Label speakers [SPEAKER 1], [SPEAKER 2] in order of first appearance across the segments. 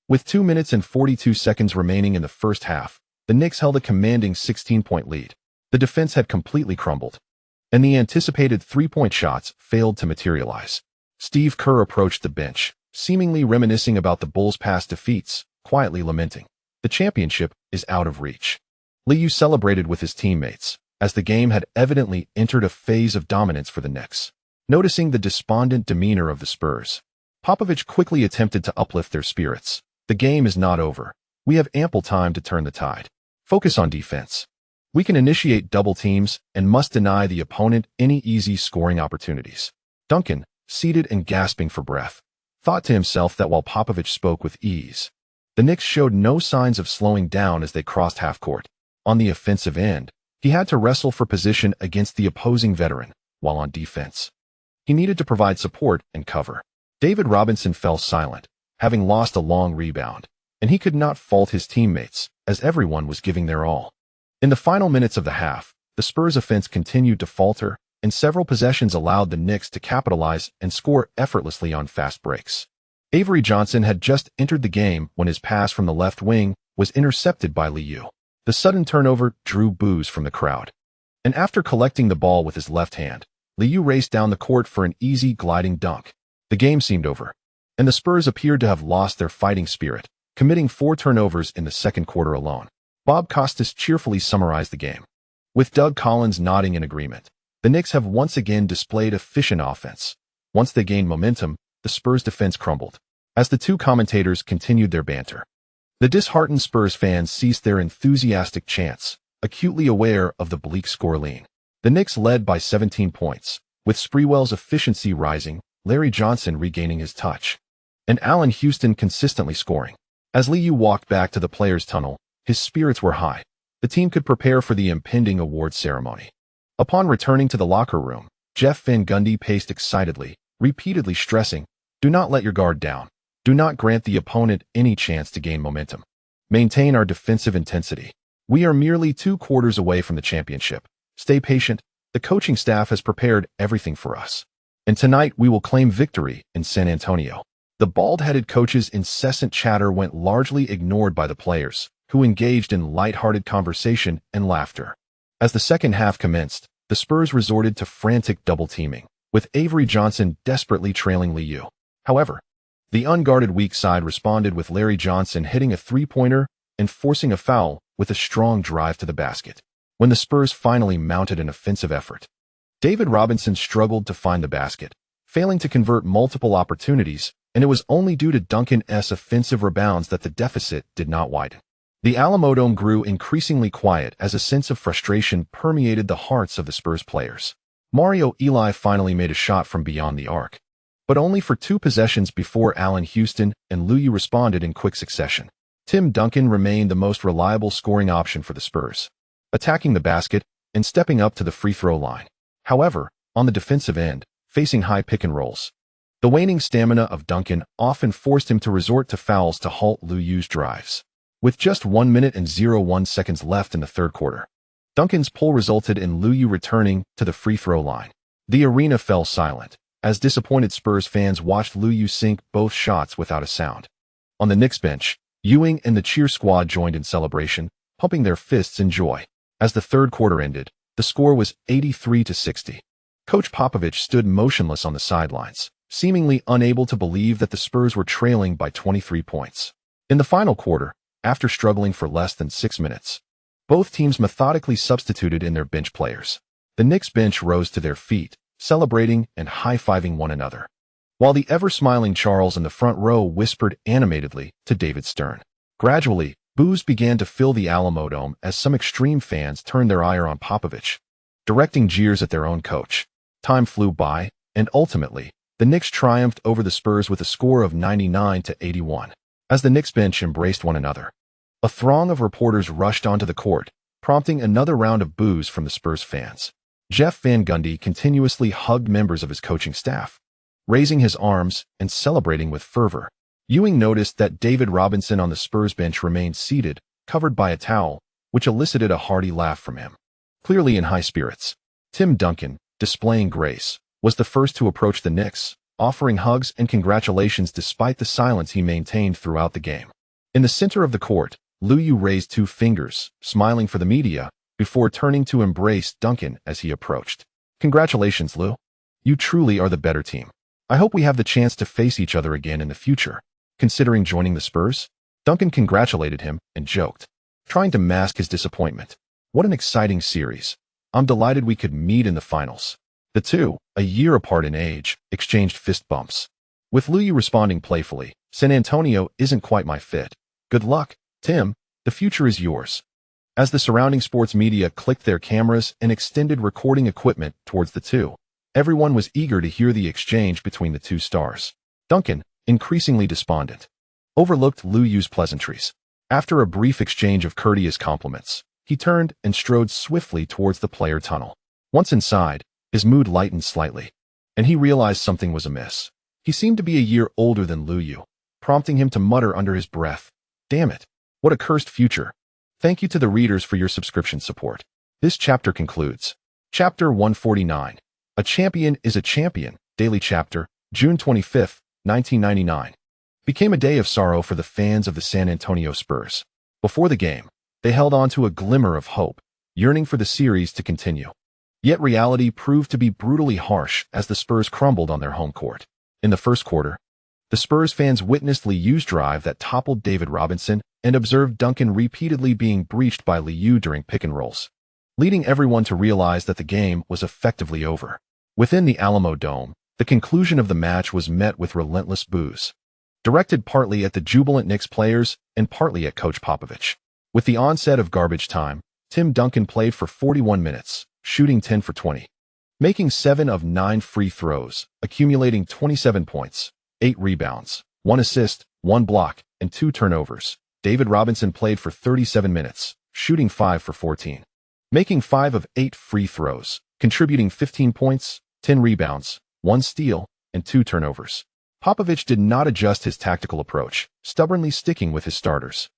[SPEAKER 1] With 2 minutes and 42 seconds remaining in the first half, the Knicks held a commanding 16-point lead. The defense had completely crumbled, and the anticipated three-point shots failed to materialize. Steve Kerr approached the bench, seemingly reminiscing about the Bulls' past defeats, quietly lamenting. The championship is out of reach. Liu celebrated with his teammates, as the game had evidently entered a phase of dominance for the Knicks. Noticing the despondent demeanor of the Spurs, Popovich quickly attempted to uplift their spirits. The game is not over. We have ample time to turn the tide. Focus on defense. We can initiate double teams and must deny the opponent any easy scoring opportunities. Duncan, seated and gasping for breath, thought to himself that while Popovich spoke with ease, the Knicks showed no signs of slowing down as they crossed half court. On the offensive end, he had to wrestle for position against the opposing veteran, while on defense, he needed to provide support and cover. David Robinson fell silent, having lost a long rebound, and he could not fault his teammates, as everyone was giving their all. In the final minutes of the half, the Spurs' offense continued to falter, and several possessions allowed the Knicks to capitalize and score effortlessly on fast breaks. Avery Johnson had just entered the game when his pass from the left wing was intercepted by Liu. The sudden turnover drew boos from the crowd, and after collecting the ball with his left hand, Liu raced down the court for an easy gliding dunk. The game seemed over, and the Spurs appeared to have lost their fighting spirit, committing 4 turnovers in the second quarter alone. Bob Costas cheerfully summarized the game, with Doug Collins nodding in agreement. The Knicks have once again displayed efficient offense. Once they gained momentum, the Spurs' defense crumbled. As the two commentators continued their banter, the disheartened Spurs fans ceased their enthusiastic chants, acutely aware of the bleak scoreline. The Knicks led by 17 points, with Sprewell's efficiency rising, Larry Johnson regaining his touch, and Allen Houston consistently scoring. As Liu walked back to the players' tunnel, his spirits were high. The team could prepare for the impending awards ceremony. Upon returning to the locker room, Jeff Van Gundy paced excitedly, repeatedly stressing, "Do not let your guard down. Do not grant the opponent any chance to gain momentum. Maintain our defensive intensity. We are merely 2 quarters away from the championship. Stay patient. The coaching staff has prepared everything for us. And tonight we will claim victory in San Antonio." The bald-headed coach's incessant chatter went largely ignored by the players, who engaged in light-hearted conversation and laughter. As the second half commenced, the Spurs resorted to frantic double-teaming, with Avery Johnson desperately trailing Liu. However, the unguarded weak side responded with Larry Johnson hitting a three-pointer and forcing a foul with a strong drive to the basket. When the Spurs finally mounted an offensive effort, David Robinson struggled to find the basket, failing to convert multiple opportunities, and it was only due to Duncan's offensive rebounds that the deficit did not widen. The Alamodome grew increasingly quiet as a sense of frustration permeated the hearts of the Spurs players. Mario Eli finally made a shot from beyond the arc, but only for 2 possessions before Allen Houston and Liu responded in quick succession. Tim Duncan remained the most reliable scoring option for the Spurs, attacking the basket and stepping up to the free throw line. However, on the defensive end, facing high pick and rolls, the waning stamina of Duncan often forced him to resort to fouls to halt Liu's drives. With just 1 minute and 01 seconds left in the third quarter, Duncan's pull resulted in Liu returning to the free throw line. The arena fell silent, as disappointed Spurs fans watched Liu sink both shots without a sound. On the Knicks bench, Ewing and the cheer squad joined in celebration, pumping their fists in joy. As the third quarter ended, the score was 83-60. Coach Popovich stood motionless on the sidelines, seemingly unable to believe that the Spurs were trailing by 23 points. In the final quarter, after struggling for less than 6 minutes, both teams methodically substituted in their bench players. The Knicks bench rose to their feet, celebrating and high-fiving one another, while the ever-smiling Charles in the front row whispered animatedly to David Stern. Gradually, boos began to fill the Alamodome as some extreme fans turned their ire on Popovich, directing jeers at their own coach. Time flew by, and ultimately, the Knicks triumphed over the Spurs with a score of 99-81. As the Knicks bench embraced one another, a throng of reporters rushed onto the court, prompting another round of boos from the Spurs fans. Jeff Van Gundy continuously hugged members of his coaching staff, raising his arms and celebrating with fervor. Ewing noticed that David Robinson on the Spurs bench remained seated, covered by a towel, which elicited a hearty laugh from him. Clearly in high spirits, Tim Duncan, displaying grace, was the first to approach the Knicks, offering hugs and congratulations despite the silence he maintained throughout the game. In the center of the court, Liu Yu raised 2 fingers, smiling for the media, before turning to embrace Duncan as he approached. Congratulations, Liu. You truly are the better team. I hope we have the chance to face each other again in the future. Considering joining the Spurs? Duncan congratulated him and joked, trying to mask his disappointment. What an exciting series. I'm delighted we could meet in the finals. The two, a year apart in age, exchanged fist bumps. With Liu Yu responding playfully, San Antonio isn't quite my fit. Good luck, Tim. The future is yours. As the surrounding sports media clicked their cameras and extended recording equipment towards the two, everyone was eager to hear the exchange between the two stars. Duncan, increasingly despondent, overlooked Liu Yu's pleasantries. After a brief exchange of courteous compliments, he turned and strode swiftly towards the player tunnel. Once inside, his mood lightened slightly, and he realized something was amiss. He seemed to be a year older than Liu Yu, prompting him to mutter under his breath, "Damn it, what a cursed future." Thank you to the readers for your subscription support. This chapter concludes. Chapter 149. A Champion is a Champion, Daily Chapter, June 25, 1999. Became a day of sorrow for the fans of the San Antonio Spurs. Before the game, they held on to a glimmer of hope, yearning for the series to continue. Yet reality proved to be brutally harsh as the Spurs crumbled on their home court. In the first quarter, the Spurs fans witnessed Liu Yu's drive that toppled David Robinson and observed Duncan repeatedly being breached by Liu Yu during pick and rolls, leading everyone to realize that the game was effectively over. Within the Alamo Dome, the conclusion of the match was met with relentless boos, directed partly at the jubilant Knicks players and partly at Coach Popovich. With the onset of garbage time, Tim Duncan played for 41 minutes, shooting 10 for 20, making 7 of 9 free throws, accumulating 27 points, 8 rebounds, 1 assist, 1 block, and 2 turnovers. David Robinson played for 37 minutes, shooting 5 for 14, making 5 of 8 free throws, contributing 15 points, 10 rebounds, 1 steal, and 2 turnovers. Popovich did not adjust his tactical approach, stubbornly sticking with his starters.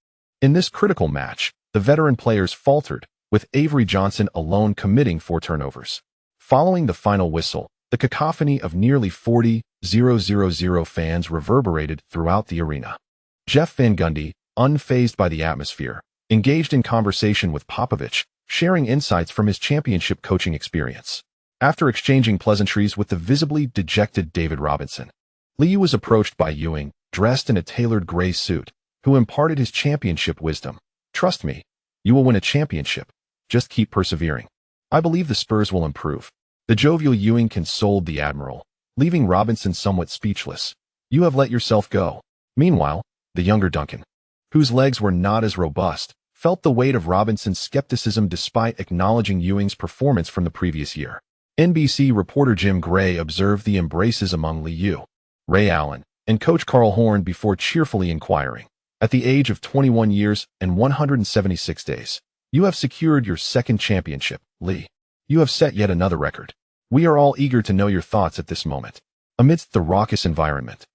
[SPEAKER 1] In this critical match, the veteran players faltered, with Avery Johnson alone committing 4 turnovers. Following the final whistle, the cacophony of nearly 40,000 fans reverberated throughout the arena. Jeff Van Gundy, unfazed by the atmosphere, engaged in conversation with Popovich, sharing insights from his championship coaching experience. After exchanging pleasantries with the visibly dejected David Robinson, Liu Yu was approached by Ewing, dressed in a tailored gray suit, who imparted his championship wisdom. "Trust me, you will win a championship. Just keep persevering. I believe the Spurs will improve." The jovial Ewing consoled the Admiral, leaving Robinson somewhat speechless. "You have let yourself go." Meanwhile, the younger Duncan, whose legs were not as robust, felt the weight of Robinson's skepticism despite acknowledging Ewing's performance from the previous year. NBC reporter Jim Gray observed the embraces among Liu Yu, Ray Allen, and coach Carl Horn before cheerfully inquiring, "At the age of 21 years and 176 days, you have secured your second championship, Lee. You have set yet another record. We are all eager to know your thoughts at this moment." Amidst the raucous environment,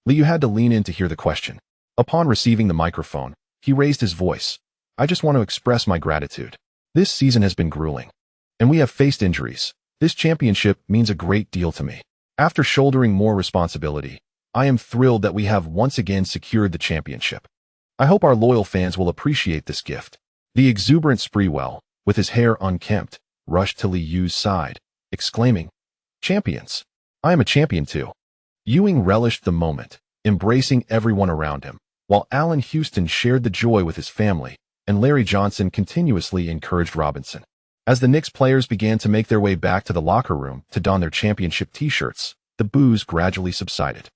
[SPEAKER 1] Liu had to lean in to hear the question. Upon receiving the microphone, he raised his voice. "I just want to express my gratitude. This season has been grueling, and we have faced injuries. This championship means a great deal to me. After shouldering more responsibility, I am thrilled that we have once again secured the championship. I hope our loyal fans will appreciate this gift." The exuberant Sprewell, with his hair unkempt, rushed to Liu Yu's side, exclaiming, "Champions! I am a champion too." Ewing relished the moment, embracing everyone around him, while Allen Houston shared the joy with his family, and Larry Johnson continuously encouraged Robinson. As the Knicks players began to make their way back to the locker room to don their championship t-shirts, the boos gradually subsided.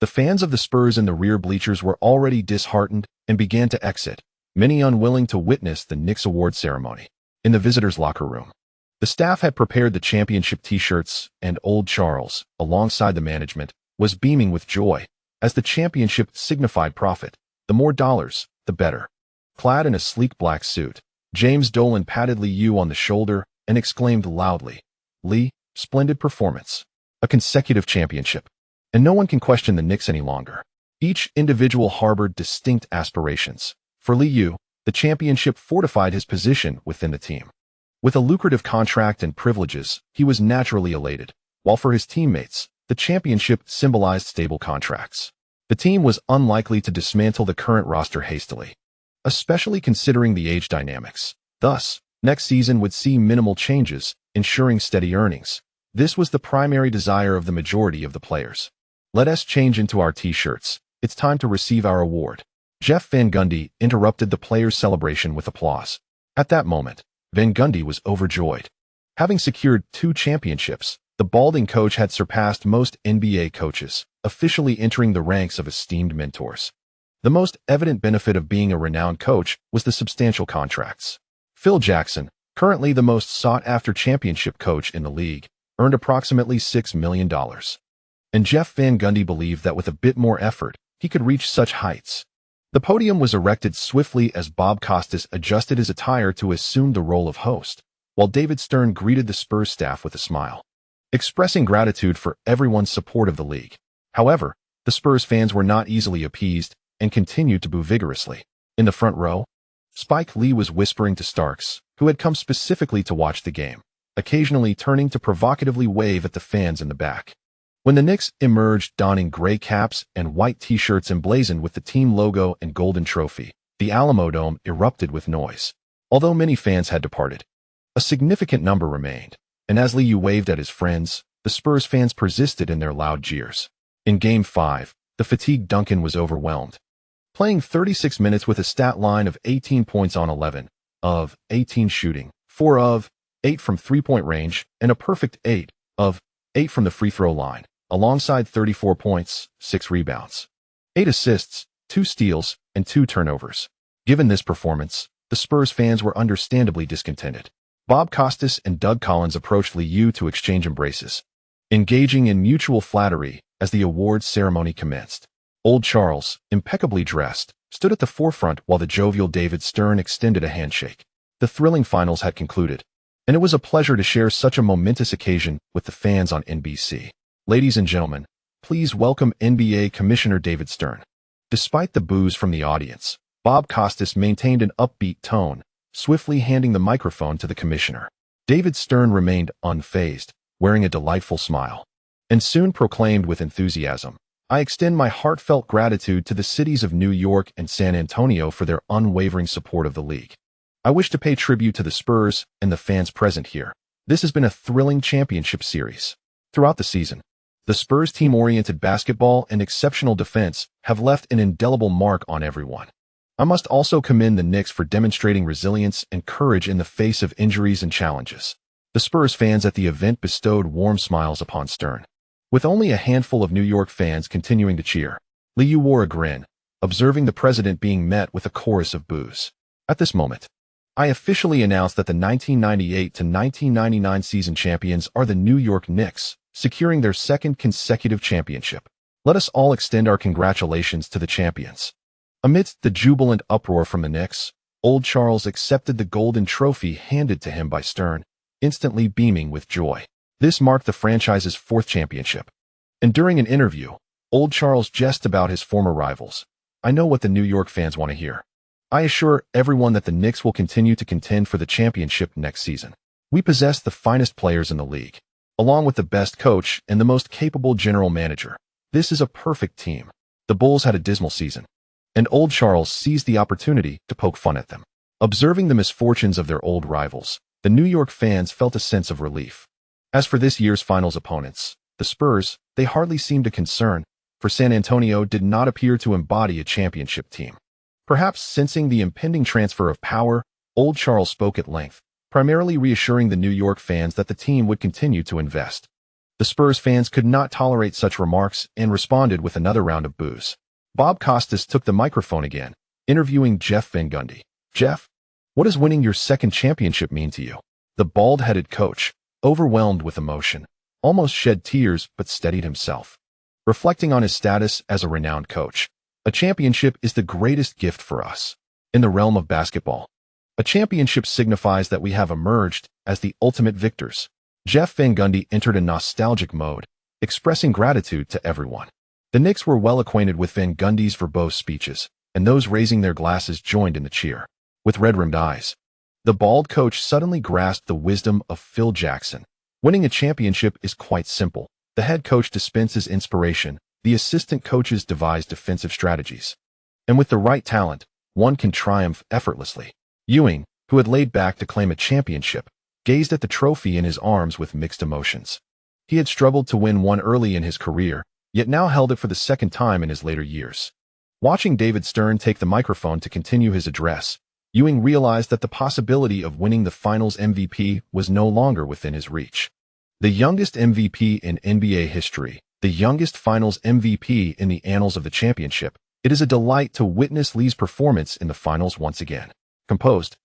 [SPEAKER 1] The fans of the Spurs in the rear bleachers were already disheartened and began to exit, many unwilling to witness the Knicks award ceremony. In the visitors' locker room, the staff had prepared the championship t-shirts, and old Charles, alongside the management, was beaming with joy, as the championship signified profit. The more dollars, the better. Clad in a sleek black suit, James Dolan patted Liu Yu on the shoulder and exclaimed loudly, "Lee, splendid performance. A consecutive championship. And no one can question the Knicks any longer." Each individual harbored distinct aspirations. For Liu Yu, the championship fortified his position within the team. With a lucrative contract and privileges, he was naturally elated, while for his teammates, the championship symbolized stable contracts, The team was unlikely to dismantle the current roster hastily, especially considering the age dynamics. Thus, next season would see minimal changes, ensuring steady earnings. This was the primary desire of the majority of the players. Let us change into our t-shirts. It's time to receive our award. Jeff Van Gundy interrupted the players' celebration with applause. At that moment, Van Gundy was overjoyed. Having secured 2 championships, the balding coach had surpassed most NBA coaches, officially entering the ranks of esteemed mentors. The most evident benefit of being a renowned coach was the substantial contracts. Phil Jackson, currently the most sought-after championship coach in the league, earned approximately $6 million. And Jeff Van Gundy believed that with a bit more effort, he could reach such heights. The podium was erected swiftly as Bob Costas adjusted his attire to assume the role of host, while David Stern greeted the Spurs staff with a smile, expressing gratitude for everyone's support of the league. However, the Spurs fans were not easily appeased and continued to boo vigorously. In the front row, Spike Lee was whispering to Starks, who had come specifically to watch the game, occasionally turning to provocatively wave at the fans in the back. When the Knicks emerged donning gray caps and white t-shirts emblazoned with the team logo and golden trophy, the Alamodome erupted with noise. Although many fans had departed, a significant number remained, and as Lee waved at his friends, the Spurs fans persisted in their loud jeers. In Game 5, the fatigued Duncan was overwhelmed, playing 36 minutes with a stat line of 18 points on 11 of 18 shooting, 4 of 8 from three-point range, and a perfect 8 of 8 from the free throw line, alongside 34 points, 6 rebounds, 8 assists, 2 steals, and 2 turnovers. Given this performance, the Spurs fans were understandably discontented. Bob Costas and Doug Collins approached Liu to exchange embraces, engaging in mutual flattery as the awards ceremony commenced. Old Charles, impeccably dressed, stood at the forefront while the jovial David Stern extended a handshake. The thrilling finals had concluded, and it was a pleasure to share such a momentous occasion with the fans on NBC. Ladies and gentlemen, please welcome NBA Commissioner David Stern. Despite the boos from the audience, Bob Costas maintained an upbeat tone, swiftly handing the microphone to the commissioner. David Stern remained unfazed, wearing a delightful smile, and soon proclaimed with enthusiasm, "I extend my heartfelt gratitude to the cities of New York and San Antonio for their unwavering support of the league. I wish to pay tribute to the Spurs and the fans present here. This has been a thrilling championship series. Throughout the season, the Spurs' team-oriented basketball and exceptional defense have left an indelible mark on everyone. I must also commend the Knicks for demonstrating resilience and courage in the face of injuries and challenges." The Spurs fans at the event bestowed warm smiles upon Stern, with only a handful of New York fans continuing to cheer. Liu wore a grin, observing the president being met with a chorus of boos. At this moment, I officially announce that the 1998 to 1999 season champions are the New York Knicks, securing their second consecutive championship. Let us all extend our congratulations to the champions. Amidst the jubilant uproar from the Knicks, Old Charles accepted the golden trophy handed to him by Stern, instantly beaming with joy. This marked the franchise's 4th championship. And during an interview, Old Charles jested about his former rivals. "I know what the New York fans want to hear. I assure everyone that the Knicks will continue to contend for the championship next season. We possess the finest players in the league, along with the best coach and the most capable general manager. This is a perfect team." The Bulls had a dismal season, and Old Charles seized the opportunity to poke fun at them. Observing the misfortunes of their old rivals, the New York fans felt a sense of relief. As for this year's finals opponents, the Spurs, they hardly seemed to concern, for San Antonio did not appear to embody a championship team. Perhaps sensing the impending transfer of power, Old Charles spoke at length, primarily reassuring the New York fans that the team would continue to invest. The Spurs fans could not tolerate such remarks and responded with another round of boos. Bob Costas took the microphone again, interviewing Jeff Van Gundy. "Jeff, what does winning your second championship mean to you?" The bald-headed coach, overwhelmed with emotion, almost shed tears but steadied himself. Reflecting on his status as a renowned coach, "A championship is the greatest gift for us. In the realm of basketball, a championship signifies that we have emerged as the ultimate victors." Jeff Van Gundy entered a nostalgic mode, expressing gratitude to everyone. The Knicks were well acquainted with Van Gundy's verbose speeches, and those raising their glasses joined in the cheer. With red-rimmed eyes, the bald coach suddenly grasped the wisdom of Phil Jackson. "Winning a championship is quite simple. The head coach dispenses inspiration, the assistant coaches devised defensive strategies. And with the right talent, one can triumph effortlessly. Ewing, who had laid back to claim a championship, gazed at the trophy in his arms with mixed emotions. He had struggled to win one early in his career, yet now held it for the second time in his later years. Watching David Stern take the microphone to continue his address, Ewing realized that the possibility of winning the Finals MVP was no longer within his reach. The youngest MVP in NBA history, the youngest Finals MVP in the annals of the championship, it is a delight to witness Lee's performance in the Finals once again. Composed,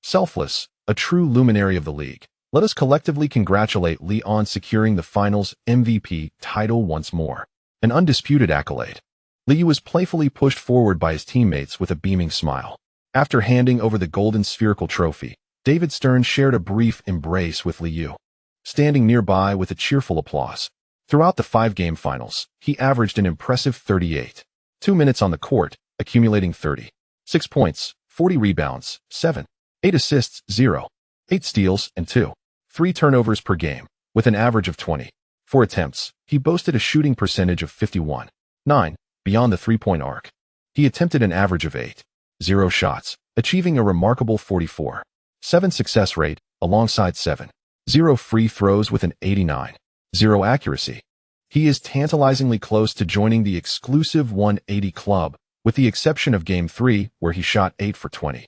[SPEAKER 1] selfless, a true luminary of the league, let us collectively congratulate Lee on securing the Finals MVP title once more. An undisputed accolade. Lee was playfully pushed forward by his teammates with a beaming smile. After handing over the golden spherical trophy, David Stern shared a brief embrace with Liu, standing nearby with a cheerful applause. Throughout the 5-game finals, he averaged an impressive 38.2 minutes on the court, accumulating 36 points, 40 rebounds, 7, 8 assists, 0, 8 steals, and 2.3 turnovers per game. With an average of 24 attempts, he boasted a shooting percentage of 51.9 beyond the three-point arc. He attempted an average of 8.0 shots, achieving a remarkable 44.7 success rate, alongside 7.0 free throws with an 89.0 accuracy. He is tantalizingly close to joining the exclusive 180 club, with the exception of Game 3, where he shot 8 for 20.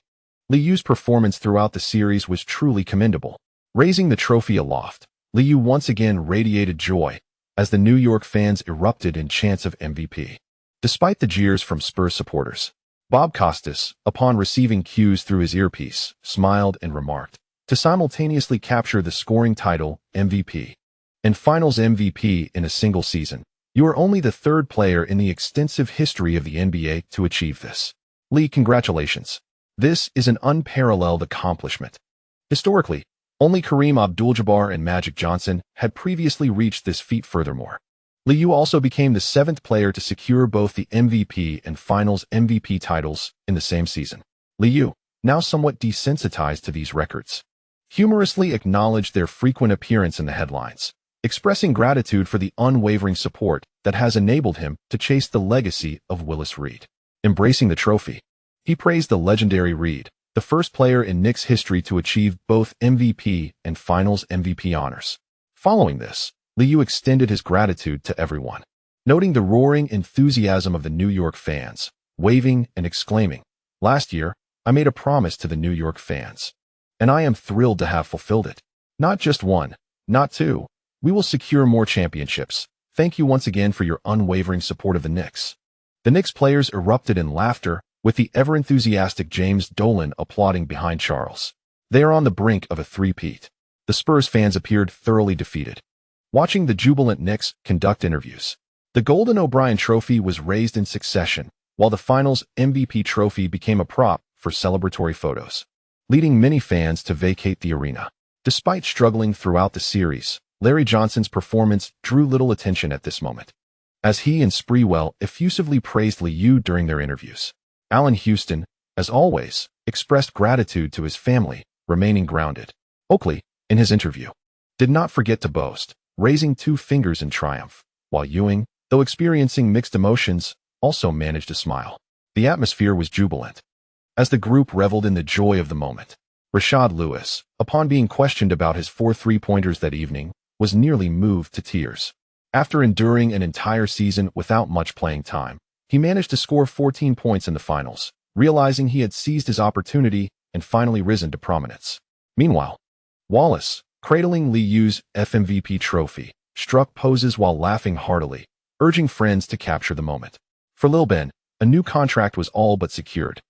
[SPEAKER 1] Liu's performance throughout the series was truly commendable. Raising the trophy aloft, Liu once again radiated joy as the New York fans erupted in chants of MVP. Despite the jeers from Spurs supporters, Bob Costas, upon receiving cues through his earpiece, smiled and remarked, to simultaneously capture the scoring title, MVP, and Finals MVP in a single season, you are only the third player in the extensive history of the NBA to achieve this. Lee, congratulations. This is an unparalleled accomplishment. Historically, only Kareem Abdul-Jabbar and Magic Johnson had previously reached this feat. Furthermore, Liu also became the 7th player to secure both the MVP and Finals MVP titles in the same season. Liu, now somewhat desensitized to these records, humorously acknowledged their frequent appearance in the headlines, expressing gratitude for the unwavering support that has enabled him to chase the legacy of Willis Reed. Embracing the trophy, he praised the legendary Reed, the first player in Knicks history to achieve both MVP and Finals MVP honors. Following this, Liu extended his gratitude to everyone, noting the roaring enthusiasm of the New York fans, waving and exclaiming, "Last year, I made a promise to the New York fans, and I am thrilled to have fulfilled it. Not just one, not two. We will secure more championships. Thank you once again for your unwavering support of the Knicks." The Knicks players erupted in laughter, with the ever-enthusiastic James Dolan applauding behind Charles. They are on the brink of a three-peat. The Spurs fans appeared thoroughly defeated. Watching the jubilant Knicks conduct interviews, the Golden O'Brien Trophy was raised in succession, while the Finals MVP trophy became a prop for celebratory photos, leading many fans to vacate the arena. Despite struggling throughout the series, Larry Johnson's performance drew little attention at this moment, as he and Sprewell effusively praised Liu during their interviews. Allen Houston, as always, expressed gratitude to his family, remaining grounded. Oakley, in his interview, did not forget to boast, raising 2 fingers in triumph, while Ewing, though experiencing mixed emotions, also managed to smile. The atmosphere was jubilant, as the group reveled in the joy of the moment. Rashad Lewis, upon being questioned about his 4 three-pointers that evening, was nearly moved to tears. After enduring an entire season without much playing time, he managed to score 14 points in the finals, realizing he had seized his opportunity and finally risen to prominence. Meanwhile, Wallace, cradling Liu's FMVP trophy, struck poses while laughing heartily, urging friends to capture the moment. For Lil Ben, a new contract was all but secured,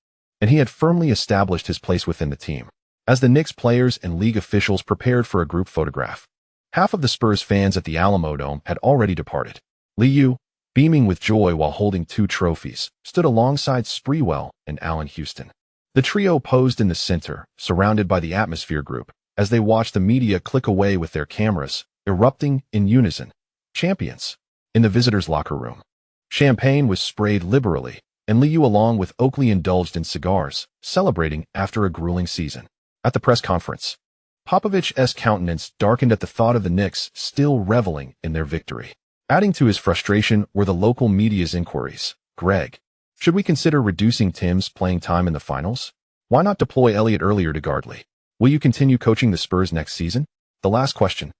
[SPEAKER 1] and he had firmly established his place within the team. As the Knicks players and league officials prepared for a group photograph, half of the Spurs fans at the Alamodome had already departed. Liu, beaming with joy while holding 2 trophies, stood alongside Sprewell and Allen Houston. The trio posed in the center, surrounded by the atmosphere group, as they watched the media click away with their cameras, erupting in unison. Champions. In the visitors' locker room, champagne was sprayed liberally, and Liu along with Oakley indulged in cigars, celebrating after a grueling season. At the press conference, Popovich's countenance darkened at the thought of the Knicks still reveling in their victory. Adding to his frustration were the local media's inquiries. Greg, should we consider reducing Tim's playing time in the finals? Why not deploy Elliott earlier to guard Lee? Will you continue coaching the Spurs next season? The last question,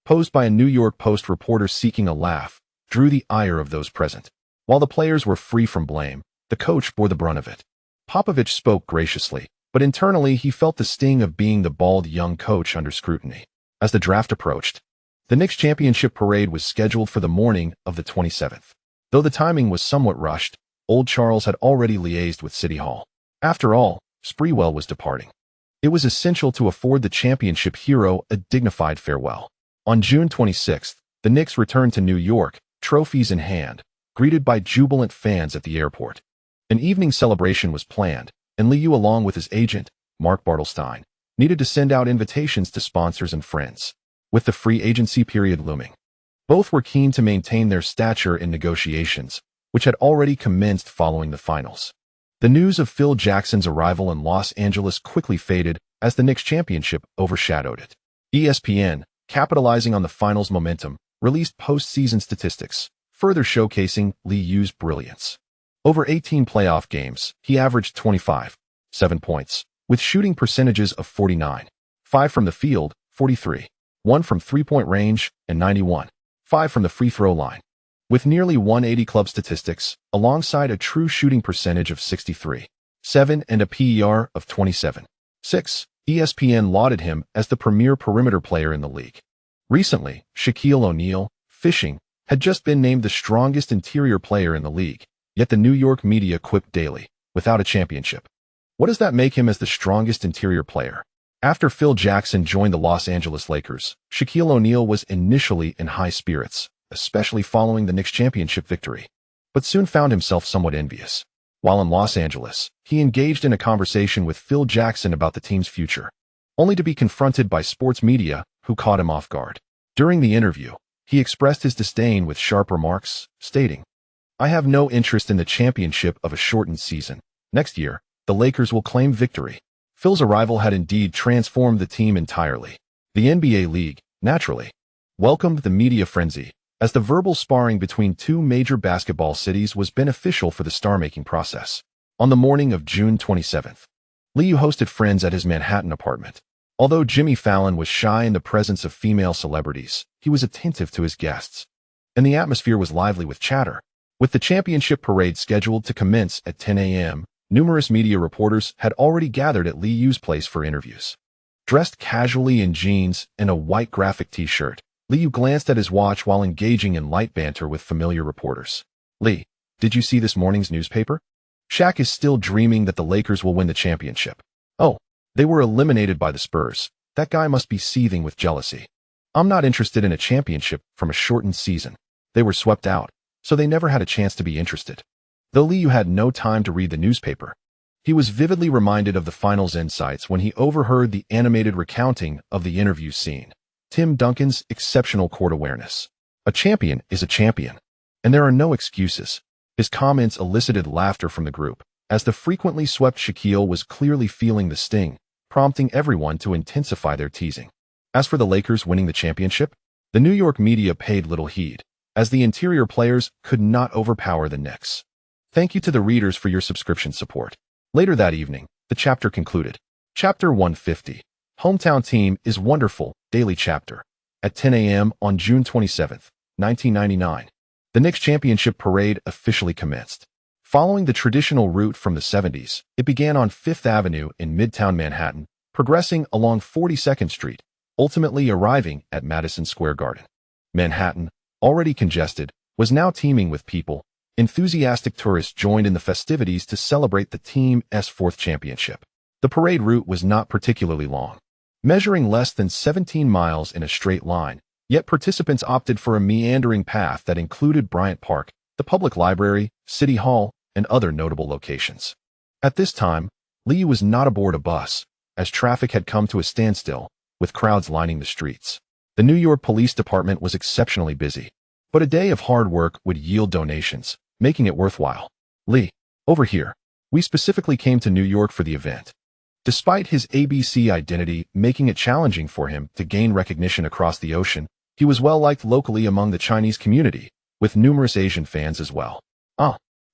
[SPEAKER 1] posed by a New York Post reporter seeking a laugh, drew the ire of those present. While the players were free from blame, the coach bore the brunt of it. Popovich spoke graciously, but internally he felt the sting of being the bald young coach under scrutiny. As the draft approached, the Knicks championship parade was scheduled for the morning of the 27th. Though the timing was somewhat rushed, Old Charles had already liaised with City Hall. After all, Sprewell was departing. It was essential to afford the championship hero a dignified farewell. On June 26th, the Knicks returned to New York, trophies in hand, greeted by jubilant fans at the airport. An evening celebration was planned, and Liu, along with his agent, Mark Bartelstein, needed to send out invitations to sponsors and friends. With the free agency period looming, both were keen to maintain their stature in negotiations, which had already commenced following the finals. The news of Phil Jackson's arrival in Los Angeles quickly faded as the Knicks championship overshadowed it. ESPN, capitalizing on the finals momentum, released postseason statistics, further showcasing Liu's brilliance. Over 18 playoff games, he averaged 25.7 points, with shooting percentages of 49.5 from the field, 43.1 from three-point range, and 91.5 from the free throw line. With nearly 180 club statistics, alongside a true shooting percentage of 63.7 and a PER of 27.6, ESPN lauded him as the premier perimeter player in the league. Recently, Shaquille O'Neal, fishing, had just been named the strongest interior player in the league, yet the New York media quipped daily, without a championship. What does that make him as the strongest interior player? After Phil Jackson joined the Los Angeles Lakers, Shaquille O'Neal was initially in high spirits, especially following the Knicks championship victory, but soon found himself somewhat envious. While in Los Angeles, he engaged in a conversation with Phil Jackson about the team's future, only to be confronted by sports media who caught him off guard. During the interview, he expressed his disdain with sharp remarks, stating, "I have no interest in the championship of a shortened season. Next year, the Lakers will claim victory." Phil's arrival had indeed transformed the team entirely. The NBA league, naturally, welcomed the media frenzy, as the verbal sparring between two major basketball cities was beneficial for the star-making process. On the morning of June 27th, Liu hosted friends at his Manhattan apartment. Although Jimmy Fallon was shy in the presence of female celebrities, he was attentive to his guests, and the atmosphere was lively with chatter. With the championship parade scheduled to commence at 10 a.m., numerous media reporters had already gathered at Liu's place for interviews. Dressed casually in jeans and a white graphic t-shirt, Liu glanced at his watch while engaging in light banter with familiar reporters. "Lee, did you see this morning's newspaper? Shaq is still dreaming that the Lakers will win the championship. Oh, they were eliminated by the Spurs. That guy must be seething with jealousy. I'm not interested in a championship from a shortened season. They were swept out, so they never had a chance to be interested." Though Liu had no time to read the newspaper, he was vividly reminded of the finals insights when he overheard the animated recounting of the interview scene. Tim Duncan's exceptional court awareness. "A champion is a champion, and there are no excuses." His comments elicited laughter from the group, as the frequently swept Shaquille was clearly feeling the sting, prompting everyone to intensify their teasing. As for the Lakers winning the championship, the New York media paid little heed, as the interior players could not overpower the Knicks. Thank you to the readers for your subscription support. Later that evening, the chapter concluded. Chapter 150. Hometown Team is Wonderful, Daily Chapter. At 10 a.m. on June 27, 1999, the Knicks championship parade officially commenced. Following the traditional route from the 70s, it began on 5th Avenue in Midtown Manhattan, progressing along 42nd Street, ultimately arriving at Madison Square Garden. Manhattan, already congested, was now teeming with people. Enthusiastic tourists joined in the festivities to celebrate the team's fourth championship. The parade route was not particularly long, measuring less than 17 miles in a straight line, yet participants opted for a meandering path that included Bryant Park, the public library, City Hall, and other notable locations. At this time, Liu was not aboard a bus, as traffic had come to a standstill, with crowds lining the streets. The New York Police Department was exceptionally busy, but a day of hard work would yield donations, making it worthwhile. "Lee, over here. We specifically came to New York for the event." Despite his ABC identity making it challenging for him to gain recognition across the ocean, he was well liked locally among the Chinese community, with numerous Asian fans as well.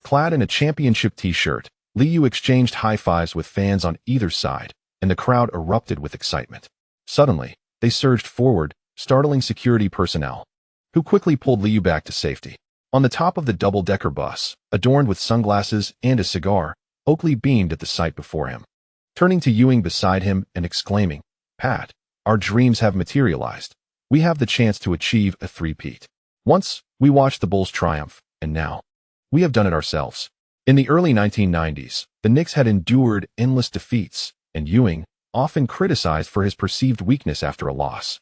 [SPEAKER 1] Clad in a championship t-shirt, Liu exchanged high-fives with fans on either side, and the crowd erupted with excitement. Suddenly, they surged forward, startling security personnel, who quickly pulled Liu back to safety. On the top of the double-decker bus, adorned with sunglasses and a cigar, Oakley beamed at the sight before him. Turning to Ewing beside him and exclaiming, "Pat, our dreams have materialized. We have the chance to achieve a three-peat. Once, we watched the Bulls triumph, and now, we have done it ourselves." In the early 1990s, the Knicks had endured endless defeats, and Ewing, often criticized for his perceived weakness after a loss,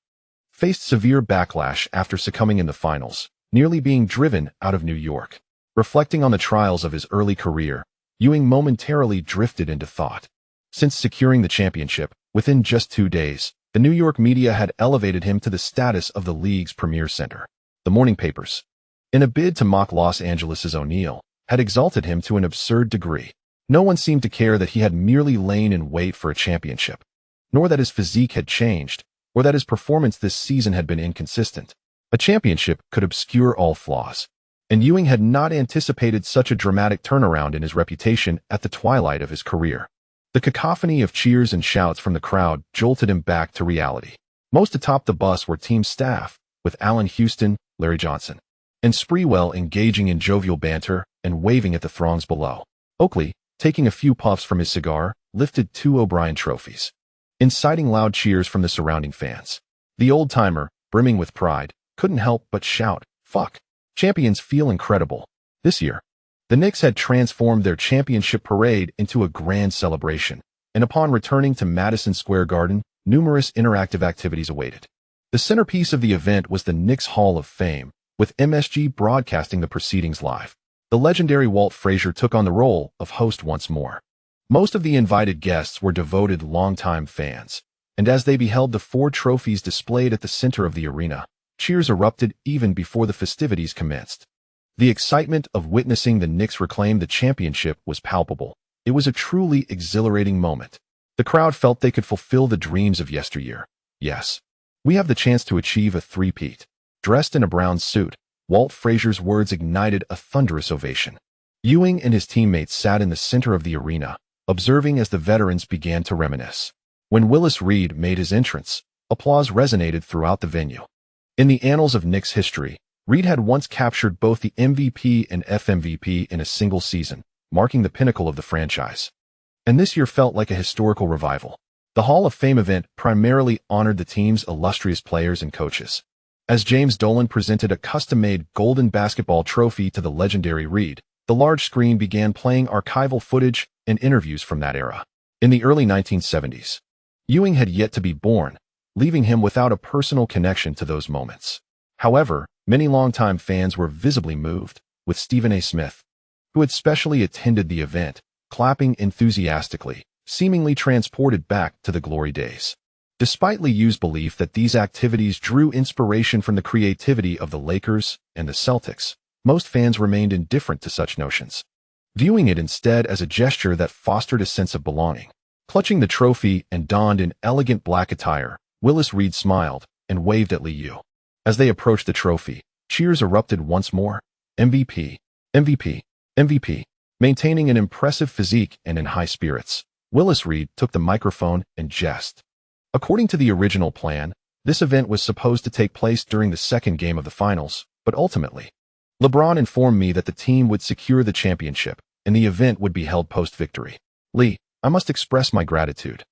[SPEAKER 1] faced severe backlash after succumbing in the finals, nearly being driven out of New York. Reflecting on the trials of his early career, Ewing momentarily drifted into thought. Since securing the championship, within just 2 days, the New York media had elevated him to the status of the league's premier center. The morning papers, in a bid to mock Los Angeles' O'Neal, had exalted him to an absurd degree. No one seemed to care that he had merely lain in wait for a championship, nor that his physique had changed, or that his performance this season had been inconsistent. A championship could obscure all flaws, and Ewing had not anticipated such a dramatic turnaround in his reputation at the twilight of his career. The cacophony of cheers and shouts from the crowd jolted him back to reality. Most atop the bus were team staff, with Allen Houston, Larry Johnson, and Sprewell engaging in jovial banter and waving at the throngs below. Oakley, taking a few puffs from his cigar, lifted 2 O'Brien trophies, inciting loud cheers from the surrounding fans. The old-timer, brimming with pride, couldn't help but shout, "Fuck! Champions feel incredible." This year, the Knicks had transformed their championship parade into a grand celebration, and upon returning to Madison Square Garden, numerous interactive activities awaited. The centerpiece of the event was the Knicks Hall of Fame, with MSG broadcasting the proceedings live. The legendary Walt Frazier took on the role of host once more. Most of the invited guests were devoted longtime fans, and as they beheld the 4 trophies displayed at the center of the arena, cheers erupted even before the festivities commenced. The excitement of witnessing the Knicks reclaim the championship was palpable. It was a truly exhilarating moment. The crowd felt they could fulfill the dreams of yesteryear. "Yes, we have the chance to achieve a three-peat." Dressed in a brown suit, Walt Frazier's words ignited a thunderous ovation. Ewing and his teammates sat in the center of the arena, observing as the veterans began to reminisce. When Willis Reed made his entrance, applause resonated throughout the venue. In the annals of Knicks history, Reed had once captured both the MVP and FMVP in a single season, marking the pinnacle of the franchise. And this year felt like a historical revival. The Hall of Fame event primarily honored the team's illustrious players and coaches. As James Dolan presented a custom-made golden basketball trophy to the legendary Reed, the large screen began playing archival footage and interviews from that era. In the early 1970s, Ewing had yet to be born, leaving him without a personal connection to those moments. However, many longtime fans were visibly moved, with Stephen A. Smith, who had specially attended the event, clapping enthusiastically, seemingly transported back to the glory days. Despite Liu's belief that these activities drew inspiration from the creativity of the Lakers and the Celtics, most fans remained indifferent to such notions, viewing it instead as a gesture that fostered a sense of belonging. Clutching the trophy and donned in elegant black attire, Willis Reed smiled and waved at Liu. As they approached the trophy, cheers erupted once more. "MVP, MVP, MVP." Maintaining an impressive physique and in high spirits, Willis Reed took the microphone and jested. According to the original plan, this event was supposed to take place during the second game of the finals, but ultimately, LeBron informed me that the team would secure the championship, and the event would be held post-victory. "Lee, I must express my gratitude.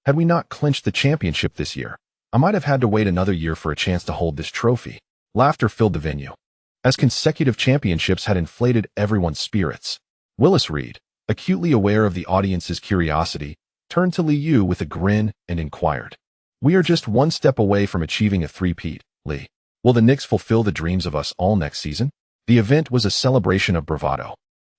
[SPEAKER 1] Had we not clinched the championship this year, I might have had to wait another year for a chance to hold this trophy." Laughter filled the venue, as consecutive championships had inflated everyone's spirits. Willis Reed, acutely aware of the audience's curiosity, turned to Liu with a grin and inquired, "We are just one step away from achieving a three-peat, Lee. Will the Knicks fulfill the dreams of us all next season?" The event was a celebration of bravado,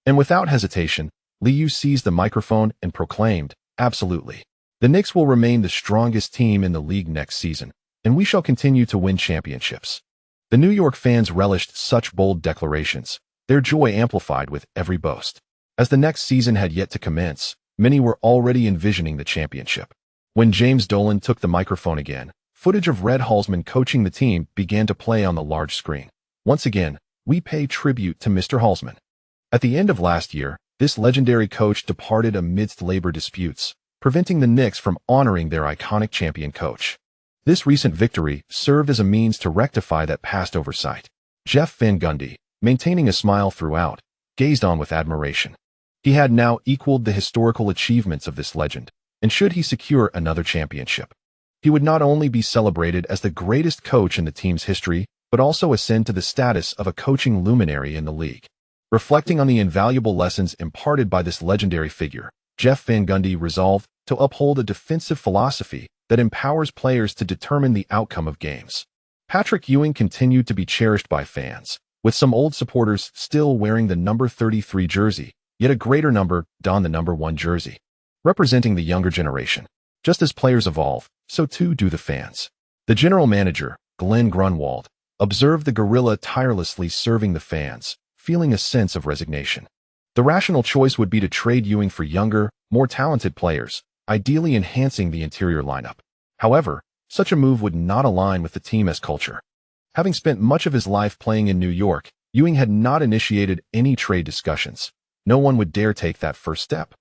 [SPEAKER 1] and without hesitation, Liu seized the microphone and proclaimed, "Absolutely. The Knicks will remain the strongest team in the league next season, and we shall continue to win championships." The New York fans relished such bold declarations, their joy amplified with every boast. As the next season had yet to commence, many were already envisioning the championship. When James Dolan took the microphone again, footage of Red Halsman coaching the team began to play on the large screen. Once again, "We pay tribute to Mr. Halsman." At the end of last year, this legendary coach departed amidst labor disputes, preventing the Knicks from honoring their iconic champion coach. This recent victory served as a means to rectify that past oversight. Jeff Van Gundy, maintaining a smile throughout, gazed on with admiration. He had now equaled the historical achievements of this legend, and should he secure another championship, he would not only be celebrated as the greatest coach in the team's history, but also ascend to the status of a coaching luminary in the league. Reflecting on the invaluable lessons imparted by this legendary figure, Jeff Van Gundy resolved to uphold a defensive philosophy that empowers players to determine the outcome of games. Patrick Ewing continued to be cherished by fans, with some old supporters still wearing the number 33 jersey, yet a greater number don the number 1 jersey, representing the younger generation. Just as players evolve, so too do the fans. The general manager, Glenn Grunwald, observed the gorilla tirelessly serving the fans, feeling a sense of resignation. The rational choice would be to trade Ewing for younger, more talented players, ideally enhancing the interior lineup. However, such a move would not align with the team's culture. Having spent much of his life playing in New York, Ewing had not initiated any trade discussions. No one would dare take that first step.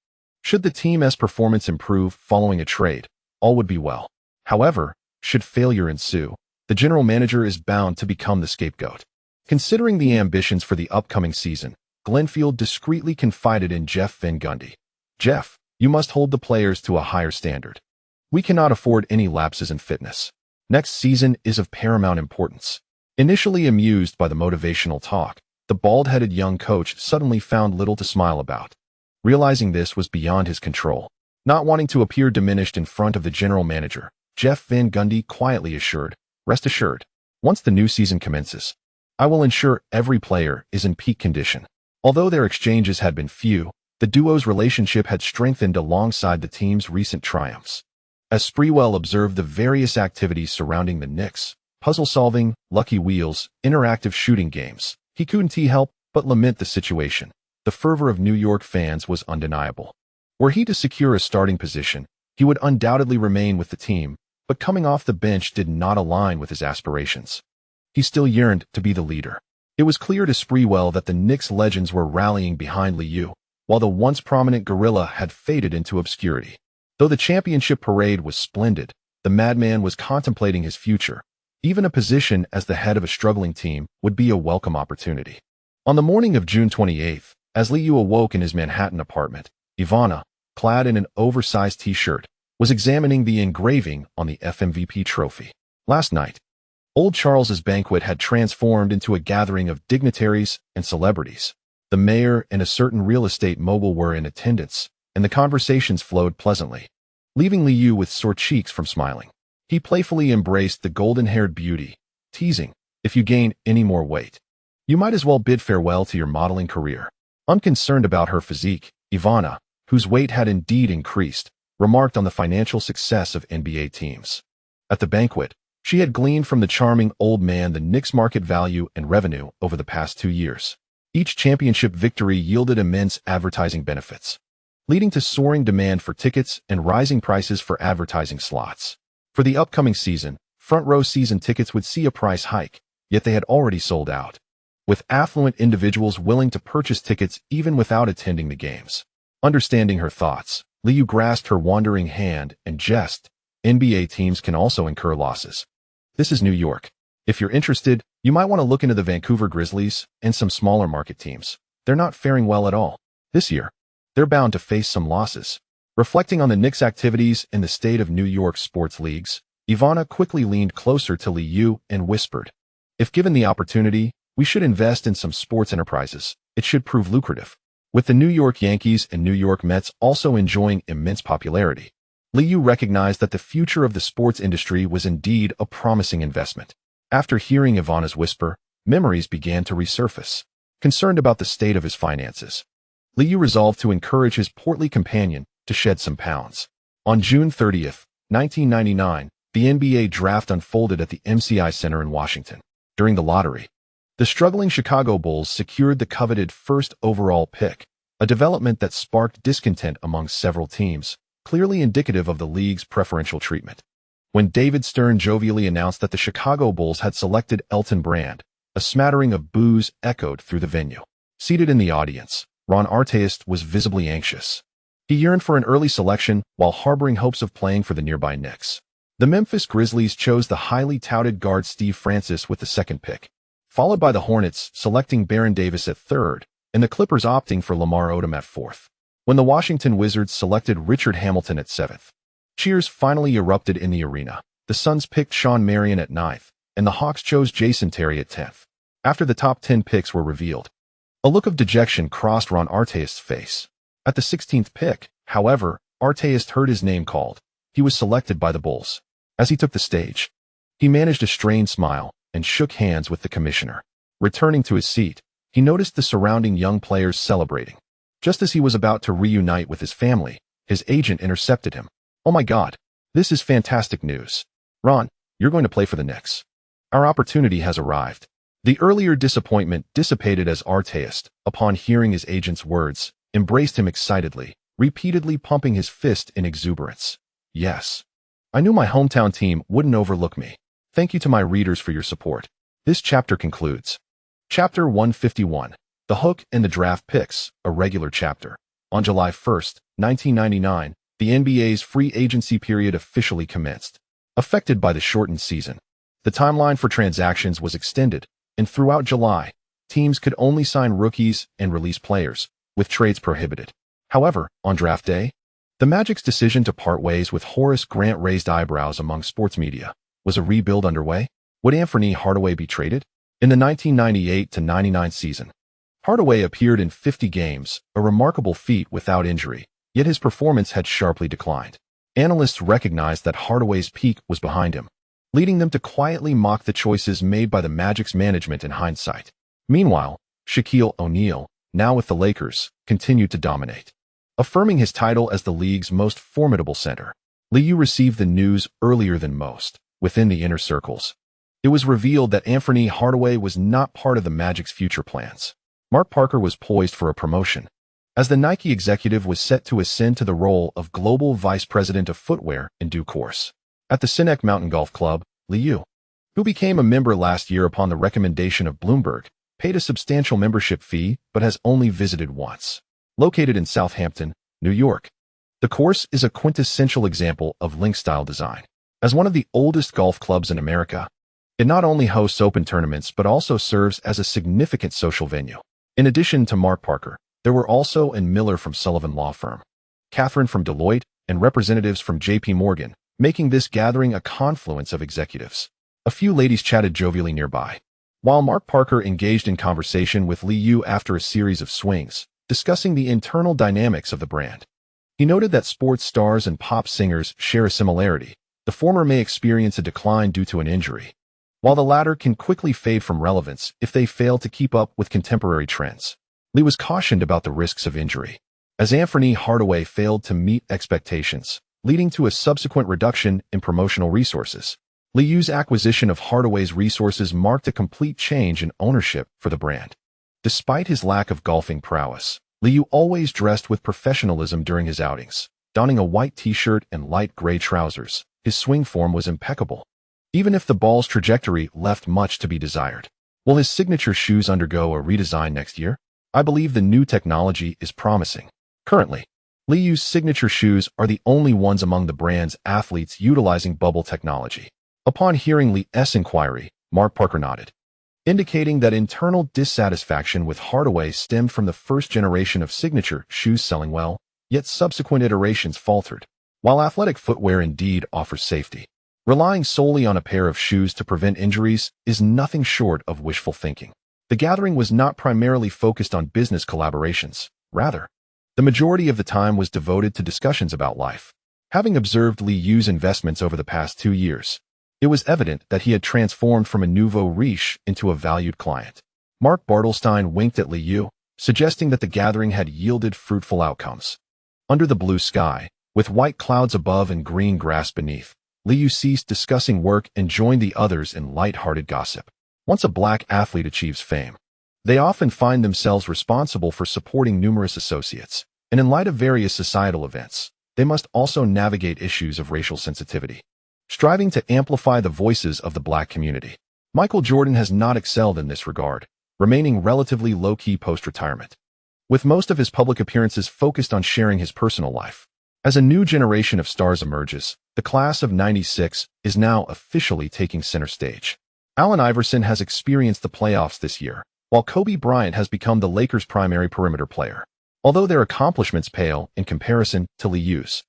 [SPEAKER 1] Should the team's performance improve following a trade, all would be well. However, should failure ensue, the general manager is bound to become the scapegoat. Considering the ambitions for the upcoming season, Glenfield discreetly confided in Jeff Van Gundy. "Jeff, you must hold the players to a higher standard. We cannot afford any lapses in fitness. Next season is of paramount importance." Initially amused by the motivational talk, the bald-headed young coach suddenly found little to smile about. Realizing this was beyond his control, not wanting to appear diminished in front of the general manager, Jeff Van Gundy quietly assured, "Rest assured, once the new season commences, I will ensure every player is in peak condition." Although their exchanges had been few, the duo's relationship had strengthened alongside the team's recent triumphs. As Sprewell observed the various activities surrounding the Knicks, puzzle-solving, lucky wheels, interactive shooting games, he couldn't help but lament the situation. The fervor of New York fans was undeniable. Were he to secure a starting position, he would undoubtedly remain with the team, but coming off the bench did not align with his aspirations. He still yearned to be the leader. It was clear to Sprewell that the Knicks legends were rallying behind Liu, while the once prominent gorilla had faded into obscurity. Though the championship parade was splendid, the madman was contemplating his future. Even a position as the head of a struggling team would be a welcome opportunity. On the morning of June 28th, as Liu awoke in his Manhattan apartment, Ivana, clad in an oversized t-shirt, was examining the engraving on the FMVP trophy. Last night, Old Charles's banquet had transformed into a gathering of dignitaries and celebrities. The mayor and a certain real estate mogul were in attendance, and the conversations flowed pleasantly, leaving Liu with sore cheeks from smiling. He playfully embraced the golden-haired beauty, teasing, "If you gain any more weight, you might as well bid farewell to your modeling career." Unconcerned about her physique, Ivana, whose weight had indeed increased, remarked on the financial success of NBA teams. At the banquet, she had gleaned from the charming old man the Knicks' market value and revenue over the past 2 years. Each championship victory yielded immense advertising benefits, leading to soaring demand for tickets and rising prices for advertising slots. For the upcoming season, front-row season tickets would see a price hike, yet they had already sold out, with affluent individuals willing to purchase tickets even without attending the games. Understanding her thoughts, Liu grasped her wandering hand and jested, "NBA teams can also incur losses. This is New York. If you're interested, you might want to look into the Vancouver Grizzlies and some smaller market teams. They're not faring well at all. This year, they're bound to face some losses." Reflecting on the Knicks' activities and the state of New York sports leagues, Ivana quickly leaned closer to Liu and whispered, "If given the opportunity, we should invest in some sports enterprises. It should prove lucrative." With the New York Yankees and New York Mets also enjoying immense popularity, Liu recognized that the future of the sports industry was indeed a promising investment. After hearing Ivana's whisper, memories began to resurface. Concerned about the state of his finances, Liu resolved to encourage his portly companion to shed some pounds. On June 30th, 1999, the NBA draft unfolded at the MCI Center in Washington. During the lottery, the struggling Chicago Bulls secured the coveted first overall pick, a development that sparked discontent among several teams, clearly indicative of the league's preferential treatment. When David Stern jovially announced that the Chicago Bulls had selected Elton Brand, A smattering of boos echoed through the venue. Seated in the audience, Ron Artest was visibly anxious. He yearned for an early selection while harboring hopes of playing for the nearby Knicks. The Memphis Grizzlies chose the highly touted guard Steve Francis with the second pick, followed by the Hornets selecting Baron Davis at third, and the Clippers opting for Lamar Odom at fourth. When the Washington Wizards selected Richard Hamilton at seventh, cheers finally erupted in the arena. The Suns picked Shawn Marion at ninth, and the Hawks chose Jason Terry at 10th. After the top 10 picks were revealed, a look of dejection crossed Ron Artest's face. At the 16th pick, however, Artest heard his name called. He was selected by the Bulls. As he took the stage, he managed a strained smile and shook hands with the commissioner. Returning to his seat, he noticed the surrounding young players celebrating. Just as he was about to reunite with his family, his agent intercepted him. "Oh my God, this is fantastic news. Ron, you're going to play for the Knicks. Our opportunity has arrived." The earlier disappointment dissipated as Artest, upon hearing his agent's words, embraced him excitedly, repeatedly pumping his fist in exuberance. "Yes. I knew my hometown team wouldn't overlook me. Thank you to my readers for your support." This chapter concludes. Chapter 151, The Hook and the Draft Picks, a regular chapter. On July 1st, 1999, the NBA's free agency period officially commenced. Affected by the shortened season, the timeline for transactions was extended, and throughout July, teams could only sign rookies and release players, with trades prohibited. However, on draft day, the Magic's decision to part ways with Horace Grant raised eyebrows among sports media. Was a rebuild underway? Would Anthony Hardaway be traded? In the 1998-99 season, Hardaway appeared in 50 games, a remarkable feat without injury, yet his performance had sharply declined. Analysts recognized that Hardaway's peak was behind him, leading them to quietly mock the choices made by the Magic's management in hindsight. Meanwhile, Shaquille O'Neal, now with the Lakers, continued to dominate. Affirming his title as the league's most formidable center, Liu received the news earlier than most. Within the inner circles, it was revealed that Anthony Hardaway was not part of the Magic's future plans. Mark Parker was poised for a promotion, as the Nike executive was set to ascend to the role of global vice president of footwear in due course. At the Sinek Mountain Golf Club, Liu, who became a member last year upon the recommendation of Bloomberg, paid a substantial membership fee but has only visited once. Located in Southampton, New York, the course is a quintessential example of link-style design. As one of the oldest golf clubs in America, it not only hosts open tournaments but also serves as a significant social venue. In addition to Mark Parker, there were also Ann Miller from Sullivan Law Firm, Catherine from Deloitte, and representatives from J.P. Morgan, making this gathering a confluence of executives. A few ladies chatted jovially nearby, while Mark Parker engaged in conversation with Liu after a series of swings, discussing the internal dynamics of the brand. He noted that sports stars and pop singers share a similarity. The former may experience a decline due to an injury, while the latter can quickly fade from relevance if they fail to keep up with contemporary trends. Lee was cautioned about the risks of injury, as Anthony Hardaway failed to meet expectations, leading to a subsequent reduction in promotional resources. Liu's acquisition of Hardaway's resources marked a complete change in ownership for the brand. Despite his lack of golfing prowess, Liu always dressed with professionalism during his outings, donning a white t-shirt and light gray trousers. His swing form was impeccable, even if the ball's trajectory left much to be desired. Will his signature shoes undergo a redesign next year? I believe the new technology is promising. Currently, Liu's signature shoes are the only ones among the brand's athletes utilizing bubble technology. Upon hearing Li's inquiry, Mark Parker nodded, indicating that internal dissatisfaction with Hardaway stemmed from the first generation of signature shoes selling well, yet subsequent iterations faltered. While athletic footwear indeed offers safety, relying solely on a pair of shoes to prevent injuries is nothing short of wishful thinking. The gathering was not primarily focused on business collaborations. Rather, the majority of the time was devoted to discussions about life. Having observed Liu's investments over the past 2 years, it was evident that he had transformed from a nouveau riche into a valued client. Mark Bartelstein winked at Liu, suggesting that the gathering had yielded fruitful outcomes. Under the blue sky, with white clouds above and green grass beneath, Liu ceased discussing work and joined the others in light-hearted gossip. Once a black athlete achieves fame, they often find themselves responsible for supporting numerous associates, and in light of various societal events, they must also navigate issues of racial sensitivity, striving to amplify the voices of the black community. Michael Jordan has not excelled in this regard, remaining relatively low-key post-retirement, with most of his public appearances focused on sharing his personal life. As a new generation of stars emerges, the class of '96 is now officially taking center stage. Allen Iverson has experienced the playoffs this year, while Kobe Bryant has become the Lakers' primary perimeter player. Although their accomplishments pale in comparison to Liu's,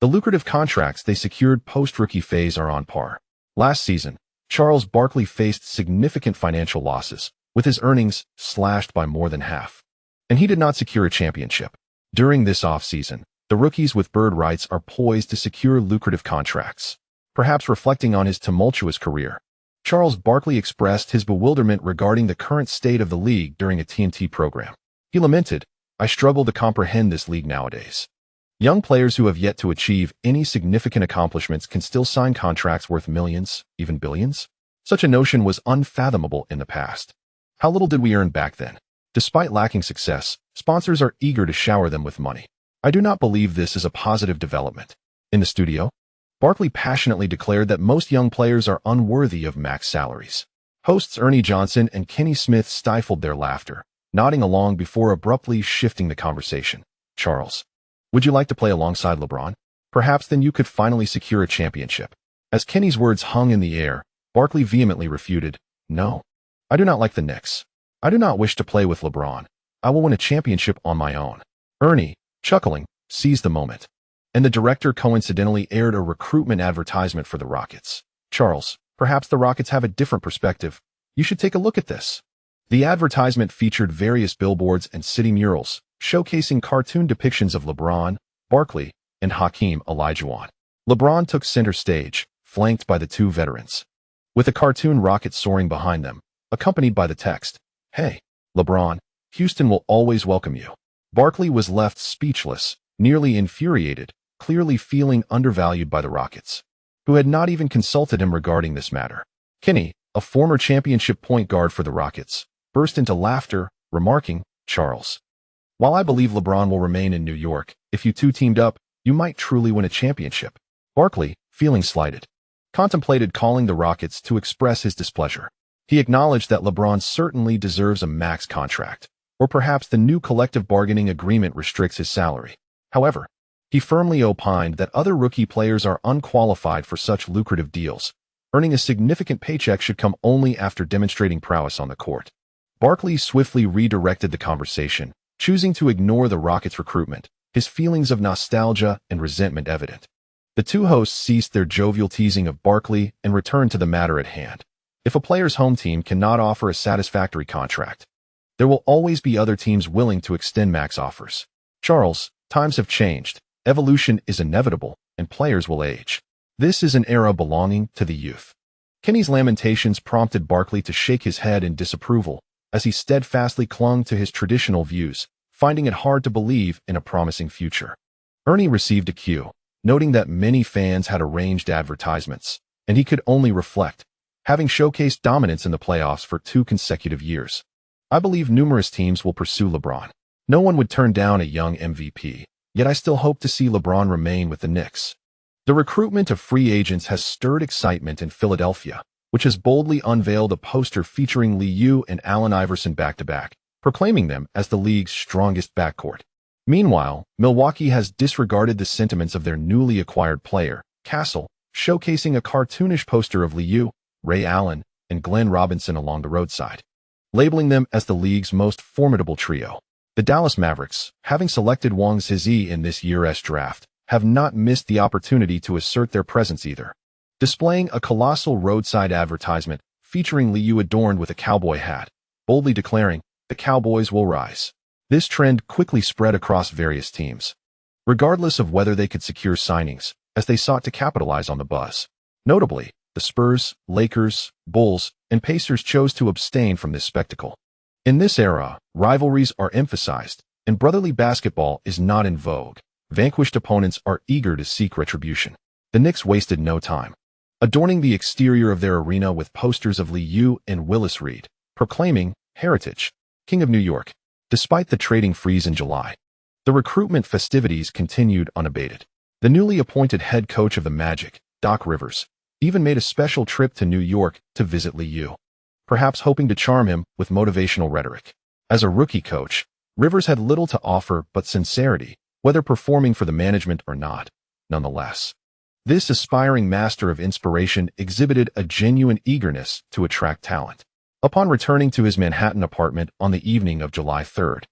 [SPEAKER 1] the lucrative contracts they secured post-rookie phase are on par. Last season, Charles Barkley faced significant financial losses, with his earnings slashed by more than half. And he did not secure a championship. During this offseason, the rookies with bird rights are poised to secure lucrative contracts. Perhaps reflecting on his tumultuous career, Charles Barkley expressed his bewilderment regarding the current state of the league during a TNT program. He lamented, "I struggle to comprehend this league nowadays. Young players who have yet to achieve any significant accomplishments can still sign contracts worth millions, even billions? Such a notion was unfathomable in the past. How little did we earn back then? Despite lacking success, sponsors are eager to shower them with money. I do not believe this is a positive development." In the studio, Barkley passionately declared that most young players are unworthy of max salaries. Hosts Ernie Johnson and Kenny Smith stifled their laughter, nodding along before abruptly shifting the conversation. "Charles, would you like to play alongside LeBron? Perhaps then you could finally secure a championship." As Kenny's words hung in the air, Barkley vehemently refuted, "No, I do not like the Knicks. I do not wish to play with LeBron. I will win a championship on my own." Ernie, chuckling, seized the moment, and the director coincidentally aired a recruitment advertisement for the Rockets. "Charles, perhaps the Rockets have a different perspective. You should take a look at this." The advertisement featured various billboards and city murals, showcasing cartoon depictions of LeBron, Barkley, and Hakeem Olajuwon. LeBron took center stage, flanked by the two veterans, with a cartoon rocket soaring behind them, accompanied by the text, "Hey, LeBron, Houston will always welcome you." Barkley was left speechless, nearly infuriated, clearly feeling undervalued by the Rockets, who had not even consulted him regarding this matter. Kenny, a former championship point guard for the Rockets, burst into laughter, remarking, "Charles, while I believe LeBron will remain in New York, if you two teamed up, you might truly win a championship." Barkley, feeling slighted, contemplated calling the Rockets to express his displeasure. He acknowledged that LeBron certainly deserves a max contract, or perhaps the new collective bargaining agreement restricts his salary. However, he firmly opined that other rookie players are unqualified for such lucrative deals. Earning a significant paycheck should come only after demonstrating prowess on the court. Barkley swiftly redirected the conversation, choosing to ignore the Rockets' recruitment, his feelings of nostalgia and resentment evident. The two hosts ceased their jovial teasing of Barkley and returned to the matter at hand. If a player's home team cannot offer a satisfactory contract, there will always be other teams willing to extend max offers. "Charles, times have changed, evolution is inevitable, and players will age. This is an era belonging to the youth." Kenny's lamentations prompted Barkley to shake his head in disapproval, as he steadfastly clung to his traditional views, finding it hard to believe in a promising future. Ernie received a cue, noting that many fans had arranged advertisements, and he could only reflect, having showcased dominance in the playoffs for 2 consecutive years. "I believe numerous teams will pursue LeBron. No one would turn down a young MVP, yet I still hope to see LeBron remain with the Knicks." The recruitment of free agents has stirred excitement in Philadelphia, which has boldly unveiled a poster featuring Liu and Allen Iverson back-to-back, proclaiming them as the league's strongest backcourt. Meanwhile, Milwaukee has disregarded the sentiments of their newly acquired player, Castle, showcasing a cartoonish poster of Liu, Ray Allen, and Glenn Robinson along the roadside, labeling them as the league's most formidable trio. The Dallas Mavericks, having selected Wang Zizi in this year's draft, have not missed the opportunity to assert their presence either, displaying a colossal roadside advertisement featuring Liu adorned with a cowboy hat, boldly declaring, "The Cowboys will rise." This trend quickly spread across various teams, regardless of whether they could secure signings, as they sought to capitalize on the buzz. Notably, the Spurs, Lakers, Bulls, and Pacers chose to abstain from this spectacle. In this era, rivalries are emphasized, and brotherly basketball is not in vogue. Vanquished opponents are eager to seek retribution. The Knicks wasted no time, adorning the exterior of their arena with posters of Liu and Willis Reed, proclaiming, "Heritage, King of New York." Despite the trading freeze in July, the recruitment festivities continued unabated. The newly appointed head coach of the Magic, Doc Rivers, even made a special trip to New York to visit Liu. perhaps hoping to charm him with motivational rhetoric. As a rookie coach, Rivers had little to offer but sincerity, whether performing for the management or not, nonetheless. This aspiring master of inspiration exhibited a genuine eagerness to attract talent. Upon returning to his Manhattan apartment on the evening of July 3rd,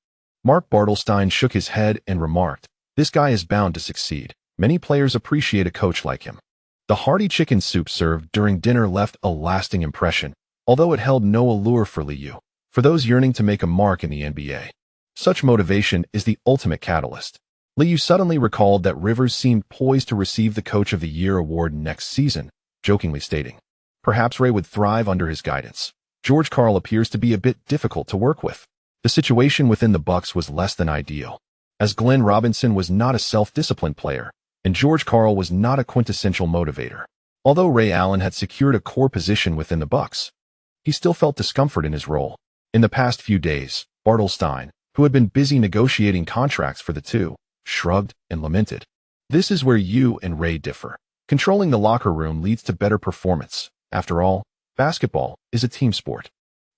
[SPEAKER 1] Mark Bartelstein shook his head and remarked, "This guy is bound to succeed. Many players appreciate a coach like him." The hearty chicken soup served during dinner left a lasting impression, although it held no allure for Liu, for those yearning to make a mark in the NBA. Such motivation is the ultimate catalyst. Liu suddenly recalled that Rivers seemed poised to receive the Coach of the Year award next season, jokingly stating, "Perhaps Ray would thrive under his guidance. George Karl appears to be a bit difficult to work with." The situation within the Bucks was less than ideal, as Glenn Robinson was not a self-disciplined player, and George Karl was not a quintessential motivator. Although Ray Allen had secured a core position within the Bucks, he still felt discomfort in his role. In the past few days, Bartelstein, who had been busy negotiating contracts for the two, shrugged and lamented. "This is where you and Ray differ. Controlling the locker room leads to better performance. After all, basketball is a team sport.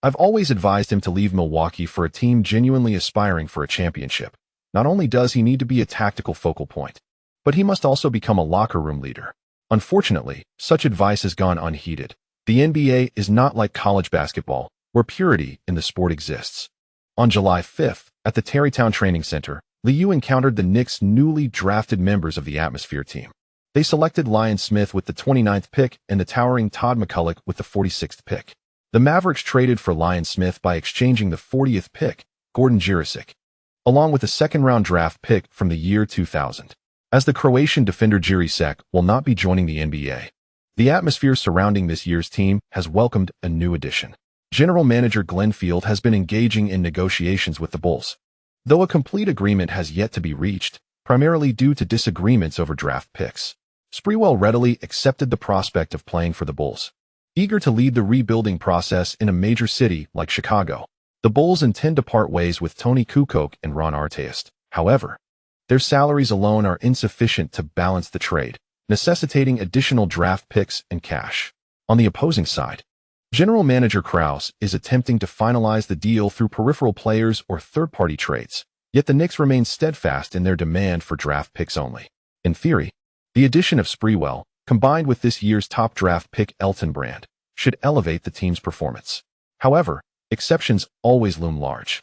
[SPEAKER 1] I've always advised him to leave Milwaukee for a team genuinely aspiring for a championship. Not only does he need to be a tactical focal point, but he must also become a locker room leader." Unfortunately, such advice has gone unheeded. The NBA is not like college basketball, where purity in the sport exists. On July 5th, at the Tarrytown Training Center, Liu encountered the Knicks' newly drafted members of the Atmosphere team. They selected Lion Smith with the 29th pick and the towering Todd McCulloch with the 46th pick. The Mavericks traded for Lion Smith by exchanging the 40th pick, Gordon Jiricic, along with a second-round draft pick from the year 2000. As the Croatian defender Jiricic will not be joining the NBA, the atmosphere surrounding this year's team has welcomed a new addition. General Manager Glenn Field has been engaging in negotiations with the Bulls, though a complete agreement has yet to be reached, primarily due to disagreements over draft picks. Sprewell readily accepted the prospect of playing for the Bulls. Eager to lead the rebuilding process in a major city like Chicago, the Bulls intend to part ways with Tony Kukoc and Ron Artest. However, their salaries alone are insufficient to balance the trade, necessitating additional draft picks and cash. On the opposing side, General Manager Krause is attempting to finalize the deal through peripheral players or third-party trades, yet the Knicks remain steadfast in their demand for draft picks only. In theory, the addition of Sprewell, combined with this year's top draft pick Elton Brand, should elevate the team's performance. However, exceptions always loom large,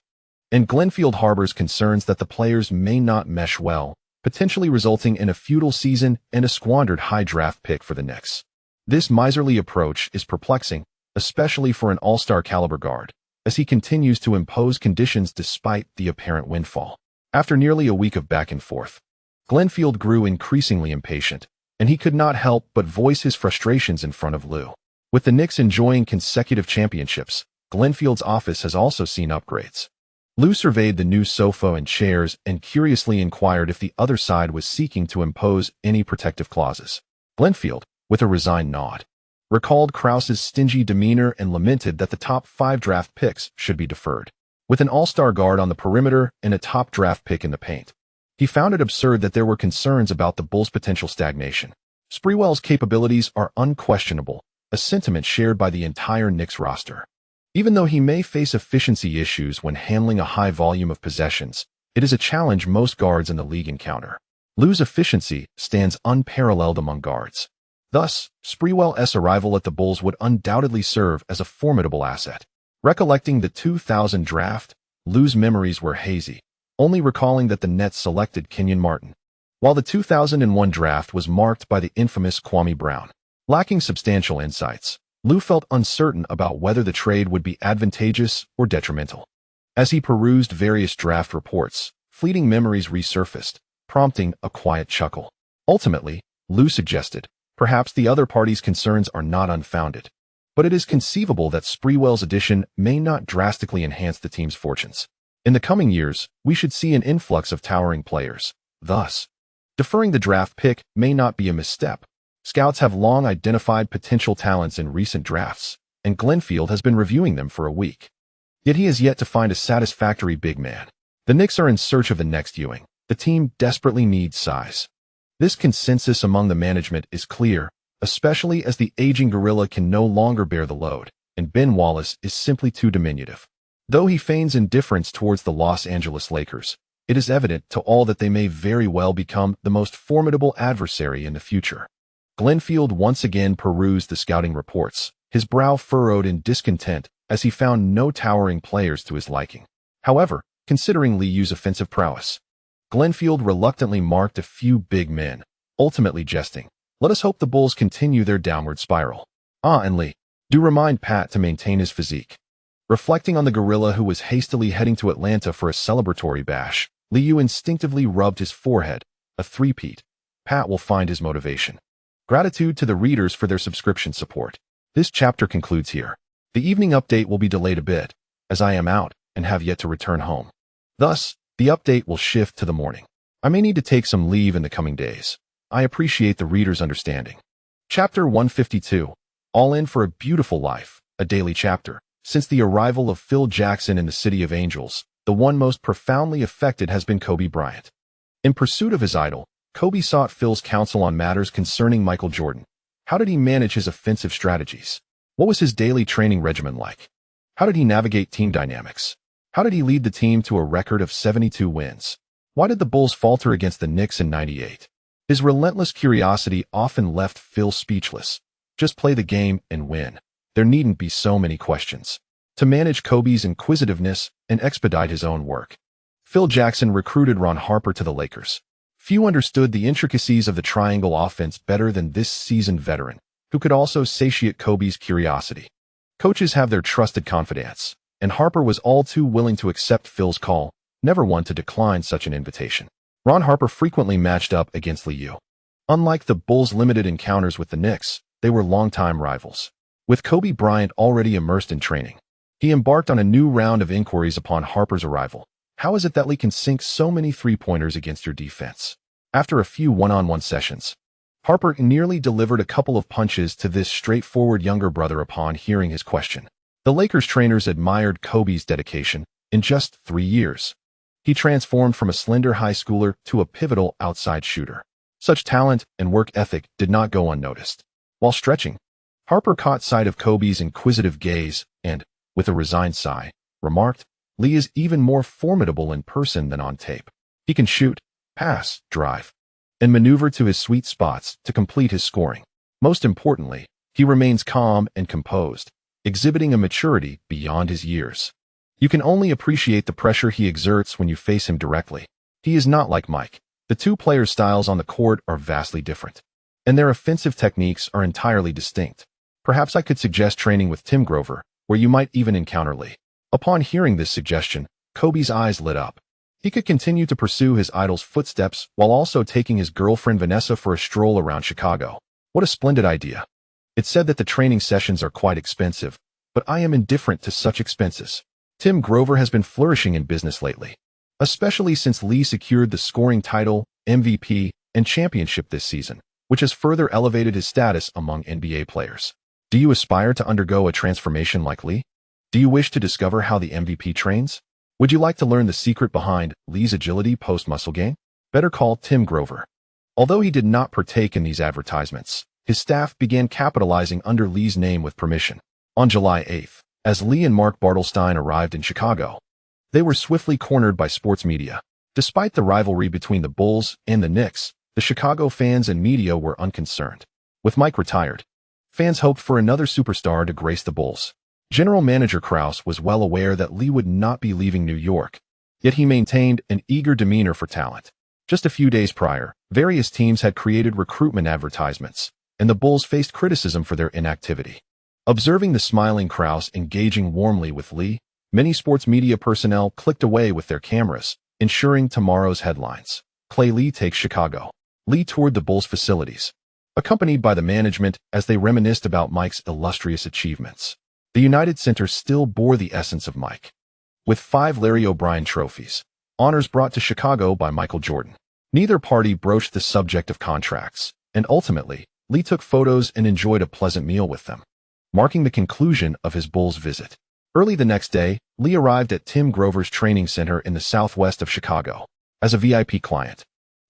[SPEAKER 1] and Glenfield harbors concerns that the players may not mesh well, potentially resulting in a futile season and a squandered high draft pick for the Knicks. This miserly approach is perplexing, especially for an all-star caliber guard, as he continues to impose conditions despite the apparent windfall. After nearly a week of back and forth, Glenfield grew increasingly impatient, and he could not help but voice his frustrations in front of Lou. With the Knicks enjoying consecutive championships, Glenfield's office has also seen upgrades. Lou surveyed the new sofa and chairs and curiously inquired if the other side was seeking to impose any protective clauses. Glenfield, with a resigned nod, recalled Krause's stingy demeanor and lamented that the top 5 draft picks should be deferred. With an all-star guard on the perimeter and a top draft pick in the paint, he found it absurd that there were concerns about the Bulls' potential stagnation. Sprewell's capabilities are unquestionable, a sentiment shared by the entire Knicks roster. Even though he may face efficiency issues when handling a high volume of possessions, it is a challenge most guards in the league encounter. Lou's efficiency stands unparalleled among guards. Thus, Sprewell's arrival at the Bulls would undoubtedly serve as a formidable asset. Recollecting the 2000 draft, Lou's memories were hazy, only recalling that the Nets selected Kenyon Martin, while the 2001 draft was marked by the infamous Kwame Brown. Lacking substantial insights, Lou felt uncertain about whether the trade would be advantageous or detrimental. As he perused various draft reports, fleeting memories resurfaced, prompting a quiet chuckle. Ultimately, Lou suggested, perhaps the other party's concerns are not unfounded, but it is conceivable that Sprewell's addition may not drastically enhance the team's fortunes. In the coming years, we should see an influx of towering players. Thus, deferring the draft pick may not be a misstep. Scouts have long identified potential talents in recent drafts, and Glenfield has been reviewing them for a week. Yet he has yet to find a satisfactory big man. The Knicks are in search of the next Ewing. The team desperately needs size. This consensus among the management is clear, especially as the aging gorilla can no longer bear the load. and Ben Wallace is simply too diminutive. Though he feigns indifference towards the Los Angeles Lakers, it is evident to all that they may very well become the most formidable adversary in the future. Glenfield once again perused the scouting reports, his brow furrowed in discontent as he found no towering players to his liking. However, considering Liu's offensive prowess, Glenfield reluctantly marked a few big men, ultimately jesting, "Let us hope the Bulls continue their downward spiral." And Lee, do remind Pat to maintain his physique. Reflecting on the gorilla who was hastily heading to Atlanta for a celebratory bash, Liu instinctively rubbed his forehead. A three-peat. Pat will find his motivation. Gratitude to the readers for their subscription support. This chapter concludes here. The evening update will be delayed a bit, as I am out and have yet to return home. Thus, the update will shift to the morning. I may need to take some leave in the coming days. I appreciate the reader's understanding. Chapter 152. All in for a beautiful life, a daily chapter. Since the arrival of Phil Jackson in the City of Angels, the one most profoundly affected has been Kobe Bryant. In pursuit of his idol, Kobe sought Phil's counsel on matters concerning Michael Jordan. How did he manage his offensive strategies? What was his daily training regimen like? How did he navigate team dynamics? How did he lead the team to a record of 72 wins? Why did the Bulls falter against the Knicks in '98? His relentless curiosity often left Phil speechless. Just play the game and win. There needn't be so many questions. To manage Kobe's inquisitiveness and expedite his own work, Phil Jackson recruited Ron Harper to the Lakers. Few understood the intricacies of the triangle offense better than this seasoned veteran, who could also satiate Kobe's curiosity. Coaches have their trusted confidants, and Harper was all too willing to accept Phil's call, never one to decline such an invitation. Ron Harper frequently matched up against Liu. Unlike the Bulls' limited encounters with the Knicks, they were longtime rivals. With Kobe Bryant already immersed in training, he embarked on a new round of inquiries upon Harper's arrival. How is it that Lee can sink so many three-pointers against your defense? After a few one-on-one sessions, Harper nearly delivered a couple of punches to this straightforward younger brother upon hearing his question. The Lakers trainers admired Kobe's dedication. In just 3 years, he transformed from a slender high schooler to a pivotal outside shooter. Such talent and work ethic did not go unnoticed. While stretching, Harper caught sight of Kobe's inquisitive gaze and, with a resigned sigh, remarked, "Lee is even more formidable in person than on tape. He can shoot, pass, drive, and maneuver to his sweet spots to complete his scoring. Most importantly, he remains calm and composed, exhibiting a maturity beyond his years. You can only appreciate the pressure he exerts when you face him directly. He is not like Mike. The two players' styles on the court are vastly different, and their offensive techniques are entirely distinct. Perhaps I could suggest training with Tim Grover, where you might even encounter Lee." Upon hearing this suggestion, Kobe's eyes lit up. He could continue to pursue his idol's footsteps while also taking his girlfriend Vanessa for a stroll around Chicago. What a splendid idea. It's said that the training sessions are quite expensive, but I am indifferent to such expenses. Tim Grover has been flourishing in business lately, especially since Lee secured the scoring title, MVP, and championship this season, which has further elevated his status among NBA players. Do you aspire to undergo a transformation like Lee? Do you wish to discover how the MVP trains? Would you like to learn the secret behind Lee's agility post-muscle gain? Better call Tim Grover. Although he did not partake in these advertisements, his staff began capitalizing under Lee's name with permission. On July 8th, as Lee and Mark Bartelstein arrived in Chicago, they were swiftly cornered by sports media. Despite the rivalry between the Bulls and the Knicks, the Chicago fans and media were unconcerned. With Mike retired, fans hoped for another superstar to grace the Bulls. General Manager Krause was well aware that Lee would not be leaving New York, yet he maintained an eager demeanor for talent. Just a few days prior, various teams had created recruitment advertisements, and the Bulls faced criticism for their inactivity. Observing the smiling Krause engaging warmly with Lee, many sports media personnel clicked away with their cameras, ensuring tomorrow's headlines. Clay Lee takes Chicago. Lee toured the Bulls' facilities, accompanied by the management as they reminisced about Mike's illustrious achievements. The United Center still bore the essence of Mike, with 5 Larry O'Brien trophies, honors brought to Chicago by Michael Jordan. Neither party broached the subject of contracts, and ultimately, Lee took photos and enjoyed a pleasant meal with them, marking the conclusion of his Bulls visit. Early the next day, Lee arrived at Tim Grover's training center in the southwest of Chicago. As a VIP client,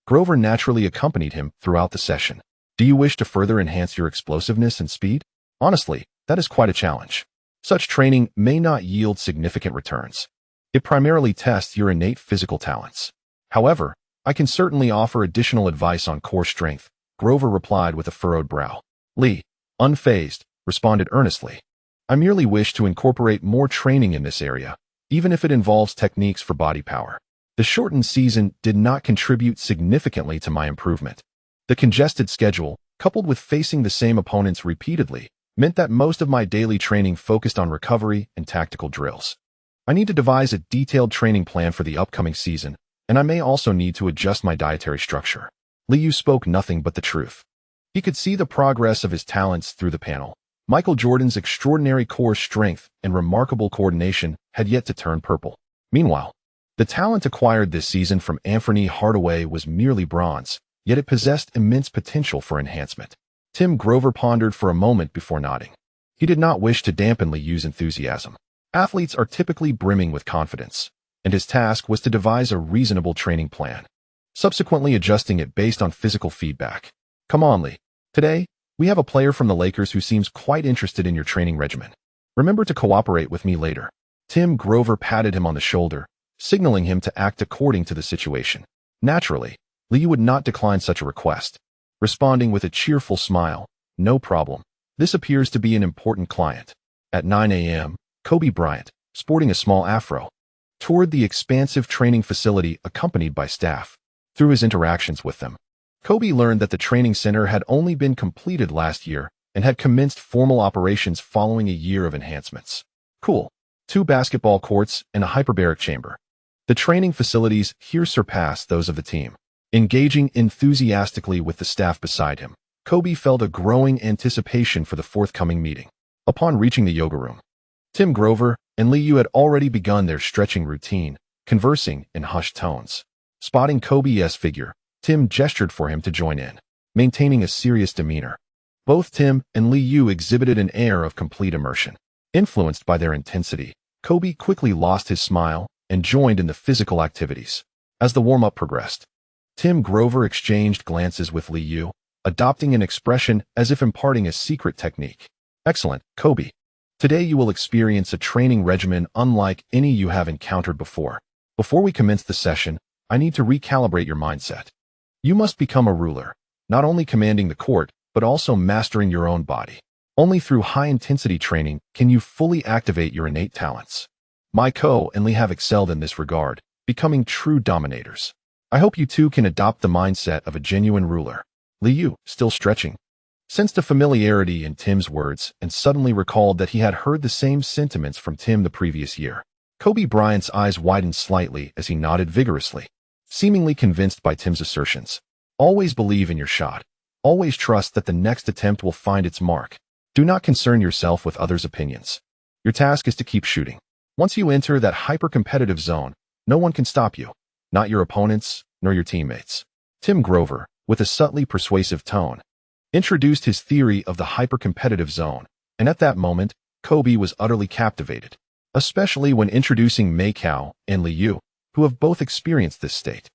[SPEAKER 1] Grover naturally accompanied him throughout the session. Do you wish to further enhance your explosiveness and speed? Honestly, that is quite a challenge. Such training may not yield significant returns. It primarily tests your innate physical talents. However, I can certainly offer additional advice on core strength, Grover replied with a furrowed brow. Lee, unfazed, responded earnestly. I merely wish to incorporate more training in this area, even if it involves techniques for body power. The shortened season did not contribute significantly to my improvement. The congested schedule, coupled with facing the same opponents repeatedly, meant that most of my daily training focused on recovery and tactical drills. I need to devise a detailed training plan for the upcoming season, and I may also need to adjust my dietary structure. Liu spoke nothing but the truth. He could see the progress of his talents through the panel. Michael Jordan's extraordinary core strength and remarkable coordination had yet to turn purple. Meanwhile, the talent acquired this season from Anthony Hardaway was merely bronze, yet it possessed immense potential for enhancement. Tim Grover pondered for a moment before nodding. He did not wish to dampen Liu's enthusiasm. Athletes are typically brimming with confidence, and his task was to devise a reasonable training plan, subsequently adjusting it based on physical feedback. Come on, Lee. Today, we have a player from the Lakers who seems quite interested in your training regimen. Remember to cooperate with me later. Tim Grover patted him on the shoulder, signaling him to act according to the situation. Naturally, Liu would not decline such a request, responding with a cheerful smile. No problem. This appears to be an important client. At 9 a.m., Kobe Bryant, sporting a small afro, toured the expansive training facility accompanied by staff. Through his interactions with them, Kobe learned that the training center had only been completed last year and had commenced formal operations following a year of enhancements. Cool. 2 basketball courts and a hyperbaric chamber. The training facilities here surpassed those of the team. Engaging enthusiastically with the staff beside him, Kobe felt a growing anticipation for the forthcoming meeting. Upon reaching the yoga room, Tim Grover and Liu had already begun their stretching routine, conversing in hushed tones. Spotting Kobe's figure, Tim gestured for him to join in, maintaining a serious demeanor. Both Tim and Liu exhibited an air of complete immersion. Influenced by their intensity, Kobe quickly lost his smile and joined in the physical activities. As the warm-up progressed, Tim Grover exchanged glances with Liu, adopting an expression as if imparting a secret technique. Excellent, Kobe. Today you will experience a training regimen unlike any you have encountered before. Before we commence the session, I need to recalibrate your mindset. You must become a ruler, not only commanding the court, but also mastering your own body. Only through high-intensity training can you fully activate your innate talents. My co and Lee have excelled in this regard, becoming true dominators. I hope you too can adopt the mindset of a genuine ruler. Liu, still stretching, sensed a familiarity in Tim's words and suddenly recalled that he had heard the same sentiments from Tim the previous year. Kobe Bryant's eyes widened slightly as he nodded vigorously, seemingly convinced by Tim's assertions. Always believe in your shot. Always trust that the next attempt will find its mark. Do not concern yourself with others' opinions. Your task is to keep shooting. Once you enter that hyper-competitive zone, no one can stop you, not your opponents, nor your teammates. Tim Grover, with a subtly persuasive tone, introduced his theory of the hyper-competitive zone, and at that moment, Kobe was utterly captivated, especially when introducing Makao and Liu, who have both experienced this state.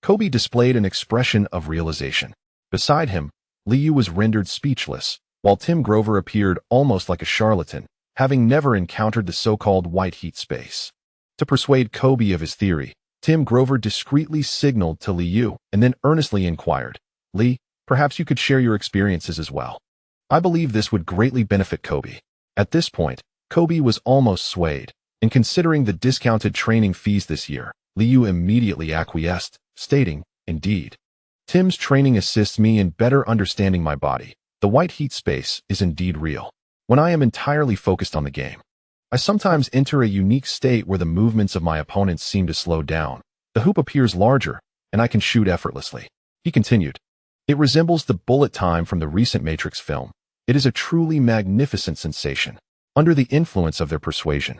[SPEAKER 1] Kobe displayed an expression of realization. Beside him, Liu was rendered speechless, while Tim Grover appeared almost like a charlatan, having never encountered the so-called white heat space. To persuade Kobe of his theory, Tim Grover discreetly signaled to Liu and then earnestly inquired, Lee, perhaps you could share your experiences as well. I believe this would greatly benefit Kobe. At this point, Kobe was almost swayed, and considering the discounted training fees this year, Liu immediately acquiesced, stating, indeed. Tim's training assists me in better understanding my body. The white heat space is indeed real. When I am entirely focused on the game, I sometimes enter a unique state where the movements of my opponents seem to slow down. The hoop appears larger, and I can shoot effortlessly. He continued. It resembles the bullet time from the recent Matrix film. It is a truly magnificent sensation. Under the influence of their persuasion,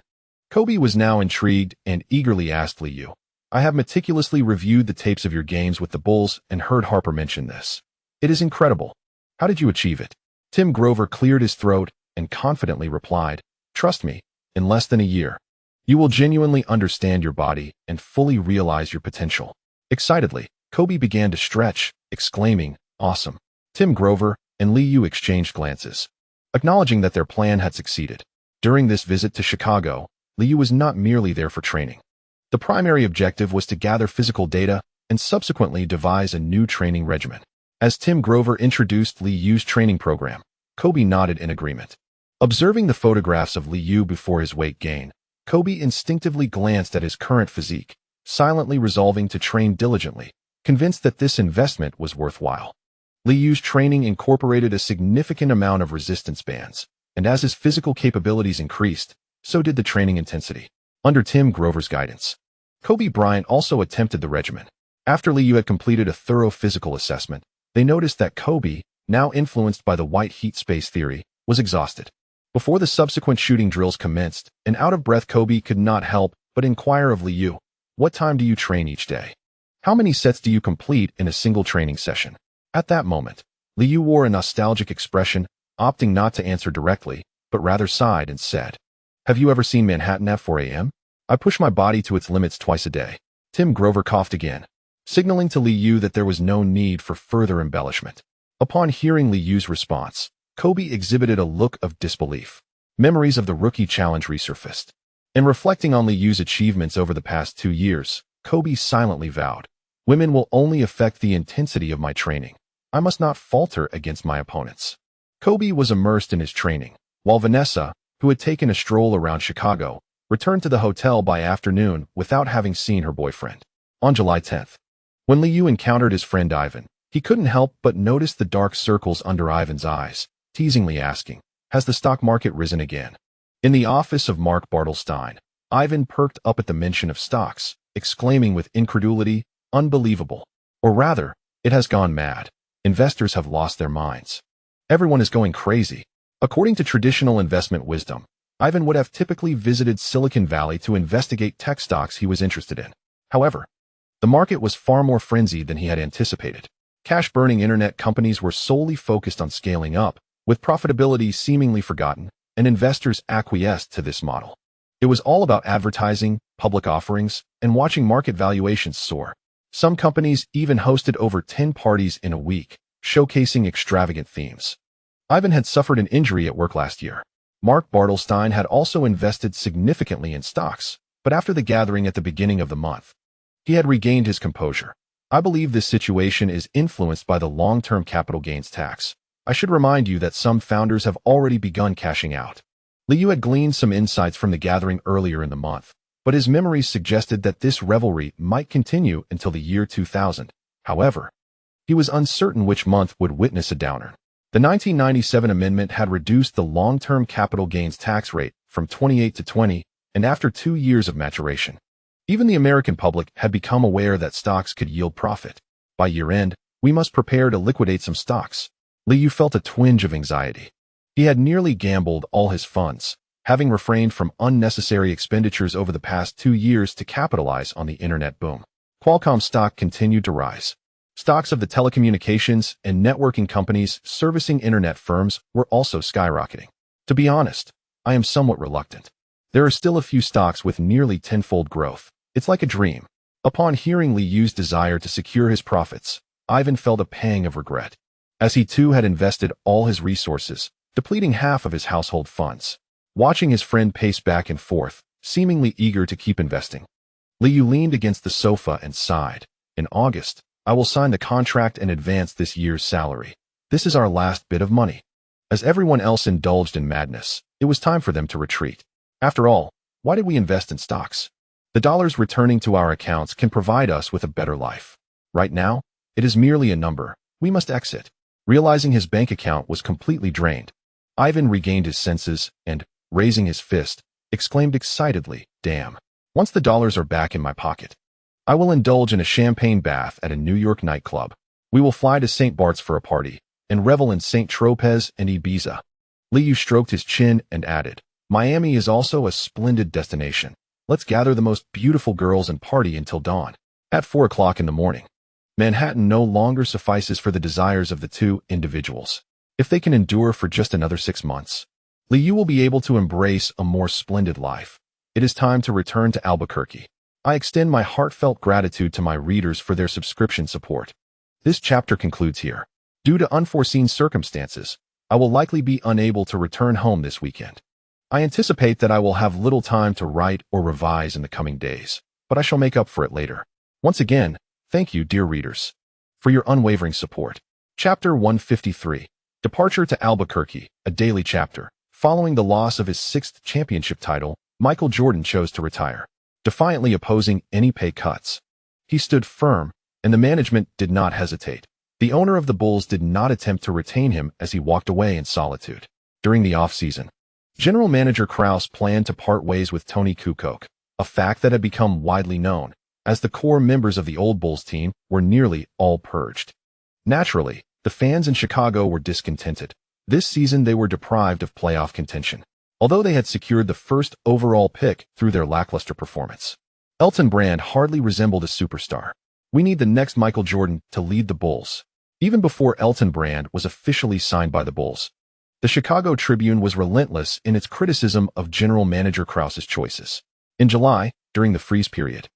[SPEAKER 1] Kobe was now intrigued and eagerly asked Liu, I have meticulously reviewed the tapes of your games with the Bulls and heard Harper mention this. It is incredible. How did you achieve it? Tim Grover cleared his throat and confidently replied, Trust me, in less than a year, you will genuinely understand your body and fully realize your potential. Excitedly, Kobe began to stretch, exclaiming, Awesome. Tim Grover and Liu exchanged glances, acknowledging that their plan had succeeded. During this visit to Chicago, Liu was not merely there for training. The primary objective was to gather physical data and subsequently devise a new training regimen. As Tim Grover introduced Liu's training program, Kobe nodded in agreement. Observing the photographs of Liu before his weight gain, Kobe instinctively glanced at his current physique, silently resolving to train diligently, convinced that this investment was worthwhile. Liu's training incorporated a significant amount of resistance bands, and as his physical capabilities increased, so did the training intensity. Under Tim Grover's guidance, Kobe Bryant also attempted the regimen. After Liu had completed a thorough physical assessment, they noticed that Kobe, now influenced by the white heat space theory, was exhausted. Before the subsequent shooting drills commenced, an out-of-breath Kobe could not help but inquire of Liu, "What time do you train each day? How many sets do you complete in a single training session?" At that moment, Liu wore a nostalgic expression, opting not to answer directly, but rather sighed and said, "Have you ever seen Manhattan at 4 a.m.? I push my body to its limits twice a day." Tim Grover coughed again, signaling to Liu that there was no need for further embellishment. Upon hearing Liu's response, Kobe exhibited a look of disbelief. Memories of the rookie challenge resurfaced. In reflecting on Liu's achievements over the past 2 years, Kobe silently vowed, "Women will only affect the intensity of my training. I must not falter against my opponents." Kobe was immersed in his training, while Vanessa, who had taken a stroll around Chicago, returned to the hotel by afternoon without having seen her boyfriend. On July 10th, when Liu encountered his friend Ivan, he couldn't help but notice the dark circles under Ivan's eyes, teasingly asking, "Has the stock market risen again?" In the office of Mark Bartelstein, Ivan perked up at the mention of stocks, exclaiming with incredulity, "Unbelievable. Or rather, it has gone mad. Investors have lost their minds. Everyone is going crazy." According to traditional investment wisdom, Ivan would have typically visited Silicon Valley to investigate tech stocks he was interested in. However, the market was far more frenzied than he had anticipated. Cash-burning internet companies were solely focused on scaling up, with profitability seemingly forgotten, and investors acquiesced to this model. It was all about advertising, public offerings, and watching market valuations soar. Some companies even hosted over 10 parties in a week, showcasing extravagant themes. Ivan had suffered an injury at work last year. Mark Bartelstein had also invested significantly in stocks, but after the gathering at the beginning of the month, he had regained his composure. "I believe this situation is influenced by the long-term capital gains tax. I should remind you that some founders have already begun cashing out." Liu had gleaned some insights from the gathering earlier in the month, but his memories suggested that this revelry might continue until the year 2000. However, he was uncertain which month would witness a downer. The 1997 amendment had reduced the long-term capital gains tax rate from 28 to 20, and after 2 years of maturation, even the American public had become aware that stocks could yield profit. By year-end, we must prepare to liquidate some stocks. Liu felt a twinge of anxiety. He had nearly gambled all his funds, having refrained from unnecessary expenditures over the past 2 years to capitalize on the internet boom. Qualcomm stock continued to rise. Stocks of the telecommunications and networking companies servicing internet firms were also skyrocketing. To be honest, I am somewhat reluctant. There are still a few stocks with nearly tenfold growth. It's like a dream. Upon hearing Liu's desire to secure his profits, Ivan felt a pang of regret, as he too had invested all his resources, depleting half of his household funds. Watching his friend pace back and forth, seemingly eager to keep investing, Liu leaned against the sofa and sighed. "In August, I will sign the contract and advance this year's salary. This is our last bit of money." As everyone else indulged in madness, it was time for them to retreat. After all, why did we invest in stocks? The dollars returning to our accounts can provide us with a better life. Right now, it is merely a number. We must exit. Realizing his bank account was completely drained, Ivan regained his senses and, raising his fist, exclaimed excitedly, "Damn. Once the dollars are back in my pocket, I will indulge in a champagne bath at a New York nightclub. We will fly to St. Bart's for a party, and revel in St. Tropez and Ibiza." Liu stroked his chin and added, "Miami is also a splendid destination. Let's gather the most beautiful girls and party until dawn." At 4 o'clock in the morning, Manhattan no longer suffices for the desires of the two individuals. If they can endure for just another 6 months, Liu will be able to embrace a more splendid life. It is time to return to Albuquerque. I extend my heartfelt gratitude to my readers for their subscription support. This chapter concludes here. Due to unforeseen circumstances, I will likely be unable to return home this weekend. I anticipate that I will have little time to write or revise in the coming days, but I shall make up for it later. Once again, thank you, dear readers, for your unwavering support. Chapter 153. Departure to Albuquerque, a daily chapter. Following the loss of his sixth championship title, Michael Jordan chose to retire, defiantly opposing any pay cuts. He stood firm, and the management did not hesitate. The owner of the Bulls did not attempt to retain him as he walked away in solitude. During the offseason, General Manager Krause planned to part ways with Tony Kukoc, a fact that had become widely known, as the core members of the old Bulls team were nearly all purged. Naturally, the fans in Chicago were discontented. This season they were deprived of playoff contention, although they had secured the first overall pick through their lackluster performance. Elton Brand hardly resembled a superstar. We need the next Michael Jordan to lead the Bulls. Even before Elton Brand was officially signed by the Bulls, the Chicago Tribune was relentless in its criticism of General Manager Krause's choices. In July, during the freeze period,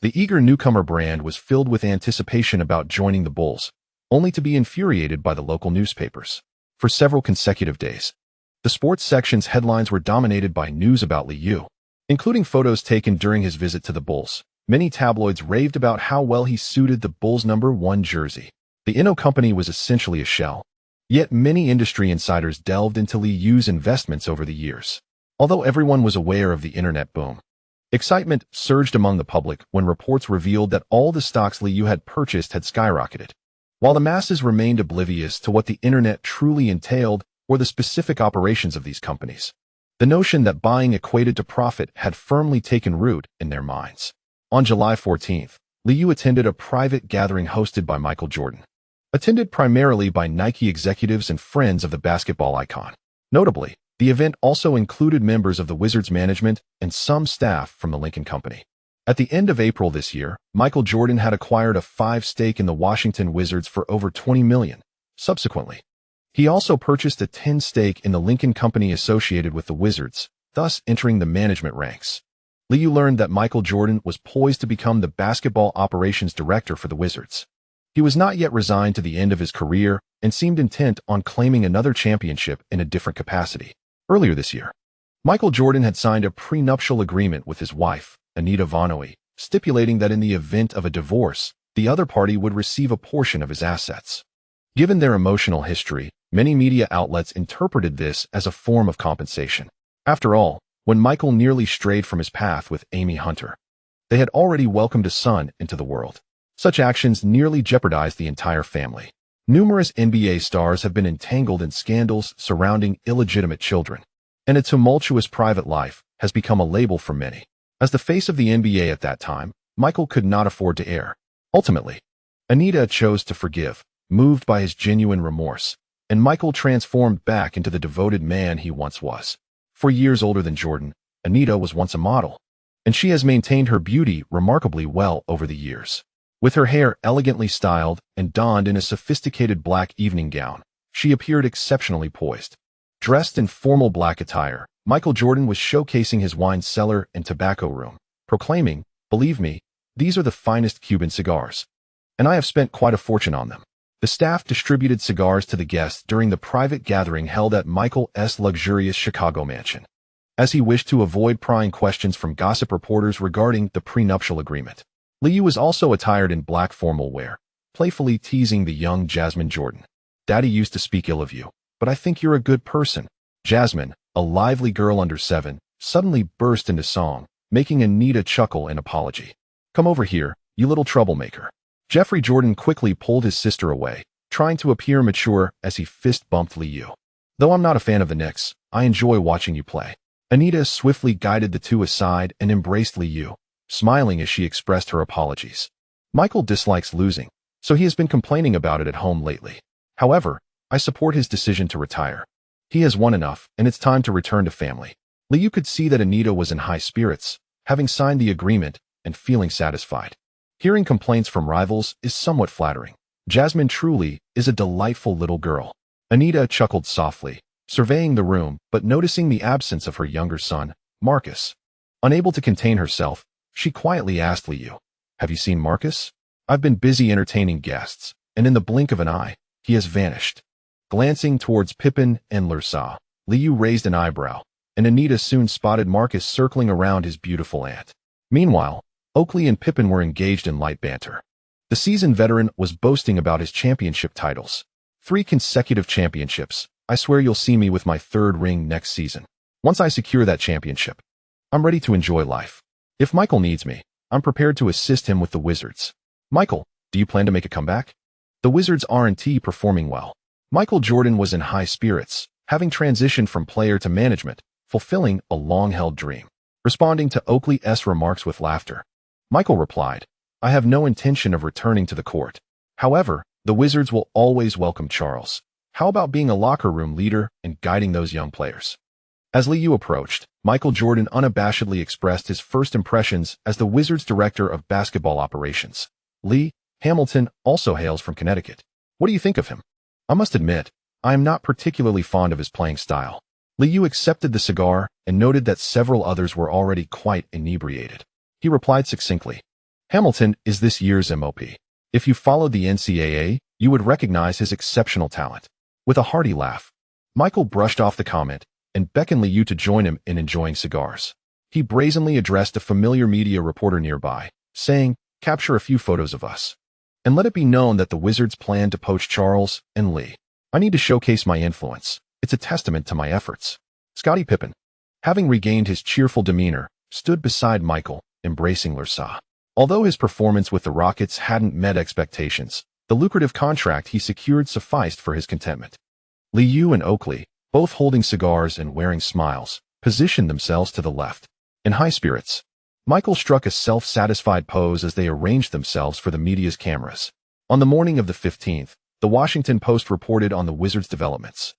[SPEAKER 1] the eager newcomer Brand was filled with anticipation about joining the Bulls, only to be infuriated by the local newspapers. For several consecutive days, the sports section's headlines were dominated by news about Liu, including photos taken during his visit to the Bulls. Many tabloids raved about how well he suited the Bulls' #1 jersey. The Inno company was essentially a shell. Yet many industry insiders delved into Liu's investments over the years. Although everyone was aware of the internet boom, excitement surged among the public when reports revealed that all the stocks Liu had purchased had skyrocketed. While the masses remained oblivious to what the internet truly entailed or the specific operations of these companies, the notion that buying equated to profit had firmly taken root in their minds. On July 14th, Liu attended a private gathering hosted by Michael Jordan, attended primarily by Nike executives and friends of the basketball icon. Notably, the event also included members of the Wizards management and some staff from the Lincoln Company. At the end of April this year, Michael Jordan had acquired a 5% stake in the Washington Wizards for over $20 million. Subsequently, he also purchased a 10% stake in the Lincoln Company associated with the Wizards, thus entering the management ranks. Liu learned that Michael Jordan was poised to become the basketball operations director for the Wizards. He was not yet resigned to the end of his career and seemed intent on claiming another championship in a different capacity. Earlier this year, Michael Jordan had signed a prenuptial agreement with his wife, Anita Vanoi, stipulating that in the event of a divorce, the other party would receive a portion of his assets. Given their emotional history, many media outlets interpreted this as a form of compensation. After all, when Michael nearly strayed from his path with Amy Hunter, they had already welcomed a son into the world. Such actions nearly jeopardized the entire family. Numerous NBA stars have been entangled in scandals surrounding illegitimate children, and a tumultuous private life has become a label for many. As the face of the NBA at that time, Michael could not afford to err. Ultimately, Anita chose to forgive, moved by his genuine remorse, and Michael transformed back into the devoted man he once was. 4 years older than Jordan, Anita was once a model, and she has maintained her beauty remarkably well over the years. With her hair elegantly styled and donned in a sophisticated black evening gown, she appeared exceptionally poised. Dressed in formal black attire, Michael Jordan was showcasing his wine cellar and tobacco room, proclaiming, "Believe me, these are the finest Cuban cigars, and I have spent quite a fortune on them." The staff distributed cigars to the guests during the private gathering held at Michael's luxurious Chicago mansion, as he wished to avoid prying questions from gossip reporters regarding the prenuptial agreement. Liu was also attired in black formal wear, playfully teasing the young Jasmine Jordan. "Daddy used to speak ill of you, but I think you're a good person." Jasmine, a lively girl under 7, suddenly burst into song, making Anita chuckle in apology. "Come over here, you little troublemaker." Jeffrey Jordan quickly pulled his sister away, trying to appear mature as he fist-bumped Liu. "Though I'm not a fan of the Knicks, I enjoy watching you play." Anita swiftly guided the two aside and embraced Liu, smiling as she expressed her apologies. Michael dislikes losing, so he has been complaining about it at home lately. However, I support his decision to retire. He has won enough, and it's time to return to family. Liu could see that Anita was in high spirits, having signed the agreement and feeling satisfied. Hearing complaints from rivals is somewhat flattering. Jasmine truly is a delightful little girl. Anita chuckled softly, surveying the room but noticing the absence of her younger son, Marcus. Unable to contain herself, she quietly asked Liu, "Have you seen Marcus?" "I've been busy entertaining guests, and in the blink of an eye, he has vanished." Glancing towards Pippin and Lursa, Liu raised an eyebrow, and Anita soon spotted Marcus circling around his beautiful aunt. Meanwhile, Oakley and Pippen were engaged in light banter. The seasoned veteran was boasting about his championship titles. 3 consecutive championships. I swear you'll see me with my 3rd ring next season. Once I secure that championship, I'm ready to enjoy life. If Michael needs me, I'm prepared to assist him with the Wizards. Michael, do you plan to make a comeback? The Wizards aren't performing well. Michael Jordan was in high spirits, having transitioned from player to management, fulfilling a long-held dream. Responding to Oakley's remarks with laughter, Michael replied, I have no intention of returning to the court. However, the Wizards will always welcome Charles. How about being a locker room leader and guiding those young players? As Liu approached, Michael Jordan unabashedly expressed his first impressions as the Wizards' director of basketball operations. Lee Hamilton also hails from Connecticut. What do you think of him? I must admit, I am not particularly fond of his playing style. Liu accepted the cigar and noted that several others were already quite inebriated. He replied succinctly, Hamilton is this year's MOP. If you followed the NCAA, you would recognize his exceptional talent. With a hearty laugh, Michael brushed off the comment and beckoned Liu to join him in enjoying cigars. He brazenly addressed a familiar media reporter nearby, saying, capture a few photos of us. And let it be known that the Wizards plan to poach Charles and Lee. I need to showcase my influence. It's a testament to my efforts. Scottie Pippen, having regained his cheerful demeanor, stood beside Michael, embracing Lursa. Although his performance with the Rockets hadn't met expectations, the lucrative contract he secured sufficed for his contentment. Liu and Oakley, both holding cigars and wearing smiles, positioned themselves to the left. In high spirits, Michael struck a self-satisfied pose as they arranged themselves for the media's cameras. On the morning of the 15th, the Washington Post reported on the Wizards' developments,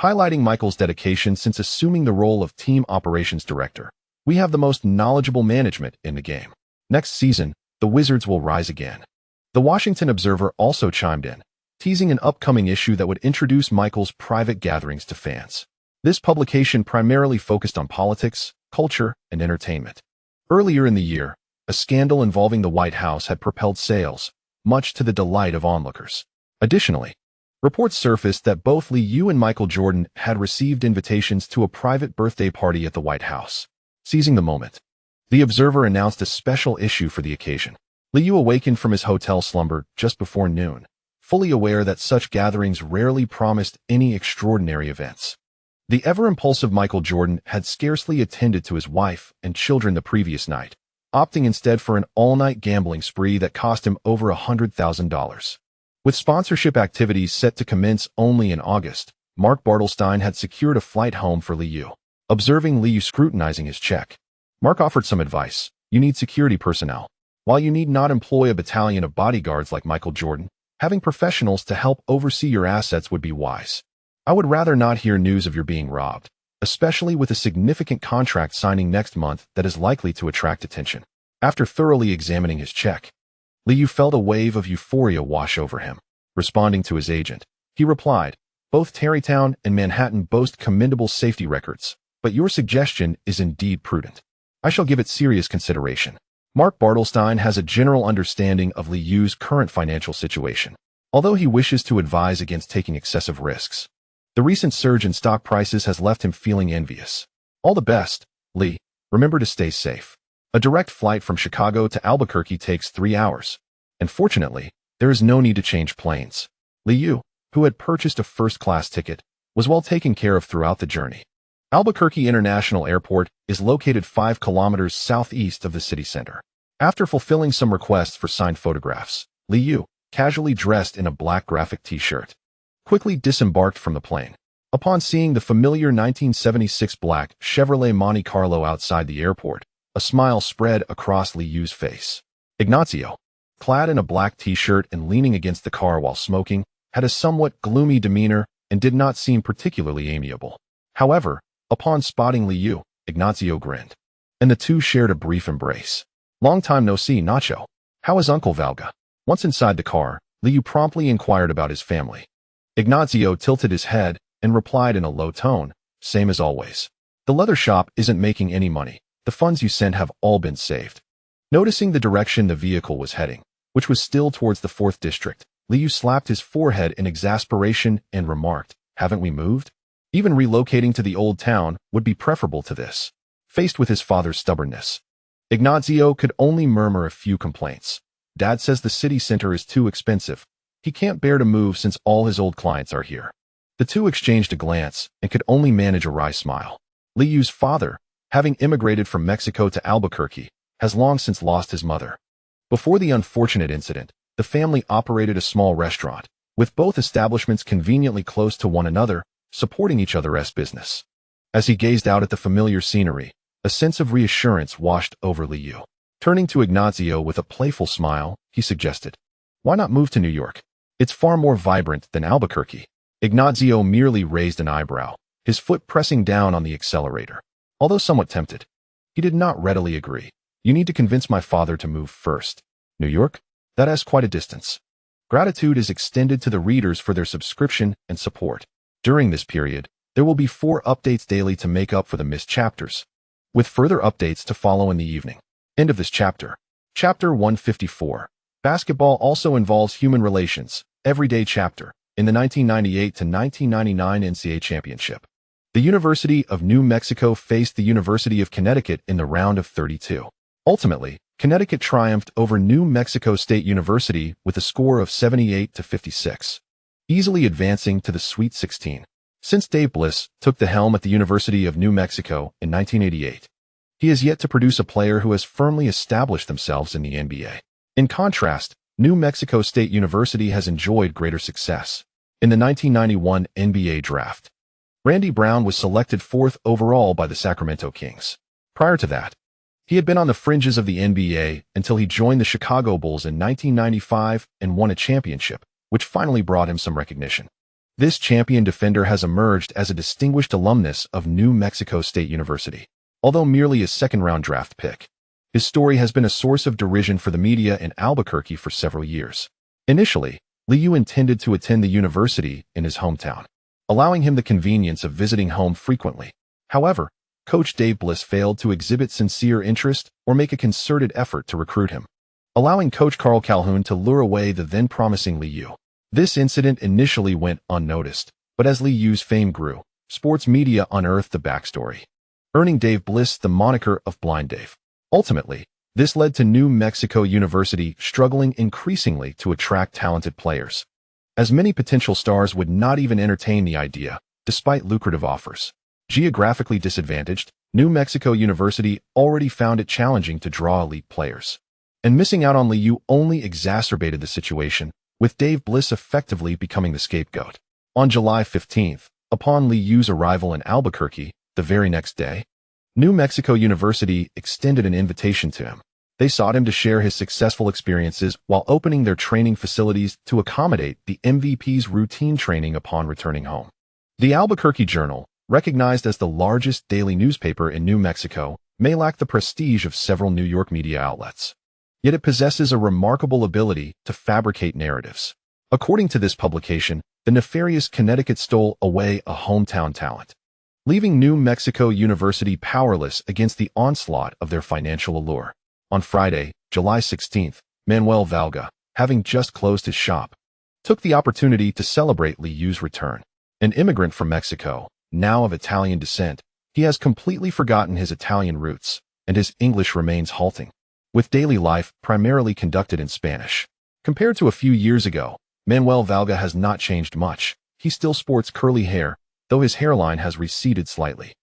[SPEAKER 1] highlighting Michael's dedication since assuming the role of team operations director. We have the most knowledgeable management in the game. Next season, the Wizards will rise again. The Washington Observer also chimed in, teasing an upcoming issue that would introduce Michael's private gatherings to fans. This publication primarily focused on politics, culture, and entertainment. Earlier in the year, a scandal involving the White House had propelled sales, much to the delight of onlookers. Additionally, reports surfaced that both Liu and Michael Jordan had received invitations to a private birthday party at the White House. Seizing the moment, the Observer announced a special issue for the occasion. Liu awakened from his hotel slumber just before noon, fully aware that such gatherings rarely promised any extraordinary events. The ever-impulsive Michael Jordan had scarcely attended to his wife and children the previous night, opting instead for an all-night gambling spree that cost him over $100,000. With sponsorship activities set to commence only in August, Mark Bartelstein had secured a flight home for Liu. Observing Liu scrutinizing his check, Mark offered some advice. You need security personnel. While you need not employ a battalion of bodyguards like Michael Jordan, having professionals to help oversee your assets would be wise. I would rather not hear news of your being robbed, especially with a significant contract signing next month that is likely to attract attention. After thoroughly examining his check, Liu felt a wave of euphoria wash over him. Responding to his agent, he replied, both Tarrytown and Manhattan boast commendable safety records, but your suggestion is indeed prudent. I shall give it serious consideration. Mark Bartelstein has a general understanding of Liu's current financial situation, although he wishes to advise against taking excessive risks. The recent surge in stock prices has left him feeling envious. All the best, Lee. Remember to stay safe. A direct flight from Chicago to Albuquerque takes 3 hours, and fortunately, there is no need to change planes. Liu, who had purchased a first-class ticket, was well taken care of throughout the journey. Albuquerque International Airport is located 5 kilometers southeast of the city center. After fulfilling some requests for signed photographs, Liu, casually dressed in a black graphic t-shirt, quickly disembarked from the plane. Upon seeing the familiar 1976 black Chevrolet Monte Carlo outside the airport, a smile spread across Liu's face. Ignacio, clad in a black t-shirt and leaning against the car while smoking, had a somewhat gloomy demeanor and did not seem particularly amiable. However, upon spotting Liu, Ignacio grinned, and the two shared a brief embrace. Long time no see, Nacho. How is Uncle Valga? Once inside the car, Liu promptly inquired about his family. Ignacio tilted his head and replied in a low tone, same as always. The leather shop isn't making any money. The funds you sent have all been saved. Noticing the direction the vehicle was heading, which was still towards the 4th district, Liu slapped his forehead in exasperation and remarked, haven't we moved? Even relocating to the old town would be preferable to this. Faced with his father's stubbornness, Ignazio could only murmur a few complaints. Dad says the city center is too expensive. He can't bear to move since all his old clients are here. The two exchanged a glance and could only manage a wry smile. Liu's father, having immigrated from Mexico to Albuquerque, has long since lost his mother. Before the unfortunate incident, the family operated a small restaurant, with both establishments conveniently close to one another, supporting each other's business. As he gazed out at the familiar scenery, a sense of reassurance washed over Liu. Turning to Ignazio with a playful smile, he suggested, "Why not move to New York? It's far more vibrant than Albuquerque." Ignazio merely raised an eyebrow, his foot pressing down on the accelerator. Although somewhat tempted, he did not readily agree. "You need to convince my father to move first. New York? That has quite a distance." Gratitude is extended to the readers for their subscription and support. During this period, there will be 4 updates daily to make up for the missed chapters, with further updates to follow in the evening. End of this chapter. Chapter 154. Basketball also involves human relations. Everyday chapter. In the 1998 to 1999 NCAA Championship, the University of New Mexico faced the University of Connecticut in the round of 32. Ultimately, Connecticut triumphed over New Mexico State University with a score of 78 to 56, easily advancing to the Sweet 16. Since Dave Bliss took the helm at the University of New Mexico in 1988, he has yet to produce a player who has firmly established themselves in the NBA. In contrast, New Mexico State University has enjoyed greater success. In the 1991 NBA draft, Randy Brown was selected 4th overall by the Sacramento Kings. Prior to that, he had been on the fringes of the NBA until he joined the Chicago Bulls in 1995 and won a championship, which finally brought him some recognition. This champion defender has emerged as a distinguished alumnus of New Mexico State University. Although merely a second-round draft pick, his story has been a source of derision for the media in Albuquerque for several years. Initially, Liu intended to attend the university in his hometown, allowing him the convenience of visiting home frequently. However, Coach Dave Bliss failed to exhibit sincere interest or make a concerted effort to recruit him, allowing Coach Carl Calhoun to lure away the then-promising Liu. This incident initially went unnoticed, but as Liu's fame grew, sports media unearthed the backstory, earning Dave Bliss the moniker of Blind Dave. Ultimately, this led to New Mexico University struggling increasingly to attract talented players, as many potential stars would not even entertain the idea, despite lucrative offers. Geographically disadvantaged, New Mexico University already found it challenging to draw elite players, and missing out on Liu only exacerbated the situation, with Dave Bliss effectively becoming the scapegoat. On July 15th, upon Liu's arrival in Albuquerque, the very next day, New Mexico University extended an invitation to him. They sought him to share his successful experiences while opening their training facilities to accommodate the MVP's routine training upon returning home. The Albuquerque Journal, recognized as the largest daily newspaper in New Mexico, may lack the prestige of several New York media outlets. Yet it possesses a remarkable ability to fabricate narratives. According to this publication, the nefarious Connecticut stole away a hometown talent, leaving New Mexico University powerless against the onslaught of their financial allure. On Friday, July 16th, Manuel Valga, having just closed his shop, took the opportunity to celebrate Liu's return. An immigrant from Mexico, now of Italian descent, he has completely forgotten his Italian roots, and his English remains halting, with daily life primarily conducted in Spanish. Compared to a few years ago, Manuel Valga has not changed much. He still sports curly hair, though his hairline has receded slightly.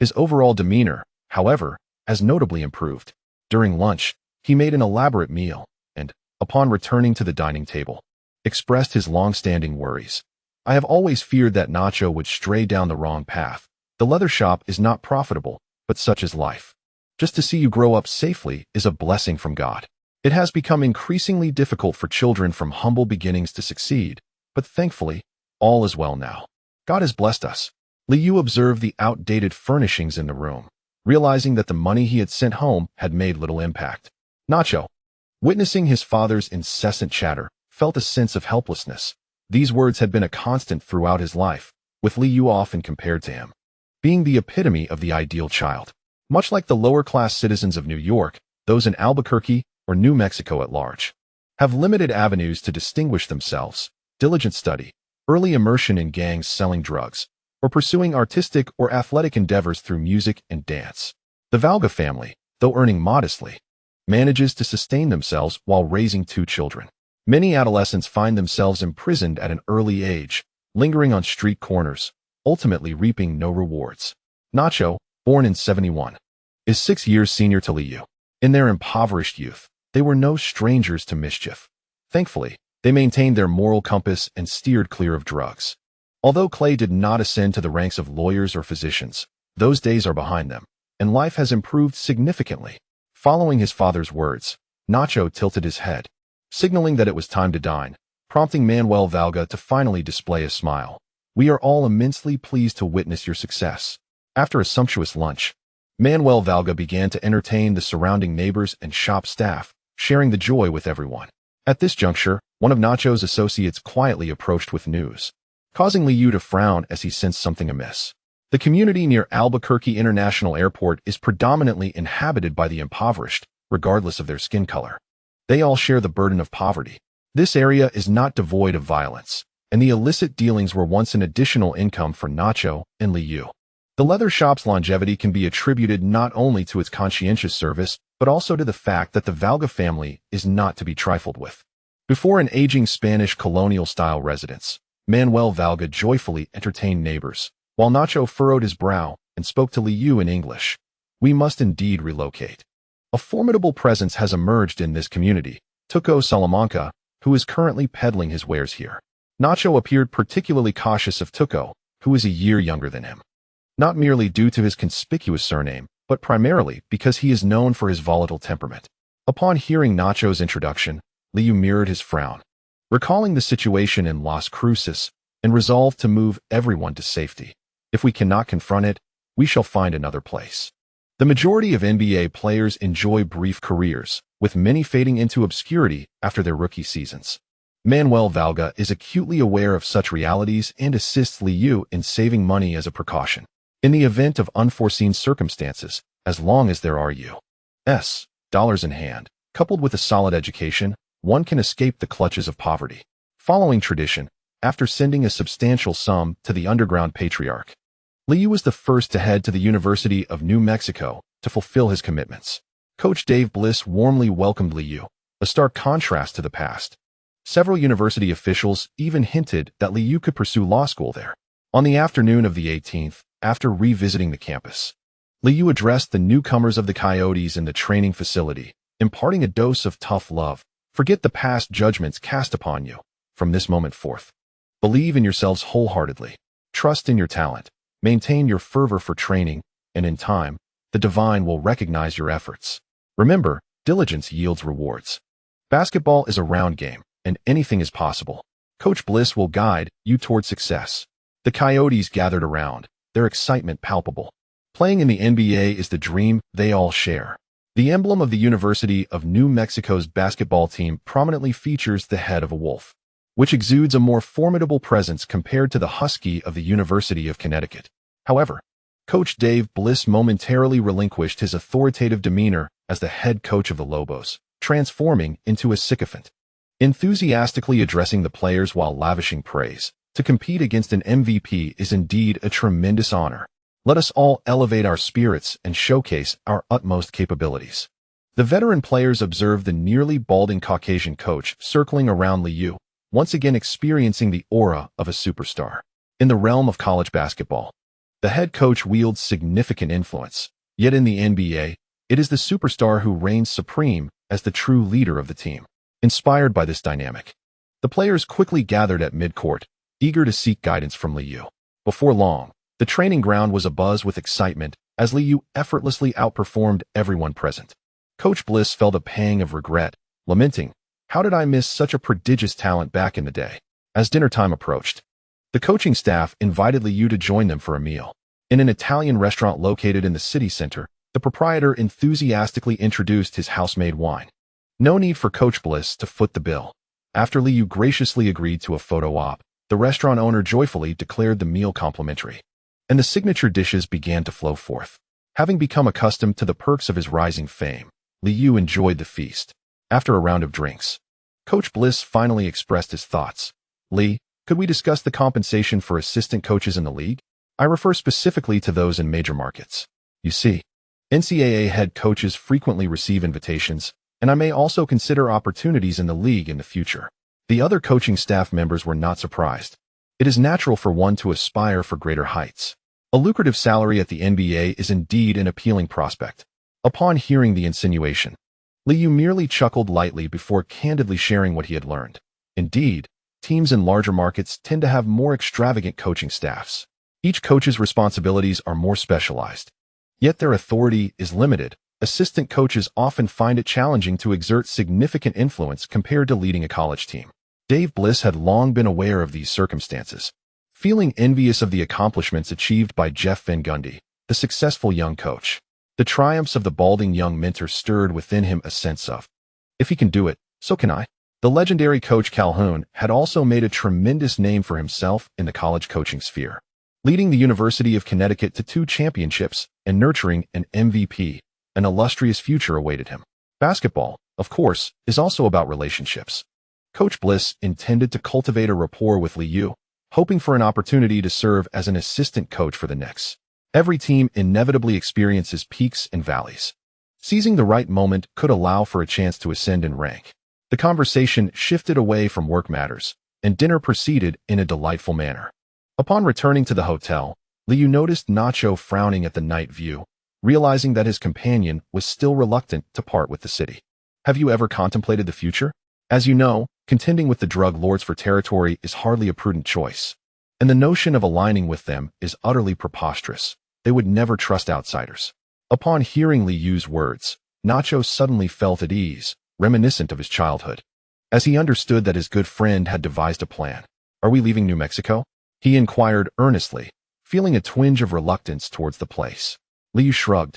[SPEAKER 1] His overall demeanor, however, has notably improved. During lunch, he made an elaborate meal, and, upon returning to the dining table, expressed his long-standing worries. "I have always feared that Nacho would stray down the wrong path. The leather shop is not profitable, but such is life. Just to see you grow up safely is a blessing from God. It has become increasingly difficult for children from humble beginnings to succeed, but thankfully, all is well now. God has blessed us." Liu observed the outdated furnishings in the room, realizing that the money he had sent home had made little impact. Nacho, witnessing his father's incessant chatter, felt a sense of helplessness. These words had been a constant throughout his life, with Liu often compared to him, being the epitome of the ideal child. Much like the lower-class citizens of New York, those in Albuquerque or New Mexico at large have limited avenues to distinguish themselves: diligent study, early immersion in gangs selling drugs, or pursuing artistic or athletic endeavors through music and dance. The Valga family, though earning modestly, manages to sustain themselves while raising 2 children. Many adolescents find themselves imprisoned at an early age, lingering on street corners, ultimately reaping no rewards. Nacho, born in 71, is 6 years senior to Liu. In their impoverished youth, they were no strangers to mischief. Thankfully, they maintained their moral compass and steered clear of drugs. Although Clay did not ascend to the ranks of lawyers or physicians, those days are behind them, and life has improved significantly. Following his father's words, Nacho tilted his head, signaling that it was time to dine, prompting Manuel Valga to finally display a smile. "We are all immensely pleased to witness your success." After a sumptuous lunch, Manuel Valga began to entertain the surrounding neighbors and shop staff, sharing the joy with everyone. At this juncture, one of Nacho's associates quietly approached with news, causing Liu to frown as he sensed something amiss. The community near Albuquerque International Airport is predominantly inhabited by the impoverished, regardless of their skin color. They all share the burden of poverty. This area is not devoid of violence, and the illicit dealings were once an additional income for Nacho and Liu. The leather shop's longevity can be attributed not only to its conscientious service, but also to the fact that the Valga family is not to be trifled with. Before an aging Spanish colonial-style residence, Manuel Valga joyfully entertained neighbors, while Nacho furrowed his brow and spoke to Liu in English. "We must indeed relocate. A formidable presence has emerged in this community, Tuco Salamanca, who is currently peddling his wares here." Nacho appeared particularly cautious of Tuco, who is a year younger than him. Not merely due to his conspicuous surname, but primarily because he is known for his volatile temperament. Upon hearing Nacho's introduction, Liu mirrored his frown, recalling the situation in Las Cruces, and resolved to move everyone to safety. "If we cannot confront it, we shall find another place." The majority of NBA players enjoy brief careers, with many fading into obscurity after their rookie seasons. Manuel Valga is acutely aware of such realities and assists Liu in saving money as a precaution. In the event of unforeseen circumstances, as long as there are U.S. dollars in hand, coupled with a solid education, one can escape the clutches of poverty. Following tradition, after sending a substantial sum to the underground patriarch, Liu was the first to head to the University of New Mexico to fulfill his commitments. Coach Dave Bliss warmly welcomed Liu, a stark contrast to the past. Several university officials even hinted that Liu could pursue law school there. On the afternoon of the 18th, after revisiting the campus, Liu addressed the newcomers of the Coyotes in the training facility, imparting a dose of tough love. "Forget the past judgments cast upon you. From this moment forth, believe in yourselves wholeheartedly. Trust in your talent. Maintain your fervor for training, and in time, the divine will recognize your efforts. Remember, diligence yields rewards. Basketball is a round game, and anything is possible. Coach Bliss will guide you toward success." The Coyotes gathered around, their excitement palpable. Playing in the NBA is the dream they all share. The emblem of the University of New Mexico's basketball team prominently features the head of a wolf, which exudes a more formidable presence compared to the husky of the University of Connecticut. However, Coach Dave Bliss momentarily relinquished his authoritative demeanor as the head coach of the Lobos, transforming into a sycophant, enthusiastically addressing the players while lavishing praise. To compete against an MVP is indeed a tremendous honor. Let us all elevate our spirits and showcase our utmost capabilities. The veteran players observed the nearly balding Caucasian coach circling around Liu, once again experiencing the aura of a superstar. In the realm of college basketball, the head coach wields significant influence, yet in the NBA, it is the superstar who reigns supreme as the true leader of the team. Inspired by this dynamic, the players quickly gathered at midcourt, eager to seek guidance from Liu. Before long, the training ground was abuzz with excitement as Liu effortlessly outperformed everyone present. Coach Bliss felt a pang of regret, lamenting, "How did I miss such a prodigious talent back in the day?" As dinner time approached, the coaching staff invited Liu to join them for a meal. In an Italian restaurant located in the city center, the proprietor enthusiastically introduced his house-made wine. No need for Coach Bliss to foot the bill. After Liu graciously agreed to a photo op, the restaurant owner joyfully declared the meal complimentary, and the signature dishes began to flow forth. Having become accustomed to the perks of his rising fame, Liu enjoyed the feast. After a round of drinks, Coach Bliss finally expressed his thoughts. "Lee, could we discuss the compensation for assistant coaches in the league?" I refer specifically to those in major markets. You see, NCAA head coaches frequently receive invitations, and I may also consider opportunities in the league in the future. The other coaching staff members were not surprised. It is natural for one to aspire for greater heights. A lucrative salary at the NBA is indeed an appealing prospect. Upon hearing the insinuation, Liu merely chuckled lightly before candidly sharing what he had learned. Indeed, teams in larger markets tend to have more extravagant coaching staffs. Each coach's responsibilities are more specialized, yet their authority is limited. Assistant coaches often find it challenging to exert significant influence compared to leading a college team. Dave Bliss had long been aware of these circumstances, feeling envious of the accomplishments achieved by Jeff Van Gundy, the successful young coach. The triumphs of the balding young mentor stirred within him a sense of, if he can do it, so can I. The legendary Coach Calhoun had also made a tremendous name for himself in the college coaching sphere, leading the University of Connecticut to 2 championships and nurturing an MVP. An illustrious future awaited him. Basketball, of course, is also about relationships. Coach Bliss intended to cultivate a rapport with Liu, hoping for an opportunity to serve as an assistant coach for the Knicks. Every team inevitably experiences peaks and valleys. Seizing the right moment could allow for a chance to ascend in rank. The conversation shifted away from work matters, and dinner proceeded in a delightful manner. Upon returning to the hotel, Liu noticed Nacho frowning at the night view, realizing that his companion was still reluctant to part with the city. Have you ever contemplated the future? As you know, contending with the drug lords for territory is hardly a prudent choice, and the notion of aligning with them is utterly preposterous. They would never trust outsiders. Upon hearing Liu's words, Nacho suddenly felt at ease, reminiscent of his childhood, as he understood that his good friend had devised a plan. Are we leaving New Mexico? He inquired earnestly, feeling a twinge of reluctance towards the place. Liu shrugged,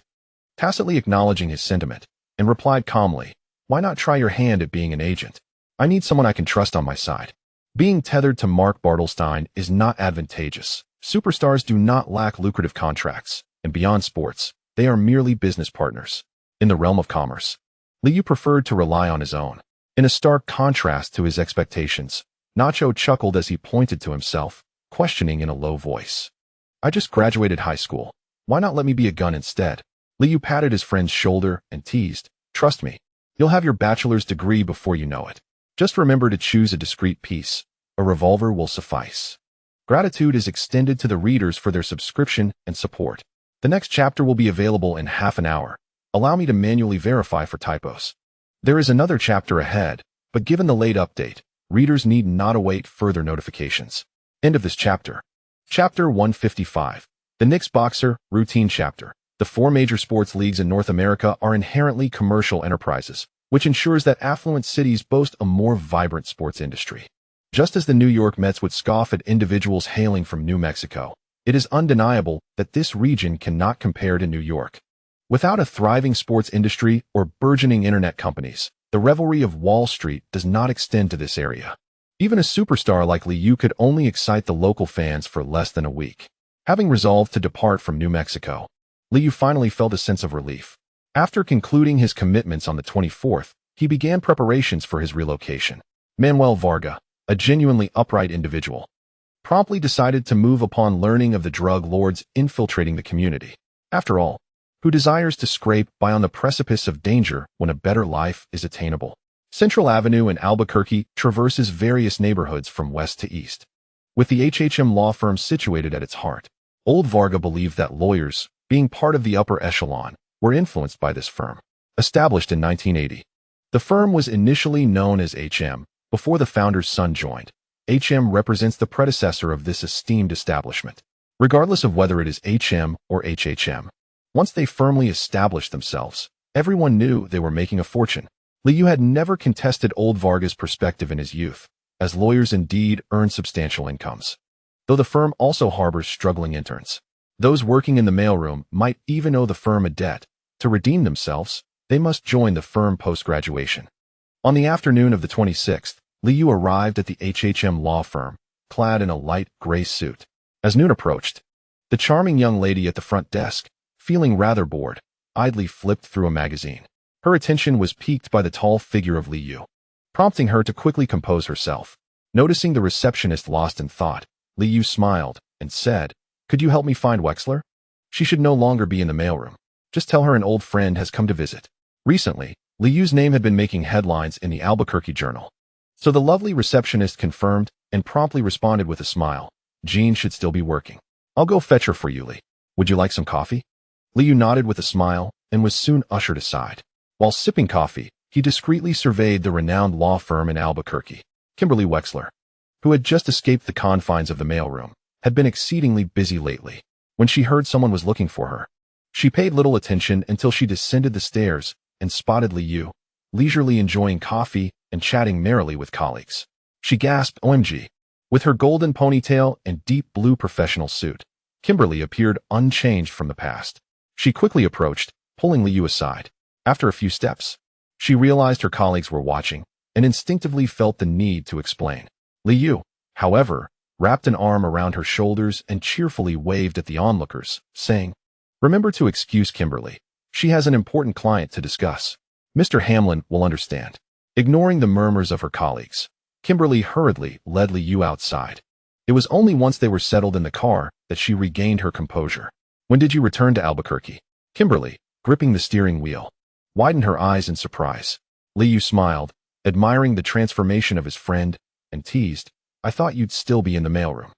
[SPEAKER 1] tacitly acknowledging his sentiment, and replied calmly, why not try your hand at being an agent? I need someone I can trust on my side. Being tethered to Mark Bartelstein is not advantageous. Superstars do not lack lucrative contracts, and beyond sports, they are merely business partners. In the realm of commerce, Liu preferred to rely on his own. In a stark contrast to his expectations, Nacho chuckled as he pointed to himself, questioning in a low voice. I just graduated high school. Why not let me be a gun instead? Liu patted his friend's shoulder and teased, trust me, you'll have your bachelor's degree before you know it. Just remember to choose a discreet piece. A revolver will suffice. Gratitude is extended to the readers for their subscription and support. The next chapter will be available in half an hour. Allow me to manually verify for typos. There is another chapter ahead, but given the late update, readers need not await further notifications. End of this chapter. Chapter 155. The Knicks Boxer, Routine Chapter. The 4 major sports leagues in North America are inherently commercial enterprises, which ensures that affluent cities boast a more vibrant sports industry. Just as the New York Mets would scoff at individuals hailing from New Mexico, it is undeniable that this region cannot compare to New York. Without a thriving sports industry or burgeoning internet companies, the revelry of Wall Street does not extend to this area. Even a superstar like Liu could only excite the local fans for less than a week. Having resolved to depart from New Mexico, Liu finally felt a sense of relief. After concluding his commitments on the 24th, he began preparations for his relocation. Manuel Varga, a genuinely upright individual, promptly decided to move upon learning of the drug lords infiltrating the community. After all, who desires to scrape by on the precipice of danger when a better life is attainable? Central Avenue in Albuquerque traverses various neighborhoods from west to east. With the HHM law firm situated at its heart, old Varga believed that lawyers, being part of the upper echelon, were influenced by this firm. Established in 1980, the firm was initially known as HM, before the founder's son joined. HM represents the predecessor of this esteemed establishment. Regardless of whether it is HM or HHM, once they firmly established themselves, everyone knew they were making a fortune. Liu had never contested old Varga's perspective in his youth, as lawyers indeed earn substantial incomes. Though the firm also harbors struggling interns. Those working in the mailroom might even owe the firm a debt. To redeem themselves, they must join the firm post-graduation. On the afternoon of the 26th, Liu arrived at the HHM law firm, clad in a light gray suit. As noon approached, the charming young lady at the front desk, feeling rather bored, idly flipped through a magazine. Her attention was piqued by the tall figure of Liu, prompting her to quickly compose herself. Noticing the receptionist lost in thought, Liu smiled and said, Could you help me find Wexler? She should no longer be in the mailroom. Just tell her an old friend has come to visit. Recently, Liu's name had been making headlines in the Albuquerque Journal. So the lovely receptionist confirmed and promptly responded with a smile. Jean should still be working. I'll go fetch her for you, Li. Would you like some coffee? Liu nodded with a smile and was soon ushered aside. While sipping coffee, he discreetly surveyed the renowned law firm in Albuquerque. Kimberly Wexler, who had just escaped the confines of the mailroom, had been exceedingly busy lately. When she heard someone was looking for her, she paid little attention until she descended the stairs and spotted Liu, leisurely enjoying coffee and chatting merrily with colleagues. She gasped, OMG. With her golden ponytail and deep blue professional suit, Kimberly appeared unchanged from the past. She quickly approached, pulling Liu aside. After a few steps, she realized her colleagues were watching and instinctively felt the need to explain. Liu, however, wrapped an arm around her shoulders and cheerfully waved at the onlookers, saying, Remember to excuse Kimberly. She has an important client to discuss. Mr. Hamlin will understand. Ignoring the murmurs of her colleagues, Kimberly hurriedly led Liu outside. It was only once they were settled in the car that she regained her composure. When did you return to Albuquerque? Kimberly, gripping the steering wheel, widened her eyes in surprise. Liu smiled, admiring the transformation of his friend, and teased, I thought you'd still be in the mailroom.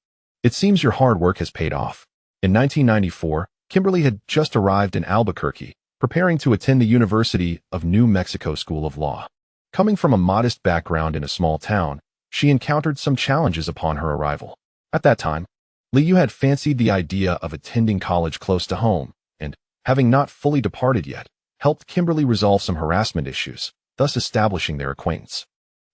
[SPEAKER 1] It seems your hard work has paid off. In 1994, Kimberly had just arrived in Albuquerque, preparing to attend the University of New Mexico School of Law. Coming from a modest background in a small town, she encountered some challenges upon her arrival. At that time, Liu had fancied the idea of attending college close to home, and, having not fully departed yet, helped Kimberly resolve some harassment issues, thus establishing their acquaintance.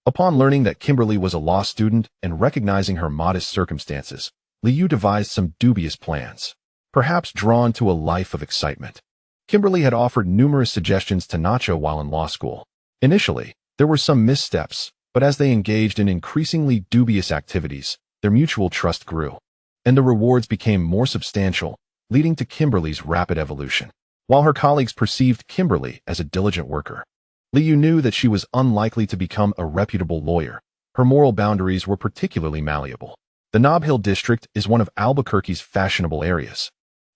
[SPEAKER 1] Upon learning that Kimberly was a law student and recognizing her modest circumstances, Liu devised some dubious plans. Perhaps drawn to a life of excitement, Kimberly had offered numerous suggestions to Nacho while in law school. Initially, there were some missteps, but as they engaged in increasingly dubious activities, their mutual trust grew, and the rewards became more substantial, leading to Kimberly's rapid evolution. While her colleagues perceived Kimberly as a diligent worker, Liu knew that she was unlikely to become a reputable lawyer. Her moral boundaries were particularly malleable. The Nob Hill district is one of Albuquerque's fashionable areas,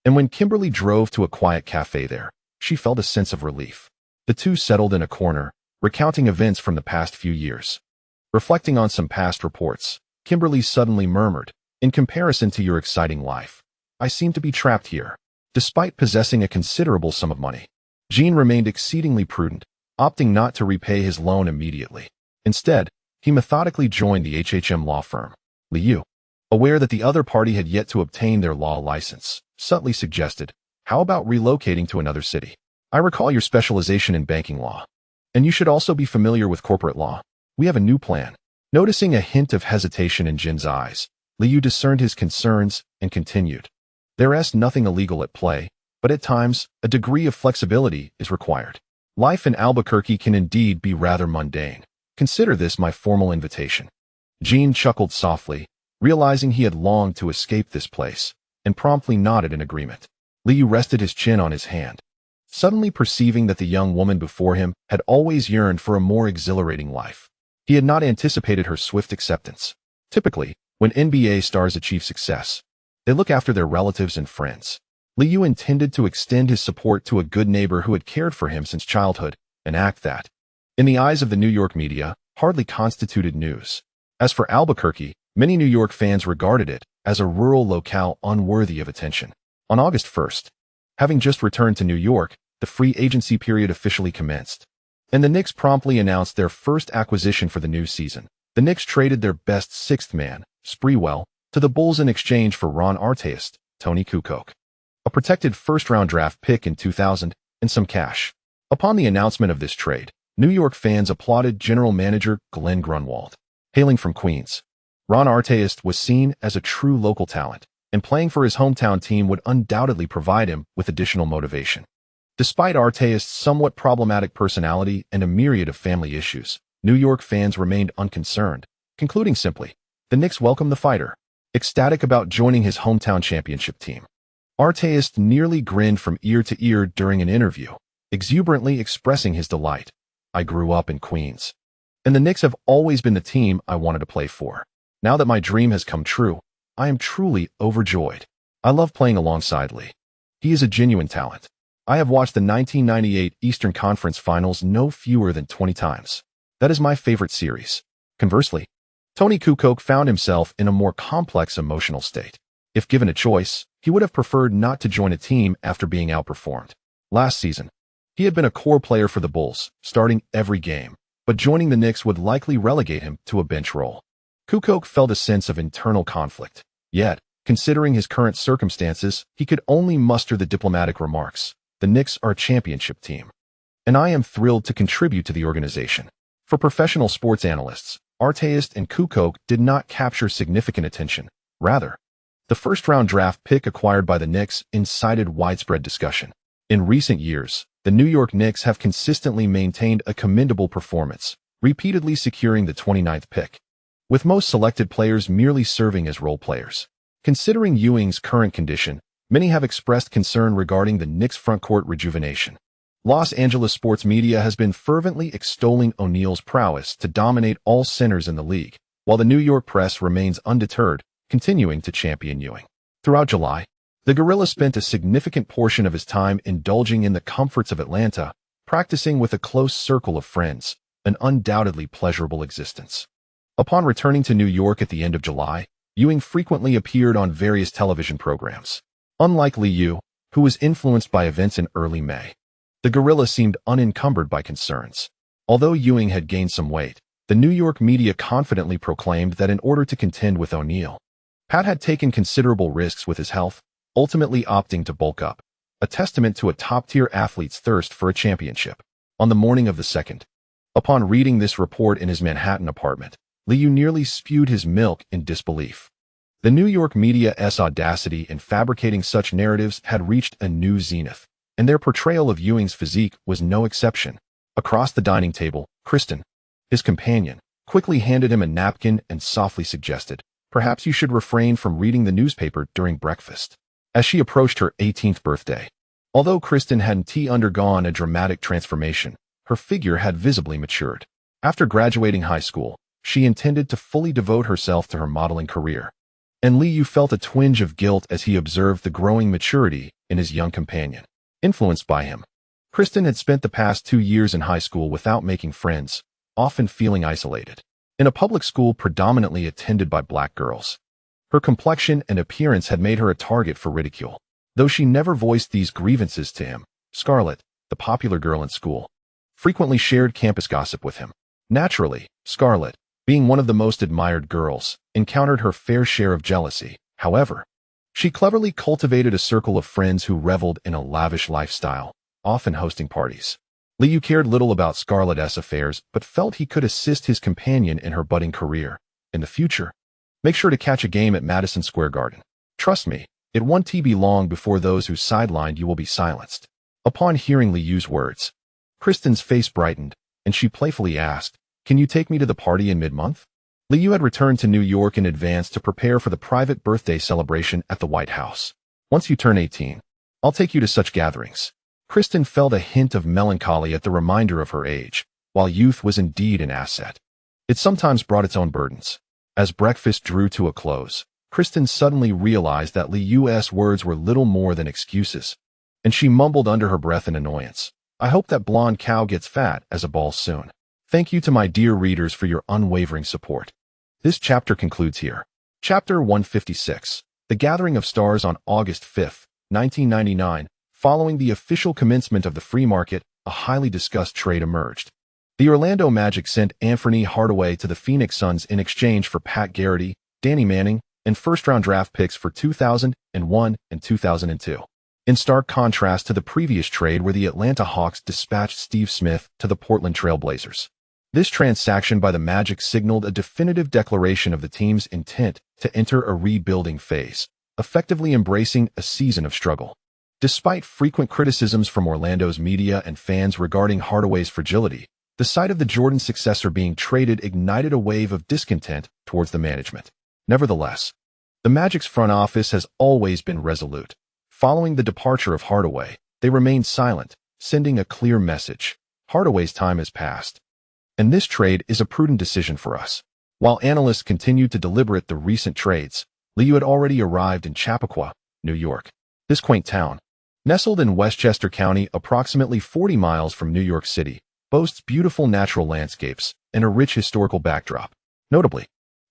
[SPEAKER 1] and when Kimberly drove to a quiet cafe there, she felt a sense of relief. The two settled in a corner, recounting events from the past few years. Reflecting on some past reports, Kimberly suddenly murmured, In comparison to your exciting life, I seem to be trapped here. Despite possessing a considerable sum of money, Jean remained exceedingly prudent, opting not to repay his loan immediately. Instead, he methodically joined the HHM law firm. Liu, aware that the other party had yet to obtain their law license, subtly suggested, How about relocating to another city? I recall your specialization in banking law, and you should also be familiar with corporate law. We have a new plan. Noticing a hint of hesitation in Jin's eyes, Liu discerned his concerns and continued. There is nothing illegal at play, but at times, a degree of flexibility is required. Life in Albuquerque can indeed be rather mundane. Consider this my formal invitation. Jean chuckled softly, realizing he had longed to escape this place, and promptly nodded in agreement. Liu rested his chin on his hand, suddenly perceiving that the young woman before him had always yearned for a more exhilarating life. He had not anticipated her swift acceptance. Typically, when NBA stars achieve success, they look after their relatives and friends. Liu intended to extend his support to a good neighbor who had cared for him since childhood, an act that, in the eyes of the New York media, hardly constituted news. As for Albuquerque, many New York fans regarded it as a rural locale unworthy of attention. On August 1st, having just returned to New York, the free agency period officially commenced, and the Knicks promptly announced their first acquisition for the new season. The Knicks traded their best sixth man, Sprewell, to the Bulls in exchange for Ron Artest, Tony Kukoc, a protected first-round draft pick in 2000, and some cash. Upon the announcement of this trade, New York fans applauded general manager Glenn Grunwald. Hailing from Queens, Ron Artest was seen as a true local talent, and playing for his hometown team would undoubtedly provide him with additional motivation. Despite Artest's somewhat problematic personality and a myriad of family issues, New York fans remained unconcerned, concluding simply, the Knicks welcomed the fighter, ecstatic about joining his hometown championship team. Artest nearly grinned from ear to ear during an interview, exuberantly expressing his delight. I grew up in Queens, and the Knicks have always been the team I wanted to play for. Now that my dream has come true, I am truly overjoyed. I love playing alongside Lee. He is a genuine talent. I have watched the 1998 Eastern Conference Finals no fewer than 20 times. That is my favorite series. Conversely, Tony Kukoc found himself in a more complex emotional state. If given a choice, he would have preferred not to join a team after being outperformed. Last season, he had been a core player for the Bulls, starting every game, but joining the Knicks would likely relegate him to a bench role. Kukoc felt a sense of internal conflict. Yet, considering his current circumstances, he could only muster the diplomatic remarks, "The Knicks are a championship team, and I am thrilled to contribute to the organization." For professional sports analysts, Artest and Kukoc did not capture significant attention. Rather, the first-round draft pick acquired by the Knicks incited widespread discussion. In recent years, the New York Knicks have consistently maintained a commendable performance, repeatedly securing the 29th pick, with most selected players merely serving as role players. Considering Ewing's current condition, many have expressed concern regarding the Knicks' frontcourt rejuvenation. Los Angeles sports media has been fervently extolling O'Neal's prowess to dominate all centers in the league, while the New York press remains undeterred, continuing to champion Ewing. Throughout July, the Gorilla spent a significant portion of his time indulging in the comforts of Atlanta, practicing with a close circle of friends, an undoubtedly pleasurable existence. Upon returning to New York at the end of July, Ewing frequently appeared on various television programs. Unlike Liu, who was influenced by events in early May, the Gorilla seemed unencumbered by concerns. Although Ewing had gained some weight, the New York media confidently proclaimed that in order to contend with O'Neal, Pat had taken considerable risks with his health, ultimately opting to bulk up, a testament to a top-tier athlete's thirst for a championship. On the morning of the 2nd, upon reading this report in his Manhattan apartment, Liu nearly spewed his milk in disbelief. The New York media's audacity in fabricating such narratives had reached a new zenith, and their portrayal of Ewing's physique was no exception. Across the dining table, Kristen, his companion, quickly handed him a napkin and softly suggested, "Perhaps you should refrain from reading the newspaper during breakfast." As she approached her 18th birthday, although Kristen hadn't undergone a dramatic transformation, her figure had visibly matured. After graduating high school, she intended to fully devote herself to her modeling career, and Liu felt a twinge of guilt as he observed the growing maturity in his young companion. Influenced by him, Kristen had spent the past 2 years in high school without making friends, often feeling isolated. In a public school predominantly attended by black girls, her complexion and appearance had made her a target for ridicule. Though she never voiced these grievances to him, Scarlett, the popular girl in school, frequently shared campus gossip with him. Naturally, Scarlett, being one of the most admired girls, encountered her fair share of jealousy. However, she cleverly cultivated a circle of friends who reveled in a lavish lifestyle, often hosting parties. Liu cared little about Scarlett's affairs, but felt he could assist his companion in her budding career. In the future, make sure to catch a game at Madison Square Garden. Trust me, it won't be long before those who sidelined you will be silenced. Upon hearing Liu's words, Kristen's face brightened, and she playfully asked, "Can you take me to the party in mid-month?" Liu had returned to New York in advance to prepare for the private birthday celebration at the White House. "Once you turn 18, I'll take you to such gatherings." Kristen felt a hint of melancholy at the reminder of her age. While youth was indeed an asset, it sometimes brought its own burdens. As breakfast drew to a close, Kristen suddenly realized that Liu's words were little more than excuses, and she mumbled under her breath in annoyance, "I hope that blonde cow gets fat as a ball soon." Thank you to my dear readers for your unwavering support. This chapter concludes here. Chapter 156, The Gathering of Stars on August 5, 1999. Following the official commencement of the free market, a highly discussed trade emerged. The Orlando Magic sent Anthony Hardaway to the Phoenix Suns in exchange for Pat Garrity, Danny Manning, and first-round draft picks for 2001 and 2002. In stark contrast to the previous trade where the Atlanta Hawks dispatched Steve Smith to the Portland Trail Blazers. This transaction by the Magic signaled a definitive declaration of the team's intent to enter a rebuilding phase, effectively embracing a season of struggle. Despite frequent criticisms from Orlando's media and fans regarding Hardaway's fragility, the sight of the Jordan successor being traded ignited a wave of discontent towards the management. Nevertheless, the Magic's front office has always been resolute. Following the departure of Hardaway, they remained silent, sending a clear message: Hardaway's time has passed, and this trade is a prudent decision for us. While analysts continued to deliberate the recent trades, Liu had already arrived in Chappaqua, New York. This quaint town, nestled in Westchester County approximately 40 miles from New York City, boasts beautiful natural landscapes and a rich historical backdrop. Notably,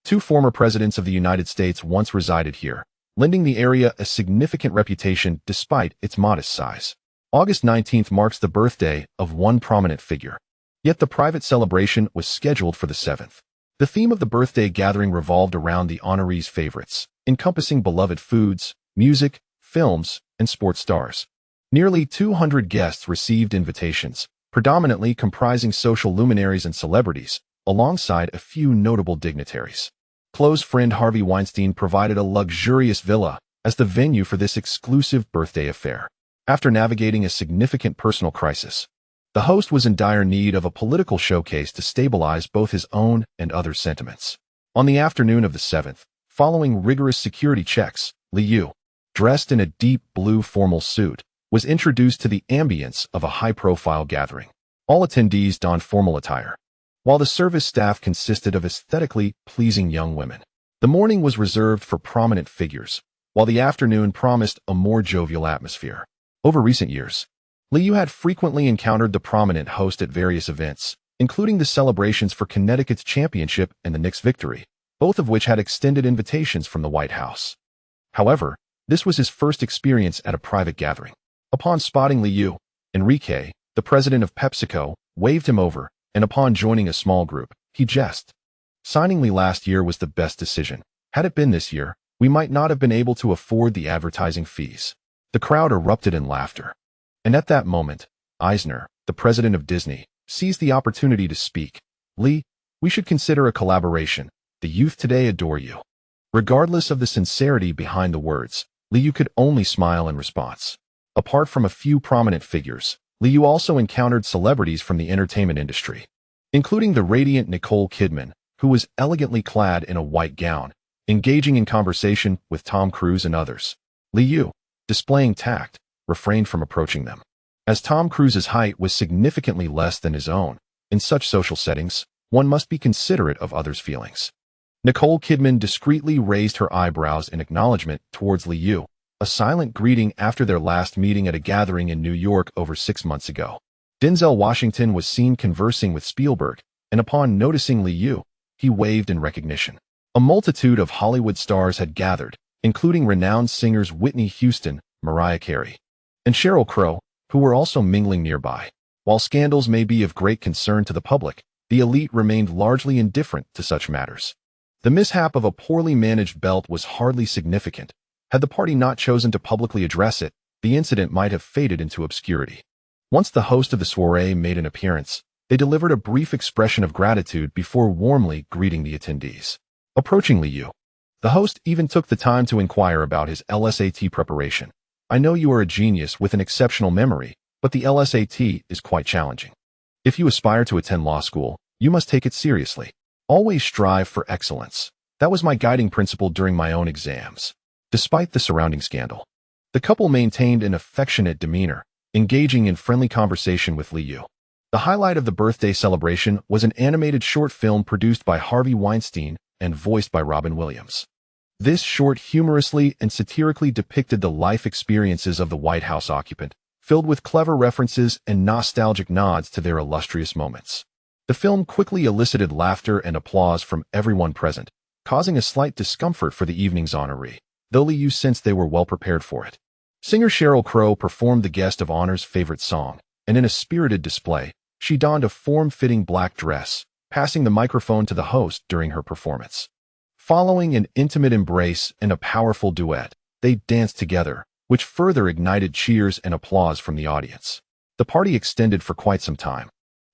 [SPEAKER 1] 2 former presidents of the United States once resided here, lending the area a significant reputation despite its modest size. August 19th marks the birthday of one prominent figure, yet the private celebration was scheduled for the 7th. The theme of the birthday gathering revolved around the honoree's favorites, encompassing beloved foods, music, films, and sports stars. Nearly 200 guests received invitations, predominantly comprising social luminaries and celebrities, alongside a few notable dignitaries. Close friend Harvey Weinstein provided a luxurious villa as the venue for this exclusive birthday affair. After navigating a significant personal crisis, the host was in dire need of a political showcase to stabilize both his own and others' sentiments. On the afternoon of the 7th, following rigorous security checks, Liu, dressed in a deep blue formal suit, was introduced to the ambience of a high-profile gathering. All attendees donned formal attire, while the service staff consisted of aesthetically pleasing young women. The morning was reserved for prominent figures, while the afternoon promised a more jovial atmosphere. Over recent years, Liu had frequently encountered the prominent host at various events, including the celebrations for Connecticut's championship and the Knicks' victory, both of which had extended invitations from the White House. However, this was his first experience at a private gathering. Upon spotting Liu, Enrique, the president of PepsiCo, waved him over, and upon joining a small group, he jested. "Signing Lee last year was the best decision. Had it been this year, we might not have been able to afford the advertising fees." The crowd erupted in laughter. And at that moment, Eisner, the president of Disney, seized the opportunity to speak. "Lee, we should consider a collaboration. The youth today adore you." Regardless of the sincerity behind the words, Liu could only smile in response. Apart from a few prominent figures, Liu also encountered celebrities from the entertainment industry, including the radiant Nicole Kidman, who was elegantly clad in a white gown, engaging in conversation with Tom Cruise and others. Liu, displaying tact, refrained from approaching them. As Tom Cruise's height was significantly less than his own, in such social settings, one must be considerate of others' feelings. Nicole Kidman discreetly raised her eyebrows in acknowledgement towards Liu, a silent greeting after their last meeting at a gathering in New York over 6 months ago. Denzel Washington was seen conversing with Spielberg, and upon noticing Liu, he waved in recognition. A multitude of Hollywood stars had gathered, including renowned singers Whitney Houston, Mariah Carey, and Sheryl Crow, who were also mingling nearby. While scandals may be of great concern to the public, the elite remained largely indifferent to such matters. The mishap of a poorly managed belt was hardly significant. Had the party not chosen to publicly address it, the incident might have faded into obscurity. Once the host of the soiree made an appearance, they delivered a brief expression of gratitude before warmly greeting the attendees. Approaching Liu, the host even took the time to inquire about his LSAT preparation. "I know you are a genius with an exceptional memory, but the LSAT is quite challenging. If you aspire to attend law school, you must take it seriously. Always strive for excellence. That was my guiding principle during my own exams." Despite the surrounding scandal, the couple maintained an affectionate demeanor, engaging in friendly conversation with Liu. The highlight of the birthday celebration was an animated short film produced by Harvey Weinstein and voiced by Robin Williams. This short humorously and satirically depicted the life experiences of the White House occupant, filled with clever references and nostalgic nods to their illustrious moments. The film quickly elicited laughter and applause from everyone present, causing a slight discomfort for the evening's honoree, though Liu sensed they were well prepared for it. Singer Sheryl Crow performed the guest of honor's favorite song, and in a spirited display, she donned a form-fitting black dress, passing the microphone to the host during her performance. Following an intimate embrace and a powerful duet, they danced together, which further ignited cheers and applause from the audience. The party extended for quite some time,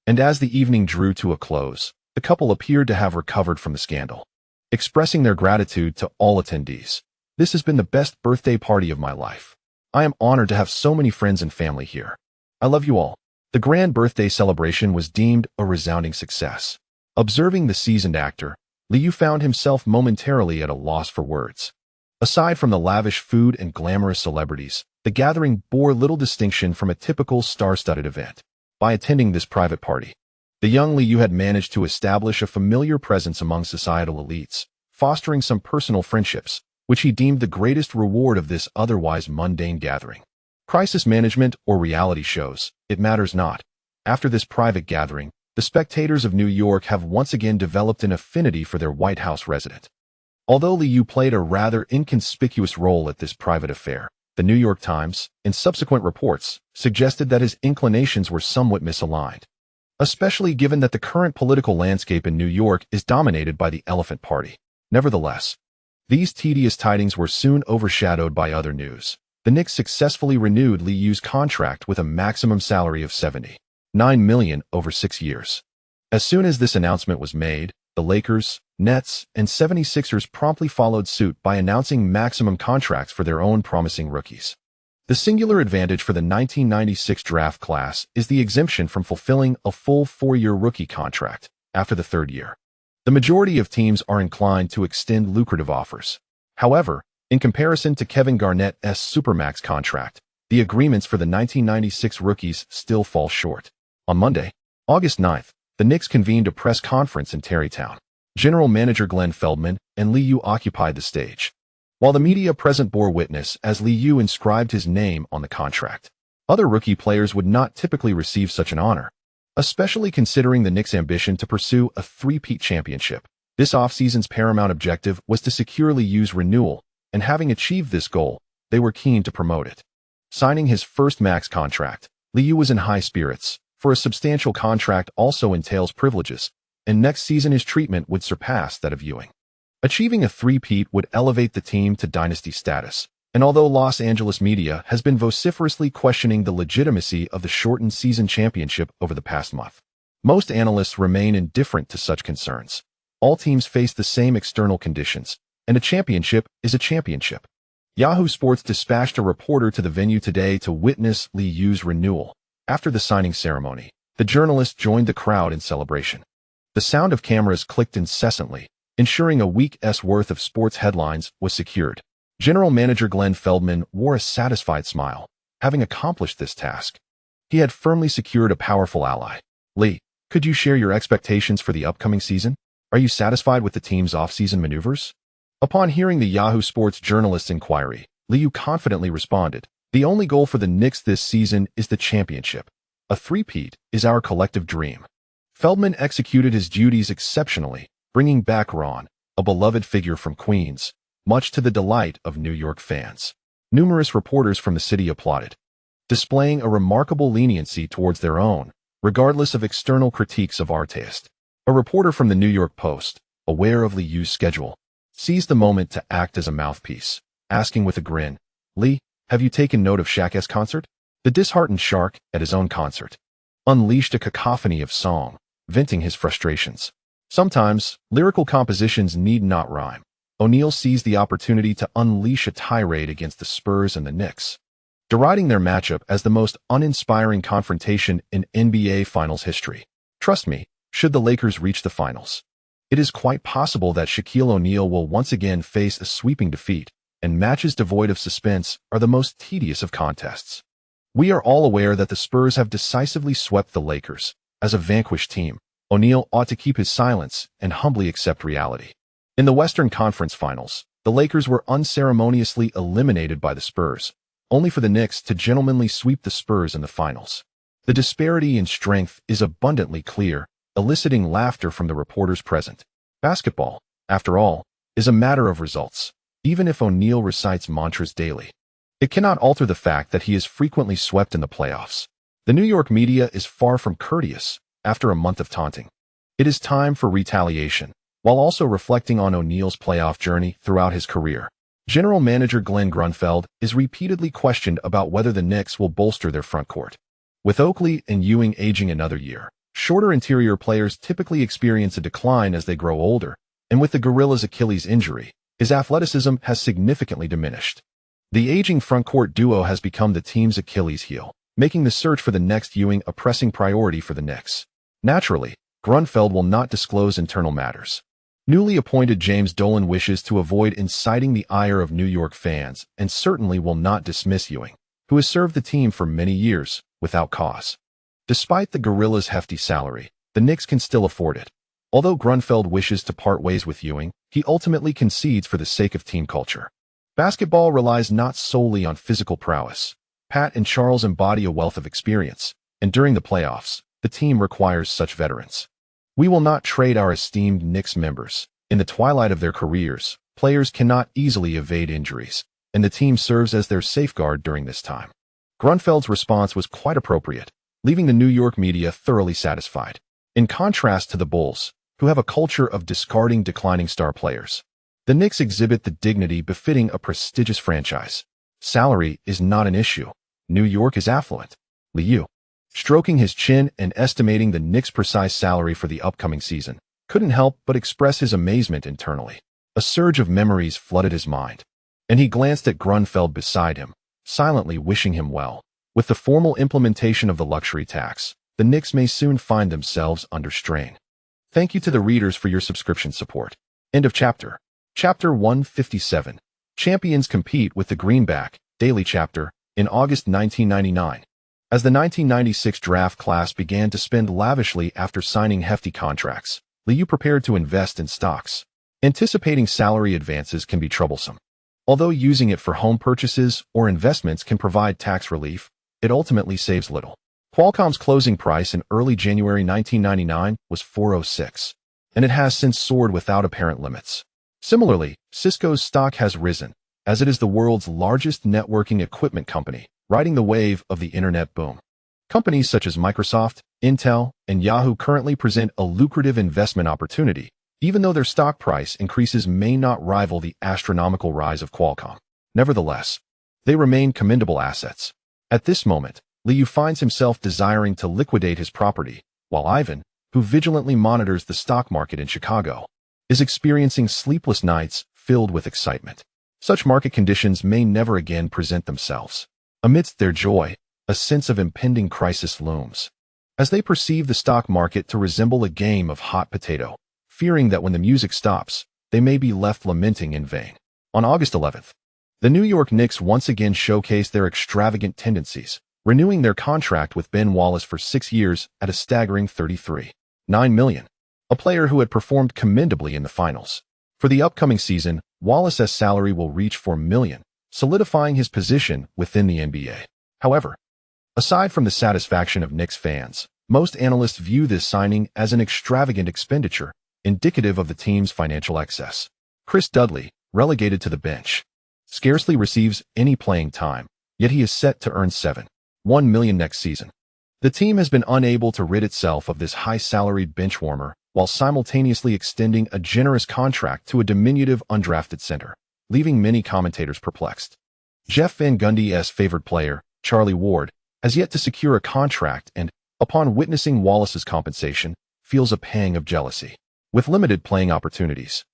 [SPEAKER 1] and as the evening drew to a close, the couple appeared to have recovered from the scandal. Expressing their gratitude to all attendees, "This has been the best birthday party of my life. I am honored to have so many friends and family here. I love you all." The grand birthday celebration was deemed a resounding success. Observing the seasoned actor, Liu found himself momentarily at a loss for words. Aside from the lavish food and glamorous celebrities, the gathering bore little distinction from a typical star-studded event. By attending this private party, the young Liu had managed to establish a familiar presence among societal elites, fostering some personal friendships, which he deemed the greatest reward of this otherwise mundane gathering. Crisis management or reality shows, it matters not. After this private gathering, the spectators of New York have once again developed an affinity for their White House resident. Although Liu played a rather inconspicuous role at this private affair, the New York Times, in subsequent reports, suggested that his inclinations were somewhat misaligned, especially given that the current political landscape in New York is dominated by the Elephant Party. Nevertheless, these tedious tidings were soon overshadowed by other news. The Knicks successfully renewed Liu's contract with a maximum salary of $79 million over 6 years. As soon as this announcement was made, the Lakers, Nets, and 76ers promptly followed suit by announcing maximum contracts for their own promising rookies. The singular advantage for the 1996 draft class is the exemption from fulfilling a full 4-year rookie contract after the 3rd year. The majority of teams are inclined to extend lucrative offers. However, in comparison to Kevin Garnett's Supermax contract, the agreements for the 1996 rookies still fall short. On Monday, August 9th, the Knicks convened a press conference in Tarrytown. General Manager Glenn Feldman and Liu occupied the stage, while the media present bore witness as Liu inscribed his name on the contract. Other rookie players would not typically receive such an honor, especially considering the Knicks' ambition to pursue a three-peat championship. This offseason's paramount objective was to secure Liu's renewal, and having achieved this goal, they were keen to promote it. Signing his first max contract, Liu was in high spirits, for a substantial contract also entails privileges, and next season his treatment would surpass that of Ewing. Achieving a three-peat would elevate the team to dynasty status, and although Los Angeles media has been vociferously questioning the legitimacy of the shortened season championship over the past month, most analysts remain indifferent to such concerns. All teams face the same external conditions, and a championship is a championship. Yahoo Sports dispatched a reporter to the venue today to witness Liu's renewal. After the signing ceremony, the journalist joined the crowd in celebration. The sound of cameras clicked incessantly, ensuring a week's worth of sports headlines was secured. General Manager Glenn Feldman wore a satisfied smile, having accomplished this task. He had firmly secured a powerful ally. Lee, could you share your expectations for the upcoming season? Are you satisfied with the team's off-season maneuvers? Upon hearing the Yahoo Sports journalist's inquiry, Liu confidently responded, "The only goal for the Knicks this season is the championship. A three-peat is our collective dream." Feldman executed his duties exceptionally, bringing back Ron, a beloved figure from Queens, much to the delight of New York fans. Numerous reporters from the city applauded, displaying a remarkable leniency towards their own, regardless of external critiques of our taste. A reporter from the New York Post, aware of Liu's schedule, seized the moment to act as a mouthpiece, asking with a grin, "Lee, have you taken note of Shaq's concert?" The disheartened Shark, at his own concert, unleashed a cacophony of song, venting his frustrations. Sometimes, lyrical compositions need not rhyme. O'Neal seized the opportunity to unleash a tirade against the Spurs and the Knicks, deriding their matchup as the most uninspiring confrontation in NBA Finals history. "Trust me, should the Lakers reach the finals, it is quite possible that Shaquille O'Neal will once again face a sweeping defeat, and matches devoid of suspense are the most tedious of contests. We are all aware that the Spurs have decisively swept the Lakers. As a vanquished team, O'Neal ought to keep his silence and humbly accept reality." In the Western Conference Finals, the Lakers were unceremoniously eliminated by the Spurs, only for the Knicks to gentlemanly sweep the Spurs in the finals. The disparity in strength is abundantly clear, eliciting laughter from the reporters present. Basketball, after all, is a matter of results, even if O'Neal recites mantras daily. It cannot alter the fact that he is frequently swept in the playoffs. The New York media is far from courteous after a month of taunting. It is time for retaliation, while also reflecting on O'Neal's playoff journey throughout his career. General Manager Glenn Grunfeld is repeatedly questioned about whether the Knicks will bolster their front court. With Oakley and Ewing aging another year, shorter interior players typically experience a decline as they grow older, and with the Gorilla's Achilles injury, his athleticism has significantly diminished. The aging front court duo has become the team's Achilles heel, making the search for the next Ewing a pressing priority for the Knicks. Naturally, Grunfeld will not disclose internal matters. Newly appointed James Dolan wishes to avoid inciting the ire of New York fans and certainly will not dismiss Ewing, who has served the team for many years, without cause. Despite the Gorilla's hefty salary, the Knicks can still afford it. Although Grunfeld wishes to part ways with Ewing, he ultimately concedes for the sake of team culture. Basketball relies not solely on physical prowess. Pat and Charles embody a wealth of experience, and during the playoffs, the team requires such veterans. We will not trade our esteemed Knicks members. In the twilight of their careers, players cannot easily evade injuries, and the team serves as their safeguard during this time. Grunfeld's response was quite appropriate, leaving the New York media thoroughly satisfied. In contrast to the Bulls, who have a culture of discarding declining star players, the Knicks exhibit the dignity befitting a prestigious franchise. Salary is not an issue. New York is affluent. Liu, stroking his chin and estimating the Knicks' precise salary for the upcoming season, couldn't help but express his amazement internally. A surge of memories flooded his mind, and he glanced at Grunfeld beside him, silently wishing him well. With the formal implementation of the luxury tax, the Knicks may soon find themselves under strain. Thank you to the readers for your subscription support. End of chapter. Chapter 157. Champions compete with the Greenback, daily chapter, in August 1999. As the 1996 draft class began to spend lavishly after signing hefty contracts, Liu prepared to invest in stocks. Anticipating salary advances can be troublesome. Although using it for home purchases or investments can provide tax relief, it ultimately saves little. Qualcomm's closing price in early January 1999 was $406, and it has since soared without apparent limits. Similarly, Cisco's stock has risen, as it is the world's largest networking equipment company, riding the wave of the internet boom. Companies such as Microsoft, Intel, and Yahoo currently present a lucrative investment opportunity, even though their stock price increases may not rival the astronomical rise of Qualcomm. Nevertheless, they remain commendable assets. At this moment, Liu finds himself desiring to liquidate his property, while Ivan, who vigilantly monitors the stock market in Chicago, is experiencing sleepless nights filled with excitement. Such market conditions may never again present themselves. Amidst their joy, a sense of impending crisis looms, as they perceive the stock market to resemble a game of hot potato, fearing that when the music stops, they may be left lamenting in vain. On August 11th, the New York Knicks once again showcased their extravagant tendencies, renewing their contract with Ben Wallace for 6 years at a staggering $33.9 million, a player who had performed commendably in the finals. For the upcoming season, Wallace's salary will reach $4 million, solidifying his position within the NBA. However, aside from the satisfaction of Knicks fans, most analysts view this signing as an extravagant expenditure, indicative of the team's financial excess. Chris Dudley, relegated to the bench, scarcely receives any playing time, yet he is set to earn $7.1 million next season. The team has been unable to rid itself of this high-salaried benchwarmer while simultaneously extending a generous contract to a diminutive undrafted center, leaving many commentators perplexed. Jeff Van Gundy's favored player, Charlie Ward, has yet to secure a contract and, upon witnessing Wallace's compensation, feels a pang of jealousy. With limited playing opportunities,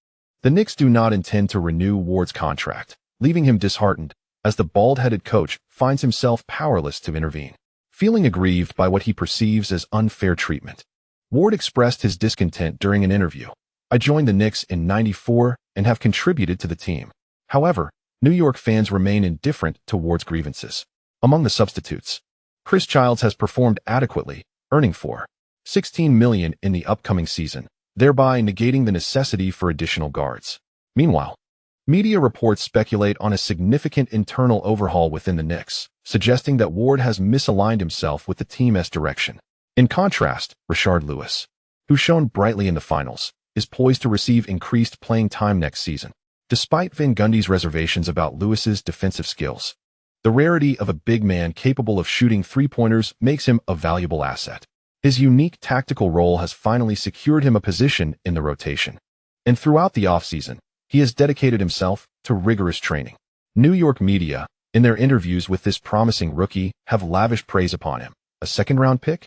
[SPEAKER 1] the Knicks do not intend to renew Ward's contract, leaving him disheartened as the bald-headed coach finds himself powerless to intervene. Feeling aggrieved by what he perceives as unfair treatment, Ward expressed his discontent during an interview. "I joined the Knicks in '94 and have contributed to the team." However, New York fans remain indifferent to Ward's grievances. Among the substitutes, Chris Childs has performed adequately, earning $4.16 million in the upcoming season, thereby negating the necessity for additional guards. Meanwhile, media reports speculate on a significant internal overhaul within the Knicks, suggesting that Ward has misaligned himself with the team's direction. In contrast, Rashard Lewis, who shone brightly in the finals, is poised to receive increased playing time next season. Despite Van Gundy's reservations about Lewis's defensive skills, the rarity of a big man capable of shooting three-pointers makes him a valuable asset. His unique tactical role has finally secured him a position in the rotation, and throughout the offseason, he has dedicated himself to rigorous training. New York media, in their interviews with this promising rookie, have lavished praise upon him. A second-round pick?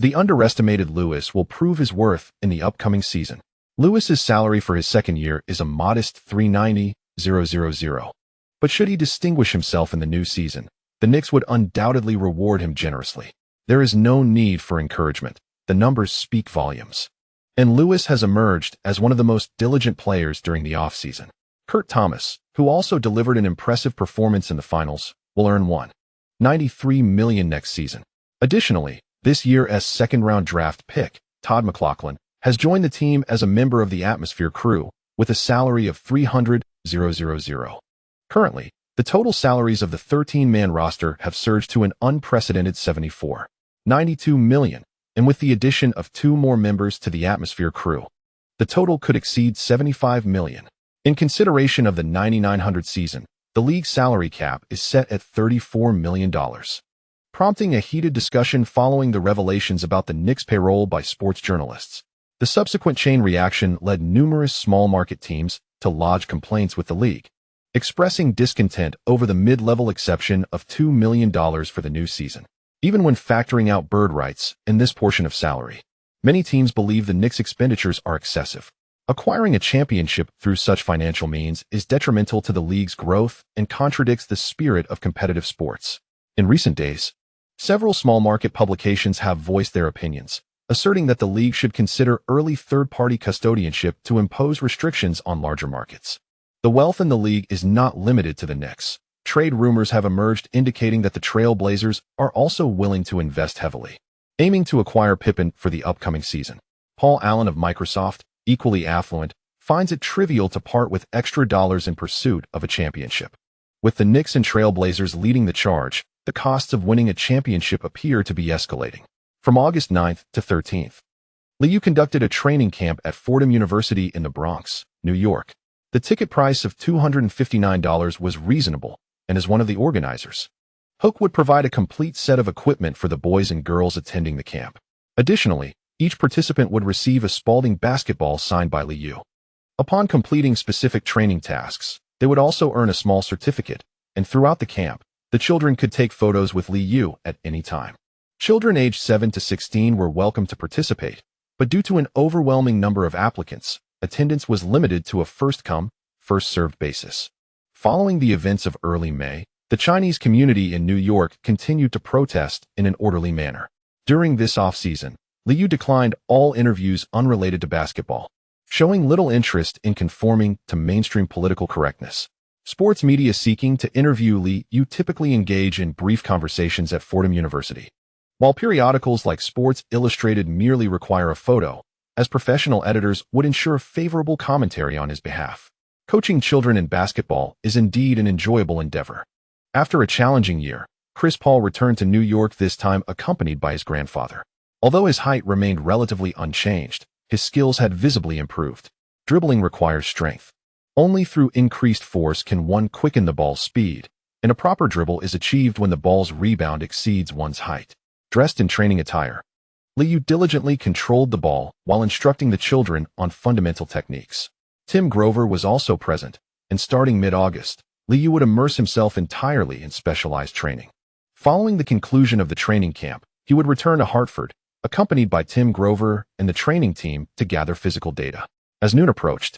[SPEAKER 1] The underestimated Lewis will prove his worth in the upcoming season. Lewis's salary for his second year is a modest $390,000. But should he distinguish himself in the new season, the Knicks would undoubtedly reward him generously. There is no need for encouragement. The numbers speak volumes. And Lewis has emerged as one of the most diligent players during the offseason. Kurt Thomas, who also delivered an impressive performance in the finals, will earn $1.93 million next season. Additionally, this year's second-round draft pick, Todd McLaughlin, has joined the team as a member of the Atmosphere crew with a salary of $300,000. Currently, the total salaries of the 13-man roster have surged to an unprecedented $74.92 million, and with the addition of 2 more members to the Atmosphere crew, the total could exceed $75 million. In consideration of the 9900 season, the league's salary cap is set at $34 million, prompting a heated discussion following the revelations about the Knicks' payroll by sports journalists. The subsequent chain reaction led numerous small-market teams to lodge complaints with the league, expressing discontent over the mid-level exception of $2 million for the new season. Even when factoring out bird rights in this portion of salary, many teams believe the Knicks' expenditures are excessive. Acquiring a championship through such financial means is detrimental to the league's growth and contradicts the spirit of competitive sports. In recent days, several small-market publications have voiced their opinions, asserting that the league should consider early third-party custodianship to impose restrictions on larger markets. The wealth in the league is not limited to the Knicks. Trade rumors have emerged indicating that the Trail Blazers are also willing to invest heavily, aiming to acquire Pippen for the upcoming season. Paul Allen of Microsoft, equally affluent, finds it trivial to part with extra dollars in pursuit of a championship. With the Knicks and Trail Blazers leading the charge, the costs of winning a championship appear to be escalating. From August 9th to 13th, Liu conducted a training camp at Fordham University in the Bronx, New York. The ticket price of $259 was reasonable, and as one of the organizers, Hook would provide a complete set of equipment for the boys and girls attending the camp. Additionally, each participant would receive a Spalding basketball signed by Liu. Upon completing specific training tasks, they would also earn a small certificate, and throughout the camp, the children could take photos with Liu at any time. Children aged 7 to 16 were welcome to participate, but due to an overwhelming number of applicants, attendance was limited to a first-come, first-served basis. Following the events of early May, the Chinese community in New York continued to protest in an orderly manner. During this off-season, Liu declined all interviews unrelated to basketball, showing little interest in conforming to mainstream political correctness. Sports media seeking to interview Liu typically engage in brief conversations at Fordham University, while periodicals like Sports Illustrated merely require a photo, as professional editors would ensure favorable commentary on his behalf. Coaching children in basketball is indeed an enjoyable endeavor. After a challenging year, Chris Paul returned to New York, this time accompanied by his grandfather. Although his height remained relatively unchanged, his skills had visibly improved. Dribbling requires strength. Only through increased force can one quicken the ball's speed, and a proper dribble is achieved when the ball's rebound exceeds one's height. Dressed in training attire, Liu diligently controlled the ball while instructing the children on fundamental techniques. Tim Grover was also present, and starting mid-August, Liu would immerse himself entirely in specialized training. Following the conclusion of the training camp, he would return to Hartford, accompanied by Tim Grover and the training team to gather physical data. As noon approached,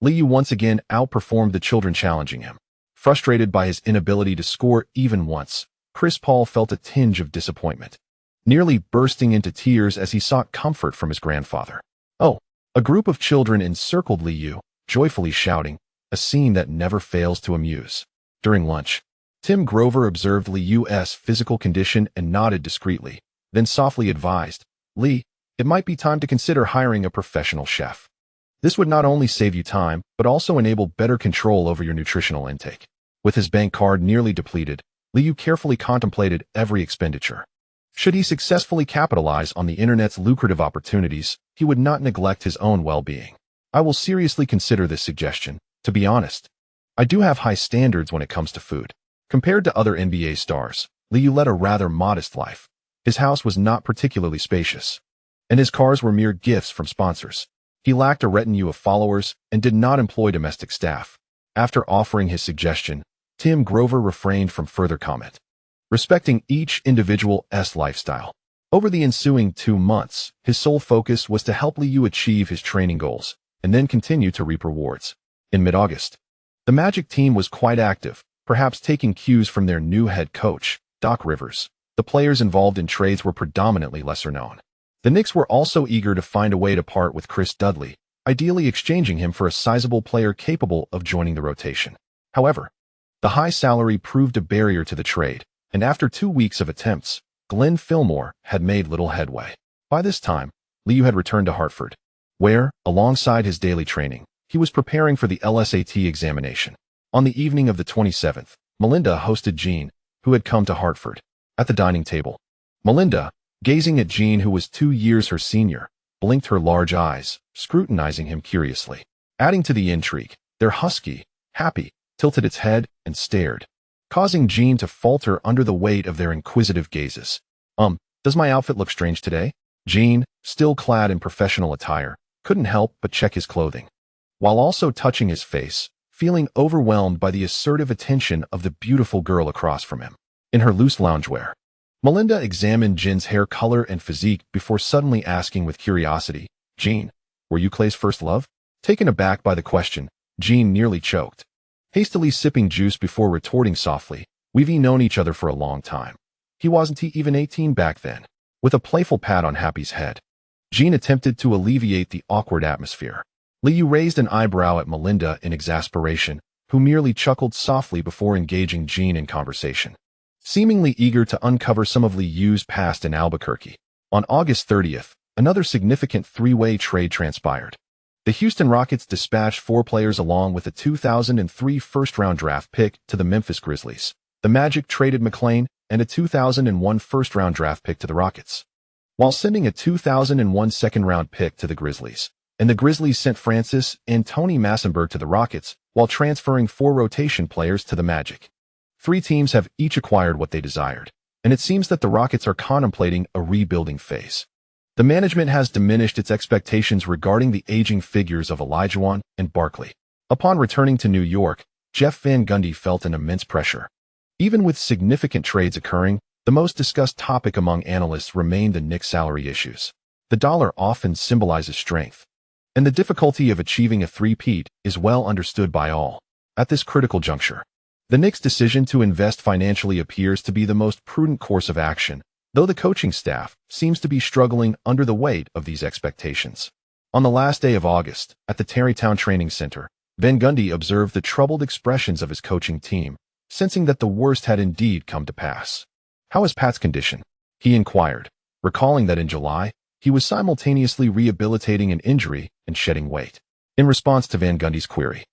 [SPEAKER 1] Liu once again outperformed the children challenging him. Frustrated by his inability to score even once, Chris Paul felt a tinge of disappointment, nearly bursting into tears as he sought comfort from his grandfather. Oh, a group of children encircled Liu, joyfully shouting, a scene that never fails to amuse. During lunch, Tim Grover observed Liu's physical condition and nodded discreetly, then softly advised, "Lee, it might be time to consider hiring a professional chef. This would not only save you time, but also enable better control over your nutritional intake." With his bank card nearly depleted, Liu carefully contemplated every expenditure. Should he successfully capitalize on the internet's lucrative opportunities, he would not neglect his own well-being. "I will seriously consider this suggestion. To be honest, I do have high standards when it comes to food." Compared to other NBA stars, Liu led a rather modest life. His house was not particularly spacious, and his cars were mere gifts from sponsors. He lacked a retinue of followers and did not employ domestic staff. After offering his suggestion, Tim Grover refrained from further comment, respecting each individual's lifestyle. Over the ensuing 2 months, his sole focus was to help Liu achieve his training goals and then continue to reap rewards. In mid-August, the Magic team was quite active, perhaps taking cues from their new head coach, Doc Rivers. The players involved in trades were predominantly lesser known. The Knicks were also eager to find a way to part with Chris Dudley, ideally exchanging him for a sizable player capable of joining the rotation. However, the high salary proved a barrier to the trade, and after 2 weeks of attempts, Glenn Fillmore had made little headway. By this time, Liu had returned to Hartford, where, alongside his daily training, he was preparing for the LSAT examination. On the evening of the 27th, Melinda hosted Jean, who had come to Hartford. At the dining table, Melinda, gazing at Jean, who was 2 years her senior, blinked her large eyes, scrutinizing him curiously. Adding to the intrigue, their husky, happy, tilted its head and stared, causing Jean to falter under the weight of their inquisitive gazes. Does my outfit look strange today? Jean, still clad in professional attire, couldn't help but check his clothing, while also touching his face, feeling overwhelmed by the assertive attention of the beautiful girl across from him. In her loose loungewear, Melinda examined Jean's hair color and physique before suddenly asking with curiosity, "Jean, were you Clay's first love?" Taken aback by the question, Jean nearly choked, hastily sipping juice before retorting softly, "We've known each other for a long time. Wasn't he even 18 back then?" With a playful pat on Happy's head, Jean attempted to alleviate the awkward atmosphere. Liu raised an eyebrow at Melinda in exasperation, who merely chuckled softly before engaging Jean in conversation, seemingly eager to uncover some of Liu's past in Albuquerque. On August 30th, another significant three-way trade transpired. The Houston Rockets dispatched 4 players along with a 2003 first-round draft pick to the Memphis Grizzlies. The Magic traded McClain and a 2001 first-round draft pick to the Rockets, while sending a 2001 second-round pick to the Grizzlies. And the Grizzlies sent Francis and Tony Massenberg to the Rockets, while transferring 4 rotation players to the Magic. 3 teams have each acquired what they desired, and it seems that the Rockets are contemplating a rebuilding phase. The management has diminished its expectations regarding the aging figures of Olajuwon and Barkley. Upon returning to New York, Jeff Van Gundy felt an immense pressure. Even with significant trades occurring, the most discussed topic among analysts remained the Knicks' salary issues. The dollar often symbolizes strength, and the difficulty of achieving a three-peat is well understood by all. At this critical juncture, the Knicks' decision to invest financially appears to be the most prudent course of action, though the coaching staff seems to be struggling under the weight of these expectations. On the last day of August, at the Tarrytown Training Center, Van Gundy observed the troubled expressions of his coaching team, sensing that the worst had indeed come to pass. "How is Pat's condition?" he inquired, recalling that in July, he was simultaneously rehabilitating an injury and shedding weight. In response to Van Gundy's query,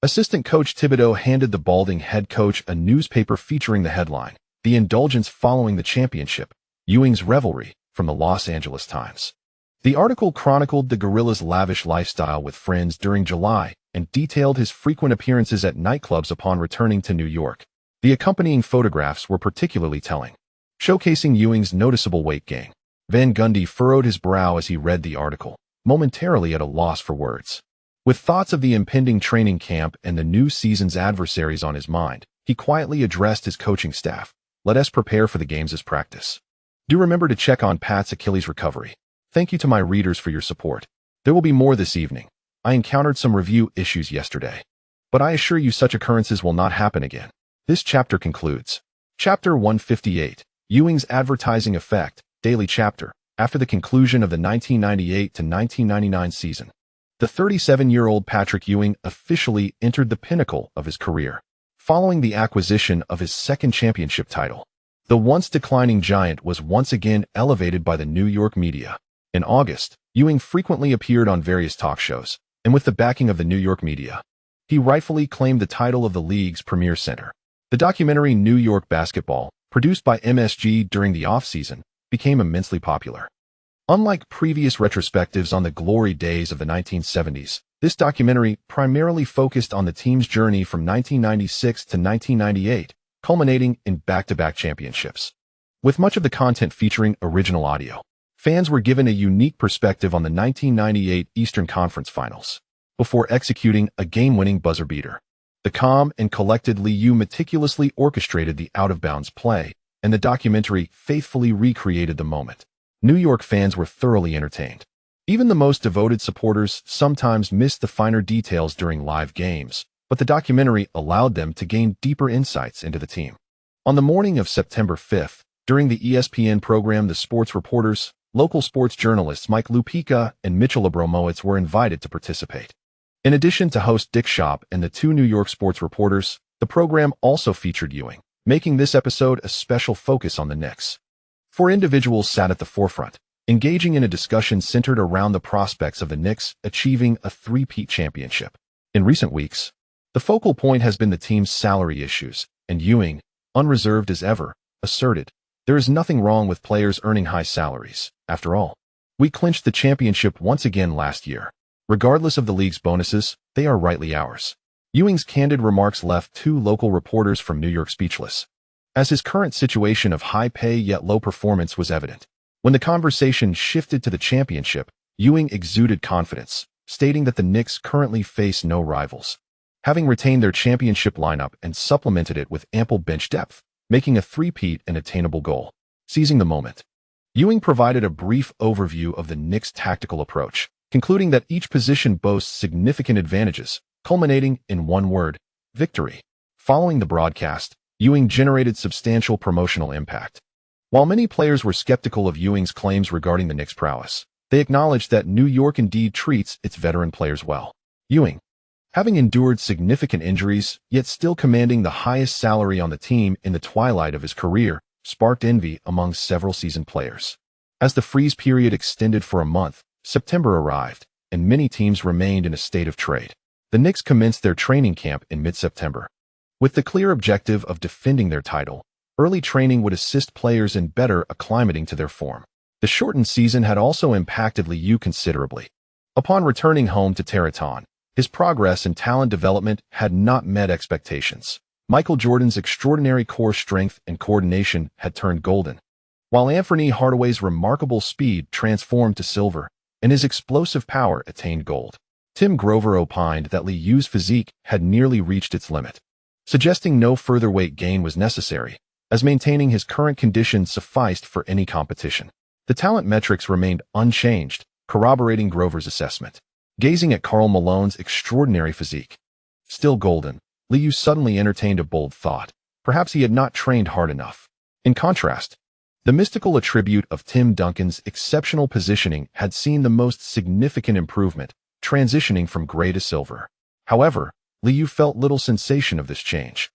[SPEAKER 1] assistant coach Thibodeau handed the balding head coach a newspaper featuring the headline, "The Indulgence Following the Championship, Ewing's Revelry," from the Los Angeles Times. The article chronicled the Gorilla's lavish lifestyle with friends during July and detailed his frequent appearances at nightclubs upon returning to New York. The accompanying photographs were particularly telling, showcasing Ewing's noticeable weight gain. Van Gundy furrowed his brow as he read the article, momentarily at a loss for words. With thoughts of the impending training camp and the new season's adversaries on his mind, he quietly addressed his coaching staff, "Let us prepare for the games as practice. Do remember to check on Pat's Achilles recovery. Thank you to my readers for your support. There will be more this evening. I encountered some review issues yesterday, but I assure you such occurrences will not happen again." This chapter concludes. Chapter 158, Ewing's Advertising Effect, Daily Chapter. After the conclusion of the 1998 to 1999 season, the 37-year-old Patrick Ewing officially entered the pinnacle of his career, following the acquisition of his second championship title. The once declining giant was once again elevated by the New York media. In August, Ewing frequently appeared on various talk shows, and with the backing of the New York media, he rightfully claimed the title of the league's premier center. The documentary New York Basketball, produced by MSG during the off-season, became immensely popular. Unlike previous retrospectives on the glory days of the 1970s, this documentary primarily focused on the team's journey from 1996 to 1998, culminating in back-to-back championships. With much of the content featuring original audio, fans were given a unique perspective on the 1998 Eastern Conference Finals, before executing a game-winning buzzer beater. The calm and collected Liu meticulously orchestrated the out-of-bounds play, and the documentary faithfully recreated the moment. New York fans were thoroughly entertained. Even the most devoted supporters sometimes missed the finer details during live games, but the documentary allowed them to gain deeper insights into the team. On the morning of September 5th, during the ESPN program The Sports Reporters, local sports journalists Mike Lupica and Mitchell Abromowitz were invited to participate. In addition to host Dick Schaap and the 2 New York sports reporters, the program also featured Ewing, making this episode a special focus on the Knicks. 4 individuals sat at the forefront, engaging in a discussion centered around the prospects of the Knicks achieving a three-peat championship. In recent weeks, The focal point has been the team's salary issues, and Ewing, unreserved as ever, asserted, "There is nothing wrong with players earning high salaries. After all, we clinched the championship once again last year. Regardless of the league's bonuses, they are rightly ours." Ewing's candid remarks left two local reporters from New York speechless, as his current situation of high pay yet low performance was evident. When the conversation shifted to the championship, Ewing exuded confidence, stating that the Knicks currently face no rivals, having retained their championship lineup and supplemented it with ample bench depth, making a three-peat an attainable goal. Seizing the moment, Ewing provided a brief overview of the Knicks' tactical approach, concluding that each position boasts significant advantages, culminating in one word: victory. Following the broadcast, Ewing generated substantial promotional impact. While many players were skeptical of Ewing's claims regarding the Knicks' prowess, they acknowledged that New York indeed treats its veteran players well. Ewing, having endured significant injuries, yet still commanding the highest salary on the team in the twilight of his career, sparked envy among several seasoned players. As the freeze period extended for a month, September arrived, and many teams remained in a state of trade. The Knicks commenced their training camp in mid-September. With the clear objective of defending their title, early training would assist players in better acclimating to their form. The shortened season had also impacted Liu considerably. Upon returning home to Tehran, his progress and talent development had not met expectations. Michael Jordan's extraordinary core strength and coordination had turned golden, while Anthony Hardaway's remarkable speed transformed to silver, and his explosive power attained gold. Tim Grover opined that Liu's physique had nearly reached its limit, suggesting no further weight gain was necessary, as maintaining his current condition sufficed for any competition. The talent metrics remained unchanged, corroborating Grover's assessment. Gazing at Karl Malone's extraordinary physique, still golden, Liu suddenly entertained a bold thought. Perhaps he had not trained hard enough. In contrast, the mystical attribute of Tim Duncan's exceptional positioning had seen the most significant improvement, transitioning from gray to silver. However, Liu felt little sensation of this change.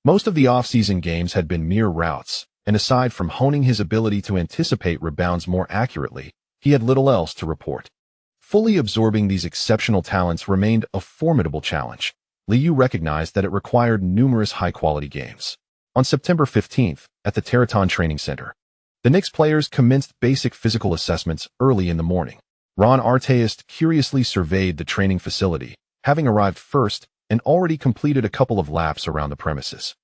[SPEAKER 1] Most of the off-season games had been mere routes, and aside from honing his ability to anticipate rebounds more accurately, he had little else to report. Fully absorbing these exceptional talents remained a formidable challenge. Liu recognized that it required numerous high-quality games. On September 15th, at the Tehran Training Center, the Knicks players commenced basic physical assessments early in the morning. Ron Artest curiously surveyed the training facility, having arrived first and already completed a couple of laps around the premises.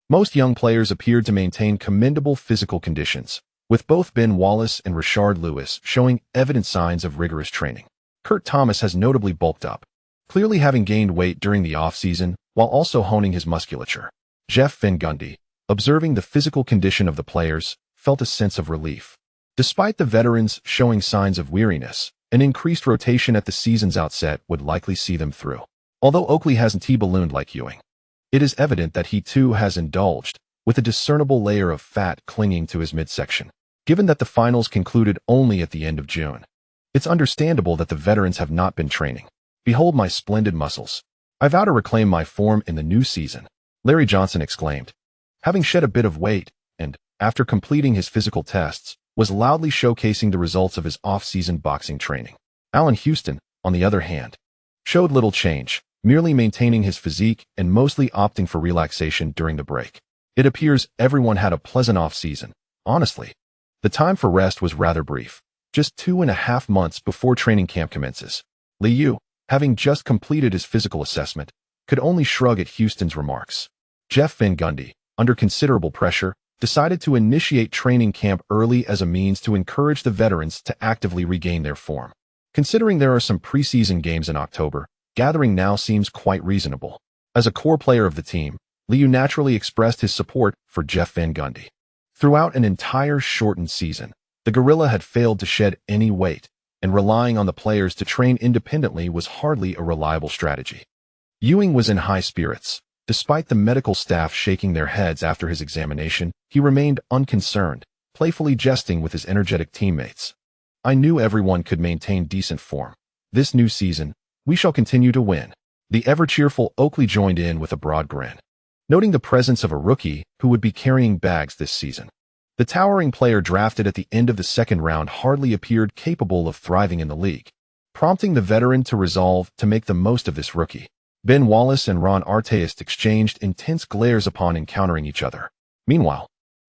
[SPEAKER 1] Most young players appeared to maintain commendable physical conditions, with both Ben Wallace and Rashard Lewis showing evident signs of rigorous training. Kurt Thomas has notably bulked up, clearly having gained weight during the off-season while also honing his musculature. Jeff Van Gundy, observing the physical condition of the players, felt a sense of relief. Despite the veterans showing signs of weariness, an increased rotation at the season's outset would likely see them through. Although Oakley hasn't T-ballooned like Ewing, it is evident that he too has indulged, with a discernible layer of fat clinging to his midsection. Given that the finals concluded only at the end of June, it's understandable that the veterans have not been training. "Behold my splendid muscles. I vow to reclaim my form in the new season," Larry Johnson exclaimed, having shed a bit of weight, and, after completing his physical tests, was loudly showcasing the results of his off-season boxing training. Allen Houston, on the other hand, showed little change, merely maintaining his physique and mostly opting for relaxation during the break. It appears everyone had a pleasant off-season. Honestly, the time for rest was rather brief, just 2.5 months before training camp commences. Liu, having just completed his physical assessment, could only shrug at Houston's remarks. Jeff Van Gundy, under considerable pressure, decided to initiate training camp early as a means to encourage the veterans to actively regain their form. Considering there are some preseason games in October, gathering now seems quite reasonable. As a core player of the team, Liu naturally expressed his support for Jeff Van Gundy. Throughout an entire shortened season, the Gorilla had failed to shed any weight, and relying on the players to train independently was hardly a reliable strategy. Ewing was in high spirits. Despite the medical staff shaking their heads after his examination, he remained unconcerned, playfully jesting with his energetic teammates. "I knew everyone could maintain decent form. This new season, we shall continue to win." The ever-cheerful Oakley joined in with a broad grin, noting the presence of a rookie who would be carrying bags this season. The towering player drafted at the end of the second round hardly appeared capable of thriving in the league, prompting the veteran to resolve to make the most of this rookie. Ben Wallace and Ron Artest exchanged intense glares upon encountering each other. Meanwhile,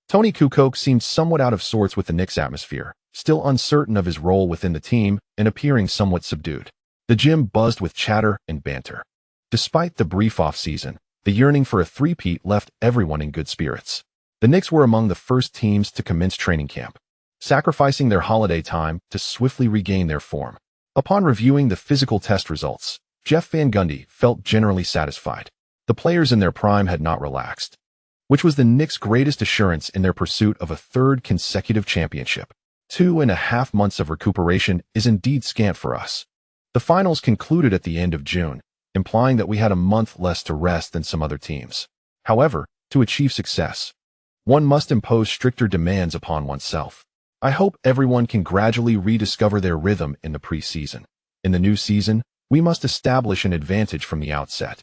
[SPEAKER 1] Tony Kukoc seemed somewhat out of sorts with the Knicks atmosphere, still uncertain of his role within the team and appearing somewhat subdued. The gym buzzed with chatter and banter. Despite the brief off-season, the yearning for a three-peat left everyone in good spirits. The Knicks were among the first teams to commence training camp, sacrificing their holiday time to swiftly regain their form. Upon reviewing the physical test results, Jeff Van Gundy felt generally satisfied. The players in their prime had not relaxed, which was the Knicks' greatest assurance in their pursuit of a third consecutive championship. 2.5 months of recuperation is indeed scant for us. The finals concluded at the end of June, implying that we had a month less to rest than some other teams. However, to achieve success, one must impose stricter demands upon oneself. I hope everyone can gradually rediscover their rhythm in the preseason. In the new season, we must establish an advantage from the outset.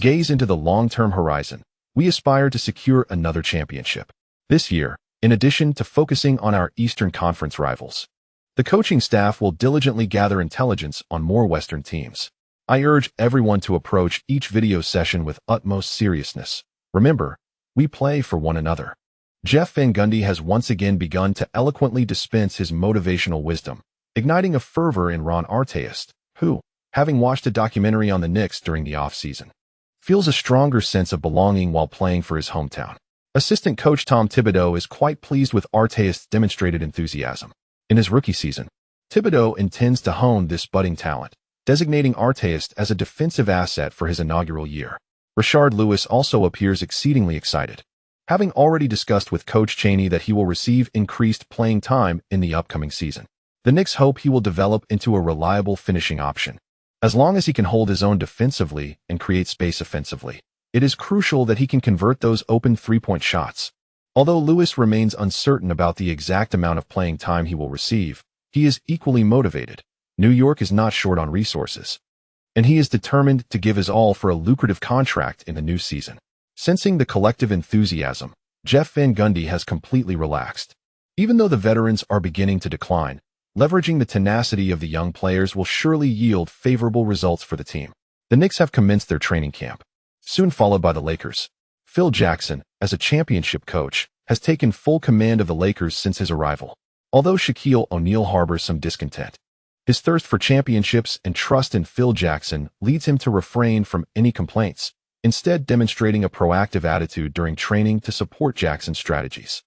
[SPEAKER 1] Gaze into the long-term horizon. We aspire to secure another championship. This year, in addition to focusing on our Eastern Conference rivals, the coaching staff will diligently gather intelligence on more Western teams. I urge everyone to approach each video session with utmost seriousness. Remember, we play for one another. Jeff Van Gundy has once again begun to eloquently dispense his motivational wisdom, igniting a fervor in Ron Artest, who, having watched a documentary on the Knicks during the off-season, feels a stronger sense of belonging while playing for his hometown. Assistant coach Tom Thibodeau is quite pleased with Artest's demonstrated enthusiasm. In his rookie season, Thibodeau intends to hone this budding talent, designating Artest as a defensive asset for his inaugural year. Rashard Lewis also appears exceedingly excited, having already discussed with Coach Chaney that he will receive increased playing time in the upcoming season. The Knicks hope he will develop into a reliable finishing option. As long as he can hold his own defensively and create space offensively, it is crucial that he can convert those open three-point shots. Although Lewis remains uncertain about the exact amount of playing time he will receive, he is equally motivated. New York is not short on resources, and he is determined to give his all for a lucrative contract in the new season. Sensing the collective enthusiasm, Jeff Van Gundy has completely relaxed. Even though the veterans are beginning to decline, leveraging the tenacity of the young players will surely yield favorable results for the team. The Knicks have commenced their training camp, soon followed by the Lakers. Phil Jackson, as a championship coach, has taken full command of the Lakers since his arrival. Although Shaquille O'Neal harbors some discontent, his thirst for championships and trust in Phil Jackson leads him to refrain from any complaints, instead demonstrating a proactive attitude during training to support Jackson's strategies.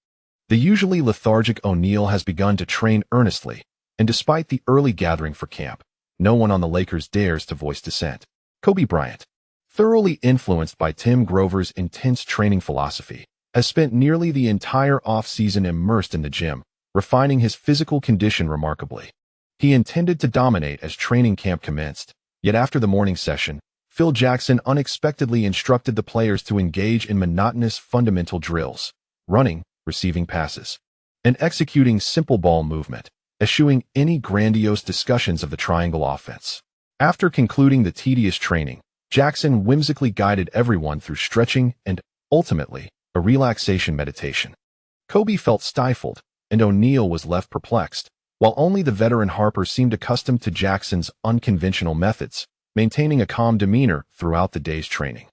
[SPEAKER 1] The usually lethargic O'Neal has begun to train earnestly, and despite the early gathering for camp, no one on the Lakers dares to voice dissent. Kobe Bryant, thoroughly influenced by Tim Grover's intense training philosophy, has spent nearly the entire off-season immersed in the gym, refining his physical condition remarkably. He intended to dominate as training camp commenced, yet after the morning session, Phil Jackson unexpectedly instructed the players to engage in monotonous fundamental drills, running, receiving passes, and executing simple ball movement, eschewing any grandiose discussions of the triangle offense. After concluding the tedious training, Jackson whimsically guided everyone through stretching and, ultimately, a relaxation meditation. Kobe felt stifled, and O'Neal was left perplexed, while only the veteran Harper seemed accustomed to Jackson's unconventional methods, maintaining a calm demeanor throughout the day's training.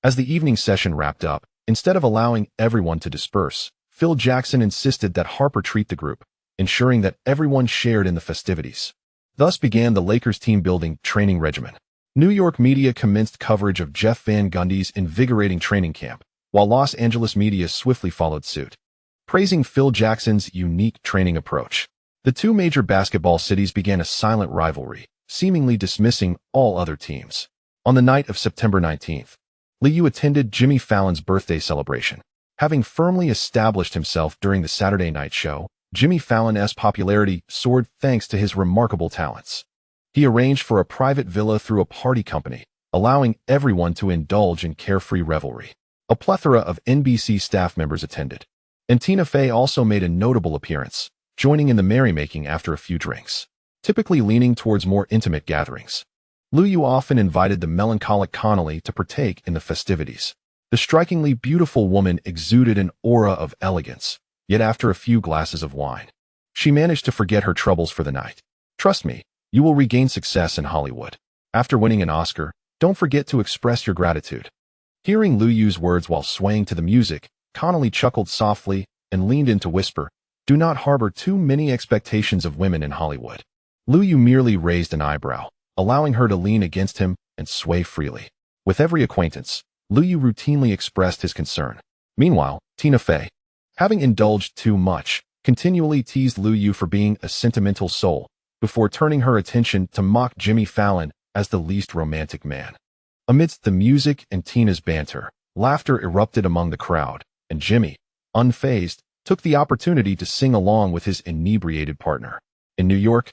[SPEAKER 1] As the evening session wrapped up, instead of allowing everyone to disperse, Phil Jackson insisted that Harper treat the group, ensuring that everyone shared in the festivities. Thus began the Lakers team-building training regimen. New York media commenced coverage of Jeff Van Gundy's invigorating training camp, while Los Angeles media swiftly followed suit, praising Phil Jackson's unique training approach. The two major basketball cities began a silent rivalry, seemingly dismissing all other teams. On the night of September 19th, Liu attended Jimmy Fallon's birthday celebration. Having firmly established himself during the Saturday night show, Jimmy Fallon's popularity soared thanks to his remarkable talents. He arranged for a private villa through a party company, allowing everyone to indulge in carefree revelry. A plethora of NBC staff members attended, and Tina Fey also made a notable appearance, joining in the merrymaking after a few drinks. Typically leaning towards more intimate gatherings, Liu often invited the melancholic Connolly to partake in the festivities. The strikingly beautiful woman exuded an aura of elegance, yet after a few glasses of wine, she managed to forget her troubles for the night. Trust me, you will regain success in Hollywood. After winning an Oscar, Don't forget to express your gratitude. Hearing Lu Yu's words while swaying to the music, Connolly chuckled softly and leaned in to whisper, "Do not harbor too many expectations of women in Hollywood." Lu Yu merely raised an eyebrow, allowing her to lean against him and sway freely. With every acquaintance, Lu Yu routinely expressed his concern. Meanwhile, Tina Fey, having indulged too much, continually teased Lu Yu for being a sentimental soul, before turning her attention to mock Jimmy Fallon as the least romantic man. Amidst the music and Tina's banter, laughter erupted among the crowd, and Jimmy, unfazed, took the opportunity to sing along with his inebriated partner. In New York,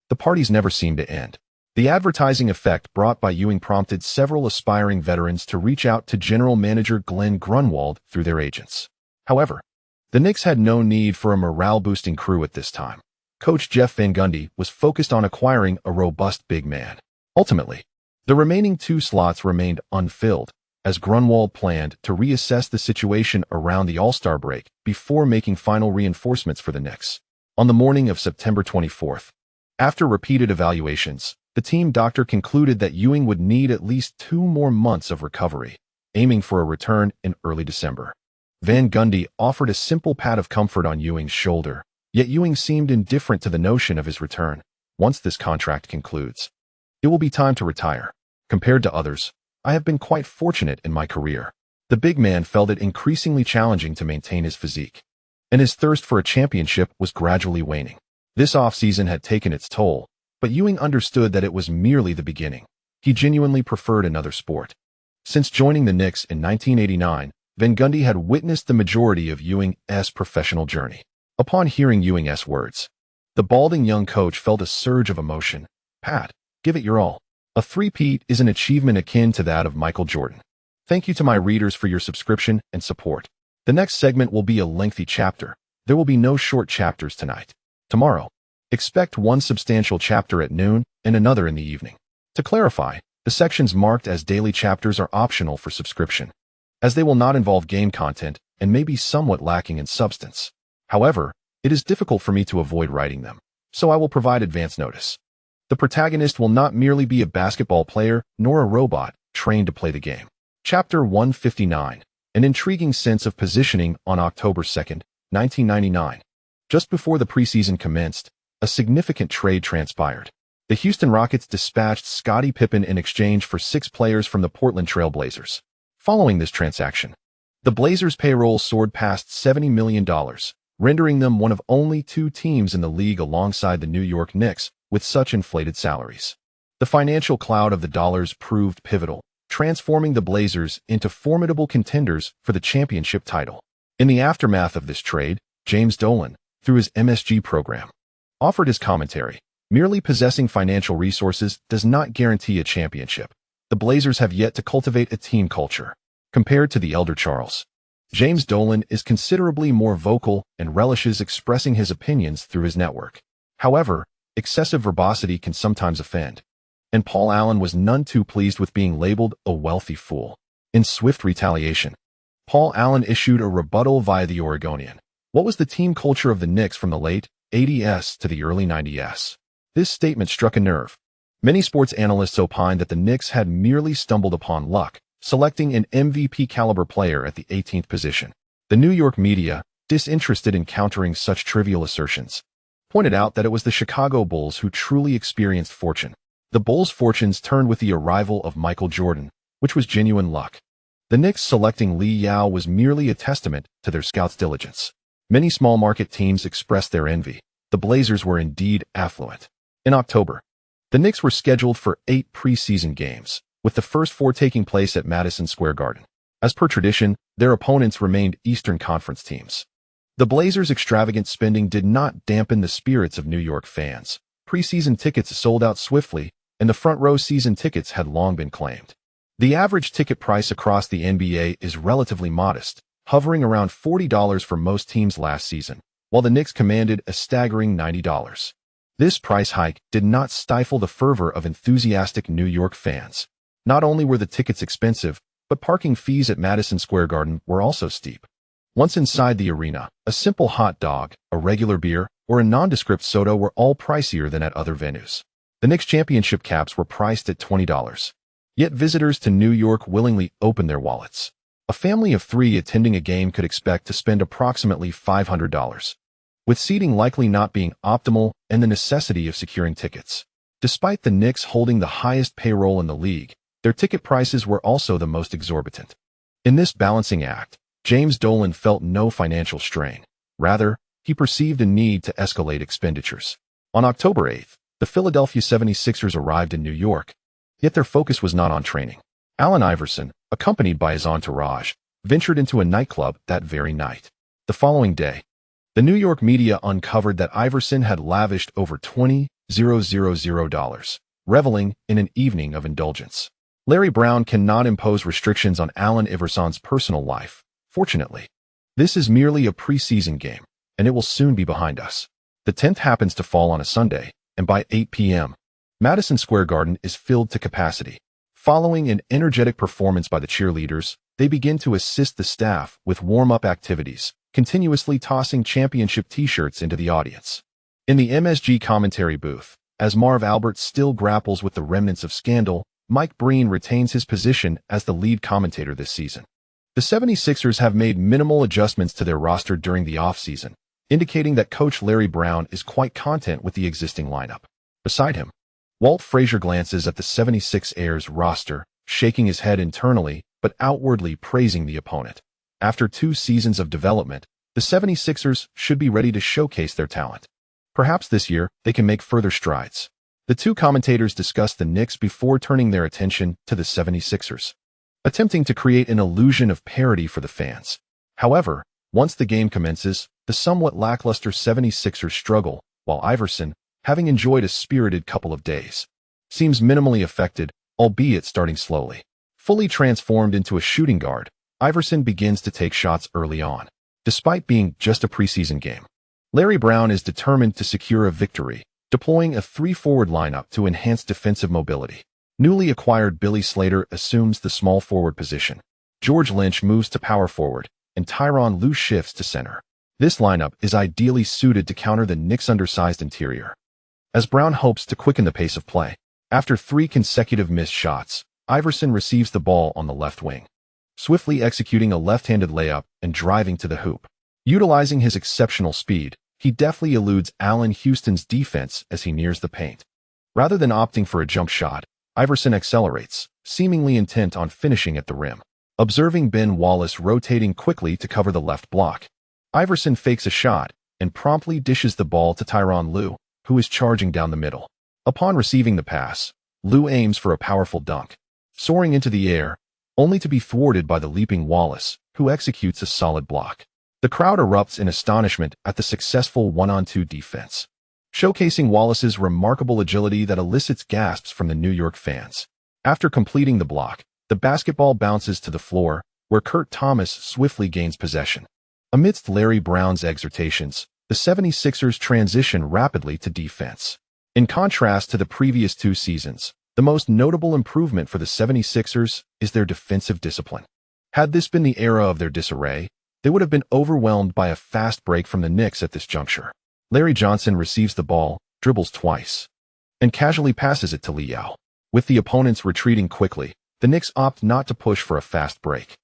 [SPEAKER 1] the parties never seemed to end. The advertising effect brought by Ewing prompted several aspiring veterans to reach out to general manager Glenn Grunwald through their agents. However, the Knicks had no need for a morale-boosting crew at this time. Coach Jeff Van Gundy was focused on acquiring a robust big man. Ultimately, the remaining 2 slots remained unfilled, as Grunwald planned to reassess the situation around the All-Star break before making final reinforcements for the Knicks. On the morning of September 24th, after repeated evaluations, the team doctor concluded that Ewing would need at least 2 more months of recovery, aiming for a return in early December. Van Gundy offered a simple pat of comfort on Ewing's shoulder, yet Ewing seemed indifferent to the notion of his return. Once this contract concludes, it will be time to retire. Compared to others, I have been quite fortunate in my career. The big man felt it increasingly challenging to maintain his physique, and his thirst for a championship was gradually waning. This offseason had taken its toll, but Ewing understood that it was merely the beginning. He genuinely preferred another sport. Since joining the Knicks in 1989, Van Gundy had witnessed the majority of Ewing's professional journey. Upon hearing Ewing's words, the balding young coach felt a surge of emotion. "Pat, give it your all. A three-peat is an achievement akin to that of Michael Jordan. Thank you to my readers for your subscription and support. The next segment will be a lengthy chapter. There will be no short chapters tonight. Tomorrow, expect one substantial chapter at noon and another in the evening. To clarify, the sections marked as daily chapters are optional for subscription, as they will not involve game content and may be somewhat lacking in substance. However, it is difficult for me to avoid writing them, so I will provide advance notice. The protagonist will not merely be a basketball player nor a robot trained to play the game. Chapter 159, an intriguing sense of positioning on October 2nd, 1999. Just before the preseason commenced, a significant trade transpired. The Houston Rockets dispatched Scottie Pippen in exchange for 6 players from the Portland Trail Blazers. Following this transaction, the Blazers' payroll soared past $70 million, rendering them one of only 2 teams in the league alongside the New York Knicks with such inflated salaries. The financial cloud of the dollars proved pivotal, transforming the Blazers into formidable contenders for the championship title. In the aftermath of this trade, James Dolan, through his MSG program, offered his commentary. Merely possessing financial resources does not guarantee a championship. The Blazers have yet to cultivate a team culture. Compared to the elder Charles, James Dolan is considerably more vocal and relishes expressing his opinions through his network. However, excessive verbosity can sometimes offend, and Paul Allen was none too pleased with being labeled a wealthy fool. In swift retaliation, Paul Allen issued a rebuttal via the Oregonian. What was the team culture of the Knicks from the late 80s to the early 90s? This statement struck a nerve. Many sports analysts opined that the Knicks had merely stumbled upon luck, selecting an MVP-caliber player at the 18th position. The New York media, disinterested in countering such trivial assertions, pointed out that it was the Chicago Bulls who truly experienced fortune. The Bulls' fortunes turned with the arrival of Michael Jordan, which was genuine luck. The Knicks selecting Lee Yao was merely a testament to their scouts' diligence. Many small-market teams expressed their envy. The Blazers were indeed affluent. In October, the Knicks were scheduled for 8 preseason games, with the first 4 taking place at Madison Square Garden. As per tradition, their opponents remained Eastern Conference teams. The Blazers' extravagant spending did not dampen the spirits of New York fans. Preseason tickets sold out swiftly, and the front-row season tickets had long been claimed. The average ticket price across the NBA is relatively modest, hovering around $40 for most teams last season, while the Knicks commanded a staggering $90. This price hike did not stifle the fervor of enthusiastic New York fans. Not only were the tickets expensive, but parking fees at Madison Square Garden were also steep. Once inside the arena, a simple hot dog, a regular beer, or a nondescript soda were all pricier than at other venues. The Knicks championship caps were priced at $20. Yet visitors to New York willingly opened their wallets. A family of 3 attending a game could expect to spend approximately $500, with seating likely not being optimal and the necessity of securing tickets. Despite the Knicks holding the highest payroll in the league, their ticket prices were also the most exorbitant. In this balancing act, James Dolan felt no financial strain. Rather, he perceived a need to escalate expenditures. On October 8th, the Philadelphia 76ers arrived in New York, yet their focus was not on training. Allen Iverson, accompanied by his entourage, ventured into a nightclub that very night. The following day, the New York media uncovered that Iverson had lavished over $20,000, reveling in an evening of indulgence. Larry Brown cannot impose restrictions on Allen Iverson's personal life, fortunately. This is merely a preseason game, and it will soon be behind us. The 10th happens to fall on a Sunday, and by 8 p.m., Madison Square Garden is filled to capacity. Following an energetic performance by the cheerleaders, they begin to assist the staff with warm-up activities, continuously tossing championship t-shirts into the audience. In the MSG commentary booth, as Marv Albert still grapples with the remnants of scandal, Mike Breen retains his position as the lead commentator this season. The 76ers have made minimal adjustments to their roster during the offseason, indicating that coach Larry Brown is quite content with the existing lineup. Beside him, Walt Frazier glances at the 76ers roster, shaking his head internally but outwardly praising the opponent. After 2 seasons of development, the 76ers should be ready to showcase their talent. Perhaps this year they can make further strides. The 2 commentators discuss the Knicks before turning their attention to the 76ers, attempting to create an illusion of parity for the fans. However, once the game commences, the somewhat lackluster 76ers struggle, while Iverson, having enjoyed a spirited couple of days, seems minimally affected, albeit starting slowly. Fully transformed into a shooting guard, Iverson begins to take shots early on. Despite being just a preseason game, Larry Brown is determined to secure a victory, deploying a 3-forward lineup to enhance defensive mobility. Newly acquired Billy Slater assumes the small forward position. George Lynch moves to power forward, and Tyronn Lue shifts to center. This lineup is ideally suited to counter the Knicks' undersized interior, as Brown hopes to quicken the pace of play. After 3 consecutive missed shots, Iverson receives the ball on the left wing, swiftly executing a left-handed layup and driving to the hoop. Utilizing his exceptional speed, he deftly eludes Allen Houston's defense as he nears the paint. Rather than opting for a jump shot, Iverson accelerates, seemingly intent on finishing at the rim. Observing Ben Wallace rotating quickly to cover the left block, Iverson fakes a shot and promptly dishes the ball to Tyronn Lue, who is charging down the middle. Upon receiving the pass, Lue aims for a powerful dunk, soaring into the air, only to be thwarted by the leaping Wallace, who executes a solid block. The crowd erupts in astonishment at the successful 1-on-2 defense, showcasing Wallace's remarkable agility that elicits gasps from the New York fans. After completing the block, the basketball bounces to the floor, where Kurt Thomas swiftly gains possession. Amidst Larry Brown's exhortations, the 76ers transition rapidly to defense. In contrast to the previous 2 seasons, the most notable improvement for the 76ers is their defensive discipline. Had this been the era of their disarray, they would have been overwhelmed by a fast break from the Knicks at this juncture. Larry Johnson receives the ball, dribbles twice, and casually passes it to Liao. With the opponents retreating quickly, the Knicks opt not to push for a fast break,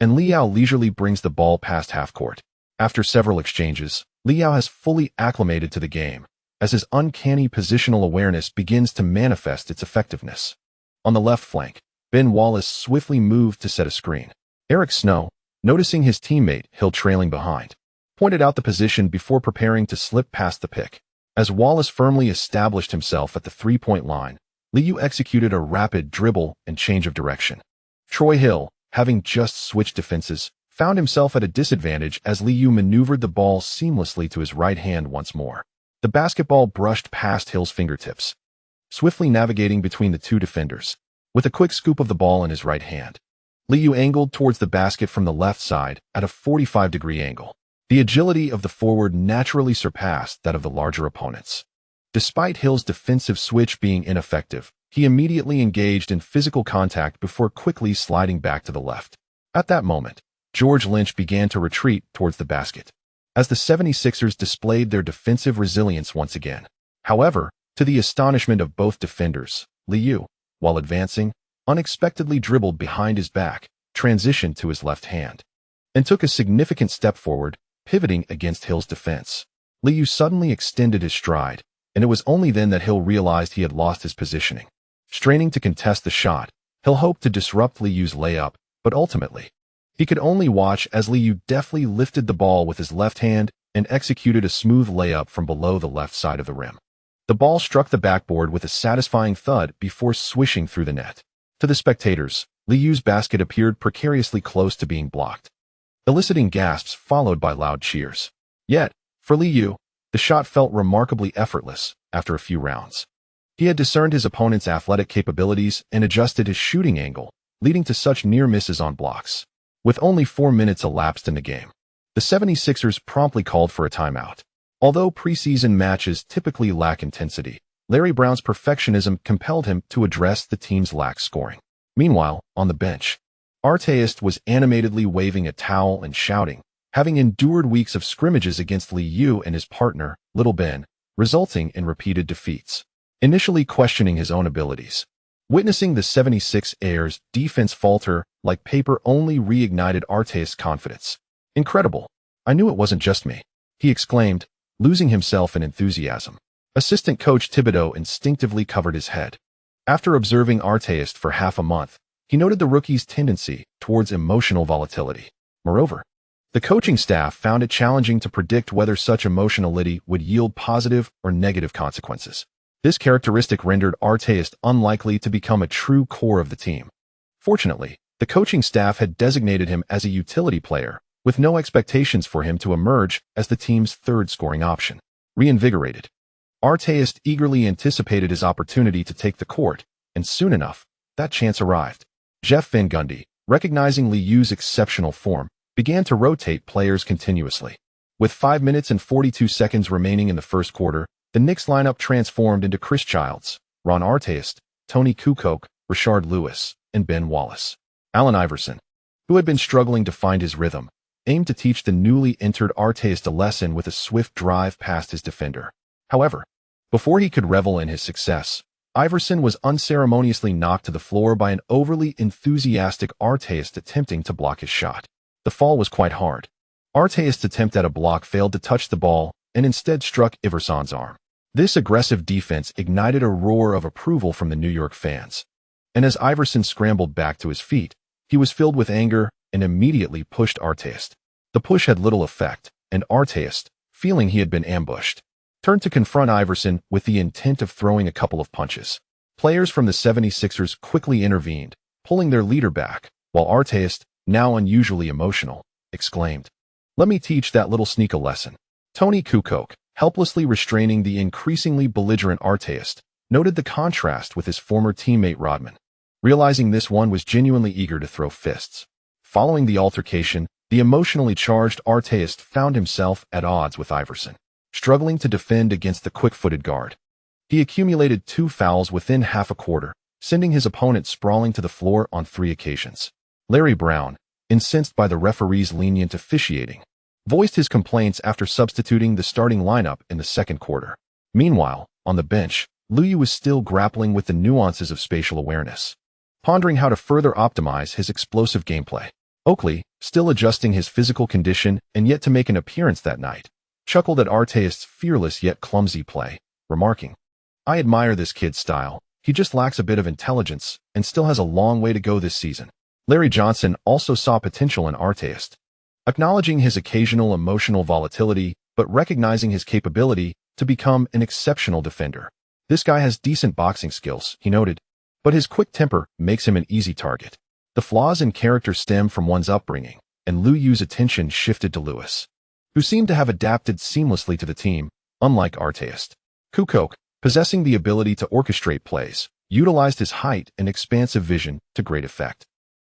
[SPEAKER 1] and Liao leisurely brings the ball past half-court. After several exchanges, Liao has fully acclimated to the game, as his uncanny positional awareness begins to manifest its effectiveness. On the left flank, Ben Wallace swiftly moved to set a screen. Eric Snow, noticing his teammate Hill trailing behind, pointed out the position before preparing to slip past the pick. As Wallace firmly established himself at the 3-point line, Liu executed a rapid dribble and change of direction. Troy Hill, having just switched defenses, found himself at a disadvantage as Liu maneuvered the ball seamlessly to his right hand once more. The basketball brushed past Hill's fingertips, swiftly navigating between the 2 defenders. With a quick scoop of the ball in his right hand, Liu angled towards the basket from the left side at a 45-degree angle. The agility of the forward naturally surpassed that of the larger opponents. Despite Hill's defensive switch being ineffective, he immediately engaged in physical contact before quickly sliding back to the left. At that moment, George Lynch began to retreat towards the basket, as the 76ers displayed their defensive resilience once again. However, to the astonishment of both defenders, Liu, while advancing, unexpectedly dribbled behind his back, transitioned to his left hand, and took a significant step forward, pivoting against Hill's defense. Liu suddenly extended his stride, and it was only then that Hill realized he had lost his positioning. Straining to contest the shot, Hill hoped to disrupt Liu's layup, but ultimately, he could only watch as Liu deftly lifted the ball with his left hand and executed a smooth layup from below the left side of the rim. The ball struck the backboard with a satisfying thud before swishing through the net. To the spectators, Liu's basket appeared precariously close to being blocked, eliciting gasps followed by loud cheers. Yet, for Liu, the shot felt remarkably effortless after a few rounds. He had discerned his opponent's athletic capabilities and adjusted his shooting angle, leading to such near misses on blocks. With only 4 minutes elapsed in the game, the 76ers promptly called for a timeout. Although preseason matches typically lack intensity, Larry Brown's perfectionism compelled him to address the team's lax scoring. Meanwhile, on the bench, Artest was animatedly waving a towel and shouting, having endured weeks of scrimmages against Liu and his partner, Little Ben, resulting in repeated defeats. Initially questioning his own abilities, witnessing the 76ers defense falter like paper only reignited Artest's confidence. "Incredible. I knew it wasn't just me," he exclaimed, losing himself in enthusiasm. Assistant coach Thibodeau instinctively covered his head. After observing Artest for half a month, he noted the rookie's tendency towards emotional volatility. Moreover, the coaching staff found it challenging to predict whether such emotionality would yield positive or negative consequences. This characteristic rendered Artest unlikely to become a true core of the team. Fortunately, the coaching staff had designated him as a utility player, with no expectations for him to emerge as the team's third scoring option. Reinvigorated, Artest eagerly anticipated his opportunity to take the court, and soon enough, that chance arrived. Jeff Van Gundy, recognizing Liu's exceptional form, began to rotate players continuously. With 5 minutes and 42 seconds remaining in the first quarter, the Knicks lineup transformed into Chris Childs, Ron Artest, Tony Kukoc, Rashard Lewis, and Ben Wallace. Allen Iverson, who had been struggling to find his rhythm, aimed to teach the newly entered Artest a lesson with a swift drive past his defender. However, before he could revel in his success, Iverson was unceremoniously knocked to the floor by an overly enthusiastic Artest attempting to block his shot. The fall was quite hard. Artest's attempt at a block failed to touch the ball and instead struck Iverson's arm. This aggressive defense ignited a roar of approval from the New York fans. And as Iverson scrambled back to his feet, he was filled with anger and immediately pushed Artest. The push had little effect, and Artest, feeling he had been ambushed, turned to confront Iverson with the intent of throwing a couple of punches. Players from the 76ers quickly intervened, pulling their leader back, while Artest, now unusually emotional, exclaimed, "Let me teach that little sneak a lesson." Tony Kukoc, helplessly restraining the increasingly belligerent Artest, noted the contrast with his former teammate Rodman, realizing this one was genuinely eager to throw fists. Following the altercation, the emotionally charged Artest found himself at odds with Iverson, struggling to defend against the quick-footed guard. He accumulated 2 fouls within half a quarter, sending his opponent sprawling to the floor on 3 occasions. Larry Brown, incensed by the referee's lenient officiating, voiced his complaints after substituting the starting lineup in the second quarter. Meanwhile, on the bench, Liu was still grappling with the nuances of spatial awareness, pondering how to further optimize his explosive gameplay. Oakley, still adjusting his physical condition and yet to make an appearance that night, chuckled at Artest's fearless yet clumsy play, remarking, "I admire this kid's style. He just lacks a bit of intelligence and still has a long way to go this season." Larry Johnson also saw potential in Artest, acknowledging his occasional emotional volatility but recognizing his capability to become an exceptional defender. "This guy has decent boxing skills," he noted, "but his quick temper makes him an easy target." The flaws in character stem from one's upbringing, and Liu's attention shifted to Lewis, who seemed to have adapted seamlessly to the team, unlike Artest. Kukoc, possessing the ability to orchestrate plays, utilized his height and expansive vision to great effect.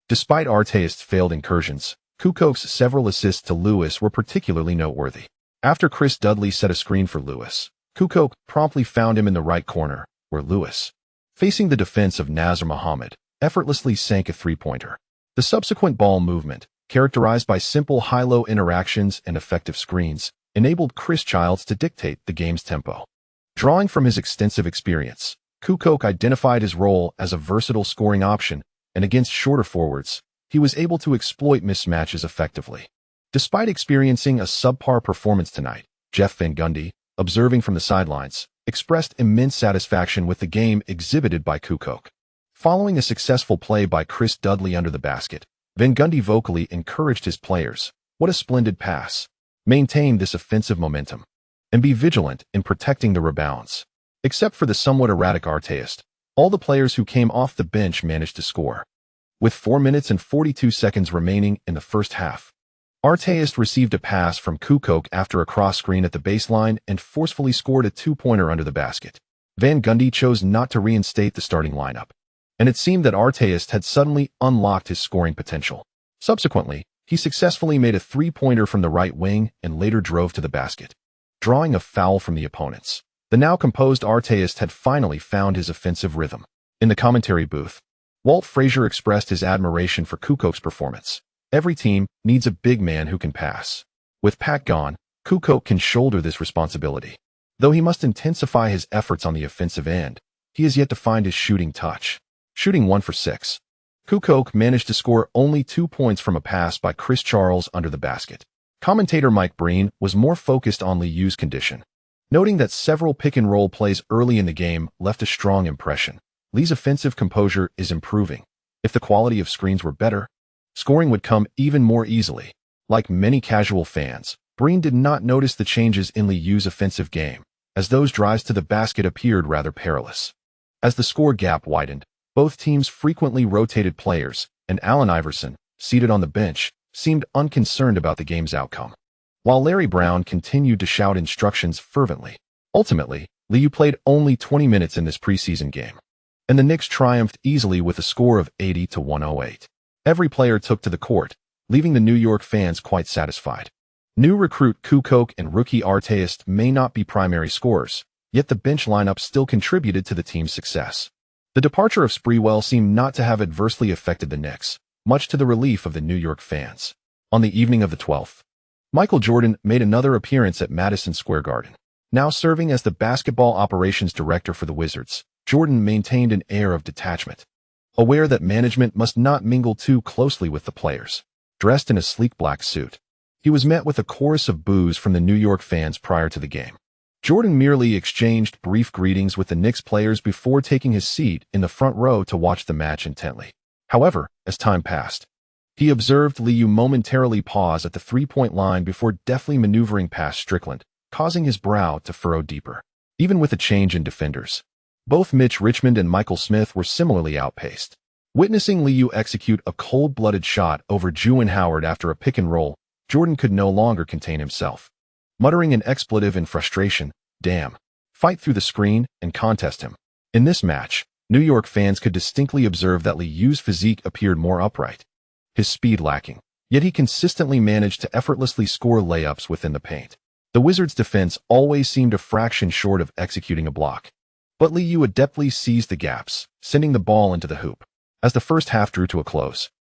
[SPEAKER 1] Despite Artest's failed incursions, Kukoc's several assists to Lewis were particularly noteworthy. After Chris Dudley set a screen for Lewis, Kukoc promptly found him in the right corner, where Lewis, facing the defense of Nazr Mohammed, effortlessly sank a three-pointer. The subsequent ball movement, characterized by simple high-low interactions and effective screens, enabled Chris Childs to dictate the game's tempo. Drawing from his extensive experience, Kukoc identified his role as a versatile scoring option, and against shorter forwards, he was able to exploit mismatches effectively. Despite experiencing a subpar performance tonight, Jeff Van Gundy, observing from the sidelines, expressed immense satisfaction with the game exhibited by Kukoc. Following a successful play by Chris Dudley under the basket, Van Gundy vocally encouraged his players, "What a splendid pass. Maintain this offensive momentum. And be vigilant in protecting the rebounds." Except for the somewhat erratic Artest, all the players who came off the bench managed to score. With 4 minutes and 42 seconds remaining in the first half, Artest received a pass from Kukoc after a cross screen at the baseline and forcefully scored a two-pointer under the basket. Van Gundy chose not to reinstate the starting lineup, and it seemed that Artest had suddenly unlocked his scoring potential. Subsequently, he successfully made a three-pointer from the right wing and later drove to the basket, drawing a foul from the opponents. The now composed Artest had finally found his offensive rhythm. In the commentary booth, Walt Frazier expressed his admiration for Kukoc's performance. "Every team needs a big man who can pass. With Pat gone, Kukoc can shoulder this responsibility. Though he must intensify his efforts on the offensive end, he has yet to find his shooting touch." Shooting 1 for 6, Kukoc managed to score only 2 points from a pass by Chris Charles under the basket. Commentator Mike Breen was more focused on Liu's condition, noting that several pick-and-roll plays early in the game left a strong impression. Li's offensive composure is improving. If the quality of screens were better, scoring would come even more easily. Like many casual fans, Breen did not notice the changes in Liu's offensive game, as those drives to the basket appeared rather perilous. As the score gap widened, both teams frequently rotated players, and Allen Iverson, seated on the bench, seemed unconcerned about the game's outcome, while Larry Brown continued to shout instructions fervently. Ultimately, Liu played only 20 minutes in this preseason game, and the Knicks triumphed easily with a score of 80-108. Every player took to the court, leaving the New York fans quite satisfied. New recruit Kukoc and rookie Artest may not be primary scorers, yet the bench lineup still contributed to the team's success. The departure of Sprewell seemed not to have adversely affected the Knicks, much to the relief of the New York fans. On the evening of the 12th, Michael Jordan made another appearance at Madison Square Garden. Now serving as the basketball operations director for the Wizards, Jordan maintained an air of detachment, aware that management must not mingle too closely with the players. Dressed in a sleek black suit, he was met with a chorus of boos from the New York fans prior to the game. Jordan merely exchanged brief greetings with the Knicks players before taking his seat in the front row to watch the match intently. However, as time passed, he observed Liu momentarily pause at the three-point line before deftly maneuvering past Strickland, causing his brow to furrow deeper. Even with a change in defenders, both Mitch Richmond and Michael Smith were similarly outpaced. Witnessing Liu execute a cold-blooded shot over Juwan Howard after a pick-and-roll, Jordan could no longer contain himself. Muttering an expletive in frustration, "Damn, fight through the screen and contest him." In this match, New York fans could distinctly observe that Liu's physique appeared more upright, his speed lacking, yet he consistently managed to effortlessly score layups within the paint. The Wizards' defense always seemed a fraction short of executing a block, but Liu adeptly seized the gaps, sending the ball into the hoop. As the first half drew to a close,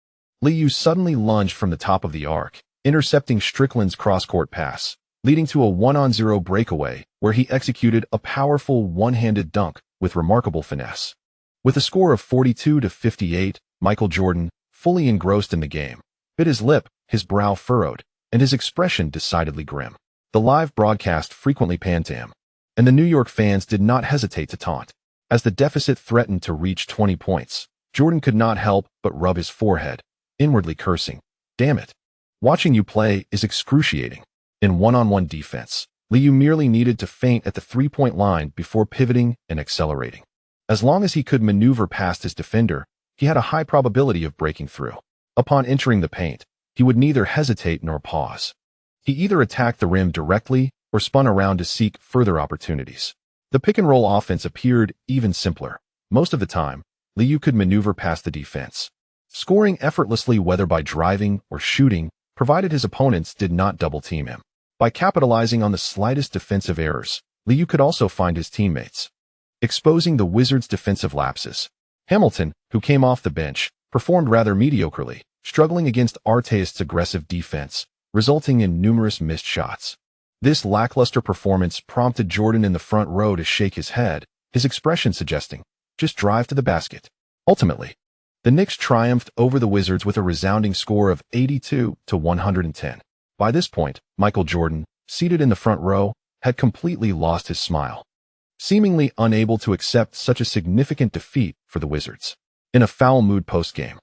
[SPEAKER 1] Liu suddenly lunged from the top of the arc, intercepting Strickland's cross-court pass, leading to a 1-on-0 breakaway where he executed a powerful one-handed dunk with remarkable finesse. With a score of 42-58, Michael Jordan, fully engrossed in the game, bit his lip, his brow furrowed, and his expression decidedly grim. The live broadcast frequently panned to him, and the New York fans did not hesitate to taunt. As the deficit threatened to reach 20 points, Jordan could not help but rub his forehead, inwardly cursing, "Damn it. Watching you play is excruciating." In one-on-one defense, Liu merely needed to feint at the three-point line before pivoting and accelerating. As long as he could maneuver past his defender, he had a high probability of breaking through. Upon entering the paint, he would neither hesitate nor pause. He either attacked the rim directly or spun around to seek further opportunities. The pick-and-roll offense appeared even simpler. Most of the time, Liu could maneuver past the defense, scoring effortlessly whether by driving or shooting, provided his opponents did not double-team him. By capitalizing on the slightest defensive errors, Liu could also find his teammates, exposing the Wizards' defensive lapses. Hamilton, who came off the bench, performed rather mediocrely, struggling against Artest's aggressive defense, resulting in numerous missed shots. This lackluster performance prompted Jordan in the front row to shake his head, his expression suggesting, "Just drive to the basket." Ultimately, the Knicks triumphed over the Wizards with a resounding score of 82-110. By this point, Michael Jordan, seated in the front row, had completely lost his smile, seemingly unable to accept such a significant defeat for the Wizards. In a foul mood post-game,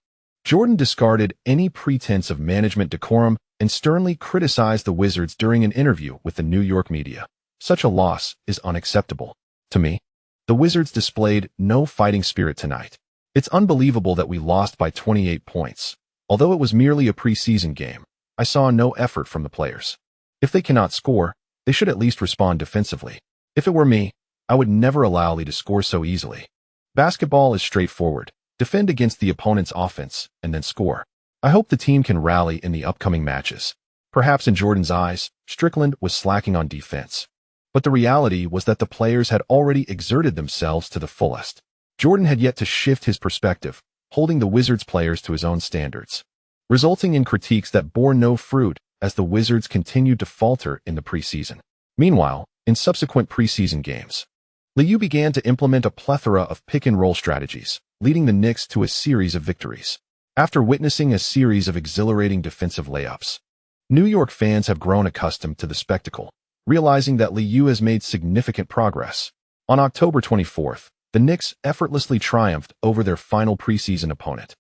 [SPEAKER 1] Jordan discarded any pretense of management decorum and sternly criticized the Wizards during an interview with the New York media. "Such a loss is unacceptable. To me, the Wizards displayed no fighting spirit tonight. It's unbelievable that we lost by 28 points. Although it was merely a preseason game, I saw no effort from the players. If they cannot score, they should at least respond defensively. If it were me, I would never allow Lee to score so easily. Basketball is straightforward. Defend against the opponent's offense, and then score. I hope the team can rally in the upcoming matches." Perhaps in Jordan's eyes, Strickland was slacking on defense. But the reality was that the players had already exerted themselves to the fullest. Jordan had yet to shift his perspective, holding the Wizards players to his own standards, resulting in critiques that bore no fruit as the Wizards continued to falter in the preseason. Meanwhile, in subsequent preseason games, Liu began to implement a plethora of pick-and-roll strategies, leading the Knicks to a series of victories. After witnessing a series of exhilarating defensive layups, New York fans have grown accustomed to the spectacle, realizing that Liu has made significant progress. On October 24th, the Knicks effortlessly triumphed over their final preseason opponent,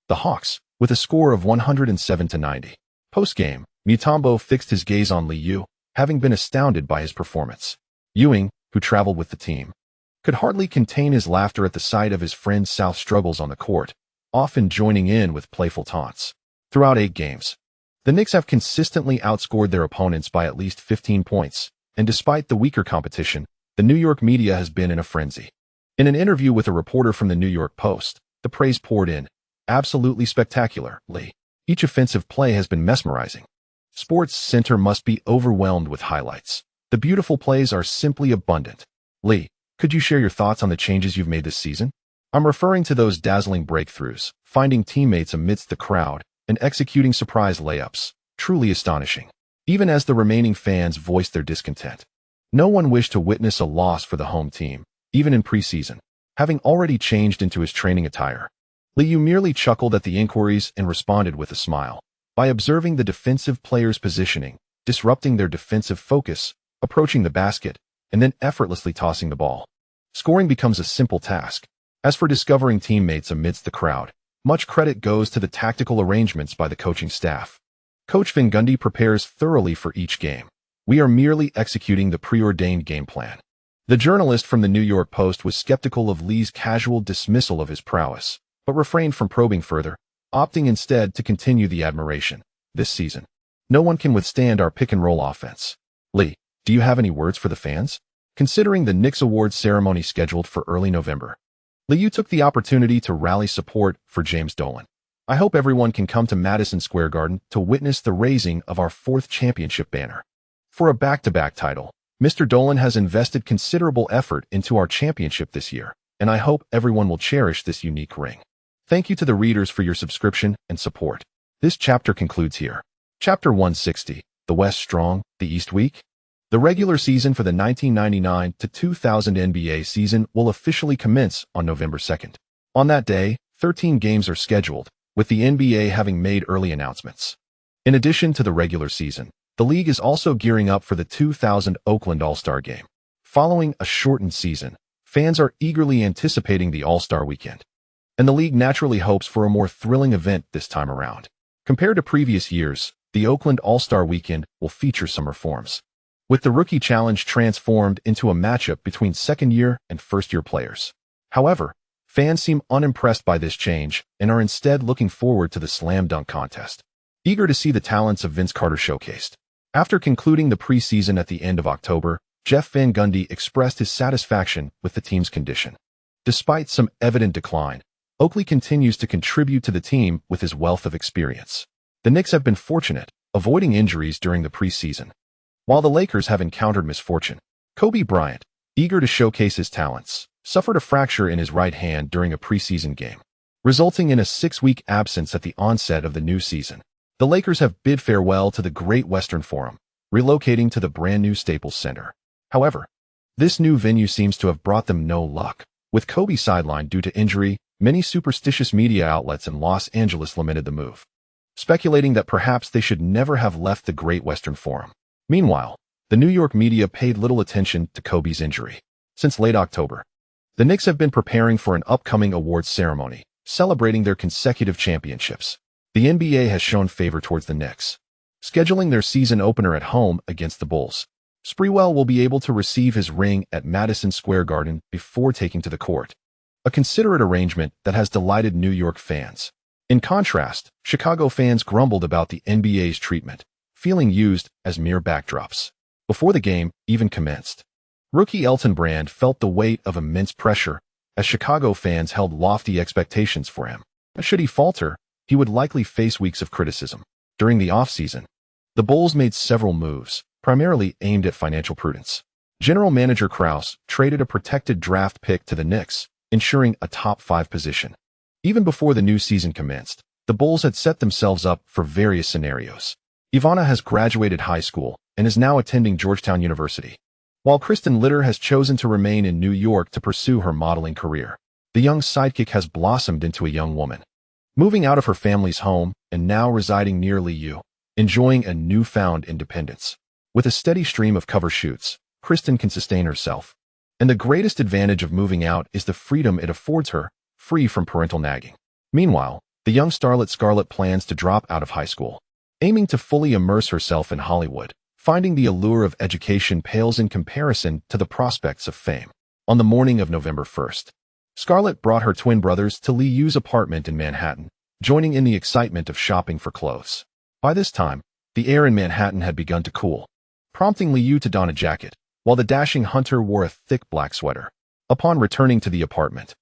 [SPEAKER 1] the Hawks, with a score of 107-90. Post-game, Mutombo fixed his gaze on Liu, having been astounded by his performance. Ewing, who traveled with the team, could hardly contain his laughter at the sight of his friend's South struggles on the court, often joining in with playful taunts. Throughout 8 games, the Knicks have consistently outscored their opponents by at least 15 points, and despite the weaker competition, the New York media has been in a frenzy. In an interview with a reporter from the New York Post, the praise poured in. "Absolutely spectacular, Lee. Each offensive play has been mesmerizing. Sports Center must be overwhelmed with highlights. The beautiful plays are simply abundant. Lee, could you share your thoughts on the changes you've made this season?" I'm referring to those dazzling breakthroughs, finding teammates amidst the crowd, and executing surprise layups. Truly astonishing. Even as the remaining fans voiced their discontent, no one wished to witness a loss for the home team, even in preseason. Having already changed into his training attire, Liu merely chuckled at the inquiries and responded with a smile. By observing the defensive players' positioning, disrupting their defensive focus, approaching the basket, and then effortlessly tossing the ball, scoring becomes a simple task. As for discovering teammates amidst the crowd, much credit goes to the tactical arrangements by the coaching staff. Coach Van Gundy prepares thoroughly for each game. We are merely executing the preordained game plan. The journalist from the New York Post was skeptical of Lee's casual dismissal of his prowess, but refrained from probing further, opting instead to continue the admiration. "This season, no one can withstand our pick-and-roll offense. Lee, do you have any words for the fans?" Considering the Knicks Awards ceremony scheduled for early November, Liu took the opportunity to rally support for James Dolan. "I hope everyone can come to Madison Square Garden to witness the raising of our 4th championship banner. For a back-to-back title, Mr. Dolan has invested considerable effort into our championship this year, and I hope everyone will cherish this unique ring. Thank you to the readers for your subscription and support." This chapter concludes here. Chapter 160, The West Strong, the East Weak? The regular season for the 1999-2000 NBA season will officially commence on November 2nd. On that day, 13 games are scheduled, with the NBA having made early announcements. In addition to the regular season, the league is also gearing up for the 2000 Oakland All-Star Game. Following a shortened season, fans are eagerly anticipating the All-Star Weekend, and the league naturally hopes for a more thrilling event this time around. Compared to previous years, the Oakland All-Star Weekend will feature some reforms, with the Rookie Challenge transformed into a matchup between second-year and first-year players. However, fans seem unimpressed by this change and are instead looking forward to the slam dunk contest, eager to see the talents of Vince Carter showcased. After concluding the preseason at the end of October, Jeff Van Gundy expressed his satisfaction with the team's condition. Despite some evident decline, Oakley continues to contribute to the team with his wealth of experience. The Knicks have been fortunate, avoiding injuries during the preseason, while the Lakers have encountered misfortune. Kobe Bryant, eager to showcase his talents, suffered a fracture in his right hand during a preseason game, resulting in a 6-week absence at the onset of the new season. The Lakers have bid farewell to the Great Western Forum, relocating to the brand-new Staples Center. However, This new venue seems to have brought them no luck. With Kobe sidelined due to injury, many superstitious media outlets in Los Angeles lamented the move, speculating that perhaps they should never have left the Great Western Forum. Meanwhile, the New York media paid little attention to Kobe's injury. Since late October, the Knicks have been preparing for an upcoming awards ceremony, celebrating their consecutive championships. The NBA has shown favor towards the Knicks, scheduling their season opener at home against the Bulls. Sprewell will be able to receive his ring at Madison Square Garden before taking to the court, a considerate arrangement that has delighted New York fans. In contrast, Chicago fans grumbled about the NBA's treatment, feeling used as mere backdrops. Before the game even commenced, rookie Elton Brand felt the weight of immense pressure as Chicago fans held lofty expectations for him. Should he falter, he would likely face weeks of criticism. During the offseason, the Bulls made several moves, primarily aimed at financial prudence. General manager Krause traded a protected draft pick to the Knicks, ensuring a top 5 position. Even before the new season commenced, the Bulls had set themselves up for various scenarios. Ivana has graduated high school and is now attending Georgetown University, while Kristen Litter has chosen to remain in New York to pursue her modeling career. The young sidekick has blossomed into a young woman, moving out of her family's home and now residing near Liu, enjoying a newfound independence. With a steady stream of cover shoots, Kristen can sustain herself, and the greatest advantage of moving out is the freedom it affords her, free from parental nagging. Meanwhile, the young starlet Scarlett plans to drop out of high school, aiming to fully immerse herself in Hollywood, finding the allure of education pales in comparison to the prospects of fame. On the morning of November 1st, Scarlett brought her twin brothers to Liu's apartment in Manhattan, joining in the excitement of shopping for clothes. By this time, the air in Manhattan had begun to cool, prompting Liu to don a jacket, while the dashing Hunter wore a thick black sweater. Upon returning to the apartment,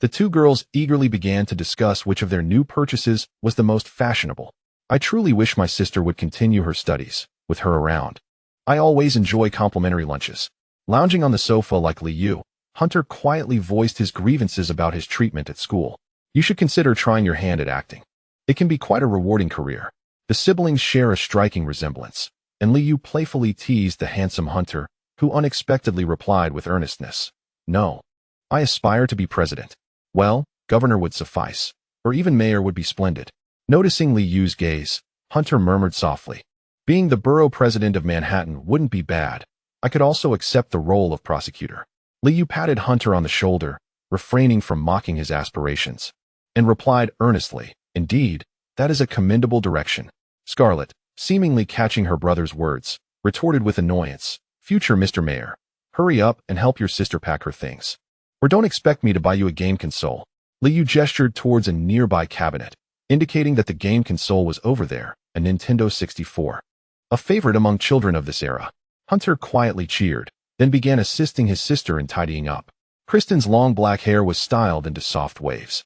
[SPEAKER 1] the two girls eagerly began to discuss which of their new purchases was the most fashionable. I truly wish my sister would continue her studies, with her around. I always enjoy complimentary lunches. Lounging on the sofa like Liu, Hunter quietly voiced his grievances about his treatment at school. You should consider trying your hand at acting. It can be quite a rewarding career. The siblings share a striking resemblance, and Liu playfully teased the handsome Hunter, who unexpectedly replied with earnestness, "No. I aspire to be president." "Well, governor would suffice, or even mayor would be splendid." Noticing Liu's gaze, Hunter murmured softly, "Being the borough president of Manhattan wouldn't be bad. I could also accept the role of prosecutor." Liu patted Hunter on the shoulder, refraining from mocking his aspirations, and replied earnestly, "Indeed, that is a commendable direction." Scarlett, seemingly catching her brother's words, retorted with annoyance, "Future Mr. Mayor, hurry up and help your sister pack her things. Or don't expect me to buy you a game console." Liu gestured towards a nearby cabinet, indicating that the game console was over there, a Nintendo 64. A favorite among children of this era. Hunter quietly cheered, then began assisting his sister in tidying up. Kristen's long black hair was styled into soft waves.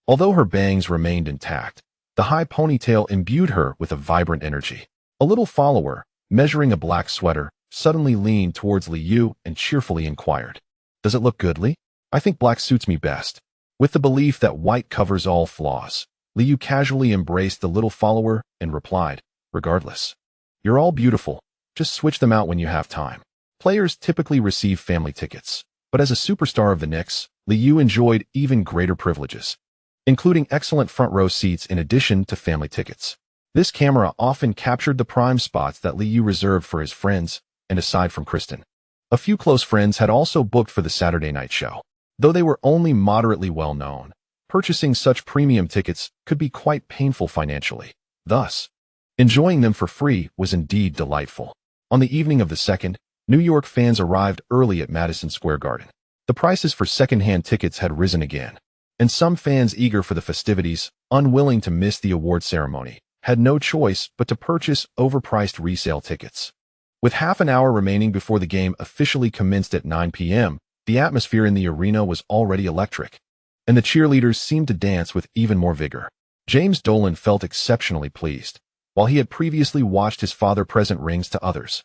[SPEAKER 1] Although her bangs remained intact, the high ponytail imbued her with a vibrant energy. A little follower, measuring a black sweater, suddenly leaned towards Liu and cheerfully inquired, "Does it look good, Li?" "I think black suits me best." With the belief that white covers all flaws, Liu casually embraced the little follower and replied, "Regardless, you're all beautiful. Just switch them out when you have time." Players typically receive family tickets, but as a superstar of the Knicks, Liu enjoyed even greater privileges, including excellent front row seats in addition to family tickets. This camera often captured the prime spots that Liu reserved for his friends, and aside from Kristen, a few close friends had also booked for the Saturday night show. Though they were only moderately well known, purchasing such premium tickets could be quite painful financially. Thus, enjoying them for free was indeed delightful. On the evening of the 2nd, New York fans arrived early at Madison Square Garden. The prices for second-hand tickets had risen again, and some fans eager for the festivities, unwilling to miss the award ceremony, had no choice but to purchase overpriced resale tickets. With half an hour remaining before the game officially commenced at 9 p.m., the atmosphere in the arena was already electric, and the cheerleaders seemed to dance with even more vigor. James Dolan felt exceptionally pleased. While he had previously watched his father present rings to others,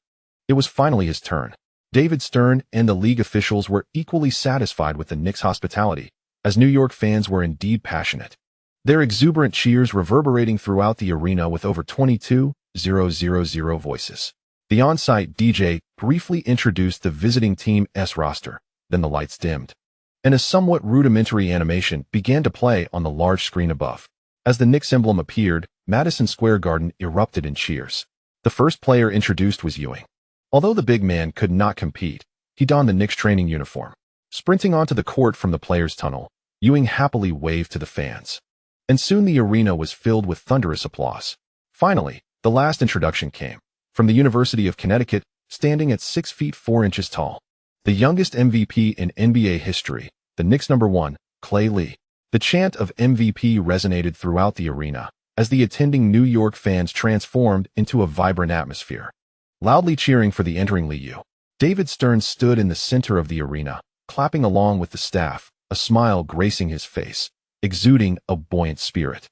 [SPEAKER 1] it was finally his turn. David Stern and the league officials were equally satisfied with the Knicks' hospitality, as New York fans were indeed passionate, their exuberant cheers reverberating throughout the arena with over 22,000 voices. The on-site DJ briefly introduced the visiting team's roster, then the lights dimmed, and a somewhat rudimentary animation began to play on the large screen above. As the Knicks emblem appeared, Madison Square Garden erupted in cheers. The first player introduced was Ewing. Although the big man could not compete, he donned the Knicks training uniform. Sprinting onto the court from the players' tunnel, Ewing happily waved to the fans. And soon the arena was filled with thunderous applause. Finally, the last introduction came. From the University of Connecticut, standing at 6 feet 4 inches tall. The youngest MVP in NBA history, the Knicks #1, Clay Lee. The chant of MVP resonated throughout the arena as the attending New York fans transformed into a vibrant atmosphere, loudly cheering for the entering Liu. David Stern stood in the center of the arena, clapping along with the staff, a smile gracing his face, exuding a buoyant spirit.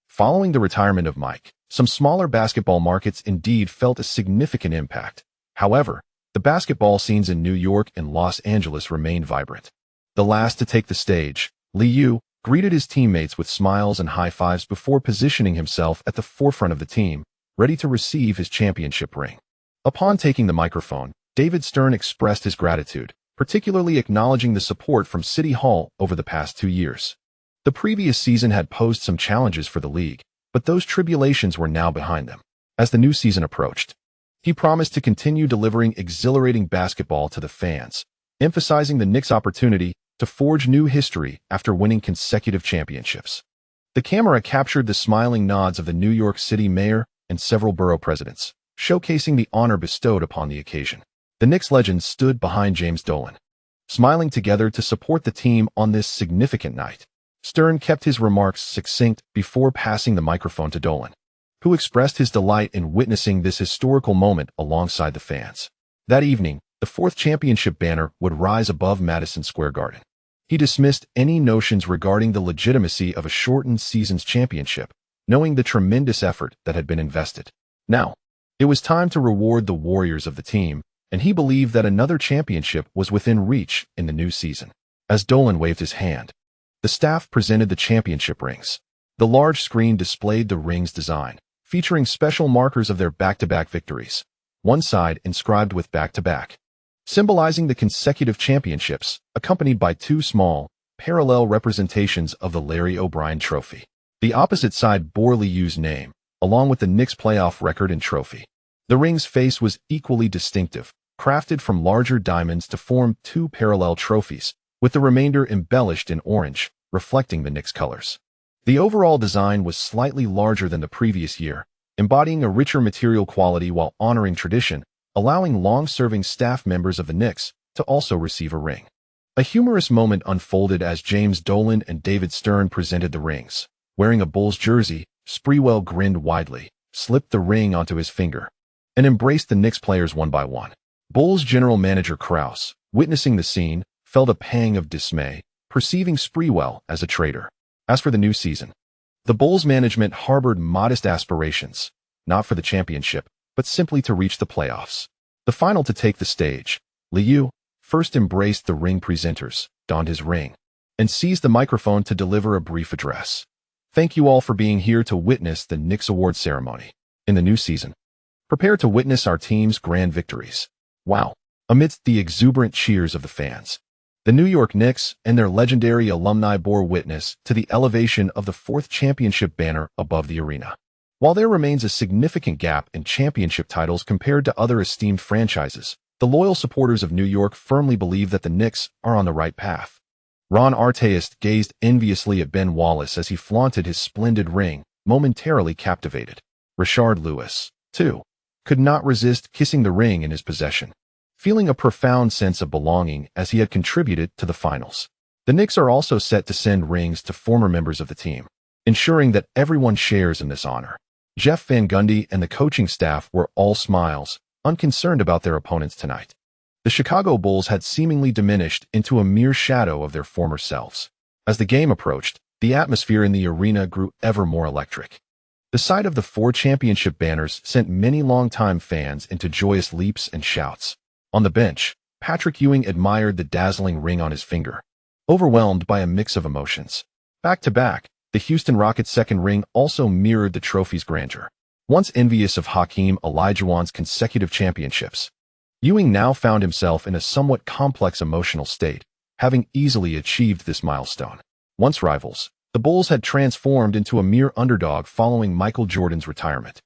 [SPEAKER 1] Following the retirement of Mike, some smaller basketball markets indeed felt a significant impact. However, the basketball scenes in New York and Los Angeles remained vibrant. The last to take the stage, Liu greeted his teammates with smiles and high fives before positioning himself at the forefront of the team, ready to receive his championship ring. Upon taking the microphone, David Stern expressed his gratitude, particularly acknowledging the support from City Hall over the past 2 years. The previous season had posed some challenges for the league, but those tribulations were now behind them. As the new season approached, he promised to continue delivering exhilarating basketball to the fans, emphasizing the Knicks' opportunity to forge new history after winning consecutive championships. The camera captured the smiling nods of the New York City mayor and several borough presidents, showcasing the honor bestowed upon the occasion. The Knicks legends stood behind James Dolan, smiling together to support the team on this significant night. Stern kept his remarks succinct before passing the microphone to Dolan, who expressed his delight in witnessing this historical moment alongside the fans. That evening, the 4th championship banner would rise above Madison Square Garden. He dismissed any notions regarding the legitimacy of a shortened season's championship, knowing the tremendous effort that had been invested. Now, it was time to reward the warriors of the team, and he believed that another championship was within reach in the new season. As Dolan waved his hand, the staff presented the championship rings. The large screen displayed the rings' design, featuring special markers of their back-to-back victories, one side inscribed with back-to-back, symbolizing the consecutive championships, accompanied by 2 small, parallel representations of the Larry O'Brien Trophy. The opposite side bore Liu's name, along with the Knicks' playoff record and trophy. The ring's face was equally distinctive, crafted from larger diamonds to form 2 parallel trophies, with the remainder embellished in orange, reflecting the Knicks' colors. The overall design was slightly larger than the previous year, embodying a richer material quality while honoring tradition, allowing long-serving staff members of the Knicks to also receive a ring. A humorous moment unfolded as James Dolan and David Stern presented the rings. Wearing a Bulls jersey, Sprewell grinned widely, slipped the ring onto his finger, and embraced the Knicks players one by one. Bulls general manager Krause, witnessing the scene, felt a pang of dismay, perceiving Sprewell as a traitor. As for the new season, the Bulls management harbored modest aspirations, not for the championship, but simply to reach the playoffs. The final to take the stage, Liu first embraced the ring presenters, donned his ring, and seized the microphone to deliver a brief address. Thank you all for being here to witness the Knicks award ceremony. In the new season, prepare to witness our team's grand victories. Wow! Amidst the exuberant cheers of the fans, the New York Knicks and their legendary alumni bore witness to the elevation of the 4th championship banner above the arena. While there remains a significant gap in championship titles compared to other esteemed franchises, the loyal supporters of New York firmly believe that the Knicks are on the right path. Ron Artest gazed enviously at Ben Wallace as he flaunted his splendid ring, momentarily captivated. Rashard Lewis, too, could not resist kissing the ring in his possession, feeling a profound sense of belonging as he had contributed to the finals. The Knicks are also set to send rings to former members of the team, ensuring that everyone shares in this honor. Jeff Van Gundy and the coaching staff were all smiles, unconcerned about their opponents tonight. The Chicago Bulls had seemingly diminished into a mere shadow of their former selves. As the game approached, the atmosphere in the arena grew ever more electric. The sight of the 4 championship banners sent many longtime fans into joyous leaps and shouts. On the bench, Patrick Ewing admired the dazzling ring on his finger, overwhelmed by a mix of emotions. Back to back, the Houston Rockets' second ring also mirrored the trophy's grandeur. Once envious of Hakeem Olajuwon's consecutive championships, Ewing now found himself in a somewhat complex emotional state, having easily achieved this milestone. Once rivals, the Bulls had transformed into a mere underdog following Michael Jordan's retirement.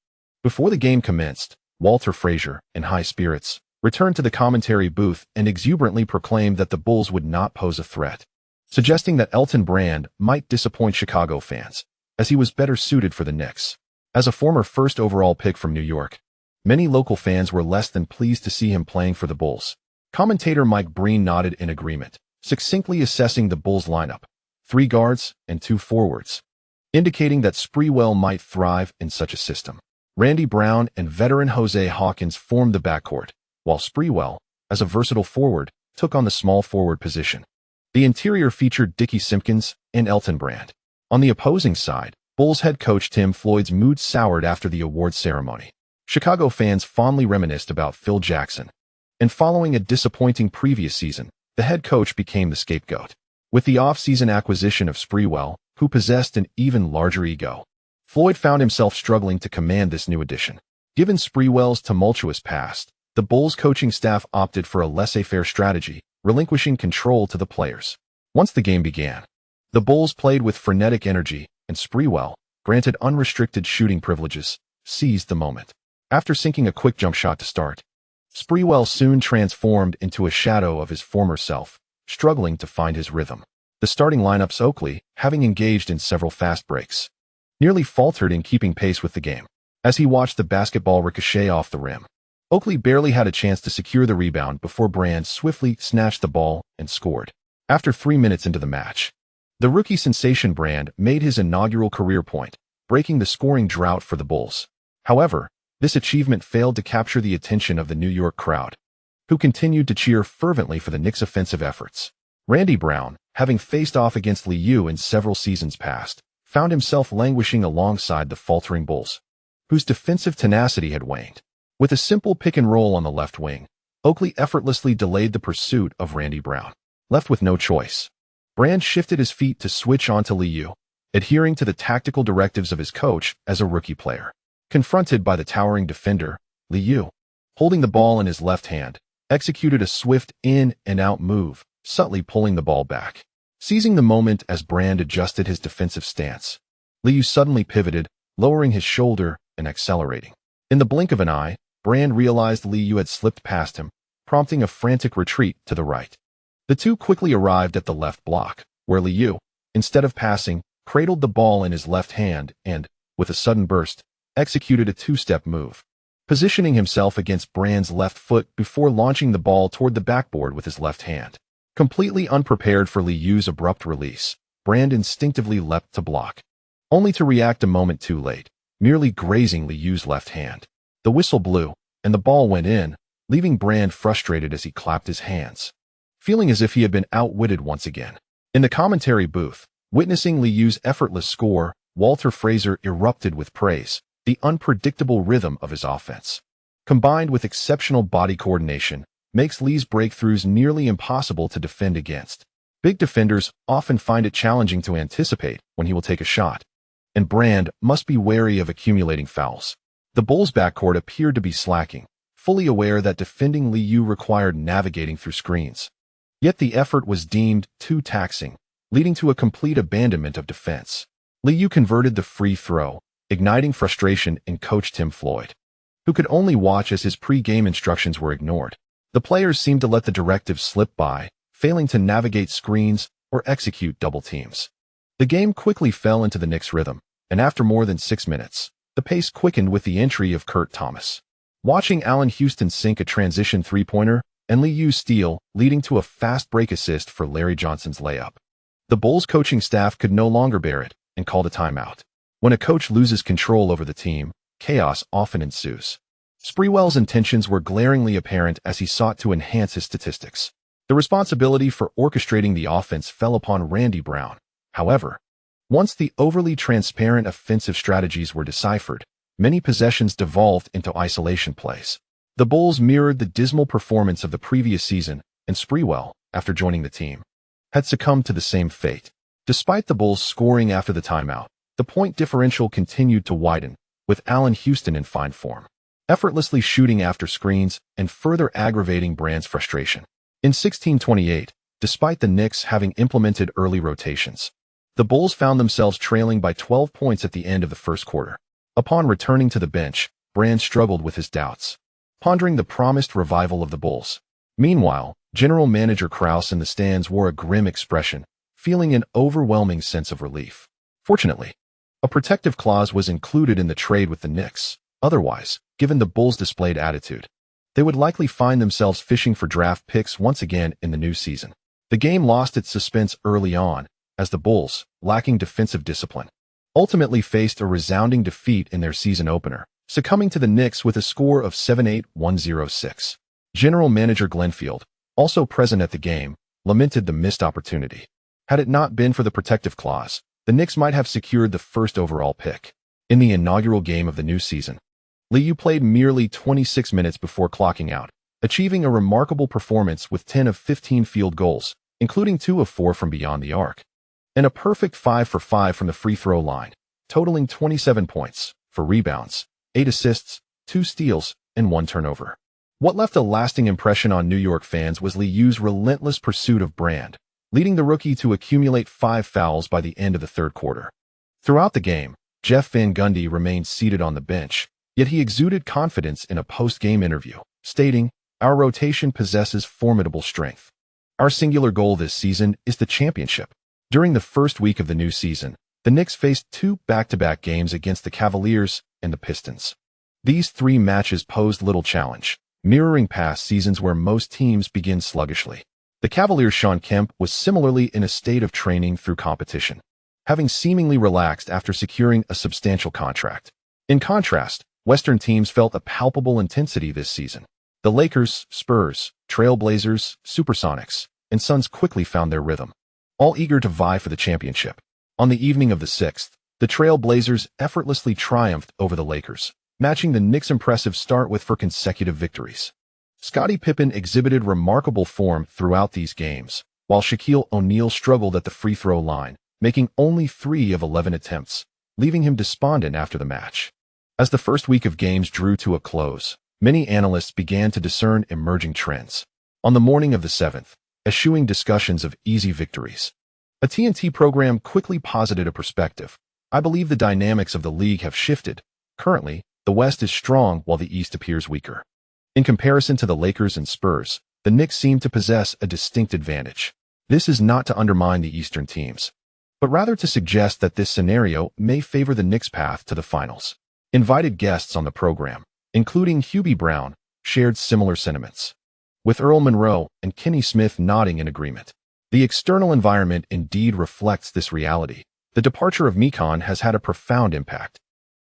[SPEAKER 1] Before the game commenced, Walter Frazier, in high spirits, returned to the commentary booth and exuberantly proclaimed that the Bulls would not pose a threat, suggesting that Elton Brand might disappoint Chicago fans, as he was better suited for the Knicks. As a former first overall pick from New York, many local fans were less than pleased to see him playing for the Bulls. Commentator Mike Breen nodded in agreement, succinctly assessing the Bulls' lineup, 3 guards and 2 forwards, indicating that Sprewell might thrive in such a system. Randy Brown and veteran Jose Hawkins formed the backcourt, while Sprewell, as a versatile forward, took on the small forward position. The interior featured Dickie Simpkins and Elton Brand. On the opposing side, Bulls head coach Tim Floyd's mood soured after the awards ceremony. Chicago fans fondly reminisced about Phil Jackson, and following a disappointing previous season, the head coach became the scapegoat. With the off-season acquisition of Sprewell, who possessed an even larger ego, Floyd found himself struggling to command this new addition. Given Sprewell's tumultuous past, the Bulls coaching staff opted for a laissez-faire strategy, relinquishing control to the players. Once the game began, the Bulls played with frenetic energy, and Sprewell, granted unrestricted shooting privileges, seized the moment. After sinking a quick jump shot to start, Sprewell soon transformed into a shadow of his former self, struggling to find his rhythm. The starting lineup's Oakley, having engaged in several fast breaks, nearly faltered in keeping pace with the game. As he watched the basketball ricochet off the rim, Oakley barely had a chance to secure the rebound before Brand swiftly snatched the ball and scored. After 3 minutes into the match, the rookie sensation Brand made his inaugural career point, breaking the scoring drought for the Bulls. However, this achievement failed to capture the attention of the New York crowd, who continued to cheer fervently for the Knicks' offensive efforts. Randy Brown, having faced off against Liu in several seasons past, found himself languishing alongside the faltering Bulls, whose defensive tenacity had waned. With a simple pick and roll on the left wing, Oakley effortlessly delayed the pursuit of Randy Brown. Left with no choice, Brand shifted his feet to switch onto Liu, adhering to the tactical directives of his coach as a rookie player. Confronted by the towering defender, Liu, holding the ball in his left hand, executed a swift in-and-out move, subtly pulling the ball back. Seizing the moment as Brand adjusted his defensive stance, Liu suddenly pivoted, lowering his shoulder and accelerating. In the blink of an eye, Brand realized Liu had slipped past him, prompting a frantic retreat to the right. The two quickly arrived at the left block, where Liu, instead of passing, cradled the ball in his left hand and, with a sudden burst, executed a 2-step move, positioning himself against Brand's left foot before launching the ball toward the backboard with his left hand. Completely unprepared for Liu's abrupt release, Brand instinctively leapt to block, only to react a moment too late, merely grazing Liu's left hand. The whistle blew, and the ball went in, leaving Brand frustrated as he clapped his hands, feeling as if he had been outwitted once again. In the commentary booth, witnessing Liu's effortless score, Walter Frazier erupted with praise. The unpredictable rhythm of his offense, combined with exceptional body coordination, makes Lee's breakthroughs nearly impossible to defend against. Big defenders often find it challenging to anticipate when he will take a shot, and Brand must be wary of accumulating fouls. The Bulls' backcourt appeared to be slacking, fully aware that defending Liu required navigating through screens. Yet the effort was deemed too taxing, leading to a complete abandonment of defense. Liu converted the free throw, igniting frustration in coach Tim Floyd, who could only watch as his pre-game instructions were ignored. The players seemed to let the directives slip by, failing to navigate screens or execute double teams. The game quickly fell into the Knicks' rhythm, and after more than 6 minutes, the pace quickened with the entry of Kurt Thomas, watching Allen Houston sink a transition three-pointer and Liu steal, leading to a fast break assist for Larry Johnson's layup. The Bulls coaching staff could no longer bear it and called a timeout. When a coach loses control over the team, chaos often ensues. Sprewell's intentions were glaringly apparent as he sought to enhance his statistics. The responsibility for orchestrating the offense fell upon Randy Brown. However, once the overly transparent offensive strategies were deciphered, many possessions devolved into isolation plays. The Bulls mirrored the dismal performance of the previous season, and Sprewell, after joining the team, had succumbed to the same fate. Despite the Bulls scoring after the timeout, the point differential continued to widen, with Allen Houston in fine form. effortlessly shooting after screens and further aggravating Brand's frustration. In 1628, despite the Knicks having implemented early rotations, the Bulls found themselves trailing by 12 points at the end of the first quarter. Upon returning to the bench, Brand struggled with his doubts, pondering the promised revival of the Bulls. Meanwhile, General Manager Krause in the stands wore a grim expression, feeling an overwhelming sense of relief. Fortunately, a protective clause was included in the trade with the Knicks. Otherwise, given the Bulls' displayed attitude, they would likely find themselves fishing for draft picks once again in the new season. The game lost its suspense early on, as the Bulls, lacking defensive discipline, ultimately faced a resounding defeat in their season opener, succumbing to the Knicks with a score of 7-8-1-0-6. General Manager Glenfield, also present at the game, lamented the missed opportunity. Had it not been for the protective clause, the Knicks might have secured the first overall pick. In the inaugural game of the new season, Liu played merely 26 minutes before clocking out, achieving a remarkable performance with 10 of 15 field goals, including 2 of 4 from beyond the arc, and a perfect 5 for 5 from the free throw line, totaling 27 points, 4 rebounds, 8 assists, 2 steals, and 1 turnover. What left a lasting impression on New York fans was Liu's relentless pursuit of Brand, leading the rookie to accumulate 5 fouls by the end of the third quarter. Throughout the game, Jeff Van Gundy remained seated on the bench, yet he exuded confidence in a post-game interview, stating, "Our rotation possesses formidable strength. Our singular goal this season is the championship." During the first week of the new season, the Knicks faced 2 back-to-back games against the Cavaliers and the Pistons. These 3 matches posed little challenge, mirroring past seasons where most teams begin sluggishly. The Cavaliers' Shawn Kemp was similarly in a state of training through competition, having seemingly relaxed after securing a substantial contract. In contrast, Western teams felt a palpable intensity this season. The Lakers, Spurs, Trail Blazers, Supersonics, and Suns quickly found their rhythm, all eager to vie for the championship. On the evening of the 6th, the Trail Blazers effortlessly triumphed over the Lakers, matching the Knicks' impressive start with 4 consecutive victories. Scottie Pippen exhibited remarkable form throughout these games, while Shaquille O'Neal struggled at the free throw line, making only 3 of 11 attempts, leaving him despondent after the match. As the first week of games drew to a close, many analysts began to discern emerging trends. On the morning of the 7th, eschewing discussions of easy victories, a TNT program quickly posited a perspective. "I believe the dynamics of the league have shifted. Currently, the West is strong while the East appears weaker. In comparison to the Lakers and Spurs, the Knicks seem to possess a distinct advantage. This is not to undermine the Eastern teams, but rather to suggest that this scenario may favor the Knicks' path to the finals." Invited guests on the program, including Hubie Brown, shared similar sentiments, with Earl Monroe and Kenny Smith nodding in agreement. The external environment indeed reflects this reality. The departure of Mekon has had a profound impact.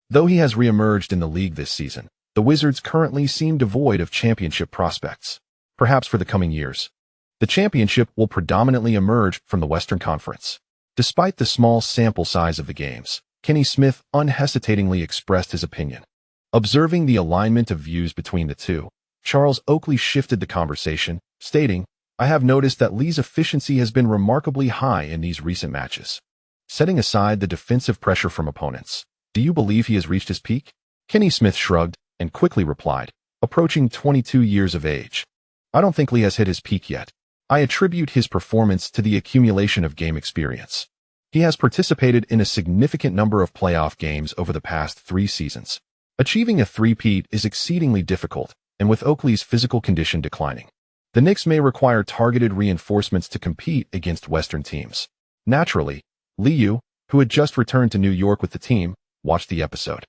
[SPEAKER 1] Though he has reemerged in the league this season, the Wizards currently seem devoid of championship prospects. Perhaps for the coming years, the championship will predominantly emerge from the Western Conference. Despite the small sample size of the games, Kenny Smith unhesitatingly expressed his opinion. Observing the alignment of views between the two, Charles Oakley shifted the conversation, stating, "I have noticed that Lee's efficiency has been remarkably high in these recent matches. Setting aside the defensive pressure from opponents, do you believe he has reached his peak?" Kenny Smith shrugged and quickly replied, approaching 22 years of age, "I don't think Lee has hit his peak yet. I attribute his performance to the accumulation of game experience. He has participated in a significant number of playoff games over the past 3 seasons. Achieving a three-peat is exceedingly difficult, and with Oakley's physical condition declining, the Knicks may require targeted reinforcements to compete against Western teams." Naturally, Liu, who had just returned to New York with the team, watched the episode.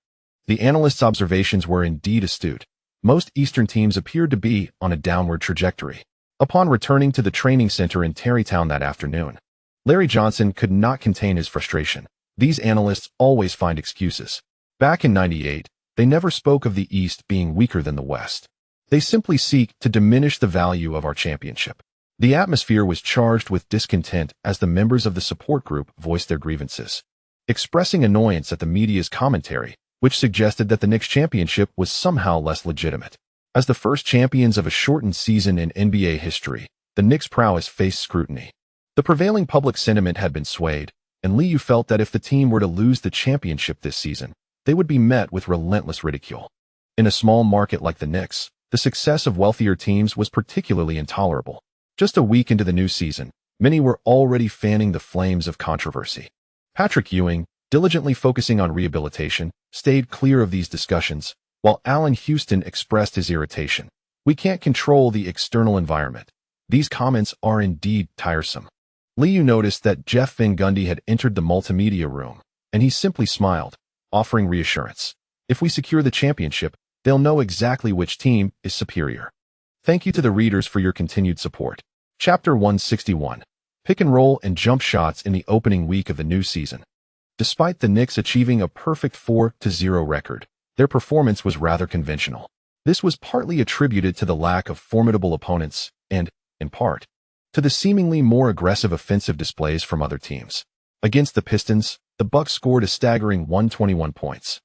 [SPEAKER 1] The analyst's observations were indeed astute. Most Eastern teams appeared to be on a downward trajectory. Upon returning to the training center in Tarrytown that afternoon, Larry Johnson could not contain his frustration. These analysts always find excuses. Back in '98, they never spoke of the East being weaker than the West. They simply seek to diminish the value of our championship. The atmosphere was charged with discontent as the members of the support group voiced their grievances, expressing annoyance at the media's commentary, which suggested that the Knicks' championship was somehow less legitimate. As the first champions of a shortened season in NBA history, the Knicks' prowess faced scrutiny. The prevailing public sentiment had been swayed, and Liu felt that if the team were to lose the championship this season, they would be met with relentless ridicule. In a small market like the Knicks, the success of wealthier teams was particularly intolerable. Just a week into the new season, many were already fanning the flames of controversy. Patrick Ewing, diligently focusing on rehabilitation, stayed clear of these discussions, while Allen Houston expressed his irritation. "We can't control the external environment. These comments are indeed tiresome." Liu noticed that Jeff Van Gundy had entered the multimedia room, and he simply smiled, offering reassurance. "If we secure the championship, they'll know exactly which team is superior." Thank you to the readers for your continued support. Chapter 161. Pick and roll and jump shots in the opening week of the new season. Despite the Knicks achieving a perfect 4-0 record, their performance was rather conventional. This was partly attributed to the lack of formidable opponents and, in part, to the seemingly more aggressive offensive displays from other teams. Against the Pistons, the Bucks scored a staggering 121 points,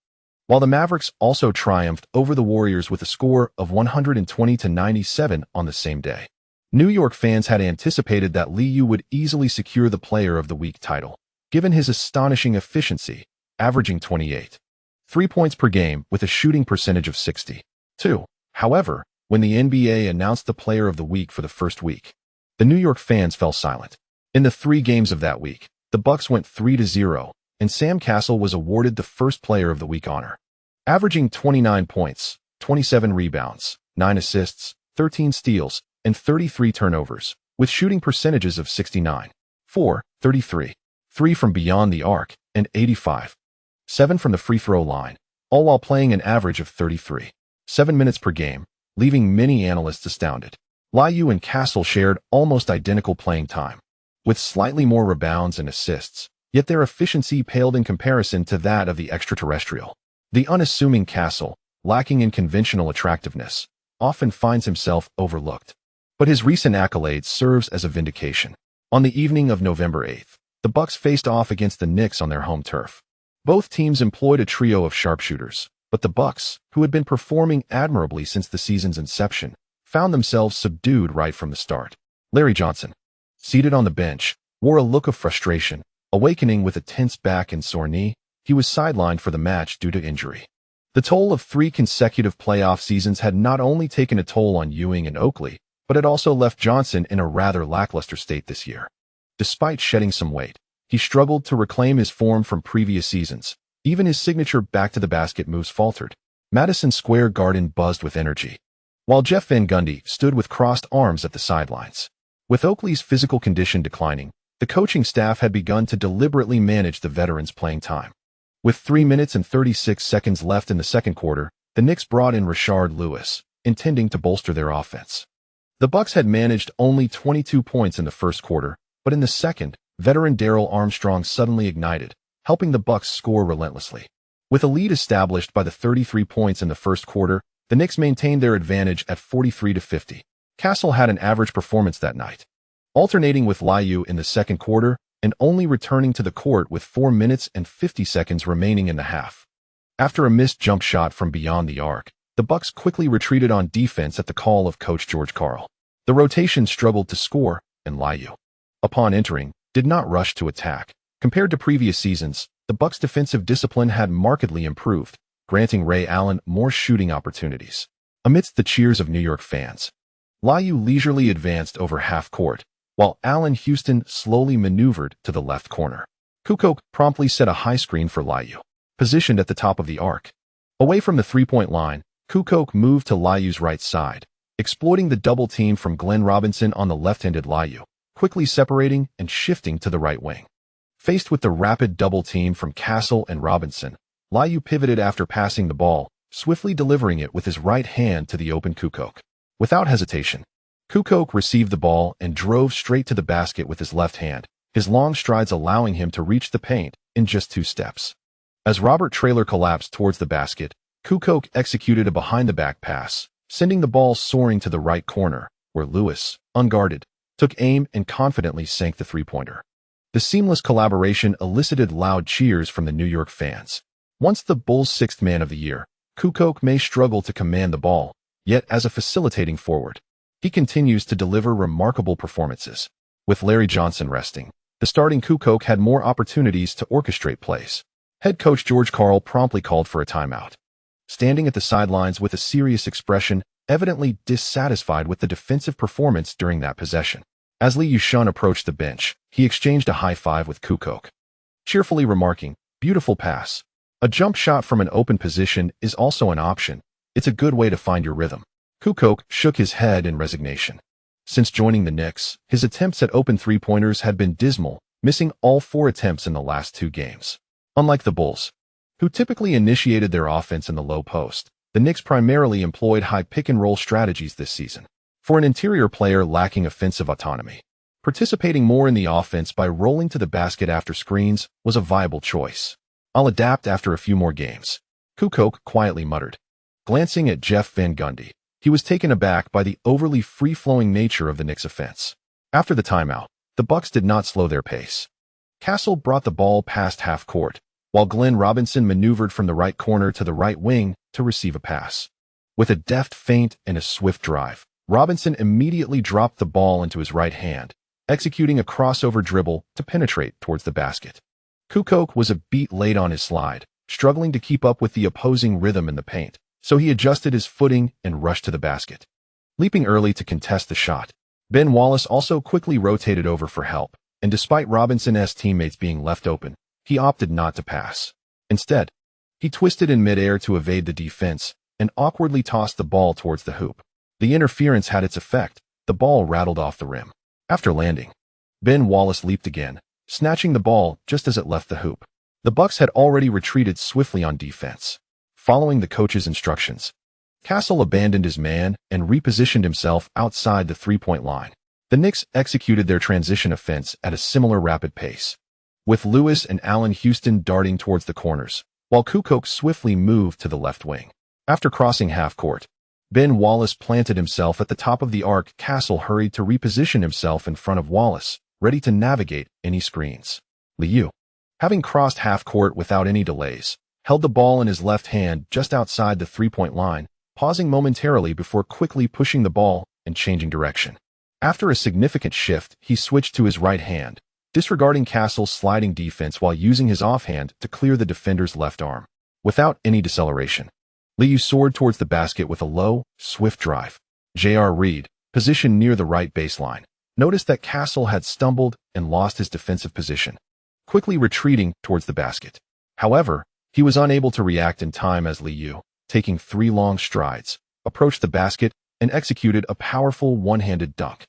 [SPEAKER 1] while the Mavericks also triumphed over the Warriors with a score of 120-97 on the same day. New York fans had anticipated that Liu would easily secure the Player of the Week title, given his astonishing efficiency, averaging 28.3 points per game with a shooting percentage of 60.2. However, when the NBA announced the Player of the Week for the first week, the New York fans fell silent. In the 3 games of that week, the Bucks went 3-0, and Sam Cassell was awarded the first Player of the Week honor. Averaging 29 points, 27 rebounds, 9 assists, 13 steals, and 33 turnovers, with shooting percentages of 69.4, 33.3 from beyond the arc, and 85.7 from the free throw line, all while playing an average of 33.7 minutes per game, leaving many analysts astounded. Liu and Cassell shared almost identical playing time, with slightly more rebounds and assists, yet their efficiency paled in comparison to that of the extraterrestrial. The unassuming Cassell, lacking in conventional attractiveness, often finds himself overlooked. But his recent accolades serves as a vindication. On the evening of November 8th, the Bucks faced off against the Knicks on their home turf. Both teams employed a trio of sharpshooters, but the Bucks, who had been performing admirably since the season's inception, found themselves subdued right from the start. Larry Johnson, seated on the bench, wore a look of frustration, awakening with a tense back and sore knee. He was sidelined for the match due to injury. The toll of 3 consecutive playoff seasons had not only taken a toll on Ewing and Oakley, but it also left Johnson in a rather lackluster state this year. Despite shedding some weight, he struggled to reclaim his form from previous seasons. Even his signature back-to-the-basket moves faltered. Madison Square Garden buzzed with energy, while Jeff Van Gundy stood with crossed arms at the sidelines. With Oakley's physical condition declining, the coaching staff had begun to deliberately manage the veterans' playing time. With 3 minutes and 36 seconds left in the second quarter, the Knicks brought in Rashard Lewis, intending to bolster their offense. The Bucks had managed only 22 points in the first quarter, but in the second, veteran Darrell Armstrong suddenly ignited, helping the Bucks score relentlessly. With a lead established by the 33 points in the first quarter, the Knicks maintained their advantage at 43-50. Cassell had an average performance that night, alternating with Liu in the second quarter and only returning to the court with 4 minutes and 50 seconds remaining in the half. After a missed jump shot from beyond the arc, the Bucks quickly retreated on defense at the call of Coach George Karl. The rotation struggled to score, and Liu, upon entering, did not rush to attack. Compared to previous seasons, the Bucks' defensive discipline had markedly improved, granting Ray Allen more shooting opportunities. Amidst the cheers of New York fans, Liu leisurely advanced over half court, while Allen Houston slowly maneuvered to the left corner. Kukoc promptly set a high screen for Liu, positioned at the top of the arc. Away from the three-point line, Kukoc moved to Liu's right side, exploiting the double team from Glenn Robinson on the left-handed Liu, quickly separating and shifting to the right wing. Faced with the rapid double team from Cassell and Robinson, Liu pivoted after passing the ball, swiftly delivering it with his right hand to the open Kukoc. Without hesitation, Kukoc received the ball and drove straight to the basket with his left hand, his long strides allowing him to reach the paint in just 2 steps. As Robert Traylor collapsed towards the basket, Kukoc executed a behind-the-back pass, sending the ball soaring to the right corner, where Lewis, unguarded, took aim and confidently sank the three-pointer. The seamless collaboration elicited loud cheers from the New York fans. Once the Bulls' 6th man of the year, Kukoc may struggle to command the ball, yet as a facilitating forward, he continues to deliver remarkable performances. With Larry Johnson resting, the starting Kukoc had more opportunities to orchestrate plays. Head coach George Karl promptly called for a timeout. standing at the sidelines with a serious expression, evidently dissatisfied with the defensive performance during that possession. As Lee Yushun approached the bench, he exchanged a high five with Kukok, cheerfully remarking, "Beautiful pass. A jump shot from an open position is also an option. It's a good way to find your rhythm." Kukok shook his head in resignation. Since joining the Knicks, his attempts at open three-pointers had been dismal, missing all 4 attempts in the last 2 games. Unlike the Bulls, who typically initiated their offense in the low post, the Knicks primarily employed high pick-and-roll strategies this season. For an interior player lacking offensive autonomy, participating more in the offense by rolling to the basket after screens was a viable choice. "I'll adapt after a few more games," Kukok quietly muttered. Glancing at Jeff Van Gundy, he was taken aback by the overly free-flowing nature of the Knicks' offense. After the timeout, the Bucks did not slow their pace. Castle brought the ball past half-court, while Glenn Robinson maneuvered from the right corner to the right wing to receive a pass. With a deft feint and a swift drive, Robinson immediately dropped the ball into his right hand, executing a crossover dribble to penetrate towards the basket. Kukok was a beat late on his slide, struggling to keep up with the opposing rhythm in the paint, so he adjusted his footing and rushed to the basket. Leaping early to contest the shot, Ben Wallace also quickly rotated over for help, and despite Robinson's teammates being left open, he opted not to pass. Instead, he twisted in midair to evade the defense and awkwardly tossed the ball towards the hoop. The interference had its effect. The ball rattled off the rim. After landing, Ben Wallace leaped again, snatching the ball just as it left the hoop. The Bucks had already retreated swiftly on defense. Following the coach's instructions, Castle abandoned his man and repositioned himself outside the three-point line. The Knicks executed their transition offense at a similar rapid pace, with Lewis and Allen Houston darting towards the corners, while Kukok swiftly moved to the left wing. After crossing half-court, Ben Wallace planted himself at the top of the arc. Castle hurried to reposition himself in front of Wallace, ready to navigate any screens. Liu, having crossed half-court without any delays, held the ball in his left hand just outside the three-point line, pausing momentarily before quickly pushing the ball and changing direction. After a significant shift, he switched to his right hand, disregarding Castle's sliding defense while using his offhand to clear the defender's left arm. Without any deceleration, Liu soared towards the basket with a low, swift drive. J.R. Reed, positioned near the right baseline, noticed that Castle had stumbled and lost his defensive position, quickly retreating towards the basket. However, he was unable to react in time as Liu, taking 3 long strides, approached the basket and executed a powerful one-handed dunk.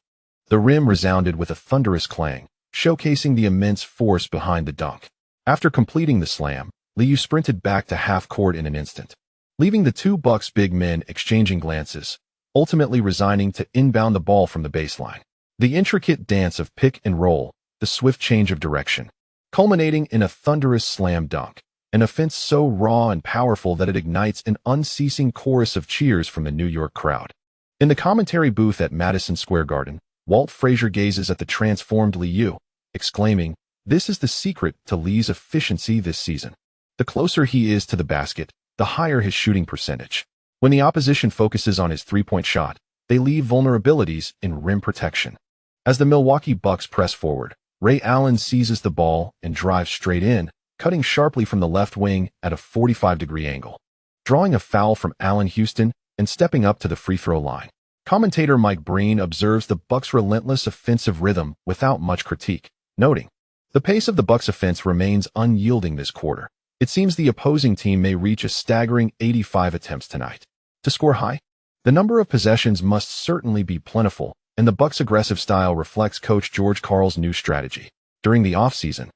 [SPEAKER 1] The rim resounded with a thunderous clang, showcasing the immense force behind the dunk. After completing the slam, Liu sprinted back to half-court in an instant, leaving the 2 Bucks big men exchanging glances, ultimately resigning to inbound the ball from the baseline. The intricate dance of pick and roll, the swift change of direction, culminating in a thunderous slam dunk, an offense so raw and powerful that it ignites an unceasing chorus of cheers from the New York crowd. In the commentary booth at Madison Square Garden, Walt Frazier gazes at the transformed Liu, exclaiming, "This is the secret to Lee's efficiency this season. The closer he is to the basket, the higher his shooting percentage. When the opposition focuses on his three-point shot, they leave vulnerabilities in rim protection." As the Milwaukee Bucks press forward, Ray Allen seizes the ball and drives straight in, cutting sharply from the left wing at a 45-degree angle, drawing a foul from Allen Houston and stepping up to the free throw line. Commentator Mike Breen observes the Bucks' relentless offensive rhythm without much critique, noting, "The pace of the Bucks' offense remains unyielding this quarter. It seems the opposing team may reach a staggering 85 attempts tonight. To score high, the number of possessions must certainly be plentiful, and the Bucks' aggressive style reflects Coach George Karl's new strategy." During the offseason,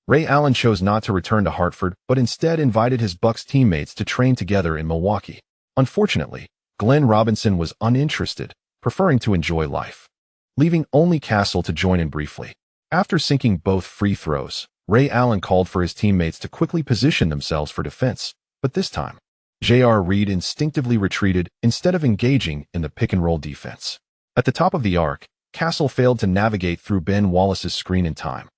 [SPEAKER 1] Ray Allen chose not to return to Hartford, but instead invited his Bucks teammates to train together in Milwaukee. Unfortunately, Glenn Robinson was uninterested, preferring to enjoy life, leaving only Castle to join in briefly. After sinking both free throws, Ray Allen called for his teammates to quickly position themselves for defense, but this time, J.R. Reed instinctively retreated instead of engaging in the pick-and-roll defense. At the top of the arc, Castle failed to navigate through Ben Wallace's screen in time,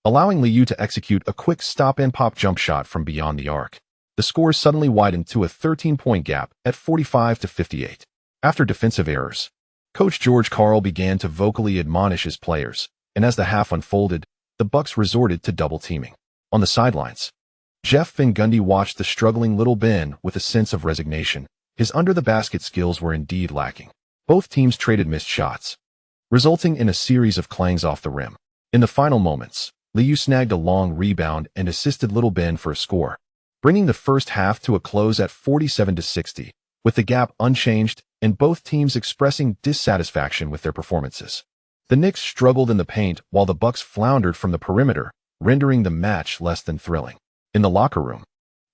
[SPEAKER 1] allowing Liu to execute a quick stop-and-pop jump shot from beyond the arc. The score suddenly widened to a 13-point gap at 45-58. After defensive errors, Coach George Karl began to vocally admonish his players, and as the half unfolded, the Bucks resorted to double teaming. On the sidelines, Jeff Van Gundy watched the struggling little Ben with a sense of resignation. His under-the-basket skills were indeed lacking. Both teams traded missed shots, resulting in a series of clangs off the rim. In the final moments, Liu snagged a long rebound and assisted little Ben for a score, bringing the first half to a close at 47-60, with the gap unchanged and both teams expressing dissatisfaction with their performances. The Knicks struggled in the paint while the Bucks floundered from the perimeter, rendering the match less than thrilling. In the locker room,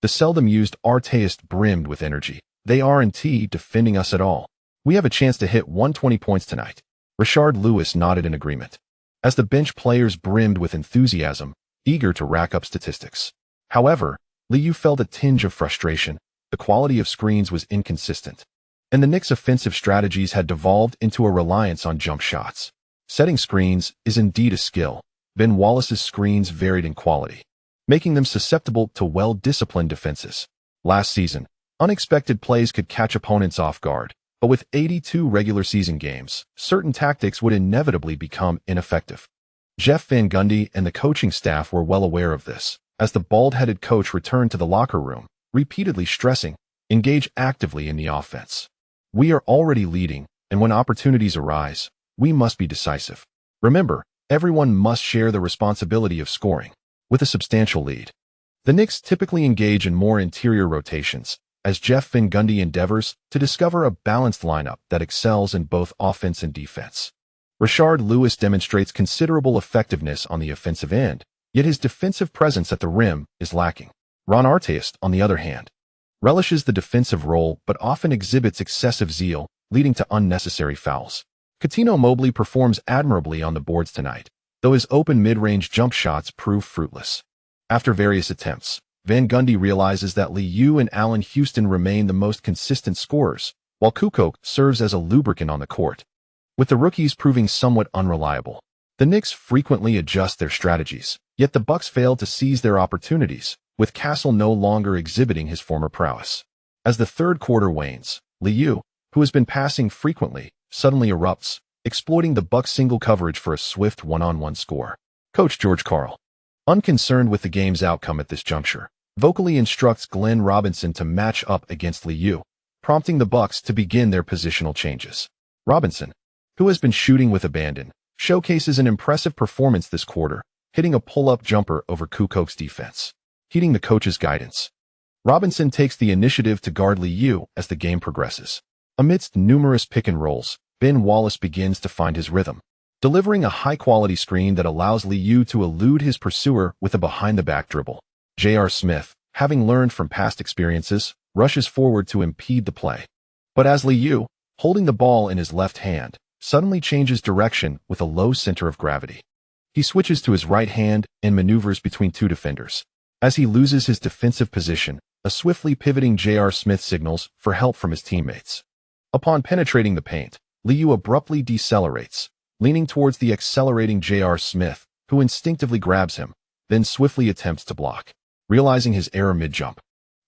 [SPEAKER 1] the seldom used artist brimmed with energy. "They aren't defending us at all. We have a chance to hit 120 points tonight." Rashard Lewis nodded in agreement, as the bench players brimmed with enthusiasm, eager to rack up statistics. However, Liu felt a tinge of frustration. The quality of screens was inconsistent, and the Knicks' offensive strategies had devolved into a reliance on jump shots. Setting screens is indeed a skill. Ben Wallace's screens varied in quality, making them susceptible to well-disciplined defenses. Last season, unexpected plays could catch opponents off guard, but with 82 regular season games, certain tactics would inevitably become ineffective. Jeff Van Gundy and the coaching staff were well aware of this, as the bald-headed coach returned to the locker room, repeatedly stressing, "Engage actively in the offense. We are already leading, and when opportunities arise, we must be decisive. Remember, everyone must share the responsibility of scoring." With a substantial lead, the Knicks typically engage in more interior rotations, as Jeff Van Gundy endeavors to discover a balanced lineup that excels in both offense and defense. Rashard Lewis demonstrates considerable effectiveness on the offensive end, yet his defensive presence at the rim is lacking. Ron Artest, on the other hand, relishes the defensive role but often exhibits excessive zeal, leading to unnecessary fouls. Cuttino Mobley performs admirably on the boards tonight, though his open mid-range jump shots prove fruitless. After various attempts, Van Gundy realizes that Liu and Allen Houston remain the most consistent scorers, while Kukoc serves as a lubricant on the court, with the rookies proving somewhat unreliable. The Knicks frequently adjust their strategies, yet the Bucks fail to seize their opportunities, with Castle no longer exhibiting his former prowess. As the third quarter wanes, Liu, who has been passing frequently, suddenly erupts, exploiting the Bucks' single coverage for a swift one-on-one score. Coach George Karl, unconcerned with the game's outcome at this juncture, vocally instructs Glenn Robinson to match up against Liu, prompting the Bucks to begin their positional changes. Robinson, who has been shooting with abandon, showcases an impressive performance this quarter, hitting a pull-up jumper over Kukoc's defense. Heeding the coach's guidance, Robinson takes the initiative to guard Liu as the game progresses. Amidst numerous pick-and-rolls, Ben Wallace begins to find his rhythm, delivering a high-quality screen that allows Liu to elude his pursuer with a behind-the-back dribble. J.R. Smith, having learned from past experiences, rushes forward to impede the play. But as Liu, holding the ball in his left hand, suddenly changes direction with a low center of gravity, he switches to his right hand and maneuvers between two defenders. As he loses his defensive position, a swiftly pivoting J.R. Smith signals for help from his teammates. Upon penetrating the paint, Liu abruptly decelerates, leaning towards the accelerating J.R. Smith, who instinctively grabs him, then swiftly attempts to block. Realizing his error mid-jump,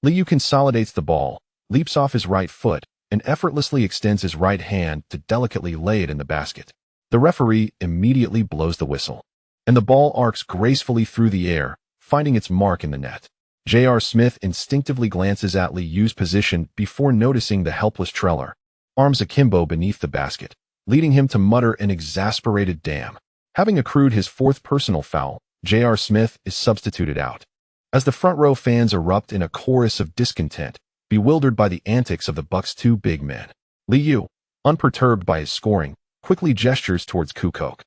[SPEAKER 1] Liu consolidates the ball, leaps off his right foot, and effortlessly extends his right hand to delicately lay it in the basket. The referee immediately blows the whistle, and the ball arcs gracefully through the air, finding its mark in the net. J.R. Smith instinctively glances at Liu's position before noticing the helpless Treller, arms akimbo beneath the basket, leading him to mutter an exasperated "damn." Having accrued his fourth personal foul, J.R. Smith is substituted out. As the front row fans erupt in a chorus of discontent, bewildered by the antics of the Bucks' two big men, Liu, unperturbed by his scoring, quickly gestures towards Kukoc,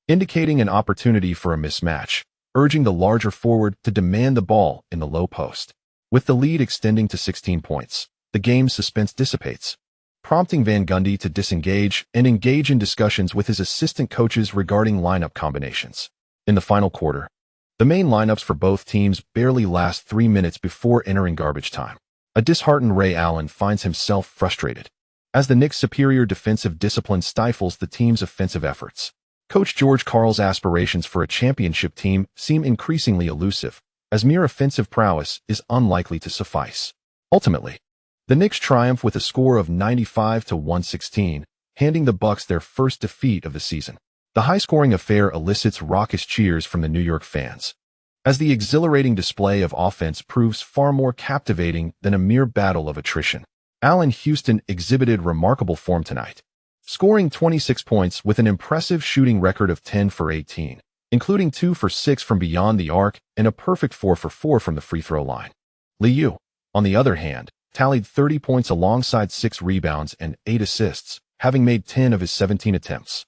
[SPEAKER 1] indicating an opportunity for a mismatch, urging the larger forward to demand the ball in the low post. With the lead extending to 16 points, the game's suspense dissipates, prompting Van Gundy to disengage and engage in discussions with his assistant coaches regarding lineup combinations. In the final quarter, the main lineups for both teams barely last 3 minutes before entering garbage time. A disheartened Ray Allen finds himself frustrated, as the Knicks' superior defensive discipline stifles the team's offensive efforts. Coach George Karl's aspirations for a championship team seem increasingly elusive, as mere offensive prowess is unlikely to suffice. Ultimately, the Knicks triumph with a score of 95-116, handing the Bucks their first defeat of the season. The high-scoring affair elicits raucous cheers from the New York fans, as the exhilarating display of offense proves far more captivating than a mere battle of attrition. Allen Houston exhibited remarkable form tonight, scoring 26 points with an impressive shooting record of 10 for 18, including 2 for 6 from beyond the arc and a perfect 4 for 4 from the free throw line. Liu, on the other hand, tallied 30 points alongside 6 rebounds and 8 assists, having made 10 of his 17 attempts,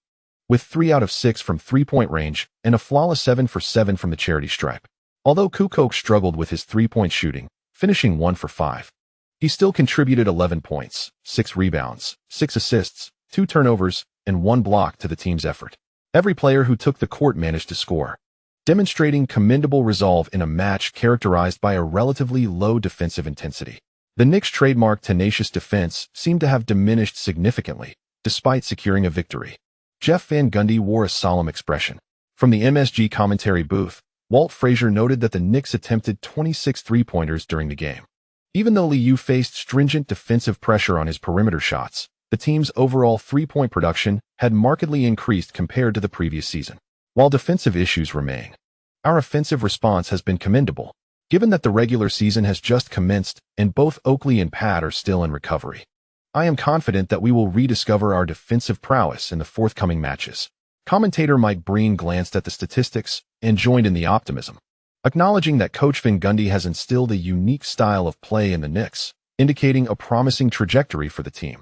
[SPEAKER 1] with 3 out of 6 from three-point range and a flawless 7 for 7 from the charity stripe. Although Kukoc struggled with his three-point shooting, finishing 1 for 5, he still contributed 11 points, 6 rebounds, 6 assists, 2 turnovers, and 1 block to the team's effort. Every player who took the court managed to score, demonstrating commendable resolve in a match characterized by a relatively low defensive intensity. The Knicks' trademark tenacious defense seemed to have diminished significantly, despite securing a victory. Jeff Van Gundy wore a solemn expression. From the MSG commentary booth, Walt Frazier noted that the Knicks attempted 26 three-pointers during the game. Even though Liu faced stringent defensive pressure on his perimeter shots, the team's overall three-point production had markedly increased compared to the previous season. While defensive issues remain, our offensive response has been commendable, given that the regular season has just commenced and both Oakley and Pat are still in recovery. I am confident that we will rediscover our defensive prowess in the forthcoming matches. Commentator Mike Breen glanced at the statistics and joined in the optimism, acknowledging that Coach Van Gundy has instilled a unique style of play in the Knicks, indicating a promising trajectory for the team.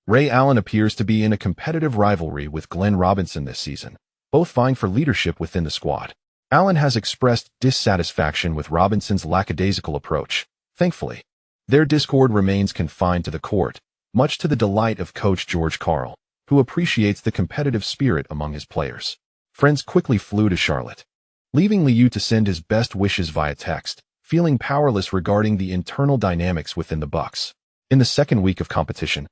[SPEAKER 1] Ray Allen appears to be in a competitive rivalry with Glenn Robinson this season, both vying for leadership within the squad. Allen has expressed dissatisfaction with Robinson's lackadaisical approach. Thankfully, their discord remains confined to the court, much to the delight of Coach George Karl, who appreciates the competitive spirit among his players. Friends quickly flew to Charlotte, leaving Liu to send his best wishes via text, feeling powerless regarding the internal dynamics within the Bucks. In the second week of competition,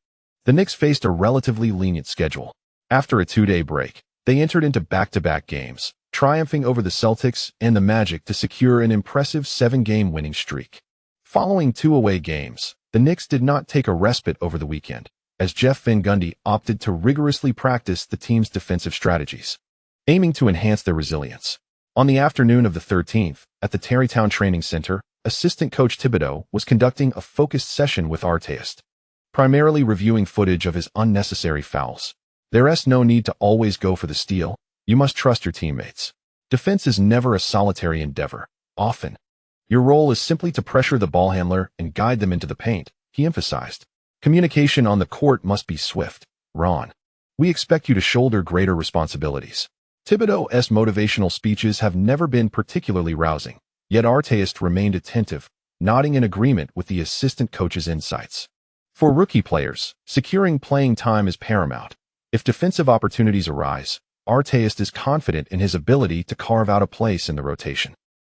[SPEAKER 1] the Knicks faced a relatively lenient schedule. After a 2-day break, they entered into back-to-back games, triumphing over the Celtics and the Magic to secure an impressive 7-game winning streak. Following 2 away games, the Knicks did not take a respite over the weekend, as Jeff Van Gundy opted to rigorously practice the team's defensive strategies, aiming to enhance their resilience. On the afternoon of the 13th, at the Tarrytown Training Center, assistant coach Thibodeau was conducting a focused session with Artest, primarily reviewing footage of his unnecessary fouls. There's no need to always go for the steal. You must trust your teammates. Defense is never a solitary endeavor. Often, your role is simply to pressure the ball handler and guide them into the paint, he emphasized. Communication on the court must be swift. Ron, we expect you to shoulder greater responsibilities. Thibodeau's motivational speeches have never been particularly rousing, yet Artest remained attentive, nodding in agreement with the assistant coach's insights. For rookie players, securing playing time is paramount. If defensive opportunities arise, Artest is confident in his ability to carve out a place in the rotation.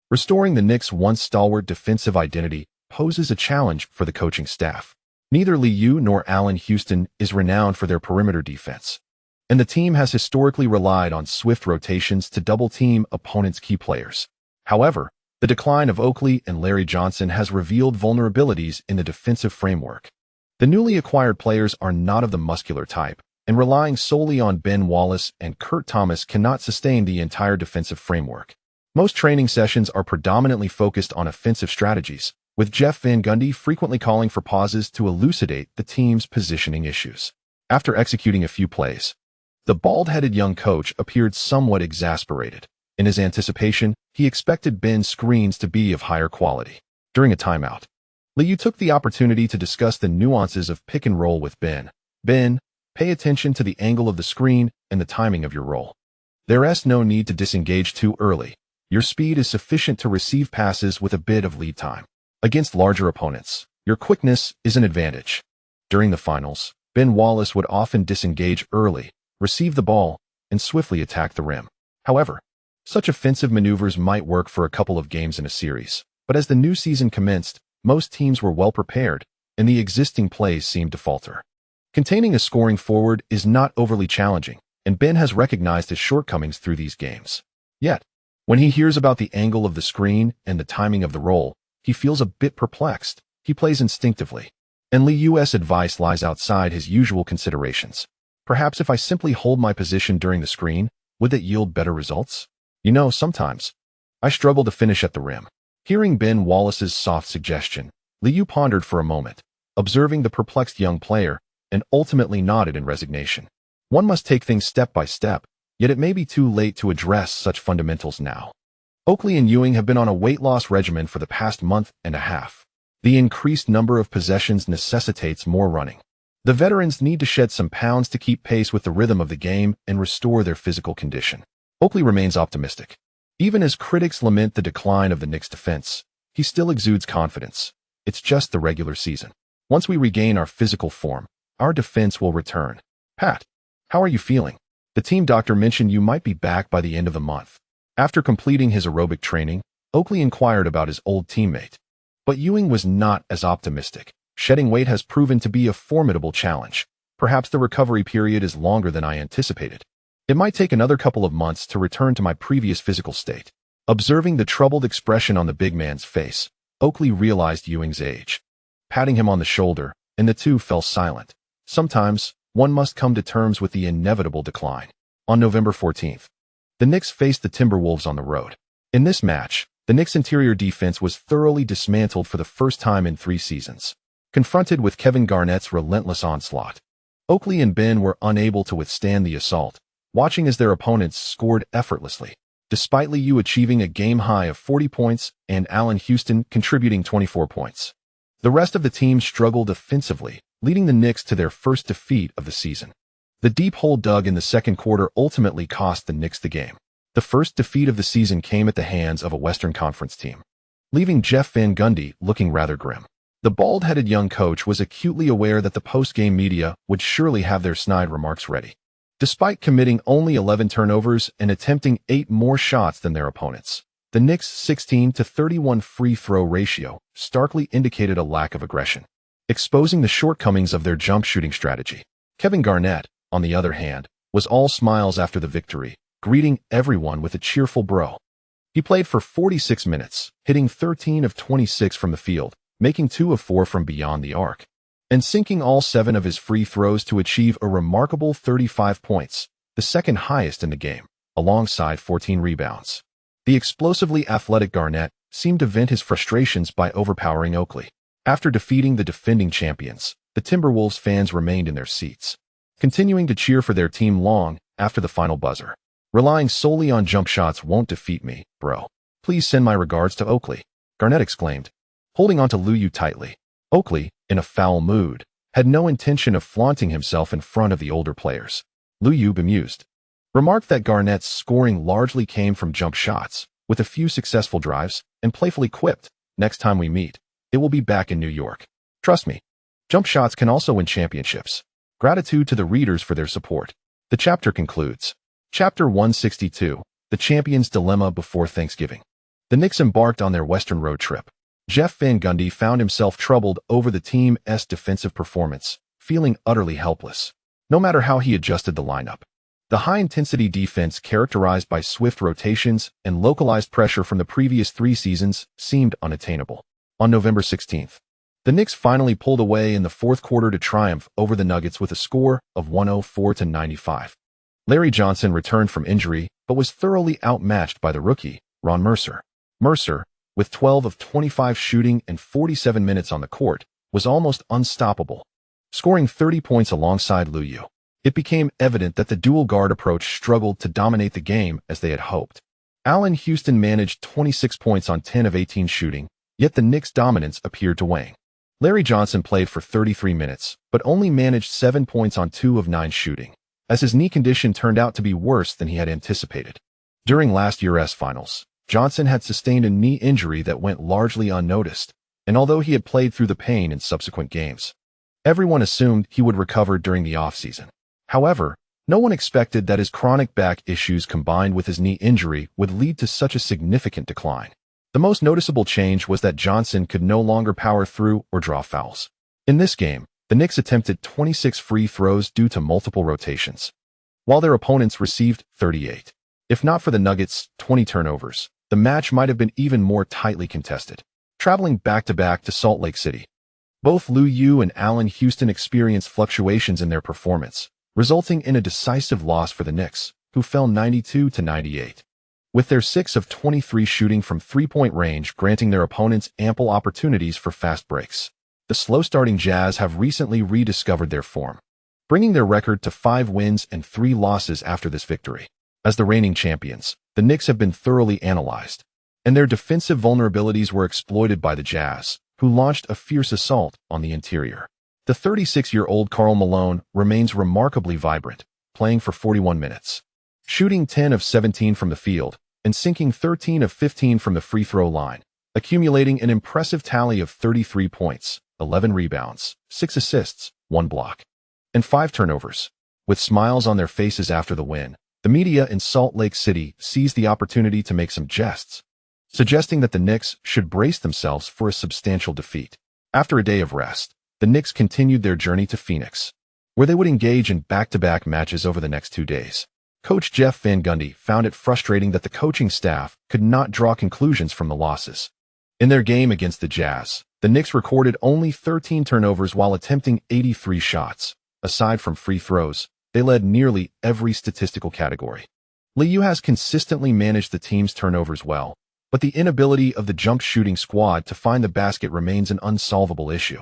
[SPEAKER 1] Restoring the Knicks' once stalwart defensive identity poses a challenge for the coaching staff. Neither Liu nor Allen Houston is renowned for their perimeter defense, and the team has historically relied on swift rotations to double-team opponents' key players. However, the decline of Oakley and Larry Johnson has revealed vulnerabilities in the defensive framework. The newly acquired players are not of the muscular type, and relying solely on Ben Wallace and Kurt Thomas cannot sustain the entire defensive framework. Most training sessions are predominantly focused on offensive strategies, with Jeff Van Gundy frequently calling for pauses to elucidate the team's positioning issues. After executing a few plays, the bald-headed young coach appeared somewhat exasperated. In his anticipation, he expected Ben's screens to be of higher quality. During a timeout, Liu took the opportunity to discuss the nuances of pick and roll with Ben. Ben, pay attention to the angle of the screen and the timing of your roll. There's no need to disengage too early. Your speed is sufficient to receive passes with a bit of lead time. Against larger opponents, your quickness is an advantage. During the finals, Ben Wallace would often disengage early, receive the ball, and swiftly attack the rim. However, such offensive maneuvers might work for a couple of games in a series, but as the new season commenced, most teams were well prepared, and the existing plays seemed to falter. Containing a scoring forward is not overly challenging, and Ben has recognized his shortcomings through these games. Yet, when he hears about the angle of the screen and the timing of the roll, he feels a bit perplexed. He plays instinctively, and Liu's advice lies outside his usual considerations. Perhaps if I simply hold my position during the screen, would that yield better results? You know, sometimes I struggle to finish at the rim. Hearing Ben Wallace's soft suggestion, Liu pondered for a moment, observing the perplexed young player, and ultimately nodded in resignation. One must take things step by step, yet it may be too late to address such fundamentals now. Oakley and Ewing have been on a weight loss regimen for the past month and a half. The increased number of possessions necessitates more running. The veterans need to shed some pounds to keep pace with the rhythm of the game and restore their physical condition. Oakley remains optimistic. Even as critics lament the decline of the Knicks' defense, he still exudes confidence. It's just the regular season. Once we regain our physical form, our defense will return. Pat, how are you feeling? The team doctor mentioned you might be back by the end of the month. After completing his aerobic training, Oakley inquired about his old teammate. But Ewing was not as optimistic. Shedding weight has proven to be a formidable challenge. Perhaps the recovery period is longer than I anticipated. It might take another couple of months to return to my previous physical state. Observing the troubled expression on the big man's face, Oakley realized Ewing's age. Patting him on the shoulder, and the two fell silent. Sometimes, one must come to terms with the inevitable decline. On November 14th, the Knicks faced the Timberwolves on the road. In this match, the Knicks' interior defense was thoroughly dismantled for the first time in 3 seasons. Confronted with Kevin Garnett's relentless onslaught, Oakley and Ben were unable to withstand the assault, watching as their opponents scored effortlessly, despite Liu achieving a game high of 40 points and Allen Houston contributing 24 points. The rest of the team struggled offensively, leading the Knicks to their first defeat of the season. The deep hole dug in the second quarter ultimately cost the Knicks the game. The first defeat of the season came at the hands of a Western Conference team, leaving Jeff Van Gundy looking rather grim. The bald-headed young coach was acutely aware that the post-game media would surely have their snide remarks ready. Despite committing only 11 turnovers and attempting 8 more shots than their opponents, the Knicks' 16-31 free throw ratio starkly indicated a lack of aggression, exposing the shortcomings of their jump shooting strategy. Kevin Garnett, on the other hand, was all smiles after the victory, greeting everyone with a cheerful bro. He played for 46 minutes, hitting 13 of 26 from the field, making 2 of 4 from beyond the arc, and sinking all 7 of his free throws to achieve a remarkable 35 points, the second highest in the game, alongside 14 rebounds. The explosively athletic Garnett seemed to vent his frustrations by overpowering Oakley. After defeating the defending champions, the Timberwolves fans remained in their seats, continuing to cheer for their team long after the final buzzer. Relying solely on jump shots won't defeat me, bro. Please send my regards to Oakley, Garnett exclaimed, holding onto Liu tightly. Oakley, in a foul mood, had no intention of flaunting himself in front of the older players. Liu, bemused, remarked that Garnett's scoring largely came from jump shots, with a few successful drives, and playfully quipped, next time we meet, it will be back in New York. Trust me, jump shots can also win championships. Gratitude to the readers for their support. The chapter concludes. Chapter 162, The Champion's Dilemma Before Thanksgiving. The Knicks embarked on their Western road trip. Jeff Van Gundy found himself troubled over the team's defensive performance, feeling utterly helpless, no matter how he adjusted the lineup. The high-intensity defense characterized by swift rotations and localized pressure from the previous 3 seasons seemed unattainable. On November 16th, the Knicks finally pulled away in the fourth quarter to triumph over the Nuggets with a score of 104-95. Larry Johnson returned from injury, but was thoroughly outmatched by the rookie, Ron Mercer. Mercer, with 12 of 25 shooting and 47 minutes on the court, was almost unstoppable, scoring 30 points alongside Liu. It became evident that the dual guard approach struggled to dominate the game as they had hoped. Allen Houston managed 26 points on 10 of 18 shooting, yet the Knicks' dominance appeared to wane. Larry Johnson played for 33 minutes, but only managed 7 points on 2 of 9 shooting, as his knee condition turned out to be worse than he had anticipated. During last year's finals, Johnson had sustained a knee injury that went largely unnoticed, and although he had played through the pain in subsequent games, everyone assumed he would recover during the offseason. However, no one expected that his chronic back issues combined with his knee injury would lead to such a significant decline. The most noticeable change was that Johnson could no longer power through or draw fouls. In this game, the Knicks attempted 26 free throws due to multiple rotations, while their opponents received 38. If not for the Nuggets' 20 turnovers, the match might have been even more tightly contested. Traveling back-to-back to Salt Lake City, both Liu and Allen Houston experienced fluctuations in their performance, resulting in a decisive loss for the Knicks, who fell 92-98. with their 6 of 23 shooting from three-point range granting their opponents ample opportunities for fast breaks. The slow-starting Jazz have recently rediscovered their form, bringing their record to 5 wins and 3 losses after this victory. As the reigning champions, the Knicks have been thoroughly analyzed, and their defensive vulnerabilities were exploited by the Jazz, who launched a fierce assault on the interior. The 36-year-old Karl Malone remains remarkably vibrant, playing for 41 minutes, shooting 10 of 17 from the field, and sinking 13 of 15 from the free throw line, accumulating an impressive tally of 33 points, 11 rebounds, 6 assists, 1 block, and 5 turnovers. With smiles on their faces after the win, the media in Salt Lake City seized the opportunity to make some jests, suggesting that the Knicks should brace themselves for a substantial defeat. After a day of rest, the Knicks continued their journey to Phoenix, where they would engage in back-to-back matches over the next 2 days. Coach Jeff Van Gundy found it frustrating that the coaching staff could not draw conclusions from the losses. In their game against the Jazz, the Knicks recorded only 13 turnovers while attempting 83 shots. Aside from free throws, they led nearly every statistical category. Liu has consistently managed the team's turnovers well, but the inability of the jump shooting squad to find the basket remains an unsolvable issue.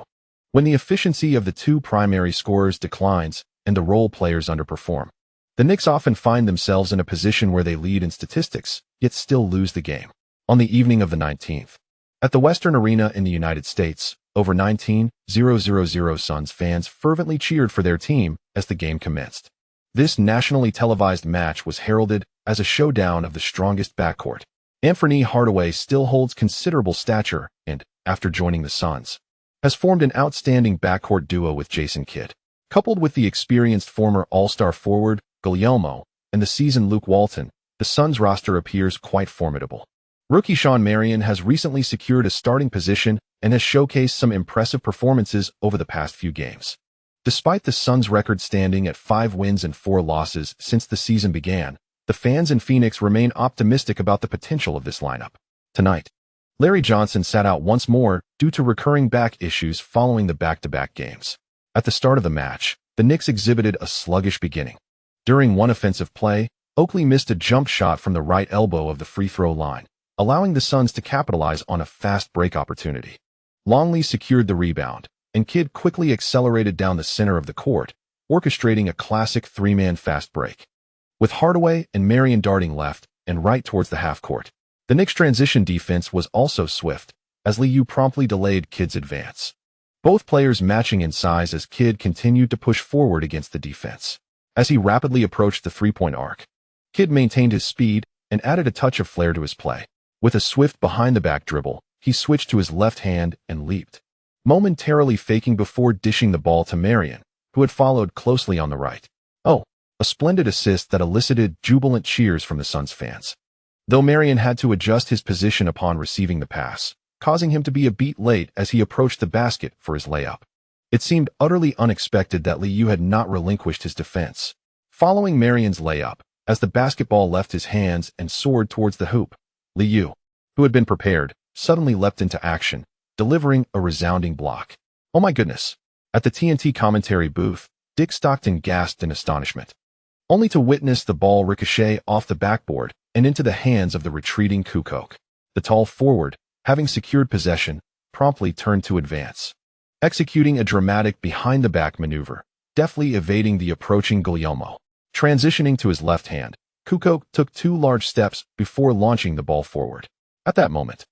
[SPEAKER 1] When the efficiency of the 2 primary scorers declines and the role players underperform, the Knicks often find themselves in a position where they lead in statistics, yet still lose the game. On the evening of the 19th, at the Western Arena in the United States, over 19,000 Suns fans fervently cheered for their team as the game commenced. This nationally televised match was heralded as a showdown of the strongest backcourt. Anthony Hardaway still holds considerable stature and, after joining the Suns, has formed an outstanding backcourt duo with Jason Kidd. Coupled with the experienced former All-Star forward, Guillermo, and the seasoned Luke Walton, the Suns roster appears quite formidable. Rookie Shawn Marion has recently secured a starting position and has showcased some impressive performances over the past few games. Despite the Suns' record standing at 5 wins and 4 losses since the season began, the fans in Phoenix remain optimistic about the potential of this lineup. Tonight, Larry Johnson sat out once more due to recurring back issues following the back-to-back games. At the start of the match, the Knicks exhibited a sluggish beginning. During one offensive play, Oakley missed a jump shot from the right elbow of the free throw line, allowing the Suns to capitalize on a fast break opportunity. Longley secured the rebound, and Kidd quickly accelerated down the center of the court, orchestrating a classic 3-man fast break. With Hardaway and Marion darting left and right towards the half-court, the Knicks' transition defense was also swift, as Liu promptly delayed Kidd's advance. Both players matching in size as Kidd continued to push forward against the defense. As he rapidly approached the 3-point arc, Kidd maintained his speed and added a touch of flair to his play. With a swift behind-the-back dribble, he switched to his left hand and leaped, momentarily faking before dishing the ball to Marion, who had followed closely on the right. Oh, a splendid assist that elicited jubilant cheers from the Suns fans. Though Marion had to adjust his position upon receiving the pass, causing him to be a beat late as he approached the basket for his layup. It seemed utterly unexpected that Liu had not relinquished his defense. Following Marion's layup, as the basketball left his hands and soared towards the hoop, Liu, who had been prepared, suddenly leapt into action, delivering a resounding block. Oh my goodness! At the TNT commentary booth, Dick Stockton gasped in astonishment, only to witness the ball ricochet off the backboard and into the hands of the retreating Kukoc. The tall forward, having secured possession, promptly turned to advance, executing a dramatic behind-the-back maneuver, deftly evading the approaching Guillermo. Transitioning to his left hand, Kukoc took 2 large steps before launching the ball forward. At that moment,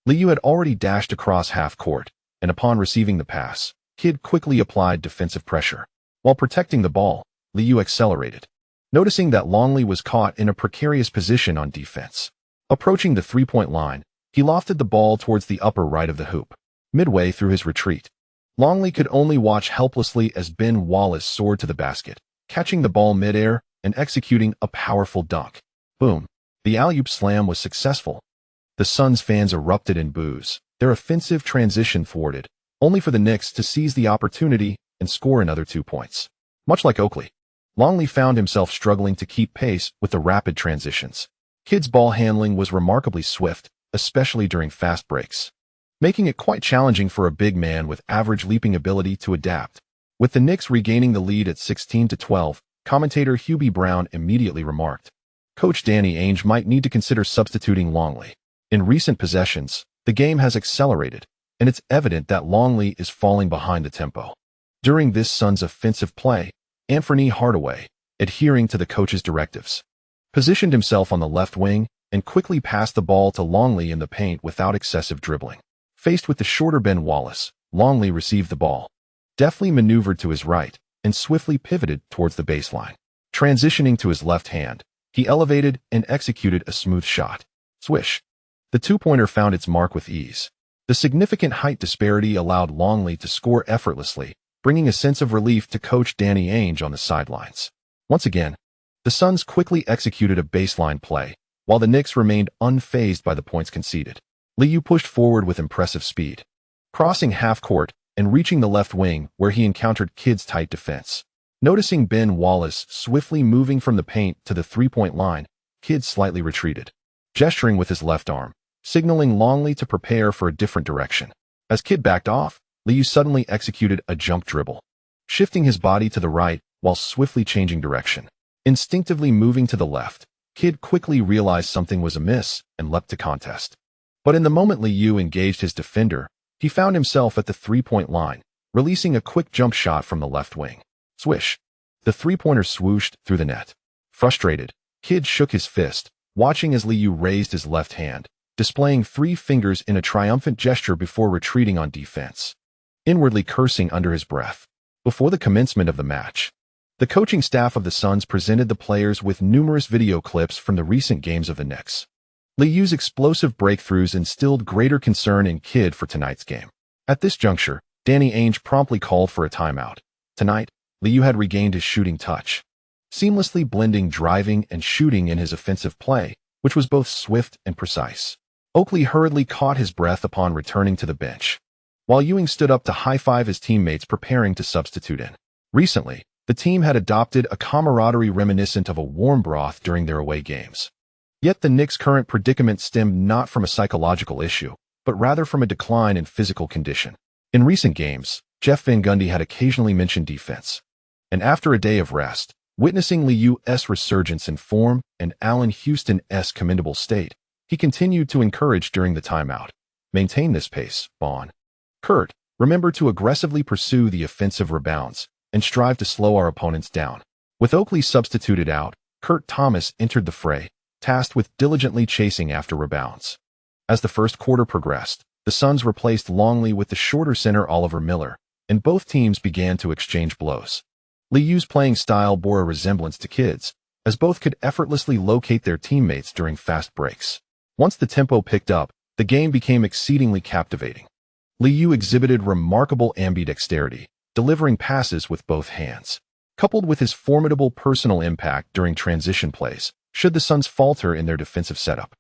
[SPEAKER 1] Liu had already dashed across half-court, and upon receiving the pass, Kidd quickly applied defensive pressure. While protecting the ball, Liu accelerated, noticing that Longley was caught in a precarious position on defense. Approaching the 3-point line, he lofted the ball towards the upper right of the hoop. Midway through his retreat, Longley could only watch helplessly as Ben Wallace soared to the basket, catching the ball midair and executing a powerful dunk. Boom! The alley-oop slam was successful. The Suns fans erupted in boos, their offensive transition thwarted, only for the Knicks to seize the opportunity and score another 2 points. Much like Oakley, Longley found himself struggling to keep pace with the rapid transitions. Kidd's ball handling was remarkably swift, especially during fast breaks, making it quite challenging for a big man with average leaping ability to adapt. With the Knicks regaining the lead at 16-12, commentator Hubie Brown immediately remarked, Coach Danny Ainge might need to consider substituting Longley. In recent possessions, the game has accelerated, and it's evident that Longley is falling behind the tempo. During this Suns offensive play, Anthony Hardaway, adhering to the coach's directives, positioned himself on the left wing and quickly passed the ball to Longley in the paint without excessive dribbling. Faced with the shorter Ben Wallace, Longley received the ball, deftly maneuvered to his right, and swiftly pivoted towards the baseline. Transitioning to his left hand, he elevated and executed a smooth shot. Swish. The two-pointer found its mark with ease. The significant height disparity allowed Longley to score effortlessly, bringing a sense of relief to Coach Danny Ainge on the sidelines. Once again, the Suns quickly executed a baseline play, while the Knicks remained unfazed by the points conceded. Liu pushed forward with impressive speed, crossing half-court and reaching the left wing where he encountered Kidd's tight defense. Noticing Ben Wallace swiftly moving from the paint to the three-point line, Kidd slightly retreated, gesturing with his left arm, signaling Longley to prepare for a different direction. As Kidd backed off, Liu suddenly executed a jump dribble, shifting his body to the right while swiftly changing direction. Instinctively moving to the left, Kidd quickly realized something was amiss and leapt to contest. But in the moment Liu engaged his defender, he found himself at the three-point line, releasing a quick jump shot from the left wing. Swish. The three-pointer swooshed through the net. Frustrated, Kidd shook his fist, watching as Liu raised his left hand, displaying 3 fingers in a triumphant gesture before retreating on defense, inwardly cursing under his breath. Before the commencement of the match, the coaching staff of the Suns presented the players with numerous video clips from the recent games of the Knicks. Liu's explosive breakthroughs instilled greater concern in Kidd for tonight's game. At this juncture, Danny Ainge promptly called for a timeout. Tonight, Liu had regained his shooting touch, seamlessly blending driving and shooting in his offensive play, which was both swift and precise. Oakley hurriedly caught his breath upon returning to the bench, while Ewing stood up to high-five his teammates preparing to substitute in. Recently, the team had adopted a camaraderie reminiscent of a warm broth during their away games. Yet the Knicks' current predicament stemmed not from a psychological issue, but rather from a decline in physical condition. In recent games, Jeff Van Gundy had occasionally mentioned defense, and after a day of rest, witnessing Liu's resurgence in form and Allen Houston's commendable state, he continued to encourage during the timeout. Maintain this pace, Vaughn. Kerr, remember to aggressively pursue the offensive rebounds and strive to slow our opponents down. With Oakley substituted out, Kurt Thomas entered the fray, tasked with diligently chasing after rebounds. As the first quarter progressed, the Suns replaced Longley with the shorter center Oliver Miller, and both teams began to exchange blows. Liu's playing style bore a resemblance to Kidd's, as both could effortlessly locate their teammates during fast breaks. Once the tempo picked up, the game became exceedingly captivating. Liu exhibited remarkable ambidexterity, delivering passes with both hands. Coupled with his formidable personal impact during transition plays, should the Suns falter in their defensive setup,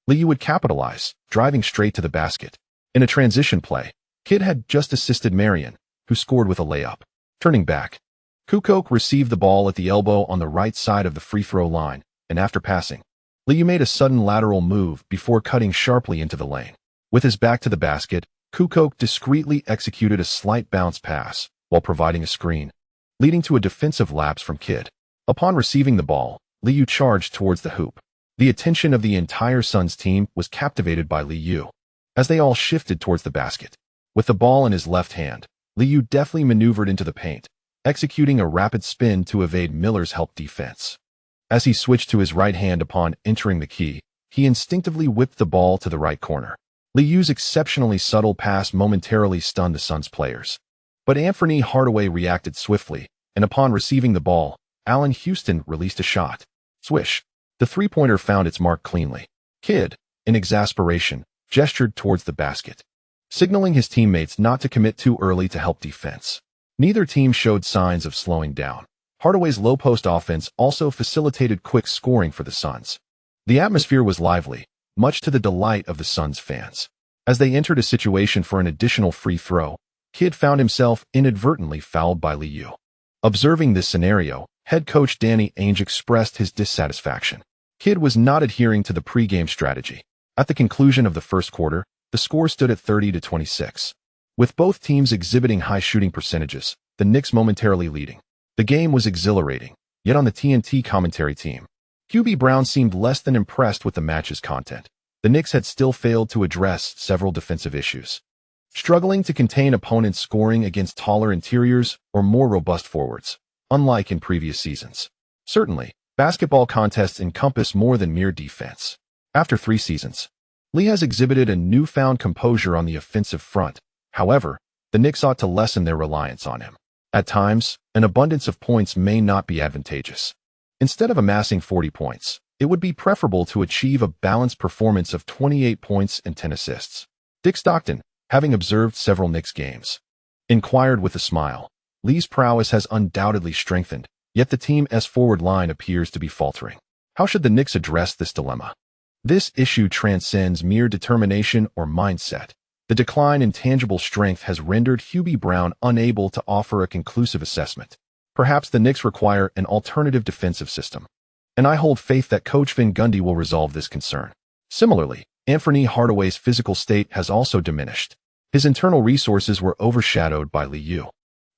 [SPEAKER 1] Liu would capitalize, driving straight to the basket. In a transition play, Kidd had just assisted Marion, who scored with a layup. Turning back, Kukoc received the ball at the elbow on the right side of the free throw line, and after passing, Liu made a sudden lateral move before cutting sharply into the lane. With his back to the basket, Kukoc discreetly executed a slight bounce pass while providing a screen, leading to a defensive lapse from Kidd. Upon receiving the ball, Liu charged towards the hoop. The attention of the entire Suns team was captivated by Liu, as they all shifted towards the basket. With the ball in his left hand, Liu deftly maneuvered into the paint, executing a rapid spin to evade Miller's help defense. As he switched to his right hand upon entering the key, he instinctively whipped the ball to the right corner. Liu's exceptionally subtle pass momentarily stunned the Suns players, but Anthony Hardaway reacted swiftly, and upon receiving the ball, Allen Houston released a shot. Swish. The three-pointer found its mark cleanly. Kidd, in exasperation, gestured towards the basket, signaling his teammates not to commit too early to help defense. Neither team showed signs of slowing down. Hardaway's low-post offense also facilitated quick scoring for the Suns. The atmosphere was lively, much to the delight of the Suns fans. As they entered a situation for an additional free throw, Kidd found himself inadvertently fouled by Liu. Observing this scenario, head coach Danny Ainge expressed his dissatisfaction. Kidd was not adhering to the pregame strategy. At the conclusion of the first quarter, the score stood at 30-26. With both teams exhibiting high shooting percentages, the Knicks momentarily leading. The game was exhilarating, yet on the TNT commentary team, Hubie Brown seemed less than impressed with the match's content. The Knicks had still failed to address several defensive issues, struggling to contain opponents' scoring against taller interiors or more robust forwards, unlike in previous seasons. Certainly, basketball contests encompass more than mere defense. After 3 seasons, Lee has exhibited a newfound composure on the offensive front. However, the Knicks ought to lessen their reliance on him. At times, an abundance of points may not be advantageous. Instead of amassing 40 points, it would be preferable to achieve a balanced performance of 28 points and 10 assists. Dick Stockton, having observed several Knicks games, inquired with a smile. Lee's prowess has undoubtedly strengthened, yet the team's forward line appears to be faltering. How should the Knicks address this dilemma? This issue transcends mere determination or mindset. The decline in tangible strength has rendered Hubie Brown unable to offer a conclusive assessment. Perhaps the Knicks require an alternative defensive system, and I hold faith that Coach Van Gundy will resolve this concern. Similarly, Anthony Hardaway's physical state has also diminished. His internal resources were overshadowed by Liu,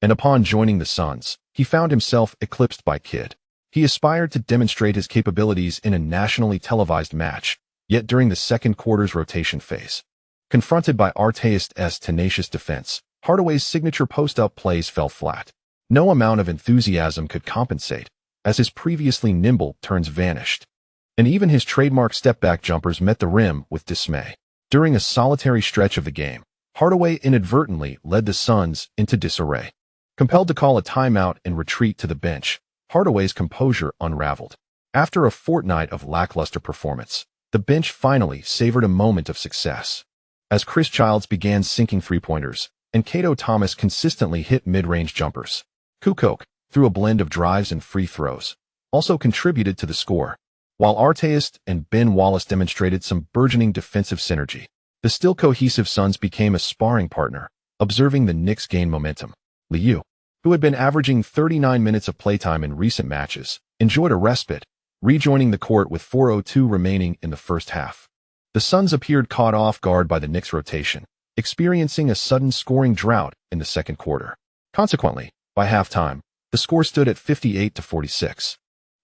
[SPEAKER 1] and upon joining the Suns, he found himself eclipsed by Kidd. He aspired to demonstrate his capabilities in a nationally televised match, yet during the second quarter's rotation phase, confronted by Artest's tenacious defense, Hardaway's signature post-up plays fell flat. No amount of enthusiasm could compensate, as his previously nimble turns vanished, and even his trademark step-back jumpers met the rim with dismay. During a solitary stretch of the game, Hardaway inadvertently led the Suns into disarray. Compelled to call a timeout and retreat to the bench, Hardaway's composure unraveled. After a fortnight of lackluster performance, the bench finally savored a moment of success. As Chris Childs began sinking three-pointers, and Cato Thomas consistently hit mid-range jumpers, Kukoc, through a blend of drives and free throws, also contributed to the score. While Artest and Ben Wallace demonstrated some burgeoning defensive synergy, the still cohesive Suns became a sparring partner, observing the Knicks gain momentum. Liu, who had been averaging 39 minutes of playtime in recent matches, enjoyed a respite, rejoining the court with 4:02 remaining in the first half. The Suns appeared caught off guard by the Knicks' rotation, experiencing a sudden scoring drought in the second quarter. Consequently, by halftime, the score stood at 58-46,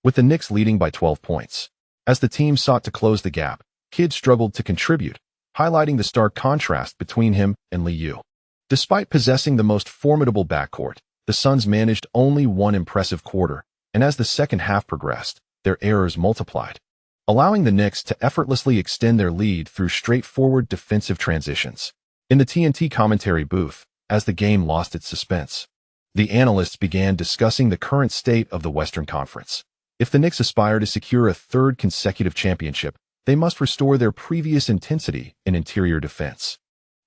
[SPEAKER 1] with the Knicks leading by 12 points. As the team sought to close the gap, Kidd struggled to contribute, highlighting the stark contrast between him and Liu. Despite possessing the most formidable backcourt, the Suns managed only one impressive quarter, and as the second half progressed, their errors multiplied, allowing the Knicks to effortlessly extend their lead through straightforward defensive transitions. In the TNT commentary booth, as the game lost its suspense, the analysts began discussing the current state of the Western Conference. If the Knicks aspire to secure a third consecutive championship, they must restore their previous intensity in interior defense.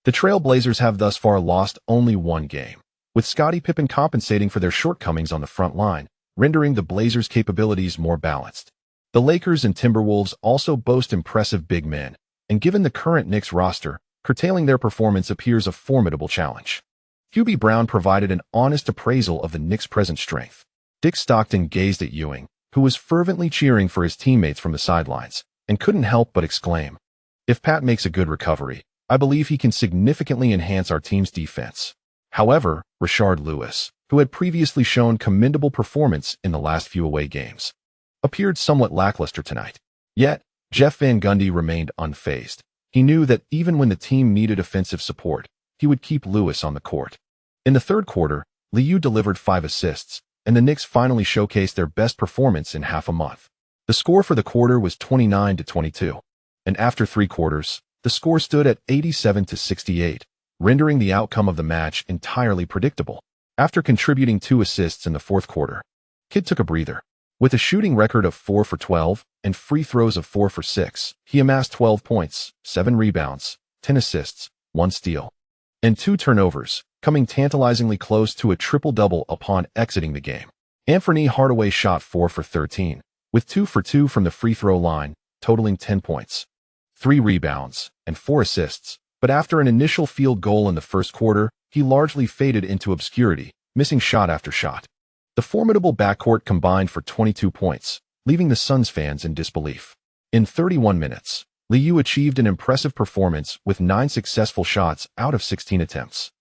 [SPEAKER 1] The Trail Blazers have thus far lost only one game, with Scottie Pippen compensating for their shortcomings on the front line, rendering the Blazers' capabilities more balanced. The Lakers and Timberwolves also boast impressive big men, and given the current Knicks roster, curtailing their performance appears a formidable challenge. Hubie Brown provided an honest appraisal of the Knicks' present strength. Dick Stockton gazed at Ewing, who was fervently cheering for his teammates from the sidelines, and couldn't help but exclaim, "If Pat makes a good recovery, I believe he can significantly enhance our team's defense." However, Rashard Lewis, who had previously shown commendable performance in the last few away games, appeared somewhat lackluster tonight. Yet, Jeff Van Gundy remained unfazed. He knew that even when the team needed offensive support, he would keep Lewis on the court. In the third quarter, Liu delivered 5 assists, and the Knicks finally showcased their best performance in half a month. The score for the quarter was 29-22, and after 3 quarters, the score stood at 87-68, rendering the outcome of the match entirely predictable. After contributing 2 assists in the fourth quarter, Kidd took a breather. With a shooting record of 4 for 12 and free throws of 4 for 6, he amassed 12 points, 7 rebounds, 10 assists, 1 steal, and 2 turnovers, coming tantalizingly close to a triple-double upon exiting the game. Anthony Hardaway shot 4 for 13, with 2 for 2 from the free throw line, totaling 10 points, 3 rebounds, and 4 assists, but after an initial field goal in the first quarter, he largely faded into obscurity, missing shot after shot. The formidable backcourt combined for 22 points, leaving the Suns fans in disbelief. In 31 minutes, Liu achieved an impressive performance with 9 successful shots out of 16 attempts,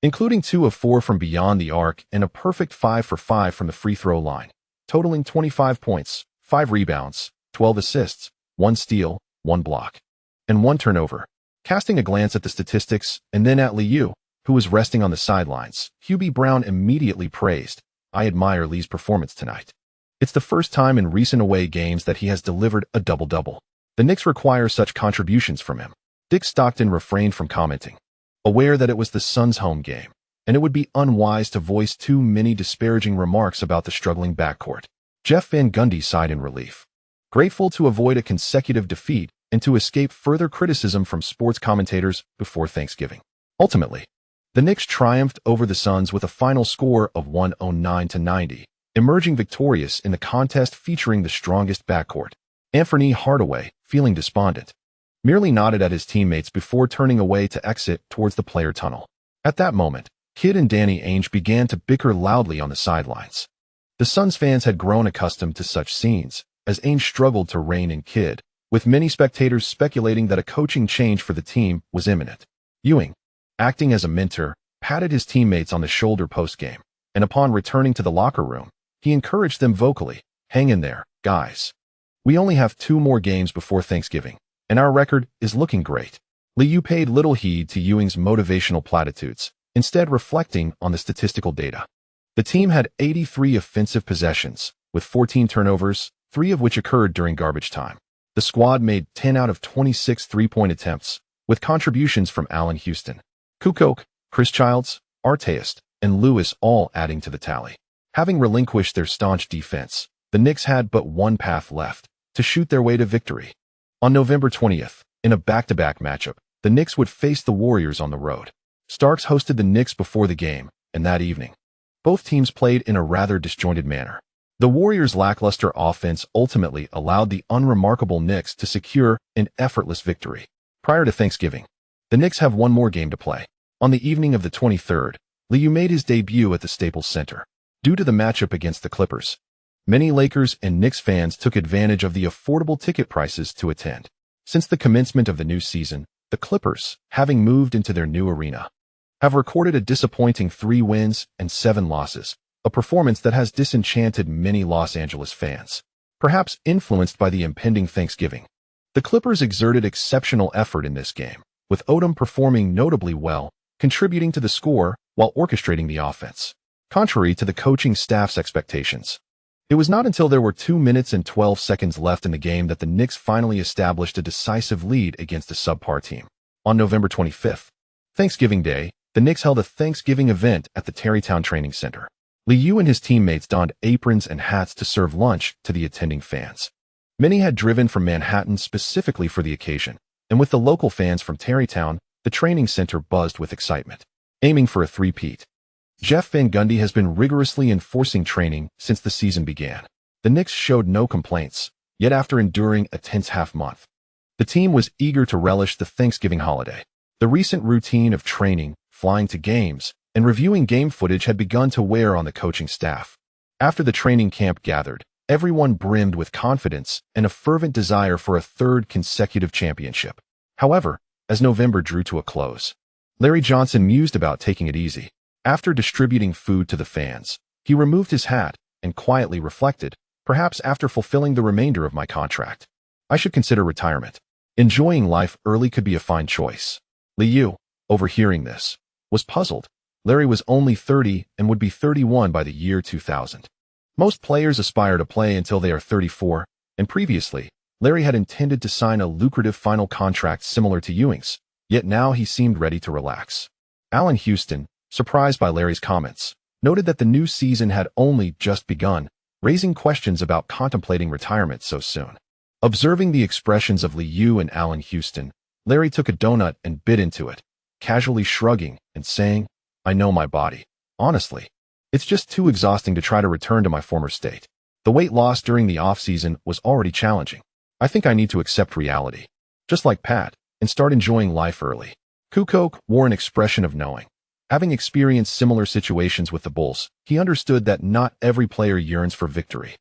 [SPEAKER 1] including 2 of 4 from beyond the arc and a perfect 5 for 5 from the free throw line, totaling 25 points, 5 rebounds, 12 assists, 1 steal, 1 block, and 1 turnover. Casting a glance at the statistics and then at Liu, who was resting on the sidelines, Hubie Brown immediately praised, "I admire Lee's performance tonight. It's the first time in recent away games that he has delivered a double-double. The Knicks require such contributions from him." Dick Stockton refrained from commenting, aware that it was the Suns' home game, and it would be unwise to voice too many disparaging remarks about the struggling backcourt. Jeff Van Gundy sighed in relief, grateful to avoid a consecutive defeat and to escape further criticism from sports commentators before Thanksgiving. Ultimately, the Knicks triumphed over the Suns with a final score of 109-90, emerging victorious in the contest featuring the strongest backcourt. Anthony Hardaway, feeling despondent, merely nodded at his teammates before turning away to exit towards the player tunnel. At that moment, Kidd and Danny Ainge began to bicker loudly on the sidelines. The Suns fans had grown accustomed to such scenes, as Ainge struggled to rein in Kidd, with many spectators speculating that a coaching change for the team was imminent. Ewing, acting as a mentor, patted his teammates on the shoulder post-game, and upon returning to the locker room, he encouraged them vocally, "Hang in there, guys. We only have 2 more games before Thanksgiving, and our record is looking great." Liu paid little heed to Ewing's motivational platitudes, instead reflecting on the statistical data. The team had 83 offensive possessions, with 14 turnovers, 3 of which occurred during garbage time. The squad made 10 out of 26 three-point attempts, with contributions from Allen Houston, Kukoc, Chris Childs, Artest, and Lewis all adding to the tally. Having relinquished their staunch defense, the Knicks had but one path left, to shoot their way to victory. On November 20th, in a back-to-back matchup, the Knicks would face the Warriors on the road. Starks hosted the Knicks before the game, and that evening, both teams played in a rather disjointed manner. The Warriors' lackluster offense ultimately allowed the unremarkable Knicks to secure an effortless victory. Prior to Thanksgiving, the Knicks have one more game to play. On the evening of the 23rd, Liu made his debut at the Staples Center. Due to the matchup against the Clippers, many Lakers and Knicks fans took advantage of the affordable ticket prices to attend. Since the commencement of the new season, the Clippers, having moved into their new arena, have recorded a disappointing 3 wins and 7 losses, a performance that has disenchanted many Los Angeles fans, perhaps influenced by the impending Thanksgiving. The Clippers exerted exceptional effort in this game, with Odom performing notably well, contributing to the score while orchestrating the offense. Contrary to the coaching staff's expectations, it was not until there were 2 minutes and 12 seconds left in the game that the Knicks finally established a decisive lead against a subpar team. On November 25th, Thanksgiving Day, the Knicks held a Thanksgiving event at the Tarrytown Training Center. Liu and his teammates donned aprons and hats to serve lunch to the attending fans. Many had driven from Manhattan specifically for the occasion, and with the local fans from Tarrytown, the training center buzzed with excitement, aiming for a three-peat. Jeff Van Gundy has been rigorously enforcing training since the season began. The Knicks showed no complaints, yet after enduring a tense half-month, the team was eager to relish the Thanksgiving holiday. The recent routine of training, flying to games, and reviewing game footage had begun to wear on the coaching staff. After the training camp gathered, everyone brimmed with confidence and a fervent desire for a 3rd consecutive championship. However, as November drew to a close, Larry Johnson mused about taking it easy. After distributing food to the fans, he removed his hat and quietly reflected, "Perhaps after fulfilling the remainder of my contract, I should consider retirement. Enjoying life early could be a fine choice." Liu, overhearing this, was puzzled. Larry was only 30 and would be 31 by the year 2000. Most players aspire to play until they are 34, and previously, Larry had intended to sign a lucrative final contract similar to Ewing's, yet now he seemed ready to relax. Allen Houston, surprised by Larry's comments, noted that the new season had only just begun, raising questions about contemplating retirement so soon. Observing the expressions of Liu and Allen Houston, Larry took a donut and bit into it, casually shrugging and saying, "I know my body. Honestly, it's just too exhausting to try to return to my former state. The weight loss during the off-season was already challenging. I think I need to accept reality, just like Pat, and start enjoying life early." Kukoc wore an expression of knowing. Having experienced similar situations with the Bulls, he understood that not every player yearns for victory.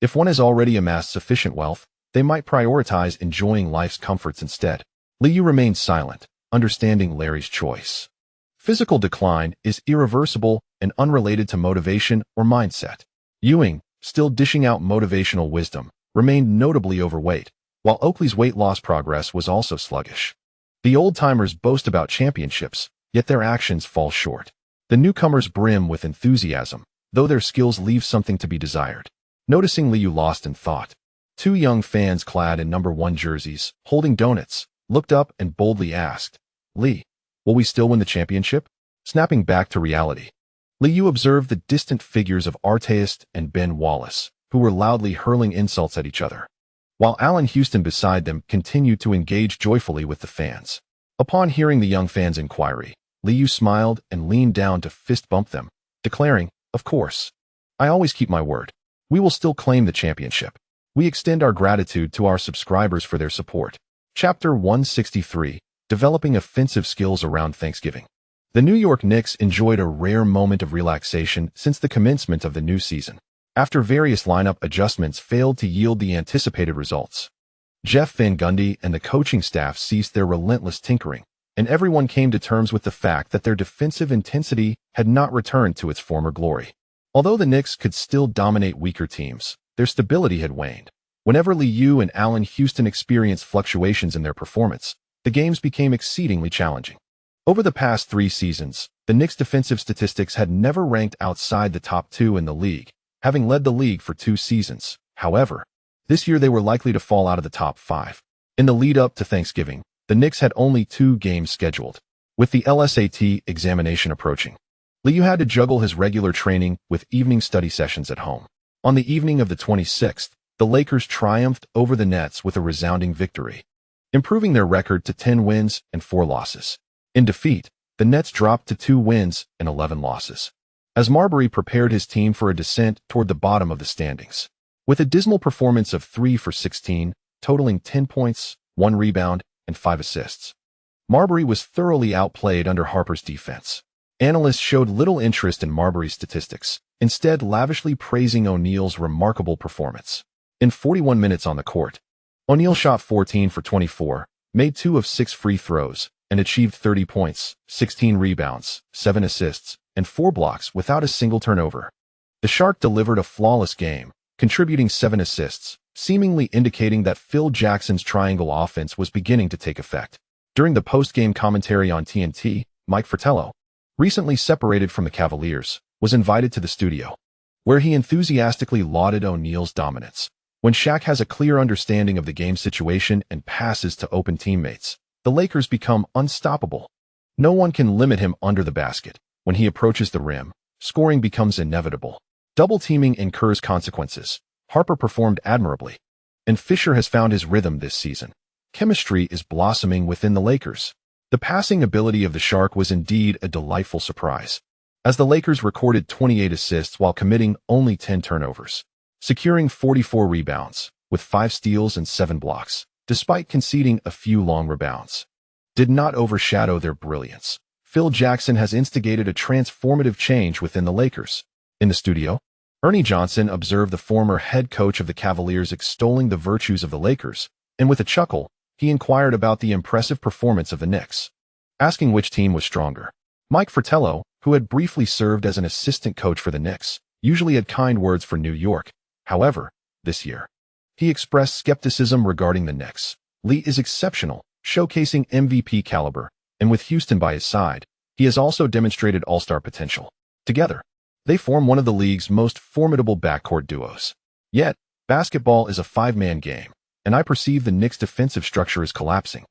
[SPEAKER 1] If one has already amassed sufficient wealth, they might prioritize enjoying life's comforts instead. Liu remained silent, understanding Larry's choice. Physical decline is irreversible and unrelated to motivation or mindset. Ewing, still dishing out motivational wisdom, remained notably overweight, while Oakley's weight loss progress was also sluggish. The old-timers boast about championships, yet their actions fall short. The newcomers brim with enthusiasm, though their skills leave something to be desired. Noticing Liu lost in thought. Two young fans clad in number 1 jerseys, holding donuts, looked up and boldly asked, "Lee, will we still win the championship?" Snapping back to reality, Liu observed the distant figures of Artest and Ben Wallace, who were loudly hurling insults at each other, while Allen Houston beside them continued to engage joyfully with the fans. Upon hearing the young fans' inquiry, Liu smiled and leaned down to fist bump them, declaring, "Of course. I always keep my word. We will still claim the championship. We extend our gratitude to our subscribers for their support." Chapter 163, Developing Offensive Skills Around Thanksgiving. The New York Knicks enjoyed a rare moment of relaxation since the commencement of the new season, after various lineup adjustments failed to yield the anticipated results. Jeff Van Gundy and the coaching staff ceased their relentless tinkering, and everyone came to terms with the fact that their defensive intensity had not returned to its former glory. Although the Knicks could still dominate weaker teams, their stability had waned. Whenever Liu and Allen Houston experienced fluctuations in their performance, the games became exceedingly challenging. Over the past 3 seasons, the Knicks' defensive statistics had never ranked outside the top 2 in the league, having led the league for 2 seasons. However, this year they were likely to fall out of the top 5. In the lead-up to Thanksgiving, the Knicks had only 2 games scheduled. With the LSAT examination approaching, Liu had to juggle his regular training with evening study sessions at home. On the evening of the 26th, the Lakers triumphed over the Nets with a resounding victory, improving their record to 10 wins and 4 losses. In defeat, the Nets dropped to 2 wins and 11 losses, as Marbury prepared his team for a descent toward the bottom of the standings. With a dismal performance of 3 for 16, totaling 10 points, 1 rebound, and 5 assists, Marbury was thoroughly outplayed under Harper's defense. Analysts showed little interest in Marbury's statistics, instead lavishly praising O'Neal's remarkable performance. In 41 minutes on the court, O'Neal shot 14 for 24, made 2 of 6 free throws, and achieved 30 points, 16 rebounds, 7 assists, and 4 blocks without a single turnover. The Shark delivered a flawless game, contributing 7 assists, seemingly indicating that Phil Jackson's triangle offense was beginning to take effect. During the post-game commentary on TNT, Mike Fratello, recently separated from the Cavaliers, was invited to the studio, where he enthusiastically lauded O'Neal's dominance. When Shaq has a clear understanding of the game situation and passes to open teammates, the Lakers become unstoppable. No one can limit him under the basket. When he approaches the rim, scoring becomes inevitable. Double-teaming incurs consequences. Harper performed admirably, and Fisher has found his rhythm this season. Chemistry is blossoming within the Lakers. The passing ability of the Shark was indeed a delightful surprise, as the Lakers recorded 28 assists while committing only 10 turnovers, securing 44 rebounds, with 5 steals and 7 blocks, despite conceding a few long rebounds, did not overshadow their brilliance. Phil Jackson has instigated a transformative change within the Lakers. In the studio, Ernie Johnson observed the former head coach of the Cavaliers extolling the virtues of the Lakers, and with a chuckle, he inquired about the impressive performance of the Knicks, asking which team was stronger. Mike Fratello, who had briefly served as an assistant coach for the Knicks, usually had kind words for New York. However, this year, he expressed skepticism regarding the Knicks. Lee is exceptional, showcasing MVP caliber, and with Houston by his side, he has also demonstrated all-star potential. Together, they form one of the league's most formidable backcourt duos. Yet, basketball is a 5-man game, and I perceive the Knicks' defensive structure is collapsing.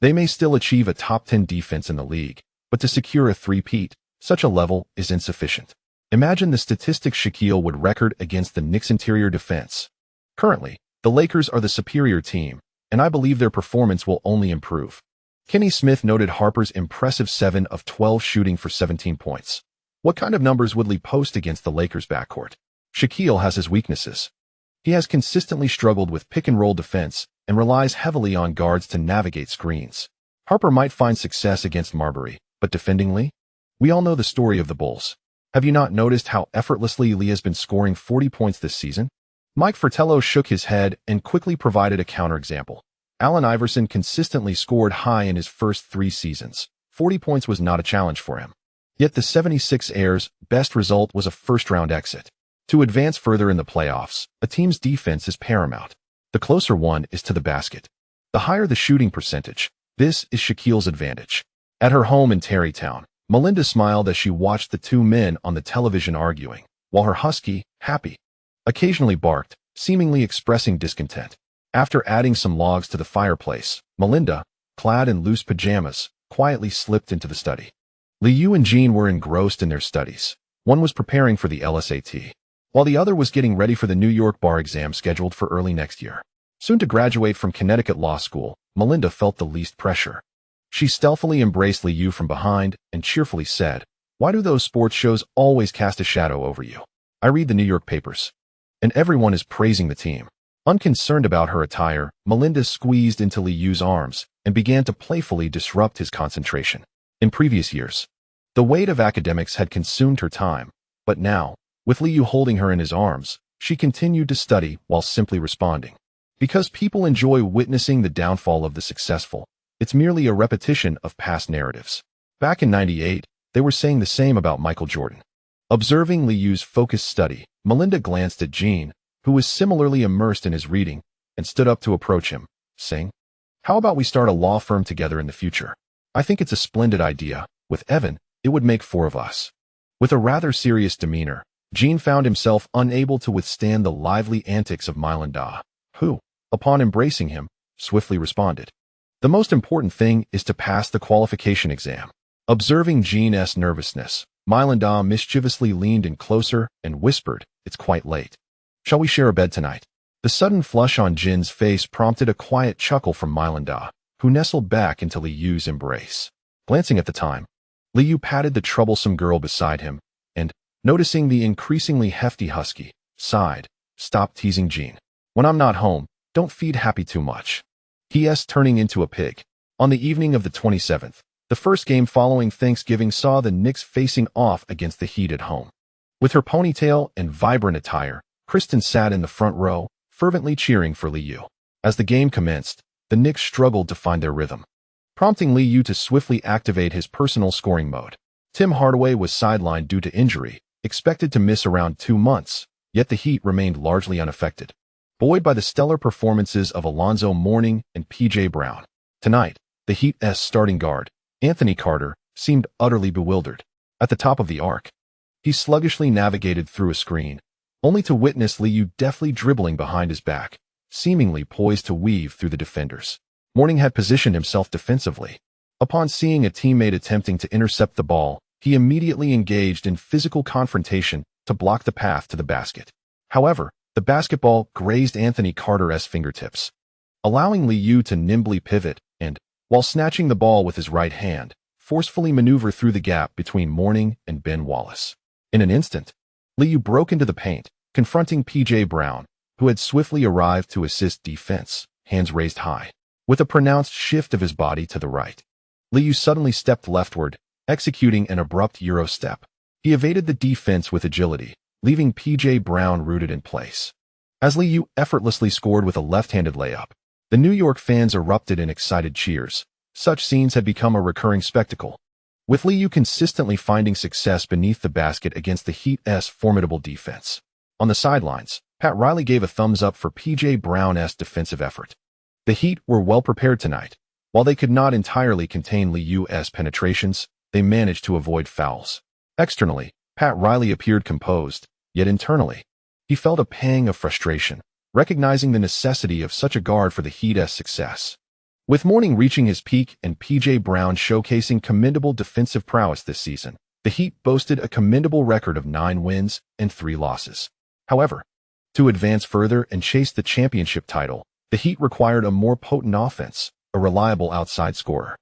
[SPEAKER 1] They may still achieve a top 10 defense in the league, but to secure a three-peat, such a level is insufficient. Imagine the statistics Shaquille would record against the Knicks' interior defense. Currently, the Lakers are the superior team, and I believe their performance will only improve. Kenny Smith noted Harper's impressive 7 of 12 shooting for 17 points. What kind of numbers would Lee post against the Lakers' backcourt? Shaquille has his weaknesses. He has consistently struggled with pick-and-roll defense and relies heavily on guards to navigate screens. Harper might find success against Marbury, but defending Lee? We all know the story of the Bulls. Have you not noticed how effortlessly Lee has been scoring 40 points this season? Mike Fratello shook his head and quickly provided a counterexample. Allen Iverson consistently scored high in his first 3 seasons. 40 points was not a challenge for him. Yet the 76ers' best result was a first-round exit. To advance further in the playoffs, a team's defense is paramount. The closer one is to the basket. The higher the shooting percentage, this is Shaquille's advantage. At her home in Tarrytown, Melinda smiled as she watched the two men on the television arguing, while her husky, Happy, occasionally barked, seemingly expressing discontent. After adding some logs to the fireplace, Melinda, clad in loose pajamas, quietly slipped into the study. Liu and Jean were engrossed in their studies. One was preparing for the LSAT, while the other was getting ready for the New York bar exam scheduled for early next year. Soon to graduate from Connecticut Law School, Melinda felt the least pressure. She stealthily embraced Liu from behind and cheerfully said, "Why do those sports shows always cast a shadow over you? I read the New York papers, and everyone is praising the team." Unconcerned about her attire, Melinda squeezed into Liu's arms and began to playfully disrupt his concentration. In previous years, the weight of academics had consumed her time, but now, with Liu holding her in his arms, she continued to study while simply responding. Because people enjoy witnessing the downfall of the successful, it's merely a repetition of past narratives. Back in '98, they were saying the same about Michael Jordan. Observing Liu's focused study, Melinda glanced at Jean, who was similarly immersed in his reading, and stood up to approach him, saying, "How about we start a law firm together in the future? I think it's a splendid idea. With Evan, it would make four of us." With a rather serious demeanor, Jean found himself unable to withstand the lively antics of Melinda, who, upon embracing him, swiftly responded, "The most important thing is to pass the qualification exam." Observing Jean's nervousness, Melinda mischievously leaned in closer and whispered, "It's quite late. Shall we share a bed tonight?" The sudden flush on Jin's face prompted a quiet chuckle from Melinda, who nestled back into Liu's embrace. Glancing at the time, Liu patted the troublesome girl beside him, and, noticing the increasingly hefty husky, sighed, "Stop teasing Jean. When I'm not home, don't feed Happy too much." P.S. Turning into a pig. On the evening of the 27th, the first game following Thanksgiving saw the Knicks facing off against the Heat at home. With her ponytail and vibrant attire, Kristen sat in the front row, fervently cheering for Liu. As the game commenced, the Knicks struggled to find their rhythm, prompting Liu to swiftly activate his personal scoring mode. Tim Hardaway was sidelined due to injury, expected to miss around 2 months, yet the Heat remained largely unaffected, buoyed by the stellar performances of Alonzo Mourning and P.J. Brown. Tonight, the Heat's starting guard, Anthony Carter, seemed utterly bewildered. At the top of the arc, he sluggishly navigated through a screen, only to witness Liu deftly dribbling behind his back, seemingly poised to weave through the defenders. Mourning had positioned himself defensively. Upon seeing a teammate attempting to intercept the ball, he immediately engaged in physical confrontation to block the path to the basket. However, the basketball grazed Anthony Carter's fingertips, allowing Liu to nimbly pivot and, while snatching the ball with his right hand, forcefully maneuver through the gap between Mourning and Ben Wallace. In an instant, Liu broke into the paint, confronting P.J. Brown, who had swiftly arrived to assist defense, hands raised high. With a pronounced shift of his body to the right, Liu suddenly stepped leftward, executing an abrupt Euro step. He evaded the defense with agility, leaving P.J. Brown rooted in place. As Liu effortlessly scored with a left-handed layup, the New York fans erupted in excited cheers. Such scenes had become a recurring spectacle, with Liu consistently finding success beneath the basket against the Heat's formidable defense. On the sidelines, Pat Riley gave a thumbs up for P.J. Brown's defensive effort. The Heat were well prepared tonight. While they could not entirely contain Liu's penetrations, they managed to avoid fouls. Externally, Pat Riley appeared composed, yet internally, he felt a pang of frustration, recognizing the necessity of such a guard for the Heat's success. With Mourning reaching his peak and P.J. Brown showcasing commendable defensive prowess this season, the Heat boasted a commendable record of 9 wins and 3 losses. However, to advance further and chase the championship title, the Heat required a more potent offense, a reliable outside scorer.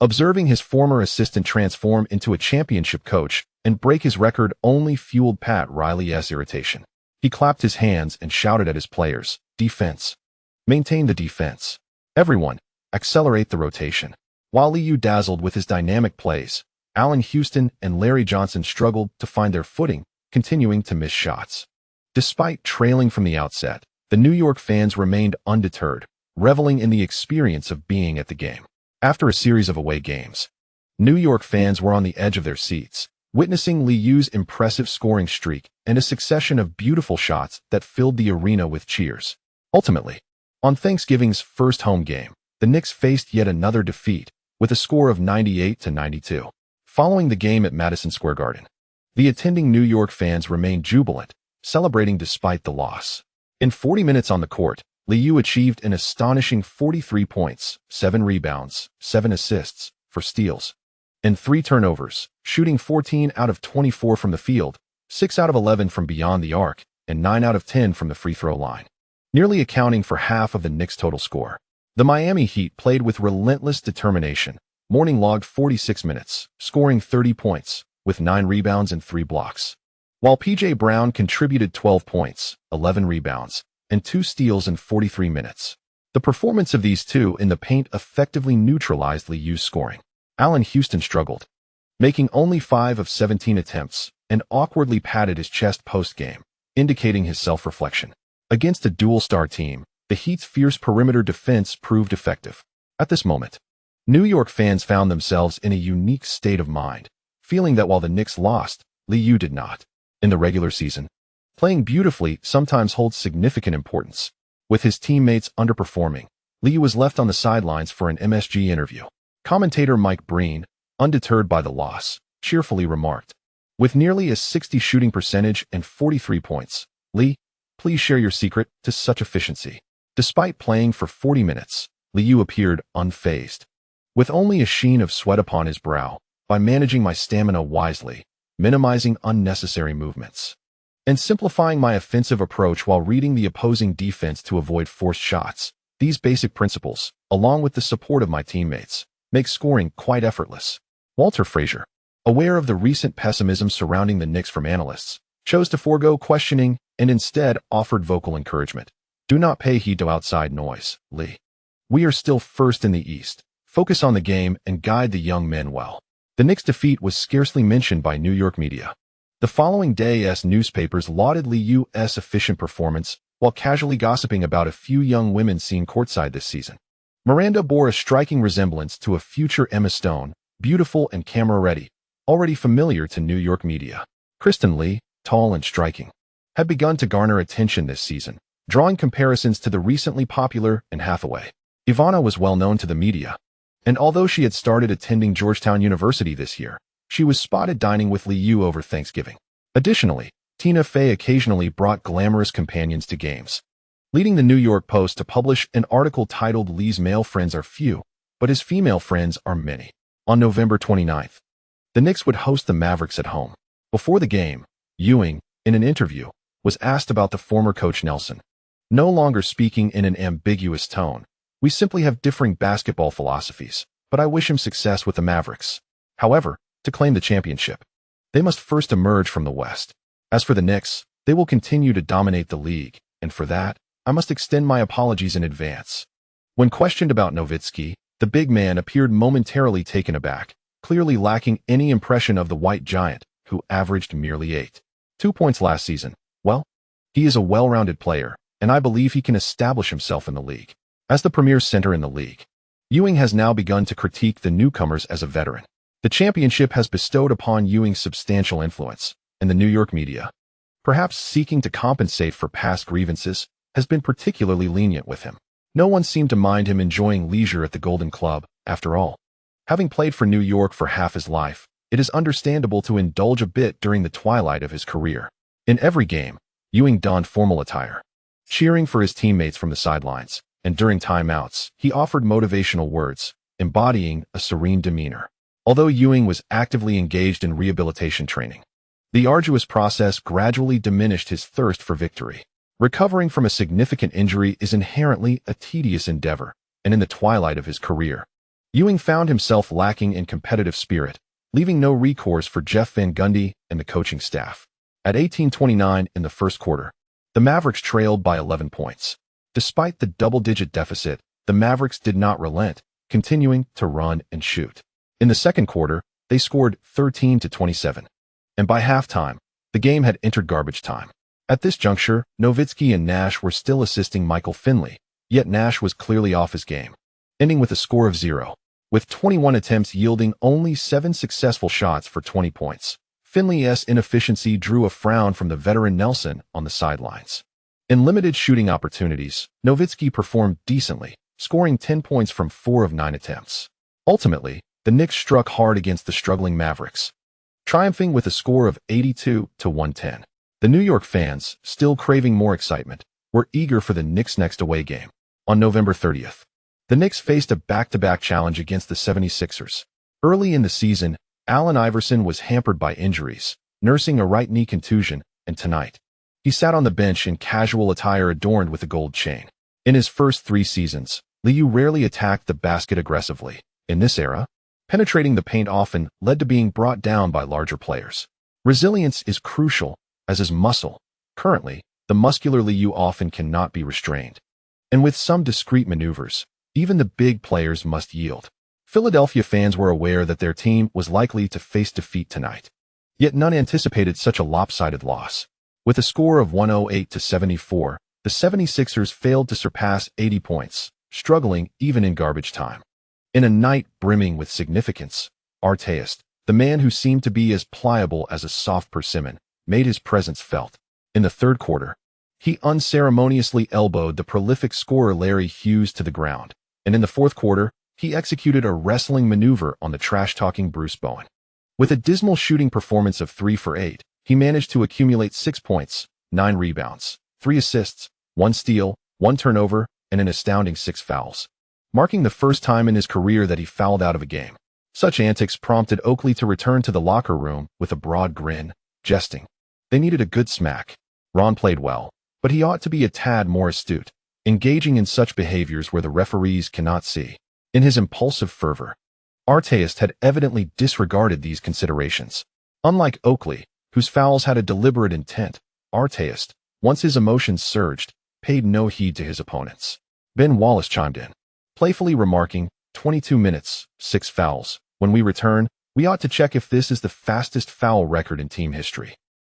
[SPEAKER 1] Observing his former assistant transform into a championship coach and break his record only fueled Pat Riley's irritation. He clapped his hands and shouted at his players, "Defense. Maintain the defense. Everyone, accelerate the rotation." While Liu dazzled with his dynamic plays, Allen Houston and Larry Johnson struggled to find their footing, continuing to miss shots. Despite trailing from the outset, the New York fans remained undeterred, reveling in the experience of being at the game. After a series of away games, New York fans were on the edge of their seats, witnessing Liu's impressive scoring streak and a succession of beautiful shots that filled the arena with cheers. Ultimately, On Thanksgiving's first home game, the Knicks faced yet another defeat with a score of 98-92. Following the game at Madison Square Garden, the attending New York fans remained jubilant, celebrating despite the loss. In 40 minutes on the court, Liu achieved an astonishing 43 points, 7 rebounds, 7 assists, 4 steals, and 3 turnovers, shooting 14 out of 24 from the field, 6 out of 11 from beyond the arc, and 9 out of 10 from the free throw line, nearly accounting for half of the Knicks' total score. The Miami Heat played with relentless determination. Mourning logged 46 minutes, scoring 30 points, with 9 rebounds and 3 blocks, while P.J. Brown contributed 12 points, 11 rebounds, and 2 steals in 43 minutes. The performance of these two in the paint effectively neutralized Liu's scoring. Allen Houston struggled, making only 5 of 17 attempts, and awkwardly patted his chest post-game, indicating his self-reflection. Against a dual-star team, the Heat's fierce perimeter defense proved effective. At this moment, New York fans found themselves in a unique state of mind, feeling that while the Knicks lost, Liu did not. In the regular season, playing beautifully sometimes holds significant importance. With his teammates underperforming, Liu was left on the sidelines for an MSG interview. Commentator Mike Breen, undeterred by the loss, cheerfully remarked, "With nearly a 60 shooting percentage and 43 points, Lee, please share your secret to such efficiency." Despite playing for 40 minutes, Liu appeared unfazed. "With only a sheen of sweat upon his brow, by managing my stamina wisely, minimizing unnecessary movements, and simplifying my offensive approach while reading the opposing defense to avoid forced shots, these basic principles, along with the support of my teammates, make scoring quite effortless." Walter Frazier, aware of the recent pessimism surrounding the Knicks from analysts, chose to forego questioning and instead offered vocal encouragement. "Do not pay heed to outside noise, Lee. We are still first in the East. Focus on the game and guide the young men well." The Knicks' defeat was scarcely mentioned by New York media. The following day's newspapers lauded Liu's efficient performance while casually gossiping about a few young women seen courtside this season. Miranda bore a striking resemblance to a future Emma Stone, beautiful and camera-ready, already familiar to New York media. Kristen Lee, tall and striking, had begun to garner attention this season, drawing comparisons to the recently popular Anne Hathaway. Ivana was well known to the media, and although she had started attending Georgetown University this year, she was spotted dining with Liu over Thanksgiving. Additionally, Tina Fey occasionally brought glamorous companions to games, leading the New York Post to publish an article titled "Lee's male friends are few, but his female friends are many." On November 29th, the Knicks would host the Mavericks at home. Before the game, Ewing, in an interview, was asked about the former coach Nelson. No longer speaking in an ambiguous tone, "We simply have differing basketball philosophies, but I wish him success with the Mavericks. However, to claim the championship, they must first emerge from the West. As for the Knicks, they will continue to dominate the league, and for that, I must extend my apologies in advance." When questioned about Nowitzki, the big man appeared momentarily taken aback, clearly lacking any impression of the white giant, who averaged merely 8.2 points last season. "Well, he is a well-rounded player, and I believe he can establish himself in the league as the premier center in the league." Ewing has now begun to critique the newcomers as a veteran. The championship has bestowed upon Ewing substantial influence, and the New York media, perhaps seeking to compensate for past grievances, has been particularly lenient with him. No one seemed to mind him enjoying leisure at the Golden Club, after all. Having played for New York for half his life, it is understandable to indulge a bit during the twilight of his career. In every game, Ewing donned formal attire, cheering for his teammates from the sidelines, and during timeouts, he offered motivational words, embodying a serene demeanor. Although Ewing was actively engaged in rehabilitation training, the arduous process gradually diminished his thirst for victory. Recovering from a significant injury is inherently a tedious endeavor, and in the twilight of his career, Ewing found himself lacking in competitive spirit, leaving no recourse for Jeff Van Gundy and the coaching staff. At 18:29 in the first quarter, the Mavericks trailed by 11 points. Despite the double-digit deficit, the Mavericks did not relent, continuing to run and shoot. In the second quarter, they scored 13-27, and by halftime, the game had entered garbage time. At this juncture, Nowitzki and Nash were still assisting Michael Finley, yet Nash was clearly off his game, ending with a score of 0. With 21 attempts yielding only 7 successful shots for 20 points. Finley's inefficiency drew a frown from the veteran Nelson on the sidelines. In limited shooting opportunities, Nowitzki performed decently, scoring 10 points from 4 of 9 attempts. Ultimately, the Knicks struck hard against the struggling Mavericks, triumphing with a score of 82-110. The New York fans, still craving more excitement, were eager for the Knicks' next away game. On November 30th, the Knicks faced a back-to-back challenge against the 76ers. Early in the season, Allen Iverson was hampered by injuries, nursing a right knee contusion, and tonight, he sat on the bench in casual attire adorned with a gold chain. In his first 3 seasons, Liu rarely attacked the basket aggressively. In this era, penetrating the paint often led to being brought down by larger players. Resilience is crucial, as is muscle. Currently, the muscular Liu often cannot be restrained. And with some discreet maneuvers, even the big players must yield. Philadelphia fans were aware that their team was likely to face defeat tonight. Yet none anticipated such a lopsided loss. With a score of 108-74, the 76ers failed to surpass 80 points, struggling even in garbage time. In a night brimming with significance, Artest, the man who seemed to be as pliable as a soft persimmon, made his presence felt. In the third quarter, he unceremoniously elbowed the prolific scorer Larry Hughes to the ground, and in the fourth quarter, he executed a wrestling maneuver on the trash-talking Bruce Bowen. With a dismal shooting performance of 3 for 8, he managed to accumulate 6 points, 9 rebounds, 3 assists, 1 steal, 1 turnover, and an astounding 6 fouls, marking the first time in his career that he fouled out of a game. Such antics prompted Oakley to return to the locker room with a broad grin, jesting. They needed a good smack. Ron played well, but he ought to be a tad more astute, engaging in such behaviors where the referees cannot see. In his impulsive fervor, Artest had evidently disregarded these considerations. Unlike Oakley, whose fouls had a deliberate intent, Artest, once his emotions surged, paid no heed to his opponents. Ben Wallace chimed in, playfully remarking, 22 minutes, 6 fouls. When we return, we ought to check if this is the fastest foul record in team history.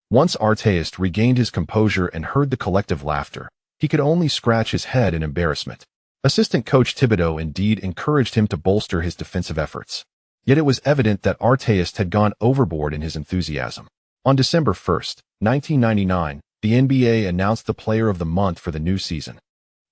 [SPEAKER 1] Once Artest regained his composure and heard the collective laughter, he could only scratch his head in embarrassment. Assistant coach Thibodeau indeed encouraged him to bolster his defensive efforts. Yet it was evident that Artest had gone overboard in his enthusiasm. On December 1, 1999, the NBA announced the Player of the Month for the new season,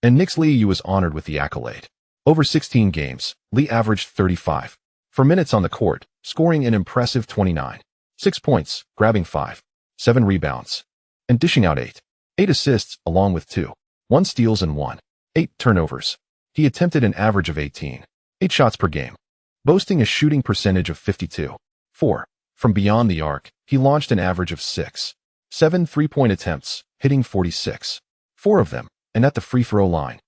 [SPEAKER 1] and Knicks Liu was honored with the accolade. Over 16 games, Lee averaged 35 for minutes on the court, scoring an impressive 29. 6 points, grabbing 5, 7 rebounds, and dishing out 8 assists, along with 1 steals and 8 turnovers. He attempted an average of 8 shots per game, boasting a shooting percentage of 52.4. From beyond the arc, he launched an average of 7 three-point attempts, hitting 46.4 of them, and at the free throw line,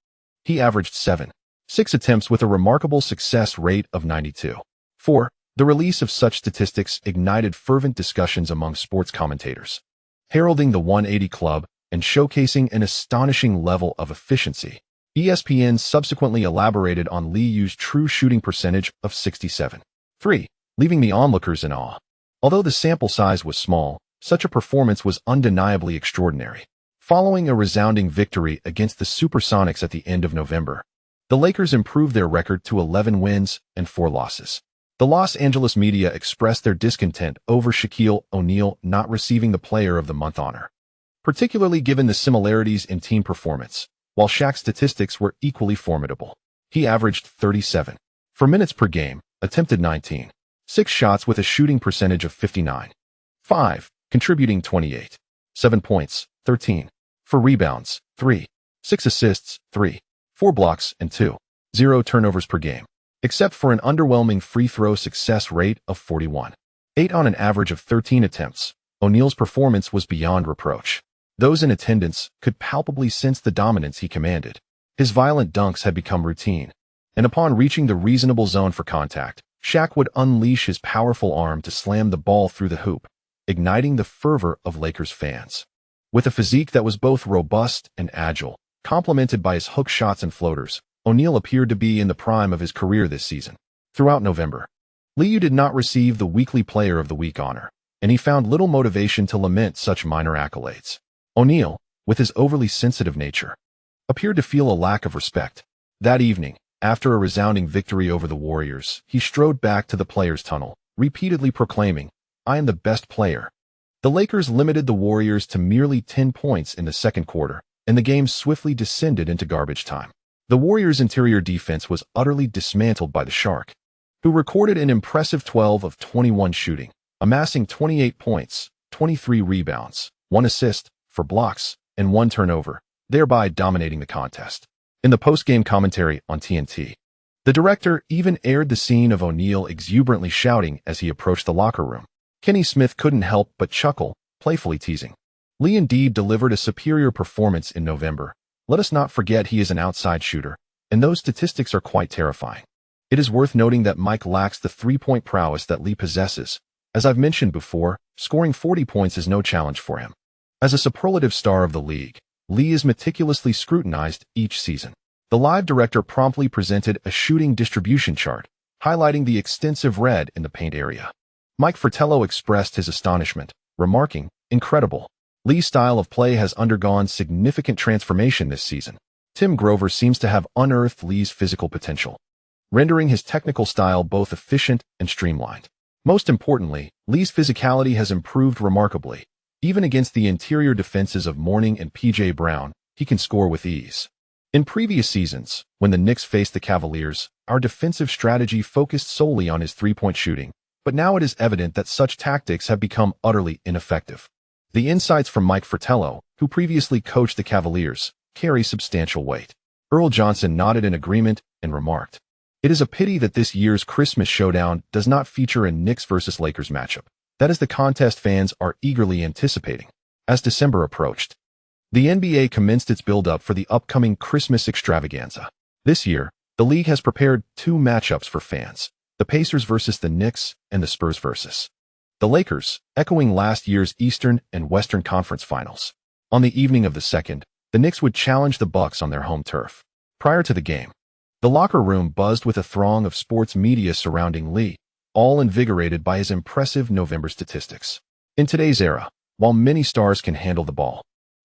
[SPEAKER 1] he averaged 6 attempts with a remarkable success rate of 92.4. The release of such statistics ignited fervent discussions among sports commentators, heralding the 180 club and showcasing an astonishing level of efficiency. ESPN subsequently elaborated on Liu's true shooting percentage of 67.3, leaving the onlookers in awe. Although the sample size was small, such a performance was undeniably extraordinary. Following a resounding victory against the Supersonics at the end of November, the Lakers improved their record to 11 wins and 4 losses. The Los Angeles media expressed their discontent over Shaquille O'Neal not receiving the Player of the Month honor, particularly given the similarities in team performance. While Shaq's statistics were equally formidable, he averaged 37 for minutes per game, attempted 6 shots with a shooting percentage of 59.5, contributing 7 points, 13 for rebounds, 6 assists, 4 blocks, and 0 turnovers per game. Except for an underwhelming free throw success rate of 41.8 on an average of 13 attempts, O'Neal's performance was beyond reproach. Those in attendance could palpably sense the dominance he commanded. His violent dunks had become routine, and upon reaching the reasonable zone for contact, Shaq would unleash his powerful arm to slam the ball through the hoop, igniting the fervor of Lakers fans. With a physique that was both robust and agile, complemented by his hook shots and floaters, O'Neal appeared to be in the prime of his career this season. Throughout November, Liu did not receive the weekly Player of the Week honor, and he found little motivation to lament such minor accolades. O'Neal, with his overly sensitive nature, appeared to feel a lack of respect. That evening, after a resounding victory over the Warriors, he strode back to the players' tunnel, repeatedly proclaiming, "I am the best player." The Lakers limited the Warriors to merely 10 points in the second quarter, and the game swiftly descended into garbage time. The Warriors' interior defense was utterly dismantled by the Shark, who recorded an impressive 12 of 21 shooting, amassing 28 points, 23 rebounds, 1 assist, 4 blocks, and 1 turnover, thereby dominating the contest. In the post-game commentary on TNT, the director even aired the scene of O'Neal exuberantly shouting as he approached the locker room. Kenny Smith couldn't help but chuckle, playfully teasing. Lee indeed delivered a superior performance in November. Let us not forget he is an outside shooter, and those statistics are quite terrifying. It is worth noting that Mike lacks the three-point prowess that Lee possesses. As I've mentioned before, scoring 40 points is no challenge for him. As a superlative star of the league, Lee is meticulously scrutinized each season. The live director promptly presented a shooting distribution chart, highlighting the extensive red in the paint area. Mike Fratello expressed his astonishment, remarking, "Incredible. Lee's style of play has undergone significant transformation this season. Tim Grover seems to have unearthed Lee's physical potential, rendering his technical style both efficient and streamlined. Most importantly, Lee's physicality has improved remarkably. Even against the interior defenses of Mourning and P.J. Brown, he can score with ease." In previous seasons, when the Knicks faced the Cavaliers, our defensive strategy focused solely on his three-point shooting, but now it is evident that such tactics have become utterly ineffective. The insights from Mike Fratello, who previously coached the Cavaliers, carry substantial weight. Earl Johnson nodded in agreement and remarked, "It is a pity that this year's Christmas showdown does not feature a Knicks versus Lakers matchup. That is the contest fans are eagerly anticipating." As December approached, the NBA commenced its build-up for the upcoming Christmas extravaganza. This year, the league has prepared 2 matchups for fans: the Pacers versus the Knicks and the Spurs versus the Lakers, echoing last year's Eastern and Western Conference Finals. On the evening of the 2nd, the Knicks would challenge the Bucks on their home turf. Prior to the game, the locker room buzzed with a throng of sports media surrounding Lee, all invigorated by his impressive November statistics. In today's era, while many stars can handle the ball,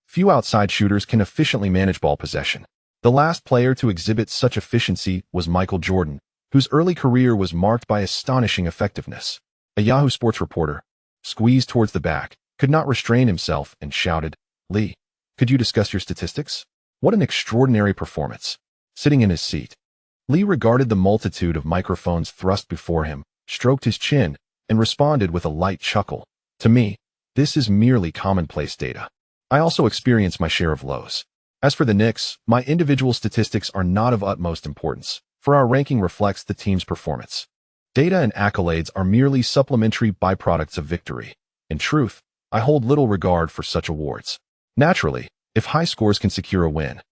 [SPEAKER 1] few outside shooters can efficiently manage ball possession. The last player to exhibit such efficiency was Michael Jordan, whose early career was marked by astonishing effectiveness. A Yahoo Sports reporter, squeezed towards the back, could not restrain himself and shouted, "Lee, could you discuss your statistics? What an extraordinary performance." Sitting in his seat, Lee regarded the multitude of microphones thrust before him, stroked his chin, and responded with a light chuckle. "To me, this is merely commonplace data. I also experience my share of lows. As for the Knicks, my individual statistics are not of utmost importance, for our ranking reflects the team's performance. Data and accolades are merely supplementary byproducts of victory. In truth, I hold little regard for such awards. Naturally, if high scores can secure a win,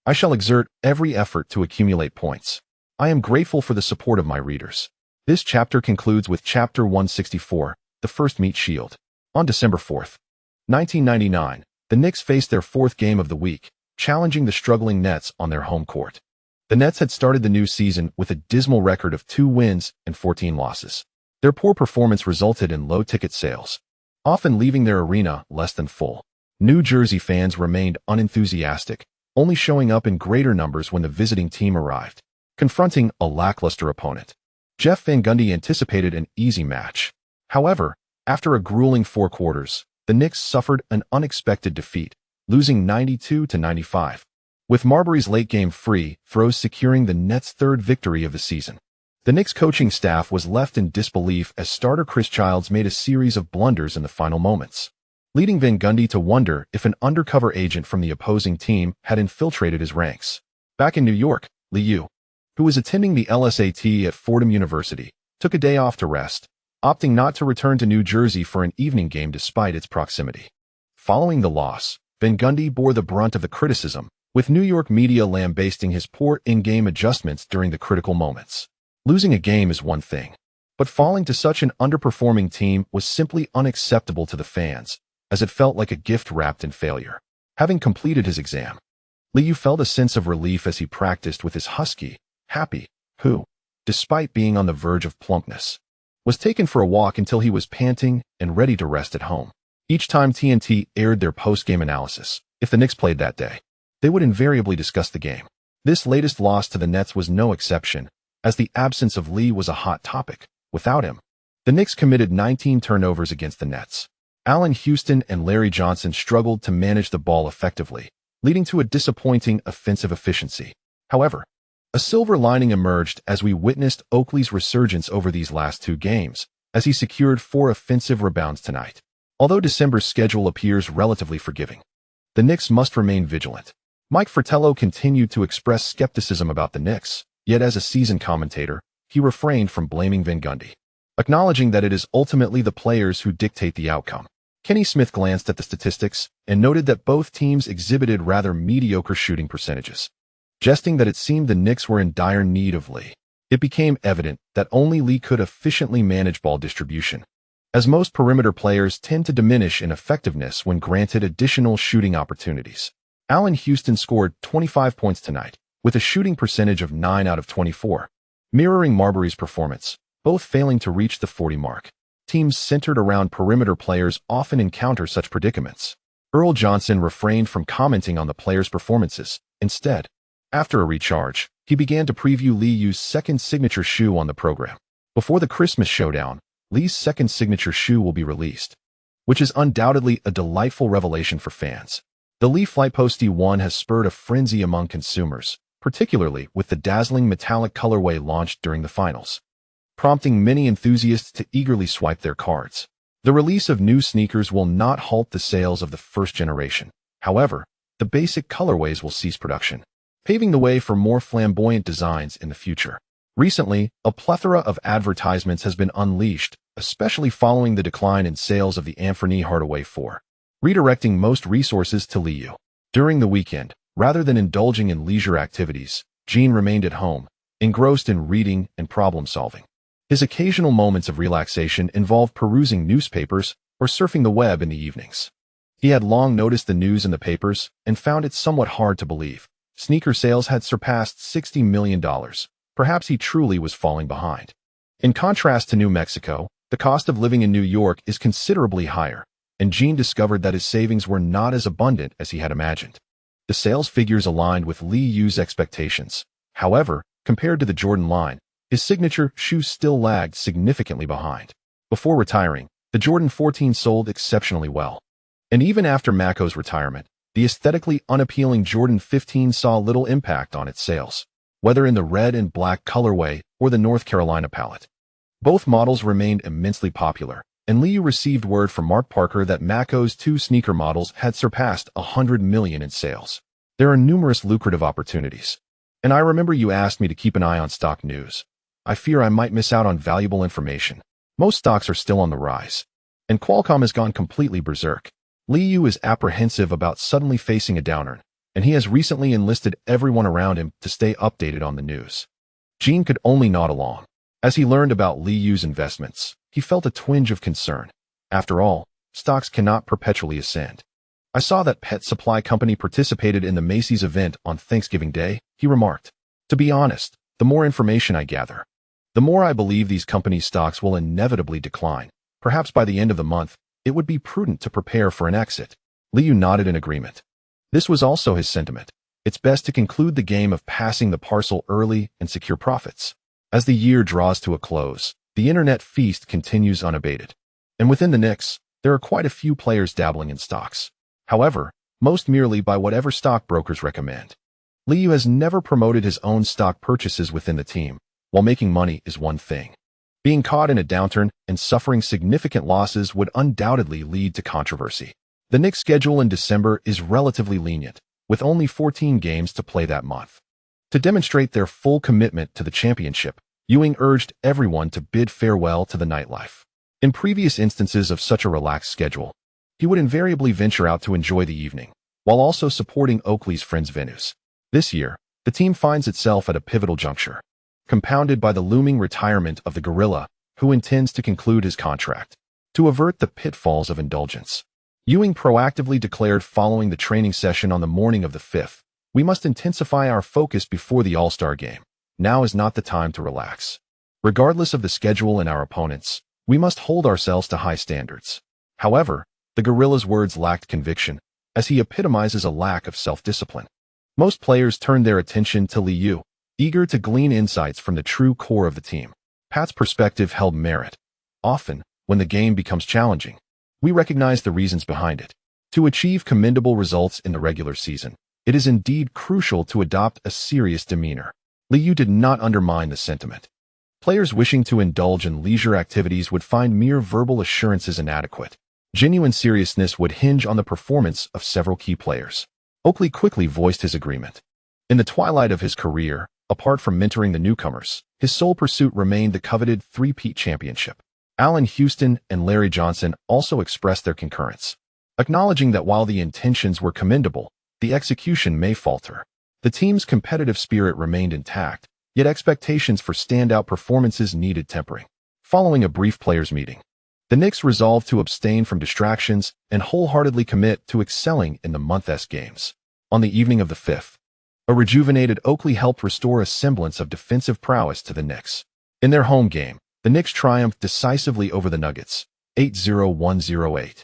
[SPEAKER 1] I shall exert every effort to accumulate points. I am grateful for the support of my readers." This chapter concludes with Chapter 164, The First Meet Shield. On December 4th, 1999, the Knicks faced their 4th game of the week, challenging the struggling Nets on their home court. The Nets had started the new season with a dismal record of 2 wins and 14 losses. Their poor performance resulted in low ticket sales, often leaving their arena less than full. New Jersey fans remained unenthusiastic, only showing up in greater numbers when the visiting team arrived, confronting a lackluster opponent. Jeff Van Gundy anticipated an easy match. However, after a grueling 4 quarters, the Knicks suffered an unexpected defeat, losing 92-95. With Marbury's late-game free throws securing the Nets' 3rd victory of the season. The Knicks coaching staff was left in disbelief as starter Chris Childs made a series of blunders in the final moments, leading Van Gundy to wonder if an undercover agent from the opposing team had infiltrated his ranks. Back in New York, Liu, who was attending the LSAT at Fordham University, took a day off to rest, opting not to return to New Jersey for an evening game despite its proximity. Following the loss, Van Gundy bore the brunt of the criticism, with New York media lambasting his poor in-game adjustments during the critical moments. Losing a game is one thing, but falling to such an underperforming team was simply unacceptable to the fans, as it felt like a gift wrapped in failure. Having completed his exam, Liu felt a sense of relief as he practiced with his husky, Happy, who, despite being on the verge of plumpness, was taken for a walk until he was panting and ready to rest at home. Each time TNT aired their post-game analysis, if the Knicks played that day, they would invariably discuss the game. This latest loss to the Nets was no exception, as the absence of Lee was a hot topic. Without him, the Knicks committed 19 turnovers against the Nets. Allen Houston and Larry Johnson struggled to manage the ball effectively, leading to a disappointing offensive efficiency. However, a silver lining emerged as we witnessed Oakley's resurgence over these last 2 games, as he secured 4 offensive rebounds tonight. Although December's schedule appears relatively forgiving, the Knicks must remain vigilant. Mike Fratello continued to express skepticism about the Knicks, yet as a seasoned commentator, he refrained from blaming Van Gundy, acknowledging that it is ultimately the players who dictate the outcome. Kenny Smith glanced at the statistics and noted that both teams exhibited rather mediocre shooting percentages, jesting that it seemed the Knicks were in dire need of Lee. It became evident that only Lee could efficiently manage ball distribution, as most perimeter players tend to diminish in effectiveness when granted additional shooting opportunities. Allen Houston scored 25 points tonight, with a shooting percentage of 9 out of 24, mirroring Marbury's performance, both failing to reach the 40 mark. Teams centered around perimeter players often encounter such predicaments. Earl Johnson refrained from commenting on the players' performances. Instead, after a recharge, he began to preview Lee Yu's second signature shoe on the program. Before the Christmas showdown, Lee's second signature shoe will be released, which is undoubtedly a delightful revelation for fans. The Lee Flight Post E1 has spurred a frenzy among consumers, particularly with the dazzling metallic colorway launched during the finals, prompting many enthusiasts to eagerly swipe their cards. The release of new sneakers will not halt the sales of the first generation. However, the basic colorways will cease production, paving the way for more flamboyant designs in the future. Recently, a plethora of advertisements has been unleashed, especially following the decline in sales of the Anthony Hardaway 4, redirecting most resources to Lee Yu. During the weekend, rather than indulging in leisure activities, Gene remained at home, engrossed in reading and problem-solving. His occasional moments of relaxation involved perusing newspapers or surfing the web in the evenings. He had long noticed the news in the papers and found it somewhat hard to believe. Sneaker sales had surpassed $60 million. Perhaps he truly was falling behind. In contrast to New Mexico, the cost of living in New York is considerably higher, and Gene discovered that his savings were not as abundant as he had imagined. The sales figures aligned with Lee Yu's expectations. However, compared to the Jordan line, his signature shoe still lagged significantly behind. Before retiring, the Jordan 14 sold exceptionally well. And even after Mako's retirement, the aesthetically unappealing Jordan 15 saw little impact on its sales, whether in the red and black colorway or the North Carolina palette. Both models remained immensely popular, and Lee Yu received word from Mark Parker that Mako's 2 sneaker models had surpassed $100 million in sales. There are numerous lucrative opportunities. And I remember you asked me to keep an eye on stock news. I fear I might miss out on valuable information. Most stocks are still on the rise, and Qualcomm has gone completely berserk. Lee Yu is apprehensive about suddenly facing a downturn, and he has recently enlisted everyone around him to stay updated on the news. Gene could only nod along. As he learned about Lee Yu's investments, he felt a twinge of concern. After all, stocks cannot perpetually ascend. I saw that Pet Supply Company participated in the Macy's event on Thanksgiving Day, he remarked. To be honest, the more information I gather, the more I believe these companies' stocks will inevitably decline. Perhaps by the end of the month, it would be prudent to prepare for an exit. Lee Yu nodded in agreement. This was also his sentiment. It's best to conclude the game of passing the parcel early and secure profits. As the year draws to a close, the internet feast continues unabated. And within the Knicks, there are quite a few players dabbling in stocks. However, most merely by whatever stockbrokers recommend. Lee Yu has never promoted his own stock purchases within the team. While making money is one thing, being caught in a downturn and suffering significant losses would undoubtedly lead to controversy. The Knicks' schedule in December is relatively lenient, with only 14 games to play that month. To demonstrate their full commitment to the championship, Ewing urged everyone to bid farewell to the nightlife. In previous instances of such a relaxed schedule, he would invariably venture out to enjoy the evening, while also supporting Oakley's friends' venues. This year, the team finds itself at a pivotal juncture, compounded by the looming retirement of the gorilla, who intends to conclude his contract. To avert the pitfalls of indulgence, Ewing proactively declared following the training session on the morning of the 5th, "We must intensify our focus before the All-Star game. Now is not the time to relax. Regardless of the schedule and our opponents, we must hold ourselves to high standards." However, the gorilla's words lacked conviction, as he epitomizes a lack of self-discipline. Most players turned their attention to Lee Yu, eager to glean insights from the true core of the team. Pat's perspective held merit. Often, when the game becomes challenging, we recognize the reasons behind it. To achieve commendable results in the regular season, it is indeed crucial to adopt a serious demeanor. Liu did not undermine the sentiment. Players wishing to indulge in leisure activities would find mere verbal assurances inadequate. Genuine seriousness would hinge on the performance of several key players. Oakley quickly voiced his agreement. In the twilight of his career, apart from mentoring the newcomers, his sole pursuit remained the coveted three-peat championship. Allen Houston and Larry Johnson also expressed their concurrence, acknowledging that while the intentions were commendable, the execution may falter. The team's competitive spirit remained intact, yet expectations for standout performances needed tempering. Following a brief players' meeting, the Knicks resolved to abstain from distractions and wholeheartedly commit to excelling in the month-end games. On the evening of the 5th, a rejuvenated Oakley helped restore a semblance of defensive prowess to the Knicks. In their home game, the Knicks triumphed decisively over the Nuggets, 8-0-1-0-8.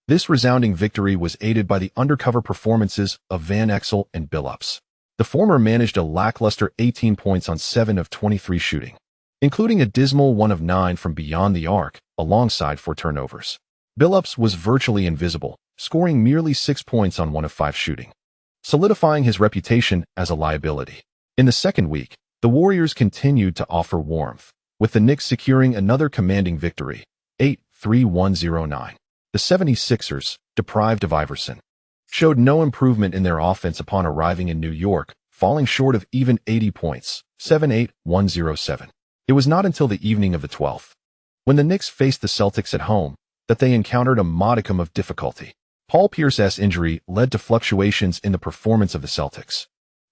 [SPEAKER 1] This resounding victory was aided by the undercover performances of Van Exel and Billups. The former managed a lackluster 18 points on 7 of 23 shooting, including a dismal 1 of 9 from beyond the arc, alongside 4 turnovers. Billups was virtually invisible, scoring merely 6 points on 1 of 5 shooting, solidifying his reputation as a liability. In the second week, the Warriors continued to offer warmth, with the Knicks securing another commanding victory, 8-3-1-0-9. The 76ers, deprived of Iverson, showed no improvement in their offense upon arriving in New York, falling short of even 80 points, 7-8-1-0-7. It was not until the evening of the 12th, when the Knicks faced the Celtics at home, that they encountered a modicum of difficulty. Paul Pierce's injury led to fluctuations in the performance of the Celtics,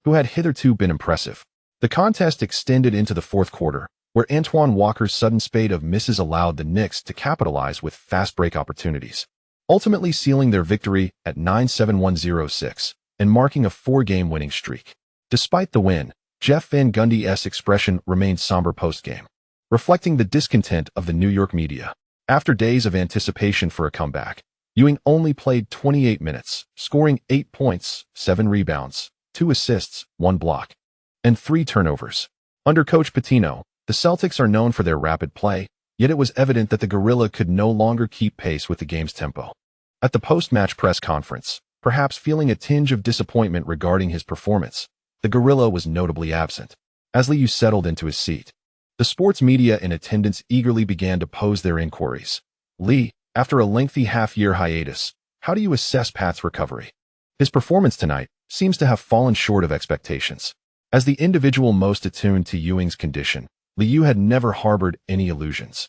[SPEAKER 1] who had hitherto been impressive. The contest extended into the fourth quarter, where Antoine Walker's sudden spate of misses allowed the Knicks to capitalize with fast break opportunities, ultimately sealing their victory at 9-7-1-0-6 and marking a 4-game winning streak. Despite the win, Jeff Van Gundy's expression remained somber post-game, reflecting the discontent of the New York media. After days of anticipation for a comeback, Ewing only played 28 minutes, scoring 8 points, 7 rebounds, 2 assists, 1 block, and 3 turnovers. Under Coach Pitino, the Celtics are known for their rapid play, yet it was evident that the Gorilla could no longer keep pace with the game's tempo. At the post-match press conference, perhaps feeling a tinge of disappointment regarding his performance, the Gorilla was notably absent. As Liu settled into his seat, the sports media in attendance eagerly began to pose their inquiries. Lee, after a lengthy half-year hiatus, how do you assess Pat's recovery? His performance tonight seems to have fallen short of expectations. As the individual most attuned to Ewing's condition, Liu had never harbored any illusions.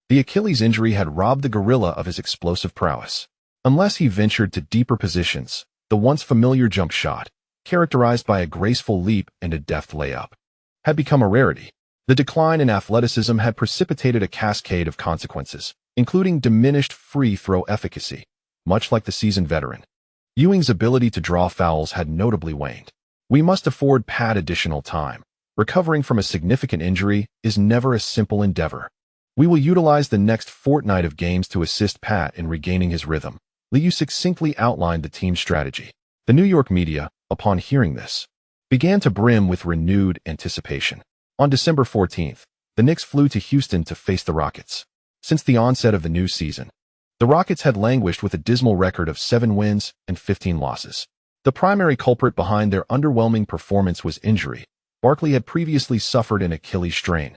[SPEAKER 1] The Achilles injury had robbed the Gorilla of his explosive prowess. Unless he ventured to deeper positions, the once familiar jump shot, characterized by a graceful leap and a deft layup, had become a rarity. The decline in athleticism had precipitated a cascade of consequences, including diminished free throw efficacy, much like the seasoned veteran. Ewing's ability to draw fouls had notably waned. We must afford Pat additional time. Recovering from a significant injury is never a simple endeavor. We will utilize the next fortnight of games to assist Pat in regaining his rhythm. Liu succinctly outlined the team's strategy. The New York media, upon hearing this, began to brim with renewed anticipation. On December 14th, the Knicks flew to Houston to face the Rockets. Since the onset of the new season, the Rockets had languished with a dismal record of 7 wins and 15 losses. The primary culprit behind their underwhelming performance was injury. Barkley had previously suffered an Achilles strain,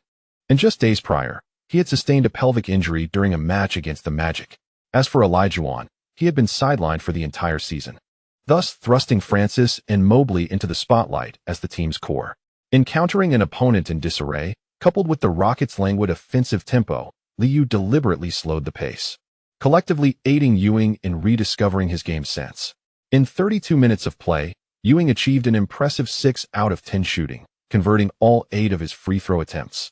[SPEAKER 1] and just days prior, he had sustained a pelvic injury during a match against the Magic. As for Olajuwon, he had been sidelined for the entire season, thus thrusting Francis and Mobley into the spotlight as the team's core. Encountering an opponent in disarray, coupled with the Rockets' languid offensive tempo, Liu deliberately slowed the pace, collectively aiding Ewing in rediscovering his game sense. In 32 minutes of play, Ewing achieved an impressive 6 out of 10 shooting, converting all 8 of his free throw attempts,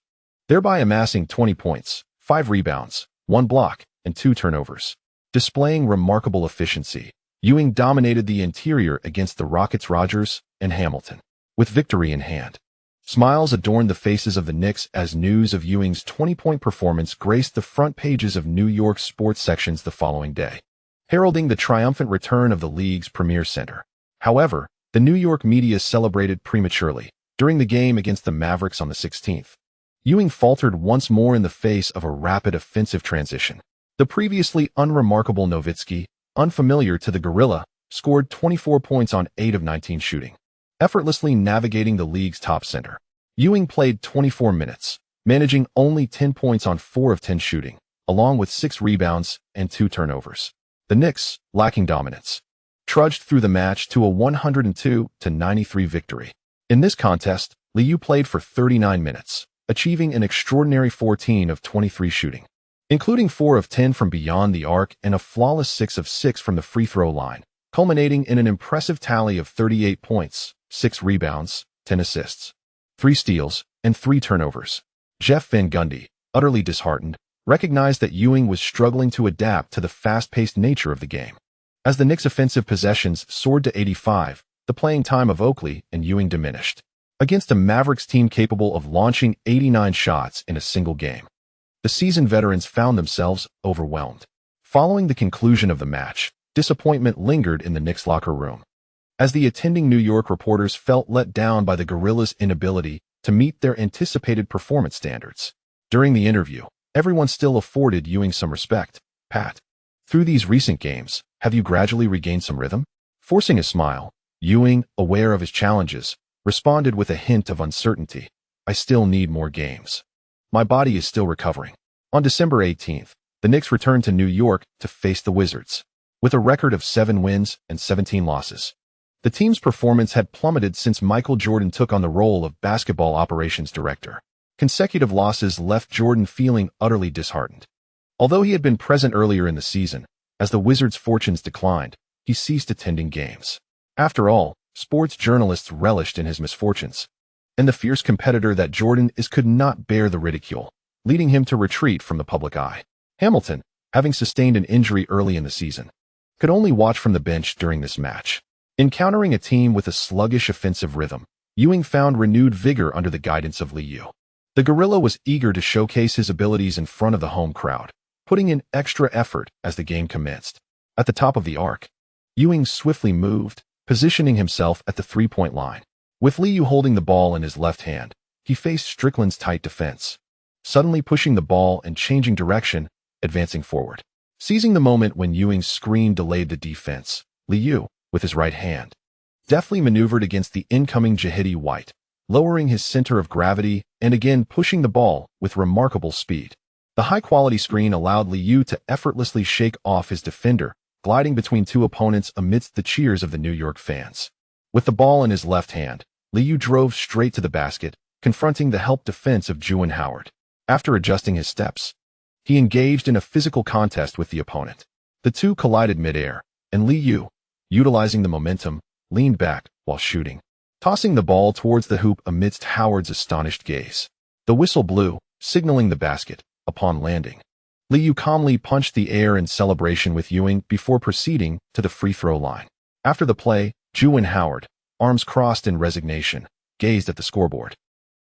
[SPEAKER 1] thereby amassing 20 points, 5 rebounds, 1 block, and 2 turnovers. Displaying remarkable efficiency, Ewing dominated the interior against the Rockets' Rodgers and Hamilton. With victory in hand, smiles adorned the faces of the Knicks as news of Ewing's 20-point performance graced the front pages of New York's sports sections the following day, heralding the triumphant return of the league's premier center. However, the New York media celebrated prematurely. During the game against the Mavericks on the 16th, Ewing faltered once more in the face of a rapid offensive transition. The previously unremarkable Nowitzki, unfamiliar to the Gorilla, scored 24 points on 8 of 19 shooting, effortlessly navigating the league's top center. Ewing played 24 minutes, managing only 10 points on 4 of 10 shooting, along with 6 rebounds and 2 turnovers. The Knicks, lacking dominance, trudged through the match to a 102-93 victory. In this contest, Liu played for 39 minutes, achieving an extraordinary 14 of 23 shooting, including 4 of 10 from beyond the arc and a flawless 6 of 6 from the free throw line, culminating in an impressive tally of 38 points, 6 rebounds, 10 assists, 3 steals, and 3 turnovers. Jeff Van Gundy, utterly disheartened, recognized that Ewing was struggling to adapt to the fast-paced nature of the game. As the Knicks' offensive possessions soared to 85, the playing time of Oakley and Ewing diminished. Against a Mavericks team capable of launching 89 shots in a single game, the seasoned veterans found themselves overwhelmed. Following the conclusion of the match, disappointment lingered in the Knicks locker room, as the attending New York reporters felt let down by the Gorillas' inability to meet their anticipated performance standards. During the interview, everyone still afforded Ewing some respect. "Pat, through these recent games, have you gradually regained some rhythm?" Forcing a smile, Ewing, aware of his challenges, responded with a hint of uncertainty. "I still need more games. My body is still recovering." On December 18th, the Knicks returned to New York to face the Wizards. With a record of 7 wins and 17 losses, the team's performance had plummeted since Michael Jordan took on the role of basketball operations director. Consecutive losses left Jordan feeling utterly disheartened. Although he had been present earlier in the season, as the Wizards' fortunes declined, he ceased attending games. After all, sports journalists relished in his misfortunes, and the fierce competitor that Jordan is could not bear the ridicule, leading him to retreat from the public eye. Hamilton, having sustained an injury early in the season, could only watch from the bench during this match. Encountering a team with a sluggish offensive rhythm, Ewing found renewed vigor under the guidance of Liu. The Gorilla was eager to showcase his abilities in front of the home crowd, putting in extra effort as the game commenced. At the top of the arc, Ewing swiftly moved, positioning himself at the three-point line. With Liu holding the ball in his left hand, he faced Strickland's tight defense, suddenly pushing the ball and changing direction, advancing forward. Seizing the moment when Ewing's screen delayed the defense, Liu, with his right hand, deftly maneuvered against the incoming Jahidi White, lowering his center of gravity and again pushing the ball with remarkable speed. The high-quality screen allowed Liu to effortlessly shake off his defender, gliding between 2 opponents amidst the cheers of the New York fans. With the ball in his left hand, Liu drove straight to the basket, confronting the help defense of Juwan Howard. After adjusting his steps, he engaged in a physical contest with the opponent. The two collided midair, and Liu, utilizing the momentum, leaned back while shooting, tossing the ball towards the hoop amidst Howard's astonished gaze. The whistle blew, signaling the basket. Upon landing, Liu calmly punched the air in celebration with Ewing before proceeding to the free throw line. After the play, Juwan Howard, arms crossed in resignation, gazed at the scoreboard.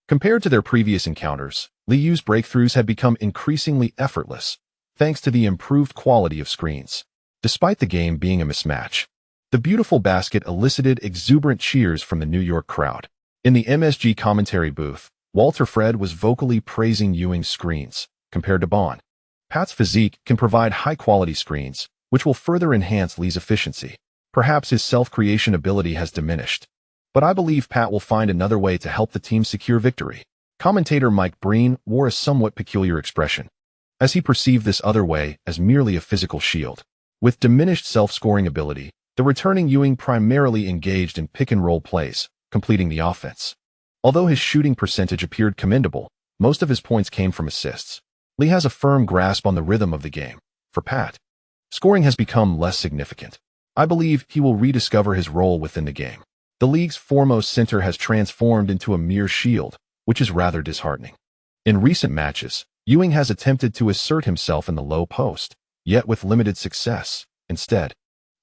[SPEAKER 1] Compared to their previous encounters, Liu's breakthroughs had become increasingly effortless, thanks to the improved quality of screens. Despite the game being a mismatch, the beautiful basket elicited exuberant cheers from the New York crowd. In the MSG commentary booth, Walter Fred was vocally praising Ewing's screens. Compared to Bond, Pat's physique can provide high-quality screens, which will further enhance Lee's efficiency. Perhaps his self-creation ability has diminished, but I believe Pat will find another way to help the team secure victory. Commentator Mike Breen wore a somewhat peculiar expression, as he perceived this other way as merely a physical shield. With diminished self-scoring ability, the returning Ewing primarily engaged in pick-and-roll plays, completing the offense. Although his shooting percentage appeared commendable, most of his points came from assists. Lee has a firm grasp on the rhythm of the game. For Pat, scoring has become less significant. I believe he will rediscover his role within the game. The league's foremost center has transformed into a mere shield, which is rather disheartening. In recent matches, Ewing has attempted to assert himself in the low post, yet with limited success. Instead,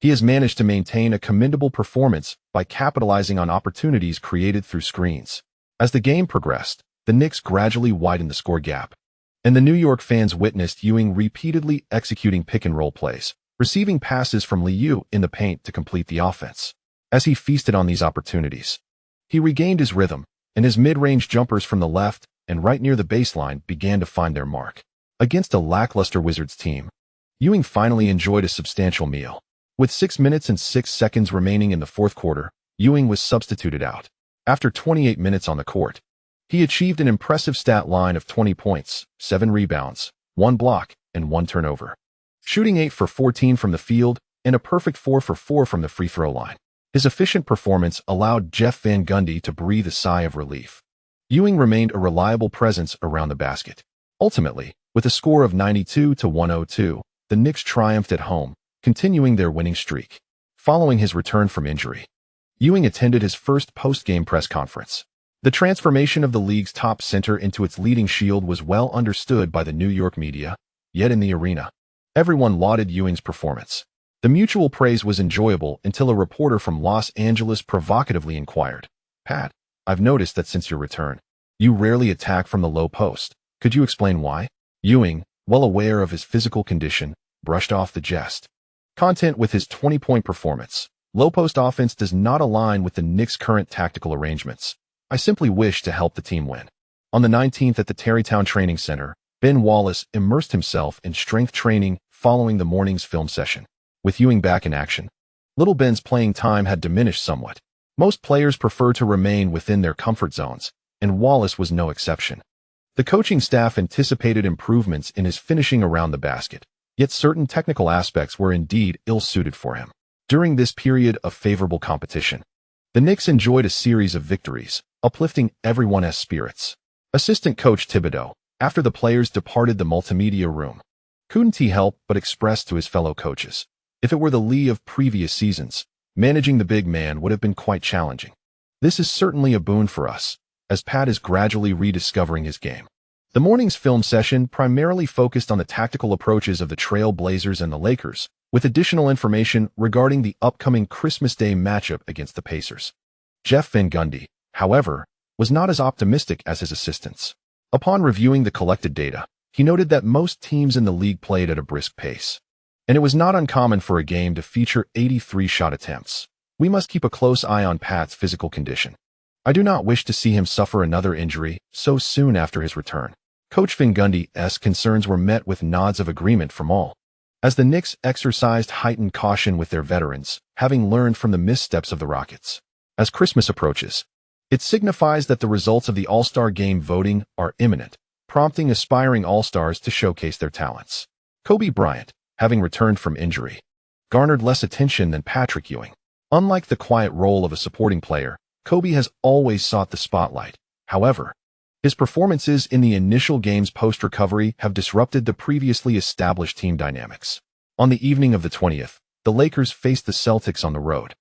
[SPEAKER 1] he has managed to maintain a commendable performance by capitalizing on opportunities created through screens. As the game progressed, the Knicks gradually widened the score gap, and the New York fans witnessed Ewing repeatedly executing pick-and-roll plays, receiving passes from Liu in the paint to complete the offense. As he feasted on these opportunities, he regained his rhythm, and his mid-range jumpers from the left and right near the baseline began to find their mark. Against a lackluster Wizards team, Ewing finally enjoyed a substantial meal. With 6 minutes and 6 seconds remaining in the fourth quarter, Ewing was substituted out. After 28 minutes on the court, he achieved an impressive stat line of 20 points, 7 rebounds, 1 block, and 1 turnover, shooting 8 for 14 from the field and a perfect 4 for 4 from the free throw line. His efficient performance allowed Jeff Van Gundy to breathe a sigh of relief. Ewing remained a reliable presence around the basket. Ultimately, with a score of 92-102, the Knicks triumphed at home, continuing their winning streak. Following his return from injury, Ewing attended his first post-game press conference. The transformation of the league's top center into its leading shield was well understood by the New York media, yet in the arena, everyone lauded Ewing's performance. The mutual praise was enjoyable until a reporter from Los Angeles provocatively inquired, "Pat, I've noticed that since your return, you rarely attack from the low post. Could you explain why?" Ewing, well aware of his physical condition, brushed off the jest. Content with his 20-point performance. Low post offense does not align with the Knicks' current tactical arrangements. I simply wish to help the team win. On the 19th at the Tarrytown Training Center, Ben Wallace immersed himself in strength training following the morning's film session. With Ewing back in action, Little Ben's playing time had diminished somewhat. Most players prefer to remain within their comfort zones, and Wallace was no exception. The coaching staff anticipated improvements in his finishing around the basket, yet certain technical aspects were indeed ill-suited for him. During this period of favorable competition, the Knicks enjoyed a series of victories, uplifting everyone's spirits. Assistant coach Thibodeau, after the players departed the multimedia room, couldn't he help but express to his fellow coaches, if it were the Lee of previous seasons, managing the big man would have been quite challenging. This is certainly a boon for us, as Pat is gradually rediscovering his game. The morning's film session primarily focused on the tactical approaches of the Trail Blazers and the Lakers, with additional information regarding the upcoming Christmas Day matchup against the Pacers. Jeff Van Gundy, however, was not as optimistic as his assistants. Upon reviewing the collected data, he noted that most teams in the league played at a brisk pace, and it was not uncommon for a game to feature 83 shot attempts. We must keep a close eye on Pat's physical condition. I do not wish to see him suffer another injury so soon after his return. Coach Van Gundy's concerns were met with nods of agreement from all, as the Knicks exercised heightened caution with their veterans, having learned from the missteps of the Rockets. As Christmas approaches, it signifies that the results of the All-Star Game voting are imminent, prompting aspiring All-Stars to showcase their talents. Kobe Bryant, having returned from injury, garnered less attention than Patrick Ewing. Unlike the quiet role of a supporting player, Kobe has always sought the spotlight. However, his performances in the initial games post-recovery have disrupted the previously established team dynamics. On the evening of the 20th, the Lakers faced the Celtics on the road,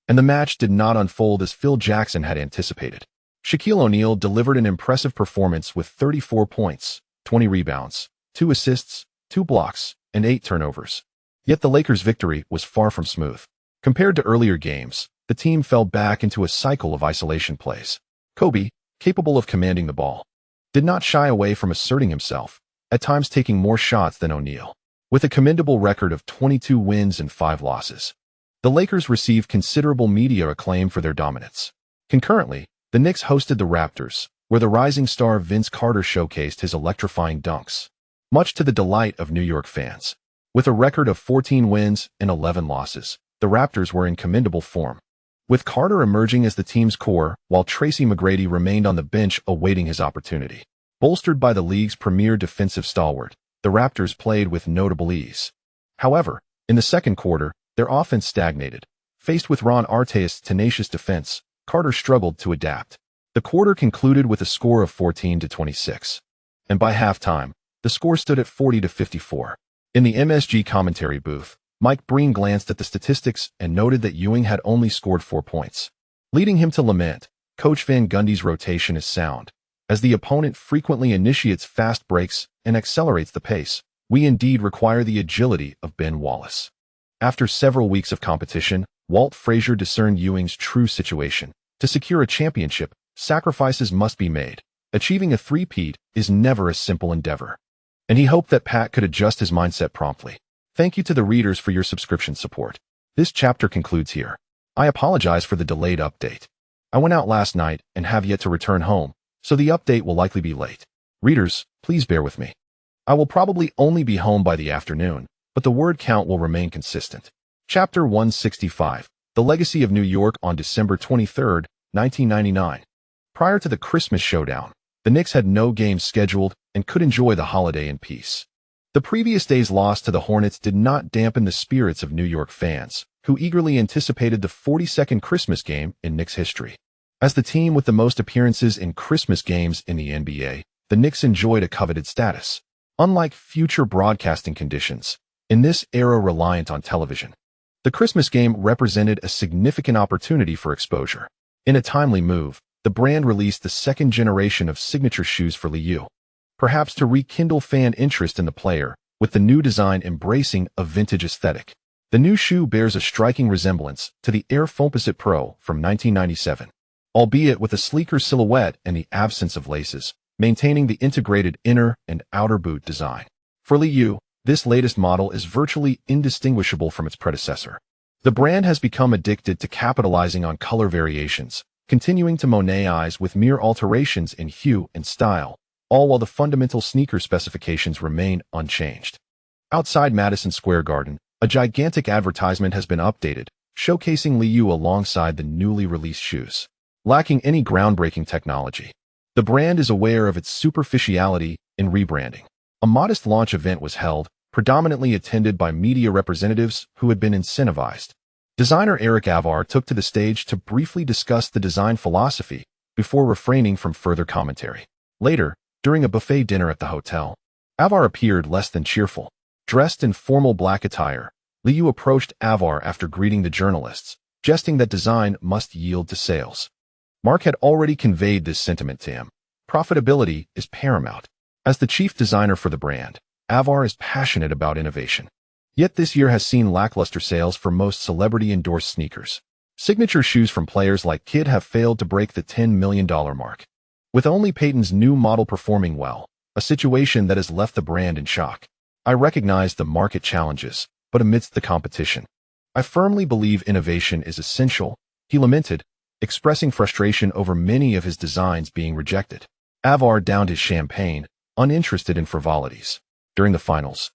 [SPEAKER 1] and the match did not unfold as Phil Jackson had anticipated. Shaquille O'Neal delivered an impressive performance with 34 points, 20 rebounds, 2 assists, 2 blocks, and 8 turnovers. Yet the Lakers' victory was far from smooth. Compared to earlier games, the team fell back into a cycle of isolation plays. Kobe, capable of commanding the ball, did not shy away from asserting himself, at times taking more shots than O'Neal. With a commendable record of 22 wins and 5 losses, the Lakers received considerable media acclaim for their dominance. Concurrently, the Knicks hosted the Raptors, where the rising star Vince Carter showcased his electrifying dunks, much to the delight of New York fans. With a record of 14 wins and 11 losses, the Raptors were in commendable form, with Carter emerging as the team's core while Tracy McGrady remained on the bench awaiting his opportunity. Bolstered by the league's premier defensive stalwart, the Raptors played with notable ease. However, in the second quarter, their offense stagnated. Faced with Ron Artest's tenacious defense, Carter struggled to adapt. The quarter concluded with a score of 14-26, and by halftime, the score stood at 40-54. In the MSG commentary booth, Mike Breen glanced at the statistics and noted that Ewing had only scored 4 points, leading him to lament. Coach Van Gundy's rotation is sound, as the opponent frequently initiates fast breaks and accelerates the pace. We indeed require the agility of Ben Wallace. After several weeks of competition, Walt Frazier discerned Ewing's true situation. To secure a championship, sacrifices must be made. Achieving a three-peat is never a simple endeavor, and he hoped that Pat could adjust his mindset promptly. Thank you to the readers for your subscription support. This chapter concludes here. I apologize for the delayed update. I went out last night and have yet to return home, so the update will likely be late. Readers, please bear with me. I will probably only be home by the afternoon, but the word count will remain consistent. Chapter 165. The Legacy of New York on December 23, 1999. Prior to the Christmas showdown, the Knicks had no games scheduled and could enjoy the holiday in peace. The previous day's loss to the Hornets did not dampen the spirits of New York fans, who eagerly anticipated the 42nd Christmas game in Knicks history. As the team with the most appearances in Christmas games in the NBA, the Knicks enjoyed a coveted status. Unlike future broadcasting conditions, in this era reliant on television, the Christmas game represented a significant opportunity for exposure. In a timely move, the brand released the second generation of signature shoes for Liu, perhaps to rekindle fan interest in the player, with the new design embracing a vintage aesthetic. The new shoe bears a striking resemblance to the Air Foamposite Pro from 1997, albeit with a sleeker silhouette and the absence of laces, maintaining the integrated inner and outer boot design. For Liu, this latest model is virtually indistinguishable from its predecessor. The brand has become addicted to capitalizing on color variations, continuing to monetize with mere alterations in hue and style, all while the fundamental sneaker specifications remain unchanged. Outside Madison Square Garden, a gigantic advertisement has been updated, showcasing Liu alongside the newly released shoes. Lacking any groundbreaking technology, the brand is aware of its superficiality in rebranding. A modest launch event was held, predominantly attended by media representatives who had been incentivized. Designer Eric Avar took to the stage to briefly discuss the design philosophy before refraining from further commentary. Later, during a buffet dinner at the hotel, Avar appeared less than cheerful. Dressed in formal black attire, Liu approached Avar after greeting the journalists, jesting that design must yield to sales. Mark had already conveyed this sentiment to him. Profitability is paramount. As the chief designer for the brand, Avar is passionate about innovation. Yet this year has seen lackluster sales for most celebrity-endorsed sneakers. Signature shoes from players like Kidd have failed to break the $10 million mark, with only Peyton's new model performing well, a situation that has left the brand in shock. I recognize the market challenges, but amidst the competition, I firmly believe innovation is essential, he lamented, expressing frustration over many of his designs being rejected. Avar downed his champagne, uninterested in frivolities. During the finals,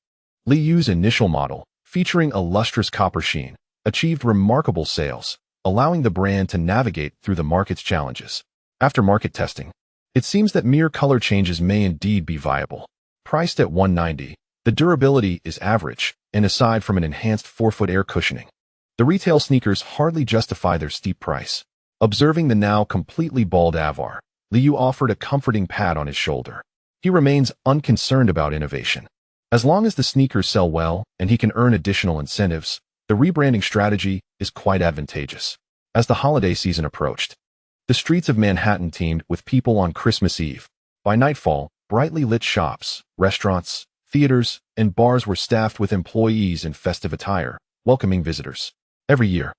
[SPEAKER 1] Liu's initial model, featuring a lustrous copper sheen, achieved remarkable sales, allowing the brand to navigate through the market's challenges. After market testing, it seems that mere color changes may indeed be viable. Priced at $190, the durability is average, and aside from an enhanced forefoot air cushioning, the retail sneakers hardly justify their steep price. Observing the now completely bald Avar, Liu offered a comforting pat on his shoulder. He remains unconcerned about innovation. As long as the sneakers sell well and he can earn additional incentives, the rebranding strategy is quite advantageous. As the holiday season approached, the streets of Manhattan teemed with people on Christmas Eve. By nightfall, brightly lit shops, restaurants, theaters, and bars were staffed with employees in festive attire, welcoming visitors. Every year,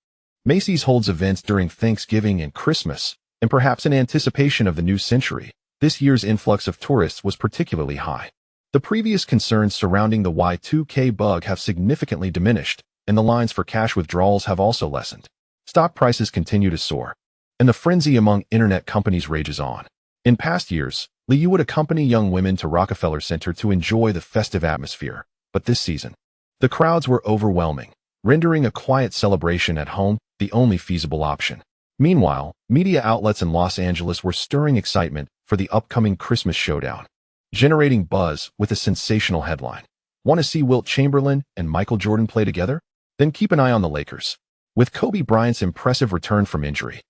[SPEAKER 1] Macy's holds events during Thanksgiving and Christmas, and perhaps in anticipation of the new century, this year's influx of tourists was particularly high. The previous concerns surrounding the Y2K bug have significantly diminished, and the lines for cash withdrawals have also lessened. Stock prices continue to soar, and the frenzy among internet companies rages on. In past years, Liu would accompany young women to Rockefeller Center to enjoy the festive atmosphere, but this season, the crowds were overwhelming, rendering a quiet celebration at home the only feasible option. Meanwhile, media outlets in Los Angeles were stirring excitement for the upcoming Christmas showdown, generating buzz with a sensational headline. Want to see Wilt Chamberlain and Michael Jordan play together? Then keep an eye on the Lakers. With Kobe Bryant's impressive return from injury,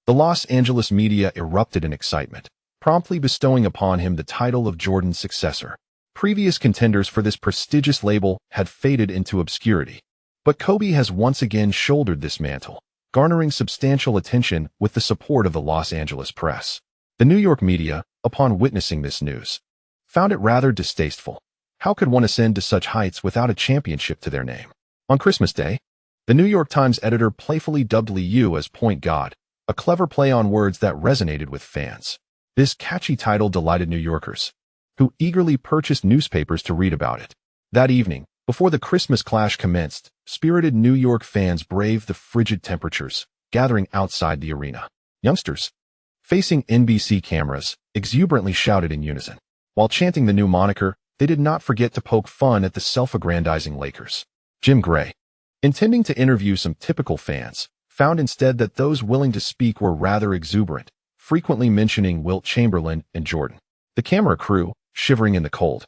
[SPEAKER 1] the Los Angeles media erupted in excitement, promptly bestowing upon him the title of Jordan's successor. Previous contenders for this prestigious label had faded into obscurity, but Kobe has once again shouldered this mantle, garnering substantial attention with the support of the Los Angeles press. The New York media, upon witnessing this news, found it rather distasteful. How could one ascend to such heights without a championship to their name? On Christmas Day, the New York Times editor playfully dubbed Liu as Point God, a clever play on words that resonated with fans. This catchy title delighted New Yorkers, who eagerly purchased newspapers to read about it. That evening, before the Christmas clash commenced, spirited New York fans braved the frigid temperatures, gathering outside the arena. Youngsters, facing NBC cameras, exuberantly shouted in unison. While chanting the new moniker, they did not forget to poke fun at the self-aggrandizing Lakers. Jim Gray, Intending to interview some typical fans, found instead that those willing to speak were rather exuberant, frequently mentioning Wilt Chamberlain and Jordan. The camera crew, shivering in the cold,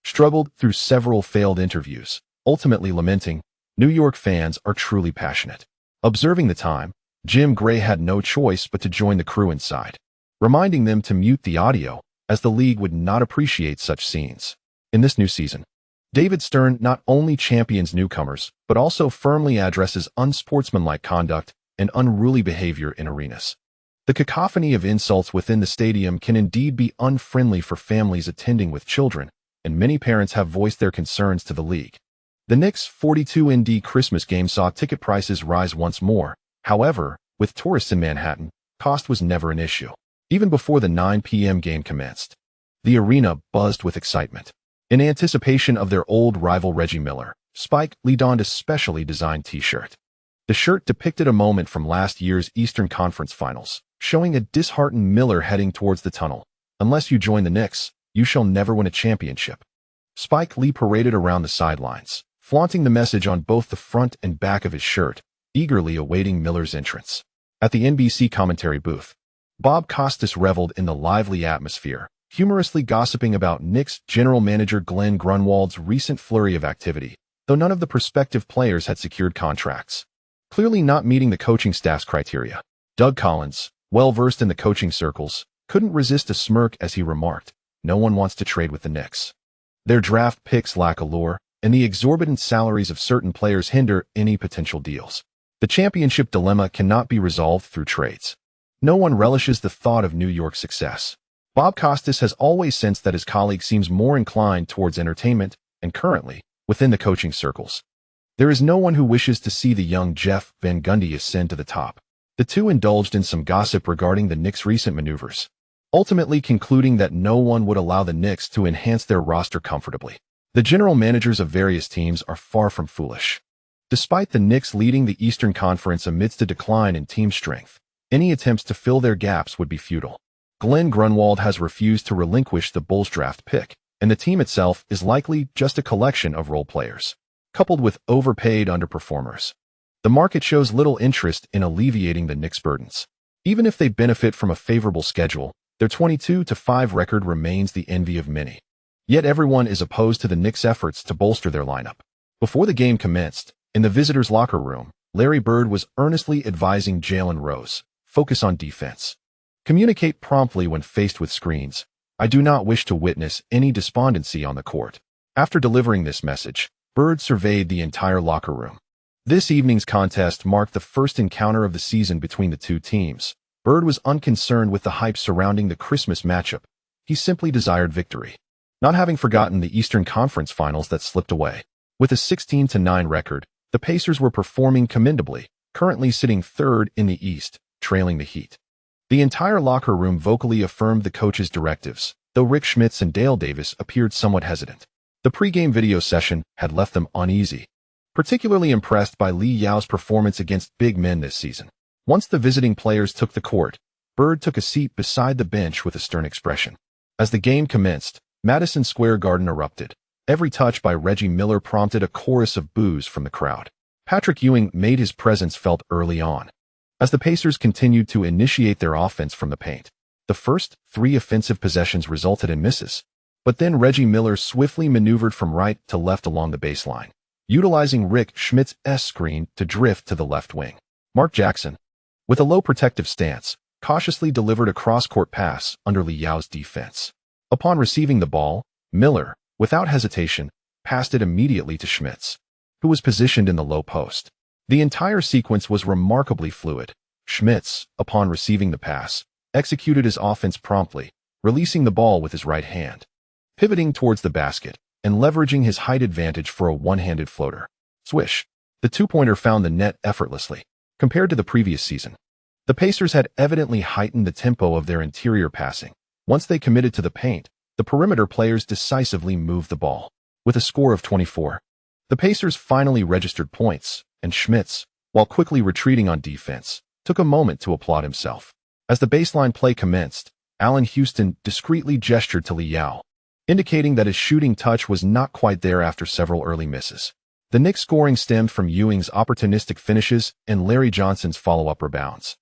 [SPEAKER 1] struggled through several failed interviews, ultimately lamenting, "New York fans are truly passionate." Observing the time, Jim Gray had no choice but to join the crew inside, reminding them to mute the audio, as the league would not appreciate such scenes. In this new season, David Stern not only champions newcomers, but also firmly addresses unsportsmanlike conduct and unruly behavior in arenas. The cacophony of insults within the stadium can indeed be unfriendly for families attending with children, and many parents have voiced their concerns to the league. The Knicks' 42-ND Christmas game saw ticket prices rise once more. However, with tourists in Manhattan, cost was never an issue. Even before the 9 p.m. game commenced, the arena buzzed with excitement. In anticipation of their old rival Reggie Miller, Spike Lee donned a specially designed t-shirt. The shirt depicted a moment from last year's Eastern Conference Finals, showing a disheartened Miller heading towards the tunnel. "Unless you join the Knicks, you shall never win a championship." Spike Lee paraded around the sidelines, flaunting the message on both the front and back of his shirt, eagerly awaiting Miller's entrance. At the NBC commentary booth, Bob Costas reveled in the lively atmosphere, humorously gossiping about Knicks general manager Glenn Grunwald's recent flurry of activity, though none of the prospective players had secured contracts, clearly not meeting the coaching staff's criteria. Doug Collins, well-versed in the coaching circles, couldn't resist a smirk as he remarked, "No one wants to trade with the Knicks. Their draft picks lack allure, and the exorbitant salaries of certain players hinder any potential deals. The championship dilemma cannot be resolved through trades. No one relishes the thought of New York's success." Bob Costas has always sensed that his colleague seems more inclined towards entertainment, and currently, within the coaching circles, there is no one who wishes to see the young Jeff Van Gundy ascend to the top. The two indulged in some gossip regarding the Knicks' recent maneuvers, ultimately concluding that no one would allow the Knicks to enhance their roster comfortably. The general managers of various teams are far from foolish. Despite the Knicks leading the Eastern Conference amidst a decline in team strength, any attempts to fill their gaps would be futile. Glenn Grunwald has refused to relinquish the Bulls draft pick, and the team itself is likely just a collection of role players, coupled with overpaid underperformers. The market shows little interest in alleviating the Knicks' burdens. Even if they benefit from a favorable schedule, their 22-5 record remains the envy of many. Yet everyone is opposed to the Knicks' efforts to bolster their lineup. Before the game commenced, in the visitors' locker room, Larry Bird was earnestly advising Jalen Rose, "Focus on defense. Communicate promptly when faced with screens. I do not wish to witness any despondency on the court." After delivering this message, Bird surveyed the entire locker room. This evening's contest marked the first encounter of the season between the two teams. Bird was unconcerned with the hype surrounding the Christmas matchup. He simply desired victory, not having forgotten the Eastern Conference Finals that slipped away. With a 16-9 record, the Pacers were performing commendably, currently sitting third in the East, trailing the Heat. The entire locker room vocally affirmed the coach's directives, though Rick Schmitz and Dale Davis appeared somewhat hesitant. The pregame video session had left them uneasy, particularly impressed by Lee Yao's performance against big men this season. Once the visiting players took the court, Bird took a seat beside the bench with a stern expression. As the game commenced, Madison Square Garden erupted. Every touch by Reggie Miller prompted a chorus of boos from the crowd. Patrick Ewing made his presence felt early on, as the Pacers continued to initiate their offense from the paint. The first 3 offensive possessions resulted in misses, but then Reggie Miller swiftly maneuvered from right to left along the baseline, utilizing Rick Schmidt's screen to drift to the left wing. Mark Jackson, with a low protective stance, cautiously delivered a cross-court pass under Lee Yao's defense. Upon receiving the ball, Miller, without hesitation, passed it immediately to Schmitz, who was positioned in the low post. The entire sequence was remarkably fluid. Schmitz, upon receiving the pass, executed his offense promptly, releasing the ball with his right hand, pivoting towards the basket, and leveraging his height advantage for a one-handed floater. Swish! The two-pointer found the net effortlessly. Compared to the previous season, the Pacers had evidently heightened the tempo of their interior passing. Once they committed to the paint, the perimeter players decisively moved the ball. With a score of 24, the Pacers finally registered points, and Schmitz, while quickly retreating on defense, took a moment to applaud himself. As the baseline play commenced, Allen Houston discreetly gestured to Lee Yao, indicating that his shooting touch was not quite there after several early misses. The Knicks' scoring stemmed from Ewing's opportunistic finishes and Larry Johnson's follow-up rebounds.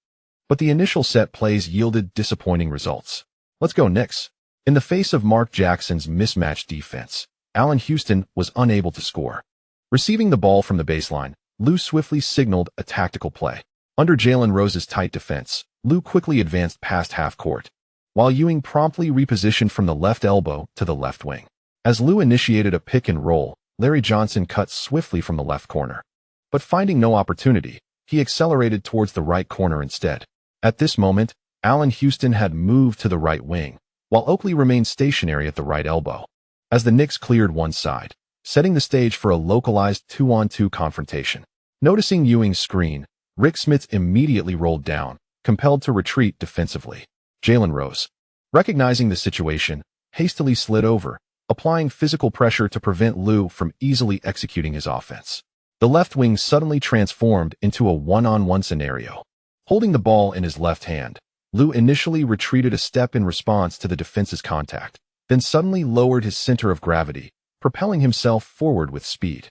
[SPEAKER 1] But the initial set plays yielded disappointing results. Let's go Knicks. In the face of Mark Jackson's mismatched defense, Allen Houston was unable to score. Receiving the ball from the baseline, Lou swiftly signaled a tactical play. Under Jalen Rose's tight defense, Lou quickly advanced past half-court, while Ewing promptly repositioned from the left elbow to the left wing. As Lou initiated a pick and roll, Larry Johnson cut swiftly from the left corner. But finding no opportunity, he accelerated towards the right corner instead. At this moment, Allen Houston had moved to the right wing, while Oakley remained stationary at the right elbow. As the Knicks cleared one side, setting the stage for a localized 2-on-2 confrontation. Noticing Ewing's screen, Rick Smits immediately rolled down, compelled to retreat defensively. Jalen Rose, recognizing the situation, hastily slid over, applying physical pressure to prevent Lou from easily executing his offense. The left wing suddenly transformed into a one-on-one scenario. Holding the ball in his left hand, Lou initially retreated a step in response to the defense's contact, then suddenly lowered his center of gravity, propelling himself forward with speed.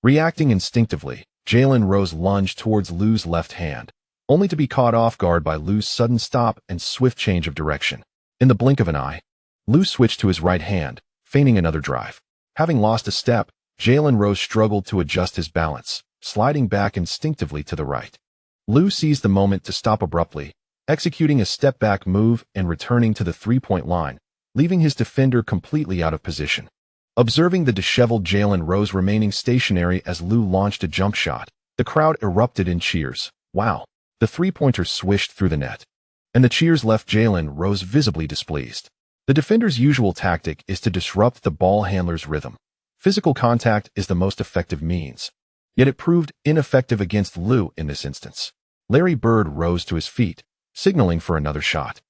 [SPEAKER 1] Reacting instinctively, Jalen Rose lunged towards Lou's left hand, only to be caught off guard by Lou's sudden stop and swift change of direction. In the blink of an eye, Lou switched to his right hand, feigning another drive. Having lost a step, Jalen Rose struggled to adjust his balance, sliding back instinctively to the right. Lou seized the moment to stop abruptly, executing a step-back move and returning to the three-point line, leaving his defender completely out of position. Observing the disheveled Jalen Rose remaining stationary as Lou launched a jump shot, the crowd erupted in cheers. Wow! The three-pointer swished through the net, and the cheers left Jalen Rose visibly displeased. The defender's usual tactic is to disrupt the ball handler's rhythm. Physical contact is the most effective means. Yet it proved ineffective against Lou in this instance. Larry Bird rose to his feet, signaling for another shot,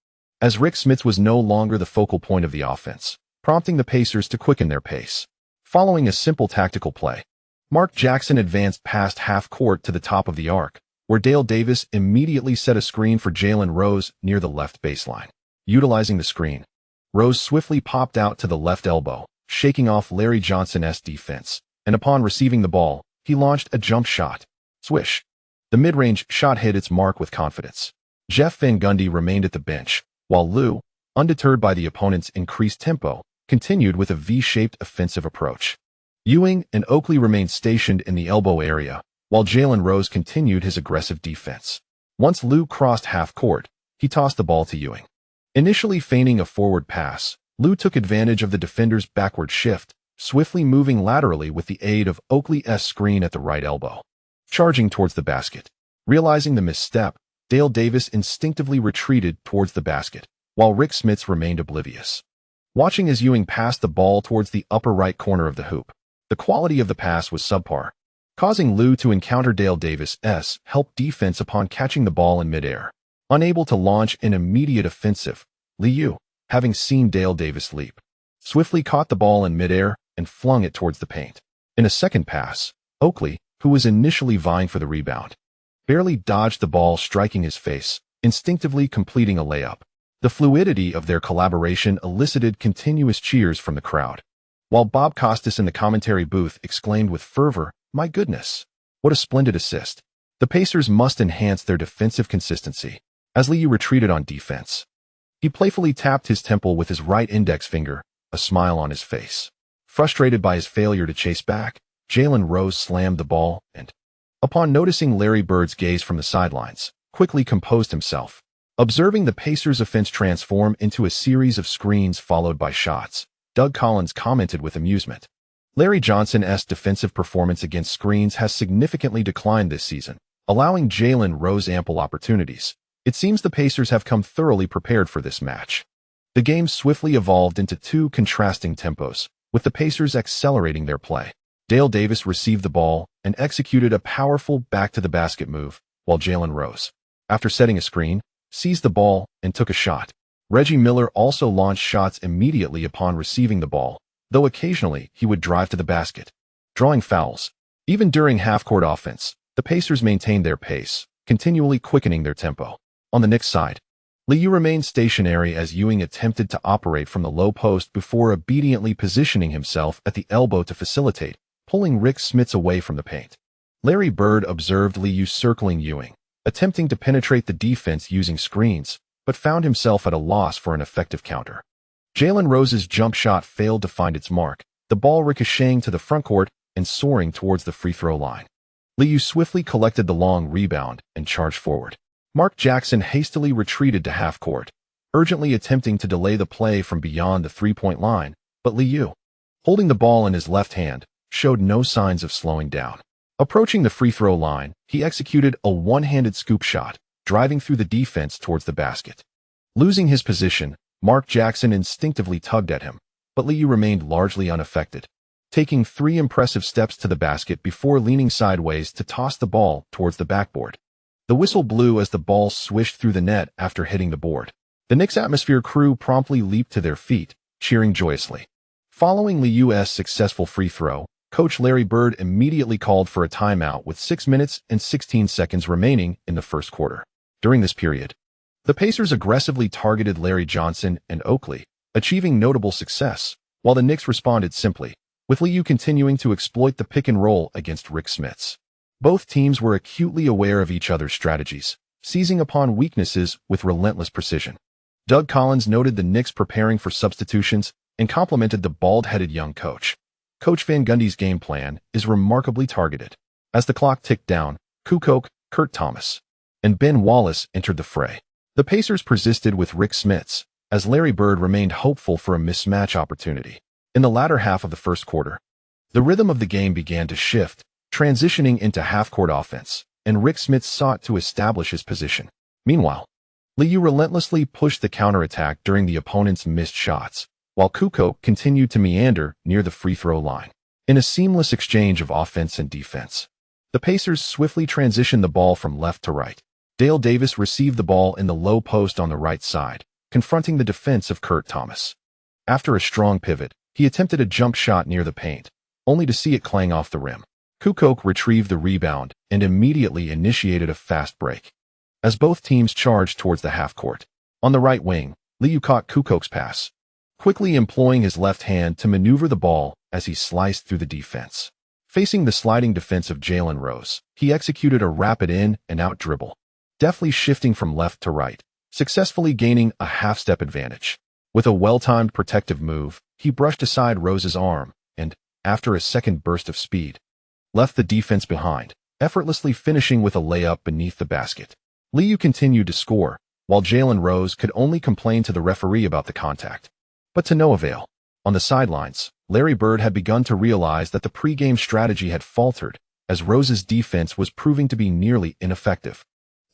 [SPEAKER 1] as Rick Smits was no longer the focal point of the offense, prompting the Pacers to quicken their pace. Following a simple tactical play, Mark Jackson advanced past half-court to the top of the arc, where Dale Davis immediately set a screen for Jalen Rose near the left baseline. Utilizing the screen, Rose swiftly popped out to the left elbow, shaking off Larry Johnson's defense, and upon receiving the ball, he launched a jump shot. Swish! The mid-range shot hit its mark with confidence. Jeff Van Gundy remained at the bench, while Lou, undeterred by the opponent's increased tempo, continued with a V-shaped offensive approach. Ewing and Oakley remained stationed in the elbow area, while Jalen Rose continued his aggressive defense. Once Lou crossed half-court, he tossed the ball to Ewing. Initially feigning a forward pass, Lou took advantage of the defender's backward shift, swiftly moving laterally with the aid of Oakley's screen at the right elbow. Charging towards the basket. Realizing the misstep, Dale Davis instinctively retreated towards the basket, while Rick Smits remained oblivious. Watching as Ewing passed the ball towards the upper right corner of the hoop, the quality of the pass was subpar, causing Lou to encounter Dale Davis's help defense upon catching the ball in midair. Unable to launch an immediate offensive, Liu, having seen Dale Davis leap, swiftly caught the ball in midair and flung it towards the paint. In a second pass, Oakley, who was initially vying for the rebound, barely dodged the ball striking his face, instinctively completing a layup. The fluidity of their collaboration elicited continuous cheers from the crowd, while Bob Costas in the commentary booth exclaimed with fervor, "My goodness, what a splendid assist." The Pacers must enhance their defensive consistency. As Liu retreated on defense, he playfully tapped his temple with his right index finger, a smile on his face. Frustrated by his failure to chase back, Jalen Rose slammed the ball and, upon noticing Larry Bird's gaze from the sidelines, quickly composed himself. Observing the Pacers' offense transform into a series of screens followed by shots, Doug Collins commented with amusement. Larry Johnson's defensive performance against screens has significantly declined this season, allowing Jalen Rose ample opportunities. It seems the Pacers have come thoroughly prepared for this match. The game swiftly evolved into two contrasting tempos, with the Pacers accelerating their play. Dale Davis received the ball and executed a powerful back-to-the-basket move, while Jalen Rose, after setting a screen, seized the ball and took a shot. Reggie Miller also launched shots immediately upon receiving the ball, though occasionally he would drive to the basket, drawing fouls. Even during half-court offense, the Pacers maintained their pace, continually quickening their tempo. On the Knicks side, Liu remained stationary as Ewing attempted to operate from the low post before obediently positioning himself at the elbow to facilitate, pulling Rick Smits away from the paint. Larry Bird observed Liu circling Ewing, attempting to penetrate the defense using screens, but found himself at a loss for an effective counter. Jalen Rose's jump shot failed to find its mark, the ball ricocheting to the frontcourt and soaring towards the free throw line. Liu swiftly collected the long rebound and charged forward. Mark Jackson hastily retreated to half-court, urgently attempting to delay the play from beyond the three-point line, but Liu, holding the ball in his left hand, showed no signs of slowing down. Approaching the free throw line, he executed a one-handed scoop shot, driving through the defense towards the basket. Losing his position, Mark Jackson instinctively tugged at him, but Liu remained largely unaffected, taking 3 impressive steps to the basket before leaning sideways to toss the ball towards the backboard. The whistle blew as the ball swished through the net after hitting the board. The Knicks atmosphere crew promptly leaped to their feet, cheering joyously. Following Liu's successful free throw, Coach Larry Bird immediately called for a timeout with 6 minutes and 16 seconds remaining in the first quarter. During this period, the Pacers aggressively targeted Larry Johnson and Oakley, achieving notable success, while the Knicks responded simply, with Liu continuing to exploit the pick and roll against Rick Smits. Both teams were acutely aware of each other's strategies, seizing upon weaknesses with relentless precision. Doug Collins noted the Knicks preparing for substitutions and complimented the bald-headed young coach. Coach Van Gundy's game plan is remarkably targeted. As the clock ticked down, Kukoc, Kurt Thomas, and Ben Wallace entered the fray. The Pacers persisted with Rick Smits, as Larry Bird remained hopeful for a mismatch opportunity. In the latter half of the first quarter, the rhythm of the game began to shift, transitioning into half-court offense, and Rick Smits sought to establish his position. Meanwhile, Liu relentlessly pushed the counterattack during the opponent's missed shots, while Kukoc continued to meander near the free throw line. In a seamless exchange of offense and defense, the Pacers swiftly transitioned the ball from left to right. Dale Davis received the ball in the low post on the right side, confronting the defense of Kurt Thomas. After a strong pivot, he attempted a jump shot near the paint, only to see it clang off the rim. Kukoc retrieved the rebound and immediately initiated a fast break. As both teams charged towards the half-court, on the right wing, Liu caught Kukoc's pass, quickly employing his left hand to maneuver the ball as he sliced through the defense. Facing the sliding defense of Jalen Rose, he executed a rapid in-and-out dribble, deftly shifting from left to right, successfully gaining a half-step advantage. With a well-timed protective move, he brushed aside Rose's arm and, after a second burst of speed, left the defense behind, effortlessly finishing with a layup beneath the basket. Liu continued to score, while Jalen Rose could only complain to the referee about the contact. But to no avail. On the sidelines, Larry Bird had begun to realize that the pregame strategy had faltered, as Rose's defense was proving to be nearly ineffective.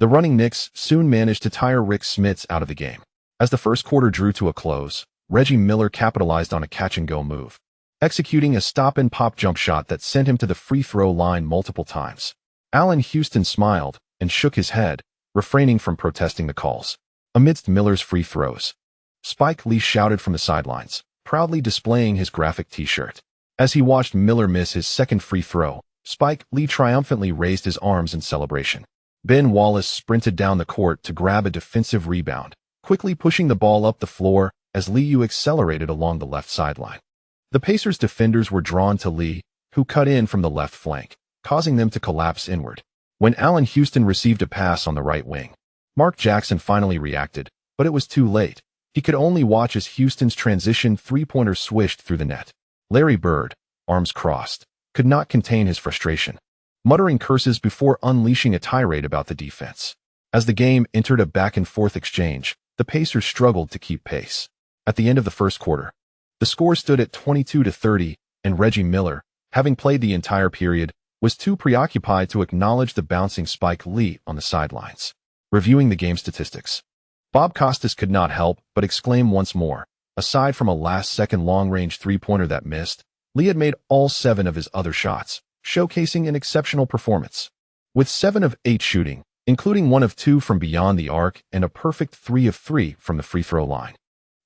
[SPEAKER 1] The running Knicks soon managed to tire Rick Smits out of the game. As the first quarter drew to a close, Reggie Miller capitalized on a catch-and-go move, executing a stop-and-pop jump shot that sent him to the free throw line multiple times. Allen Houston smiled and shook his head, refraining from protesting the calls. Amidst Miller's free throws, Spike Lee shouted from the sidelines, proudly displaying his graphic t-shirt. As he watched Miller miss his second free throw, Spike Lee triumphantly raised his arms in celebration. Ben Wallace sprinted down the court to grab a defensive rebound, quickly pushing the ball up the floor as Liu accelerated along the left sideline. The Pacers' defenders were drawn to Lee, who cut in from the left flank, causing them to collapse inward. When Allen Houston received a pass on the right wing, Mark Jackson finally reacted, but it was too late. He could only watch as Houston's transition three-pointer swished through the net. Larry Bird, arms crossed, could not contain his frustration, muttering curses before unleashing a tirade about the defense. As the game entered a back-and-forth exchange, the Pacers struggled to keep pace. At the end of the first quarter, the score stood at 22-30, and Reggie Miller, having played the entire period, was too preoccupied to acknowledge the bouncing Spike Lee on the sidelines. Reviewing the game statistics, Bob Costas could not help but exclaim once more. Aside from a last-second long-range three-pointer that missed, Lee had made all 7 of his other shots, showcasing an exceptional performance. With 7 of 8 shooting, including 1 of 2 from beyond the arc and a perfect 3 of 3 from the free throw line,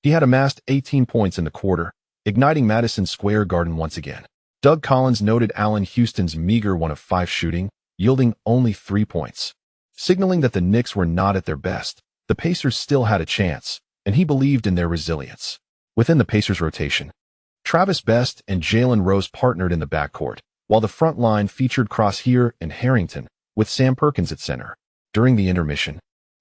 [SPEAKER 1] he had amassed 18 points in the quarter, igniting Madison Square Garden once again. Doug Collins noted Allen Houston's meager 1 of 5 shooting, yielding only 3 points. Signaling that the Knicks were not at their best, the Pacers still had a chance, and he believed in their resilience. Within the Pacers rotation, Travis Best and Jalen Rose partnered in the backcourt, while the front line featured Crosshair and Harrington, with Sam Perkins at center. During the intermission,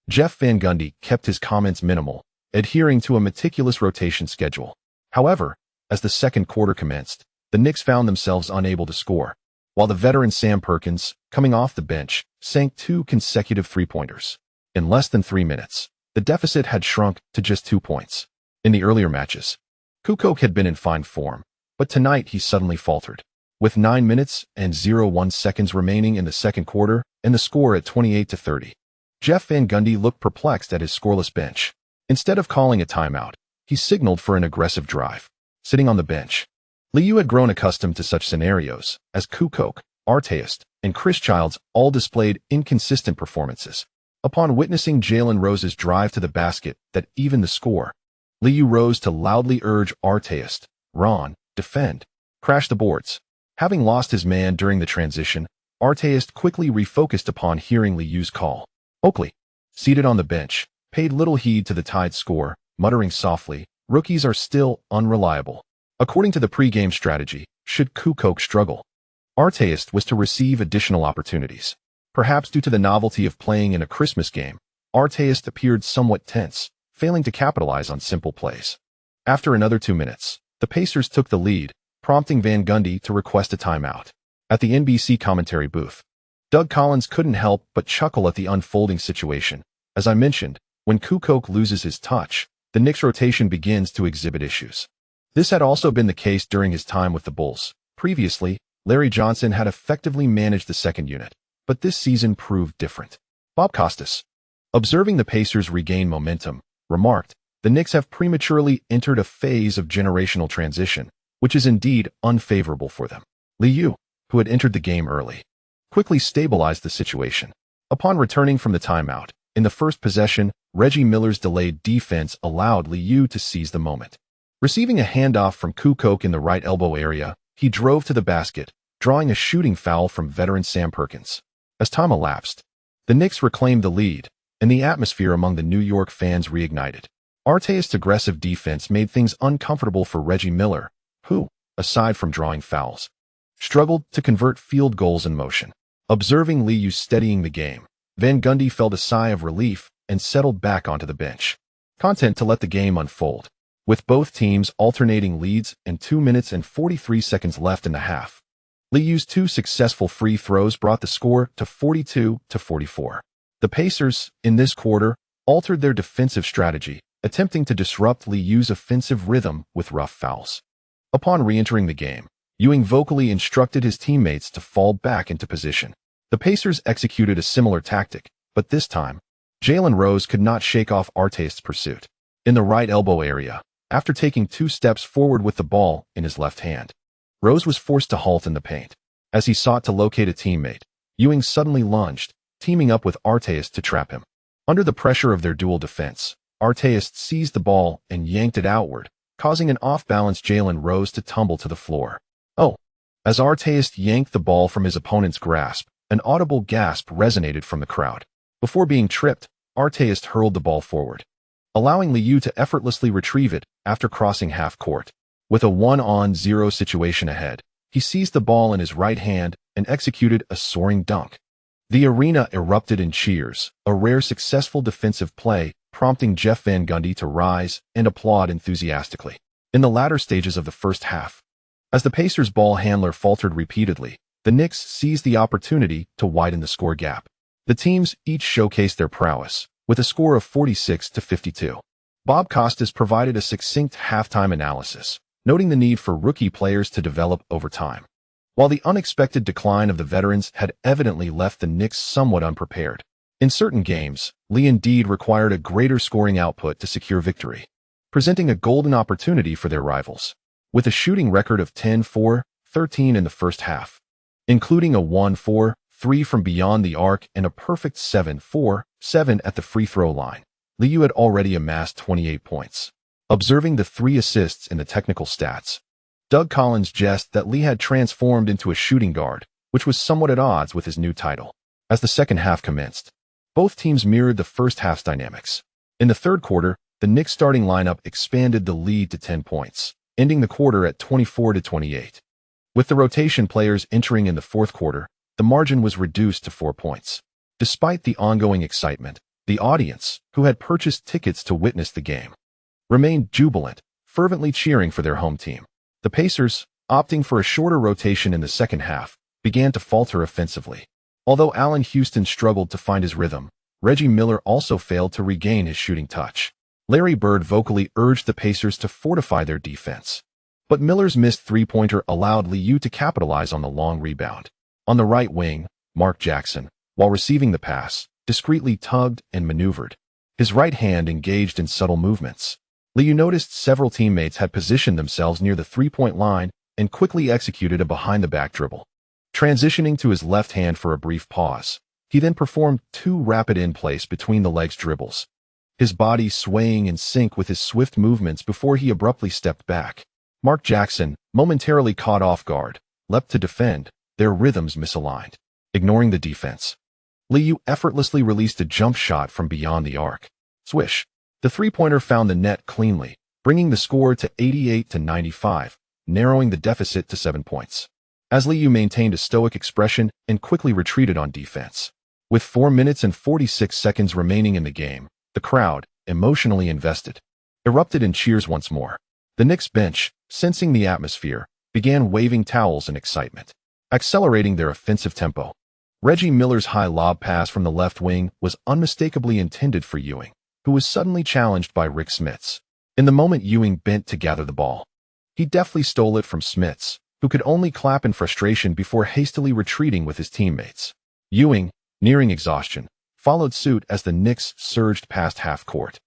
[SPEAKER 1] Jeff Van Gundy kept his comments minimal, adhering to a meticulous rotation schedule. However, as the second quarter commenced, the Knicks found themselves unable to score, while the veteran Sam Perkins, coming off the bench, sank 2 consecutive three-pointers. In less than 3 minutes, the deficit had shrunk to just 2 points. In the earlier matches, Kukoc had been in fine form, but tonight he suddenly faltered. With 9 minutes and 0.1 seconds remaining in the second quarter and the score at 28-30, Jeff Van Gundy looked perplexed at his scoreless bench. Instead of calling a timeout, he signaled for an aggressive drive. Sitting on the bench, Liu had grown accustomed to such scenarios, as Kukoc, Artest, and Chris Childs all displayed inconsistent performances. Upon witnessing Jalen Rose's drive to the basket that evened the score, Liu rose to loudly urge Artest, Ron, defend, crash the boards. Having lost his man during the transition, Artest quickly refocused upon hearing Liu's call. Oakley, seated on the bench, paid little heed to the tied score, muttering softly, "Rookies are still unreliable." According to the pregame strategy, should Kukoc struggle, Artest was to receive additional opportunities. Perhaps due to the novelty of playing in a Christmas game, Artest appeared somewhat tense, failing to capitalize on simple plays. After another 2 minutes, the Pacers took the lead, prompting Van Gundy to request a timeout. At the NBC commentary booth, Doug Collins couldn't help but chuckle at the unfolding situation. As I mentioned, when Kukoc loses his touch, the Knicks' rotation begins to exhibit issues. This had also been the case during his time with the Bulls. Previously, Larry Johnson had effectively managed the second unit, but this season proved different. Bob Costas, observing the Pacers regain momentum, remarked, "The Knicks have prematurely entered a phase of generational transition, which is indeed unfavorable for them." Liu, who had entered the game early, quickly stabilized the situation. Upon returning from the timeout, in the first possession, Reggie Miller's delayed defense allowed Liu to seize the moment. Receiving a handoff from Kukoc in the right elbow area, he drove to the basket, drawing a shooting foul from veteran Sam Perkins. As time elapsed, the Knicks reclaimed the lead, and the atmosphere among the New York fans reignited. Artest's aggressive defense made things uncomfortable for Reggie Miller, who, aside from drawing fouls, struggled to convert field goals in motion. Observing Liu steadying the game, Van Gundy felt a sigh of relief and settled back onto the bench, content to let the game unfold. With both teams alternating leads and 2 minutes and 43 seconds left in the half, Liu's 2 successful free throws brought the score to 42-44. The Pacers, in this quarter, altered their defensive strategy, attempting to disrupt Liu's offensive rhythm with rough fouls. Upon re-entering the game, Ewing vocally instructed his teammates to fall back into position. The Pacers executed a similar tactic, but this time, Jalen Rose could not shake off Artest's pursuit. In the right elbow area, after taking 2 steps forward with the ball in his left hand, Rose was forced to halt in the paint. As he sought to locate a teammate, Ewing suddenly lunged, teaming up with Artest to trap him. Under the pressure of their dual defense, Artest seized the ball and yanked it outward, causing an off-balance Jalen Rose to tumble to the floor. Oh! As Artest yanked the ball from his opponent's grasp, an audible gasp resonated from the crowd. Before being tripped, Artest hurled the ball forward, allowing Liu to effortlessly retrieve it after crossing half court. With a 1-on-0 situation ahead, he seized the ball in his right hand and executed a soaring dunk. The arena erupted in cheers, a rare successful defensive play, prompting Jeff Van Gundy to rise and applaud enthusiastically. In the latter stages of the first half, as the Pacers' ball handler faltered repeatedly, the Knicks seized the opportunity to widen the score gap. The teams each showcased their prowess, with a score of 46-52. Bob Costas provided a succinct halftime analysis, noting the need for rookie players to develop over time. While the unexpected decline of the veterans had evidently left the Knicks somewhat unprepared, in certain games, Lee indeed required a greater scoring output to secure victory, presenting a golden opportunity for their rivals. With a shooting record of 10-4-13 in the first half, including a 1-4-3 from beyond the arc and a perfect 7-4-7 at the free throw line, Liu had already amassed 28 points. Observing the 3 assists in the technical stats, Doug Collins jested that Lee had transformed into a shooting guard, which was somewhat at odds with his new title. As the second half commenced, both teams mirrored the first half's dynamics. In the third quarter, the Knicks starting lineup expanded the lead to 10 points, ending the quarter at 24-28. With the rotation players entering in the fourth quarter, the margin was reduced to 4 points. Despite the ongoing excitement, the audience, who had purchased tickets to witness the game, remained jubilant, fervently cheering for their home team. The Pacers, opting for a shorter rotation in the second half, began to falter offensively. Although Allen Houston struggled to find his rhythm, Reggie Miller also failed to regain his shooting touch. Larry Bird vocally urged the Pacers to fortify their defense. But Miller's missed three-pointer allowed Liu to capitalize on the long rebound. On the right wing, Mark Jackson, while receiving the pass, discreetly tugged and maneuvered. His right hand engaged in subtle movements. Liu noticed several teammates had positioned themselves near the three-point line and quickly executed a behind-the-back dribble. Transitioning to his left hand for a brief pause, he then performed 2 rapid in-place between the legs dribbles, his body swaying in sync with his swift movements before he abruptly stepped back. Mark Jackson, momentarily caught off guard, leapt to defend, their rhythms misaligned. Ignoring the defense, Liu effortlessly released a jump shot from beyond the arc. Swish. The three-pointer found the net cleanly, bringing the score to 88-95, narrowing the deficit to 7 points. As Liu maintained a stoic expression and quickly retreated on defense. With 4 minutes and 46 seconds remaining in the game, the crowd, emotionally invested, erupted in cheers once more. The Knicks bench, sensing the atmosphere, began waving towels in excitement, accelerating their offensive tempo. Reggie Miller's high lob pass from the left wing was unmistakably intended for Ewing, who was suddenly challenged by Rick Smits. In the moment Ewing bent to gather the ball, he deftly stole it from Smits, who could only clap in frustration before hastily retreating with his teammates. Ewing, nearing exhaustion, followed suit as the Knicks surged past half court.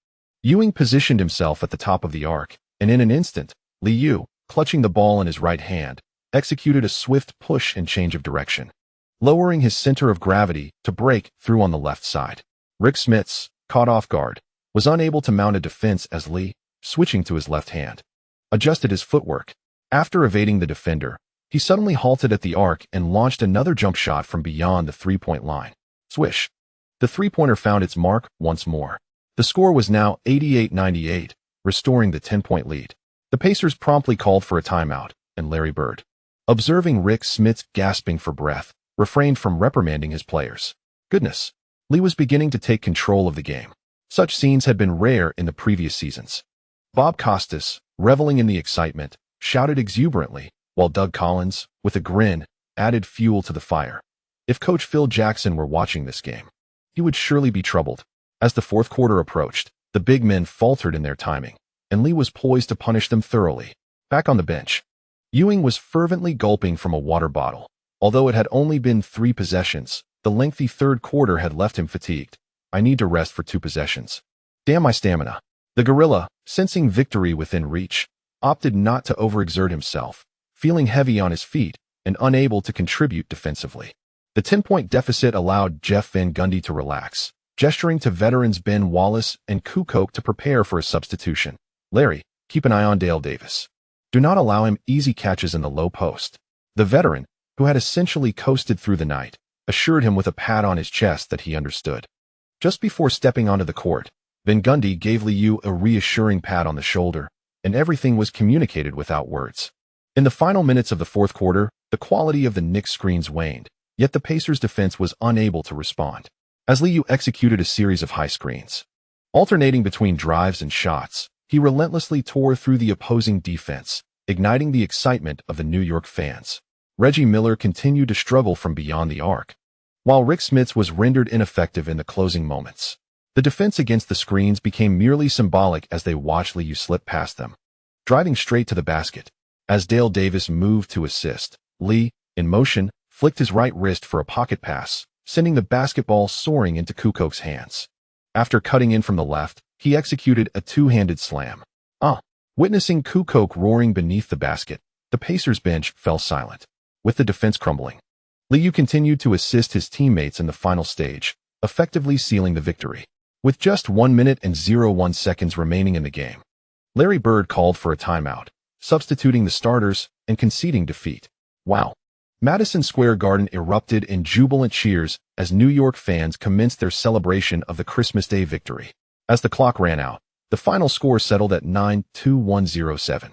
[SPEAKER 1] Ewing positioned himself at the top of the arc, and in an instant, Liu, clutching the ball in his right hand, executed a swift push and change of direction, lowering his center of gravity to break through on the left side. Rick Smits, caught off guard, was unable to mount a defense as Lee, switching to his left hand, adjusted his footwork. After evading the defender, he suddenly halted at the arc and launched another jump shot from beyond the three-point line. Swish. The three-pointer found its mark once more. The score was now 88-98, restoring the 10-point lead. The Pacers promptly called for a timeout, and Larry Bird, observing Rick Smits gasping for breath, refrained from reprimanding his players. Goodness. Lee was beginning to take control of the game. Such scenes had been rare in the previous seasons. Bob Costas, reveling in the excitement, shouted exuberantly, while Doug Collins, with a grin, added fuel to the fire. If Coach Phil Jackson were watching this game, he would surely be troubled. As the fourth quarter approached, the big men faltered in their timing, and Lee was poised to punish them thoroughly. Back on the bench, Ewing was fervently gulping from a water bottle. Although it had only been 3 possessions, the lengthy third quarter had left him fatigued. I need to rest for 2 possessions. Damn my stamina. The gorilla, sensing victory within reach, opted not to overexert himself, feeling heavy on his feet and unable to contribute defensively. The 10-point deficit allowed Jeff Van Gundy to relax, gesturing to veterans Ben Wallace and Kukoc to prepare for a substitution. Larry, keep an eye on Dale Davis. Do not allow him easy catches in the low post. The veteran, who had essentially coasted through the night, assured him with a pat on his chest that he understood. Just before stepping onto the court, Van Gundy gave Liu a reassuring pat on the shoulder, and everything was communicated without words. In the final minutes of the fourth quarter, the quality of the Knicks screens waned, yet the Pacers' defense was unable to respond. As Liu executed a series of high screens, alternating between drives and shots, he relentlessly tore through the opposing defense, igniting the excitement of the New York fans. Reggie Miller continued to struggle from beyond the arc, while Rick Smits was rendered ineffective in the closing moments. The defense against the screens became merely symbolic as they watched Liu slip past them, driving straight to the basket. As Dale Davis moved to assist, Lee, in motion, flicked his right wrist for a pocket pass, sending the basketball soaring into Kukoc's hands. After cutting in from the left, he executed a two-handed slam. Witnessing Kukoc roaring beneath the basket, the Pacers bench fell silent. With the defense crumbling, Liu continued to assist his teammates in the final stage, effectively sealing the victory. With just 1 minute and 01 seconds remaining in the game, Larry Bird called for a timeout, substituting the starters and conceding defeat. Wow. Madison Square Garden erupted in jubilant cheers as New York fans commenced their celebration of the Christmas Day victory. As the clock ran out, the final score settled at 9-2-1-0-7,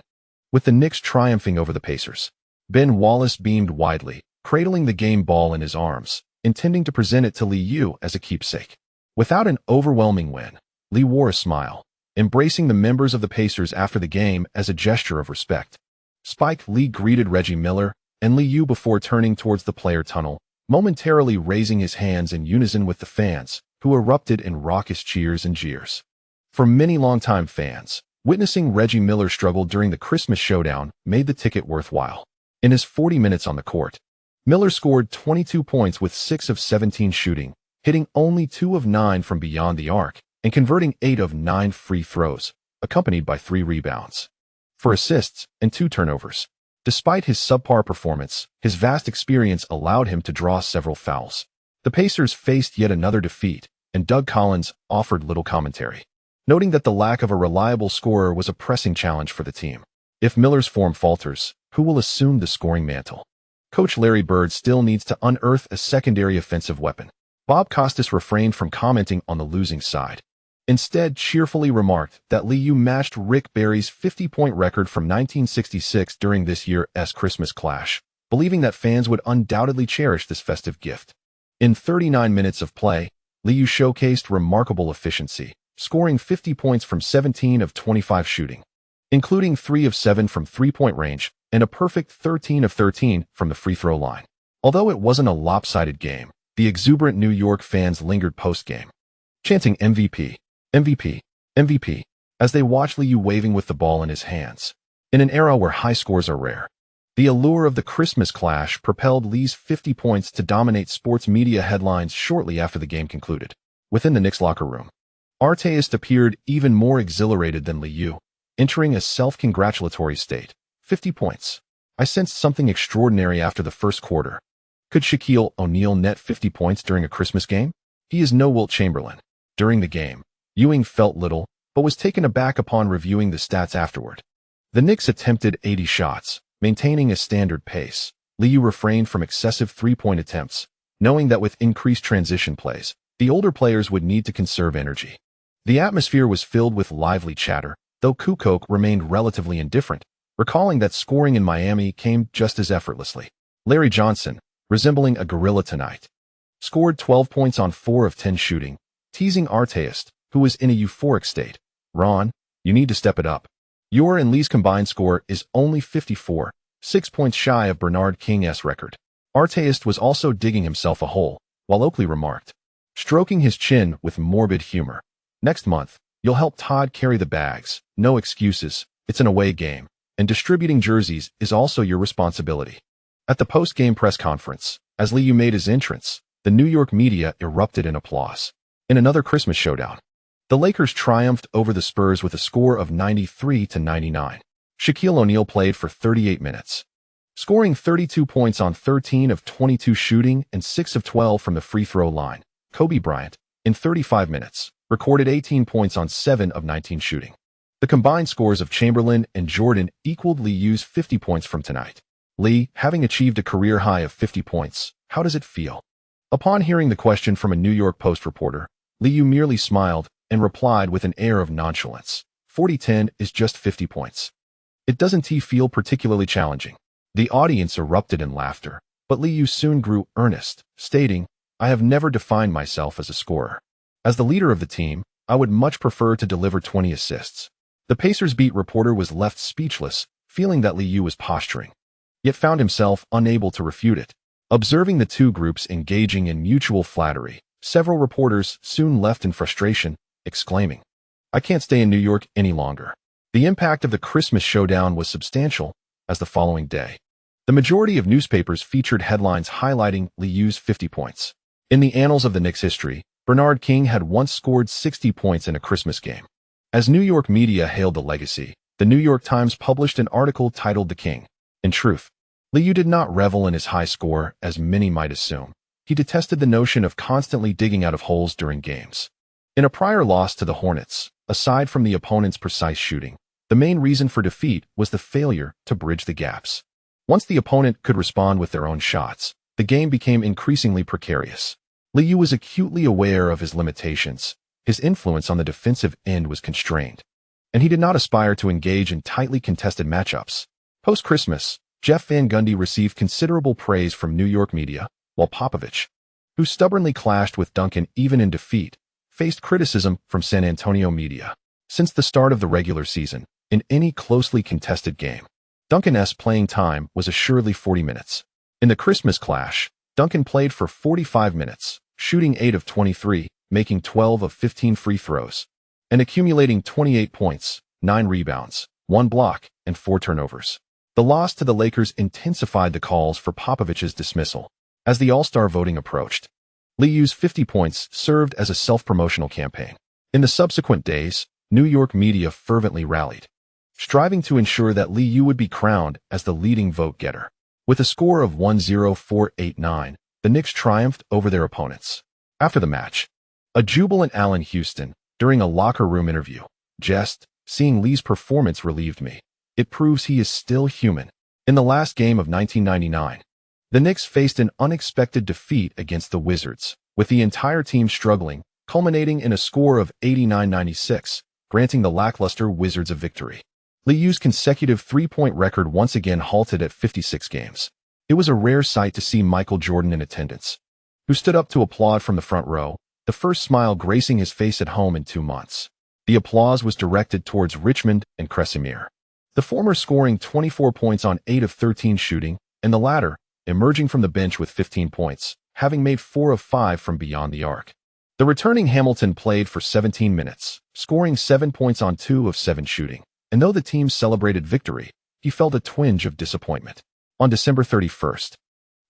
[SPEAKER 1] with the Knicks triumphing over the Pacers. Ben Wallace beamed widely, cradling the game ball in his arms, intending to present it to Liu as a keepsake. Without an overwhelming win, Lee wore a smile, embracing the members of the Pacers after the game as a gesture of respect. Spike Lee greeted Reggie Miller and Liu before turning towards the player tunnel, momentarily raising his hands in unison with the fans, who erupted in raucous cheers and jeers. For many longtime fans, witnessing Reggie Miller struggle during the Christmas showdown made the ticket worthwhile. In his 40 minutes on the court, Miller scored 22 points with 6 of 17 shooting, hitting only 2 of 9 from beyond the arc, and converting 8 of 9 free throws, accompanied by 3 rebounds. For assists and 2 turnovers. Despite his subpar performance, his vast experience allowed him to draw several fouls. The Pacers faced yet another defeat, and Doug Collins offered little commentary, noting that the lack of a reliable scorer was a pressing challenge for the team. If Miller's form falters, who will assume the scoring mantle? Coach Larry Bird still needs to unearth a secondary offensive weapon. Bob Costas refrained from commenting on the losing side. Instead, cheerfully remarked that Liu matched Rick Barry's 50-point record from 1966 during this year's Christmas clash, believing that fans would undoubtedly cherish this festive gift. In 39 minutes of play, Liu showcased remarkable efficiency, scoring 50 points from 17 of 25 shooting, including 3 of 7 from three-point range and a perfect 13 of 13 from the free throw line. Although it wasn't a lopsided game, the exuberant New York fans lingered post-game, chanting MVP, MVP, MVP, as they watched Liu waving with the ball in his hands. In an era where high scores are rare, the allure of the Christmas clash propelled Liu's 50 points to dominate sports media headlines shortly after the game concluded. Within the Knicks locker room, Artest appeared even more exhilarated than Liu, entering a self-congratulatory state. 50 points. I sensed something extraordinary after the first quarter. Could Shaquille O'Neal net 50 points during a Christmas game? He is no Wilt Chamberlain. During the game, Ewing felt little, but was taken aback upon reviewing the stats afterward. The Knicks attempted 80 shots, maintaining a standard pace. Liu refrained from excessive three-point attempts, knowing that with increased transition plays, the older players would need to conserve energy. The atmosphere was filled with lively chatter, though Kukoc remained relatively indifferent, recalling that scoring in Miami came just as effortlessly. Larry Johnson, resembling a gorilla tonight, scored 12 points on 4 of 10 shooting, teasing Artest, who was in a euphoric state. Ron, you need to step it up. Your and Lee's combined score is only 54, 6 points shy of Bernard King's record. Artest was also digging himself a hole, while Oakley remarked, stroking his chin with morbid humor, next month, you'll help Todd carry the bags. No excuses, it's an away game, and distributing jerseys is also your responsibility. At the post-game press conference, as Liu made his entrance, the New York media erupted in applause. In another Christmas showdown, the Lakers triumphed over the Spurs with a score of 93-99. Shaquille O'Neal played for 38 minutes, scoring 32 points on 13 of 22 shooting and 6 of 12 from the free throw line. Kobe Bryant, in 35 minutes, recorded 18 points on 7 of 19 shooting. The combined scores of Chamberlain and Jordan equaled Liu's 50 points from tonight. Lee, having achieved a career high of 50 points, how does it feel? Upon hearing the question from a New York Post reporter, Liu merely smiled and replied with an air of nonchalance. 40-10 is just 50 points. It doesn't feel particularly challenging. The audience erupted in laughter, but Liu soon grew earnest, stating, I have never defined myself as a scorer. As the leader of the team, I would much prefer to deliver 20 assists. The Pacers beat reporter was left speechless, feeling that Liu was posturing, yet found himself unable to refute it. Observing the two groups engaging in mutual flattery, several reporters soon left in frustration, exclaiming, I can't stay in New York any longer. The impact of the Christmas showdown was substantial, as the following day, the majority of newspapers featured headlines highlighting Liu's 50 points. In the annals of the Knicks' history, Bernard King had once scored 60 points in a Christmas game. As New York media hailed the legacy, the New York Times published an article titled The King. In truth, Liu did not revel in his high score, as many might assume. He detested the notion of constantly digging out of holes during games. In a prior loss to the Hornets, aside from the opponent's precise shooting, the main reason for defeat was the failure to bridge the gaps. Once the opponent could respond with their own shots, the game became increasingly precarious. Liu was acutely aware of his limitations. His influence on the defensive end was constrained, and he did not aspire to engage in tightly contested matchups. Post-Christmas, Jeff Van Gundy received considerable praise from New York media, while Popovich, who stubbornly clashed with Duncan even in defeat, faced criticism from San Antonio media. Since the start of the regular season, in any closely contested game, Duncan's playing time was assuredly 40 minutes. In the Christmas clash, Duncan played for 45 minutes, shooting 8 of 23, making 12 of 15 free throws, and accumulating 28 points, 9 rebounds, 1 block, and 4 turnovers. The loss to the Lakers intensified the calls for Popovich's dismissal. As the All-Star voting approached, Liu's 50 points served as a self-promotional campaign. In the subsequent days, New York media fervently rallied, striving to ensure that Liu would be crowned as the leading vote-getter. With a score of 104-89, the Knicks triumphed over their opponents. After the match, a jubilant Allen Houston, during a locker room interview, jest, "Seeing Lee's performance relieved me. It proves he is still human." In the last game of 1999, the Knicks faced an unexpected defeat against the Wizards, with the entire team struggling, culminating in a score of 89-96, granting the lackluster Wizards a victory. Liu's consecutive three-point record once again halted at 56 games. It was a rare sight to see Michael Jordan in attendance, who stood up to applaud from the front row, the first smile gracing his face at home in 2 months. The applause was directed towards Richmond and Casimir, the former scoring 24 points on 8 of 13 shooting, and the latter emerging from the bench with 15 points, having made 4 of 5 from beyond the arc. The returning Hamilton played for 17 minutes, scoring 7 points on 2 of 7 shooting, and though the team celebrated victory, he felt a twinge of disappointment. On December 31,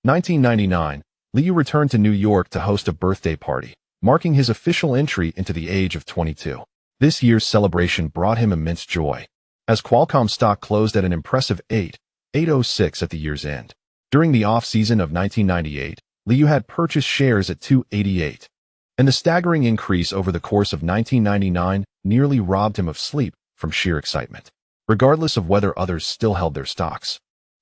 [SPEAKER 1] 1999, Liu returned to New York to host a birthday party, marking his official entry into the age of 22. This year's celebration brought him immense joy, as Qualcomm stock closed at an impressive 8.06 at the year's end. During the off-season of 1998, Liu had purchased shares at 288, and the staggering increase over the course of 1999 nearly robbed him of sleep from sheer excitement. Regardless of whether others still held their stocks,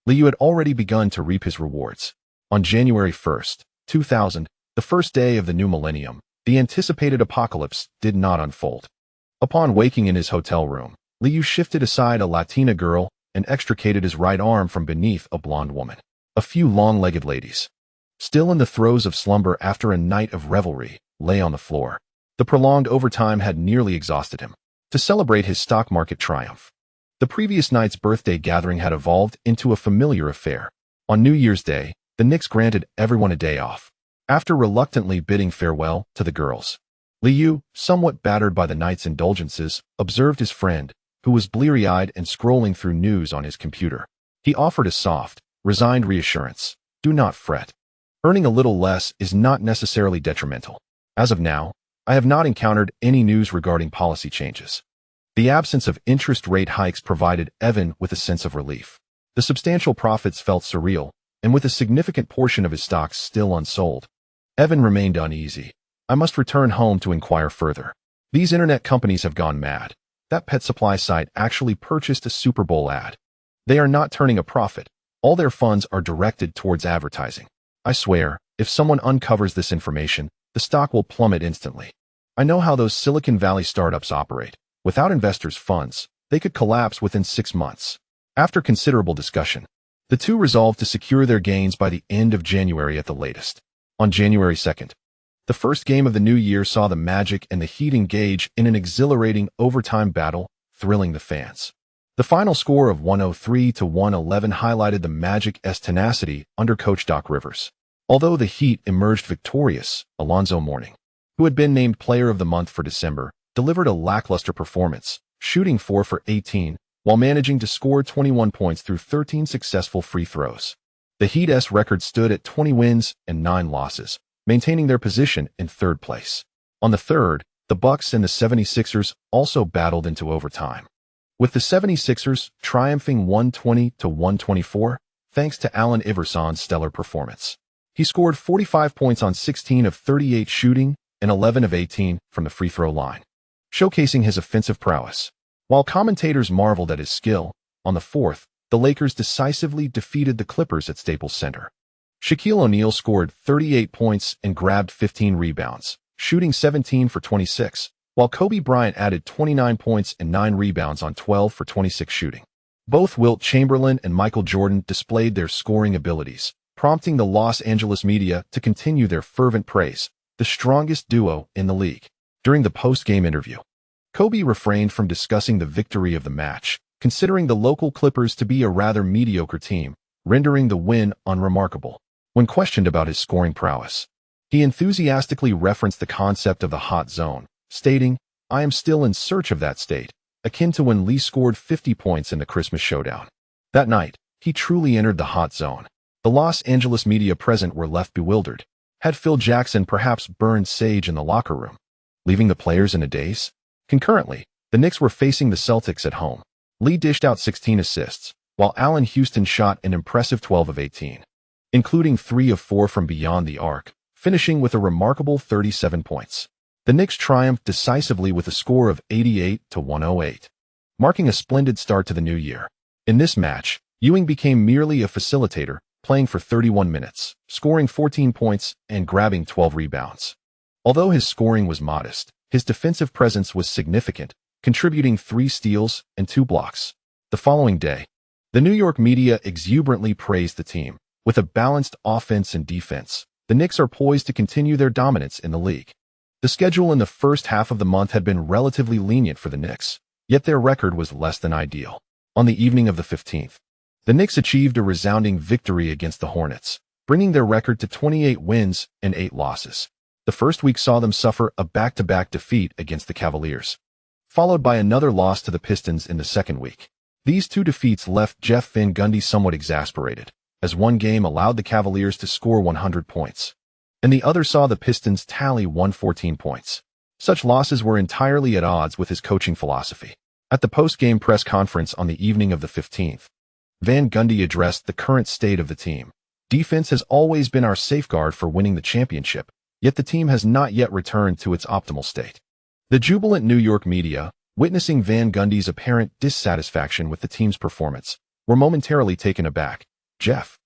[SPEAKER 1] Liu had already begun to reap his rewards. On January 1, 2000, the first day of the new millennium, the anticipated apocalypse did not unfold. Upon waking in his hotel room, Liu shifted aside a Latina girl and extricated his right arm from beneath a blonde woman. A few long-legged ladies, still in the throes of slumber after a night of revelry, lay on the floor. The prolonged overtime had nearly exhausted him. To celebrate his stock market triumph, the previous night's birthday gathering had evolved into a familiar affair. On New Year's Day, the Knicks granted everyone a day off. After reluctantly bidding farewell to the girls, Liu, somewhat battered by the night's indulgences, observed his friend, who was bleary-eyed and scrolling through news on his computer. He offered a soft, resigned reassurance. "Do not fret. Earning a little less is not necessarily detrimental. As of now, I have not encountered any news regarding policy changes." The absence of interest rate hikes provided Evan with a sense of relief. The substantial profits felt surreal, and with a significant portion of his stocks still unsold, Evan remained uneasy. "I must return home to inquire further. These internet companies have gone mad. That pet supply site actually purchased a Super Bowl ad. They are not turning a profit. All their funds are directed towards advertising. I swear, if someone uncovers this information, the stock will plummet instantly. I know how those Silicon Valley startups operate. Without investors' funds, they could collapse within 6 months." After considerable discussion, the two resolved to secure their gains by the end of January at the latest. On January 2nd, the first game of the new year saw the Magic and the Heat engage in an exhilarating overtime battle, thrilling the fans. The final score of 103-111 highlighted the Magic's tenacity under coach Doc Rivers. Although the Heat emerged victorious, Alonzo Mourning, who had been named Player of the Month for December, delivered a lackluster performance, shooting 4 for 18, while managing to score 21 points through 13 successful free throws. The Heat's record stood at 20 wins and 9 losses, maintaining their position in 3rd place. On the 3rd, the Bucks and the 76ers also battled into overtime, with the 76ers triumphing 120-124, thanks to Allen Iverson's stellar performance. He scored 45 points on 16 of 38 shooting and 11 of 18 from the free throw line, showcasing his offensive prowess. While commentators marveled at his skill, on the 4th, the Lakers decisively defeated the Clippers at Staples Center. Shaquille O'Neal scored 38 points and grabbed 15 rebounds, shooting 17 for 26, while Kobe Bryant added 29 points and 9 rebounds on 12 for 26 shooting. Both Wilt Chamberlain and Michael Jordan displayed their scoring abilities, prompting the Los Angeles media to continue their fervent praise, the strongest duo in the league. During the post-game interview, Kobe refrained from discussing the victory of the match, considering the local Clippers to be a rather mediocre team, rendering the win unremarkable. When questioned about his scoring prowess, he enthusiastically referenced the concept of the hot zone, stating, "I am still in search of that state," akin to when Lee scored 50 points in the Christmas showdown. That night, he truly entered the hot zone. The Los Angeles media present were left bewildered. Had Phil Jackson perhaps burned sage in the locker room, leaving the players in a daze? Concurrently, the Knicks were facing the Celtics at home. Lee dished out 16 assists, while Allen Houston shot an impressive 12 of 18, including 3 of 4 from beyond the arc, finishing with a remarkable 37 points. The Knicks triumphed decisively with a score of 88-108, marking a splendid start to the new year. In this match, Ewing became merely a facilitator, playing for 31 minutes, scoring 14 points and grabbing 12 rebounds. Although his scoring was modest, his defensive presence was significant, contributing 3 steals and 2 blocks. The following day, the New York media exuberantly praised the team. With a balanced offense and defense, the Knicks are poised to continue their dominance in the league. The schedule in the first half of the month had been relatively lenient for the Knicks, yet their record was less than ideal. On the evening of the 15th, the Knicks achieved a resounding victory against the Hornets, bringing their record to 28 wins and 8 losses. The first week saw them suffer a back-to-back defeat against the Cavaliers, followed by another loss to the Pistons in the second week. These 2 defeats left Jeff Van Gundy somewhat exasperated, as one game allowed the Cavaliers to score 100 points, and the other saw the Pistons tally 114 points. Such losses were entirely at odds with his coaching philosophy. At the post-game press conference on the evening of the 15th, Van Gundy addressed the current state of the team. "Defense has always been our safeguard for winning the championship, yet the team has not yet returned to its optimal state." The jubilant New York media, witnessing Van Gundy's apparent dissatisfaction with the team's performance, were momentarily taken aback. "Jeff,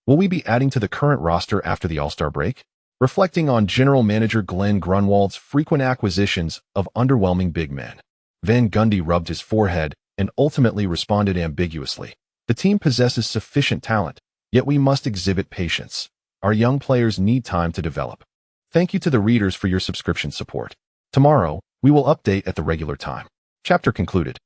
[SPEAKER 1] will we be adding to the current roster after the All-Star break?" Reflecting on general manager Glenn Grunwald's frequent acquisitions of underwhelming big men, Van Gundy rubbed his forehead and ultimately responded ambiguously. "The team possesses sufficient talent, yet we must exhibit patience. Our young players need time to develop. Thank you to the readers for your subscription support. Tomorrow, we will update at the regular time." Chapter concluded.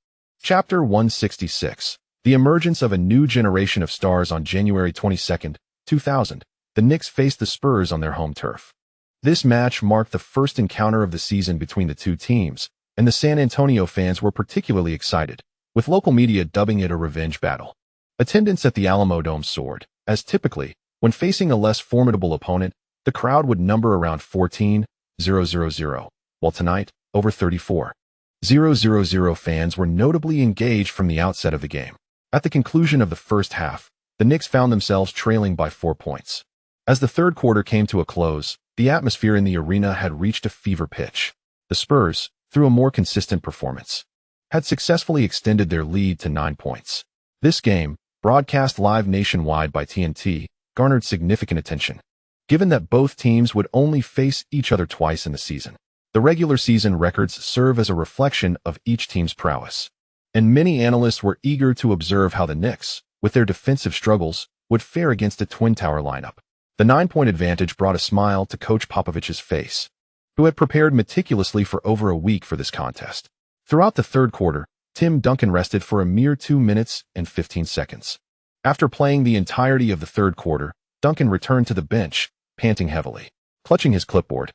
[SPEAKER 1] Chapter 166. The emergence of a new generation of stars. On January 22, 2000, the Knicks faced the Spurs on their home turf. This match marked the first encounter of the season between the two teams, and the San Antonio fans were particularly excited, with local media dubbing it a revenge battle. Attendance at the Alamodome soared, as typically, when facing a less formidable opponent, the crowd would number around 14,000, while tonight, over 34,000 fans were notably engaged from the outset of the game. At the conclusion of the first half, the Knicks found themselves trailing by 4 points. As the third quarter came to a close, the atmosphere in the arena had reached a fever pitch. The Spurs, through a more consistent performance, had successfully extended their lead to 9 points. This game, broadcast live nationwide by TNT, garnered significant attention, given that both teams would only face each other twice in the season. The regular season records serve as a reflection of each team's prowess, and many analysts were eager to observe how the Knicks, with their defensive struggles, would fare against a Twin Tower lineup. The 9-point advantage brought a smile to Coach Popovich's face, who had prepared meticulously for over a week for this contest. Throughout the third quarter, Tim Duncan rested for a mere 2 minutes and 15 seconds. After playing the entirety of the third quarter, Duncan returned to the bench, panting heavily, clutching his clipboard.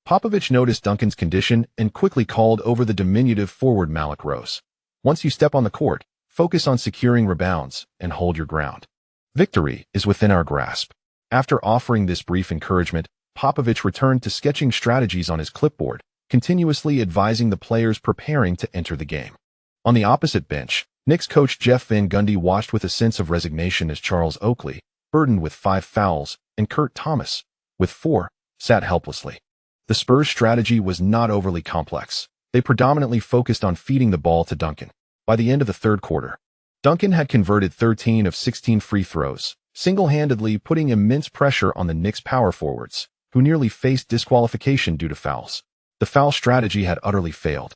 [SPEAKER 1] Popovich noticed Duncan's condition and quickly called over the diminutive forward Malik Rose. "Once you step on the court, focus on securing rebounds and hold your ground. Victory is within our grasp." After offering this brief encouragement, Popovich returned to sketching strategies on his clipboard, continuously advising the players preparing to enter the game. On the opposite bench, Knicks coach Jeff Van Gundy watched with a sense of resignation as Charles Oakley, burdened with 5 fouls, and Kurt Thomas, with 4, sat helplessly. The Spurs' strategy was not overly complex. They predominantly focused on feeding the ball to Duncan. By the end of the third quarter, Duncan had converted 13 of 16 free throws, single-handedly putting immense pressure on the Knicks' power forwards, who nearly faced disqualification due to fouls. The foul strategy had utterly failed.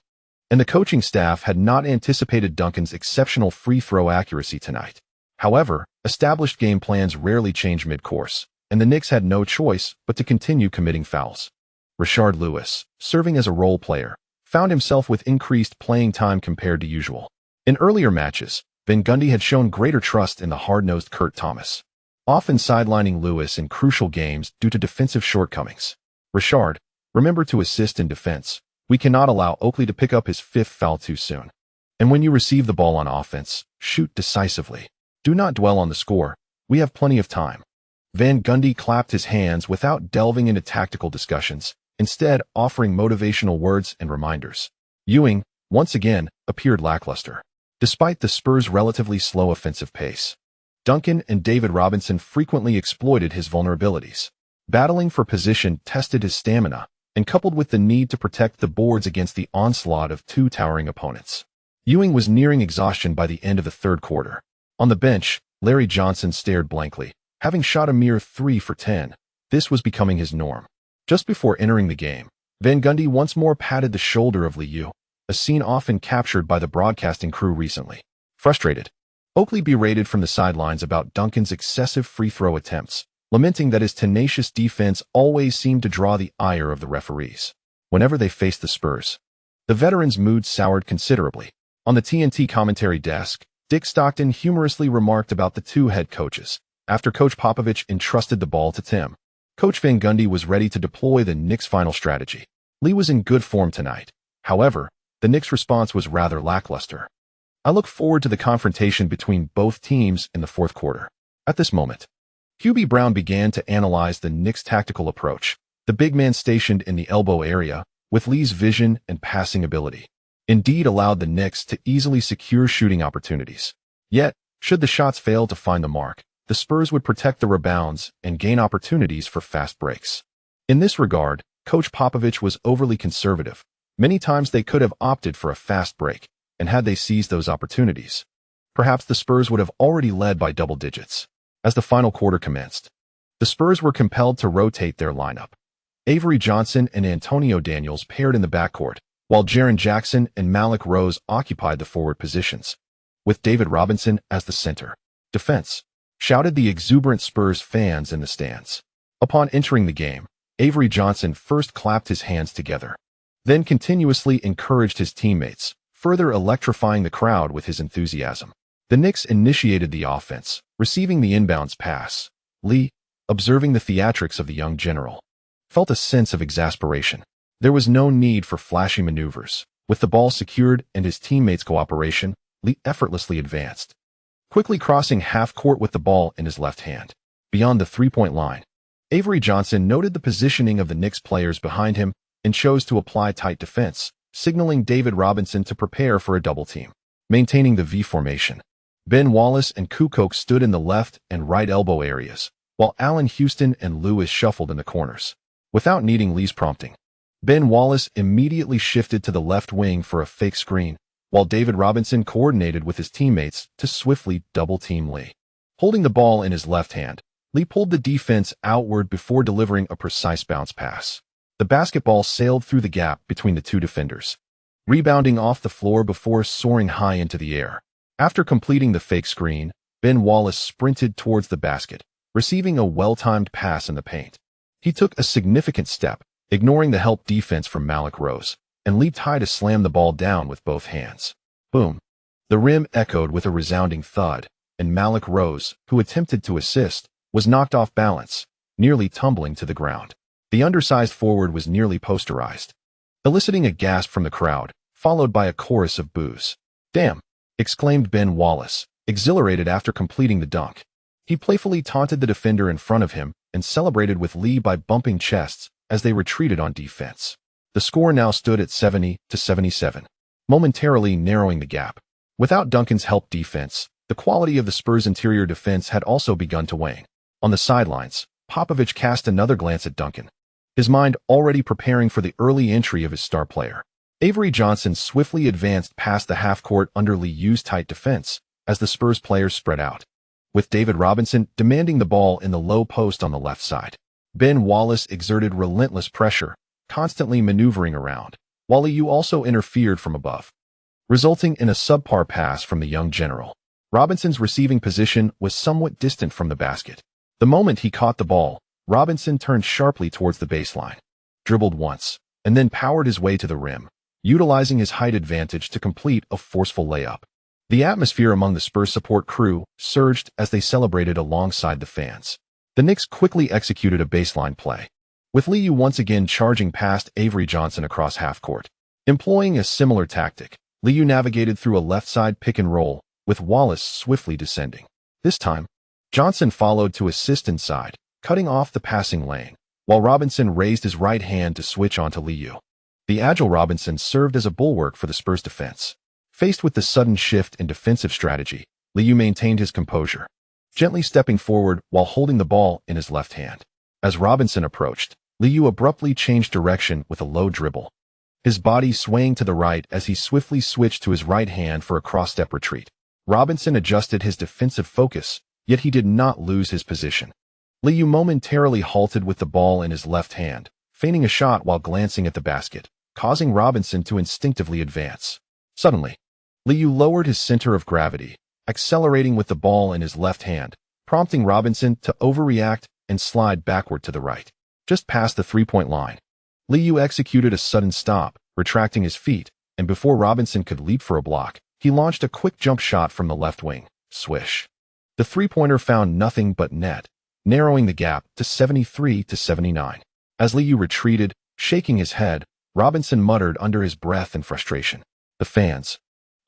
[SPEAKER 1] and the coaching staff had not anticipated Duncan's exceptional free throw accuracy tonight. However, established game plans rarely change mid-course, and the Knicks had no choice but to continue committing fouls. Rashard Lewis, serving as a role player, found himself with increased playing time compared to usual. In earlier matches, Van Gundy had shown greater trust in the hard-nosed Kurt Thomas, often sidelining Lewis in crucial games due to defensive shortcomings. Rashard, remember to assist in defense. We cannot allow Oakley to pick up his fifth foul too soon. And when you receive the ball on offense, shoot decisively. Do not dwell on the score. We have plenty of time. Van Gundy clapped his hands without delving into tactical discussions, instead offering motivational words and reminders. Ewing, once again, appeared lackluster. Despite the Spurs' relatively slow offensive pace, Duncan and David Robinson frequently exploited his vulnerabilities. Battling for position tested his stamina, and coupled with the need to protect the boards against the onslaught of two towering opponents. Ewing was nearing exhaustion by the end of the third quarter. On the bench, Larry Johnson stared blankly, having shot a mere 3 for 10. This was becoming his norm. Just before entering the game, Van Gundy once more patted the shoulder of Liu, a scene often captured by the broadcasting crew recently. Frustrated, Oakley berated from the sidelines about Duncan's excessive free throw attempts, lamenting that his tenacious defense always seemed to draw the ire of the referees. Whenever they faced the Spurs, the veteran's mood soured considerably. On the TNT commentary desk, Dick Stockton humorously remarked about the two head coaches. After Coach Popovich entrusted the ball to Tim, Coach Van Gundy was ready to deploy the Knicks' final strategy. Lee was in good form tonight. However, the Knicks' response was rather lackluster. I look forward to the confrontation between both teams in the fourth quarter. At this moment, Hubie Brown began to analyze the Knicks' tactical approach, the big man stationed in the elbow area, with Lee's vision and passing ability, indeed allowed the Knicks to easily secure shooting opportunities. Yet, should the shots fail to find the mark, the Spurs would protect the rebounds and gain opportunities for fast breaks. In this regard, Coach Popovich was overly conservative. Many times they could have opted for a fast break, and had they seized those opportunities, perhaps the Spurs would have already led by double digits. As the final quarter commenced, the Spurs were compelled to rotate their lineup. Avery Johnson and Antonio Daniels paired in the backcourt, while Jaren Jackson and Malik Rose occupied the forward positions, with David Robinson as the center. Defense, shouted the exuberant Spurs fans in the stands. Upon entering the game, Avery Johnson first clapped his hands together, then continuously encouraged his teammates, further electrifying the crowd with his enthusiasm. The Knicks initiated the offense, receiving the inbounds pass. Lee, observing the theatrics of the young general, felt a sense of exasperation. There was no need for flashy maneuvers. With the ball secured and his teammates' cooperation, Lee effortlessly advanced, quickly crossing half court with the ball in his left hand. Beyond the three-point line, Avery Johnson noted the positioning of the Knicks players behind him and chose to apply tight defense, signaling David Robinson to prepare for a double team. Maintaining the V formation, Ben Wallace and Kukoc stood in the left and right elbow areas, while Allen Houston and Lewis shuffled in the corners. Without needing Lee's prompting, Ben Wallace immediately shifted to the left wing for a fake screen, while David Robinson coordinated with his teammates to swiftly double-team Lee. Holding the ball in his left hand, Lee pulled the defense outward before delivering a precise bounce pass. The basketball sailed through the gap between the two defenders, rebounding off the floor before soaring high into the air. After completing the fake screen, Ben Wallace sprinted towards the basket, receiving a well-timed pass in the paint. He took a significant step, ignoring the help defense from Malik Rose, and leaped high to slam the ball down with both hands. Boom! The rim echoed with a resounding thud, and Malik Rose, who attempted to assist, was knocked off balance, nearly tumbling to the ground. The undersized forward was nearly posterized, eliciting a gasp from the crowd, followed by a chorus of boos. "Damn!" exclaimed Ben Wallace, exhilarated after completing the dunk. He playfully taunted the defender in front of him and celebrated with Lee by bumping chests as they retreated on defense. The score now stood at 70-77, momentarily narrowing the gap. Without Duncan's help defense, the quality of the Spurs' interior defense had also begun to wane. On the sidelines, Popovich cast another glance at Duncan, his mind already preparing for the early entry of his star player. Avery Johnson swiftly advanced past the half-court under Liu's tight defense as the Spurs players spread out, with David Robinson demanding the ball in the low post on the left side. Ben Wallace exerted relentless pressure, constantly maneuvering around, while Liu also interfered from above, resulting in a subpar pass from the young general. Robinson's receiving position was somewhat distant from the basket. The moment he caught the ball, Robinson turned sharply towards the baseline, dribbled once, and then powered his way to the rim, utilizing his height advantage to complete a forceful layup. The atmosphere among the Spurs support crew surged as they celebrated alongside the fans. The Knicks quickly executed a baseline play, with Liu once again charging past Avery Johnson across half-court. Employing a similar tactic, Liu navigated through a left-side pick-and-roll, with Wallace swiftly descending. This time, Johnson followed to assist inside, cutting off the passing lane, while Robinson raised his right hand to switch onto Liu. The agile Robinson served as a bulwark for the Spurs' defense. Faced with the sudden shift in defensive strategy, Liu maintained his composure, gently stepping forward while holding the ball in his left hand. As Robinson approached, Liu abruptly changed direction with a low dribble, his body swaying to the right as he swiftly switched to his right hand for a cross-step retreat. Robinson adjusted his defensive focus, yet he did not lose his position. Liu momentarily halted with the ball in his left hand, feigning a shot while glancing at the basket, causing Robinson to instinctively advance. Suddenly, Liu lowered his center of gravity, accelerating with the ball in his left hand, prompting Robinson to overreact and slide backward to the right. Just past the three-point line, Liu executed a sudden stop, retracting his feet, and before Robinson could leap for a block, he launched a quick jump shot from the left wing. Swish. The three-pointer found nothing but net, narrowing the gap to 73-79. As Liu retreated, shaking his head, Robinson muttered under his breath in frustration. The fans,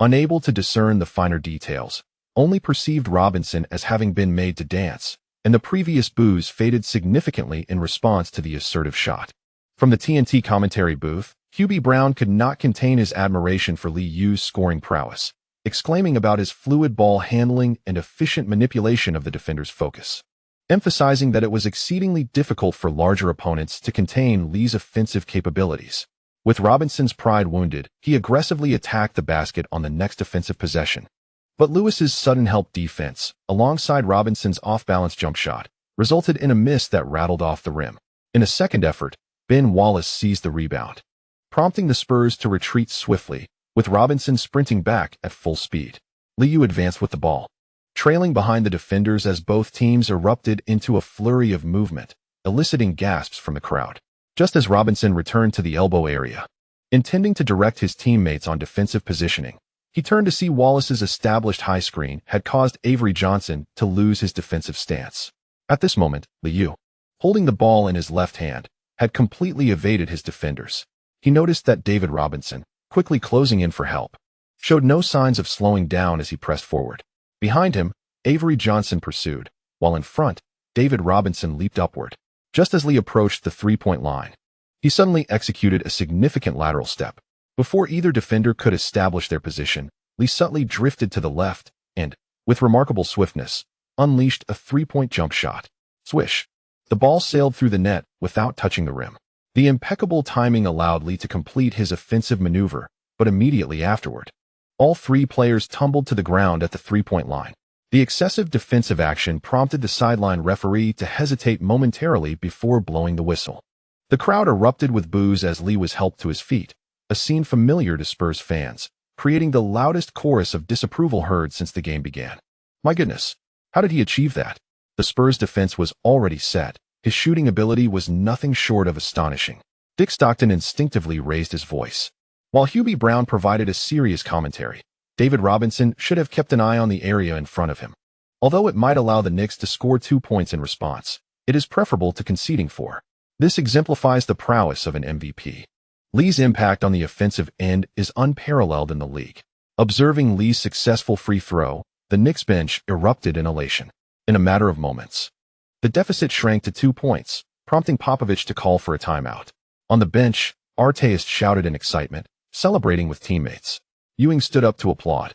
[SPEAKER 1] unable to discern the finer details, only perceived Robinson as having been made to dance, and the previous boos faded significantly in response to the assertive shot. From the TNT commentary booth, Hubie Brown could not contain his admiration for Liu's scoring prowess, exclaiming about his fluid ball handling and efficient manipulation of the defender's focus, emphasizing that it was exceedingly difficult for larger opponents to contain Liu's offensive capabilities. With Robinson's pride wounded, he aggressively attacked the basket on the next offensive possession. But Lewis's sudden help defense, alongside Robinson's off-balance jump shot, resulted in a miss that rattled off the rim. In a second effort, Ben Wallace seized the rebound, prompting the Spurs to retreat swiftly, with Robinson sprinting back at full speed. Liu advanced with the ball, trailing behind the defenders as both teams erupted into a flurry of movement, eliciting gasps from the crowd. Just as Robinson returned to the elbow area, intending to direct his teammates on defensive positioning, he turned to see Wallace's established high screen had caused Avery Johnson to lose his defensive stance. At this moment, Liu, holding the ball in his left hand, had completely evaded his defenders. He noticed that David Robinson, quickly closing in for help, showed no signs of slowing down as he pressed forward. Behind him, Avery Johnson pursued, while in front, David Robinson leaped upward. Just as Lee approached the three-point line, he suddenly executed a significant lateral step. Before either defender could establish their position, Lee subtly drifted to the left and, with remarkable swiftness, unleashed a three-point jump shot. Swish. The ball sailed through the net without touching the rim. The impeccable timing allowed Lee to complete his offensive maneuver, but immediately afterward, all three players tumbled to the ground at the three-point line. The excessive defensive action prompted the sideline referee to hesitate momentarily before blowing the whistle. The crowd erupted with boos as Lee was helped to his feet, a scene familiar to Spurs fans, creating the loudest chorus of disapproval heard since the game began. My goodness, how did he achieve that? The Spurs' defense was already set. His shooting ability was nothing short of astonishing. Dick Stockton instinctively raised his voice, while Hubie Brown provided a serious commentary. David Robinson should have kept an eye on the area in front of him. Although it might allow the Knicks to score 2 points in response, it is preferable to conceding 4. This exemplifies the prowess of an MVP. Lee's impact on the offensive end is unparalleled in the league. Observing Lee's successful free throw, the Knicks bench erupted in elation. In a matter of moments, the deficit shrank to 2 points, prompting Popovich to call for a timeout. On the bench, Artest shouted in excitement, celebrating with teammates. Ewing stood up to applaud.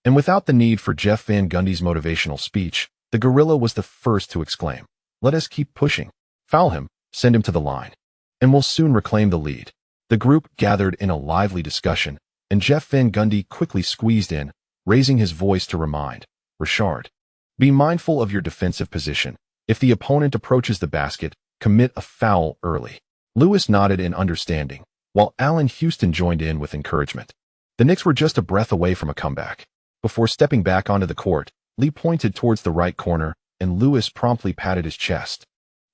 [SPEAKER 1] And without the need for Jeff Van Gundy's motivational speech, the gorilla was the first to exclaim, "Let us keep pushing. Foul him, send him to the line, and we'll soon reclaim the lead." The group gathered in a lively discussion, and Jeff Van Gundy quickly squeezed in, raising his voice to remind, "Richard, be mindful of your defensive position. If the opponent approaches the basket, commit a foul early." Lewis nodded in understanding, while Allen Houston joined in with encouragement. The Knicks were just a breath away from a comeback. Before stepping back onto the court, Lee pointed towards the right corner, and Lewis promptly patted his chest,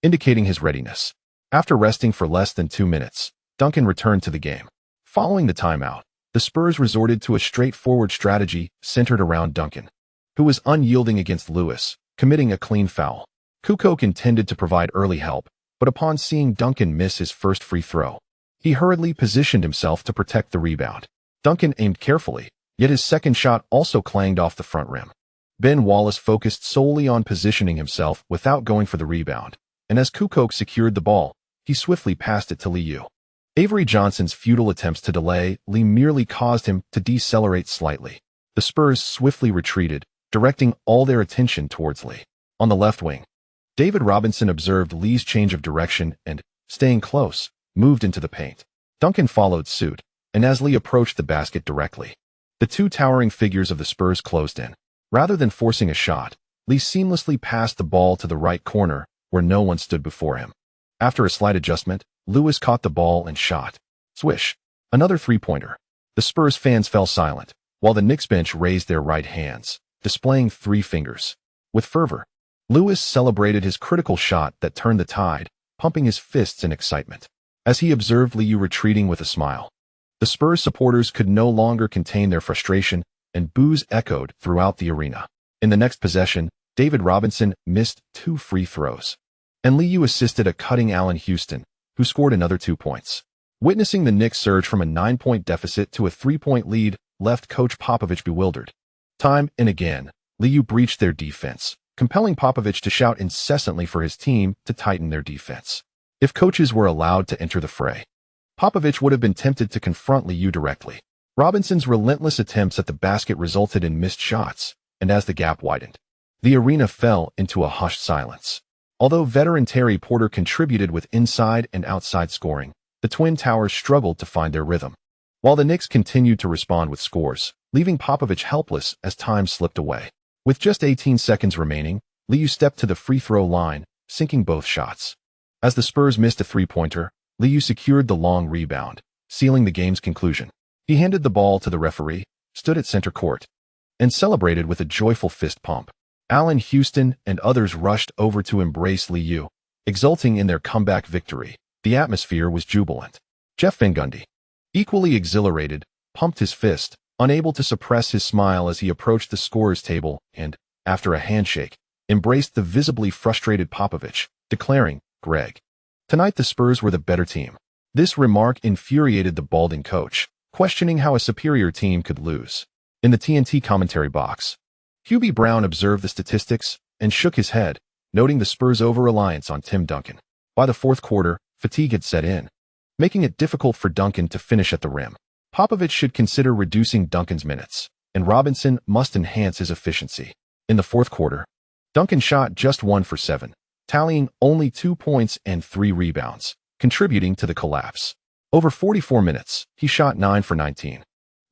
[SPEAKER 1] indicating his readiness. After resting for less than 2 minutes, Duncan returned to the game. Following the timeout, the Spurs resorted to a straightforward strategy centered around Duncan, who was unyielding against Lewis, committing a clean foul. Kukoc intended to provide early help, but upon seeing Duncan miss his first free throw, he hurriedly positioned himself to protect the rebound. Duncan aimed carefully, yet his second shot also clanged off the front rim. Ben Wallace focused solely on positioning himself without going for the rebound, and as Kukoc secured the ball, he swiftly passed it to Liu. Avery Johnson's futile attempts to delay Lee merely caused him to decelerate slightly. The Spurs swiftly retreated, directing all their attention towards Lee. On the left wing, David Robinson observed Lee's change of direction and, staying close, moved into the paint. Duncan followed suit, and as Lee approached the basket directly, the two towering figures of the Spurs closed in. Rather than forcing a shot, Lee seamlessly passed the ball to the right corner, where no one stood before him. After a slight adjustment, Lewis caught the ball and shot. Swish! Another three-pointer. The Spurs fans fell silent, while the Knicks bench raised their right hands, displaying 3 fingers. With fervor, Lewis celebrated his critical shot that turned the tide, pumping his fists in excitement. As he observed Liu retreating with a smile, the Spurs supporters could no longer contain their frustration, and boos echoed throughout the arena. In the next possession, David Robinson missed 2 free throws, and Liu assisted a cutting Allen Houston, who scored another 2 points. Witnessing the Knicks surge from a 9-point deficit to a 3-point lead left coach Popovich bewildered. Time and again, Liu breached their defense, compelling Popovich to shout incessantly for his team to tighten their defense. If coaches were allowed to enter the fray, Popovich would have been tempted to confront Liu directly. Robinson's relentless attempts at the basket resulted in missed shots, and as the gap widened, the arena fell into a hushed silence. Although veteran Terry Porter contributed with inside and outside scoring, the Twin Towers struggled to find their rhythm, while the Knicks continued to respond with scores, leaving Popovich helpless as time slipped away. With just 18 seconds remaining, Liu stepped to the free throw line, sinking both shots. As the Spurs missed a three-pointer, Liu secured the long rebound, sealing the game's conclusion. He handed the ball to the referee, stood at center court, and celebrated with a joyful fist pump. Allen Houston and others rushed over to embrace Liu, exulting in their comeback victory. The atmosphere was jubilant. Jeff Van Gundy, equally exhilarated, pumped his fist, unable to suppress his smile as he approached the scorer's table and, after a handshake, embraced the visibly frustrated Popovich, declaring, "Greg, tonight the Spurs were the better team." This remark infuriated the balding coach, questioning how a superior team could lose. In the TNT commentary box, Hubie Brown observed the statistics and shook his head, noting the Spurs' over-reliance on Tim Duncan. By the fourth quarter, fatigue had set in, making it difficult for Duncan to finish at the rim. Popovich should consider reducing Duncan's minutes, and Robinson must enhance his efficiency. In the fourth quarter, Duncan shot just 1 for 7, tallying only 2 points and 3 rebounds, contributing to the collapse. Over 44 minutes, he shot 9 for 19,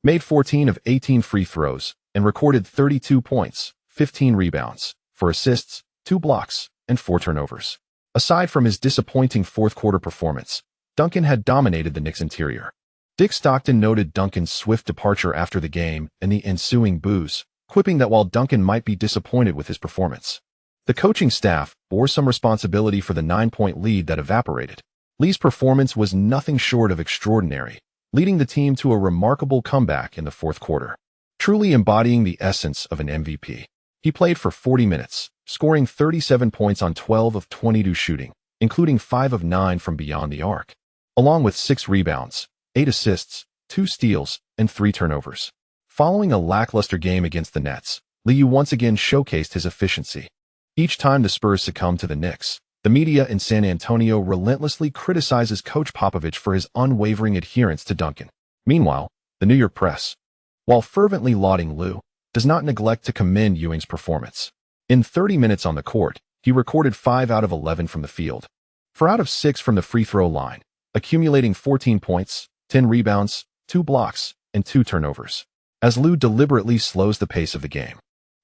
[SPEAKER 1] made 14 of 18 free throws, and recorded 32 points, 15 rebounds, 4 assists, 2 blocks, and 4 turnovers. Aside from his disappointing fourth-quarter performance, Duncan had dominated the Knicks' interior. Dick Stockton noted Duncan's swift departure after the game and the ensuing boos, quipping that while Duncan might be disappointed with his performance, the coaching staff bore some responsibility for the 9-point lead that evaporated. Lee's performance was nothing short of extraordinary, leading the team to a remarkable comeback in the fourth quarter, truly embodying the essence of an MVP. He played for 40 minutes, scoring 37 points on 12 of 22 shooting, including 5 of 9 from beyond the arc, along with 6 rebounds, 8 assists, 2 steals, and 3 turnovers. Following a lackluster game against the Nets, Liu once again showcased his efficiency. Each time the Spurs succumbed to the Knicks, the media in San Antonio relentlessly criticizes Coach Popovich for his unwavering adherence to Duncan. Meanwhile, the New York press, while fervently lauding Liu, does not neglect to commend Ewing's performance. In 30 minutes on the court, he recorded 5 out of 11 from the field, 4 out of 6 from the free throw line, accumulating 14 points, 10 rebounds, 2 blocks, and 2 turnovers. As Liu deliberately slows the pace of the game,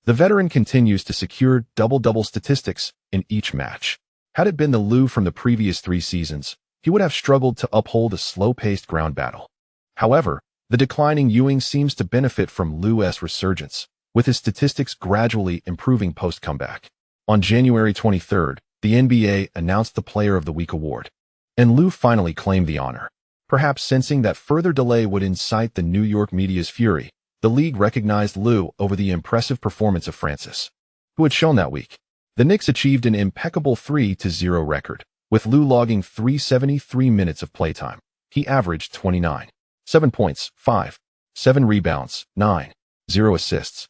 [SPEAKER 1] the veteran continues to secure double-double statistics in each match. Had it been the Liu from the previous 3 seasons, he would have struggled to uphold a slow-paced ground battle. However, the declining Ewing seems to benefit from Lou's resurgence, with his statistics gradually improving post-comeback. On January 23rd, the NBA announced the Player of the Week award, and Lou finally claimed the honor. Perhaps sensing that further delay would incite the New York media's fury, the league recognized Lou over the impressive performance of Francis, who had shown that week. The Knicks achieved an impeccable 3-0 record, with Lou logging 373 minutes of playtime. He averaged 29, 7 points, 5, 7 rebounds, 9, 0 assists,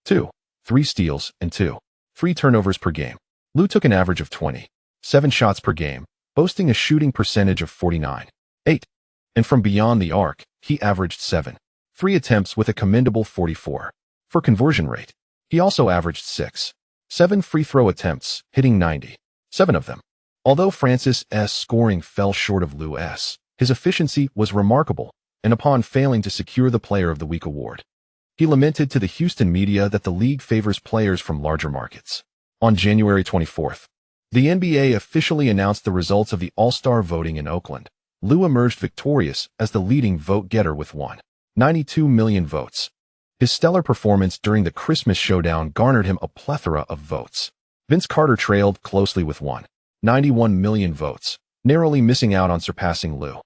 [SPEAKER 1] 2, 3 steals, and 2, 3 turnovers per game. Lou took an average of 20, 7 shots per game, boasting a shooting percentage of 49, 8. And from beyond the arc, he averaged 7, 3 attempts with a commendable 44. For conversion rate, he also averaged 6, 7 free throw attempts, hitting 90, 7 of them. Although Francis' scoring fell short of Lou's, his efficiency was remarkable, and upon failing to secure the Player of the Week award, he lamented to the Houston media that the league favors players from larger markets. On January 24th, the NBA officially announced the results of the All-Star voting in Oakland. Lou emerged victorious as the leading vote-getter with 1.92 million votes. His stellar performance during the Christmas showdown garnered him a plethora of votes. Vince Carter trailed closely with 1.91 million votes, narrowly missing out on surpassing Lou.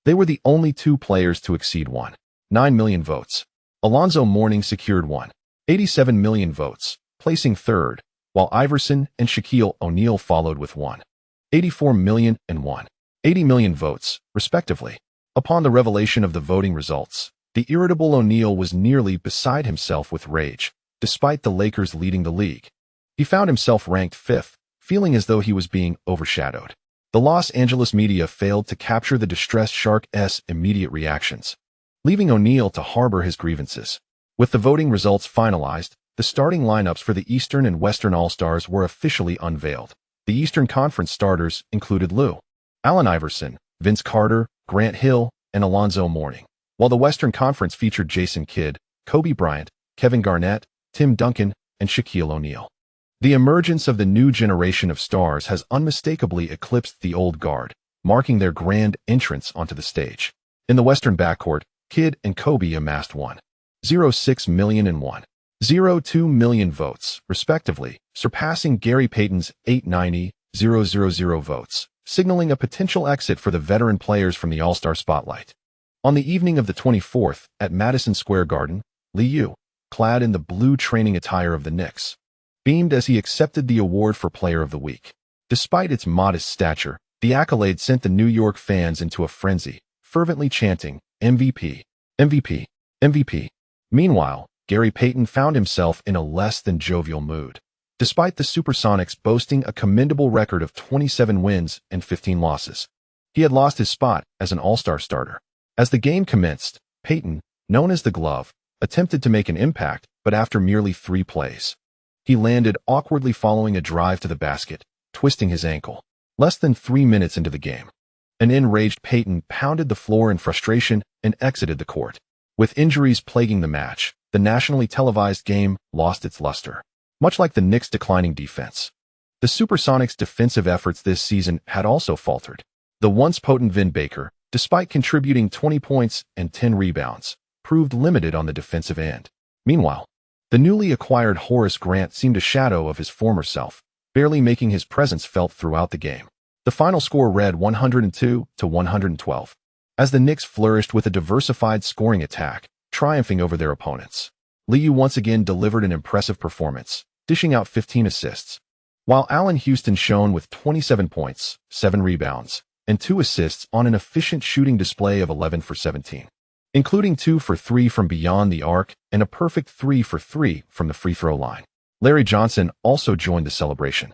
[SPEAKER 1] They were the only two players to exceed 1.9 million votes. Alonzo Mourning secured 1.87 million votes, placing third, while Iverson and Shaquille O'Neal followed with 1.84 million and 1.80 million votes, respectively. Upon the revelation of the voting results, the irritable O'Neal was nearly beside himself with rage, despite the Lakers leading the league. He found himself ranked 5th, feeling as though he was being overshadowed. The Los Angeles media failed to capture the distressed Shark's immediate reactions, leaving O'Neal to harbor his grievances. With the voting results finalized, the starting lineups for the Eastern and Western All-Stars were officially unveiled. The Eastern Conference starters included Lou, Allen Iverson, Vince Carter, Grant Hill, and Alonzo Mourning, while the Western Conference featured Jason Kidd, Kobe Bryant, Kevin Garnett, Tim Duncan, and Shaquille O'Neal. The emergence of the new generation of stars has unmistakably eclipsed the old guard, marking their grand entrance onto the stage. In the Western backcourt, Kidd and Kobe amassed 1.06 million and 1.02 million votes, respectively, surpassing Gary Payton's 890,000 votes, signaling a potential exit for the veteran players from the All-Star spotlight. On the evening of the 24th, at Madison Square Garden, Liu, clad in the blue training attire of the Knicks, beamed as he accepted the award for Player of the Week. Despite its modest stature, the accolade sent the New York fans into a frenzy, fervently chanting, MVP, MVP, MVP. Meanwhile, Gary Payton found himself in a less than jovial mood. Despite the Supersonics boasting a commendable record of 27 wins and 15 losses, he had lost his spot as an All-Star starter. As the game commenced, Payton, known as the Glove, attempted to make an impact, but after merely 3 plays, he landed awkwardly following a drive to the basket, twisting his ankle. Less than 3 minutes into the game, an enraged Payton pounded the floor in frustration and exited the court. With injuries plaguing the match, the nationally televised game lost its luster. Much like the Knicks' declining defense, the Supersonics' defensive efforts this season had also faltered. The once potent Vin Baker, despite contributing 20 points and 10 rebounds, proved limited on the defensive end. Meanwhile, the newly acquired Horace Grant seemed a shadow of his former self, barely making his presence felt throughout the game. The final score read 102-112, as the Knicks flourished with a diversified scoring attack, triumphing over their opponents. Liu once again delivered an impressive performance, dishing out 15 assists, while Allen Houston shone with 27 points, 7 rebounds, and 2 assists on an efficient shooting display of 11 for 17, including 2 for 3 from beyond the arc and a perfect 3 for 3 from the free throw line. Larry Johnson also joined the celebration,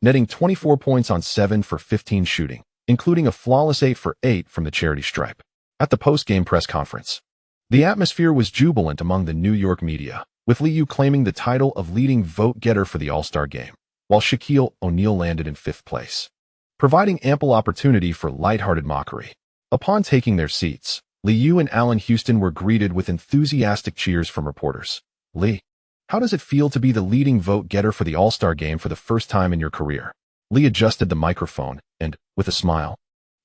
[SPEAKER 1] netting 24 points on 7 for 15 shooting, including a flawless 8 for 8 from the charity stripe. At the post-game press conference, the atmosphere was jubilant among the New York media, with Liu claiming the title of leading vote-getter for the All-Star game, while Shaquille O'Neal landed in 5th place, providing ample opportunity for lighthearted mockery. Upon taking their seats, Liu and Allen Houston were greeted with enthusiastic cheers from reporters. "Lee, how does it feel to be the leading vote-getter for the All-Star game for the first time in your career?" Lee adjusted the microphone and, with a smile,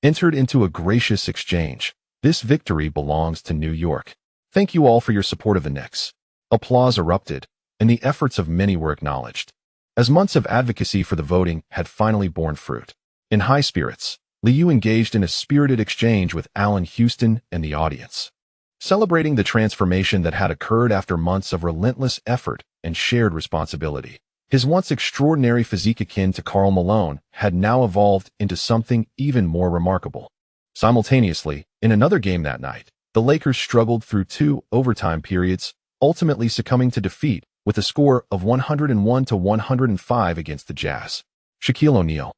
[SPEAKER 1] entered into a gracious exchange. This victory belongs to New York. Thank you all for your support of the Knicks. Applause erupted, and the efforts of many were acknowledged, as months of advocacy for the voting had finally borne fruit. In high spirits, Liu engaged in a spirited exchange with Allen Houston and the audience, celebrating the transformation that had occurred after months of relentless effort and shared responsibility. His once extraordinary physique akin to Karl Malone had now evolved into something even more remarkable. Simultaneously, in another game that night, the Lakers struggled through 2 overtime periods, ultimately succumbing to defeat with a score of 101-105 against the Jazz. Shaquille O'Neal,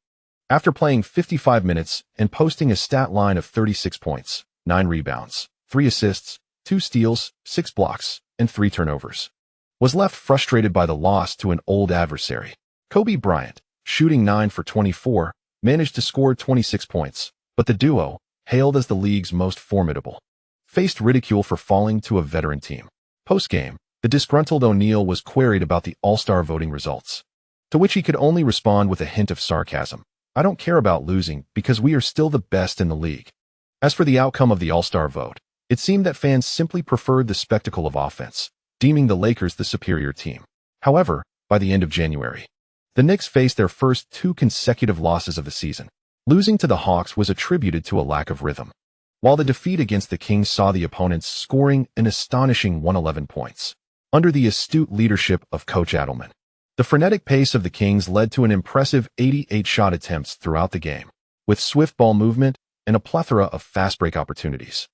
[SPEAKER 1] after playing 55 minutes and posting a stat line of 36 points, 9 rebounds, 3 assists, 2 steals, 6 blocks, and 3 turnovers, was left frustrated by the loss to an old adversary. Kobe Bryant, shooting 9 for 24, managed to score 26 points, but the duo, hailed as the league's most formidable, faced ridicule for falling to a veteran team. Post-game, the disgruntled O'Neal was queried about the All-Star voting results, to which he could only respond with a hint of sarcasm. I don't care about losing because we are still the best in the league. As for the outcome of the All-Star vote, it seemed that fans simply preferred the spectacle of offense, deeming the Lakers the superior team. However, by the end of January, the Knicks faced their first 2 consecutive losses of the season. Losing to the Hawks was attributed to a lack of rhythm, while the defeat against the Kings saw the opponents scoring an astonishing 111 points. Under the astute leadership of Coach Adelman, the frenetic pace of the Kings led to an impressive 88 shot attempts throughout the game, with swift ball movement and a plethora of fast break opportunities.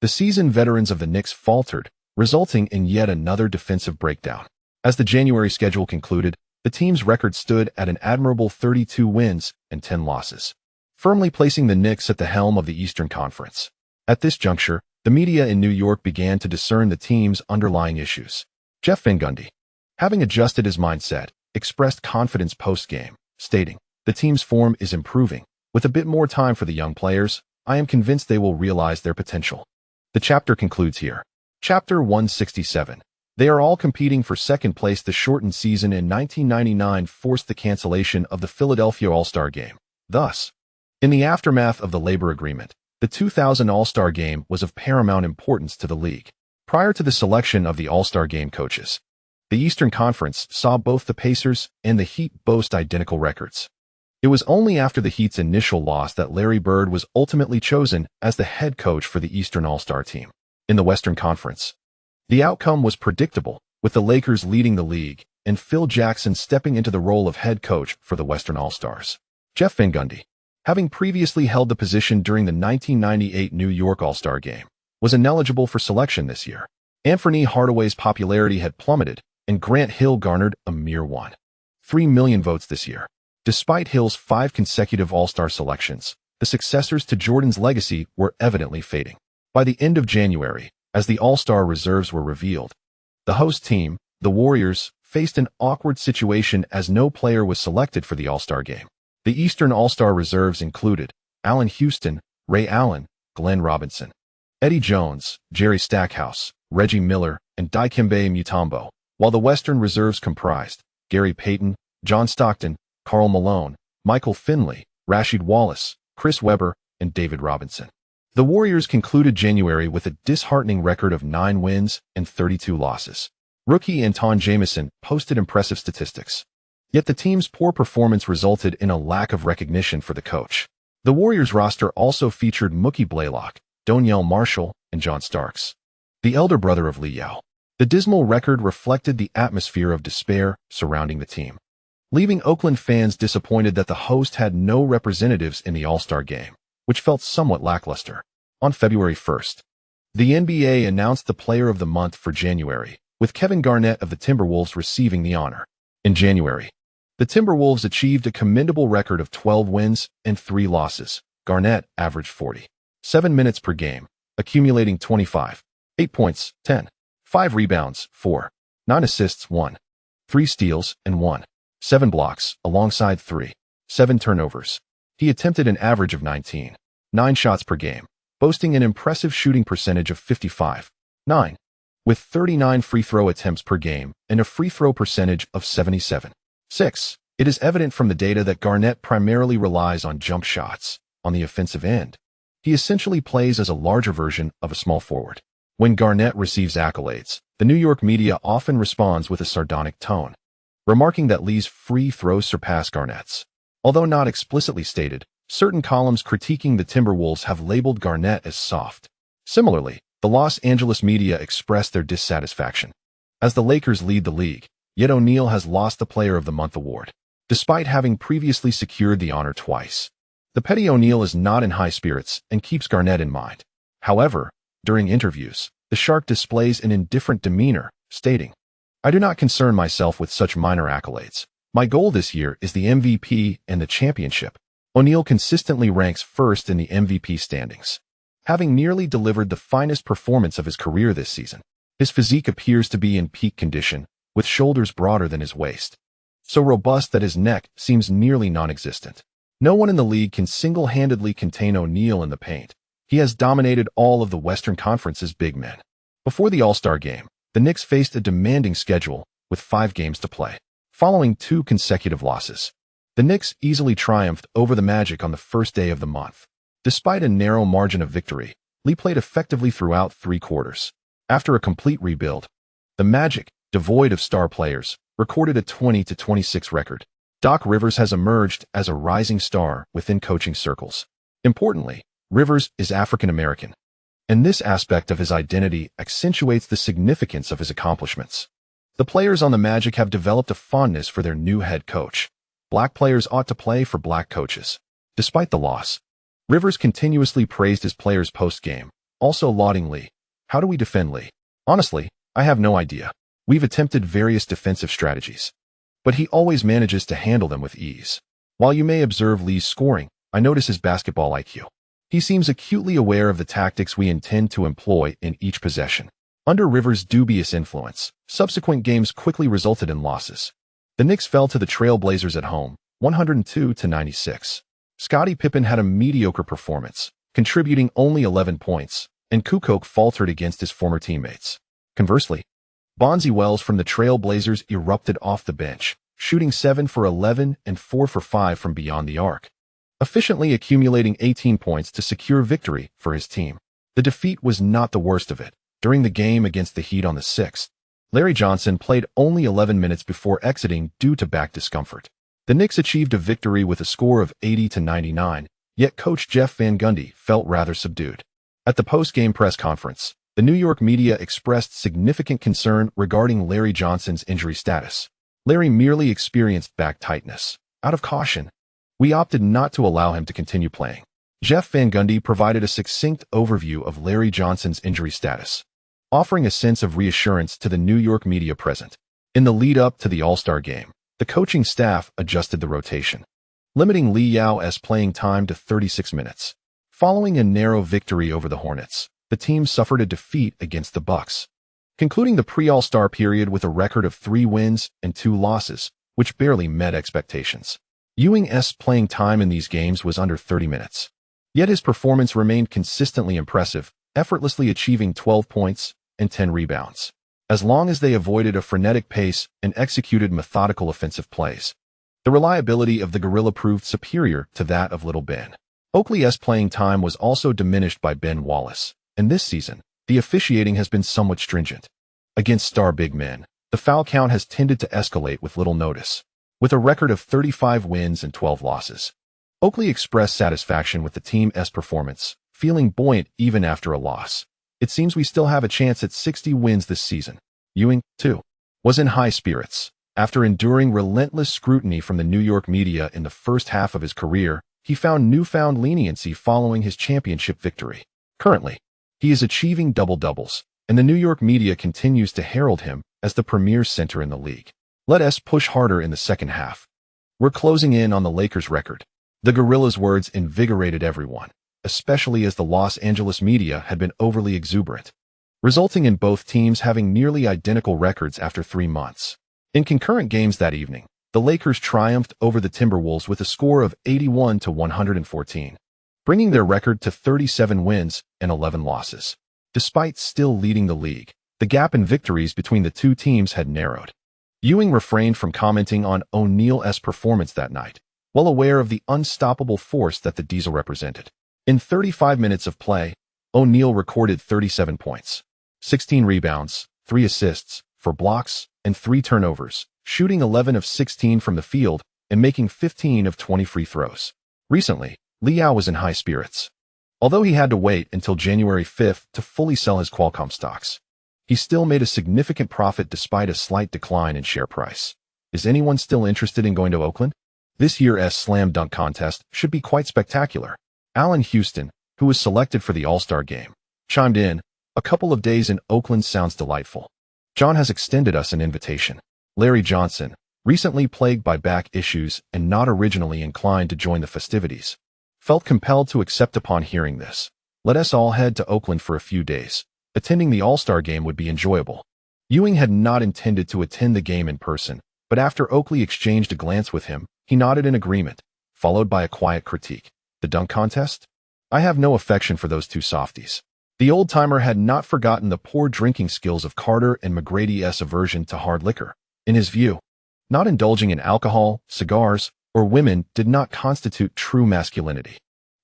[SPEAKER 1] The seasoned veterans of the Knicks faltered, resulting in yet another defensive breakdown. As the January schedule concluded, the team's record stood at an admirable 32 wins and 10 losses, firmly placing the Knicks at the helm of the Eastern Conference. At this juncture, the media in New York began to discern the team's underlying issues. Jeff Van Gundy, having adjusted his mindset, expressed confidence post-game, stating, "The team's form is improving. With a bit more time for the young players, I am convinced they will realize their potential." The chapter concludes here. Chapter 167. They are all competing for second place. The shortened season in 1999 forced the cancellation of the Philadelphia All-Star Game. Thus, in the aftermath of the labor agreement, the 2000 All-Star Game was of paramount importance to the league. Prior to the selection of the All-Star Game coaches, the Eastern Conference saw both the Pacers and the Heat boast identical records. It was only after the Heat's initial loss that Larry Bird was ultimately chosen as the head coach for the Eastern All-Star team. In the Western Conference, the outcome was predictable, with the Lakers leading the league and Phil Jackson stepping into the role of head coach for the Western All-Stars. Jeff Van Gundy, having previously held the position during the 1998 New York All-Star Game, was ineligible for selection this year. Anthony Hardaway's popularity had plummeted, and Grant Hill garnered a mere 1.3 million votes this year. Despite Hill's 5 consecutive All-Star selections, the successors to Jordan's legacy were evidently fading. By the end of January, as the All-Star reserves were revealed, the host team, the Warriors, faced an awkward situation as no player was selected for the All-Star Game. The Eastern All-Star reserves included Allen Houston, Ray Allen, Glenn Robinson, Eddie Jones, Jerry Stackhouse, Reggie Miller, and Dikembe Mutombo, while the Western reserves comprised Gary Payton, John Stockton, Karl Malone, Michael Finley, Rasheed Wallace, Chris Webber, and David Robinson. The Warriors concluded January with a disheartening record of 9 wins and 32 losses. Rookie Anton Jamison posted impressive statistics, yet the team's poor performance resulted in a lack of recognition for the coach. The Warriors roster also featured Mookie Blaylock, Donyell Marshall, and John Starks, the elder brother of Lee Yao. The dismal record reflected the atmosphere of despair surrounding the team, leaving Oakland fans disappointed that the host had no representatives in the All-Star Game, which felt somewhat lackluster. On February 1st, the NBA announced the Player of the Month for January, with Kevin Garnett of the Timberwolves receiving the honor. In January, the Timberwolves achieved a commendable record of 12 wins and 3 losses. Garnett averaged 47 minutes per game, accumulating 25, 8 points, 10, 5 rebounds, 4, 9 assists, 1, 3 steals, and 1, 7 blocks, alongside 3, 7 turnovers. He attempted an average of 19, 9 shots per game, boasting an impressive shooting percentage of 55, 9, with 39 free throw attempts per game and a free throw percentage of 77, 6. It is evident from the data that Garnett primarily relies on jump shots, on the offensive end. He essentially plays as a larger version of a small forward. When Garnett receives accolades, the New York media often responds with a sardonic tone, remarking that Lee's free throws surpass Garnett's. Although not explicitly stated, certain columns critiquing the Timberwolves have labeled Garnett as soft. Similarly, the Los Angeles media expressed their dissatisfaction. As the Lakers lead the league, yet O'Neal has lost the Player of the Month award, despite having previously secured the honor twice. The petty O'Neal is not in high spirits and keeps Garnett in mind. However, during interviews, the Shark displays an indifferent demeanor, stating, "I do not concern myself with such minor accolades. My goal this year is the MVP and the championship." O'Neal consistently ranks first in the MVP standings, having nearly delivered the finest performance of his career this season. His physique appears to be in peak condition, with shoulders broader than his waist, so robust that his neck seems nearly non-existent. No one in the league can single-handedly contain O'Neal in the paint. He has dominated all of the Western Conference's big men. Before the All-Star game, the Knicks faced a demanding schedule with 5 games to play. Following 2 consecutive losses, the Knicks easily triumphed over the Magic on the first day of the month. Despite a narrow margin of victory, Lee played effectively throughout 3 quarters. After a complete rebuild, the Magic, devoid of star players, recorded a 20-26 record. Doc Rivers has emerged as a rising star within coaching circles. Importantly, Rivers is African American, and this aspect of his identity accentuates the significance of his accomplishments. The players on the Magic have developed a fondness for their new head coach. Black players ought to play for black coaches. Despite the loss, Rivers continuously praised his players post-game, also lauding Lee. "How do we defend Lee? Honestly, I have no idea. We've attempted various defensive strategies, but he always manages to handle them with ease. While you may observe Lee's scoring, I notice his basketball IQ. He seems acutely aware of the tactics we intend to employ in each possession." Under Rivers' dubious influence, subsequent games quickly resulted in losses. The Knicks fell to the Trail Blazers at home, 102-96. Scottie Pippen had a mediocre performance, contributing only 11 points, and Kukoc faltered against his former teammates. Conversely, Bonzi Wells from the Trail Blazers erupted off the bench, shooting 7 for 11 and 4 for 5 from beyond the arc, efficiently accumulating 18 points to secure victory for his team. The defeat was not the worst of it. During the game against the Heat on the 6th, Larry Johnson played only 11 minutes before exiting due to back discomfort. The Knicks achieved a victory with a score of 80-99, yet coach Jeff Van Gundy felt rather subdued. At the post-game press conference, the New York media expressed significant concern regarding Larry Johnson's injury status. Larry merely experienced back tightness. Out of caution, we opted not to allow him to continue playing. Jeff Van Gundy provided a succinct overview of Larry Johnson's injury status, offering a sense of reassurance to the New York media present. In the lead-up to the All-Star game, the coaching staff adjusted the rotation, limiting Lee Yao's playing time to 36 minutes. Following a narrow victory over the Hornets, the team suffered a defeat against the Bucks, concluding the pre-All-Star period with a record of 3 wins and 2 losses, which barely met expectations. Ewing's playing time in these games was under 30 minutes. Yet his performance remained consistently impressive, effortlessly achieving 12 points and 10 rebounds. As long as they avoided a frenetic pace and executed methodical offensive plays, the reliability of the Gorilla proved superior to that of Little Ben. Oakley's playing time was also diminished by Ben Wallace, and this season, the officiating has been somewhat stringent. Against star big men, the foul count has tended to escalate with little notice. With a record of 35 wins and 12 losses, Oakley expressed satisfaction with the team's performance, feeling buoyant even after a loss. "It seems we still have a chance at 60 wins this season." Ewing, too, was in high spirits. After enduring relentless scrutiny from the New York media in the first half of his career, he found newfound leniency following his championship victory. Currently, he is achieving double-doubles, and the New York media continues to herald him as the premier center in the league. Let us push harder in the second half. We're closing in on the Lakers' record. The Gorilla's words invigorated everyone, especially as the Los Angeles media had been overly exuberant, resulting in both teams having nearly identical records after 3 months. In concurrent games that evening, the Lakers triumphed over the Timberwolves with a score of 81-114, bringing their record to 37 wins and 11 losses. Despite still leading the league, the gap in victories between the two teams had narrowed. Ewing refrained from commenting on O'Neal's performance that night, well aware of the unstoppable force that the Diesel represented. In 35 minutes of play, O'Neal recorded 37 points, 16 rebounds, 3 assists, 4 blocks, and 3 turnovers, shooting 11 of 16 from the field and making 15 of 20 free throws. Recently, Liao was in high spirits. Although he had to wait until January 5th to fully sell his Qualcomm stocks, he still made a significant profit despite a slight decline in share price. Is anyone still interested in going to Oakland? This year's slam dunk contest should be quite spectacular. Allen Houston, who was selected for the All-Star game, chimed in, "A couple of days in Oakland sounds delightful. John has extended us an invitation." Larry Johnson, recently plagued by back issues and not originally inclined to join the festivities, felt compelled to accept upon hearing this. "Let us all head to Oakland for a few days. Attending the All-Star game would be enjoyable." Ewing had not intended to attend the game in person, but after Oakley exchanged a glance with him, he nodded in agreement, followed by a quiet critique. "The dunk contest? I have no affection for those two softies." The old-timer had not forgotten the poor drinking skills of Carter and McGrady's aversion to hard liquor. In his view, not indulging in alcohol, cigars, or women did not constitute true masculinity.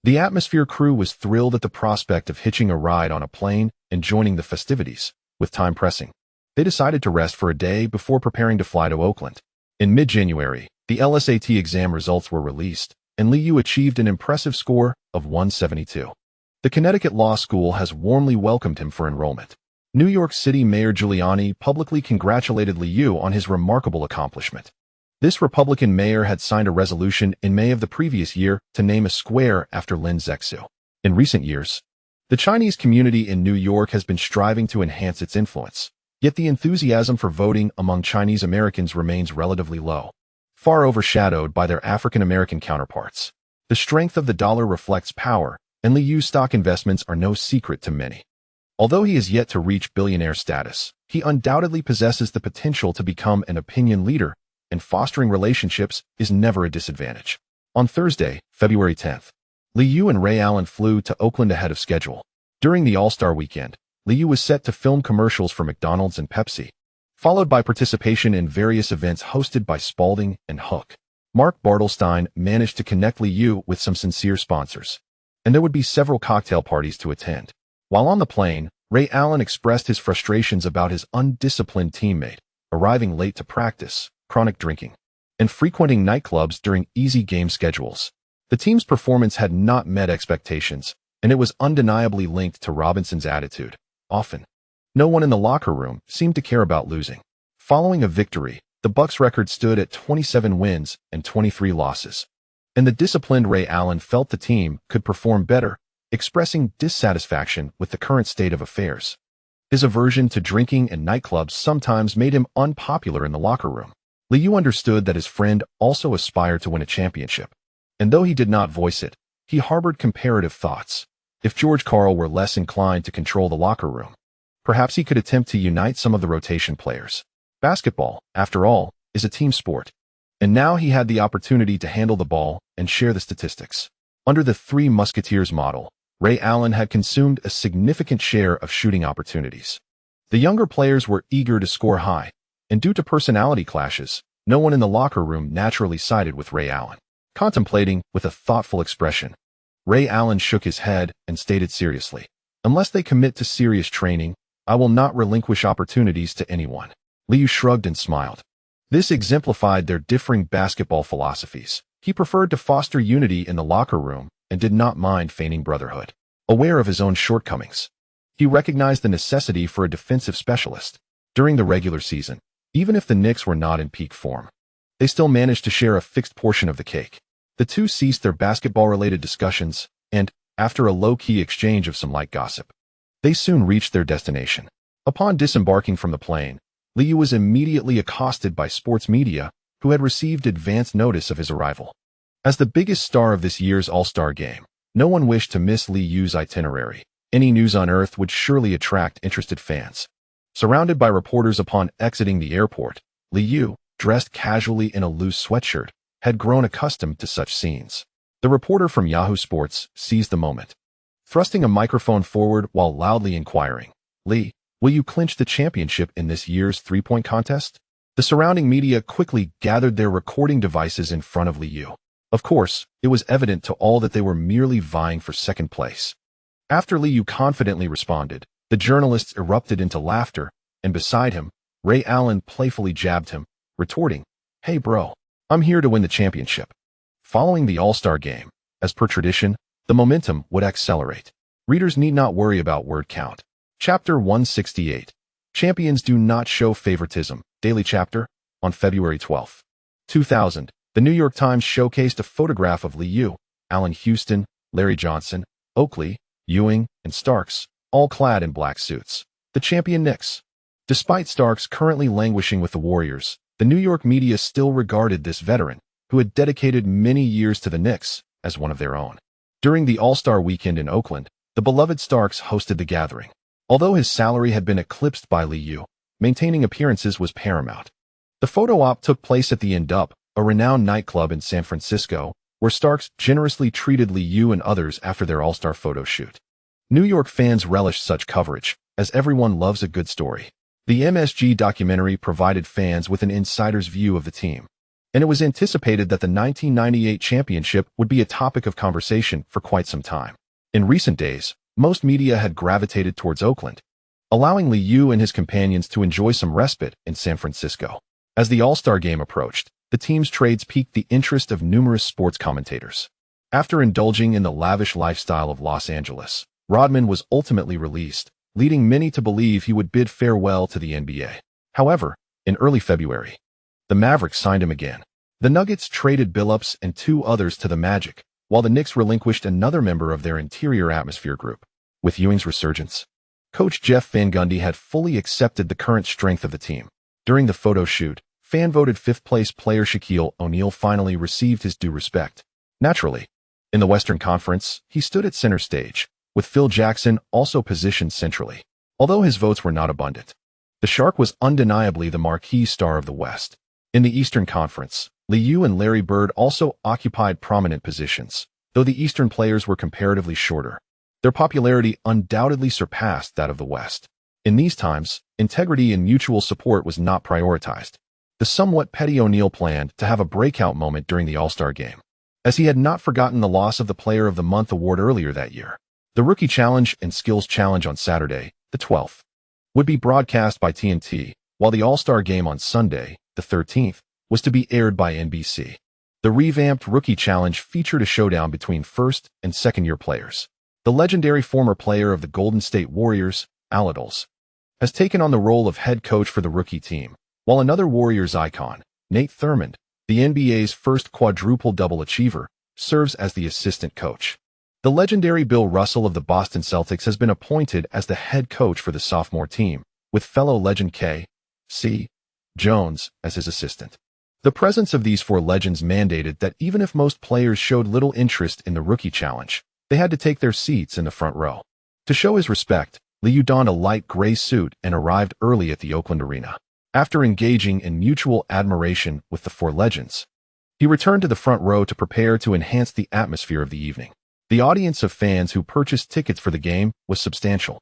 [SPEAKER 1] The Atmosphere crew was thrilled at the prospect of hitching a ride on a plane and joining the festivities. With time pressing, they decided to rest for a day before preparing to fly to Oakland. In mid-January, the LSAT exam results were released, and Liu achieved an impressive score of 172. The Connecticut Law School has warmly welcomed him for enrollment. New York City Mayor Giuliani publicly congratulated Liu on his remarkable accomplishment. This Republican mayor had signed a resolution in May of the previous year to name a square after Lin Zexu. In recent years, the Chinese community in New York has been striving to enhance its influence, yet the enthusiasm for voting among Chinese Americans remains relatively low, far overshadowed by their African American counterparts. The strength of the dollar reflects power, and Liu's stock investments are no secret to many. Although he is yet to reach billionaire status, he undoubtedly possesses the potential to become an opinion leader, and fostering relationships is never a disadvantage. On Thursday, February 10th, Liu and Ray Allen flew to Oakland ahead of schedule. During the All-Star weekend, Liu was set to film commercials for McDonald's and Pepsi, followed by participation in various events hosted by Spalding and Hook. Mark Bartelstein managed to connect Liu with some sincere sponsors, and there would be several cocktail parties to attend. While on the plane, Ray Allen expressed his frustrations about his undisciplined teammate, arriving late to practice, chronic drinking, and frequenting nightclubs during easy game schedules. The team's performance had not met expectations, and it was undeniably linked to Robinson's attitude. Often, no one in the locker room seemed to care about losing. Following a victory, the Bucks' record stood at 27 wins and 23 losses, and the disciplined Ray Allen felt the team could perform better, expressing dissatisfaction with the current state of affairs. His aversion to drinking and nightclubs sometimes made him unpopular in the locker room. Liu understood that his friend also aspired to win a championship, and though he did not voice it, he harbored comparative thoughts. If George Karl were less inclined to control the locker room, perhaps he could attempt to unite some of the rotation players. Basketball, after all, is a team sport, and now he had the opportunity to handle the ball and share the statistics. Under the Three Musketeers model, Ray Allen had consumed a significant share of shooting opportunities. The younger players were eager to score high, and due to personality clashes, no one in the locker room naturally sided with Ray Allen. Contemplating with a thoughtful expression, Ray Allen shook his head and stated seriously, "Unless they commit to serious training, I will not relinquish opportunities to anyone." Liu shrugged and smiled. This exemplified their differing basketball philosophies. He preferred to foster unity in the locker room and did not mind feigning brotherhood. Aware of his own shortcomings, he recognized the necessity for a defensive specialist. During the regular season, even if the Knicks were not in peak form, they still managed to share a fixed portion of the cake. The two ceased their basketball-related discussions, and, after a low-key exchange of some light gossip, they soon reached their destination. Upon disembarking from the plane, Liu was immediately accosted by sports media, who had received advance notice of his arrival. As the biggest star of this year's All-Star game, no one wished to miss Liu's itinerary. Any news on Earth would surely attract interested fans. Surrounded by reporters upon exiting the airport, Liu, dressed casually in a loose sweatshirt, had grown accustomed to such scenes. The reporter from Yahoo Sports seized the moment, thrusting a microphone forward while loudly inquiring, "Lee, will you clinch the championship in this year's three-point contest?" The surrounding media quickly gathered their recording devices in front of Liu. Of course, it was evident to all that they were merely vying for second place. After Liu confidently responded, the journalists erupted into laughter, and beside him, Ray Allen playfully jabbed him, retorting, "Hey bro, I'm here to win the championship." Following the All-Star game, as per tradition, the momentum would accelerate. Readers need not worry about word count. Chapter 168. Champions do not show favoritism. Daily chapter, on February 12, 2000. The New York Times showcased a photograph of Liu, Allen Houston, Larry Johnson, Oakley, Ewing, and Starks, all clad in black suits. The champion Knicks. Despite Starks currently languishing with the Warriors, the New York media still regarded this veteran, who had dedicated many years to the Knicks, as one of their own. During the All-Star weekend in Oakland, the beloved Starks hosted the gathering. Although his salary had been eclipsed by Liu, maintaining appearances was paramount. The photo op took place at the Up, a renowned nightclub in San Francisco, where Starks generously treated Liu and others after their All-Star photo shoot. New York fans relished such coverage, as everyone loves a good story. The MSG documentary provided fans with an insider's view of the team, and it was anticipated that the 1998 championship would be a topic of conversation for quite some time. In recent days, most media had gravitated towards Oakland, allowing Liu and his companions to enjoy some respite in San Francisco. As the All-Star game approached, the team's trades piqued the interest of numerous sports commentators. After indulging in the lavish lifestyle of Los Angeles, Rodman was ultimately released, leading many to believe he would bid farewell to the NBA. However, in early February, the Mavericks signed him again. The Nuggets traded Billups and two others to the Magic, while the Knicks relinquished another member of their interior atmosphere group. With Ewing's resurgence, coach Jeff Van Gundy had fully accepted the current strength of the team. During the photo shoot, fan-voted fifth-place player Shaquille O'Neal finally received his due respect. Naturally, in the Western Conference, he stood at center stage, with Phil Jackson also positioned centrally. Although his votes were not abundant, the Shark was undeniably the marquee star of the West. In the Eastern Conference, Liu and Larry Bird also occupied prominent positions, though the Eastern players were comparatively shorter. Their popularity undoubtedly surpassed that of the West. In these times, integrity and mutual support was not prioritized. The somewhat petty O'Neal planned to have a breakout moment during the All-Star game, as he had not forgotten the loss of the Player of the Month award earlier that year. The Rookie Challenge and Skills Challenge on Saturday, the 12th, would be broadcast by TNT, while the All-Star game on Sunday, the 13th, was to be aired by NBC. The revamped Rookie Challenge featured a showdown between first- and second-year players. The legendary former player of the Golden State Warriors, Aladdles, has taken on the role of head coach for the rookie team, while another Warriors icon, Nate Thurmond, the NBA's first quadruple-double achiever, serves as the assistant coach. The legendary Bill Russell of the Boston Celtics has been appointed as the head coach for the sophomore team, with fellow legend K.C. Jones as his assistant. The presence of these four legends mandated that even if most players showed little interest in the Rookie Challenge, they had to take their seats in the front row. To show his respect, Liu donned a light gray suit and arrived early at the Oakland Arena. After engaging in mutual admiration with the four legends, he returned to the front row to prepare to enhance the atmosphere of the evening. The audience of fans who purchased tickets for the game was substantial,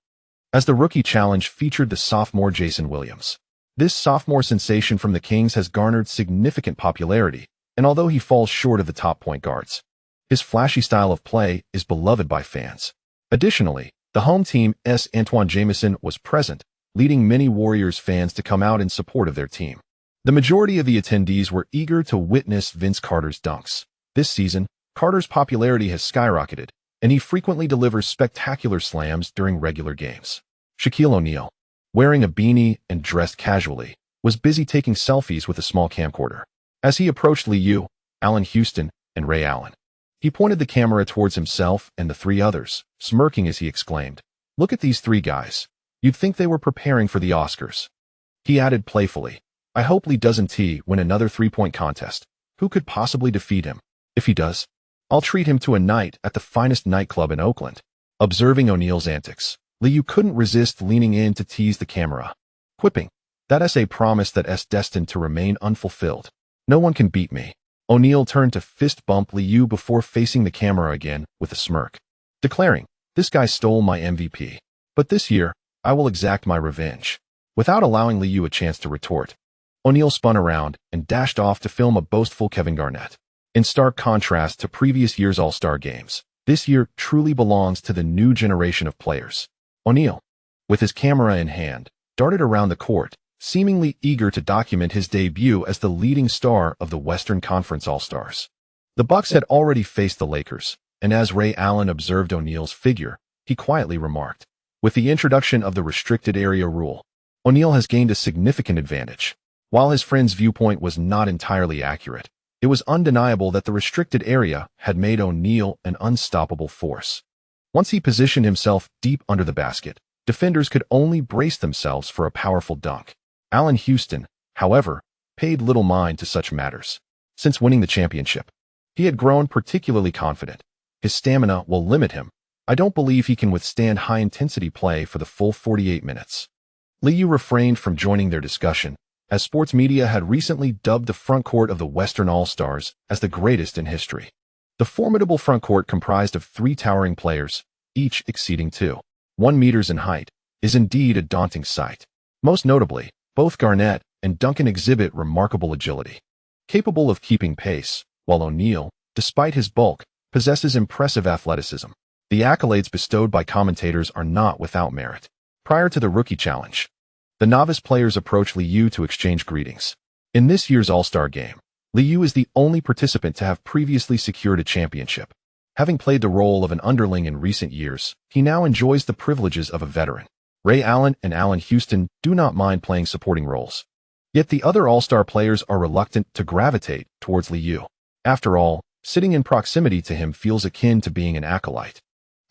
[SPEAKER 1] as the Rookie Challenge featured the sophomore Jason Williams. This sophomore sensation from the Kings has garnered significant popularity, and although he falls short of the top point guards, his flashy style of play is beloved by fans. Additionally, the home team's Antoine Jamison was present, leading many Warriors fans to come out in support of their team. The majority of the attendees were eager to witness Vince Carter's dunks. This season, Carter's popularity has skyrocketed, and he frequently delivers spectacular slams during regular games. Shaquille O'Neal, wearing a beanie and dressed casually, was busy taking selfies with a small camcorder. As he approached Liu, Allen Houston, and Ray Allen, he pointed the camera towards himself and the three others, smirking as he exclaimed, "Look at these three guys. You'd think they were preparing for the Oscars." He added playfully, "I hope Lee doesn't win another three-point contest. Who could possibly defeat him? If he does, I'll treat him to a night at the finest nightclub in Oakland." Observing O'Neal's antics, Liu couldn't resist leaning in to tease the camera, quipping, "That essay promised that's destined to remain unfulfilled. No one can beat me." O'Neal turned to fist bump Liu before facing the camera again with a smirk, declaring, "This guy stole my MVP. But this year, I will exact my revenge." Without allowing Liu a chance to retort, O'Neal spun around and dashed off to film a boastful Kevin Garnett. In stark contrast to previous year's All-Star games, this year truly belongs to the new generation of players. O'Neal, with his camera in hand, darted around the court, seemingly eager to document his debut as the leading star of the Western Conference All-Stars. The Bucks had already faced the Lakers, and as Ray Allen observed O'Neal's figure, he quietly remarked, "With the introduction of the restricted area rule, O'Neal has gained a significant advantage." While his friend's viewpoint was not entirely accurate, it was undeniable that the restricted area had made O'Neal an unstoppable force. Once he positioned himself deep under the basket, defenders could only brace themselves for a powerful dunk. Allen Houston, however, paid little mind to such matters. Since winning the championship, he had grown particularly confident. His stamina will limit him. I don't believe he can withstand high-intensity play for the full 48 minutes. Liu refrained from joining their discussion, as sports media had recently dubbed the frontcourt of the Western All-Stars as the greatest in history. The formidable frontcourt, comprised of 3 towering players, each exceeding 2.1 meters in height, is indeed a daunting sight. Most notably, both Garnett and Duncan exhibit remarkable agility, capable of keeping pace, while O'Neal, despite his bulk, possesses impressive athleticism. The accolades bestowed by commentators are not without merit. Prior to the rookie challenge, the novice players approach Liu to exchange greetings. In this year's All-Star game, Liu is the only participant to have previously secured a championship. Having played the role of an underling in recent years, he now enjoys the privileges of a veteran. Ray Allen and Allen Houston do not mind playing supporting roles. Yet the other All-Star players are reluctant to gravitate towards Liu. After all, sitting in proximity to him feels akin to being an acolyte.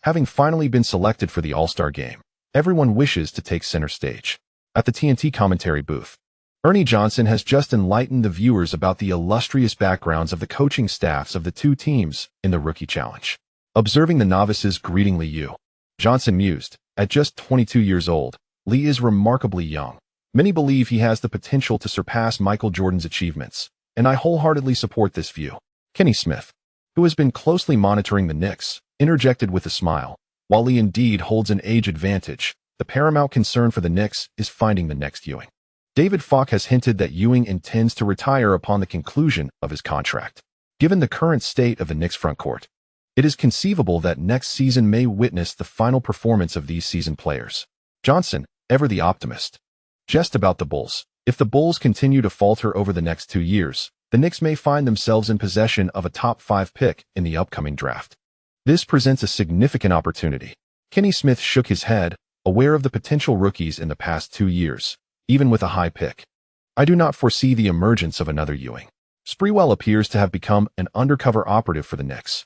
[SPEAKER 1] Having finally been selected for the All-Star game, everyone wishes to take center stage. At the TNT commentary booth, Ernie Johnson has just enlightened the viewers about the illustrious backgrounds of the coaching staffs of the 2 teams in the Rookie Challenge. Observing the novices greeting Liu, Johnson mused, "At just 22 years old, Lee is remarkably young. Many believe he has the potential to surpass Michael Jordan's achievements, and I wholeheartedly support this view." Kenny Smith, who has been closely monitoring the Knicks, interjected with a smile. While Lee indeed holds an age advantage, the paramount concern for the Knicks is finding the next Ewing. David Falk has hinted that Ewing intends to retire upon the conclusion of his contract. Given the current state of the Knicks frontcourt, it is conceivable that next season may witness the final performance of these seasoned players. Johnson, ever the optimist, jest about the Bulls. If the Bulls continue to falter over the next 2 years, the Knicks may find themselves in possession of a top 5 pick in the upcoming draft. This presents a significant opportunity. Kenny Smith shook his head, aware of the potential rookies in the past 2 years, even with a high pick. "I do not foresee the emergence of another Ewing. Sprewell appears to have become an undercover operative for the Knicks,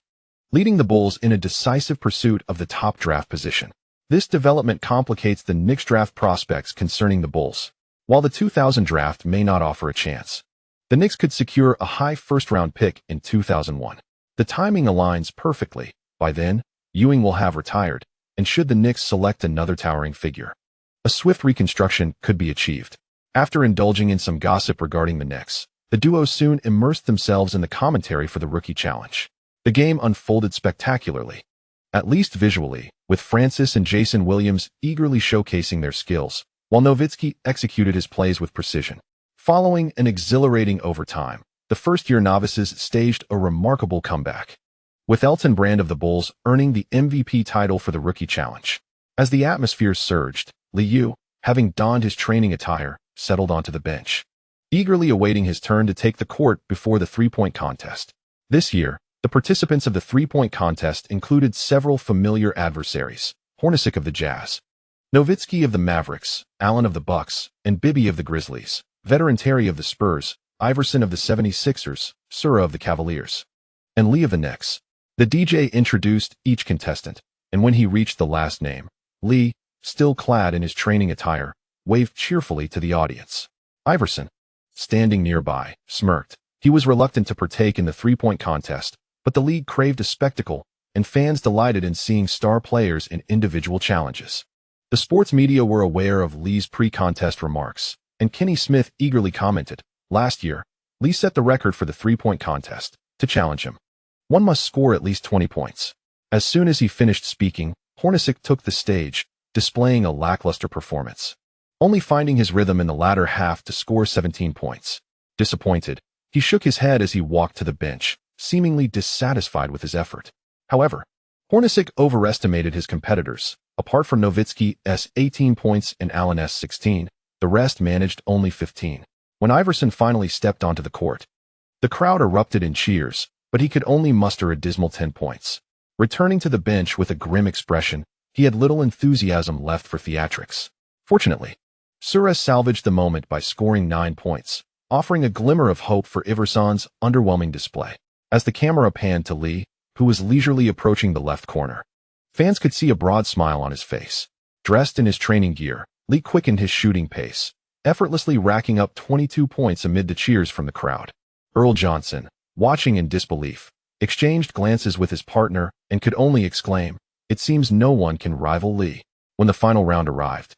[SPEAKER 1] leading the Bulls in a decisive pursuit of the top draft position. This development complicates the Knicks draft prospects concerning the Bulls. While the 2000 draft may not offer a chance, the Knicks could secure a high first-round pick in 2001. The timing aligns perfectly. By then, Ewing will have retired, and should the Knicks select another towering figure, a swift reconstruction could be achieved." After indulging in some gossip regarding the Knicks, the duo soon immersed themselves in the commentary for the Rookie Challenge. The game unfolded spectacularly, at least visually, with Francis and Jason Williams eagerly showcasing their skills, while Nowitzki executed his plays with precision. Following an exhilarating overtime, the first-year novices staged a remarkable comeback, with Elton Brand of the Bulls earning the MVP title for the Rookie Challenge. As the atmosphere surged, Liu, having donned his training attire, settled onto the bench, eagerly awaiting his turn to take the court before the three-point contest. This year, the participants of the three-point contest included several familiar adversaries: Hornacek of the Jazz, Nowitzki of the Mavericks, Allen of the Bucks, and Bibby of the Grizzlies, veteran Terry of the Spurs, Iverson of the 76ers, Sura of the Cavaliers, and Lee of the Knicks. The DJ introduced each contestant, and when he reached the last name, Lee, still clad in his training attire, waved cheerfully to the audience. Iverson, standing nearby, smirked. He was reluctant to partake in the three-point contest, but the league craved a spectacle, and fans delighted in seeing star players in individual challenges. The sports media were aware of Lee's pre-contest remarks, and Kenny Smith eagerly commented, "Last year, Lee set the record for the three-point contest. To challenge him, one must score at least 20 points. As soon as he finished speaking, Hornacek took the stage, displaying a lackluster performance, only finding his rhythm in the latter half to score 17 points. Disappointed, he shook his head as he walked to the bench, seemingly dissatisfied with his effort. However, Hornacek overestimated his competitors. Apart from Nowitzki's 18 points and Allen's 16, the rest managed only 15. When Iverson finally stepped onto the court, the crowd erupted in cheers, but he could only muster a dismal 10 points. Returning to the bench with a grim expression, he had little enthusiasm left for theatrics. Fortunately, Spurs salvaged the moment by scoring 9 points, offering a glimmer of hope for Iverson's underwhelming display. As the camera panned to Lee, who was leisurely approaching the left corner, fans could see a broad smile on his face. Dressed in his training gear, Lee quickened his shooting pace, effortlessly racking up 22 points amid the cheers from the crowd. Earl Johnson, watching in disbelief, exchanged glances with his partner and could only exclaim, "It seems no one can rival Lee." When the final round arrived,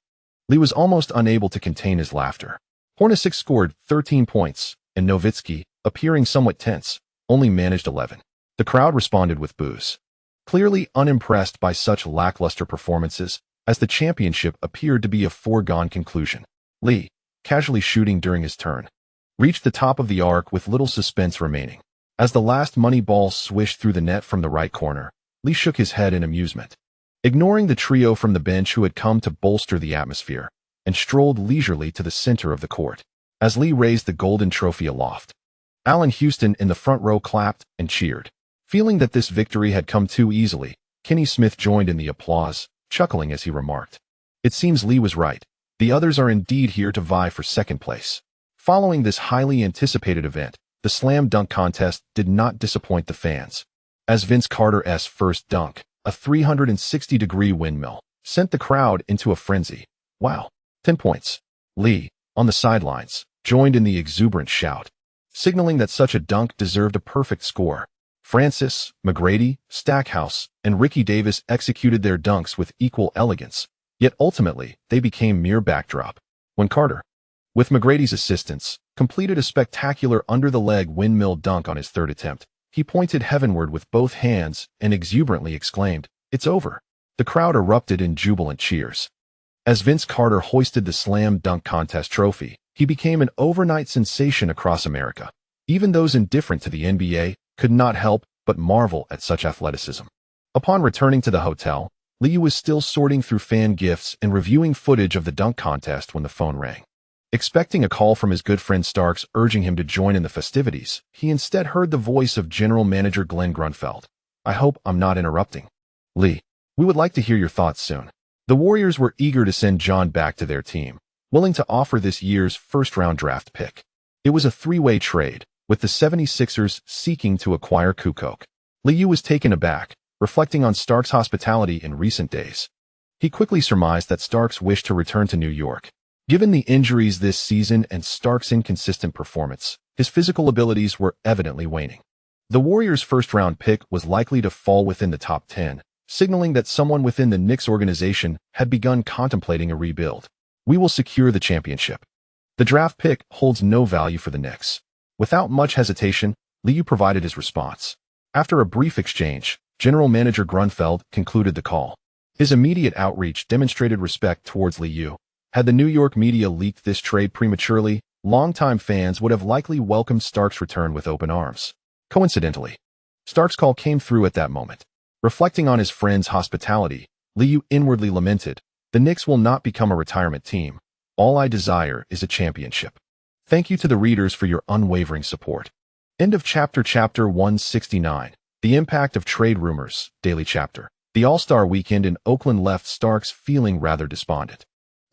[SPEAKER 1] Lee was almost unable to contain his laughter. Hornacek scored 13 points, and Nowitzki, appearing somewhat tense, only managed 11. The crowd responded with boos, clearly unimpressed by such lackluster performances, as the championship appeared to be a foregone conclusion. Lee, casually shooting during his turn, reached the top of the arc with little suspense remaining. As the last money ball swished through the net from the right corner, Lee shook his head in amusement, ignoring the trio from the bench who had come to bolster the atmosphere, and strolled leisurely to the center of the court. As Lee raised the golden trophy aloft, Allen Houston in the front row clapped and cheered. Feeling that this victory had come too easily, Kenny Smith joined in the applause, chuckling as he remarked, "It seems Lee was right. The others are indeed here to vie for second place." Following this highly anticipated event, the slam dunk contest did not disappoint the fans, as Vince Carter's first dunk, a 360-degree windmill, sent the crowd into a frenzy. "Wow, 10 points." Lee, on the sidelines, joined in the exuberant shout, signaling that such a dunk deserved a perfect score. Francis, McGrady, Stackhouse, and Ricky Davis executed their dunks with equal elegance, yet ultimately they became mere backdrop. When Carter, with McGrady's assistance, completed a spectacular under-the-leg windmill dunk on his third attempt, he pointed heavenward with both hands and exuberantly exclaimed, "It's over." The crowd erupted in jubilant cheers. As Vince Carter hoisted the slam dunk contest trophy, he became an overnight sensation across America. Even those indifferent to the NBA could not help but marvel at such athleticism. Upon returning to the hotel, Lee was still sorting through fan gifts and reviewing footage of the dunk contest when the phone rang. Expecting a call from his good friend Starks urging him to join in the festivities, he instead heard the voice of General Manager Glenn Grunfeld. "I hope I'm not interrupting. Lee, we would like to hear your thoughts soon." The Warriors were eager to send John back to their team, willing to offer this year's first-round draft pick. It was a three-way trade, with the 76ers seeking to acquire Kukoc. Lee was taken aback, reflecting on Starks' hospitality in recent days. He quickly surmised that Starks wished to return to New York. Given the injuries this season and Starks' inconsistent performance, his physical abilities were evidently waning. The Warriors' first-round pick was likely to fall within the top 10, signaling that someone within the Knicks organization had begun contemplating a rebuild. "We will secure the championship." The draft pick holds no value for the Knicks. Without much hesitation, Liu provided his response. After a brief exchange, General Manager Grunfeld concluded the call. His immediate outreach demonstrated respect towards Liu. Had the New York media leaked this trade prematurely, longtime fans would have likely welcomed Starks' return with open arms. Coincidentally, Starks' call came through at that moment. Reflecting on his friend's hospitality, Liu inwardly lamented, "The Knicks will not become a retirement team. All I desire is a championship." Thank you to the readers for your unwavering support. End of chapter. Chapter 169. The Impact of Trade Rumors. Daily chapter. The All-Star Weekend in Oakland left Starks feeling rather despondent.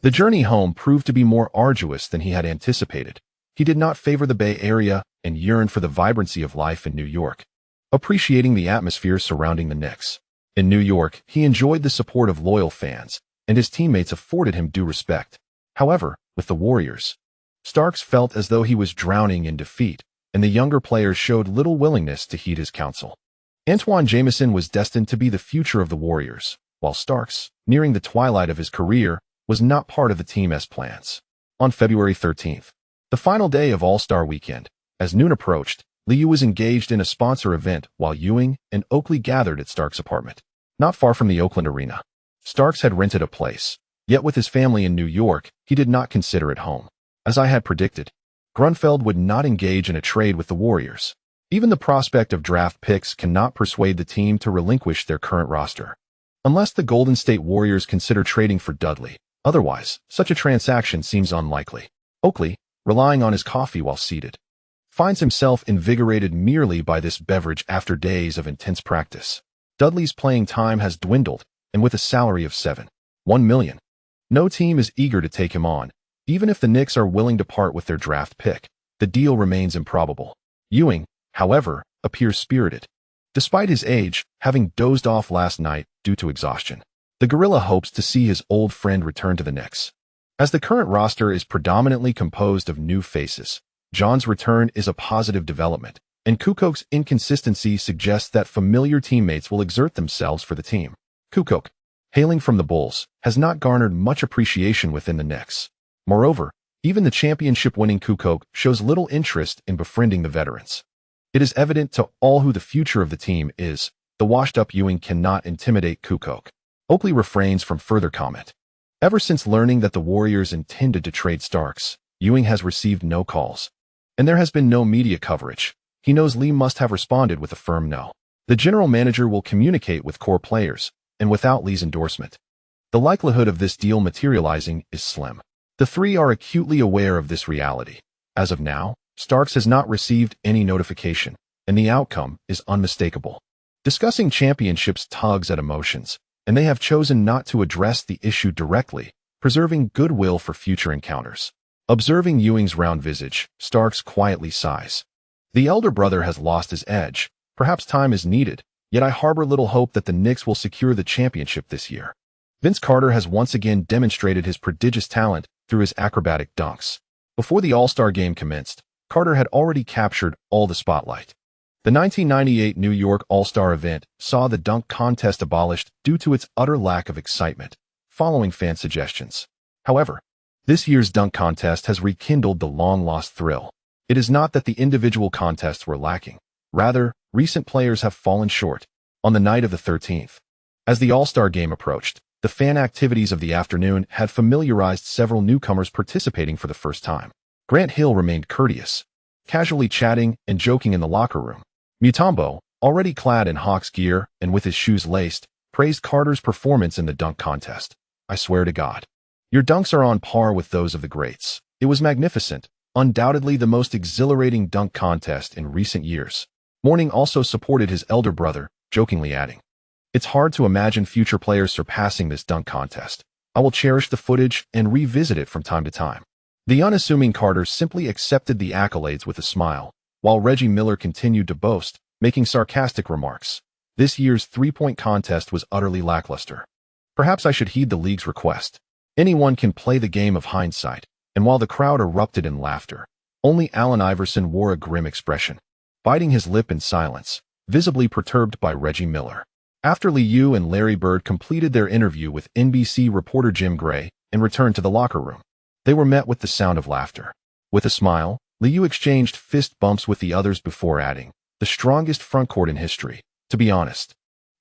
[SPEAKER 1] The journey home proved to be more arduous than he had anticipated. He did not favor the Bay Area and yearned for the vibrancy of life in New York, appreciating the atmosphere surrounding the Knicks. In New York, he enjoyed the support of loyal fans, and his teammates afforded him due respect. However, with the Warriors, Starks felt as though he was drowning in defeat, and the younger players showed little willingness to heed his counsel. Antoine Jamison was destined to be the future of the Warriors, while Starks, nearing the twilight of his career, was not part of the team's plans. On February 13th, the final day of All-Star Weekend, as noon approached, Liu was engaged in a sponsor event while Ewing and Oakley gathered at Starks' apartment, not far from the Oakland Arena. Starks had rented a place, yet with his family in New York, he did not consider it home. As I had predicted, Grunfeld would not engage in a trade with the Warriors. Even the prospect of draft picks cannot persuade the team to relinquish their current roster. Unless the Golden State Warriors consider trading for Dudley, otherwise, such a transaction seems unlikely. Oakley, relying on his coffee while seated, finds himself invigorated merely by this beverage after days of intense practice. Dudley's playing time has dwindled, and with a salary of $7.1 million, no team is eager to take him on. Even if the Knicks are willing to part with their draft pick, the deal remains improbable. Ewing, however, appears spirited. Despite his age, having dozed off last night due to exhaustion, the Gorilla hopes to see his old friend return to the Knicks. As the current roster is predominantly composed of new faces, John's return is a positive development, and Kukok's inconsistency suggests that familiar teammates will exert themselves for the team. Kukok, hailing from the Bulls, has not garnered much appreciation within the Knicks. Moreover, even the championship-winning Kukok shows little interest in befriending the veterans. It is evident to all who the future of the team is. The washed-up Ewing cannot intimidate Kukok. Oakley refrains from further comment. Ever since learning that the Warriors intended to trade Starks, Ewing has received no calls, and there has been no media coverage. He knows Lee must have responded with a firm no. The general manager will communicate with core players, and without Lee's endorsement, the likelihood of this deal materializing is slim. The three are acutely aware of this reality. As of now, Starks has not received any notification, and the outcome is unmistakable. Discussing championships tugs at emotions, and they have chosen not to address the issue directly, preserving goodwill for future encounters. Observing Ewing's round visage, Starks quietly sighs. The elder brother has lost his edge. Perhaps time is needed, yet I harbor little hope that the Knicks will secure the championship this year. Vince Carter has once again demonstrated his prodigious talent through his acrobatic dunks. Before the All-Star game commenced, Carter had already captured all the spotlight. The 1998 New York All-Star event saw the dunk contest abolished due to its utter lack of excitement, following fan suggestions. However, this year's dunk contest has rekindled the long-lost thrill. It is not that the individual contests were lacking. Rather, recent players have fallen short. On the night of the 13th, as the All-Star game approached, the fan activities of the afternoon had familiarized several newcomers participating for the first time. Grant Hill remained courteous, casually chatting and joking in the locker room. Mutombo, already clad in Hawks gear and with his shoes laced, praised Carter's performance in the dunk contest. "I swear to God, your dunks are on par with those of the greats. It was magnificent, undoubtedly the most exhilarating dunk contest in recent years." Mourning also supported his elder brother, jokingly adding, "It's hard to imagine future players surpassing this dunk contest. I will cherish the footage and revisit it from time to time." The unassuming Carter simply accepted the accolades with a smile, while Reggie Miller continued to boast, making sarcastic remarks. This year's three-point contest was utterly lackluster. Perhaps I should heed the league's request. Anyone can play the game of hindsight, and while the crowd erupted in laughter, only Allen Iverson wore a grim expression, biting his lip in silence, visibly perturbed by Reggie Miller. After Liu and Larry Bird completed their interview with NBC reporter Jim Gray and returned to the locker room, they were met with the sound of laughter. With a smile, Liu exchanged fist bumps with the others before adding, "The strongest frontcourt in history. To be honest,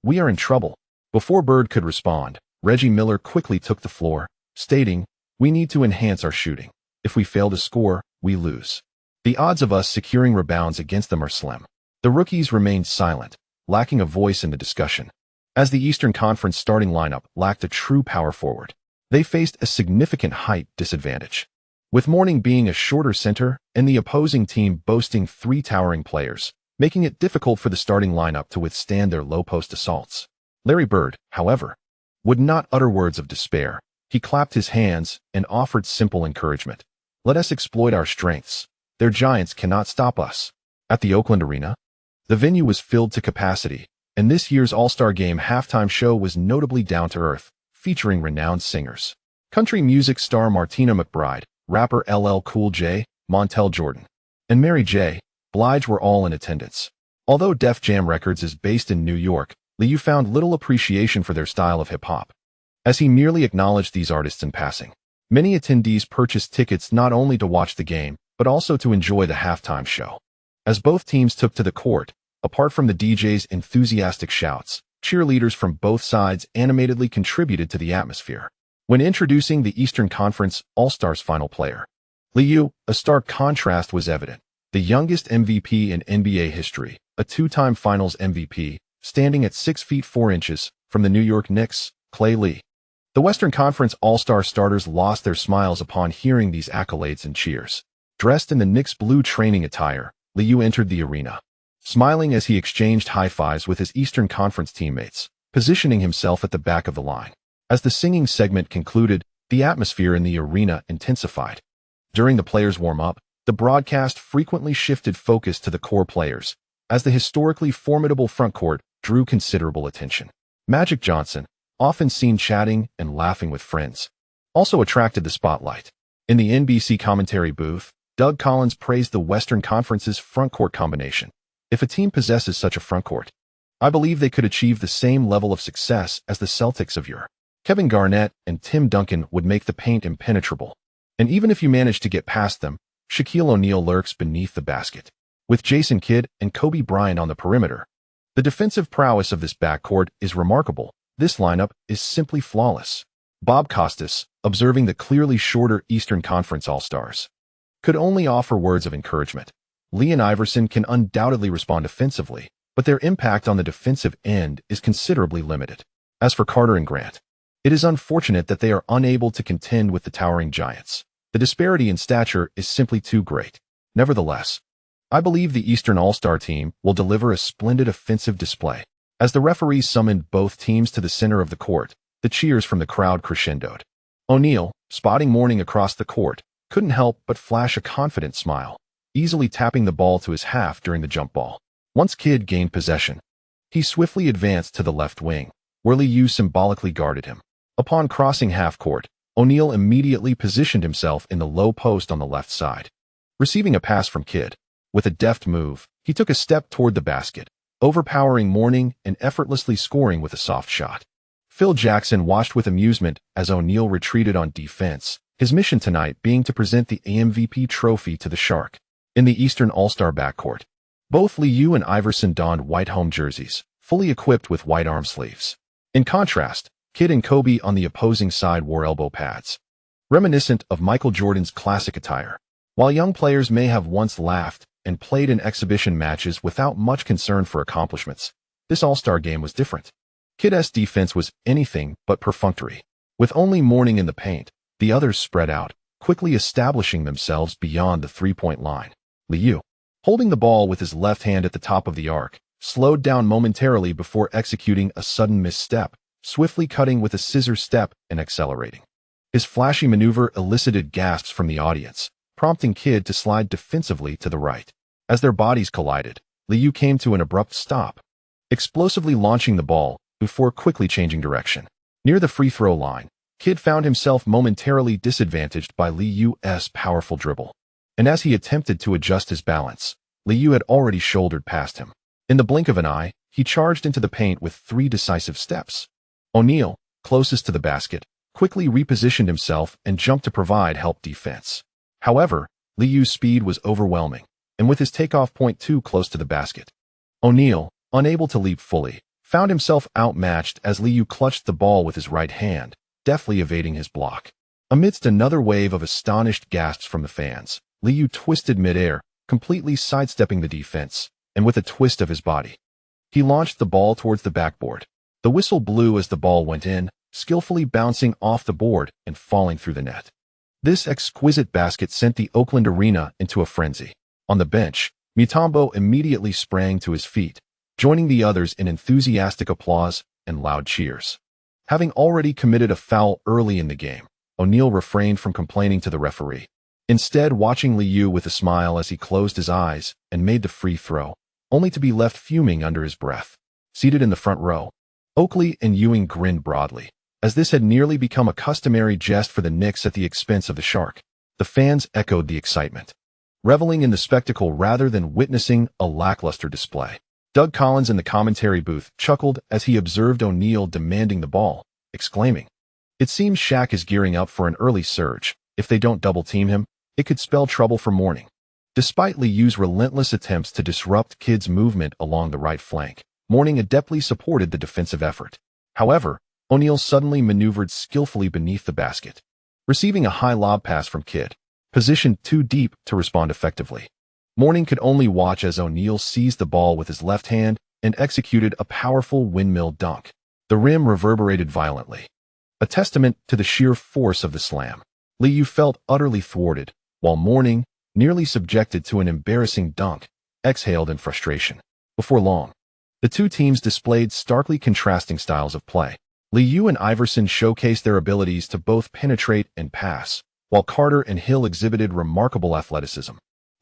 [SPEAKER 1] we are in trouble." Before Bird could respond, Reggie Miller quickly took the floor, stating, "We need to enhance our shooting. If we fail to score, we lose. The odds of us securing rebounds against them are slim." The rookies remained silent, lacking a voice in the discussion. As the Eastern Conference starting lineup lacked a true power forward, they faced a significant height disadvantage. With Mourning being a shorter center and the opposing team boasting three towering players, making it difficult for the starting lineup to withstand their low-post assaults. Larry Bird, however, would not utter words of despair. He clapped his hands and offered simple encouragement. "Let us exploit our strengths. Their giants cannot stop us." At the Oakland Arena, the venue was filled to capacity, and this year's All-Star Game halftime show was notably down-to-earth, featuring renowned singers. Country music star Martina McBride, rapper LL Cool J, Montel Jordan, and Mary J. Blige were all in attendance. Although Def Jam Records is based in New York, Liu found little appreciation for their style of hip-hop, as he merely acknowledged these artists in passing. Many attendees purchased tickets not only to watch the game, but also to enjoy the halftime show. As both teams took to the court, apart from the DJ's enthusiastic shouts, cheerleaders from both sides animatedly contributed to the atmosphere. When introducing the Eastern Conference All-Stars final player, Liu, a stark contrast was evident. the youngest MVP in NBA history, a two-time Finals MVP, standing at 6 feet 4 inches, from the New York Knicks, Clay Lee. The Western Conference All-Star starters lost their smiles upon hearing these accolades and cheers. Dressed in the Knicks' blue training attire, Liu entered the arena, smiling as he exchanged high-fives with his Eastern Conference teammates, positioning himself at the back of the line. As the singing segment concluded, the atmosphere in the arena intensified. During the players' warm-up, the broadcast frequently shifted focus to the core players, as the historically formidable frontcourt drew considerable attention. Magic Johnson, often seen chatting and laughing with friends, also attracted the spotlight. In the NBC commentary booth, Doug Collins praised the Western Conference's frontcourt combination. If a team possesses such a frontcourt, I believe they could achieve the same level of success as the Celtics of yore. Kevin Garnett and Tim Duncan would make the paint impenetrable. And even if you manage to get past them, Shaquille O'Neal lurks beneath the basket. With Jason Kidd and Kobe Bryant on the perimeter, the defensive prowess of this backcourt is remarkable. This lineup is simply flawless. Bob Costas, observing the clearly shorter Eastern Conference All-Stars, could only offer words of encouragement. Lee and Iverson can undoubtedly respond offensively, but their impact on the defensive end is considerably limited. As for Carter and Grant, it is unfortunate that they are unable to contend with the towering giants. The disparity in stature is simply too great. Nevertheless, I believe the Eastern All-Star team will deliver a splendid offensive display. As the referees summoned both teams to the center of the court, the cheers from the crowd crescendoed. O'Neal, spotting Mourning across the court, couldn't help but flash a confident smile, easily tapping the ball to his half during the jump ball. Once Kidd gained possession, he swiftly advanced to the left wing, where Liu symbolically guarded him. Upon crossing half-court, O'Neal immediately positioned himself in the low post on the left side. Receiving a pass from Kidd, with a deft move, he took a step toward the basket, overpowering Mourning and effortlessly scoring with a soft shot. Phil Jackson watched with amusement as O'Neal retreated on defense, his mission tonight being to present the MVP trophy to the Shark. In the Eastern All-Star backcourt, both Liu and Iverson donned white home jerseys, fully equipped with white arm sleeves. In contrast, Kidd and Kobe on the opposing side wore elbow pads, reminiscent of Michael Jordan's classic attire. While young players may have once laughed and played in exhibition matches without much concern for accomplishments, this All-Star game was different. Kidd's defense was anything but perfunctory. With only Mourning in the paint, the others spread out, quickly establishing themselves beyond the three-point line. Liu, holding the ball with his left hand at the top of the arc, slowed down momentarily before executing a sudden misstep, swiftly cutting with a scissor step and accelerating. His flashy maneuver elicited gasps from the audience, prompting Kidd to slide defensively to the right. As their bodies collided, Liu came to an abrupt stop, explosively launching the ball before quickly changing direction. Near the free throw line, Kidd found himself momentarily disadvantaged by Liu's powerful dribble. And as he attempted to adjust his balance, Liu had already shouldered past him. In the blink of an eye, he charged into the paint with 3 decisive steps. O'Neal, closest to the basket, quickly repositioned himself and jumped to provide help defense. However, Liu's speed was overwhelming, and with his takeoff point too close to the basket, O'Neal, unable to leap fully, found himself outmatched as Liu clutched the ball with his right hand, deftly evading his block. Amidst another wave of astonished gasps from the fans, Liu twisted midair, completely sidestepping the defense, and with a twist of his body, he launched the ball towards the backboard. The whistle blew as the ball went in, skillfully bouncing off the board and falling through the net. This exquisite basket sent the Oakland arena into a frenzy. On the bench, Mutombo immediately sprang to his feet, joining the others in enthusiastic applause and loud cheers. Having already committed a foul early in the game, O'Neal refrained from complaining to the referee, instead watching Liu with a smile as he closed his eyes and made the free throw, only to be left fuming under his breath. Seated in the front row, Oakley and Ewing grinned broadly, as this had nearly become a customary jest for the Knicks at the expense of the Shark. The fans echoed the excitement, reveling in the spectacle rather than witnessing a lackluster display. Doug Collins in the commentary booth chuckled as he observed O'Neal demanding the ball, exclaiming, "It seems Shaq is gearing up for an early surge. If they don't double-team him, it could spell trouble for Mourning." Despite Liu's relentless attempts to disrupt Kidd's movement along the right flank, Mourning adeptly supported the defensive effort. However, O'Neal suddenly maneuvered skillfully beneath the basket, receiving a high lob pass from Kidd, positioned too deep to respond effectively. Mourning could only watch as O'Neal seized the ball with his left hand and executed a powerful windmill dunk. The rim reverberated violently, a testament to the sheer force of the slam. Liu felt utterly thwarted, while Mourning, nearly subjected to an embarrassing dunk, exhaled in frustration. Before long, the two teams displayed starkly contrasting styles of play. Liu and Iverson showcased their abilities to both penetrate and pass, while Carter and Hill exhibited remarkable athleticism,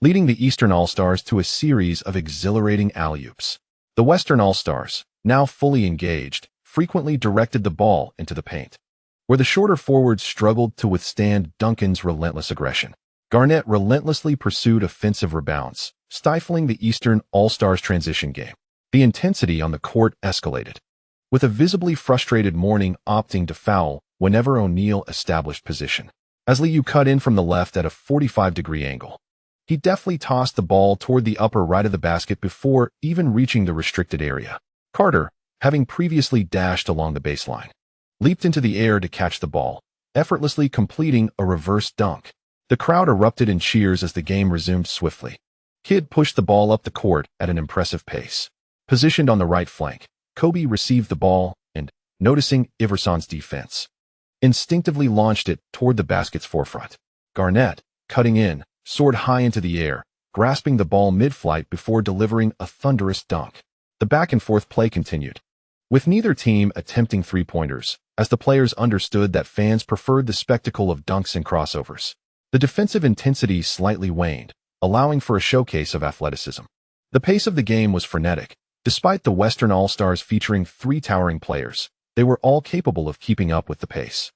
[SPEAKER 1] leading the Eastern All-Stars to a series of exhilarating alley-oops. The Western All-Stars, now fully engaged, frequently directed the ball into the paint, where the shorter forwards struggled to withstand Duncan's relentless aggression. Garnett relentlessly pursued offensive rebounds, stifling the Eastern All-Stars transition game. The intensity on the court escalated, with a visibly frustrated Mourning opting to foul whenever O'Neal established position. As Liu cut in from the left at a 45-degree angle, he deftly tossed the ball toward the upper right of the basket before even reaching the restricted area. Carter, having previously dashed along the baseline, leaped into the air to catch the ball, effortlessly completing a reverse dunk. The crowd erupted in cheers as the game resumed swiftly. Kidd pushed the ball up the court at an impressive pace. Positioned on the right flank, Kobe received the ball and, noticing Iverson's defense, instinctively launched it toward the basket's forefront. Garnett, cutting in, soared high into the air, grasping the ball mid-flight before delivering a thunderous dunk. The back-and-forth play continued, with neither team attempting three-pointers, as the players understood that fans preferred the spectacle of dunks and crossovers. The defensive intensity slightly waned, allowing for a showcase of athleticism. The pace of the game was frenetic. Despite the Western All-Stars featuring three towering players, they were all capable of keeping up with the pace.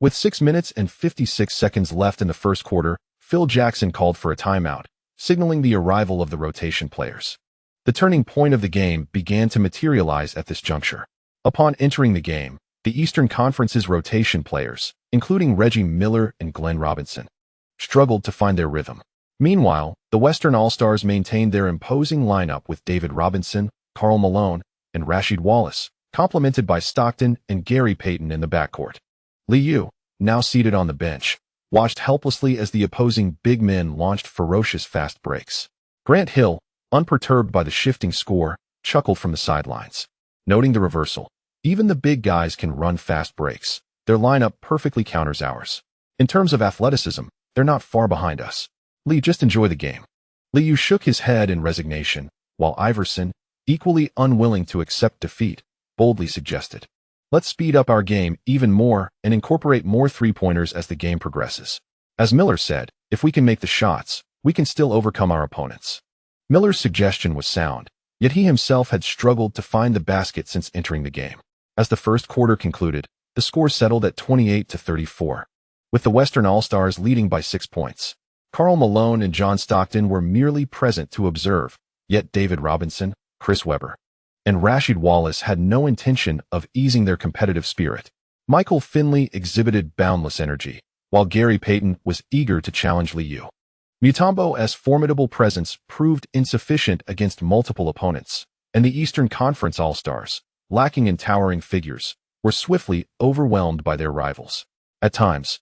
[SPEAKER 1] With 6 minutes and 56 seconds left in the first quarter, Phil Jackson called for a timeout, signaling the arrival of the rotation players. The turning point of the game began to materialize at this juncture. Upon entering the game, the Eastern Conference's rotation players, including Reggie Miller and Glenn Robinson, struggled to find their rhythm. Meanwhile, the Western All-Stars maintained their imposing lineup with David Robinson, Karl Malone, and Rasheed Wallace, complemented by Stockton and Gary Payton in the backcourt. Liu, now seated on the bench, watched helplessly as the opposing big men launched ferocious fast breaks. Grant Hill, unperturbed by the shifting score, chuckled from the sidelines, noting the reversal. Even the big guys can run fast breaks. Their lineup perfectly counters ours. In terms of athleticism, they're not far behind us. Lee, just enjoy the game. Liu shook his head in resignation, while Iverson, equally unwilling to accept defeat, boldly suggested, "Let's speed up our game even more and incorporate more three-pointers as the game progresses." As Miller said, "If we can make the shots, we can still overcome our opponents." Miller's suggestion was sound, yet he himself had struggled to find the basket since entering the game. As the first quarter concluded, the score settled at 28-34, with the Western All-Stars leading by 6 points. Karl Malone and John Stockton were merely present to observe, yet David Robinson, Chris Webber, and Rasheed Wallace had no intention of easing their competitive spirit. Michael Finley exhibited boundless energy, while Gary Payton was eager to challenge Liu. Mutombo's formidable presence proved insufficient against multiple opponents, and the Eastern Conference All-Stars, lacking in towering figures, were swiftly overwhelmed by their rivals. At times,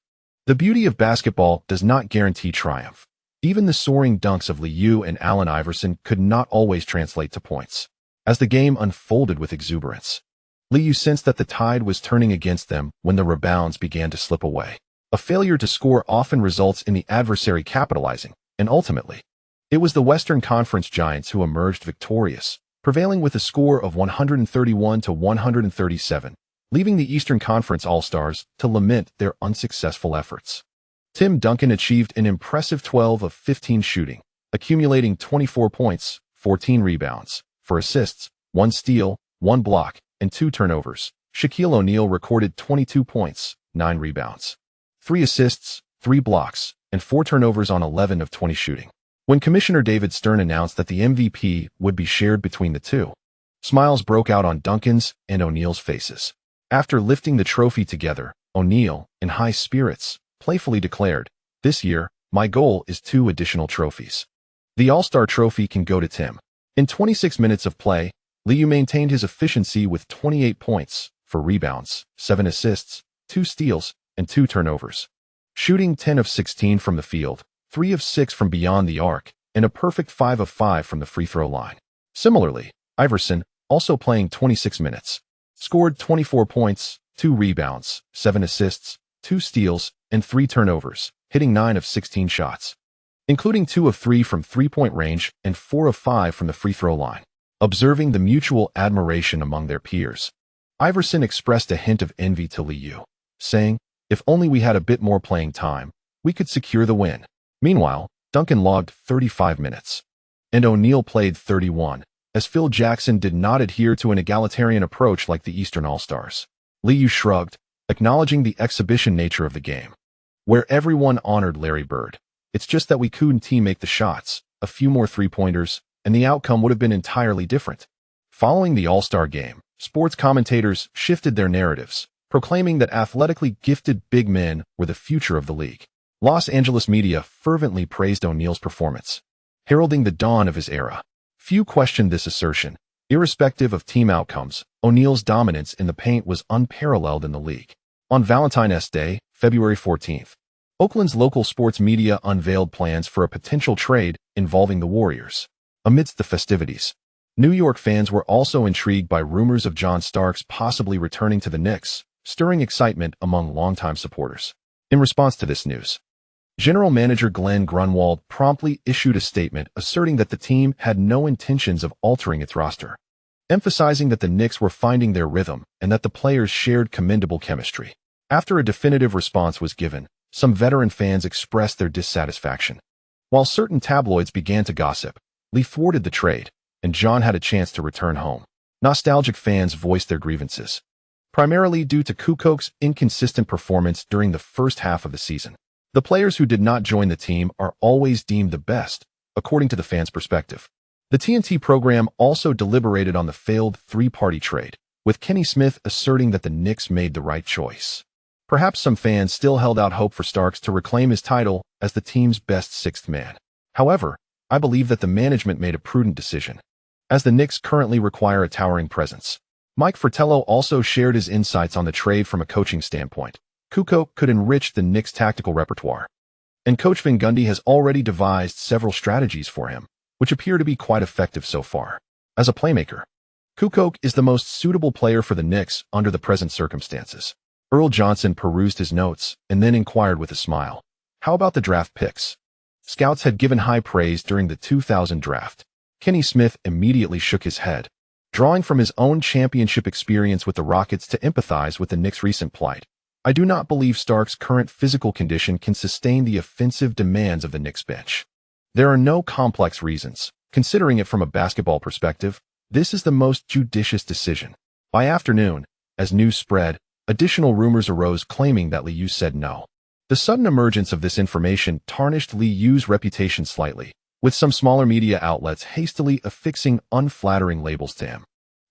[SPEAKER 1] the beauty of basketball does not guarantee triumph. Even the soaring dunks of Liu and Allen Iverson could not always translate to points. As the game unfolded with exuberance, Liu sensed that the tide was turning against them when the rebounds began to slip away. A failure to score often results in the adversary capitalizing, and ultimately, it was the Western Conference Giants who emerged victorious, prevailing with a score of 131-137, leaving the Eastern Conference All-Stars to lament their unsuccessful efforts. Tim Duncan achieved an impressive 12 of 15 shooting, accumulating 24 points, 14 rebounds, 4 assists, 1 steal, 1 block, and 2 turnovers. Shaquille O'Neal recorded 22 points, 9 rebounds, 3 assists, 3 blocks, and 4 turnovers on 11 of 20 shooting. When Commissioner David Stern announced that the MVP would be shared between the two, smiles broke out on Duncan's and O'Neal's faces. After lifting the trophy together, O'Neal, in high spirits, playfully declared, "This year, my goal is 2 additional trophies. The All-Star trophy can go to Tim." In 26 minutes of play, Liu maintained his efficiency with 28 points, 4 rebounds, 7 assists, 2 steals, and 2 turnovers. Shooting 10 of 16 from the field, 3 of 6 from beyond the arc, and a perfect 5 of 5 from the free throw line. Similarly, Iverson, also playing 26 minutes, scored 24 points, 2 rebounds, 7 assists, 2 steals, and 3 turnovers, hitting 9 of 16 shots, including 2 of 3 from three-point range and 4 of 5 from the free throw line. Observing the mutual admiration among their peers, Iverson expressed a hint of envy to Liu, saying, "If only we had a bit more playing time, we could secure the win." Meanwhile, Duncan logged 35 minutes, and O'Neal played 31, as Phil Jackson did not adhere to an egalitarian approach like the Eastern All-Stars. Liu shrugged, acknowledging the exhibition nature of the game, where everyone honored Larry Bird. "It's just that we couldn't make the shots, a few more three-pointers, and the outcome would have been entirely different." Following the All-Star game, sports commentators shifted their narratives, proclaiming that athletically gifted big men were the future of the league. Los Angeles media fervently praised O'Neal's performance, heralding the dawn of his era. Few questioned this assertion. Irrespective of team outcomes, O'Neal's dominance in the paint was unparalleled in the league. On Valentine's Day, February 14th, Oakland's local sports media unveiled plans for a potential trade involving the Warriors. Amidst the festivities, New York fans were also intrigued by rumors of John Starks possibly returning to the Knicks, stirring excitement among longtime supporters. In response to this news, General Manager Glenn Grunwald promptly issued a statement asserting that the team had no intentions of altering its roster, emphasizing that the Knicks were finding their rhythm and that the players shared commendable chemistry. After a definitive response was given, some veteran fans expressed their dissatisfaction. While certain tabloids began to gossip, Lee thwarted the trade, and John had a chance to return home. Nostalgic fans voiced their grievances, primarily due to Kukok's inconsistent performance during the first half of the season. The players who did not join the team are always deemed the best, according to the fans' perspective. The TNT program also deliberated on the failed three-party trade, with Kenny Smith asserting that the Knicks made the right choice. Perhaps some fans still held out hope for Starks to reclaim his title as the team's best sixth man. However, I believe that the management made a prudent decision, as the Knicks currently require a towering presence. Mike Fratello also shared his insights on the trade from a coaching standpoint. Kukok could enrich the Knicks' tactical repertoire, and Coach Van Gundy has already devised several strategies for him, which appear to be quite effective so far. As a playmaker, Kukok is the most suitable player for the Knicks under the present circumstances. Earl Johnson perused his notes and then inquired with a smile, "How about the draft picks?" Scouts had given high praise during the 2000 draft. Kenny Smith immediately shook his head, drawing from his own championship experience with the Rockets to empathize with the Knicks' recent plight. "I do not believe Stark's current physical condition can sustain the offensive demands of the Knicks bench. There are no complex reasons. Considering it from a basketball perspective, this is the most judicious decision." By afternoon, as news spread, additional rumors arose claiming that Liu said no. The sudden emergence of this information tarnished Liu's reputation slightly, with some smaller media outlets hastily affixing unflattering labels to him.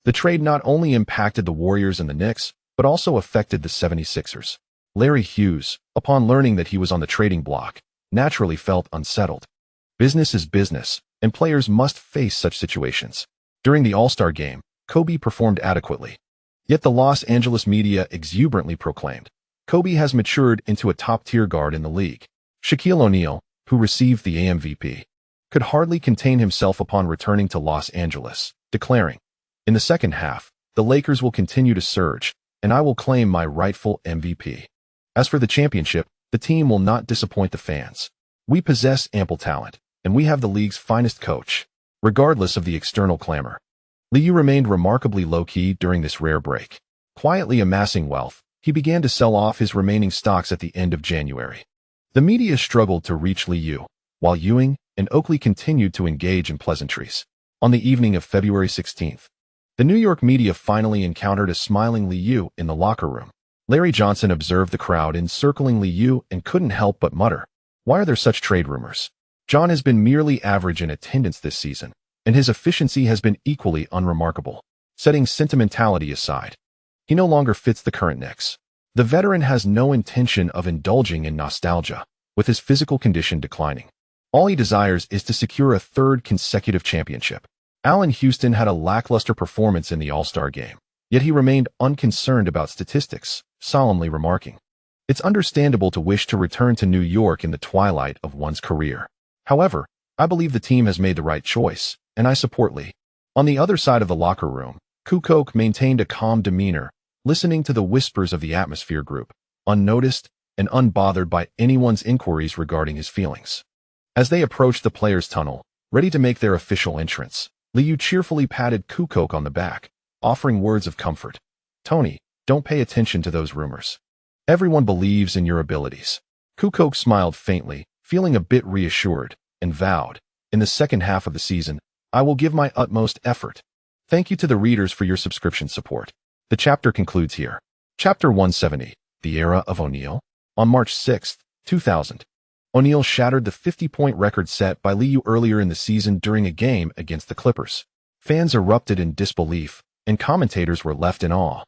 [SPEAKER 1] The trade not only impacted the Warriors and the Knicks, but also affected the 76ers. Larry Hughes, upon learning that he was on the trading block, naturally felt unsettled. Business is business, and players must face such situations. During the All-Star game, Kobe performed adequately. Yet the Los Angeles media exuberantly proclaimed, "Kobe has matured into a top-tier guard in the league." Shaquille O'Neal, who received the MVP, could hardly contain himself upon returning to Los Angeles, declaring, "In the second half, the Lakers will continue to surge, and I will claim my rightful MVP. As for the championship, the team will not disappoint the fans. We possess ample talent, and we have the league's finest coach." Regardless of the external clamor, Liu remained remarkably low-key during this rare break. Quietly amassing wealth, he began to sell off his remaining stocks at the end of January. The media struggled to reach Liu, while Ewing and Oakley continued to engage in pleasantries. On the evening of February 16th, the New York media finally encountered a smiling Liu in the locker room. Larry Johnson observed the crowd encircling Liu and couldn't help but mutter, "Why are there such trade rumors? John has been merely average in attendance this season, and his efficiency has been equally unremarkable." Setting sentimentality aside, he no longer fits the current Knicks. The veteran has no intention of indulging in nostalgia, with his physical condition declining. All he desires is to secure a third consecutive championship. Allen Houston had a lackluster performance in the All-Star game, yet he remained unconcerned about statistics, solemnly remarking, "It's understandable to wish to return to New York in the twilight of one's career. However, I believe the team has made the right choice, and I support Lee. On the other side of the locker room, Kukoc maintained a calm demeanor, listening to the whispers of the atmosphere group, unnoticed and unbothered by anyone's inquiries regarding his feelings. As they approached the players' tunnel, ready to make their official entrance, Liu cheerfully patted Kukoc on the back, offering words of comfort. "Tony, don't pay attention to those rumors. Everyone believes in your abilities." Kukoc smiled faintly, feeling a bit reassured, and vowed, "In the second half of the season, I will give my utmost effort." Thank you to the readers for your subscription support. The chapter concludes here. Chapter 170, The Era of O'Neal. On March 6, 2000, O'Neal shattered the 50-point record set by Liu earlier in the season during a game against the Clippers. Fans erupted in disbelief, and commentators were left in awe,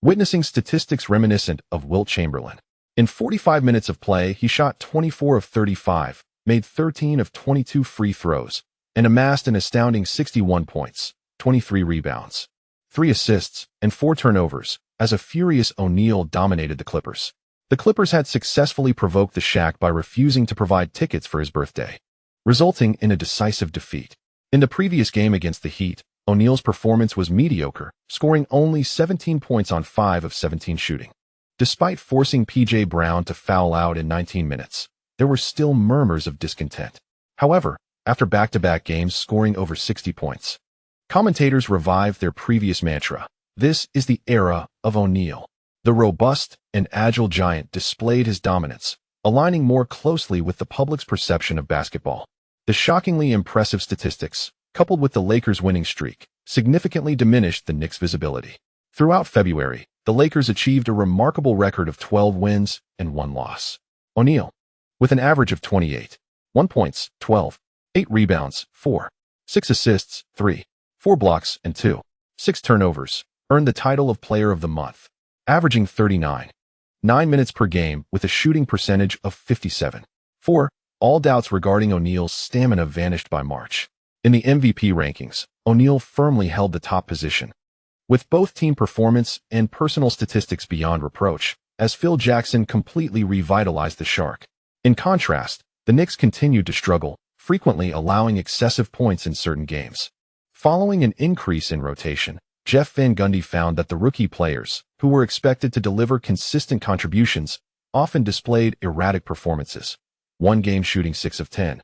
[SPEAKER 1] witnessing statistics reminiscent of Wilt Chamberlain. In 45 minutes of play, he shot 24 of 35, made 13 of 22 free throws, and amassed an astounding 61 points, 23 rebounds, 3 assists, and 4 turnovers, as a furious O'Neal dominated the Clippers. The Clippers had successfully provoked the Shaq by refusing to provide tickets for his birthday, resulting in a decisive defeat. In the previous game against the Heat, O'Neal's performance was mediocre, scoring only 17 points on 5 of 17 shooting. Despite forcing P.J. Brown to foul out in 19 minutes, there were still murmurs of discontent. However, after back-to-back games scoring over 60 points, commentators revived their previous mantra: "This is the era of O'Neal." The robust and agile giant displayed his dominance, aligning more closely with the public's perception of basketball. The shockingly impressive statistics, coupled with the Lakers' winning streak, significantly diminished the Knicks' visibility. Throughout February, the Lakers achieved a remarkable record of 12 wins and 1 loss. O'Neal, with an average of 28, 1 points, 12, 8 rebounds, 4, 6 assists, 3, 4 blocks, and 2, 6 turnovers, earned the title of Player of the Month, averaging 39.9 minutes per game with a shooting percentage of 57.4. All doubts regarding O'Neal's stamina vanished by March. In the MVP rankings, O'Neal firmly held the top position, with both team performance and personal statistics beyond reproach, as Phil Jackson completely revitalized the Shark. In contrast, the Knicks continued to struggle, frequently allowing excessive points in certain games. Following an increase in rotation, Jeff Van Gundy found that the rookie players, who were expected to deliver consistent contributions, often displayed erratic performances. One game shooting 6 of 10,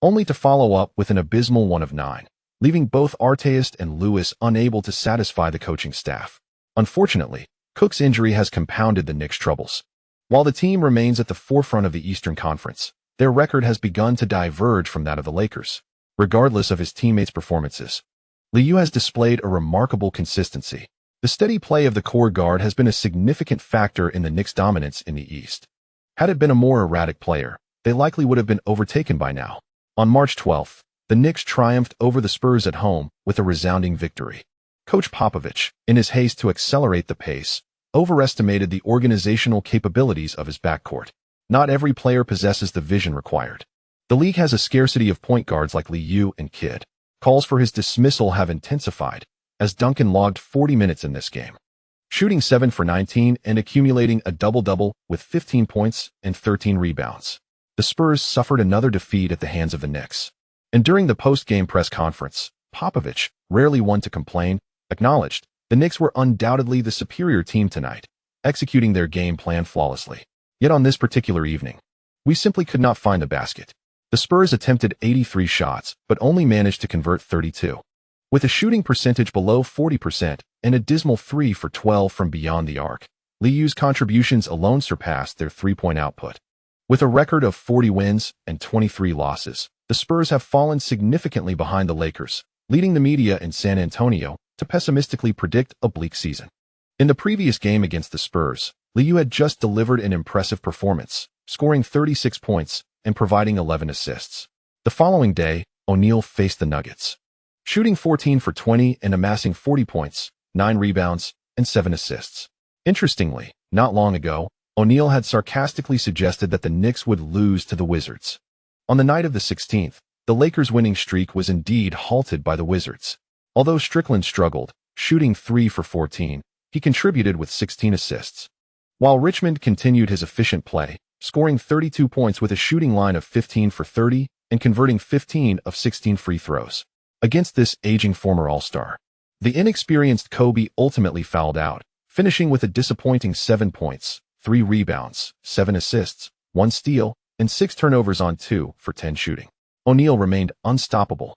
[SPEAKER 1] only to follow up with an abysmal 1 of 9, leaving both Artest and Lewis unable to satisfy the coaching staff. Unfortunately, Cook's injury has compounded the Knicks' troubles. While the team remains at the forefront of the Eastern Conference, their record has begun to diverge from that of the Lakers. Regardless of his teammates' performances, Liu has displayed a remarkable consistency. The steady play of the core guard has been a significant factor in the Knicks' dominance in the East. Had it been a more erratic player, they likely would have been overtaken by now. On March 12th, the Knicks triumphed over the Spurs at home with a resounding victory. Coach Popovich, in his haste to accelerate the pace, overestimated the organizational capabilities of his backcourt. Not every player possesses the vision required. The league has a scarcity of point guards like Liu and Kidd. Calls for his dismissal have intensified, as Duncan logged 40 minutes in this game, shooting 7 for 19 and accumulating a double-double with 15 points and 13 rebounds. The Spurs suffered another defeat at the hands of the Knicks. And during the post-game press conference, Popovich, rarely one to complain, acknowledged, "The Knicks were undoubtedly the superior team tonight, executing their game plan flawlessly. Yet on this particular evening, we simply could not find the basket." The Spurs attempted 83 shots, but only managed to convert 32. With a shooting percentage below 40% and a dismal 3 for 12 from beyond the arc, Liu's contributions alone surpassed their three-point output. With a record of 40 wins and 23 losses, the Spurs have fallen significantly behind the Lakers, leading the media in San Antonio to pessimistically predict a bleak season. In the previous game against the Spurs, Liu had just delivered an impressive performance, scoring 36 points and providing 11 assists. The following day, O'Neal faced the Nuggets, shooting 14 for 20 and amassing 40 points, 9 rebounds, and 7 assists. Interestingly, not long ago, O'Neal had sarcastically suggested that the Knicks would lose to the Wizards. On the night of the 16th, the Lakers' winning streak was indeed halted by the Wizards. Although Strickland struggled, shooting 3 for 14, he contributed with 16 assists. While Richmond continued his efficient play, scoring 32 points with a shooting line of 15 for 30, and converting 15 of 16 free throws. Against this aging former All-Star, the inexperienced Kobe ultimately fouled out, finishing with a disappointing 7 points, 3 rebounds, 7 assists, 1 steal, and 6 turnovers on 2 for 10 shooting. O'Neal remained unstoppable,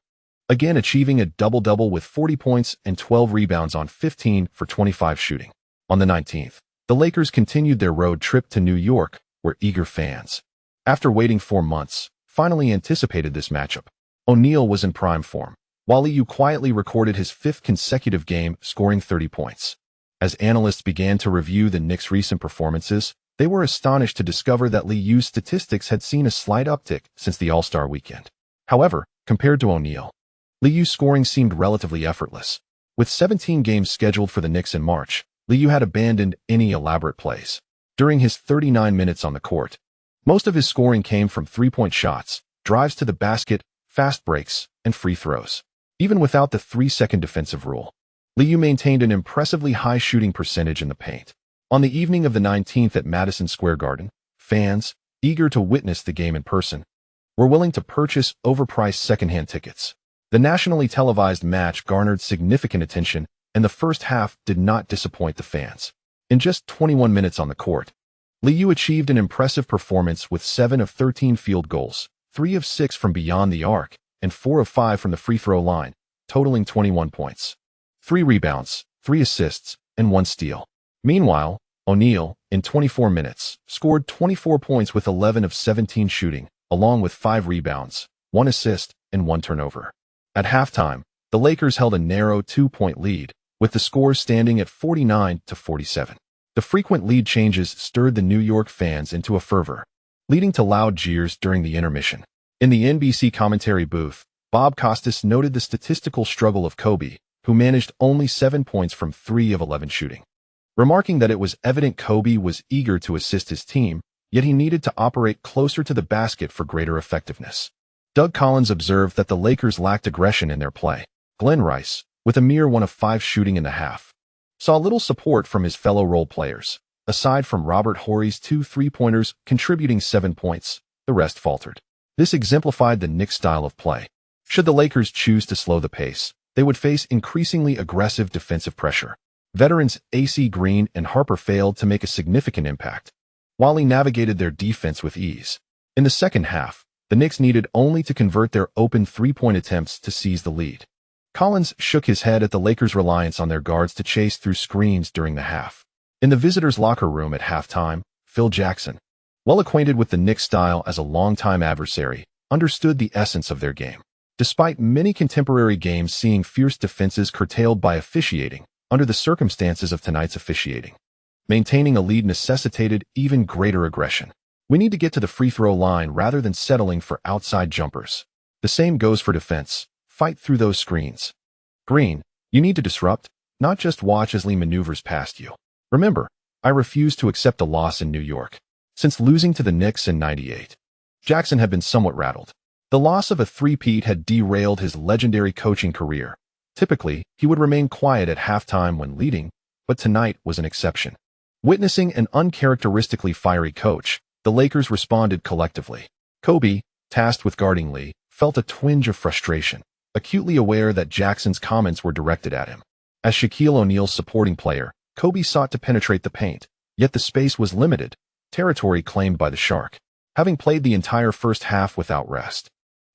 [SPEAKER 1] again achieving a double-double with 40 points and 12 rebounds on 15 for 25 shooting. On the 19th, the Lakers continued their road trip to New York, where eager fans, after waiting 4 months, finally anticipated this matchup. O'Neal was in prime form, while Liu quietly recorded his 5th consecutive game, scoring 30 points. As analysts began to review the Knicks' recent performances, they were astonished to discover that Liu's statistics had seen a slight uptick since the All-Star weekend. However, compared to O'Neal, Liu's scoring seemed relatively effortless. With 17 games scheduled for the Knicks in March, Liu had abandoned any elaborate plays. During his 39 minutes on the court, most of his scoring came from three-point shots, drives to the basket, fast breaks, and free throws. Even without the 3-second defensive rule, Liu maintained an impressively high shooting percentage in the paint. On the evening of the 19th at Madison Square Garden, fans, eager to witness the game in person, were willing to purchase overpriced second-hand tickets. The nationally televised match garnered significant attention, and the first half did not disappoint the fans. In just 21 minutes on the court, Liu achieved an impressive performance with 7 of 13 field goals, 3 of 6 from beyond the arc, and 4 of 5 from the free throw line, totaling 21 points, 3 rebounds, 3 assists, and 1 steal. Meanwhile, O'Neal, in 24 minutes, scored 24 points with 11 of 17 shooting, along with 5 rebounds, 1 assist, and 1 turnover. At halftime, the Lakers held a narrow 2-point lead, with the score standing at 49-47. The frequent lead changes stirred the New York fans into a fervor, leading to loud jeers during the intermission. In the NBC commentary booth, Bob Costas noted the statistical struggle of Kobe, who managed only 7 points from 3 of 11 shooting, remarking that it was evident Kobe was eager to assist his team, yet he needed to operate closer to the basket for greater effectiveness. Doug Collins observed that the Lakers lacked aggression in their play. Glenn Rice, with a mere 1 of 5 shooting in the half, saw little support from his fellow role players. Aside from Robert Horry's 2 three-pointers contributing 7 points, the rest faltered. This exemplified the Knicks' style of play. Should the Lakers choose to slow the pace, they would face increasingly aggressive defensive pressure. Veterans AC Green and Harper failed to make a significant impact, while he navigated their defense with ease. In the second half, the Knicks needed only to convert their open three-point attempts to seize the lead. Collins shook his head at the Lakers' reliance on their guards to chase through screens during the half. In the visitors' locker room at halftime, Phil Jackson, well acquainted with the Knicks' style as a longtime adversary, understood the essence of their game. Despite many contemporary games seeing fierce defenses curtailed by officiating, under the circumstances of tonight's officiating, maintaining a lead necessitated even greater aggression. We need to get to the free throw line rather than settling for outside jumpers. The same goes for defense. Fight through those screens. Green, you need to disrupt, not just watch as Lee maneuvers past you. Remember, I refuse to accept a loss in New York. Since losing to the Knicks in '98, Jackson had been somewhat rattled. The loss of a three-peat had derailed his legendary coaching career. Typically, he would remain quiet at halftime when leading, but tonight was an exception. Witnessing an uncharacteristically fiery coach, the Lakers responded collectively. Kobe, tasked with guarding Lee, felt a twinge of frustration, acutely aware that Jackson's comments were directed at him. As Shaquille O'Neal's supporting player, Kobe sought to penetrate the paint, yet the space was limited, territory claimed by the Shark. Having played the entire first half without rest,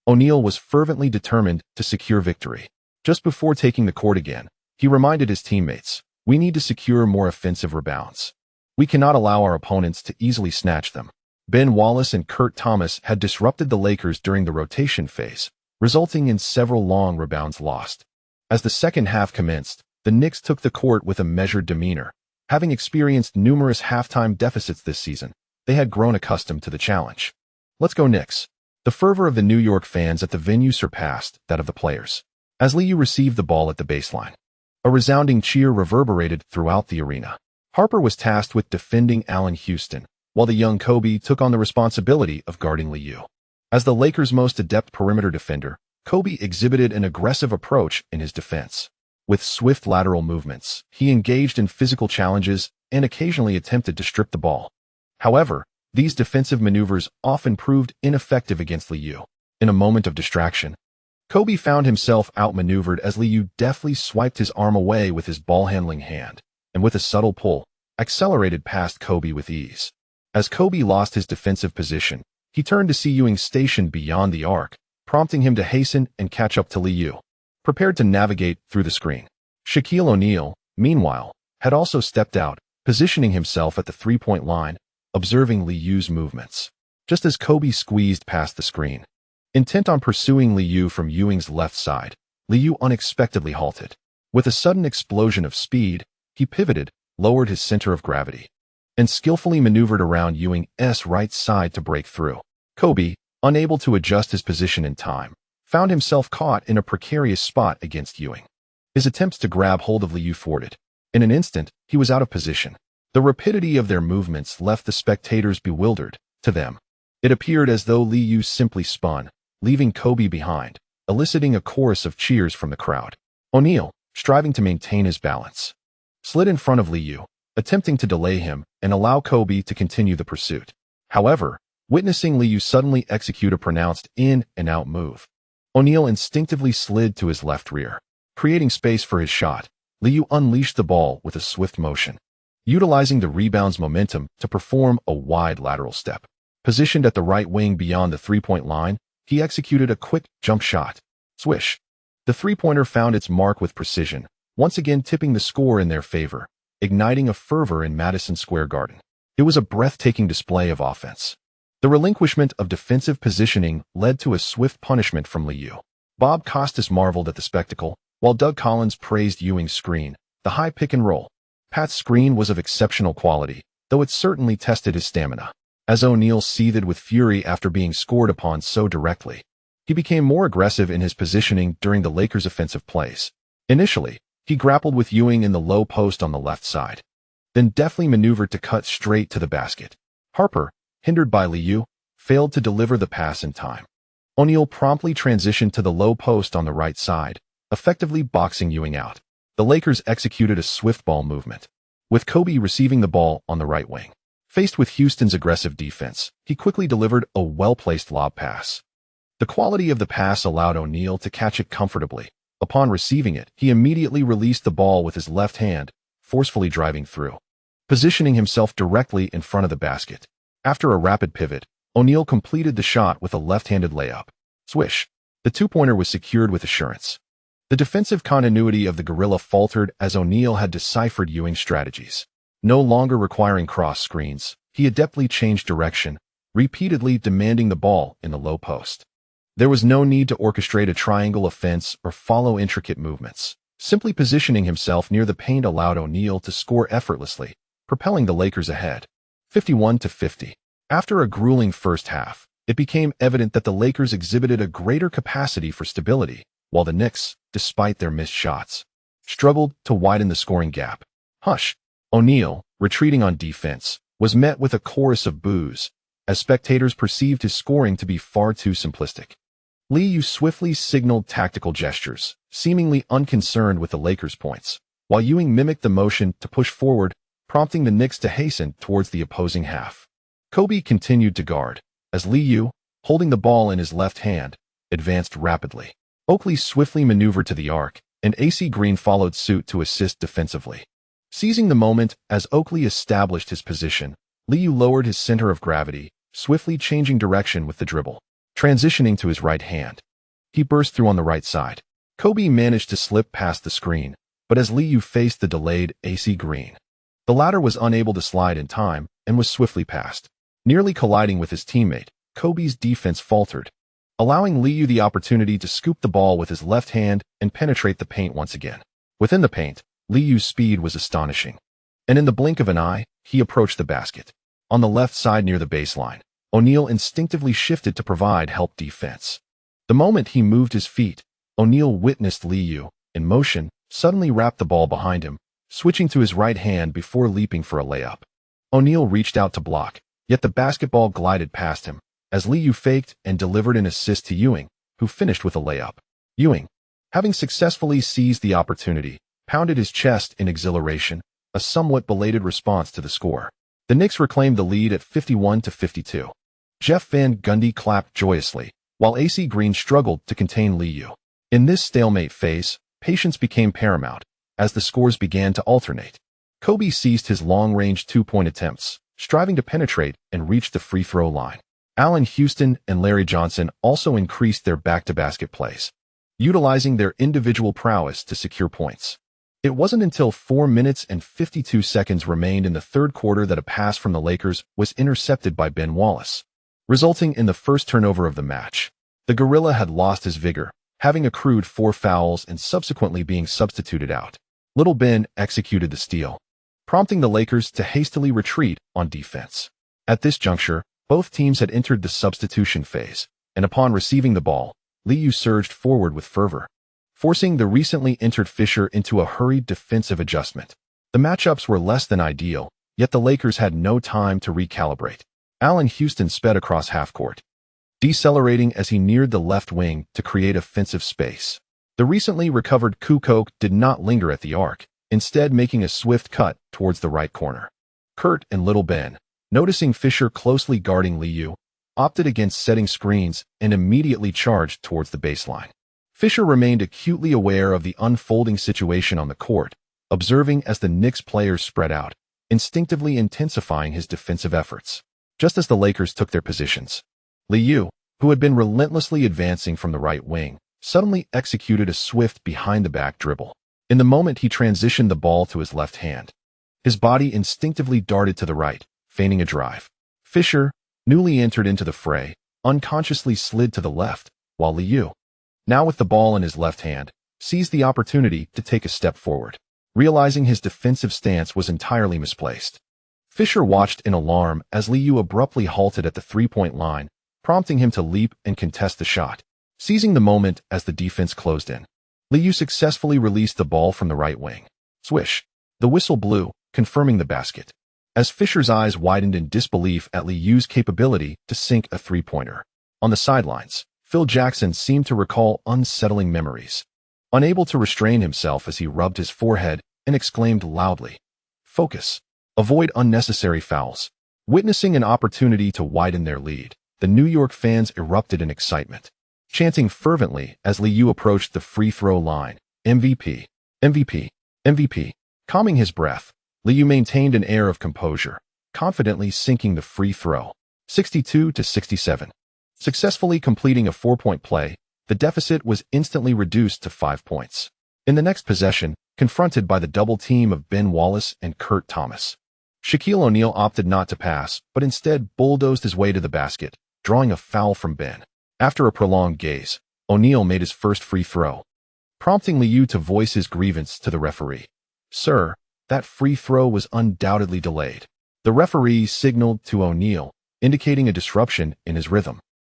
[SPEAKER 1] O'Neal was fervently determined to secure victory. Just before taking the court again, he reminded his teammates, "We need to secure more offensive rebounds. We cannot allow our opponents to easily snatch them." Ben Wallace and Kurt Thomas had disrupted the Lakers during the rotation phase, resulting in several long rebounds lost. As the second half commenced, the Knicks took the court with a measured demeanor. Having experienced numerous halftime deficits this season, they had grown accustomed to the challenge. "Let's go Knicks." The fervor of the New York fans at the venue surpassed that of the players. As Liu received the ball at the baseline, a resounding cheer reverberated throughout the arena. Harper was tasked with defending Allen Houston, while the young Kobe took on the responsibility of guarding Liu. As the Lakers' most adept perimeter defender, Kobe exhibited an aggressive approach in his defense. With swift lateral movements, he engaged in physical challenges and occasionally attempted to strip the ball. However, these defensive maneuvers often proved ineffective against Liu. In a moment of distraction, Kobe found himself outmaneuvered as Liu deftly swiped his arm away with his ball-handling hand, and with a subtle pull, accelerated past Kobe with ease. As Kobe lost his defensive position, he turned to see Ewing stationed beyond the arc, prompting him to hasten and catch up to Liu, prepared to navigate through the screen. Shaquille O'Neal, meanwhile, had also stepped out, positioning himself at the three-point line, observing Liu's movements. Just as Kobe squeezed past the screen, intent on pursuing Liu from Ewing's left side, Liu unexpectedly halted. With a sudden explosion of speed, he pivoted, lowered his center of gravity, and skillfully maneuvered around Ewing's right side to break through. Kobe, unable to adjust his position in time, found himself caught in a precarious spot against Ewing. His attempts to grab hold of Liu thwarted. In an instant, he was out of position. The rapidity of their movements left the spectators bewildered. To them, it appeared as though Liu simply spun, leaving Kobe behind, eliciting a chorus of cheers from the crowd. O'Neal, striving to maintain his balance, slid in front of Liu, attempting to delay him and allow Kobe to continue the pursuit. However, witnessing Liu suddenly execute a pronounced in-and-out move, O'Neal instinctively slid to his left rear. Creating space for his shot, Liu unleashed the ball with a swift motion, utilizing the rebound's momentum to perform a wide lateral step. Positioned at the right wing beyond the three-point line, he executed a quick jump shot. Swish! The three-pointer found its mark with precision, once again tipping the score in their favor, igniting a fervor in Madison Square Garden. It was a breathtaking display of offense. The relinquishment of defensive positioning led to a swift punishment from Liu. Bob Costas marveled at the spectacle, while Doug Collins praised Ewing's screen, the high pick and roll. Pat's screen was of exceptional quality, though it certainly tested his stamina. As O'Neal seethed with fury after being scored upon so directly, he became more aggressive in his positioning during the Lakers' offensive plays. Initially, he grappled with Ewing in the low post on the left side, then deftly maneuvered to cut straight to the basket. Harper, hindered by Liu, failed to deliver the pass in time. O'Neal promptly transitioned to the low post on the right side, effectively boxing Ewing out. The Lakers executed a swift ball movement, with Kobe receiving the ball on the right wing. Faced with Houston's aggressive defense, he quickly delivered a well-placed lob pass. The quality of the pass allowed O'Neal to catch it comfortably. Upon receiving it, he immediately released the ball with his left hand, forcefully driving through, positioning himself directly in front of the basket. After a rapid pivot, O'Neal completed the shot with a left-handed layup. Swish! The two-pointer was secured with assurance. The defensive continuity of the Gorilla faltered as O'Neal had deciphered Ewing's strategies. No longer requiring cross screens, he adeptly changed direction, repeatedly demanding the ball in the low post. There was no need to orchestrate a triangle offense or follow intricate movements. Simply positioning himself near the paint allowed O'Neal to score effortlessly, propelling the Lakers ahead, 51-50. After a grueling first half, it became evident that the Lakers exhibited a greater capacity for stability, while the Knicks, despite their missed shots, struggled to widen the scoring gap. Hush! O'Neal, retreating on defense, was met with a chorus of boos, as spectators perceived his scoring to be far too simplistic. Liu swiftly signaled tactical gestures, seemingly unconcerned with the Lakers' points, while Ewing mimicked the motion to push forward, prompting the Knicks to hasten towards the opposing half. Kobe continued to guard, as Liu, holding the ball in his left hand, advanced rapidly. Oakley swiftly maneuvered to the arc, and AC Green followed suit to assist defensively. Seizing the moment as Oakley established his position, Liu lowered his center of gravity, swiftly changing direction with the dribble. Transitioning to his right hand, he burst through on the right side. Kobe managed to slip past the screen, but as Liu faced the delayed AC Green, the latter was unable to slide in time and was swiftly passed. Nearly colliding with his teammate, Kobe's defense faltered, allowing Liu the opportunity to scoop the ball with his left hand and penetrate the paint once again. Within the paint, Liu's speed was astonishing, and in the blink of an eye, he approached the basket. On the left side near the baseline, O'Neal instinctively shifted to provide help defense. The moment he moved his feet, O'Neal witnessed Liu, in motion, suddenly wrap the ball behind him, switching to his right hand before leaping for a layup. O'Neal reached out to block, yet the basketball glided past him, as Liu faked and delivered an assist to Ewing, who finished with a layup. Ewing, having successfully seized the opportunity, pounded his chest in exhilaration, a somewhat belated response to the score. The Knicks reclaimed the lead at 51-52. Jeff Van Gundy clapped joyously, while AC Green struggled to contain Liu. In this stalemate phase, patience became paramount, as the scores began to alternate. Kobe seized his long-range two-point attempts, striving to penetrate and reach the free throw line. Allen Houston and Larry Johnson also increased their back-to-basket plays, utilizing their individual prowess to secure points. It wasn't until 4 minutes and 52 seconds remained in the third quarter that a pass from the Lakers was intercepted by Ben Wallace, resulting in the first turnover of the match. The Gorilla had lost his vigor, having accrued 4 fouls and subsequently being substituted out. Little Ben executed the steal, prompting the Lakers to hastily retreat on defense. At this juncture, both teams had entered the substitution phase, and upon receiving the ball, Liu surged forward with fervor, forcing the recently entered Fisher into a hurried defensive adjustment. The matchups were less than ideal, yet the Lakers had no time to recalibrate. Allen Houston sped across half-court, decelerating as he neared the left wing to create offensive space. The recently recovered Kukoc did not linger at the arc, instead making a swift cut towards the right corner. Kurt and Little Ben, noticing Fisher closely guarding Liu, opted against setting screens and immediately charged towards the baseline. Fisher remained acutely aware of the unfolding situation on the court, observing as the Knicks players spread out, instinctively intensifying his defensive efforts. Just as the Lakers took their positions, Liu, who had been relentlessly advancing from the right wing, suddenly executed a swift behind-the-back dribble. In the moment he transitioned the ball to his left hand, his body instinctively darted to the right, feigning a drive. Fisher, newly entered into the fray, unconsciously slid to the left, while Liu, now with the ball in his left hand, seized the opportunity to take a step forward, realizing his defensive stance was entirely misplaced. Fisher watched in alarm as Liu abruptly halted at the three-point line, prompting him to leap and contest the shot. Seizing the moment as the defense closed in, Liu successfully released the ball from the right wing. Swish! The whistle blew, confirming the basket, as Fisher's eyes widened in disbelief at Liu's capability to sink a three-pointer. On the sidelines, Phil Jackson seemed to recall unsettling memories, unable to restrain himself as he rubbed his forehead and exclaimed loudly, "Focus! Avoid unnecessary fouls." Witnessing an opportunity to widen their lead, the New York fans erupted in excitement, chanting fervently as Liu approached the free throw line, "MVP! MVP! MVP!" Calming his breath, Liu maintained an air of composure, confidently sinking the free throw, 62-67. Successfully completing a 4-point play, the deficit was instantly reduced to 5 points. In the next possession, confronted by the double team of Ben Wallace and Kurt Thomas, Shaquille O'Neal opted not to pass, but instead bulldozed his way to the basket, drawing a foul from Ben. After a prolonged gaze, O'Neal made his first free throw, prompting Liu to voice his grievance to the referee. "Sir, that free throw was undoubtedly delayed." The referee signaled to O'Neal, indicating a disruption in his rhythm,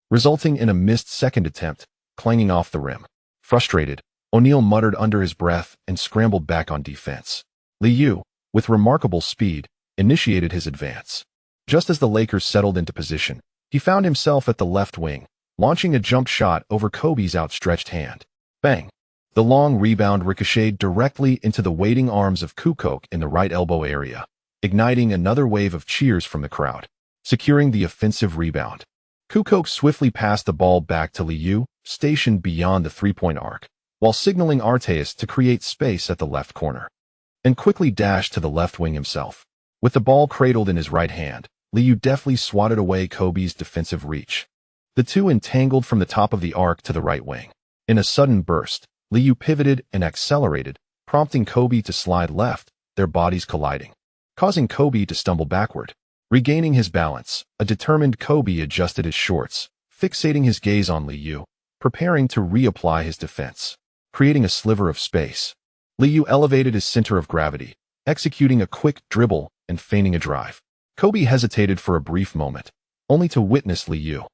[SPEAKER 1] resulting in a missed second attempt, clanging off the rim. Frustrated, O'Neal muttered under his breath and scrambled back on defense. Liu, with remarkable speed, initiated his advance. Just as the Lakers settled into position, he found himself at the left wing, launching a jump shot over Kobe's outstretched hand. Bang! The long rebound ricocheted directly into the waiting arms of Kukoc in the right elbow area, igniting another wave of cheers from the crowd. Securing the offensive rebound, Kukoc swiftly passed the ball back to Liu, stationed beyond the three-point arc, while signaling Arteas to create space at the left corner, and quickly dashed to the left wing himself. With the ball cradled in his right hand, Liu deftly swatted away Kobe's defensive reach. The two entangled from the top of the arc to the right wing. In a sudden burst, Liu pivoted and accelerated, prompting Kobe to slide left, their bodies colliding, causing Kobe to stumble backward. Regaining his balance, a determined Kobe adjusted his shorts, fixating his gaze on Liu, preparing to reapply his defense. Creating a sliver of space, Liu elevated his center of gravity, executing a quick dribble and feigning a drive. Kobe hesitated for a brief moment, only to witness Liu,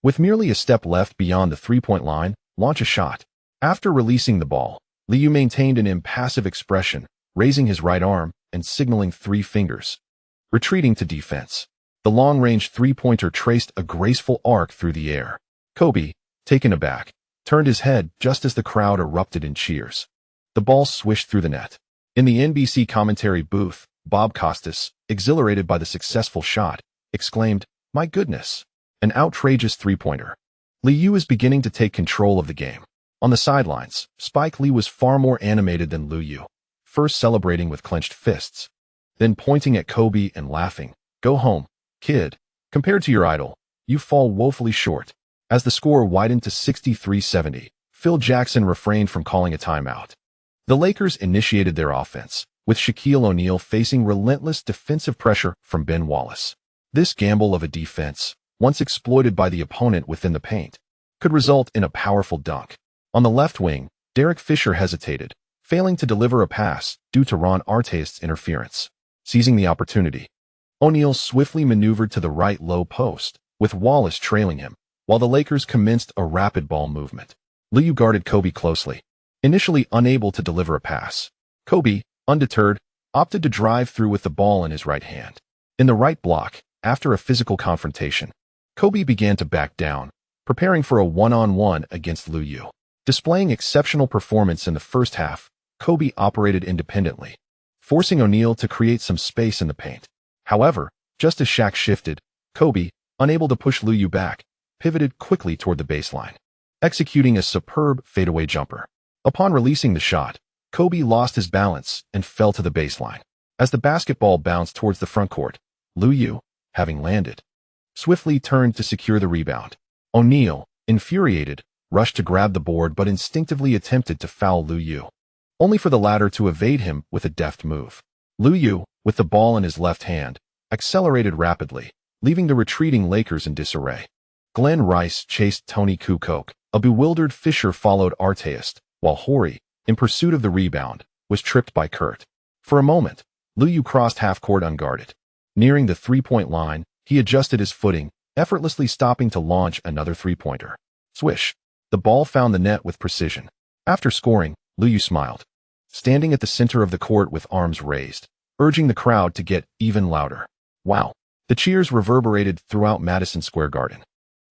[SPEAKER 1] with merely a step left beyond the three-point line, launch a shot. After releasing the ball, Liu maintained an impassive expression, raising his right arm and signaling 3 fingers. Retreating to defense, the long-range three-pointer traced a graceful arc through the air. Kobe, taken aback, turned his head just as the crowd erupted in cheers. The ball swished through the net. In the NBC commentary booth, Bob Costas, exhilarated by the successful shot, exclaimed, "My goodness, an outrageous three-pointer." Liu is beginning to take control of the game. On the sidelines, Spike Lee was far more animated than Liu, first celebrating with clenched fists, then pointing at Kobe and laughing. "Go home, kid. Compared to your idol, you fall woefully short." As the score widened to 63-70, Phil Jackson refrained from calling a timeout. The Lakers initiated their offense, with Shaquille O'Neal facing relentless defensive pressure from Ben Wallace. This gamble of a defense, once exploited by the opponent within the paint, could result in a powerful dunk. On the left wing, Derek Fisher hesitated, failing to deliver a pass due to Ron Artest's interference. Seizing the opportunity, O'Neal swiftly maneuvered to the right low post, with Wallace trailing him, while the Lakers commenced a rapid ball movement. Liu guarded Kobe closely, initially unable to deliver a pass. Kobe, undeterred, opted to drive through with the ball in his right hand. In the right block, after a physical confrontation, Kobe began to back down, preparing for a one-on-one against Liu. Displaying exceptional performance in the first half, Kobe operated independently, forcing O'Neal to create some space in the paint. However, just as Shaq shifted, Kobe, unable to push Liu back, pivoted quickly toward the baseline, executing a superb fadeaway jumper. Upon releasing the shot, Kobe lost his balance and fell to the baseline. As the basketball bounced towards the front court, Liu, having landed, swiftly turned to secure the rebound. O'Neal, infuriated, rushed to grab the board but instinctively attempted to foul Liu, only for the latter to evade him with a deft move. Liu, with the ball in his left hand, accelerated rapidly, leaving the retreating Lakers in disarray. Glenn Rice chased Tony Kukoc. A bewildered Fisher followed Artest, while Horry, in pursuit of the rebound, was tripped by Kerr. For a moment, Liu crossed half-court unguarded. Nearing the three-point line, he adjusted his footing, effortlessly stopping to launch another three-pointer. Swish! The ball found the net with precision. After scoring, Liu smiled, standing at the center of the court with arms raised, urging the crowd to get even louder. Wow! The cheers reverberated throughout Madison Square Garden,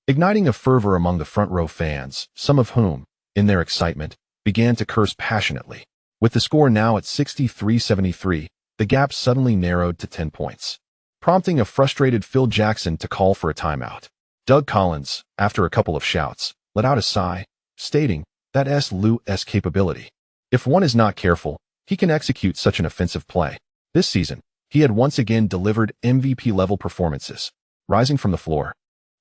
[SPEAKER 1] igniting a fervor among the front-row fans, some of whom, in their excitement, began to curse passionately. With the score now at 63-73, the gap suddenly narrowed to 10 points, prompting a frustrated Phil Jackson to call for a timeout. Doug Collins, after a couple of shouts, let out a sigh, stating, "That's Liu's capability. If one is not careful, he can execute such an offensive play." This season, he had once again delivered MVP-level performances. Rising from the floor,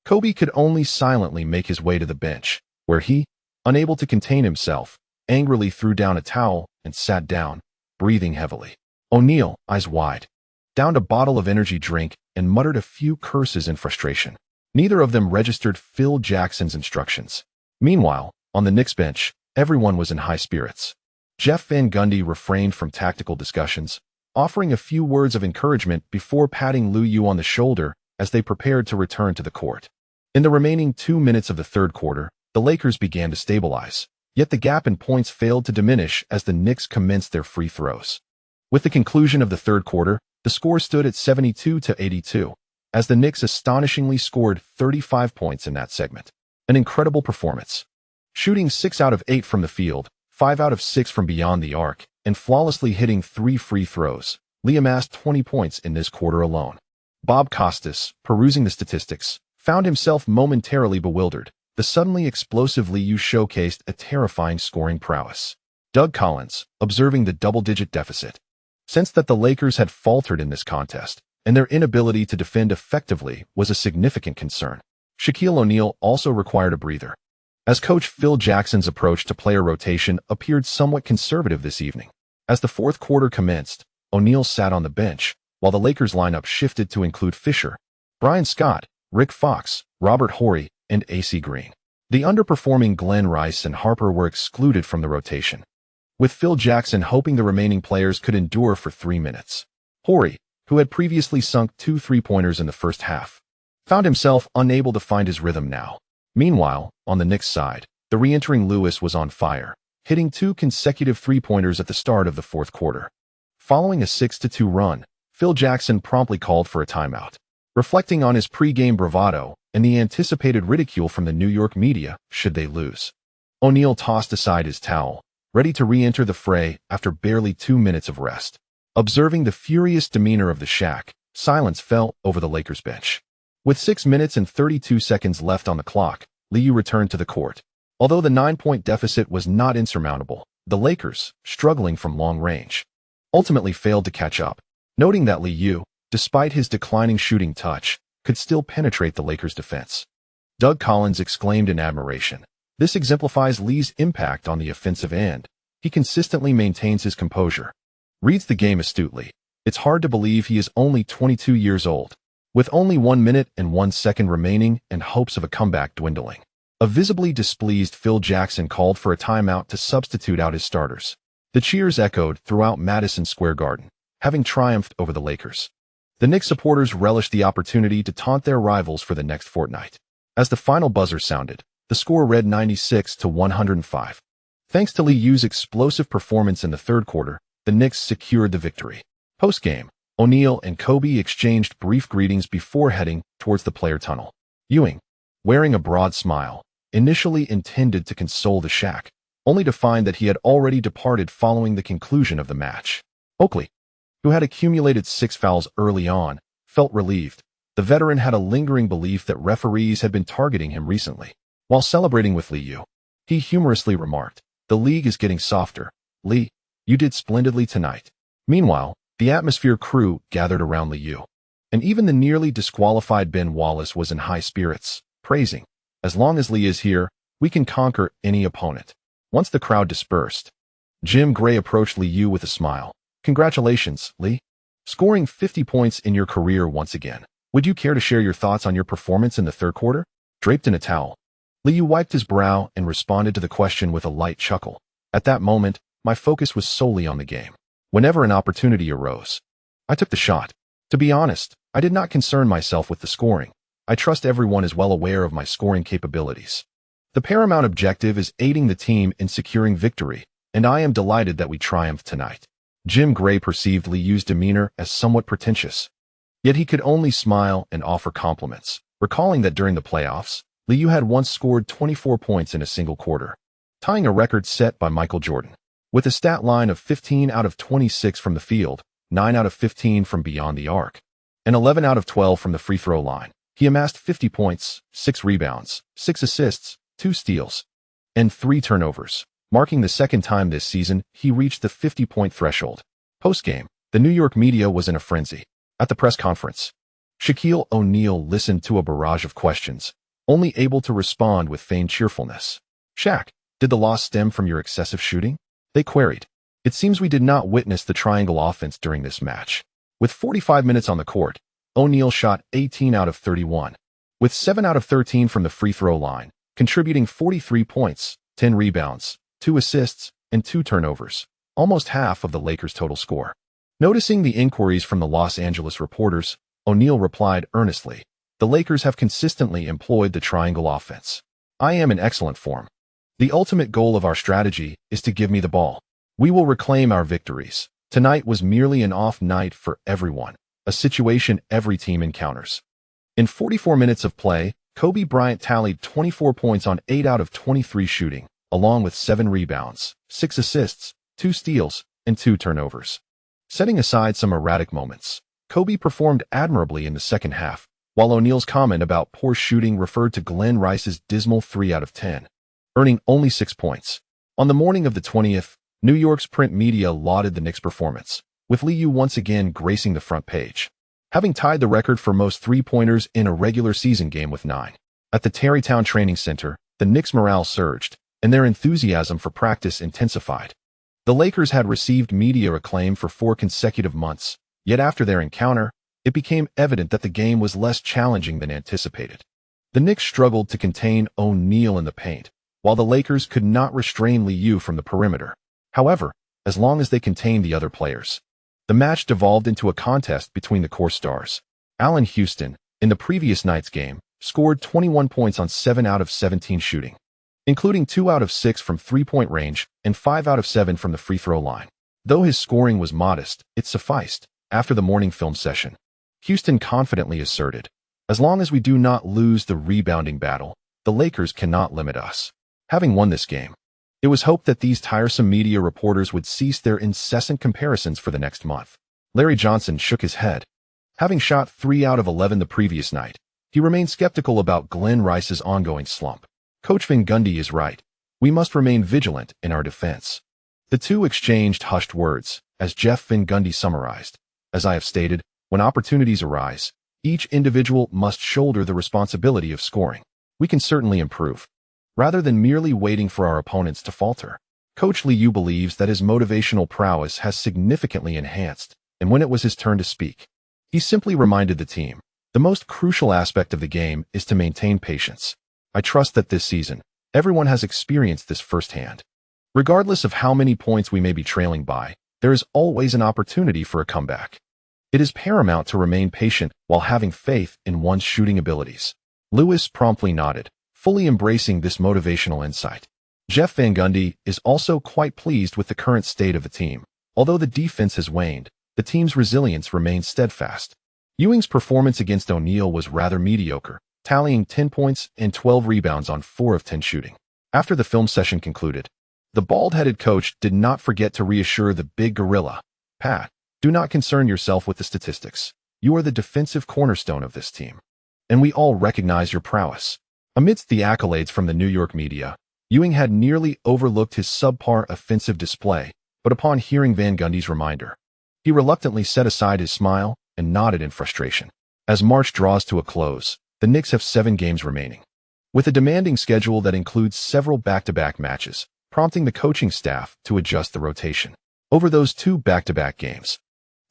[SPEAKER 1] Kobe could only silently make his way to the bench, where he, unable to contain himself, angrily threw down a towel and sat down, breathing heavily. O'Neal, eyes wide, downed a bottle of energy drink and muttered a few curses in frustration. Neither of them registered Phil Jackson's instructions. Meanwhile, on the Knicks bench, everyone was in high spirits. Jeff Van Gundy refrained from tactical discussions, offering a few words of encouragement before patting Liu on the shoulder as they prepared to return to the court. In the remaining 2 minutes of the third quarter, the Lakers began to stabilize, yet the gap in points failed to diminish as the Knicks commenced their free throws. With the conclusion of the third quarter, the score stood at 72-82, as the Knicks astonishingly scored 35 points in that segment. An incredible performance. Shooting 6 out of 8 from the field, 5 out of 6 from beyond the arc, and flawlessly hitting 3 free throws, Lee amassed 20 points in this quarter alone. Bob Costas, perusing the statistics, found himself momentarily bewildered. The suddenly explosive Liu showcased a terrifying scoring prowess. Doug Collins, observing the double-digit deficit, sensed that the Lakers had faltered in this contest, and their inability to defend effectively was a significant concern. Shaquille O'Neal also required a breather, as coach Phil Jackson's approach to player rotation appeared somewhat conservative this evening. As the fourth quarter commenced, O'Neal sat on the bench, while the Lakers lineup shifted to include Fisher, Brian Scott, Rick Fox, Robert Horry, and AC Green. The underperforming Glenn Rice and Harper were excluded from the rotation, with Phil Jackson hoping the remaining players could endure for 3 minutes. Horry, who had previously sunk 2 three-pointers in the first half, found himself unable to find his rhythm now. Meanwhile, on the Knicks side, the re-entering Lewis was on fire, hitting 2 consecutive three-pointers at the start of the fourth quarter. Following a 6-2 run, Phil Jackson promptly called for a timeout. Reflecting on his pre-game bravado and the anticipated ridicule from the New York media should they lose, O'Neal tossed aside his towel, ready to re-enter the fray after barely 2 minutes of rest. Observing the furious demeanor of the Shaq, silence fell over the Lakers bench. With 6 minutes and 32 seconds left on the clock, Liu returned to the court. Although the 9-point deficit was not insurmountable, the Lakers, struggling from long range, ultimately failed to catch up. Noting that Liu, despite his declining shooting touch, could still penetrate the Lakers' defense, Doug Collins exclaimed in admiration. This exemplifies Li's impact on the offensive end. He consistently maintains his composure, reads the game astutely. It's hard to believe he is only 22 years old, with only 1 minute and 1 second remaining and hopes of a comeback dwindling. A visibly displeased Phil Jackson called for a timeout to substitute out his starters. The cheers echoed throughout Madison Square Garden, having triumphed over the Lakers. The Knicks supporters relished the opportunity to taunt their rivals for the next fortnight. As the final buzzer sounded, the score read 96-105. Thanks to Liu's explosive performance in the third quarter, the Knicks secured the victory. Post-game, O'Neal and Kobe exchanged brief greetings before heading towards the player tunnel. Ewing, wearing a broad smile, initially intended to console the Shaq, only to find that he had already departed following the conclusion of the match. Oakley, who had accumulated 6 fouls early on, felt relieved. The veteran had a lingering belief that referees had been targeting him recently. While celebrating with Liu, he humorously remarked, "The league is getting softer. Li, you did splendidly tonight." Meanwhile, the Atmosphere crew gathered around Liu, and even the nearly disqualified Ben Wallace was in high spirits, praising, "As long as Li is here, we can conquer any opponent." Once the crowd dispersed, Jim Gray approached Liu with a smile. "Congratulations, Li. Scoring 50 points in your career once again. Would you care to share your thoughts on your performance in the third quarter?" Draped in a towel, Liu wiped his brow and responded to the question with a light chuckle. "At that moment, my focus was solely on the game. Whenever an opportunity arose, I took the shot. To be honest, I did not concern myself with the scoring. I trust everyone is well aware of my scoring capabilities. The paramount objective is aiding the team in securing victory, and I am delighted that we triumphed tonight." Jim Gray perceived Liu's demeanor as somewhat pretentious, yet he could only smile and offer compliments, recalling that during the playoffs, Liu had once scored 24 points in a single quarter, tying a record set by Michael Jordan. With a stat line of 15 out of 26 from the field, 9 out of 15 from beyond the arc, and 11 out of 12 from the free throw line, he amassed 50 points, 6 rebounds, 6 assists, 2 steals, and 3 turnovers, marking the second time this season he reached the 50-point threshold. Post-game, the New York media was in a frenzy. At the press conference, Shaquille O'Neal listened to a barrage of questions, only able to respond with feigned cheerfulness. "Shaq, did the loss stem from your excessive shooting?" they queried. "It seems we did not witness the triangle offense during this match." With 45 minutes on the court, O'Neal shot 18 out of 31, with 7 out of 13 from the free throw line, contributing 43 points, 10 rebounds, 2 assists, and 2 turnovers, almost half of the Lakers' total score. Noticing the inquiries from the Los Angeles reporters, O'Neal replied earnestly, "The Lakers have consistently employed the triangle offense. I am in excellent form. The ultimate goal of our strategy is to give me the ball. We will reclaim our victories. Tonight was merely an off night for everyone, a situation every team encounters." In 44 minutes of play, Kobe Bryant tallied 24 points on 8 out of 23 shooting, along with 7 rebounds, 6 assists, 2 steals, and 2 turnovers. Setting aside some erratic moments, Kobe performed admirably in the second half, while O'Neal's comment about poor shooting referred to Glenn Rice's dismal 3 out of 10, earning only 6 points. On the morning of the 20th, New York's print media lauded the Knicks' performance, with Liu once again gracing the front page, having tied the record for most three-pointers in a regular season game with 9. At the Tarrytown Training Center, the Knicks' morale surged, and their enthusiasm for practice intensified. The Lakers had received media acclaim for 4 consecutive months, yet after their encounter, it became evident that the game was less challenging than anticipated. The Knicks struggled to contain O'Neal in the paint, while the Lakers could not restrain Liu from the perimeter. However, as long as they contained the other players, the match devolved into a contest between the core stars. Allen Houston, in the previous night's game, scored 21 points on 7 out of 17 shooting, including 2 out of 6 from three-point range and 5 out of 7 from the free throw line. Though his scoring was modest, it sufficed. After the morning film session, Houston confidently asserted, "As long as we do not lose the rebounding battle, the Lakers cannot limit us." Having won this game, it was hoped that these tiresome media reporters would cease their incessant comparisons for the next month. Larry Johnson shook his head. Having shot 3 out of 11 the previous night, he remained skeptical about Glenn Rice's ongoing slump. Coach Van Gundy is right. We must remain vigilant in our defense. The two exchanged hushed words, as Jeff Van Gundy summarized. As I have stated, when opportunities arise, each individual must shoulder the responsibility of scoring. We can certainly improve, rather than merely waiting for our opponents to falter. Coach Liu believes that his motivational prowess has significantly enhanced, and when it was his turn to speak, he simply reminded the team, the most crucial aspect of the game is to maintain patience. I trust that this season, everyone has experienced this firsthand. Regardless of how many points we may be trailing by, there is always an opportunity for a comeback. It is paramount to remain patient while having faith in one's shooting abilities. Lewis promptly nodded, fully embracing this motivational insight. Jeff Van Gundy is also quite pleased with the current state of the team. Although the defense has waned, the team's resilience remains steadfast. Ewing's performance against O'Neal was rather mediocre, tallying 10 points and 12 rebounds on 4 of 10 shooting. After the film session concluded, the bald-headed coach did not forget to reassure the big gorilla, "Pat, do not concern yourself with the statistics. You are the defensive cornerstone of this team, and we all recognize your prowess." Amidst the accolades from the New York media, Ewing had nearly overlooked his subpar offensive display, but upon hearing Van Gundy's reminder, he reluctantly set aside his smile and nodded in frustration. As March draws to a close, the Knicks have 7 games remaining, with a demanding schedule that includes several back-to-back matches, prompting the coaching staff to adjust the rotation. Over those 2 back-to-back games,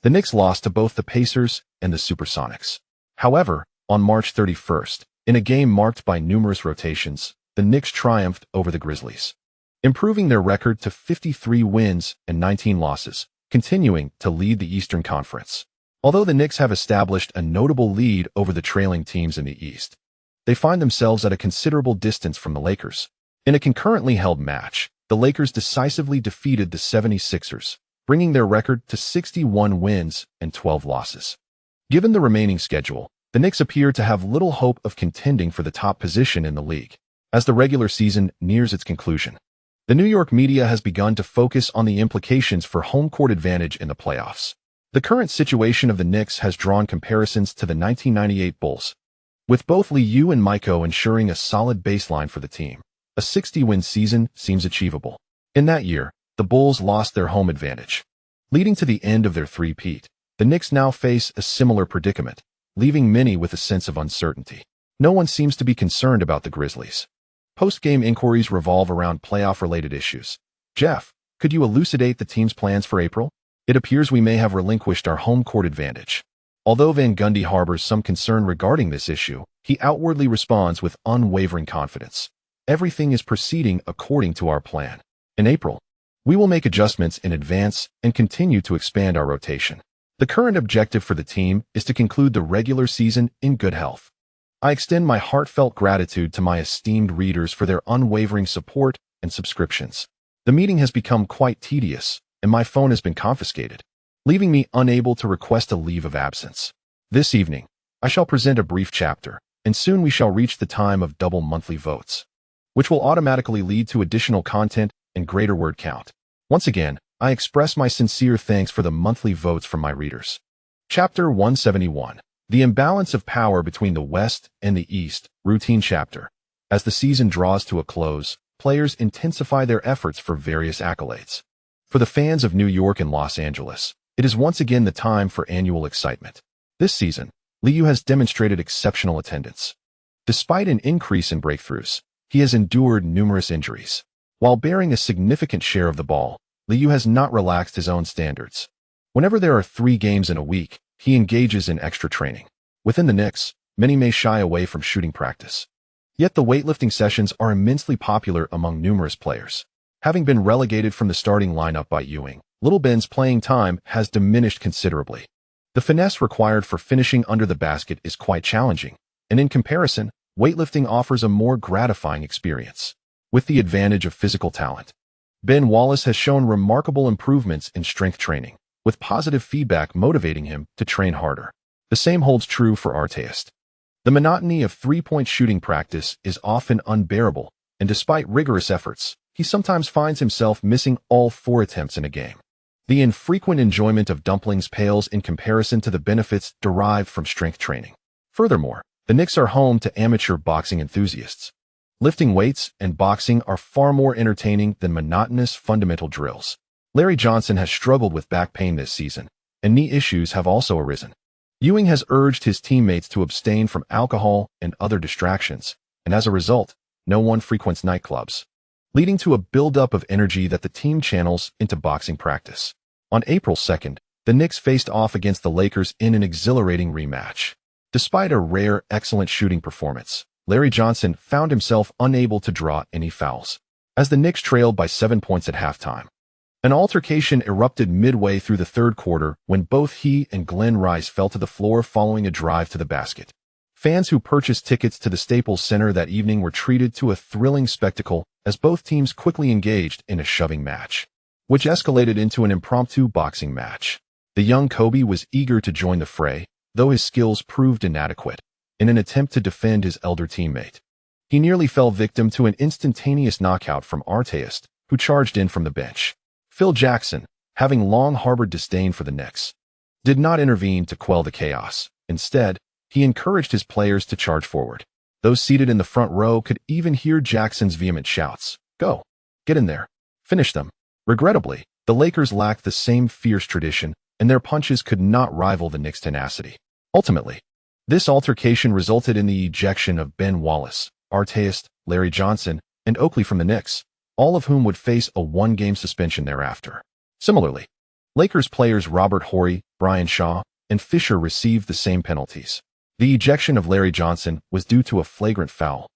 [SPEAKER 1] the Knicks lost to both the Pacers and the Supersonics. However, on March 31st, in a game marked by numerous rotations, the Knicks triumphed over the Grizzlies, improving their record to 53 wins and 19 losses, continuing to lead the Eastern Conference. Although the Knicks have established a notable lead over the trailing teams in the East, they find themselves at a considerable distance from the Lakers. In a concurrently held match, the Lakers decisively defeated the 76ers, bringing their record to 61 wins and 12 losses. Given the remaining schedule, the Knicks appear to have little hope of contending for the top position in the league. As the regular season nears its conclusion, the New York media has begun to focus on the implications for home court advantage in the playoffs. The current situation of the Knicks has drawn comparisons to the 1998 Bulls, with both Liu and Maiko ensuring a solid baseline for the team. A 60-win season seems achievable. In that year, the Bulls lost their home advantage, leading to the end of their three-peat. The Knicks now face a similar predicament, leaving many with a sense of uncertainty. No one seems to be concerned about the Grizzlies. Post-game inquiries revolve around playoff-related issues. Jeff, could you elucidate the team's plans for April? It appears we may have relinquished our home court advantage. Although Van Gundy harbors some concern regarding this issue, he outwardly responds with unwavering confidence. Everything is proceeding according to our plan. In April, we will make adjustments in advance and continue to expand our rotation. The current objective for the team is to conclude the regular season in good health. I extend my heartfelt gratitude to my esteemed readers for their unwavering support and subscriptions. The meeting has become quite tedious, and my phone has been confiscated, leaving me unable to request a leave of absence. This evening, I shall present a brief chapter, and soon we shall reach the time of double monthly votes, which will automatically lead to additional content and greater word count. Once again, I express my sincere thanks for the monthly votes from my readers. Chapter 171. The Imbalance of Power Between the West and the East, Routine Chapter. As the season draws to a close, players intensify their efforts for various accolades. For the fans of New York and Los Angeles, it is once again the time for annual excitement. This season, Liu has demonstrated exceptional attendance. Despite an increase in breakthroughs, he has endured numerous injuries. While bearing a significant share of the ball, Liu has not relaxed his own standards. Whenever there are 3 games in a week, he engages in extra training. Within the Knicks, many may shy away from shooting practice. Yet the weightlifting sessions are immensely popular among numerous players. Having been relegated from the starting lineup by Ewing, Little Ben's playing time has diminished considerably. The finesse required for finishing under the basket is quite challenging, and in comparison, weightlifting offers a more gratifying experience. With the advantage of physical talent, Ben Wallace has shown remarkable improvements in strength training, with positive feedback motivating him to train harder. The same holds true for Artest. The monotony of three-point shooting practice is often unbearable, and despite rigorous efforts, he sometimes finds himself missing all 4 attempts in a game. The infrequent enjoyment of dumplings pales in comparison to the benefits derived from strength training. Furthermore, the Knicks are home to amateur boxing enthusiasts. Lifting weights and boxing are far more entertaining than monotonous fundamental drills. Larry Johnson has struggled with back pain this season, and knee issues have also arisen. Ewing has urged his teammates to abstain from alcohol and other distractions, and as a result, no one frequents nightclubs, leading to a buildup of energy that the team channels into boxing practice. On April 2nd, the Knicks faced off against the Lakers in an exhilarating rematch. Despite a rare, excellent shooting performance, Larry Johnson found himself unable to draw any fouls, as the Knicks trailed by 7 points at halftime. An altercation erupted midway through the third quarter when both he and Glenn Rice fell to the floor following a drive to the basket. Fans who purchased tickets to the Staples Center that evening were treated to a thrilling spectacle as both teams quickly engaged in a shoving match, which escalated into an impromptu boxing match. The young Kobe was eager to join the fray, though his skills proved inadequate, in an attempt to defend his elder teammate. He nearly fell victim to an instantaneous knockout from Artest, who charged in from the bench. Phil Jackson, having long harbored disdain for the Knicks, did not intervene to quell the chaos. Instead, he encouraged his players to charge forward. Those seated in the front row could even hear Jackson's vehement shouts, "Go! Get in there! Finish them!" Regrettably, the Lakers lacked the same fierce tradition, and their punches could not rival the Knicks' tenacity. Ultimately, this altercation resulted in the ejection of Ben Wallace, Artest, Larry Johnson, and Oakley from the Knicks, all of whom would face a one-game suspension thereafter. Similarly, Lakers players Robert Horry, Brian Shaw, and Fisher received the same penalties. The ejection of Larry Johnson was due to a flagrant foul,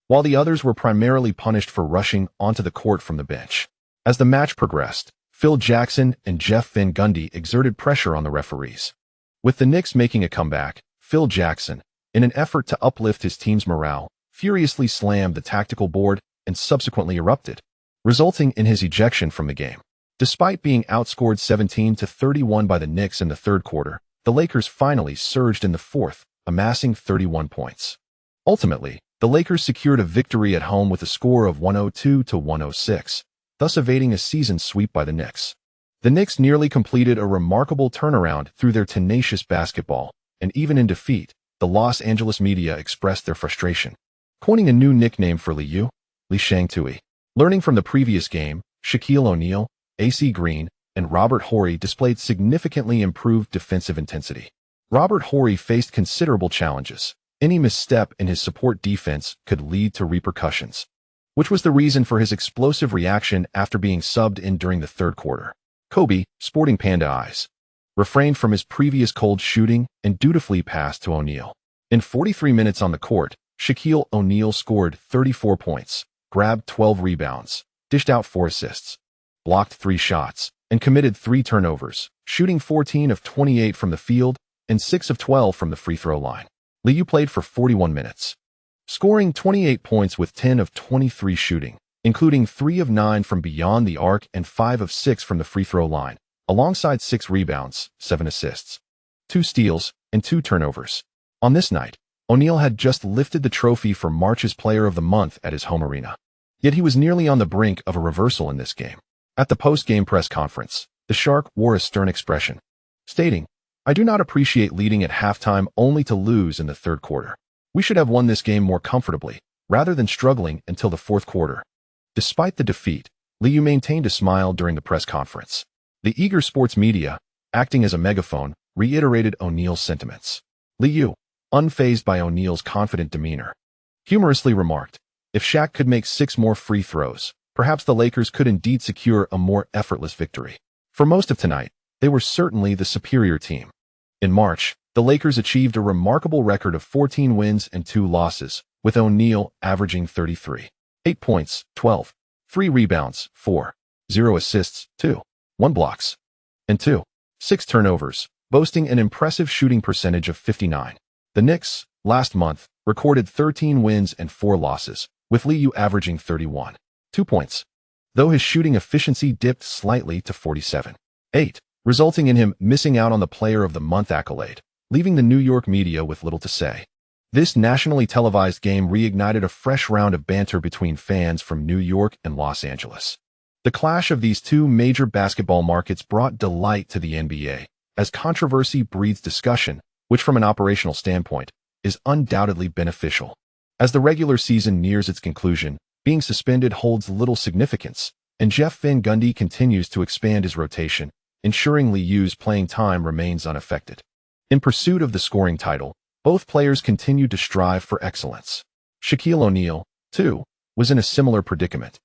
[SPEAKER 1] while the others were primarily punished for rushing onto the court from the bench. As the match progressed, Phil Jackson and Jeff Van Gundy exerted pressure on the referees. With the Knicks making a comeback, Phil Jackson, in an effort to uplift his team's morale, furiously slammed the tactical board and subsequently erupted, resulting in his ejection from the game. Despite being outscored 17-31 by the Knicks in the third quarter, the Lakers finally surged in the fourth, amassing 31 points. Ultimately, the Lakers secured a victory at home with a score of 102-106, thus evading a season sweep by the Knicks. The Knicks nearly completed a remarkable turnaround through their tenacious basketball, and even in defeat, the Los Angeles media expressed their frustration, coining a new nickname for Liu, Li Shang Tui. Learning from the previous game, Shaquille O'Neal, AC Green, and Robert Horry displayed significantly improved defensive intensity. Robert Horry faced considerable challenges. Any misstep in his support defense could lead to repercussions, which was the reason for his explosive reaction after being subbed in during the third quarter. Kobe, sporting panda eyes, refrained from his previous cold shooting and dutifully passed to O'Neal. In 43 minutes on the court, Shaquille O'Neal scored 34 points, grabbed 12 rebounds, dished out 4 assists, blocked 3 shots, and committed 3 turnovers, shooting 14 of 28 from the field and 6 of 12 from the free throw line. Liu played for 41 minutes, scoring 28 points with 10 of 23 shooting, including 3 of 9 from beyond the arc and 5 of 6 from the free throw line, alongside 6 rebounds, 7 assists, 2 steals, and 2 turnovers. On this night, O'Neal had just lifted the trophy for March's Player of the Month at his home arena. Yet he was nearly on the brink of a reversal in this game. At the post-game press conference, the Shark wore a stern expression, stating, "I do not appreciate leading at halftime only to lose in the third quarter. We should have won this game more comfortably, rather than struggling until the fourth quarter." Despite the defeat, Liu maintained a smile during the press conference. The eager sports media, acting as a megaphone, reiterated O'Neal's sentiments. Liu, unfazed by O'Neal's confident demeanor, humorously remarked, "If Shaq could make 6 more free throws, perhaps the Lakers could indeed secure a more effortless victory." For most of tonight, they were certainly the superior team. In March, the Lakers achieved a remarkable record of 14 wins and 2 losses, with O'Neal averaging 33, 8 points, 12, 3 rebounds, 4, 0 assists, 2, 1 blocks, and 2, 6 turnovers, boasting an impressive shooting percentage of 59. The Knicks, last month, recorded 13 wins and 4 losses, with Liu averaging 31, 2 points, though his shooting efficiency dipped slightly to 47.8, resulting in him missing out on the Player of the Month accolade, leaving the New York media with little to say. This nationally televised game reignited a fresh round of banter between fans from New York and Los Angeles. The clash of these two major basketball markets brought delight to the NBA, as controversy breeds discussion, which from an operational standpoint is undoubtedly beneficial. As the regular season nears its conclusion, being suspended holds little significance, and Jeff Van Gundy continues to expand his rotation, ensuring Liu's playing time remains unaffected. In pursuit of the scoring title, both players continued to strive for excellence. Shaquille O'Neal, too, was in a similar predicament,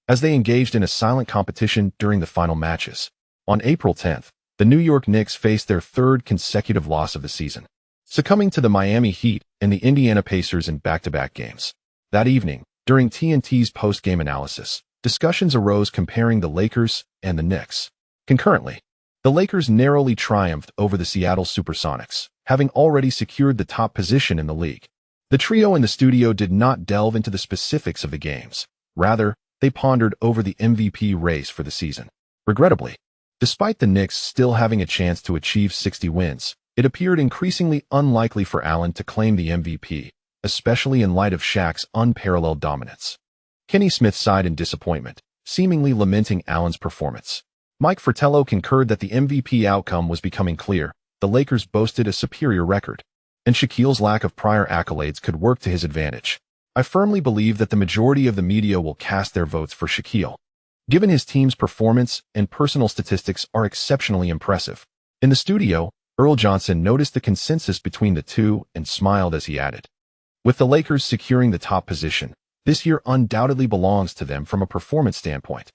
[SPEAKER 1] as they engaged in a silent competition during the final matches. On April 10th, the New York Knicks faced their third consecutive loss of the season, succumbing to the Miami Heat and the Indiana Pacers in back-to-back games. That evening, during TNT's post-game analysis, discussions arose comparing the Lakers and the Knicks. Concurrently, the Lakers narrowly triumphed over the Seattle Supersonics, having already secured the top position in the league. The trio in the studio did not delve into the specifics of the games. Rather, they pondered over the MVP race for the season. Regrettably, despite the Knicks still having a chance to achieve 60 wins, it appeared increasingly unlikely for Allen to claim the MVP, especially in light of Shaq's unparalleled dominance. Kenny Smith sighed in disappointment, seemingly lamenting Allen's performance. Mike Fratello concurred that the MVP outcome was becoming clear. The Lakers boasted a superior record, and Shaquille's lack of prior accolades could work to his advantage. I firmly believe that the majority of the media will cast their votes for Shaquille, given his team's performance and personal statistics are exceptionally impressive. In the studio, Earl Johnson noticed the consensus between the two and smiled as he added, "With the Lakers securing the top position, this year undoubtedly belongs to them from a performance standpoint.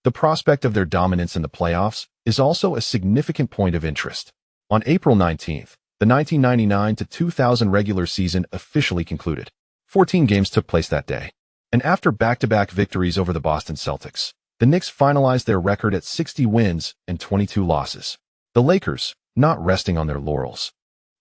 [SPEAKER 1] The prospect of their dominance in the playoffs is also a significant point of interest." On April 19th, the 1999-2000 regular season officially concluded. 14 games took place that day, and after back-to-back victories over the Boston Celtics, the Knicks finalized their record at 60 wins and 22 losses. The Lakers, not resting on their laurels,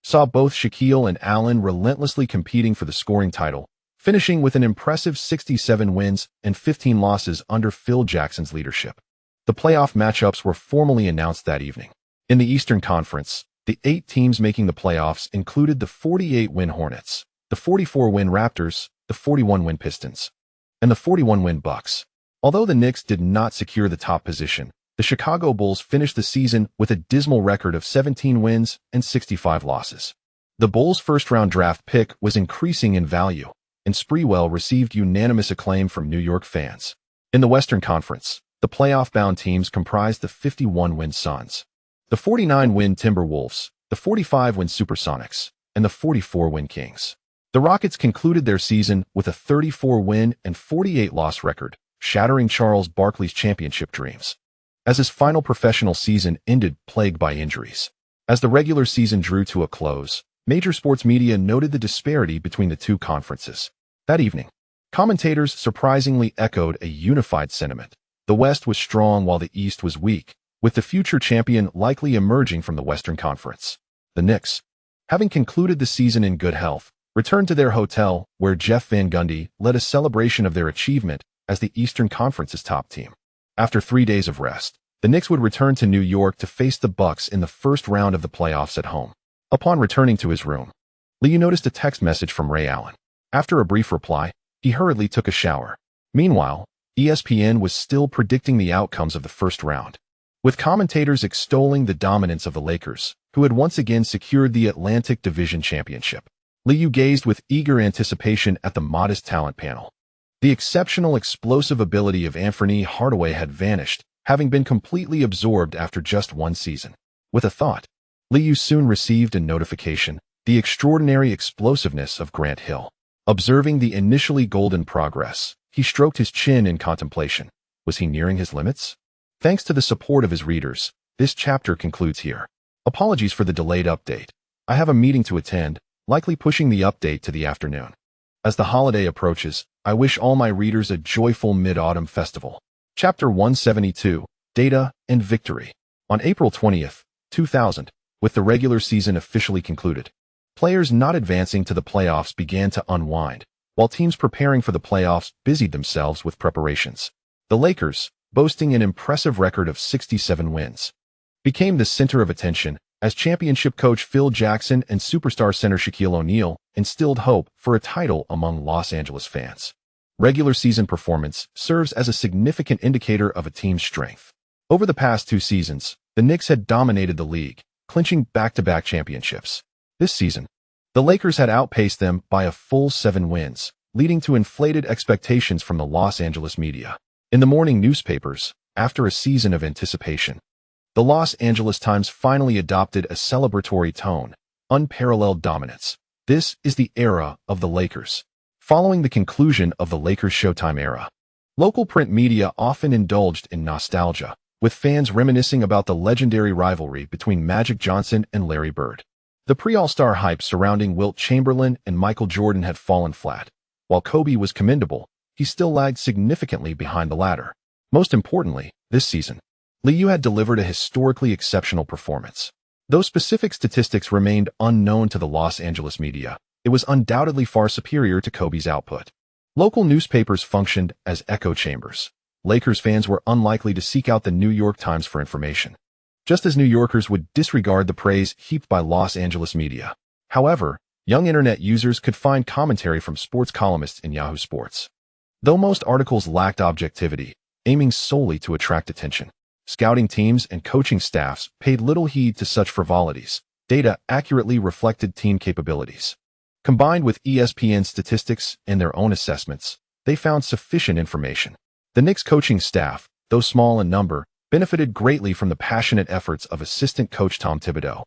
[SPEAKER 1] saw both Shaquille and Allen relentlessly competing for the scoring title, finishing with an impressive 67 wins and 15 losses under Phil Jackson's leadership. The playoff matchups were formally announced that evening. In the Eastern Conference, the 8 teams making the playoffs included the 48-win Hornets, the 44-win Raptors, the 41-win Pistons, and the 41-win Bucks. Although the Knicks did not secure the top position, the Chicago Bulls finished the season with a dismal record of 17 wins and 65 losses. The Bulls' first-round draft pick was increasing in value, and Sprewell received unanimous acclaim from New York fans. In the Western Conference, the playoff-bound teams comprised the 51-win Suns, the 49-win Timberwolves, the 45-win Supersonics, and the 44-win Kings. The Rockets concluded their season with a 34-win and 48-loss record, shattering Charles Barkley's championship dreams, as his final professional season ended plagued by injuries. As the regular season drew to a close, major sports media noted the disparity between the two conferences. That evening, commentators surprisingly echoed a unified sentiment. The West was strong while the East was weak, with the future champion likely emerging from the Western Conference. The Knicks, having concluded the season in good health, returned to their hotel, where Jeff Van Gundy led a celebration of their achievement as the Eastern Conference's top team. After 3 days of rest, the Knicks would return to New York to face the Bucks in the first round of the playoffs at home. Upon returning to his room, Liu noticed a text message from Ray Allen. After a brief reply, he hurriedly took a shower. Meanwhile, ESPN was still predicting the outcomes of the first round, with commentators extolling the dominance of the Lakers, who had once again secured the Atlantic Division Championship. Liu gazed with eager anticipation at the modest talent panel. The exceptional explosive ability of Anthony Hardaway had vanished, having been completely absorbed after just one season. With a thought, Liu soon received a notification: the extraordinary explosiveness of Grant Hill. Observing the initially golden progress, he stroked his chin in contemplation. Was he nearing his limits? Thanks to the support of his readers, this chapter concludes here. Apologies for the delayed update. I have a meeting to attend, likely pushing the update to the afternoon. As the holiday approaches, I wish all my readers a joyful Mid-Autumn Festival. Chapter 172, Data and Victory. On April 20th, 2000, with the regular season officially concluded, players not advancing to the playoffs began to unwind, while teams preparing for the playoffs busied themselves with preparations. The Lakers, boasting an impressive record of 67 wins, became the center of attention as championship coach Phil Jackson and superstar center Shaquille O'Neal instilled hope for a title among Los Angeles fans. Regular season performance serves as a significant indicator of a team's strength. Over the past 2 seasons, the Knicks had dominated the league, clinching back-to-back championships. This season, the Lakers had outpaced them by a full 7 wins, leading to inflated expectations from the Los Angeles media. In the morning newspapers, after a season of anticipation, the Los Angeles Times finally adopted a celebratory tone, unparalleled dominance. This is the era of the Lakers. Following the conclusion of the Lakers' Showtime era, local print media often indulged in nostalgia, with fans reminiscing about the legendary rivalry between Magic Johnson and Larry Bird. The pre-All-Star hype surrounding Wilt Chamberlain and Michael Jordan had fallen flat. While Kobe was commendable, he still lagged significantly behind the latter. Most importantly, this season, Liu had delivered a historically exceptional performance. Though specific statistics remained unknown to the Los Angeles media, it was undoubtedly far superior to Kobe's output. Local newspapers functioned as echo chambers. Lakers fans were unlikely to seek out the New York Times for information, just as New Yorkers would disregard the praise heaped by Los Angeles media. However, young internet users could find commentary from sports columnists in Yahoo Sports. Though most articles lacked objectivity, aiming solely to attract attention, scouting teams and coaching staffs paid little heed to such frivolities. Data accurately reflected team capabilities. Combined with ESPN statistics and their own assessments, they found sufficient information. The Knicks coaching staff, though small in number, benefited greatly from the passionate efforts of assistant coach Tom Thibodeau,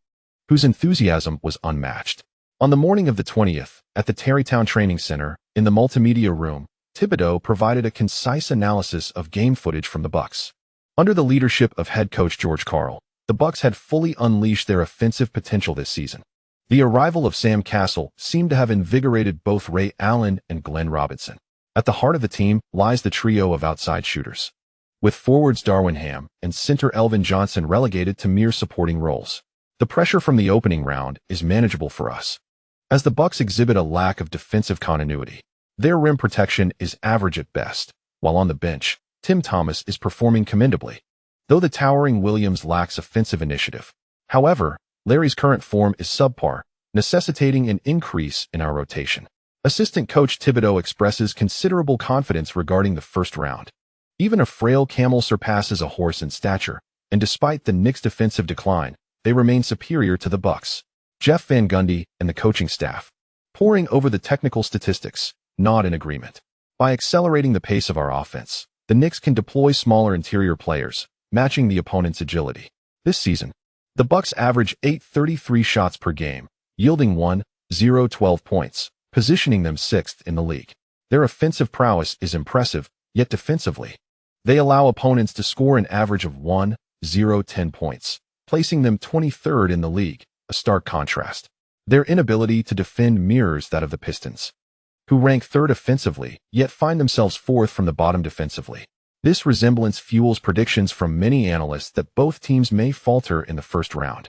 [SPEAKER 1] whose enthusiasm was unmatched. On the morning of the 20th, at the Tarrytown Training Center, in the multimedia room, Thibodeau provided a concise analysis of game footage from the Bucks. Under the leadership of head coach George Karl, the Bucks had fully unleashed their offensive potential this season. The arrival of Sam Cassell seemed to have invigorated both Ray Allen and Glenn Robinson. At the heart of the team lies the trio of outside shooters, with forwards Darwin Ham and center Elvin Johnson relegated to mere supporting roles. The pressure from the opening round is manageable for us, as the Bucks exhibit a lack of defensive continuity. Their rim protection is average at best, while on the bench, Tim Thomas is performing commendably, though the towering Williams lacks offensive initiative. However, Larry's current form is subpar, necessitating an increase in our rotation. Assistant coach Thibodeau expresses considerable confidence regarding the first round. Even a frail camel surpasses a horse in stature, and despite the Knicks' defensive decline, they remain superior to the Bucks. Jeff Van Gundy and the coaching staff, poring over the technical statistics, nod in agreement. By accelerating the pace of our offense, the Knicks can deploy smaller interior players, matching the opponent's agility. This season, the Bucks average 8.33 shots per game, yielding 1.012 points, positioning them sixth in the league. Their offensive prowess is impressive, yet defensively, they allow opponents to score an average of 1.010 points, placing them 23rd in the league, a stark contrast. Their inability to defend mirrors that of the Pistons, who rank third offensively, yet find themselves fourth from the bottom defensively. This resemblance fuels predictions from many analysts that both teams may falter in the first round.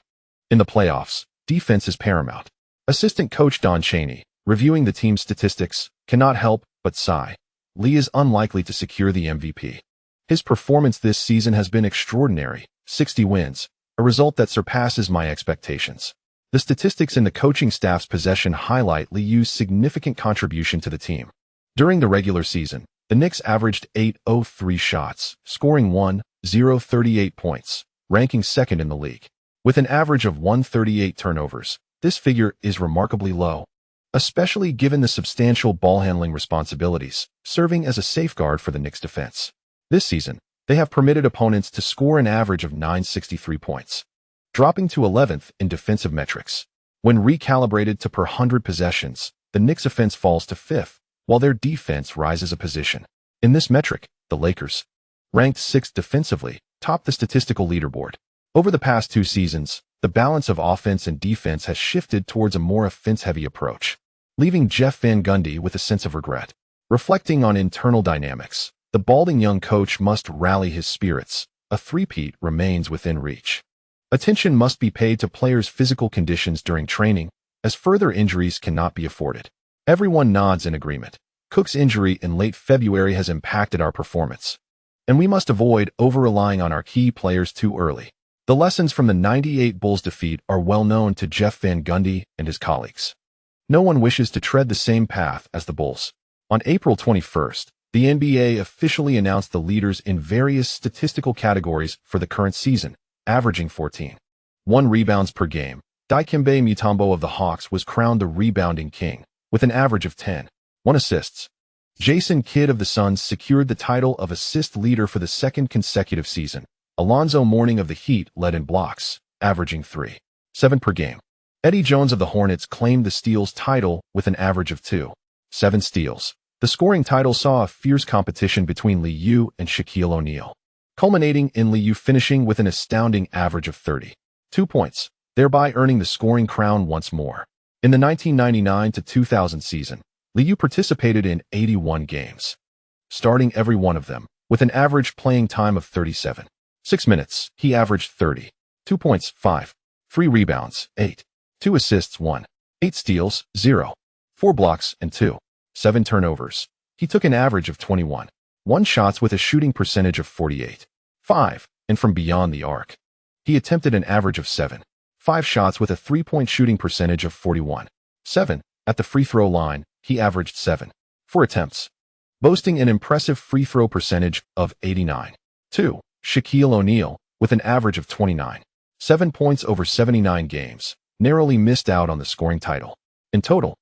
[SPEAKER 1] In the playoffs, defense is paramount. Assistant coach Don Chaney, reviewing the team's statistics, cannot help but sigh. Lee is unlikely to secure the MVP. His performance this season has been extraordinary, 60 wins, a result that surpasses my expectations. The statistics in the coaching staff's possession highlight Liu's significant contribution to the team. During the regular season, the Knicks averaged 8.03 shots, scoring 1.038 points, ranking second in the league. With an average of 138 turnovers, this figure is remarkably low, especially given the substantial ball-handling responsibilities, serving as a safeguard for the Knicks' defense. This season, they have permitted opponents to score an average of 963 points, dropping to 11th in defensive metrics. When recalibrated to per 100 possessions, the Knicks' offense falls to 5th, while their defense rises a position. In this metric, the Lakers, ranked 6th defensively, top the statistical leaderboard. Over the past 2 seasons, the balance of offense and defense has shifted towards a more offense-heavy approach, leaving Jeff Van Gundy with a sense of regret. Reflecting on internal dynamics, the balding young coach must rally his spirits. A three-peat remains within reach. Attention must be paid to players' physical conditions during training, as further injuries cannot be afforded. Everyone nods in agreement. Cook's injury in late February has impacted our performance, and we must avoid over-relying on our key players too early. The lessons from the '98 Bulls defeat are well known to Jeff Van Gundy and his colleagues. No one wishes to tread the same path as the Bulls. On April 21st, the NBA officially announced the leaders in various statistical categories for the current season, averaging 14.1 rebounds per game. Dikembe Mutombo of the Hawks was crowned the rebounding king, with an average of 10. 1 assists. Jason Kidd of the Suns secured the title of assist leader for the second consecutive season. Alonzo Mourning of the Heat led in blocks, averaging 3.7 per game. Eddie Jones of the Hornets claimed the steals title with an average of 2.7 steals. The scoring title saw a fierce competition between Liu and Shaquille O'Neal, culminating in Liu finishing with an astounding average of 32 points, thereby earning the scoring crown once more. In the 1999-2000 season, Liu participated in 81 games, starting every one of them, with an average playing time of 37.6 minutes. He averaged 32 points, 5, 3 rebounds, 8, 2 assists, 1, 8 steals, 0, 4 blocks, and 2.7 turnovers. He took an average of 21.1 shots with a shooting percentage of 48.5, and from beyond the arc, he attempted an average of 7.5 shots with a 3-point shooting percentage of 41.7. At the free throw line, he averaged 7.4 attempts, boasting an impressive free throw percentage of 89.2. Shaquille O'Neal, with an average of 29.7 points over 79 games, narrowly missed out on the scoring title. In total,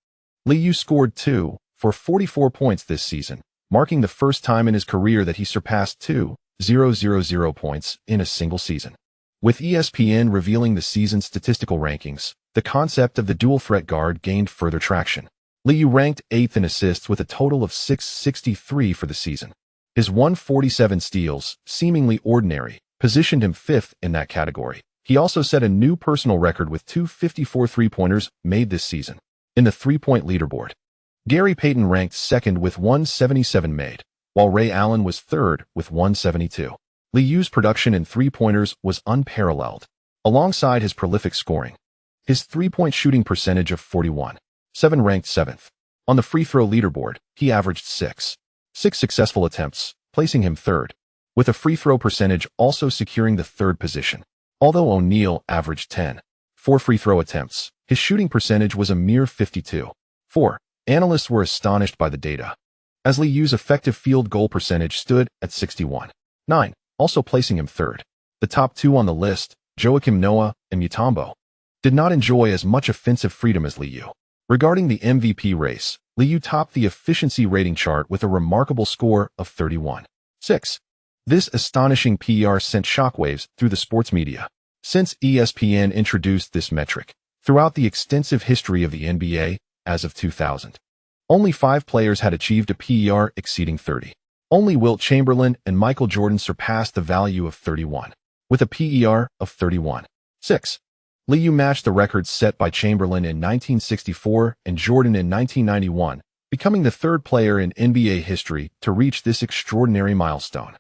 [SPEAKER 1] Liu scored 2 for 44 points this season, marking the first time in his career that he surpassed 2,000 points in a single season. With ESPN revealing the season's statistical rankings, the concept of the dual-threat guard gained further traction. Liu ranked 8th in assists with a total of 663 for the season. His 147 steals, seemingly ordinary, positioned him 5th in that category. He also set a new personal record with 254 three-pointers made this season. In the three-point leaderboard, Gary Payton ranked 2nd with 177 made, while Ray Allen was 3rd with 172. Liu's production in three-pointers was unparalleled. Alongside his prolific scoring, his three-point shooting percentage of 41.7 ranked 7th. On the free throw leaderboard, he averaged 6 successful attempts, placing him 3rd, with a free throw percentage also securing the 3rd position. Although O'Neal averaged 10.4 free throw attempts, his shooting percentage was a mere 52.4. Analysts were astonished by the data, as Liu's effective field goal percentage stood at 61.9, also placing him 3rd. The top two on the list, Joakim Noah and Mutombo, did not enjoy as much offensive freedom as Liu. Regarding the MVP race, Liu topped the efficiency rating chart with a remarkable score of 31.6. This astonishing PR sent shockwaves through the sports media. Since ESPN introduced this metric, throughout the extensive history of the NBA, as of 2000, only 5 players had achieved a PER exceeding 30. Only Wilt Chamberlain and Michael Jordan surpassed the value of 31, with a PER of 31.6. Liu matched the records set by Chamberlain in 1964 and Jordan in 1991, becoming the 3rd player in NBA history to reach this extraordinary milestone.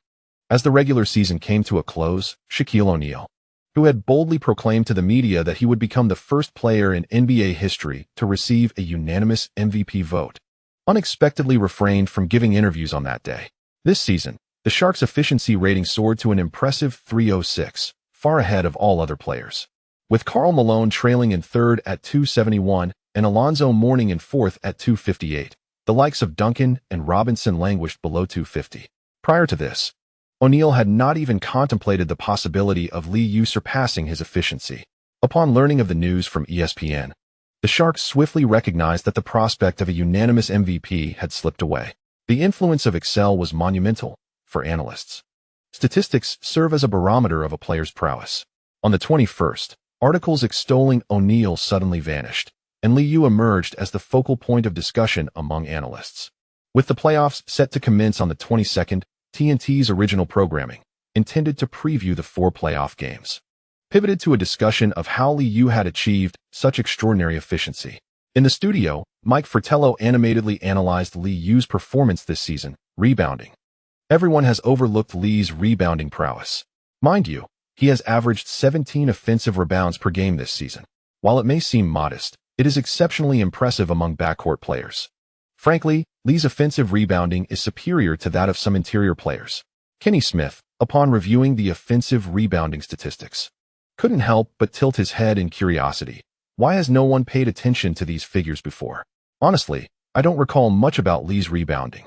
[SPEAKER 1] As the regular season came to a close, Shaquille O'Neal, who had boldly proclaimed to the media that he would become the first player in NBA history to receive a unanimous MVP vote, unexpectedly refrained from giving interviews on that day. This season, the Sharks' efficiency rating soared to an impressive 306, far ahead of all other players. With Karl Malone trailing in 3rd at 271 and Alonzo Mourning in 4th at 258, the likes of Duncan and Robinson languished below 250. Prior to this, O'Neal had not even contemplated the possibility of Liu surpassing his efficiency. Upon learning of the news from ESPN, the Sharks swiftly recognized that the prospect of a unanimous MVP had slipped away. The influence of Excel was monumental for analysts. Statistics serve as a barometer of a player's prowess. On the 21st, articles extolling O'Neal suddenly vanished, and Liu emerged as the focal point of discussion among analysts. With the playoffs set to commence on the 22nd, TNT's original programming, intended to preview the 4 playoff games, pivoted to a discussion of how Liu had achieved such extraordinary efficiency. In the studio, Mike Fratello animatedly analyzed Liu's performance this season, rebounding. Everyone has overlooked Liu's rebounding prowess. Mind you, he has averaged 17 offensive rebounds per game this season. While it may seem modest, it is exceptionally impressive among backcourt players. Frankly, Liu's offensive rebounding is superior to that of some interior players. Kenny Smith, upon reviewing the offensive rebounding statistics, couldn't help but tilt his head in curiosity. Why has no one paid attention to these figures before? Honestly, I don't recall much about Liu's rebounding.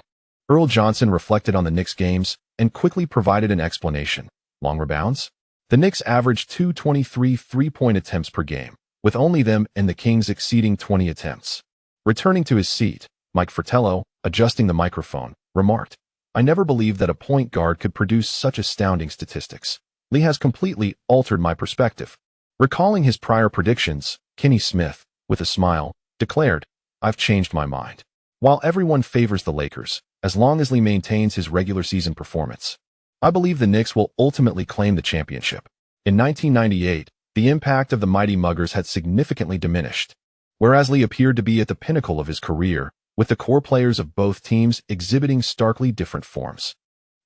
[SPEAKER 1] Earl Johnson reflected on the Knicks games and quickly provided an explanation. Long rebounds? The Knicks averaged 223 three-point attempts per game, with only them and the Kings exceeding 20 attempts. Returning to his seat, Mike Fratello, adjusting the microphone, remarked, "I never believed that a point guard could produce such astounding statistics. Lee has completely altered my perspective." Recalling his prior predictions, Kenny Smith, with a smile, declared, "I've changed my mind. While everyone favors the Lakers, as long as Lee maintains his regular season performance, I believe the Knicks will ultimately claim the championship." In 1998, the impact of the mighty Muggers had significantly diminished. Whereas Lee appeared to be at the pinnacle of his career, with the core players of both teams exhibiting starkly different forms.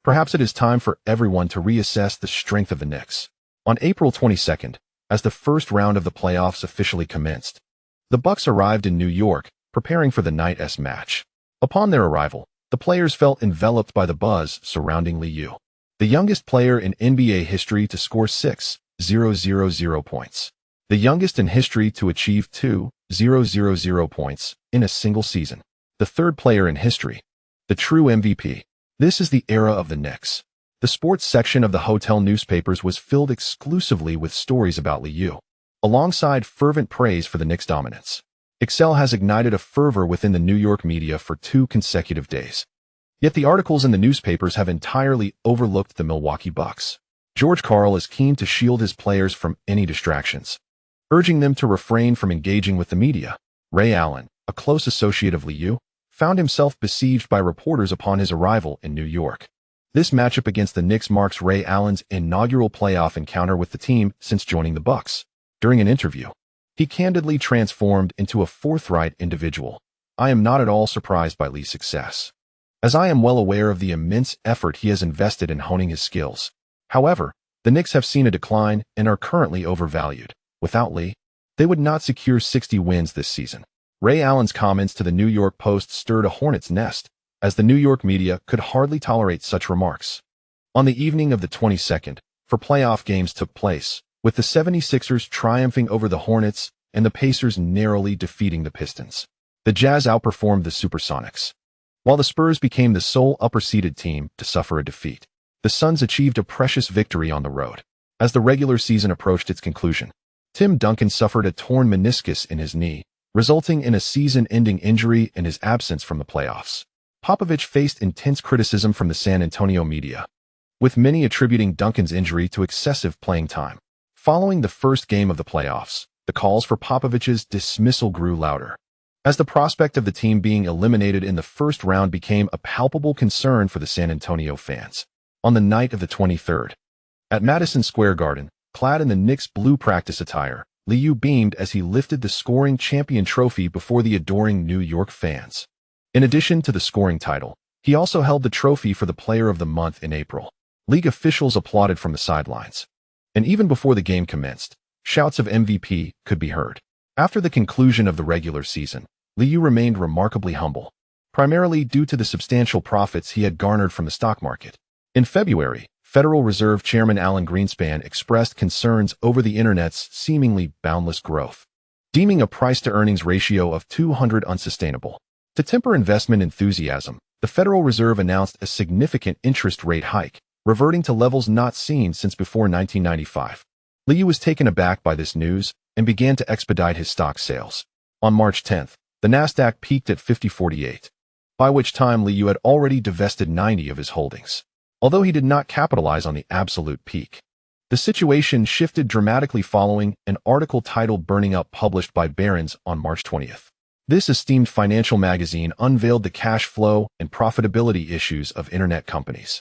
[SPEAKER 1] Perhaps it is time for everyone to reassess the strength of the Knicks. On April 22nd, as the first round of the playoffs officially commenced, the Bucks arrived in New York, preparing for the night's match. Upon their arrival, the players felt enveloped by the buzz surrounding Liu, the youngest player in NBA history to score 6,000 points. The youngest in history to achieve 2,000 points in a single season. The third player in history, the true MVP. This is the era of the Knicks. The sports section of the hotel newspapers was filled exclusively with stories about Liu, alongside fervent praise for the Knicks' dominance. Excel has ignited a fervor within the New York media for 2 consecutive days. Yet the articles in the newspapers have entirely overlooked the Milwaukee Bucks. George Karl is keen to shield his players from any distractions, urging them to refrain from engaging with the media. Ray Allen, a close associate of Liu, found himself besieged by reporters upon his arrival in New York. This matchup against the Knicks marks Ray Allen's inaugural playoff encounter with the team since joining the Bucks. During an interview, he candidly transformed into a forthright individual. "I am not at all surprised by Lee's success, as I am well aware of the immense effort he has invested in honing his skills. However, the Knicks have seen a decline and are currently overvalued. Without Lee, they would not secure 60 wins this season." Ray Allen's comments to the New York Post stirred a hornet's nest, as the New York media could hardly tolerate such remarks. On the evening of the 22nd, 4 playoff games took place, with the 76ers triumphing over the Hornets and the Pacers narrowly defeating the Pistons. The Jazz outperformed the Supersonics, while the Spurs became the sole upper-seeded team to suffer a defeat. The Suns achieved a precious victory on the road. As the regular season approached its conclusion, Tim Duncan suffered a torn meniscus in his knee, resulting in a season-ending injury and his absence from the playoffs. Popovich faced intense criticism from the San Antonio media, with many attributing Duncan's injury to excessive playing time. Following the first game of the playoffs, the calls for Popovich's dismissal grew louder, as the prospect of the team being eliminated in the first round became a palpable concern for the San Antonio fans. On the night of the 23rd, at Madison Square Garden, clad in the Knicks' blue practice attire, Liu beamed as he lifted the scoring champion trophy before the adoring New York fans. In addition to the scoring title, he also held the trophy for the Player of the Month in April. League officials applauded from the sidelines, and even before the game commenced, shouts of MVP could be heard. After the conclusion of the regular season, Liu remained remarkably humble, primarily due to the substantial profits he had garnered from the stock market. In February, Federal Reserve Chairman Alan Greenspan expressed concerns over the Internet's seemingly boundless growth, deeming a price-to-earnings ratio of 200 unsustainable. To temper investment enthusiasm, the Federal Reserve announced a significant interest rate hike, reverting to levels not seen since before 1995. Liu was taken aback by this news and began to expedite his stock sales. On March 10th, the Nasdaq peaked at 50.48, by which time Liu had already divested 90 of his holdings. Although he did not capitalize on the absolute peak, the situation shifted dramatically following an article titled "Burning Up" published by Barron's on March 20th. This esteemed financial magazine unveiled the cash flow and profitability issues of internet companies.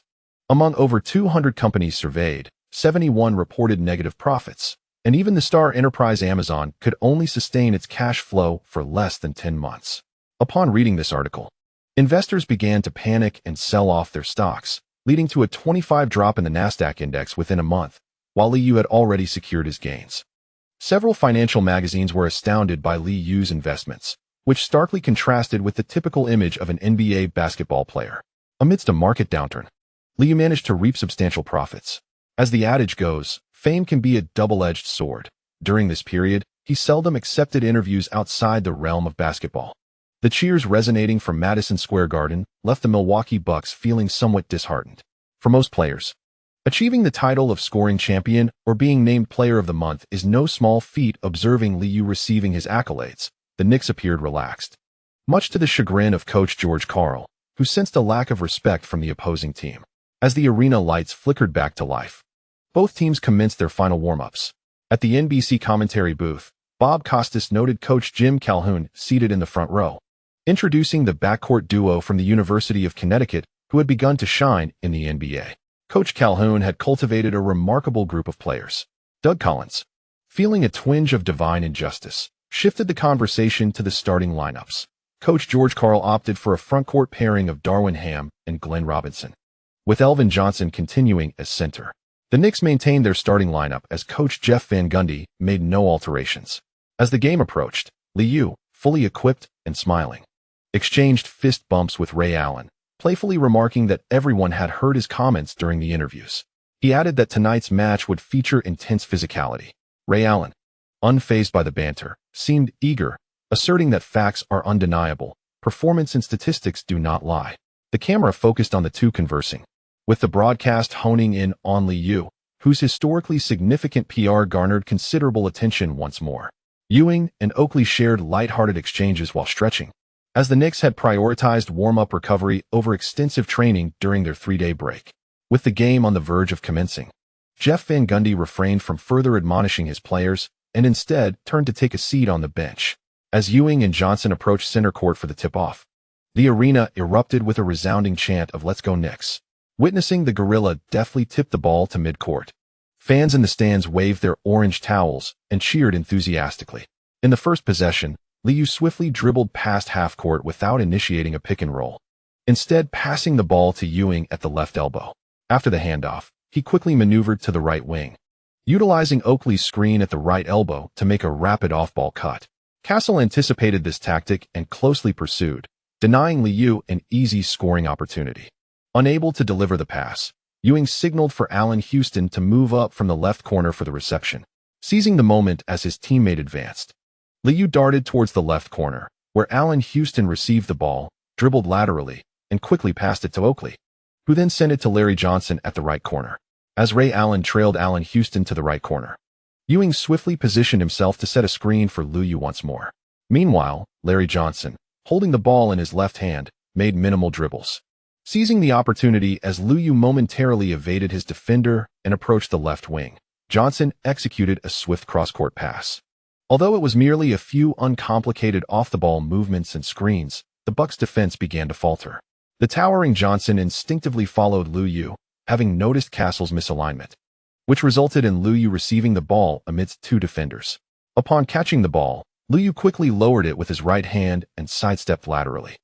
[SPEAKER 1] Among over 200 companies surveyed, 71 reported negative profits, and even the star enterprise Amazon could only sustain its cash flow for less than 10 months. Upon reading this article, investors began to panic and sell off their stocks, leading to a 25% drop in the Nasdaq index within a month, while Liu had already secured his gains. Several financial magazines were astounded by Liu's investments, which starkly contrasted with the typical image of an NBA basketball player. Amidst a market downturn, Liu managed to reap substantial profits. As the adage goes, fame can be a double-edged sword. During this period, he seldom accepted interviews outside the realm of basketball. The cheers resonating from Madison Square Garden left the Milwaukee Bucks feeling somewhat disheartened. For most players, achieving the title of scoring champion or being named Player of the Month is no small feat. Observing Liu receiving his accolades, the Knicks appeared relaxed. much to the chagrin of coach George Karl, who sensed a lack of respect from the opposing team. As the arena lights flickered back to life, both teams commenced their final warm-ups. At the NBC commentary booth, Bob Costas noted coach Jim Calhoun seated in the front row, introducing the backcourt duo from the University of Connecticut who had begun to shine in the NBA. Coach Calhoun had cultivated a remarkable group of players. Doug Collins, feeling a twinge of divine injustice, shifted the conversation to the starting lineups. Coach George Karl opted for a frontcourt pairing of Darwin Ham and Glenn Robinson, with Elvin Johnson continuing as center. The Knicks maintained their starting lineup as coach Jeff Van Gundy made no alterations. As the game approached, Liu, fully equipped and smiling, exchanged fist bumps with Ray Allen, playfully remarking that everyone had heard his comments during the interviews. He added that tonight's match would feature intense physicality. Ray Allen, unfazed by the banter, seemed eager, asserting that facts are undeniable, performance and statistics do not lie. The camera focused on the two conversing, with the broadcast honing in on Liu, whose historically significant PR garnered considerable attention once more. Ewing and Oakley shared lighthearted exchanges while stretching, as the Knicks had prioritized warm-up recovery over extensive training during their 3-day break. With the game on the verge of commencing, Jeff Van Gundy refrained from further admonishing his players and instead turned to take a seat on the bench. As Ewing and Johnson approached center court for the tip-off, the arena erupted with a resounding chant of "Let's go Knicks." Witnessing the gorilla deftly tip the ball to midcourt, fans in the stands waved their orange towels and cheered enthusiastically. In the first possession, Liu swiftly dribbled past half-court without initiating a pick-and-roll, instead passing the ball to Ewing at the left elbow. After the handoff, he quickly maneuvered to the right wing, utilizing Oakley's screen at the right elbow to make a rapid off-ball cut. Castle anticipated this tactic and closely pursued, denying Liu an easy scoring opportunity. Unable to deliver the pass, Ewing signaled for Allen Houston to move up from the left corner for the reception. Seizing the moment as his teammate advanced, Liu darted towards the left corner, where Allen Houston received the ball, dribbled laterally, and quickly passed it to Oakley, who then sent it to Larry Johnson at the right corner. As Ray Allen trailed Allen Houston to the right corner, Ewing swiftly positioned himself to set a screen for Liu once more. Meanwhile, Larry Johnson, holding the ball in his left hand, made minimal dribbles, seizing the opportunity as Liu momentarily evaded his defender and approached the left wing. Johnson executed a swift cross-court pass. Although it was merely a few uncomplicated off-the-ball movements and screens, the Bucks' defense began to falter. The towering Johnson instinctively followed Liu, having noticed Castle's misalignment, which resulted in Liu receiving the ball amidst two defenders. Upon catching the ball, Liu quickly lowered it with his right hand and sidestepped laterally.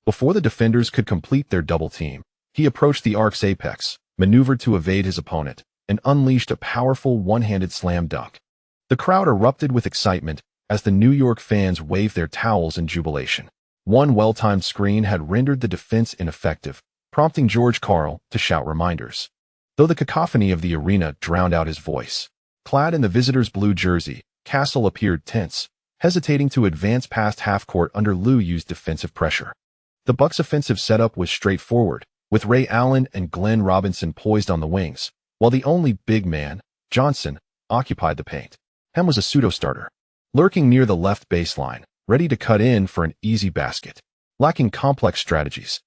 [SPEAKER 1] Before the defenders could complete their double team, he approached the arc's apex, maneuvered to evade his opponent, and unleashed a powerful one-handed slam dunk. The crowd erupted with excitement as the New York fans waved their towels in jubilation. One well-timed screen had rendered the defense ineffective, prompting George Karl to shout reminders. Though the cacophony of the arena drowned out his voice, clad in the visitor's blue jersey, Castle appeared tense, hesitating to advance past half-court under Liu's defensive pressure. The Bucks' offensive setup was straightforward, with Ray Allen and Glenn Robinson poised on the wings, while the only big man, Johnson, occupied the paint. Ham was a pseudo-starter, lurking near the left baseline, ready to cut in for an easy basket. Lacking complex strategies,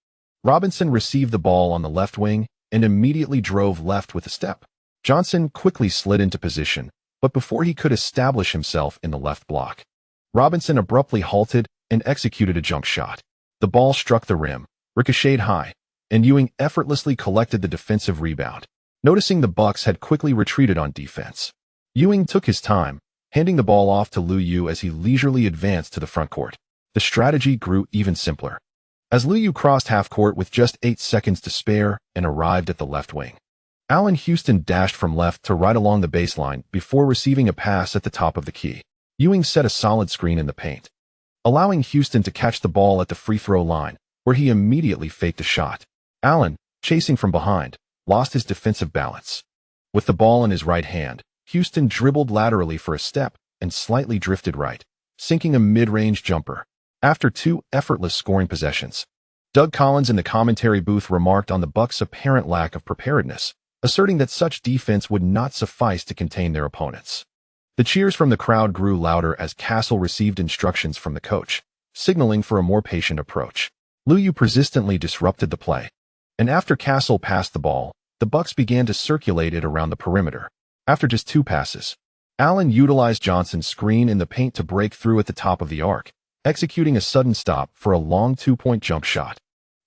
[SPEAKER 1] Robinson received the ball on the left wing and immediately drove left with a step. Johnson quickly slid into position, but before he could establish himself in the left block, Robinson abruptly halted and executed a jump shot. The ball struck the rim, ricocheted high, and Ewing effortlessly collected the defensive rebound. Noticing the Bucks had quickly retreated on defense, Ewing took his time, handing the ball off to Liu as he leisurely advanced to the front court. The strategy grew even simpler, as Liu crossed half-court with just 8 seconds to spare and arrived at the left wing. Allen Houston dashed from left to right along the baseline before receiving a pass at the top of the key. Ewing set a solid screen in the paint, allowing Houston to catch the ball at the free-throw line, where he immediately faked a shot. Allen, chasing from behind, lost his defensive balance. With the ball in his right hand, Houston dribbled laterally for a step and slightly drifted right, sinking a mid-range jumper. After 2 effortless scoring possessions, Doug Collins in the commentary booth remarked on the Bucks' apparent lack of preparedness, asserting that such defense would not suffice to contain their opponents. The cheers from the crowd grew louder as Castle received instructions from the coach, signaling for a more patient approach. Liu persistently disrupted the play, and after Castle passed the ball, the Bucks began to circulate it around the perimeter. After just 2 passes, Allen utilized Johnson's screen in the paint to break through at the top of the arc, executing a sudden stop for a long 2-point jump shot.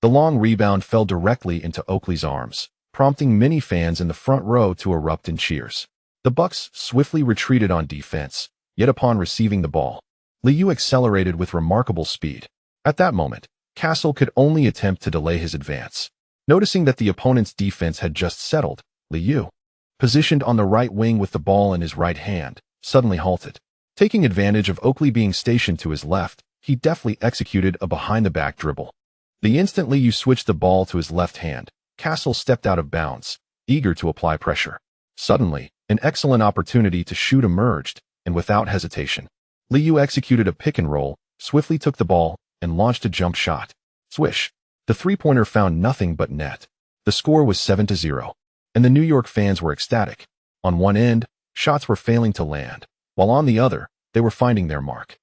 [SPEAKER 1] The long rebound fell directly into Oakley's arms, prompting many fans in the front row to erupt in cheers. The Bucks swiftly retreated on defense, yet upon receiving the ball, Liu accelerated with remarkable speed. At that moment, Castle could only attempt to delay his advance. Noticing that the opponent's defense had just settled, Liu, positioned on the right wing with the ball in his right hand, suddenly halted. Taking advantage of Oakley being stationed to his left, he deftly executed a behind-the-back dribble. The instant Liu switched the ball to his left hand, Castle stepped out of bounds, eager to apply pressure. Suddenly, an excellent opportunity to shoot emerged, and without hesitation, Liu executed a pick and roll, swiftly took the ball, and launched a jump shot. Swish! The three-pointer found nothing but net. The score was 7-0, and the New York fans were ecstatic. On one end, shots were failing to land, while on the other, they were finding their mark.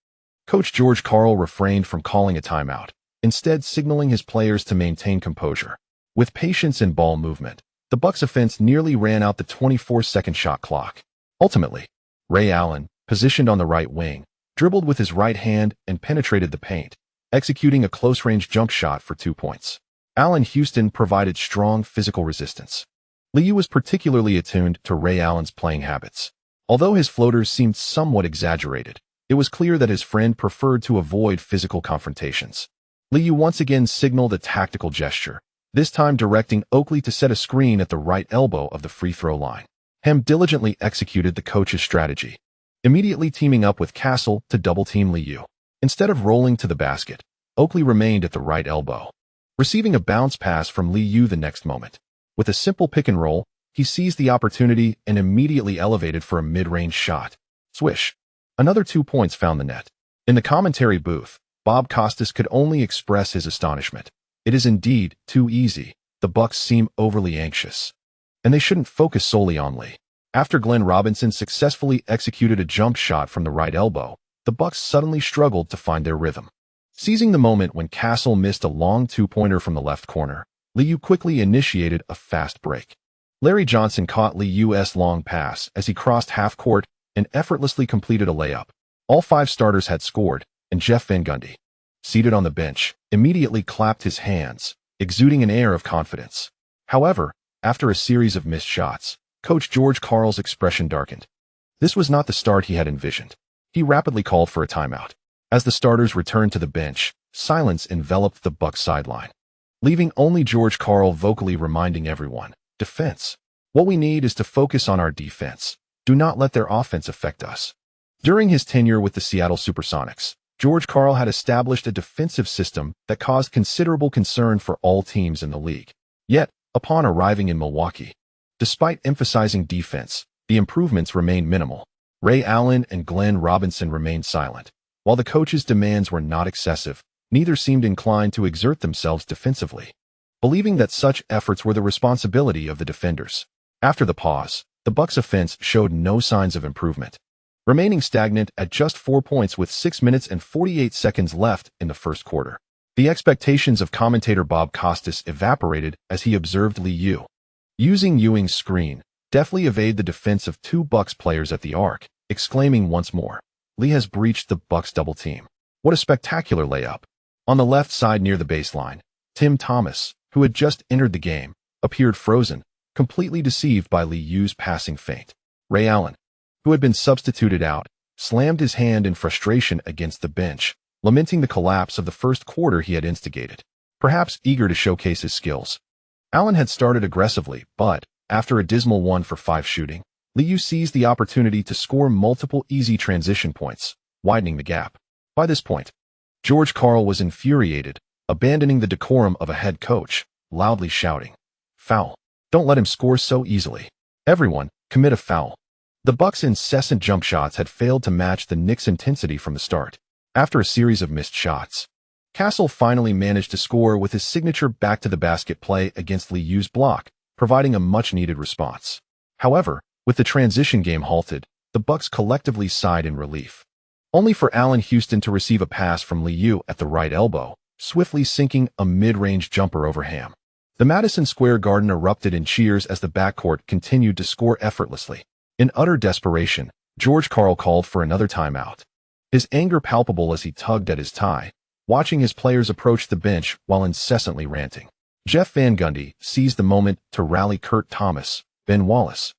[SPEAKER 1] Coach George Karl refrained from calling a timeout, instead signaling his players to maintain composure. With patience and ball movement, the Bucks offense nearly ran out the 24-second shot clock. Ultimately, Ray Allen, positioned on the right wing, dribbled with his right hand and penetrated the paint, executing a close-range jump shot for 2 points. Allen Houston provided strong physical resistance. Liu was particularly attuned to Ray Allen's playing habits. Although his floaters seemed somewhat exaggerated, it was clear that his friend preferred to avoid physical confrontations. Liu once again signaled a tactical gesture, this time directing Oakley to set a screen at the right elbow of the free-throw line. Hem diligently executed the coach's strategy, immediately teaming up with Castle to double-team Liu. Instead of rolling to the basket, Oakley remained at the right elbow, receiving a bounce pass from Liu the next moment. With a simple pick and roll, he seized the opportunity and immediately elevated for a mid-range shot. Swish! Another 2 points found the net. In the commentary booth, Bob Costas could only express his astonishment. It is indeed too easy. The Bucks seem overly anxious, and they shouldn't focus solely on Lee. After Glenn Robinson successfully executed a jump shot from the right elbow, the Bucks suddenly struggled to find their rhythm. Seizing the moment when Castle missed a long 2-pointer from the left corner, Liu quickly initiated a fast break. Larry Johnson caught Liu's long pass as he crossed half-court and effortlessly completed a layup. All 5 starters had scored, and Jeff Van Gundy, seated on the bench, immediately clapped his hands, exuding an air of confidence. However, after a series of missed shots, Coach George Karl's expression darkened. This was not the start he had envisioned. He rapidly called for a timeout. As the starters returned to the bench, silence enveloped the Bucks sideline, leaving only George Karl vocally reminding everyone, defense. What we need is to focus on our defense. Do not let their offense affect us. During his tenure with the Seattle Supersonics, George Karl had established a defensive system that caused considerable concern for all teams in the league. Yet, upon arriving in Milwaukee, despite emphasizing defense, the improvements remained minimal. Ray Allen and Glenn Robinson remained silent. While the coach's demands were not excessive, neither seemed inclined to exert themselves defensively, believing that such efforts were the responsibility of the defenders. After the pause, the Bucks' offense showed no signs of improvement, remaining stagnant at just 4 points with 6 minutes and 48 seconds left in the first quarter. The expectations of commentator Bob Costas evaporated as he observed Liu, using Ewing's screen, deftly evade the defense of 2 Bucks players at the arc, exclaiming once more, Lee has breached the Bucks double team. What a spectacular layup. On the left side near the baseline, Tim Thomas, who had just entered the game, appeared frozen, completely deceived by Liu's passing feint. Ray Allen, who had been substituted out, slammed his hand in frustration against the bench, lamenting the collapse of the first quarter he had instigated, perhaps eager to showcase his skills. Allen had started aggressively, but, after a dismal 1-for-5 shooting, Liu seized the opportunity to score multiple easy transition points, widening the gap. By this point, George Karl was infuriated, abandoning the decorum of a head coach, loudly shouting, "Foul. Don't let him score so easily. Everyone, commit a foul." The Bucks' incessant jump shots had failed to match the Knicks' intensity from the start. After a series of missed shots, Castle finally managed to score with his signature back-to-the-basket play against Liu's block, providing a much-needed response. However, with the transition game halted, the Bucks collectively sighed in relief. only for Allen Houston to receive a pass from Liu at the right elbow, swiftly sinking a mid-range jumper over Ham. The Madison Square Garden erupted in cheers as the backcourt continued to score effortlessly. In utter desperation, George Karl called for another timeout. His anger palpable as he tugged at his tie, watching his players approach the bench while incessantly ranting. Jeff Van Gundy seized the moment to rally Kurt Thomas, Ben Wallace,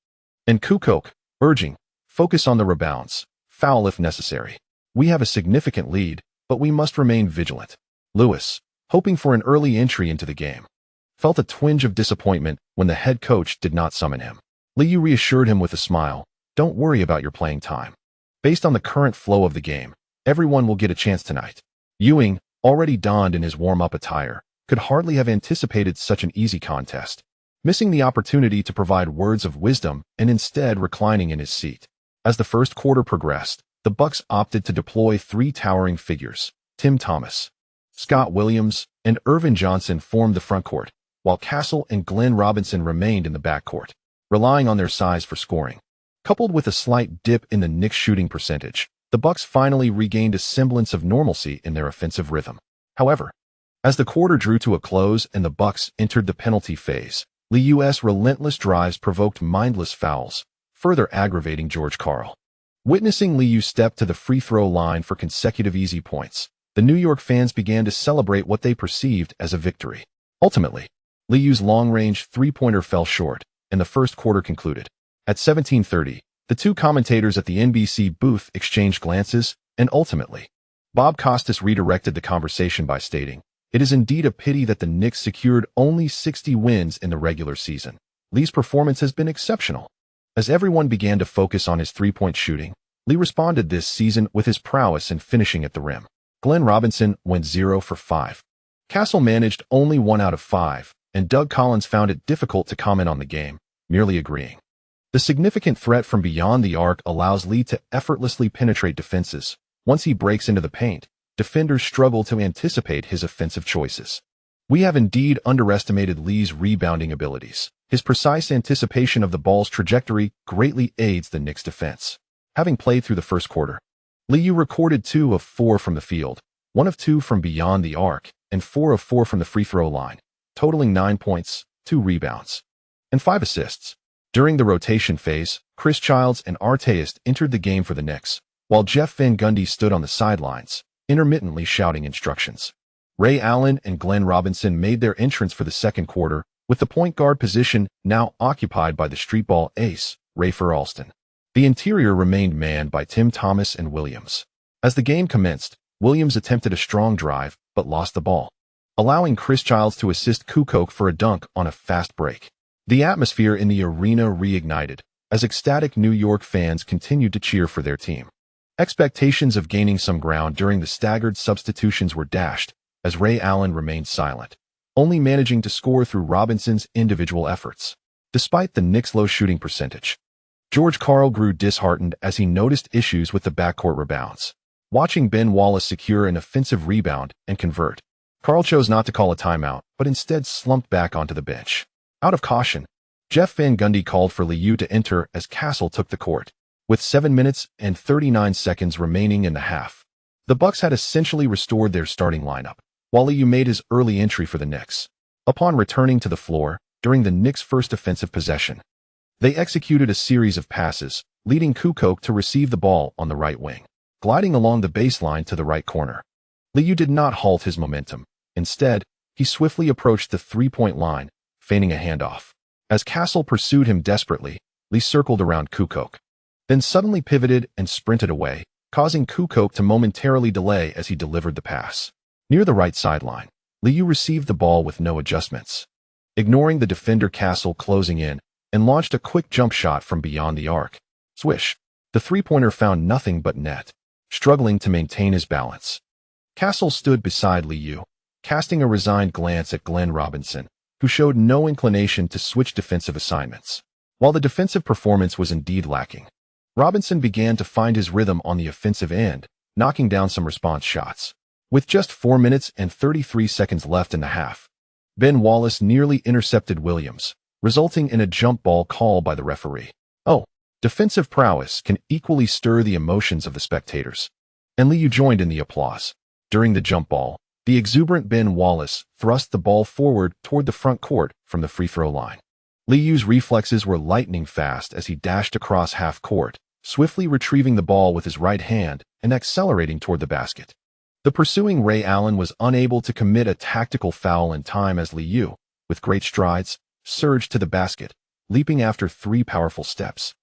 [SPEAKER 1] and Kukoc, urging, "Focus on the rebounds. Foul if necessary. We have a significant lead, but we must remain vigilant." Lewis, hoping for an early entry into the game, felt a twinge of disappointment when the head coach did not summon him. Liu reassured him with a smile, "Don't worry about your playing time. Based on the current flow of the game, everyone will get a chance tonight." Ewing, already donned in his warm-up attire, could hardly have anticipated such an easy contest, missing the opportunity to provide words of wisdom and instead reclining in his seat. As the first quarter progressed, the Bucks opted to deploy three towering figures. Tim Thomas, Scott Williams, and Irvin Johnson formed the frontcourt, while Castle and Glenn Robinson remained in the backcourt, relying on their size for scoring. Coupled with a slight dip in the Knicks' shooting percentage, the Bucks finally regained a semblance of normalcy in their offensive rhythm. However, as the quarter drew to a close and the Bucks entered the penalty phase, Liu's relentless drives provoked mindless fouls, further aggravating George Karl. Witnessing Liu step to the free throw line for consecutive easy points, the New York fans began to celebrate what they perceived as a victory. Ultimately, Liu's long-range three-pointer fell short, and the first quarter concluded. At 17:30, the two commentators at the NBC booth exchanged glances, and ultimately, Bob Costas redirected the conversation by stating, "It is indeed a pity that the Knicks secured only 60 wins in the regular season. Li's performance has been exceptional." As everyone began to focus on his three-point shooting, Li responded this season with his prowess in finishing at the rim. Glenn Robinson went 0 for 5. Castle managed only 1 out of 5, and Doug Collins found it difficult to comment on the game, merely agreeing. The significant threat from beyond the arc allows Li to effortlessly penetrate defenses. Once he breaks into the paint, defenders struggle to anticipate his offensive choices. We have indeed underestimated Li's rebounding abilities. His precise anticipation of the ball's trajectory greatly aids the Knicks' defense. Having played through the first quarter, Liu recorded 2 of 4 from the field, 1 of 2 from beyond the arc, and 4 of 4 from the free throw line, totaling 9 points, 2 rebounds, and 5 assists. During the rotation phase, Chris Childs and Artest entered the game for the Knicks, while Jeff Van Gundy stood on the sidelines, intermittently shouting instructions. Ray Allen and Glenn Robinson made their entrance for the second quarter, with the point guard position now occupied by the streetball ace, Rafer Alston. The interior remained manned by Tim Thomas and Williams. As the game commenced, Williams attempted a strong drive, but lost the ball, allowing Chris Childs to assist Kukoc for a dunk on a fast break. The atmosphere in the arena reignited, as ecstatic New York fans continued to cheer for their team. Expectations of gaining some ground during the staggered substitutions were dashed, as Ray Allen remained silent, only managing to score through Robinson's individual efforts. Despite the Knicks' low shooting percentage, George Karl grew disheartened as he noticed issues with the backcourt rebounds. Watching Ben Wallace secure an offensive rebound and convert, Karl chose not to call a timeout, but instead slumped back onto the bench. Out of caution, Jeff Van Gundy called for Liu to enter as Castle took the court. With 7 minutes and 39 seconds remaining in the half, the Bucks had essentially restored their starting lineup, while Liu made his early entry for the Knicks. Upon returning to the floor during the Knicks' first offensive possession, they executed a series of passes, leading Kukoc to receive the ball on the right wing. Gliding along the baseline to the right corner, Liu did not halt his momentum. Instead, he swiftly approached the three-point line, feigning a handoff. As Castle pursued him desperately, Li circled around Kukoc, then suddenly pivoted and sprinted away, causing Kukoc to momentarily delay as he delivered the pass. Near the right sideline, Liu received the ball with no adjustments, ignoring the defender Castle closing in, and launched a quick jump shot from beyond the arc. Swish! The three-pointer found nothing but net, struggling to maintain his balance. Castle stood beside Liu, casting a resigned glance at Glenn Robinson, who showed no inclination to switch defensive assignments. While the defensive performance was indeed lacking, Robinson began to find his rhythm on the offensive end, knocking down some response shots. With just 4 minutes and 33 seconds left in the half, Ben Wallace nearly intercepted Williams, resulting in a jump ball call by the referee. Defensive prowess can equally stir the emotions of the spectators. and Liu joined in the applause. During the jump ball, the exuberant Ben Wallace thrust the ball forward toward the front court from the free throw line. Liu's reflexes were lightning fast as he dashed across half court, swiftly retrieving the ball with his right hand and accelerating toward the basket. The pursuing Ray Allen was unable to commit a tactical foul in time as Liu, with great strides, surged to the basket, leaping after 3 powerful steps,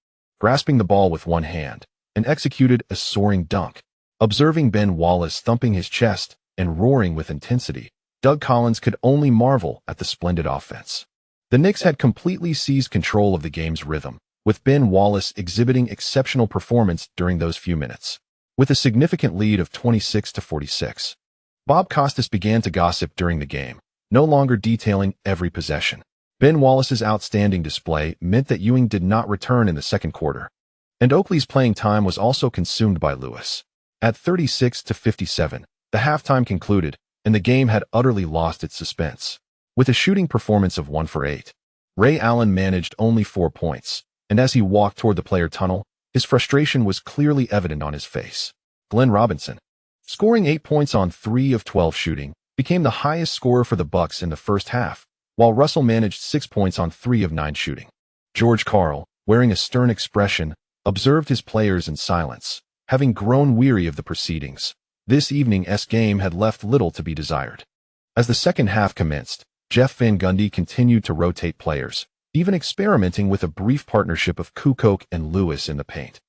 [SPEAKER 1] grasping the ball with one hand, and executed a soaring dunk. Observing Ben Wallace thumping his chest and roaring with intensity, Doug Collins could only marvel at the splendid offense. The Knicks had completely seized control of the game's rhythm, with Ben Wallace exhibiting exceptional performance during those few minutes. With a significant lead of 26-46, Bob Costas began to gossip during the game, no longer detailing every possession. Ben Wallace's outstanding display meant that Ewing did not return in the second quarter, and Oakley's playing time was also consumed by Lewis. At 36-57, the halftime concluded, and the game had utterly lost its suspense. With a shooting performance of 1 for 8, Ray Allen managed only 4 points, and as he walked toward the player tunnel, his frustration was clearly evident on his face. Glenn Robinson, scoring 8 points on 3 of 12 shooting, became the highest scorer for the Bucks in the first half, while Russell managed 6 points on 3 of 9 shooting. George Karl, wearing a stern expression, observed his players in silence, having grown weary of the proceedings. This evening's game had left little to be desired. As the second half commenced, Jeff Van Gundy continued to rotate players, even experimenting with a brief partnership of Kukoc and Lewis in the paint.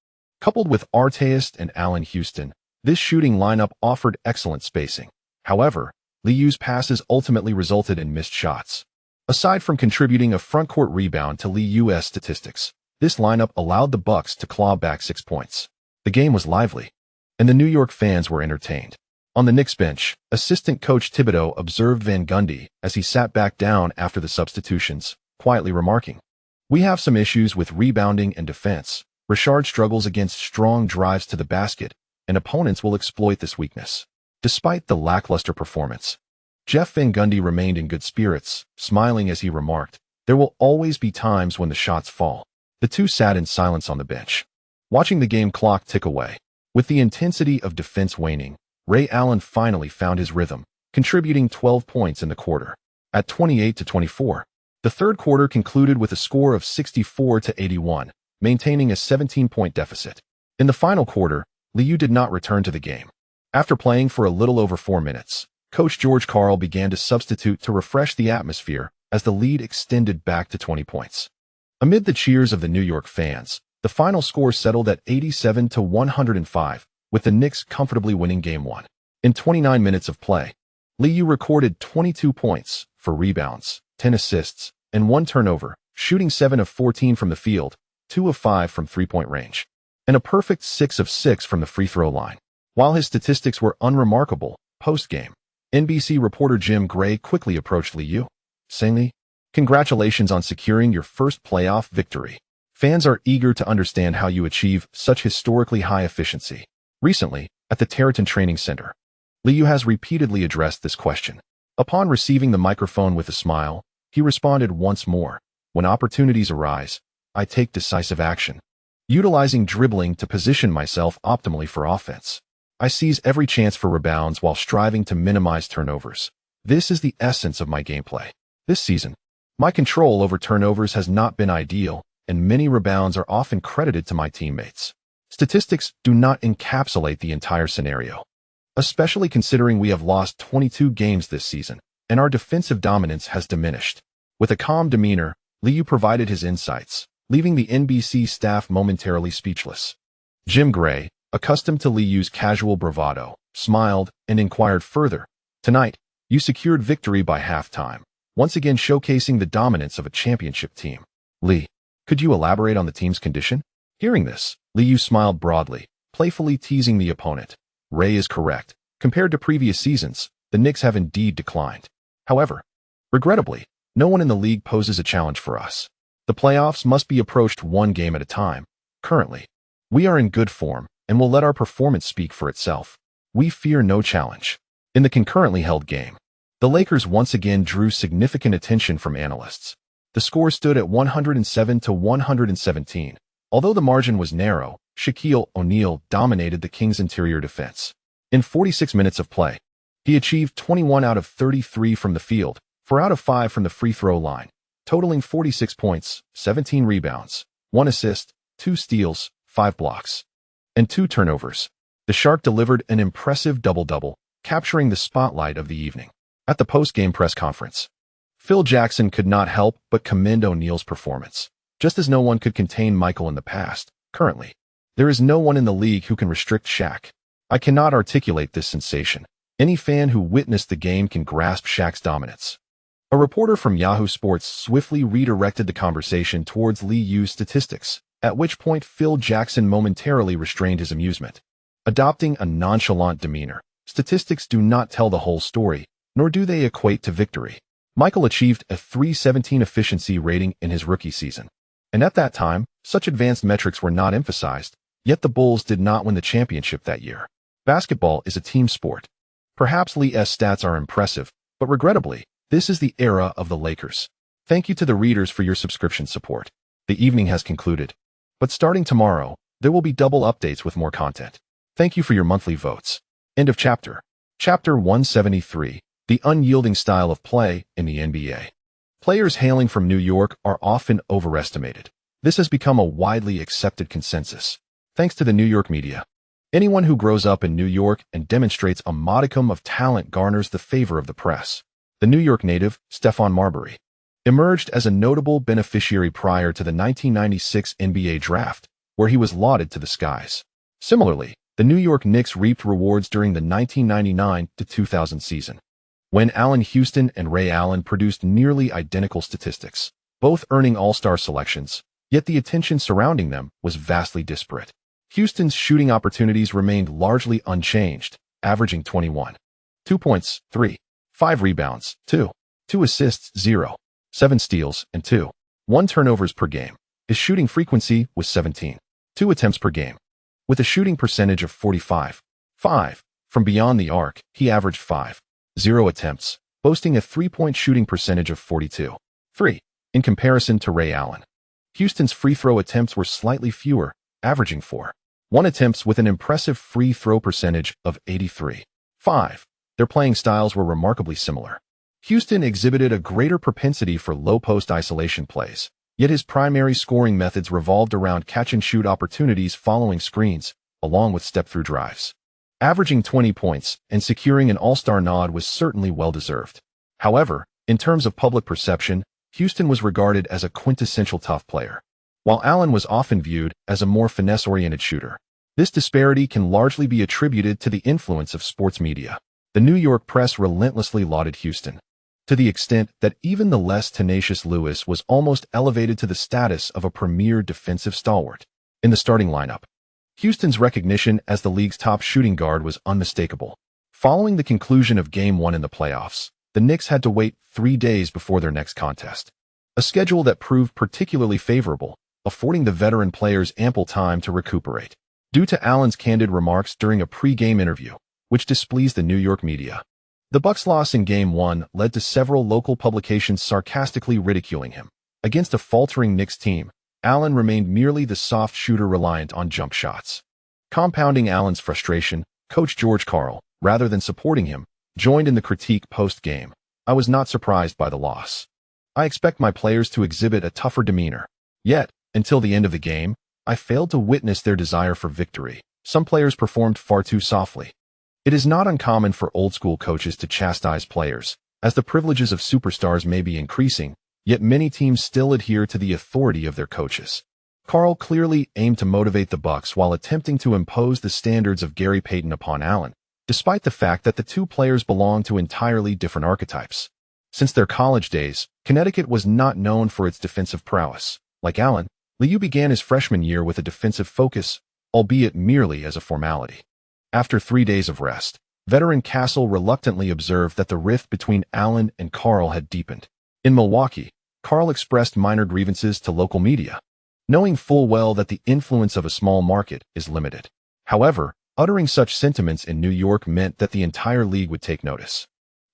[SPEAKER 1] Coupled with Artest and Allen Houston, this shooting lineup offered excellent spacing. However, Liu's passes ultimately resulted in missed shots. Aside from contributing a front-court rebound to Liu's statistics, this lineup allowed the Bucks to claw back 6 points. The game was lively, and the New York fans were entertained. On the Knicks bench, assistant coach Thibodeau observed Van Gundy as he sat back down after the substitutions, quietly remarking, "We have some issues with rebounding and defense. Richard struggles against strong drives to the basket, and opponents will exploit this weakness." Despite the lackluster performance, Jeff Van Gundy remained in good spirits, smiling as he remarked, "There will always be times when the shots fall." The two sat in silence on the bench, watching the game clock tick away. With the intensity of defense waning, Ray Allen finally found his rhythm, contributing 12 points in the quarter. At 28-24, the third quarter concluded with a score of 64-81, maintaining a 17-point deficit. In the final quarter, Liu did not return to the game. After playing for a little over 4 minutes, Coach George Karl began to substitute to refresh the atmosphere as the lead extended back to 20 points. Amid the cheers of the New York fans, the final score settled at 87-105, with the Knicks comfortably winning Game 1. In 29 minutes of play, Liu recorded 22 points, 4 rebounds, 10 assists, and 1 turnover, shooting 7 of 14 from the field, 2 of 5 from three-point range, and a perfect 6 of 6 from the free throw line. While his statistics were unremarkable, post-game, NBC reporter Jim Gray quickly approached Liu, saying, "Congratulations on securing your first playoff victory. Fans are eager to understand how you achieve such historically high efficiency." Recently, at the Territon Training Center, Liu has repeatedly addressed this question. Upon receiving the microphone with a smile, he responded once more, "When opportunities arise, I take decisive action, utilizing dribbling to position myself optimally for offense. I seize every chance for rebounds while striving to minimize turnovers. This is the essence of my gameplay. This season, my control over turnovers has not been ideal, and many rebounds are often credited to my teammates. Statistics do not encapsulate the entire scenario, especially considering we have lost 22 games this season, and our defensive dominance has diminished." With a calm demeanor, Liu provided his insights, leaving the NBC staff momentarily speechless. Jim Gray, accustomed to Liu's casual bravado, smiled and inquired further, "Tonight, you secured victory by halftime, once again showcasing the dominance of a championship team. Lee, could you elaborate on the team's condition?" Hearing this, Liu smiled broadly, playfully teasing the opponent. "Ray is correct. Compared to previous seasons, the Knicks have indeed declined. However, regrettably, no one in the league poses a challenge for us. The playoffs must be approached one game at a time. Currently, we are in good form and will let our performance speak for itself. We fear no challenge." In the concurrently held game, the Lakers once again drew significant attention from analysts. The score stood at 107-117. Although the margin was narrow, Shaquille O'Neal dominated the Kings' interior defense. In 46 minutes of play, he achieved 21 out of 33 from the field, 4 out of 5 from the free throw line, totaling 46 points, 17 rebounds, 1 assist, 2 steals, 5 blocks, and 2 turnovers. The Shark delivered an impressive double-double, capturing the spotlight of the evening. At the post-game press conference, Phil Jackson could not help but commend O'Neal's performance. Just as no one could contain Michael in the past, currently, there is no one in the league who can restrict Shaq. I cannot articulate this sensation. Any fan who witnessed the game can grasp Shaq's dominance. A reporter from Yahoo Sports swiftly redirected the conversation towards Lee Yu's statistics, at which point Phil Jackson momentarily restrained his amusement. Adopting a nonchalant demeanor, statistics do not tell the whole story, nor do they equate to victory. Michael achieved a .317 efficiency rating in his rookie season. And at that time, such advanced metrics were not emphasized, yet the Bulls did not win the championship that year. Basketball is a team sport. Perhaps Lee's stats are impressive, but regrettably, this is the era of the Lakers. Thank you to the readers for your subscription support. The evening has concluded. But starting tomorrow, there will be double updates with more content. Thank you for your monthly votes. End of chapter. Chapter 173. The unyielding style of play in the NBA. Players hailing from New York are often overestimated. This has become a widely accepted consensus, thanks to the New York media. Anyone who grows up in New York and demonstrates a modicum of talent garners the favor of the press. The New York native, Stephon Marbury, emerged as a notable beneficiary prior to the 1996 NBA draft, where he was lauded to the skies. Similarly, the New York Knicks reaped rewards during the 1999-2000 season, when Allen Houston and Ray Allen produced nearly identical statistics, both earning All-Star selections, yet the attention surrounding them was vastly disparate. Houston's shooting opportunities remained largely unchanged, averaging 21. 2 points, 3. 5 rebounds, 2. 2 assists, 0. 7 steals, and 2. 1 turnovers per game. His shooting frequency was 17. 2 attempts per game. With a shooting percentage of 45. 5. From beyond the arc, he averaged 5. 0 attempts, boasting a 3-point shooting percentage of 42. 3. In comparison to Ray Allen, Houston's free throw attempts were slightly fewer, averaging 4. 1 attempts with an impressive free throw percentage of 83. 5. Their playing styles were remarkably similar. Houston exhibited a greater propensity for low-post isolation plays, yet his primary scoring methods revolved around catch-and-shoot opportunities following screens, along with step-through drives. Averaging 20 points and securing an All-Star nod was certainly well-deserved. However, in terms of public perception, Houston was regarded as a quintessential tough player, while Allen was often viewed as a more finesse-oriented shooter. This disparity can largely be attributed to the influence of sports media. The New York press relentlessly lauded Houston, to the extent that even the less tenacious Lewis was almost elevated to the status of a premier defensive stalwart. In the starting lineup, Houston's recognition as the league's top shooting guard was unmistakable. Following the conclusion of Game 1 in the playoffs, the Knicks had to wait 3 days before their next contest, a schedule that proved particularly favorable, affording the veteran players ample time to recuperate. Due to Allen's candid remarks during a pre-game interview, which displeased the New York media, the Bucks' loss in Game 1 led to several local publications sarcastically ridiculing him. Against a faltering Knicks team, Allen remained merely the soft shooter reliant on jump shots. Compounding Allen's frustration, coach George Karl, rather than supporting him, joined in the critique post-game. I was not surprised by the loss. I expect my players to exhibit a tougher demeanor. Yet, until the end of the game, I failed to witness their desire for victory. Some players performed far too softly. It is not uncommon for old-school coaches to chastise players, as the privileges of superstars may be increasing, yet many teams still adhere to the authority of their coaches. Karl clearly aimed to motivate the Bucks while attempting to impose the standards of Gary Payton upon Allen, despite the fact that the two players belonged to entirely different archetypes. Since their college days, Connecticut was not known for its defensive prowess. Like Allen, Liu began his freshman year with a defensive focus, albeit merely as a formality. After 3 days of rest, veteran Castle reluctantly observed that the rift between Allen and Karl had deepened. In Milwaukee, Karl expressed minor grievances to local media, knowing full well that the influence of a small market is limited. However, uttering such sentiments in New York meant that the entire league would take notice.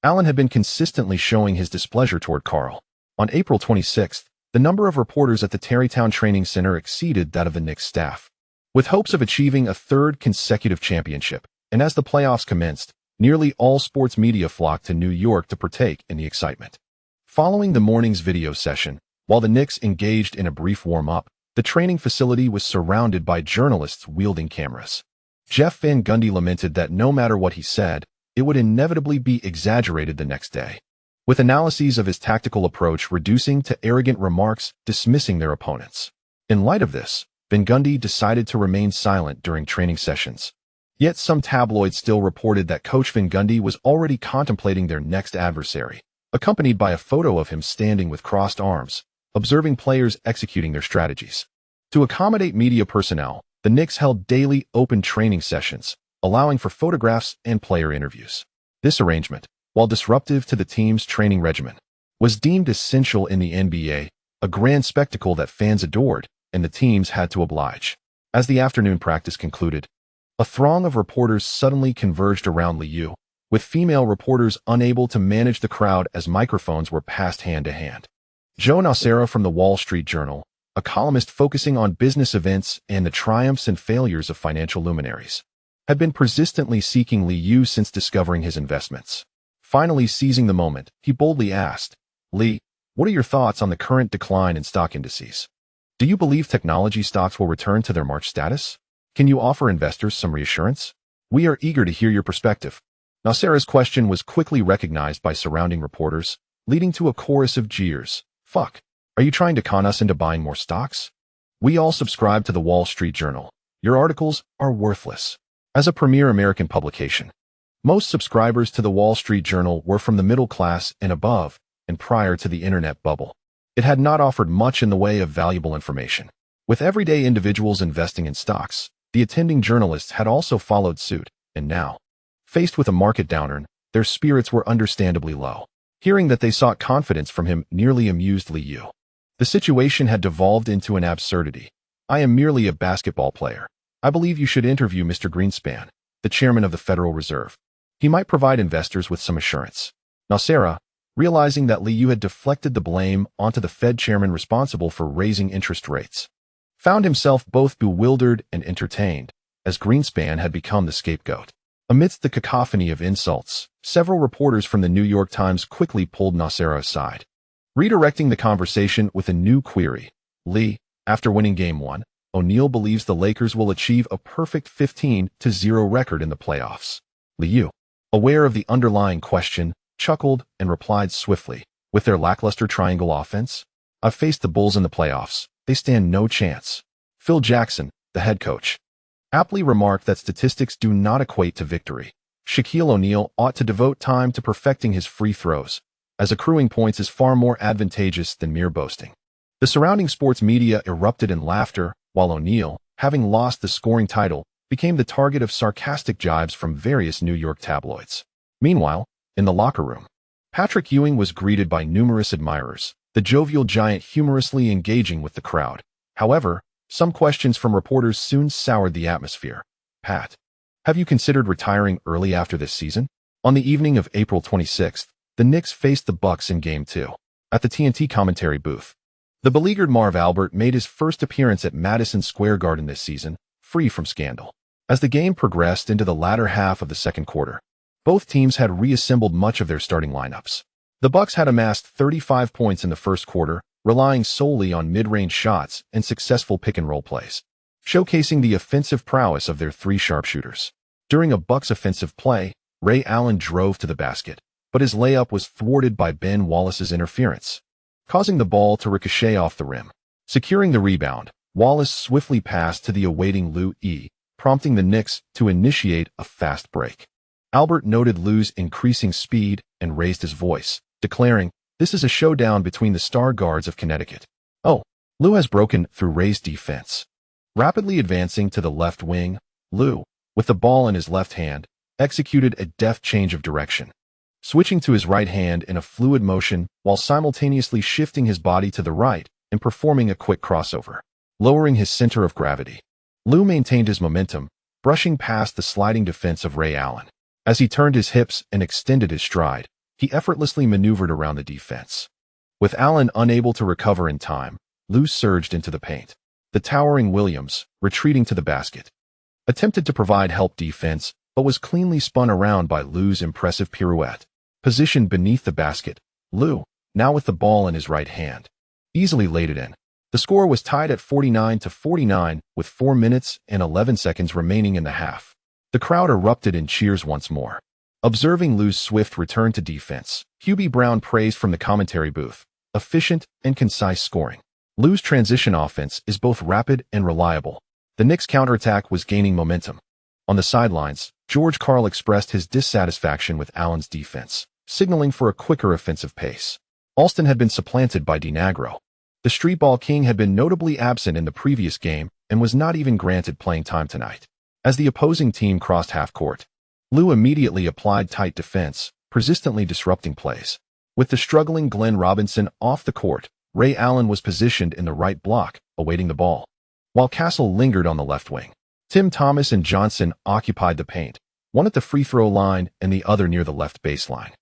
[SPEAKER 1] Allen had been consistently showing his displeasure toward Karl. On April 26th, the number of reporters at the Tarrytown Training Center exceeded that of the Knicks staff. with hopes of achieving a third consecutive championship. And as the playoffs commenced, nearly all sports media flocked to New York to partake in the excitement. Following the morning's video session, while the Knicks engaged in a brief warm-up, the training facility was surrounded by journalists wielding cameras. Jeff Van Gundy lamented that no matter what he said, it would inevitably be exaggerated the next day, with analyses of his tactical approach reducing to arrogant remarks dismissing their opponents. In light of this, Van Gundy decided to remain silent during training sessions. Yet some tabloids still reported that Coach Van Gundy was already contemplating their next adversary, accompanied by a photo of him standing with crossed arms, observing players executing their strategies. To accommodate media personnel, the Knicks held daily open training sessions, allowing for photographs and player interviews. This arrangement, while disruptive to the team's training regimen, was deemed essential in the NBA, a grand spectacle that fans adored, and the teams had to oblige. As the afternoon practice concluded, a throng of reporters suddenly converged around Liu, with female reporters unable to manage the crowd as microphones were passed hand to hand. Joe Nocera from the Wall Street Journal, a columnist focusing on business events and the triumphs and failures of financial luminaries, had been persistently seeking Liu since discovering his investments. Finally seizing the moment, he boldly asked, "Li, what are your thoughts on the current decline in stock indices? Do you believe technology stocks will return to their March status? Can you offer investors some reassurance? We are eager to hear your perspective." Nocera's question was quickly recognized by surrounding reporters, leading to a chorus of jeers. "Fuck. Are you trying to con us into buying more stocks? We all subscribe to the Wall Street Journal. Your articles are worthless." As a premier American publication, most subscribers to the Wall Street Journal were from the middle class and above, and prior to the internet bubble, it had not offered much in the way of valuable information. With everyday individuals investing in stocks, the attending journalists had also followed suit, and now, faced with a market downturn, their spirits were understandably low. Hearing that they sought confidence from him nearly amused Liu. The situation had devolved into an absurdity. "I am merely a basketball player. I believe you should interview Mr. Greenspan, the chairman of the Federal Reserve. He might provide investors with some assurance." Nocera, realizing that Liu had deflected the blame onto the Fed chairman responsible for raising interest rates, found himself both bewildered and entertained, as Greenspan had become the scapegoat. Amidst the cacophony of insults, several reporters from the New York Times quickly pulled Nocera aside, redirecting the conversation with a new query. "Li, after winning Game 1, O'Neal believes the Lakers will achieve a perfect 15-0 record in the playoffs." Liu, aware of the underlying question, chuckled and replied swiftly, "With their lackluster triangle offense? I've faced the Bulls in the playoffs. They stand no chance." Phil Jackson, the head coach, aptly remarked that statistics do not equate to victory. Shaquille O'Neal ought to devote time to perfecting his free throws, as accruing points is far more advantageous than mere boasting. The surrounding sports media erupted in laughter, while O'Neal, having lost the scoring title, became the target of sarcastic jibes from various New York tabloids. Meanwhile, in the locker room, Patrick Ewing was greeted by numerous admirers, the jovial giant humorously engaging with the crowd. However, some questions from reporters soon soured the atmosphere. "Pat, have you considered retiring early after this season?" On the evening of April 26th, the Knicks faced the Bucks in Game 2. At the TNT commentary booth, the beleaguered Marv Albert made his first appearance at Madison Square Garden this season, free from scandal. As the game progressed into the latter half of the second quarter, both teams had reassembled much of their starting lineups. The Bucks had amassed 35 points in the first quarter, relying solely on mid-range shots and successful pick-and-roll plays, showcasing the offensive prowess of their three sharpshooters. During a Bucks offensive play, Ray Allen drove to the basket, but his layup was thwarted by Ben Wallace's interference, causing the ball to ricochet off the rim. Securing the rebound, Wallace swiftly passed to the awaiting Lou E., prompting the Knicks to initiate a fast break. Albert noted Lou's increasing speed and raised his voice, declaring, "This is a showdown between the star guards of Connecticut." "Oh." Lou has broken through Ray's defense. Rapidly advancing to the left wing, Lou, with the ball in his left hand, executed a deft change of direction, switching to his right hand in a fluid motion while simultaneously shifting his body to the right and performing a quick crossover. Lowering his center of gravity, Lou maintained his momentum, brushing past the sliding defense of Ray Allen. As he turned his hips and extended his stride, he effortlessly maneuvered around the defense. With Allen unable to recover in time, Lou surged into the paint. The towering Williams, retreating to the basket, attempted to provide help defense, but was cleanly spun around by Lou's impressive pirouette. Positioned beneath the basket, Lou, now with the ball in his right hand, easily laid it in. The score was tied at 49-49 with 4 minutes and 11 seconds remaining in the half. The crowd erupted in cheers once more. Observing Lou's swift return to defense, Hubie Brown praised from the commentary booth, efficient and concise scoring. Lou's transition offense is both rapid and reliable. The Knicks' counterattack was gaining momentum. On the sidelines, George Karl expressed his dissatisfaction with Allen's defense, signaling for a quicker offensive pace. Alston had been supplanted by DiNagro. The streetball king had been notably absent in the previous game and was not even granted playing time tonight. As the opposing team crossed half-court, Lou immediately applied tight defense, persistently disrupting plays. With the struggling Glenn Robinson off the court, Ray Allen was positioned in the right block, awaiting the ball, while Castle lingered on the left wing. Tim Thomas and Johnson occupied the paint, one at the free throw line and the other near the left baseline.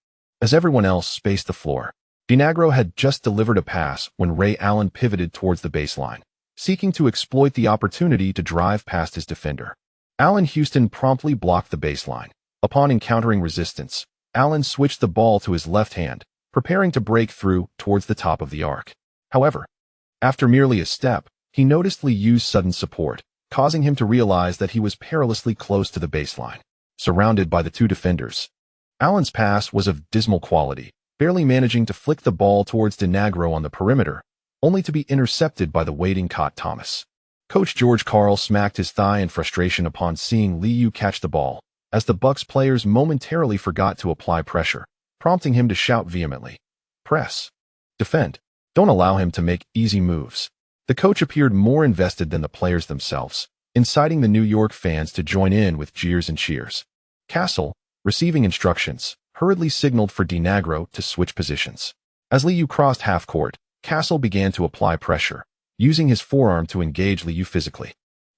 [SPEAKER 1] As everyone else spaced the floor, DiNagro had just delivered a pass when Ray Allen pivoted towards the baseline, seeking to exploit the opportunity to drive past his defender. Allen Houston promptly blocked the baseline. Upon encountering resistance, Allen switched the ball to his left hand, preparing to break through towards the top of the arc. However, after merely a step, he noticed Liu's sudden support, causing him to realize that he was perilously close to the baseline. Surrounded by the two defenders, Allen's pass was of dismal quality, barely managing to flick the ball towards DiNagro on the perimeter, only to be intercepted by the waiting Cot Thomas. Coach George Karl smacked his thigh in frustration upon seeing Liu catch the ball, as the Bucks players momentarily forgot to apply pressure, prompting him to shout vehemently, "Press! Defend! Don't allow him to make easy moves." The coach appeared more invested than the players themselves, inciting the New York fans to join in with jeers and cheers. Castle, receiving instructions, hurriedly signaled for DiNagro to switch positions. As Liu crossed half-court, Castle began to apply pressure, using his forearm to engage Liu physically.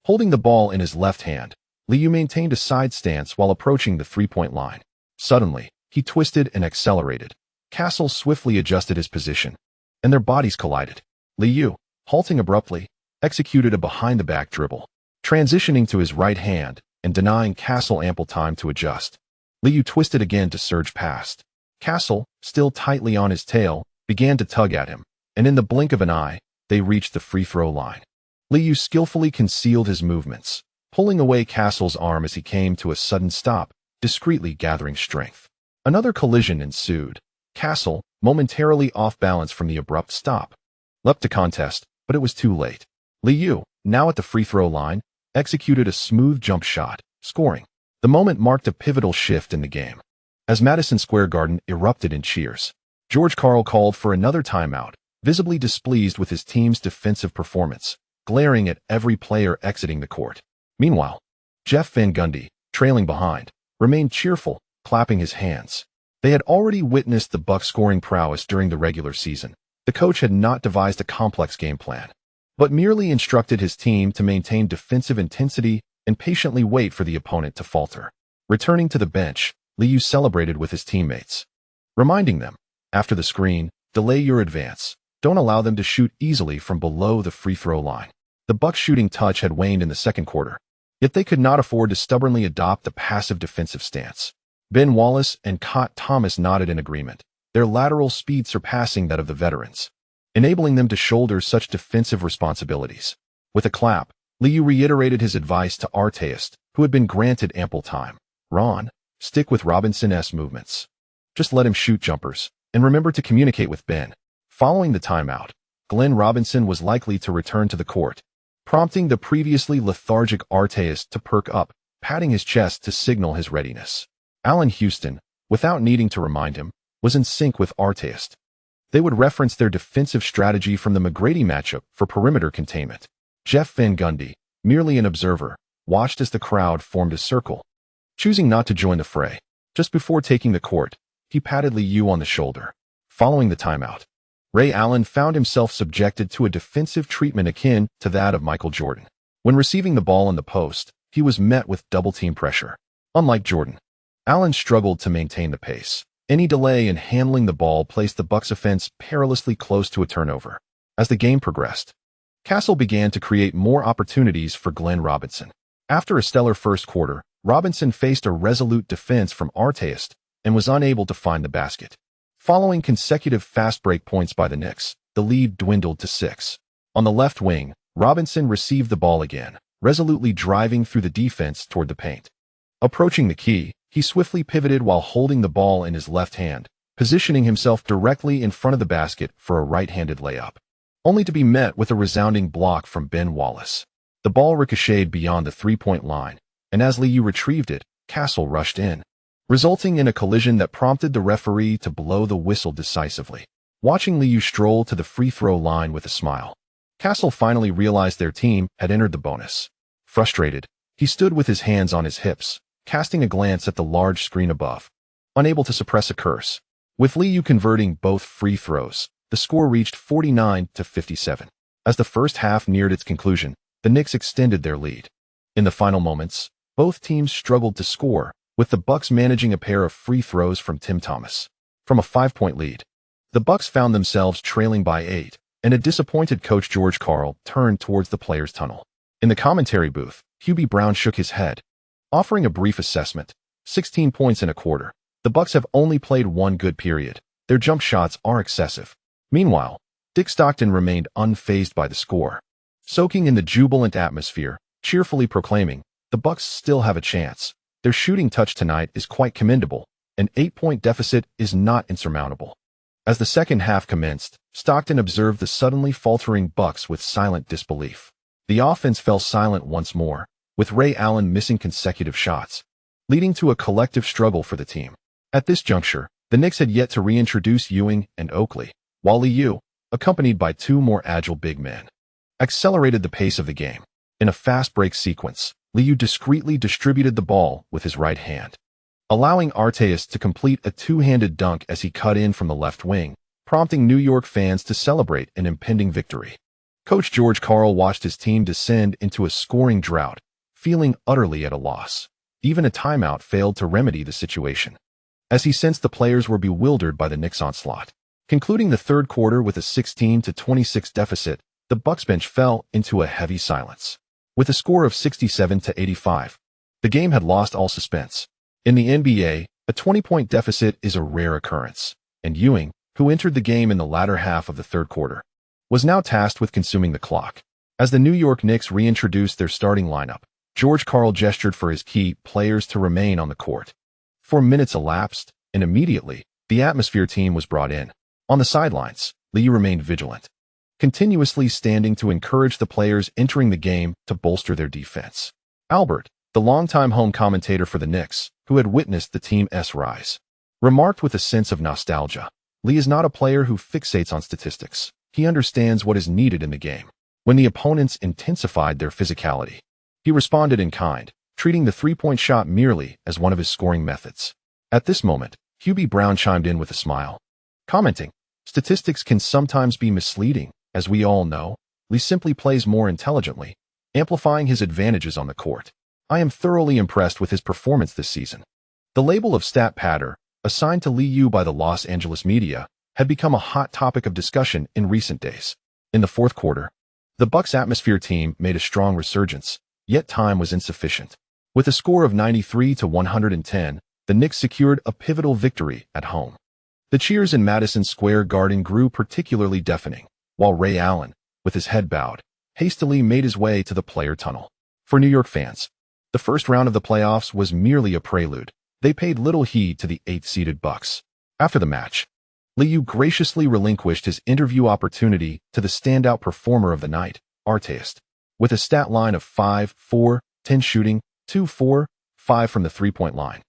[SPEAKER 1] Holding the ball in his left hand, Liu maintained a side stance while approaching the three-point line. Suddenly, he twisted and accelerated. Castle swiftly adjusted his position, and their bodies collided. Liu, halting abruptly, executed a behind-the-back dribble, transitioning to his right hand and denying Castle ample time to adjust. Liu twisted again to surge past. Castle, still tightly on his tail, began to tug at him, and in the blink of an eye, they reached the free-throw line. Liu skillfully concealed his movements, pulling away Castle's arm as he came to a sudden stop, discreetly gathering strength. Another collision ensued. Castle, momentarily off balance from the abrupt stop, leapt to contest, but it was too late. Liu, now at the free-throw line, executed a smooth jump shot, scoring. The moment marked a pivotal shift in the game. As Madison Square Garden erupted in cheers, George Karl called for another timeout, visibly displeased with his team's defensive performance, glaring at every player exiting the court. Meanwhile, Jeff Van Gundy, trailing behind, remained cheerful, clapping his hands. They had already witnessed the Bucks' scoring prowess during the regular season. The coach had not devised a complex game plan, but merely instructed his team to maintain defensive intensity and patiently wait for the opponent to falter. Returning to the bench, Liu celebrated with his teammates, reminding them, after the screen, delay your advance. Don't allow them to shoot easily from below the free-throw line. The Bucks' shooting touch had waned in the second quarter, yet they could not afford to stubbornly adopt the passive defensive stance. Ben Wallace and Cot Thomas nodded in agreement, their lateral speed surpassing that of the veterans, enabling them to shoulder such defensive responsibilities. With a clap, Liu reiterated his advice to Artest, who had been granted ample time. "Ron, stick with Robinson's movements. Just let him shoot jumpers, and remember to communicate with Ben." Following the timeout, Glenn Robinson was likely to return to the court, prompting the previously lethargic Artest to perk up, patting his chest to signal his readiness. Allen Houston, without needing to remind him, was in sync with Artest. They would reference their defensive strategy from the McGrady matchup for perimeter containment. Jeff Van Gundy, merely an observer, watched as the crowd formed a circle. Choosing not to join the fray, just before taking the court, he patted Liu on the shoulder. Following the timeout, Ray Allen found himself subjected to a defensive treatment akin to that of Michael Jordan. When receiving the ball in the post, he was met with double-team pressure. Unlike Jordan, Allen struggled to maintain the pace. Any delay in handling the ball placed the Bucks' offense perilously close to a turnover. As the game progressed, Castle began to create more opportunities for Glenn Robinson. After a stellar first quarter, Robinson faced a resolute defense from Artest and was unable to find the basket. Following consecutive fast break points by the Knicks, the lead dwindled to 6. On the left wing, Robinson received the ball again, resolutely driving through the defense toward the paint. Approaching the key, he swiftly pivoted while holding the ball in his left hand, positioning himself directly in front of the basket for a right-handed layup, only to be met with a resounding block from Ben Wallace. The ball ricocheted beyond the three-point line, and as Liu retrieved it, Castle rushed in, resulting in a collision that prompted the referee to blow the whistle decisively. Watching Liu stroll to the free throw line with a smile, Castle finally realized their team had entered the bonus. Frustrated, he stood with his hands on his hips, casting a glance at the large screen above, unable to suppress a curse. With Liu converting both free throws, the score reached 49-57. As the first half neared its conclusion, the Knicks extended their lead. In the final moments, both teams struggled to score, with the Bucks managing a pair of free throws from Tim Thomas. From a 5-point lead, the Bucks found themselves trailing by 8, and a disappointed coach George Karl turned towards the players' tunnel. In the commentary booth, Hubie Brown shook his head, offering a brief assessment. 16 points in a quarter. The Bucks have only played one good period. Their jump shots are excessive. Meanwhile, Dick Stockton remained unfazed by the score, soaking in the jubilant atmosphere, cheerfully proclaiming, "The Bucks still have a chance. Their shooting touch tonight is quite commendable. An 8-point deficit is not insurmountable." As the second half commenced, Stockton observed the suddenly faltering Bucks with silent disbelief. The offense fell silent once more, with Ray Allen missing consecutive shots, leading to a collective struggle for the team. At this juncture, the Knicks had yet to reintroduce Ewing and Oakley, while Liu, accompanied by two more agile big men, accelerated the pace of the game. In a fast break sequence, Liu discreetly distributed the ball with his right hand, allowing Artest to complete a two-handed dunk as he cut in from the left wing, prompting New York fans to celebrate an impending victory. Coach George Karl watched his team descend into a scoring drought, feeling utterly at a loss. Even a timeout failed to remedy the situation, as he sensed the players were bewildered by the Knicks' onslaught. Concluding the third quarter with a 16-26 deficit, the Bucks bench fell into a heavy silence. With a score of 67-85, the game had lost all suspense. In the NBA, a 20-point deficit is a rare occurrence, and Ewing, who entered the game in the latter half of the third quarter, was now tasked with consuming the clock. As the New York Knicks reintroduced their starting lineup, George Karl gestured for his key players to remain on the court. 4 minutes elapsed, and immediately, the atmosphere team was brought in. On the sidelines, Liu remained vigilant, continuously standing to encourage the players entering the game to bolster their defense. Albert, the longtime home commentator for the Knicks, who had witnessed the team's rise, remarked with a sense of nostalgia, "Liu is not a player who fixates on statistics. He understands what is needed in the game." When the opponents intensified their physicality, he responded in kind, treating the three-point shot merely as one of his scoring methods. At this moment, Hubie Brown chimed in with a smile, commenting, "Statistics can sometimes be misleading. As we all know, Liu simply plays more intelligently, amplifying his advantages on the court. I am thoroughly impressed with his performance this season." The label of stat patter, assigned to Liu by the Los Angeles media, had become a hot topic of discussion in recent days. In the fourth quarter, the Bucks atmosphere team made a strong resurgence, yet time was insufficient. With a score of 93-110, the Knicks secured a pivotal victory at home. The cheers in Madison Square Garden grew particularly deafening, while Ray Allen, with his head bowed, hastily made his way to the player tunnel. For New York fans, the first round of the playoffs was merely a prelude. They paid little heed to the 8th-seeded Bucks. After the match, Liu graciously relinquished his interview opportunity to the standout performer of the night, Artest, with a stat line of 5-4-10 shooting, 2-4-5 from the three-point line,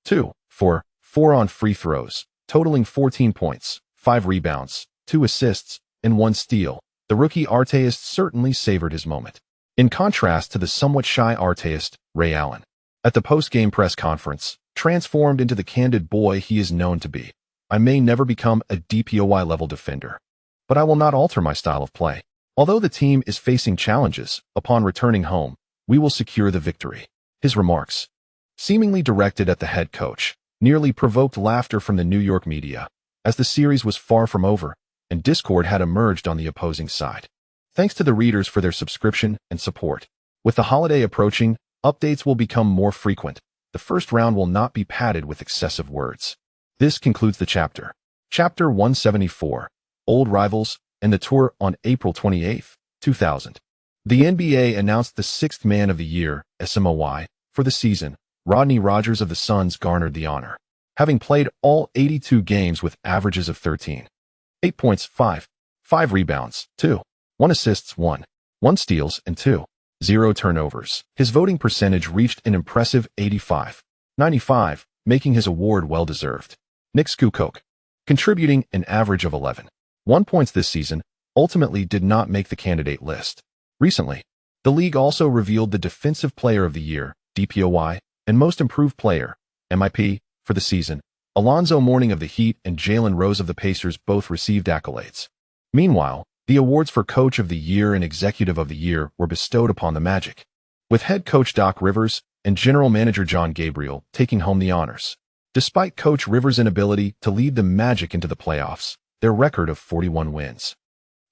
[SPEAKER 1] 2-4-4 on free throws, totaling 14 points, 5 rebounds, 2 assists, and 1 steal. The rookie Artest certainly savored his moment. In contrast to the somewhat shy Artest, Ray Allen, at the post-game press conference, transformed into the candid boy he is known to be. "I may never become a DPOY-level defender, but I will not alter my style of play. Although the team is facing challenges, upon returning home, we will secure the victory." His remarks, seemingly directed at the head coach, nearly provoked laughter from the New York media, as the series was far from over, and discord had emerged on the opposing side. Thanks to the readers for their subscription and support. With the holiday approaching, updates will become more frequent. The first round will not be padded with excessive words. This concludes the chapter. Chapter 174, Old Rivals, and the tour on April 28, 2000. The NBA announced the sixth Man of the Year, SMOY, for the season. Rodney Rogers of the Suns garnered the honor, having played all 82 games with averages of 13. 8 points, 5 rebounds, 2. 1 assists, 1 steals, and 0 turnovers. His voting percentage reached an impressive 85.95, making his award well-deserved. Knicks Kukok, contributing an average of 11.1 points this season, ultimately did not make the candidate list. Recently, the league also revealed the Defensive Player of the Year, DPOY, and Most Improved Player, MIP, for the season. Alonzo Mourning of the Heat and Jalen Rose of the Pacers both received accolades. Meanwhile, the awards for Coach of the Year and Executive of the Year were bestowed upon the Magic, with head coach Doc Rivers and general manager John Gabriel taking home the honors. Despite Coach Rivers' inability to lead the Magic into the playoffs, their record of 41 wins,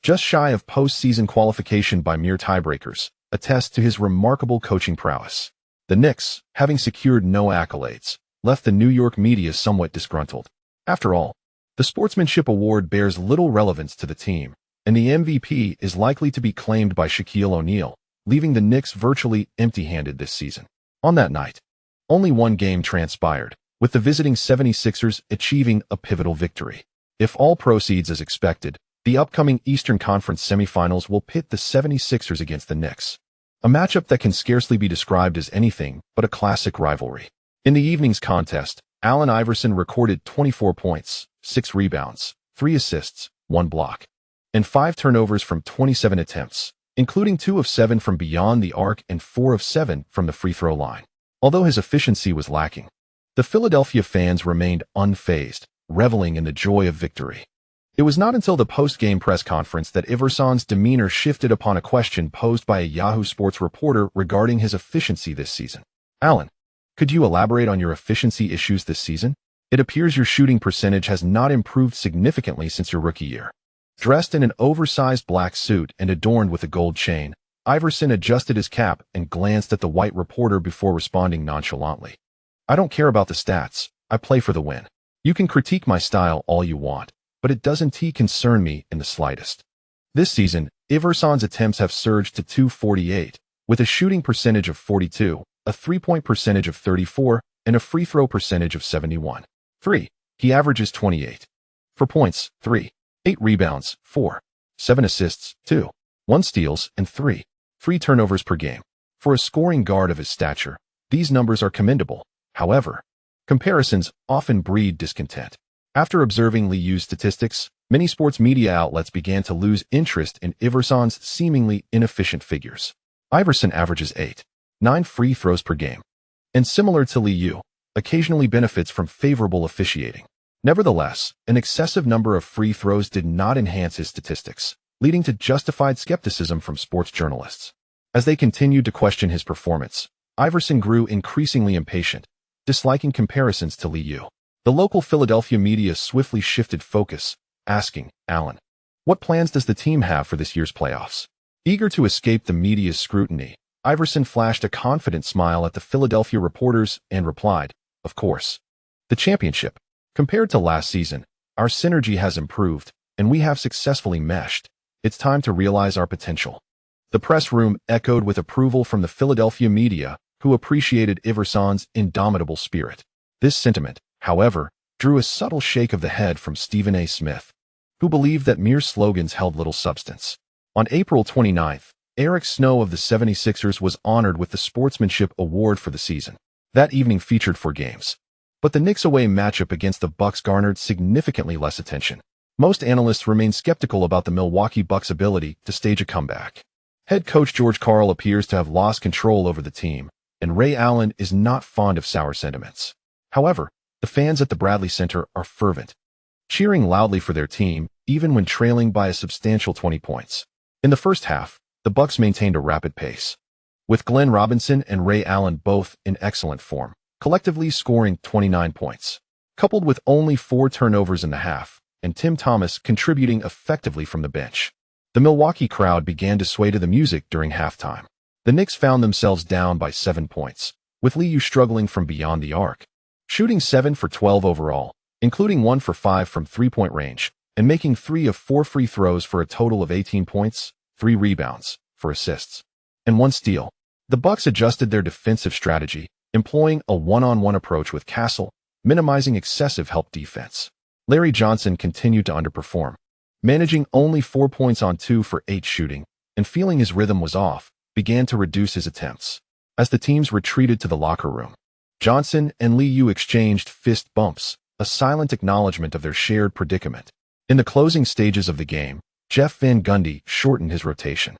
[SPEAKER 1] just shy of postseason qualification by mere tiebreakers, attests to his remarkable coaching prowess. The Knicks, having secured no accolades, left the New York media somewhat disgruntled. After all, the Sportsmanship Award bears little relevance to the team, and the MVP is likely to be claimed by Shaquille O'Neal, leaving the Knicks virtually empty-handed this season. On that night, only one game transpired, with the visiting 76ers achieving a pivotal victory. If all proceeds as expected, the upcoming Eastern Conference semifinals will pit the 76ers against the Knicks, a matchup that can scarcely be described as anything but a classic rivalry. In the evening's contest, Allen Iverson recorded 24 points, 6 rebounds, 3 assists, 1 block, and 5 turnovers from 27 attempts, including 2 of 7 from beyond the arc and 4 of 7 from the free throw line. Although his efficiency was lacking, the Philadelphia fans remained unfazed, reveling in the joy of victory. It was not until the post-game press conference that Iverson's demeanor shifted upon a question posed by a Yahoo Sports reporter regarding his efficiency this season. "Allen, could you elaborate on your efficiency issues this season? It appears your shooting percentage has not improved significantly since your rookie year." Dressed in an oversized black suit and adorned with a gold chain, Iverson adjusted his cap and glanced at the white reporter before responding nonchalantly. "I don't care about the stats. I play for the win. You can critique my style all you want, but it doesn't concern me in the slightest." This season, Iverson's attempts have surged to 248, with a shooting percentage of 42, a three-point percentage of 34, and a free throw percentage of 71. 3. He averages 28. 4 points, 3. 8 rebounds, 4. 7 assists, 2. 1 steals, and 3 turnovers per game. For a scoring guard of his stature, these numbers are commendable. However, comparisons often breed discontent. After observing Liu's statistics, many sports media outlets began to lose interest in Iverson's seemingly inefficient figures. Iverson averages 8.9 free throws per game, and similar to Liu, occasionally benefits from favorable officiating. Nevertheless, an excessive number of free throws did not enhance his statistics, leading to justified skepticism from sports journalists. As they continued to question his performance, Iverson grew increasingly impatient, disliking comparisons to Liu. The local Philadelphia media swiftly shifted focus, asking, "Allen, what plans does the team have for this year's playoffs?" Eager to escape the media's scrutiny, Iverson flashed a confident smile at the Philadelphia reporters and replied, "Of course. The championship. Compared to last season, our synergy has improved, and we have successfully meshed. It's time to realize our potential." The press room echoed with approval from the Philadelphia media, who appreciated Iverson's indomitable spirit. This sentiment, however, drew a subtle shake of the head from Stephen A. Smith, who believed that mere slogans held little substance. On April 29th, Eric Snow of the 76ers was honored with the Sportsmanship Award for the season. That evening featured 4 games, but the Knicks away matchup against the Bucks garnered significantly less attention. Most analysts remain skeptical about the Milwaukee Bucks' ability to stage a comeback. Head coach George Karl appears to have lost control over the team, and Ray Allen is not fond of sour sentiments. However, the fans at the Bradley Center are fervent, cheering loudly for their team, even when trailing by a substantial 20 points. In the first half, the Bucks maintained a rapid pace, with Glenn Robinson and Ray Allen both in excellent form, collectively scoring 29 points, coupled with only 4 turnovers in the half, and Tim Thomas contributing effectively from the bench. The Milwaukee crowd began to sway to the music during halftime. The Knicks found themselves down by 7 points, with Liu struggling from beyond the arc, shooting 7 for 12 overall, including 1 for 5 from three-point range, and making 3 of 4 free throws for a total of 18 points, 3 rebounds, 4 assists, and 1 steal. The Bucks adjusted their defensive strategy, employing a one-on-one approach with Castle, minimizing excessive help defense. Larry Johnson continued to underperform, managing only 4 points on 2 for 8 shooting, and feeling his rhythm was off, began to reduce his attempts. As the teams retreated to the locker room, Johnson and Liu exchanged fist bumps, a silent acknowledgement of their shared predicament. In the closing stages of the game, Jeff Van Gundy shortened his rotation.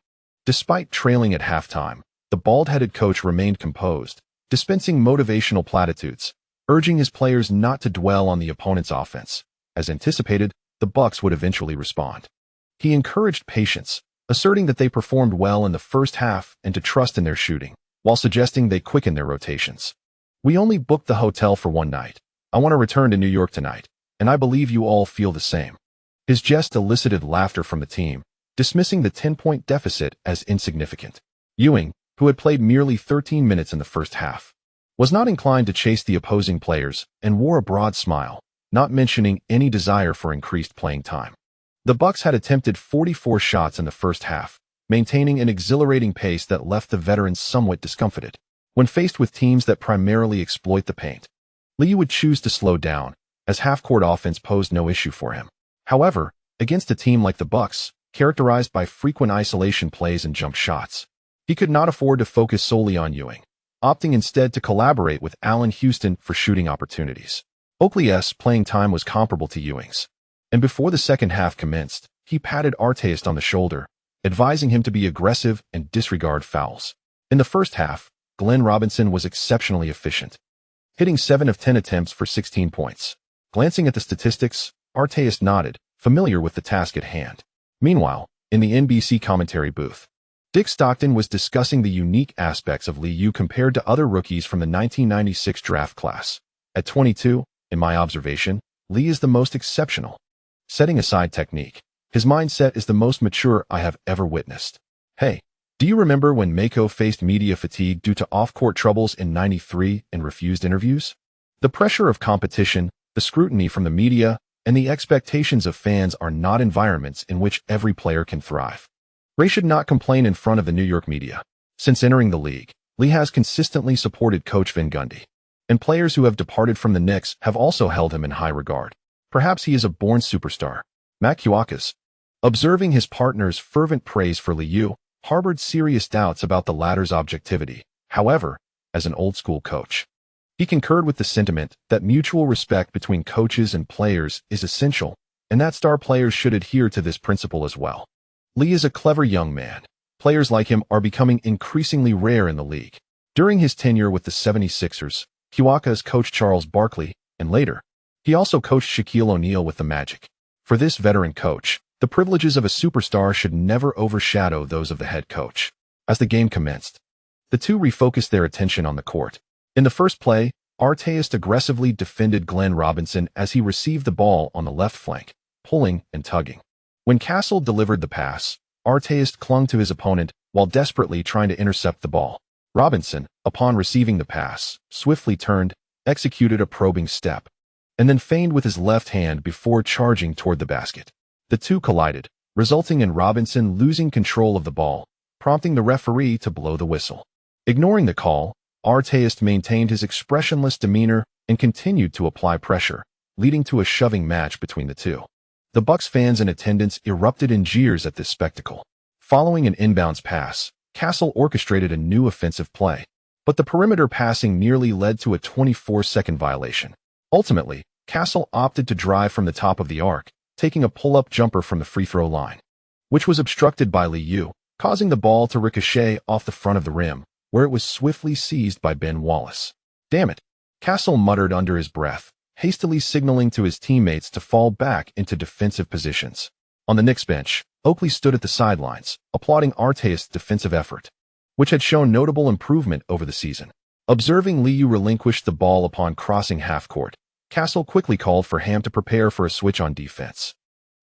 [SPEAKER 1] Despite trailing at halftime, the bald-headed coach remained composed, dispensing motivational platitudes, urging his players not to dwell on the opponent's offense. As anticipated, the Bucks would eventually respond. He encouraged patience, asserting that they performed well in the first half and to trust in their shooting, while suggesting they quicken their rotations. "We only booked the hotel for one night. I want to return to New York tonight, and I believe you all feel the same." His jest elicited laughter from the team, dismissing the 10-point deficit as insignificant. Ewing, who had played merely 13 minutes in the first half, was not inclined to chase the opposing players and wore a broad smile, not mentioning any desire for increased playing time. The Bucks had attempted 44 shots in the first half, maintaining an exhilarating pace that left the veterans somewhat discomfited. When faced with teams that primarily exploit the paint, Liu would choose to slow down, as half-court offense posed no issue for him. However, against a team like the Bucks, characterized by frequent isolation plays and jump shots, he could not afford to focus solely on Ewing, opting instead to collaborate with Allen Houston for shooting opportunities. Oakley's playing time was comparable to Ewing's, and before the second half commenced, he patted Artest on the shoulder, advising him to be aggressive and disregard fouls. In the first half, Glenn Robinson was exceptionally efficient, hitting 7 of 10 attempts for 16 points. Glancing at the statistics, Artest nodded, familiar with the task at hand. Meanwhile, in the NBC commentary booth, Dick Stockton was discussing the unique aspects of Liu compared to other rookies from the 1996 draft class. At 22, in my observation, Liu is the most exceptional. Setting aside technique, his mindset is the most mature I have ever witnessed. Hey, do you remember when Mako faced media fatigue due to off-court troubles in '93 and refused interviews? The pressure of competition, the scrutiny from the media, and the expectations of fans are not environments in which every player can thrive. Ray should not complain in front of the New York media. Since entering the league, Liu has consistently supported Coach Van Gundy, and players who have departed from the Knicks have also held him in high regard. Perhaps he is a born superstar. Matt Kiwakas, observing his partner's fervent praise for Liu, harbored serious doubts about the latter's objectivity. However, as an old-school coach, he concurred with the sentiment that mutual respect between coaches and players is essential, and that star players should adhere to this principle as well. Liu is a clever young man. Players like him are becoming increasingly rare in the league. During his tenure with the 76ers, Kiwakas coached Charles Barkley, and later, he also coached Shaquille O'Neal with the Magic. For this veteran coach, the privileges of a superstar should never overshadow those of the head coach. As the game commenced, the two refocused their attention on the court. In the first play, Artest aggressively defended Glenn Robinson as he received the ball on the left flank, pulling and tugging. When Castle delivered the pass, Artest clung to his opponent while desperately trying to intercept the ball. Robinson, upon receiving the pass, swiftly turned, executed a probing step, and then feigned with his left hand before charging toward the basket. The two collided, resulting in Robinson losing control of the ball, prompting the referee to blow the whistle. Ignoring the call, Artest maintained his expressionless demeanor and continued to apply pressure, leading to a shoving match between the two. The Bucks fans in attendance erupted in jeers at this spectacle. Following an inbounds pass, Castle orchestrated a new offensive play, but the perimeter passing nearly led to a 24-second violation. Ultimately, Castle opted to drive from the top of the arc, taking a pull-up jumper from the free throw line, which was obstructed by Liu, causing the ball to ricochet off the front of the rim, where it was swiftly seized by Ben Wallace. "Damn it," Castle muttered under his breath, hastily signaling to his teammates to fall back into defensive positions. On the Knicks bench, Oakley stood at the sidelines, applauding Artest's defensive effort, which had shown notable improvement over the season. Observing Liu relinquish the ball upon crossing half-court, Castle quickly called for Ham to prepare for a switch on defense.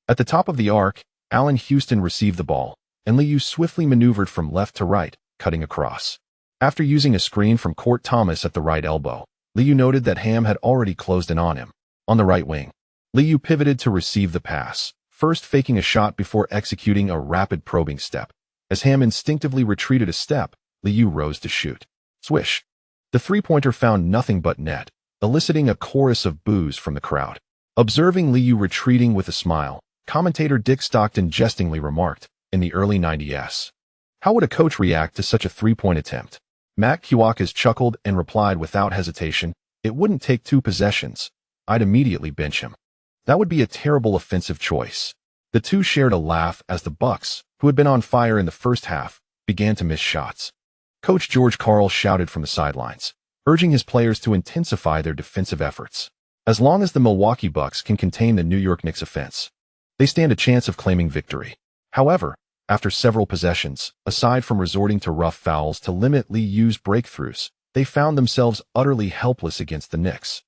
[SPEAKER 1] At the top of the arc, Allen Houston received the ball, and Liu swiftly maneuvered from left to right, cutting across. After using a screen from Court Thomas at the right elbow, Liu noted that Ham had already closed in on him. On the right wing, Liu pivoted to receive the pass, first faking a shot before executing a rapid probing step. As Ham instinctively retreated a step, Liu rose to shoot. Swish. The three-pointer found nothing but net, eliciting a chorus of boos from the crowd. Observing Liu retreating with a smile, commentator Dick Stockton jestingly remarked, in the early 90s, "How would a coach react to such a three-point attempt?" Mac Kiwakas chuckled and replied without hesitation, "It wouldn't take 2 possessions. I'd immediately bench him." That would be a terrible offensive choice. The two shared a laugh as the Bucks, who had been on fire in the first half, began to miss shots. Coach George Karl shouted from the sidelines, urging his players to intensify their defensive efforts. As long as the Milwaukee Bucks can contain the New York Knicks offense, they stand a chance of claiming victory. However, after several possessions, aside from resorting to rough fouls to limit Liu's breakthroughs, they found themselves utterly helpless against the Knicks,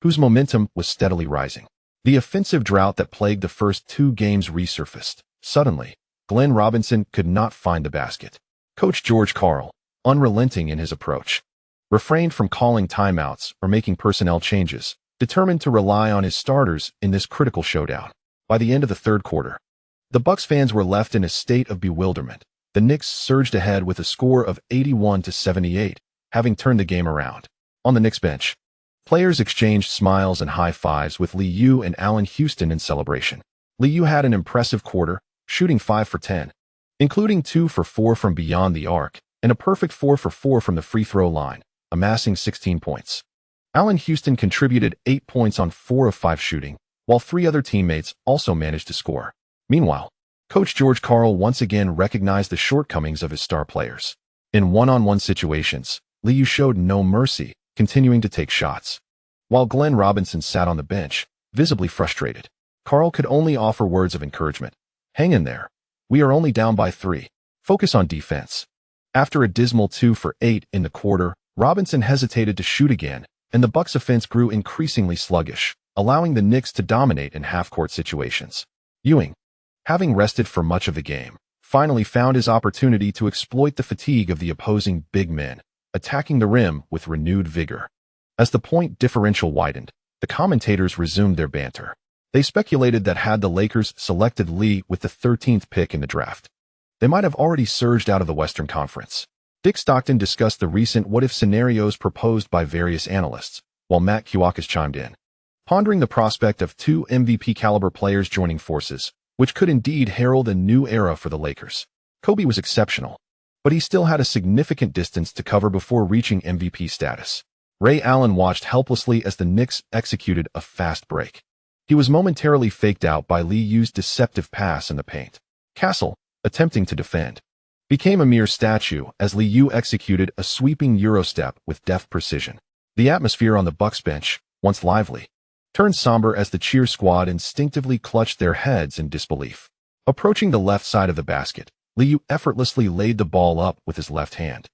[SPEAKER 1] whose momentum was steadily rising. The offensive drought that plagued the first 2 games resurfaced. Suddenly, Glenn Robinson could not find the basket. Coach George Karl, unrelenting in his approach, refrained from calling timeouts or making personnel changes, determined to rely on his starters in this critical showdown. By the end of the third quarter, the Bucks fans were left in a state of bewilderment. The Knicks surged ahead with a score of 81-78, having turned the game around. On the Knicks bench, players exchanged smiles and high fives with Liu and Allen Houston in celebration. Liu had an impressive quarter, shooting 5 for 10, including 2 for 4 from beyond the arc, and a perfect 4 for 4 from the free throw line, amassing 16 points. Allen Houston contributed 8 points on 4 of 5 shooting, while 3 other teammates also managed to score. Meanwhile, Coach George Karl once again recognized the shortcomings of his star players. In one-on-one situations, Liu showed no mercy, continuing to take shots. While Glenn Robinson sat on the bench, visibly frustrated, Karl could only offer words of encouragement. "Hang in there. We are only down by 3. Focus on defense." After a dismal 2 for 8 in the quarter, Robinson hesitated to shoot again, and the Bucks' offense grew increasingly sluggish, allowing the Knicks to dominate in half-court situations. Ewing, having rested for much of the game, finally found his opportunity to exploit the fatigue of the opposing big men, attacking the rim with renewed vigor. As the point differential widened, the commentators resumed their banter. They speculated that had the Lakers selected Lee with the 13th pick in the draft, they might have already surged out of the Western Conference. Dick Stockton discussed the recent what-if scenarios proposed by various analysts, while Matt Kiwakas chimed in, pondering the prospect of 2 MVP-caliber players joining forces, which could indeed herald a new era for the Lakers. Kobe was exceptional, but he still had a significant distance to cover before reaching MVP status. Ray Allen watched helplessly as the Knicks executed a fast break. He was momentarily faked out by Liu's deceptive pass in the paint. Castle, attempting to defend, became a mere statue as Liu executed a sweeping Eurostep with deft precision. The atmosphere on the Bucks bench, once lively, turned somber as the cheer squad instinctively clutched their heads in disbelief. Approaching the left side of the basket, Liu effortlessly laid the ball up with his left hand,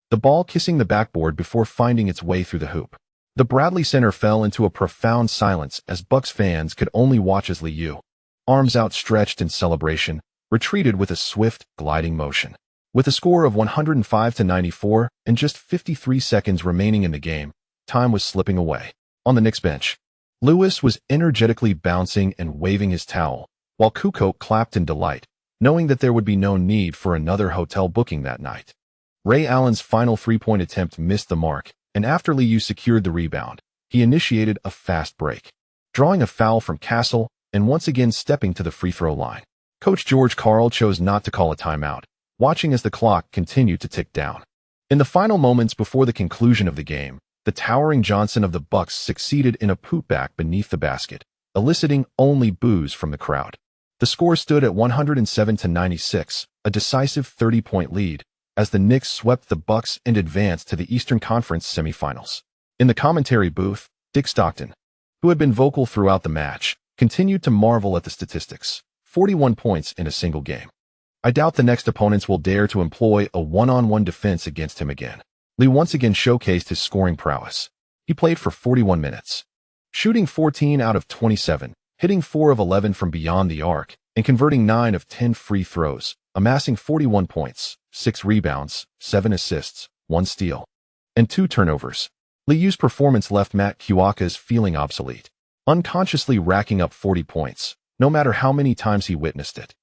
[SPEAKER 1] the ball kissing the backboard before finding its way through the hoop. The Bradley Center fell into a profound silence as Bucks fans could only watch as Liu, arms outstretched in celebration, retreated with a swift, gliding motion. With a score of 105-94 and just 53 seconds remaining in the game, time was slipping away. On the Knicks bench, Lewis was energetically bouncing and waving his towel, while Kukoc clapped in delight, knowing that there would be no need for another hotel booking that night. Ray Allen's final 3-point attempt missed the mark, and after Liu secured the rebound, he initiated a fast break, drawing a foul from Castle and once again stepping to the free throw line. Coach George Karl chose not to call a timeout, watching as the clock continued to tick down. In the final moments before the conclusion of the game, the towering Johnson of the Bucks succeeded in a putback beneath the basket, eliciting only boos from the crowd. The score stood at 107-96, a decisive 30-point lead, as the Knicks swept the Bucks and advanced to the Eastern Conference semifinals. In the commentary booth, Dick Stockton, who had been vocal throughout the match, continued to marvel at the statistics. 41 points in a single game. "I doubt the next opponents will dare to employ a one-on-one defense against him again." Lee once again showcased his scoring prowess. He played for 41 minutes, shooting 14 out of 27, hitting 4 of 11 from beyond the arc, and converting 9 of 10 free throws, amassing 41 points, 6 rebounds, 7 assists, 1 steal, and 2 turnovers. Liu's performance left Matt Kuaka's feeling obsolete, unconsciously racking up 40 points, no matter how many times he witnessed it.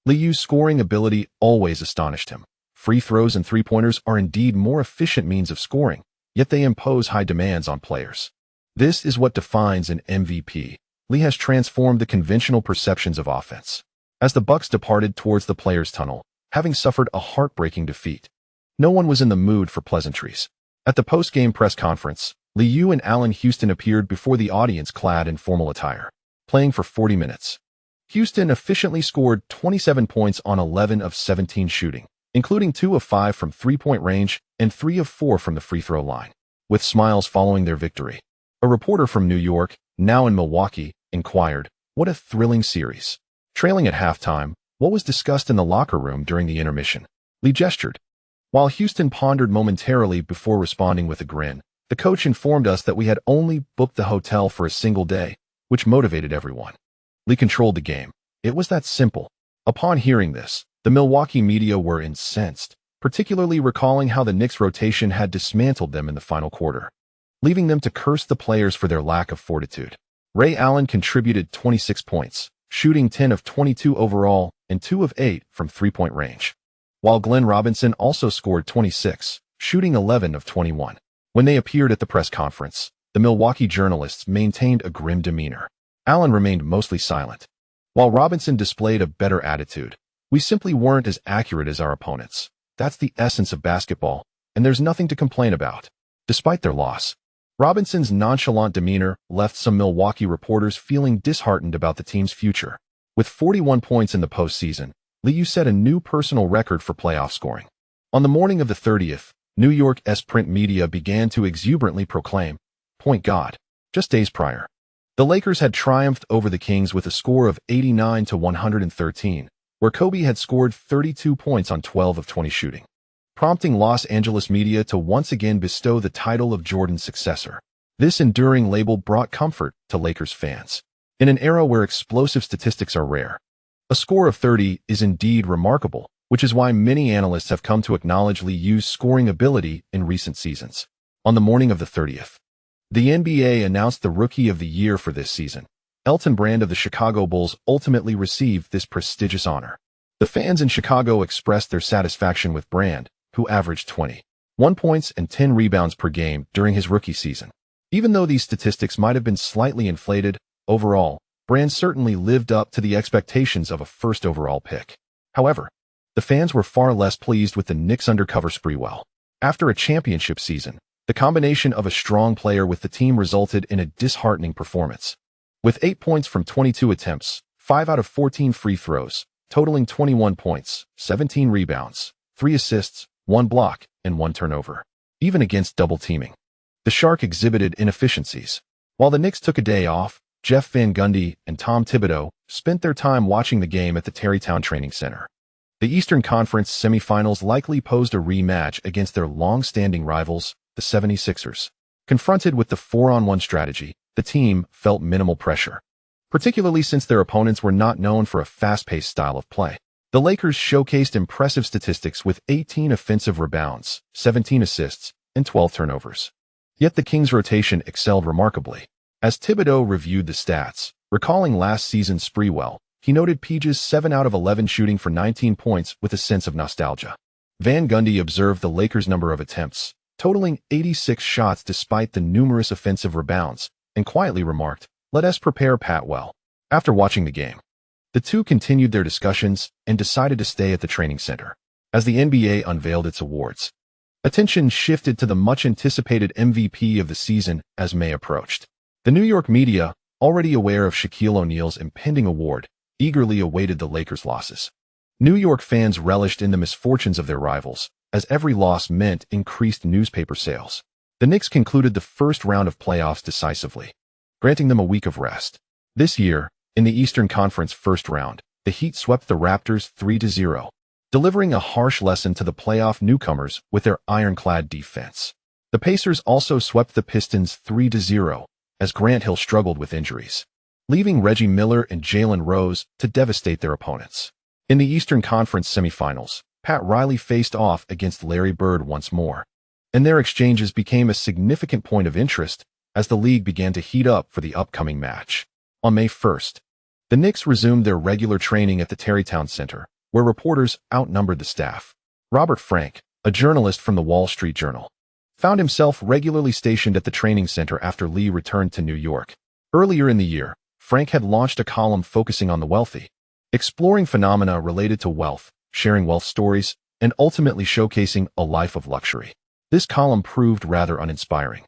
[SPEAKER 1] Liu's scoring ability always astonished him. Free throws and three-pointers are indeed more efficient means of scoring, yet they impose high demands on players. This is what defines an MVP. Lee has transformed the conventional perceptions of offense. As the Bucks departed towards the players' tunnel, having suffered a heartbreaking defeat, no one was in the mood for pleasantries. At the post-game press conference, Liu and Allen Houston appeared before the audience clad in formal attire, playing for 40 minutes. Houston efficiently scored 27 points on 11 of 17 shooting, including 2 of 5 from three-point range and 3 of 4 from the free throw line, with smiles following their victory. A reporter from New York, now in Milwaukee, inquired, "What a thrilling series." Trailing at halftime, what was discussed in the locker room during the intermission? Lee gestured. While Houston pondered momentarily before responding with a grin, the coach informed us that we had only booked the hotel for a single day, which motivated everyone. Lee controlled the game. It was that simple. Upon hearing this, the Milwaukee media were incensed, particularly recalling how the Knicks rotation had dismantled them in the final quarter, leaving them to curse the players for their lack of fortitude. Ray Allen contributed 26 points, shooting 10 of 22 overall and 2 of 8 from three-point range, while Glenn Robinson also scored 26, shooting 11 of 21. When they appeared at the press conference, the Milwaukee journalists maintained a grim demeanor. Allen remained mostly silent, while Robinson displayed a better attitude. "We simply weren't as accurate as our opponents. That's the essence of basketball, and there's nothing to complain about." Despite their loss, Robinson's nonchalant demeanor left some Milwaukee reporters feeling disheartened about the team's future. With 41 points in the postseason, Liu set a new personal record for playoff scoring. On the morning of the 30th, New York's print media began to exuberantly proclaim, "Point God." Just days prior, the Lakers had triumphed over the Kings with a score of 89-113, where Kobe had scored 32 points on 12 of 20 shooting, prompting Los Angeles media to once again bestow the title of Jordan's successor. This enduring label brought comfort to Lakers fans. In an era where explosive statistics are rare, a score of 30 is indeed remarkable, which is why many analysts have come to acknowledge Liu's scoring ability in recent seasons. On the morning of the 30th, the NBA announced the Rookie of the Year for this season. Elton Brand of the Chicago Bulls ultimately received this prestigious honor. The fans in Chicago expressed their satisfaction with Brand, who averaged 21 points and 10 rebounds per game during his rookie season. Even though these statistics might have been slightly inflated, overall, Brand certainly lived up to the expectations of a first overall pick. However, the fans were far less pleased with the Knicks' undercover spree. After a championship season, the combination of a strong player with the team resulted in a disheartening performance. With 8 points from 22 attempts, 5 out of 14 free throws, totaling 21 points, 17 rebounds, 3 assists, 1 block, and 1 turnover. Even against double teaming, the Shark exhibited inefficiencies. While the Knicks took a day off, Jeff Van Gundy and Tom Thibodeau spent their time watching the game at the Tarrytown Training Center. The Eastern Conference semifinals likely posed a rematch against their long-standing rivals, the 76ers. Confronted with the 4-on-1 strategy, the team felt minimal pressure, particularly since their opponents were not known for a fast-paced style of play. The Lakers showcased impressive statistics with 18 offensive rebounds, 17 assists, and 12 turnovers. Yet the Kings' rotation excelled remarkably. As Thibodeau reviewed the stats, recalling last season's spree, he noted PJ's 7 out of 11 shooting for 19 points with a sense of nostalgia. Van Gundy observed the Lakers' number of attempts, totaling 86 shots despite the numerous offensive rebounds, and quietly remarked, "Let us prepare Pat well." After watching the game, the two continued their discussions and decided to stay at the training center. As the NBA unveiled its awards, attention shifted to the much-anticipated MVP of the season as May approached. The New York media, already aware of Shaquille O'Neal's impending award, eagerly awaited the Lakers' losses. New York fans relished in the misfortunes of their rivals, as every loss meant increased newspaper sales. The Knicks concluded the first round of playoffs decisively, granting them a week of rest. This year, in the Eastern Conference first round, the Heat swept the Raptors 3-0, delivering a harsh lesson to the playoff newcomers with their ironclad defense. The Pacers also swept the Pistons 3-0, as Grant Hill struggled with injuries. leaving Reggie Miller and Jalen Rose to devastate their opponents. In the Eastern Conference semifinals, Pat Riley faced off against Larry Bird once more, and their exchanges became a significant point of interest as the league began to heat up for the upcoming match. On May 1st, the Knicks resumed their regular training at the Tarrytown Center, where reporters outnumbered the staff. Robert Frank, a journalist from the Wall Street Journal, found himself regularly stationed at the training center after Lee returned to New York. Earlier in the year, Frank had launched a column focusing on the wealthy, exploring phenomena related to wealth, sharing wealth stories, and ultimately showcasing a life of luxury. This column proved rather uninspiring.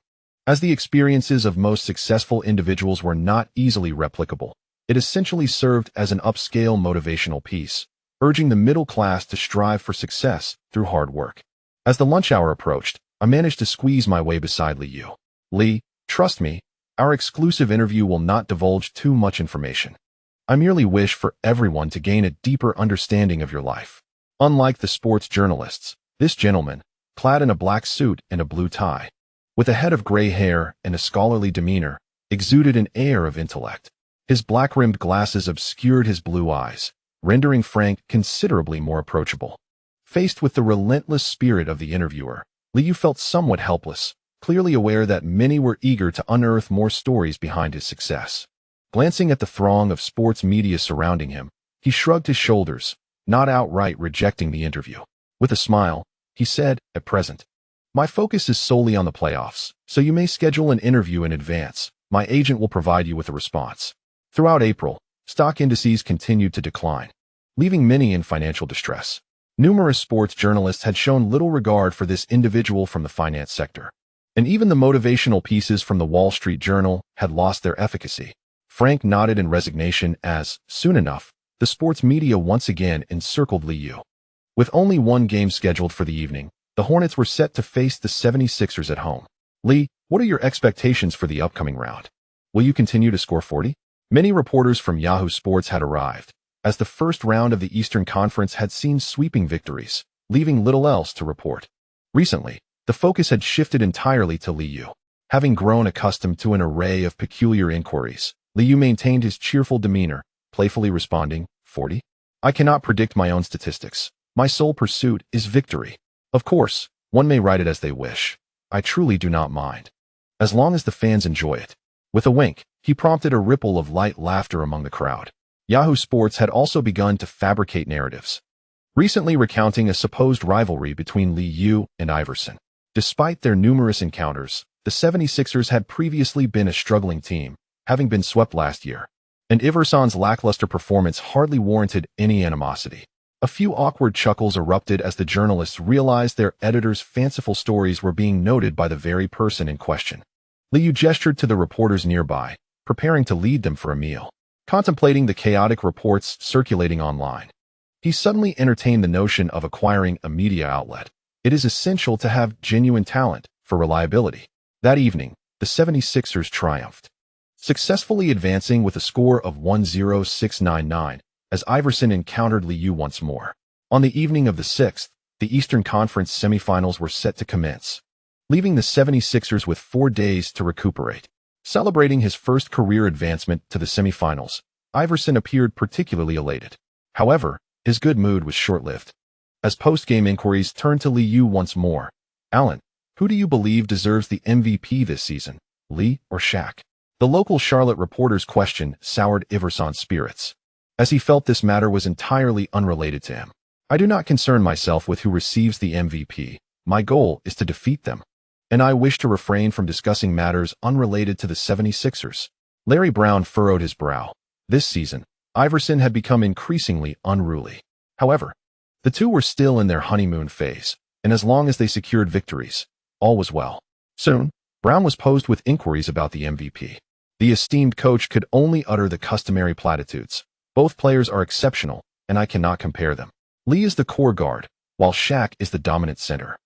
[SPEAKER 1] As the experiences of most successful individuals were not easily replicable, it essentially served as an upscale motivational piece, urging the middle class to strive for success through hard work. As the lunch hour approached, I managed to squeeze my way beside Lee. Lee, trust me, our exclusive interview will not divulge too much information. I merely wish for everyone to gain a deeper understanding of your life. Unlike the sports journalists, this gentleman, clad in a black suit and a blue tie, with a head of gray hair and a scholarly demeanor, exuded an air of intellect. His black-rimmed glasses obscured his blue eyes, rendering Frank considerably more approachable. Faced with the relentless spirit of the interviewer, Lee felt somewhat helpless, clearly aware that many were eager to unearth more stories behind his success. Glancing at the throng of sports media surrounding him, he shrugged his shoulders, not outright rejecting the interview. With a smile, he said, "At present, my focus is solely on the playoffs, so you may schedule an interview in advance. My agent will provide you with a response." Throughout April, stock indices continued to decline, leaving many in financial distress. Numerous sports journalists had shown little regard for this individual from the finance sector, and even the motivational pieces from the Wall Street Journal had lost their efficacy. Frank nodded in resignation as, soon enough, the sports media once again encircled Lee. With only one game scheduled for the evening, the Hornets were set to face the 76ers at home. "Lee, what are your expectations for the upcoming round? Will you continue to score 40? Many reporters from Yahoo Sports had arrived, as the first round of the Eastern Conference had seen sweeping victories, leaving little else to report. Recently, the focus had shifted entirely to Lee. Having grown accustomed to an array of peculiar inquiries, Lee maintained his cheerful demeanor, playfully responding, 40? I cannot predict my own statistics. My sole pursuit is victory. Of course, one may write it as they wish. I truly do not mind, as long as the fans enjoy it." With a wink, he prompted a ripple of light laughter among the crowd. Yahoo Sports had also begun to fabricate narratives, recently recounting a supposed rivalry between Lee and Iverson. Despite their numerous encounters, the 76ers had previously been a struggling team, having been swept last year, and Iverson's lackluster performance hardly warranted any animosity. A few awkward chuckles erupted as the journalists realized their editor's fanciful stories were being noted by the very person in question. Lee gestured to the reporters nearby, preparing to lead them for a meal. Contemplating the chaotic reports circulating online, he suddenly entertained the notion of acquiring a media outlet. It is essential to have genuine talent for reliability. That evening, the 76ers triumphed, successfully advancing with a score of 106-99 as Iverson encountered Lee once more. On the evening of the 6th, the Eastern Conference semifinals were set to commence, leaving the 76ers with 4 days to recuperate. Celebrating his first career advancement to the semifinals, Iverson appeared particularly elated. However, his good mood was short-lived. As post-game inquiries turned to Lee once more, "Allen, who do you believe deserves the MVP this season, Lee or Shaq?" The local Charlotte reporter's question soured Iverson's spirits, as he felt this matter was entirely unrelated to him. "I do not concern myself with who receives the MVP. My goal is to defeat them, and I wish to refrain from discussing matters unrelated to the 76ers. Larry Brown furrowed his brow. This season, Iverson had become increasingly unruly. However, the two were still in their honeymoon phase, and as long as they secured victories, all was well. Soon, Brown was posed with inquiries about the MVP. The esteemed coach could only utter the customary platitudes. "Both players are exceptional, and I cannot compare them. Lee is the core guard, while Shaq is the dominant center.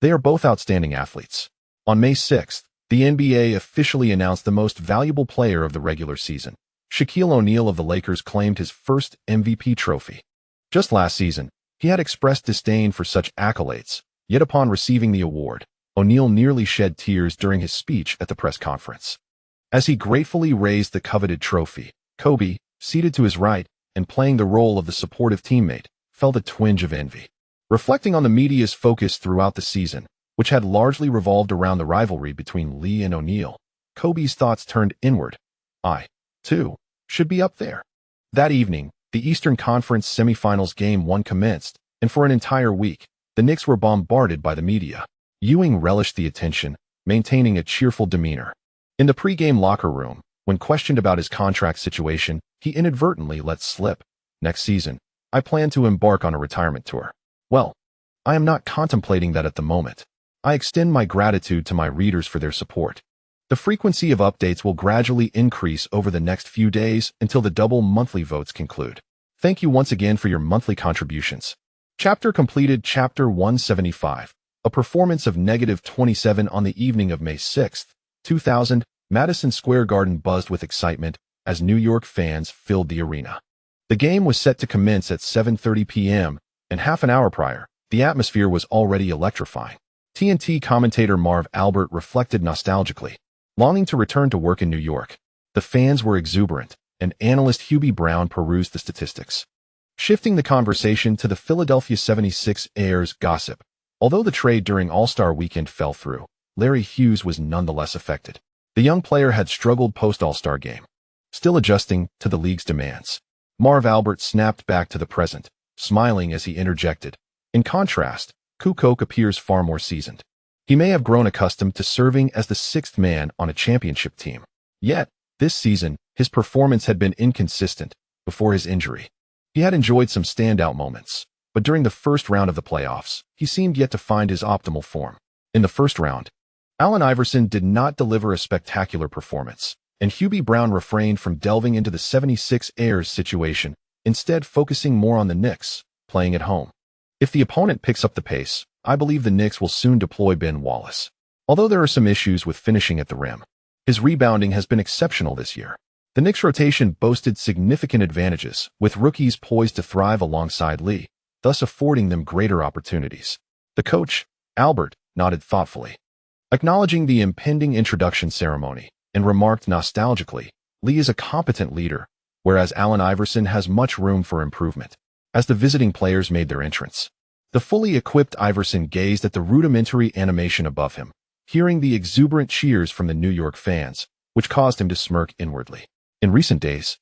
[SPEAKER 1] They are both outstanding athletes." On May 6th, the NBA officially announced the most valuable player of the regular season. Shaquille O'Neal of the Lakers claimed his first MVP trophy. Just last season, he had expressed disdain for such accolades, yet upon receiving the award, O'Neal nearly shed tears during his speech at the press conference. As he gratefully raised the coveted trophy, Kobe, seated to his right and playing the role of the supportive teammate, felt a twinge of envy. Reflecting on the media's focus throughout the season, which had largely revolved around the rivalry between Lee and O'Neal, Kobe's thoughts turned inward. I, too, should be up there. That evening, the Eastern Conference semifinals Game 1 commenced, and for an entire week, the Knicks were bombarded by the media. Ewing relished the attention, maintaining a cheerful demeanor. In the pre-game locker room, when questioned about his contract situation, he inadvertently let slip, "Next season, I plan to embark on a retirement tour." Well, I am not contemplating that at the moment. I extend my gratitude to my readers for their support. The frequency of updates will gradually increase over the next few days until the double monthly votes conclude. Thank you once again for your monthly contributions. Chapter completed. Chapter 175. A performance of -27 on the evening of May 6, 2000, Madison Square Garden buzzed with excitement as New York fans filled the arena. The game was set to commence at 7:30 p.m., and half an hour prior, the atmosphere was already electrifying. TNT commentator Marv Albert reflected nostalgically, longing to return to work in New York. The fans were exuberant, and analyst Hubie Brown perused the statistics. Shifting the conversation to the Philadelphia 76ers gossip. Although the trade during All-Star Weekend fell through, Larry Hughes was nonetheless affected. The young player had struggled post-All-Star game, still adjusting to the league's demands. Marv Albert snapped back to the present, smiling as he interjected. In contrast, Kukoc appears far more seasoned. He may have grown accustomed to serving as the sixth man on a championship team. Yet, this season, his performance had been inconsistent before his injury. He had enjoyed some standout moments, but during the first round of the playoffs, he seemed yet to find his optimal form. In the first round, Allen Iverson did not deliver a spectacular performance, and Hubie Brown refrained from delving into the 76ers situation, instead focusing more on the Knicks, playing at home. If the opponent picks up the pace, I believe the Knicks will soon deploy Ben Wallace. Although there are some issues with finishing at the rim, his rebounding has been exceptional this year. The Knicks' rotation boasted significant advantages, with rookies poised to thrive alongside Lee, thus affording them greater opportunities. The coach, Albert, nodded thoughtfully, acknowledging the impending introduction ceremony, and remarked nostalgically, "Lee is a competent leader, whereas Allen Iverson has much room for improvement." As the visiting players made their entrance, the fully equipped Iverson gazed at the rudimentary animation above him, hearing the exuberant cheers from the New York fans, which caused him to smirk inwardly. In recent days,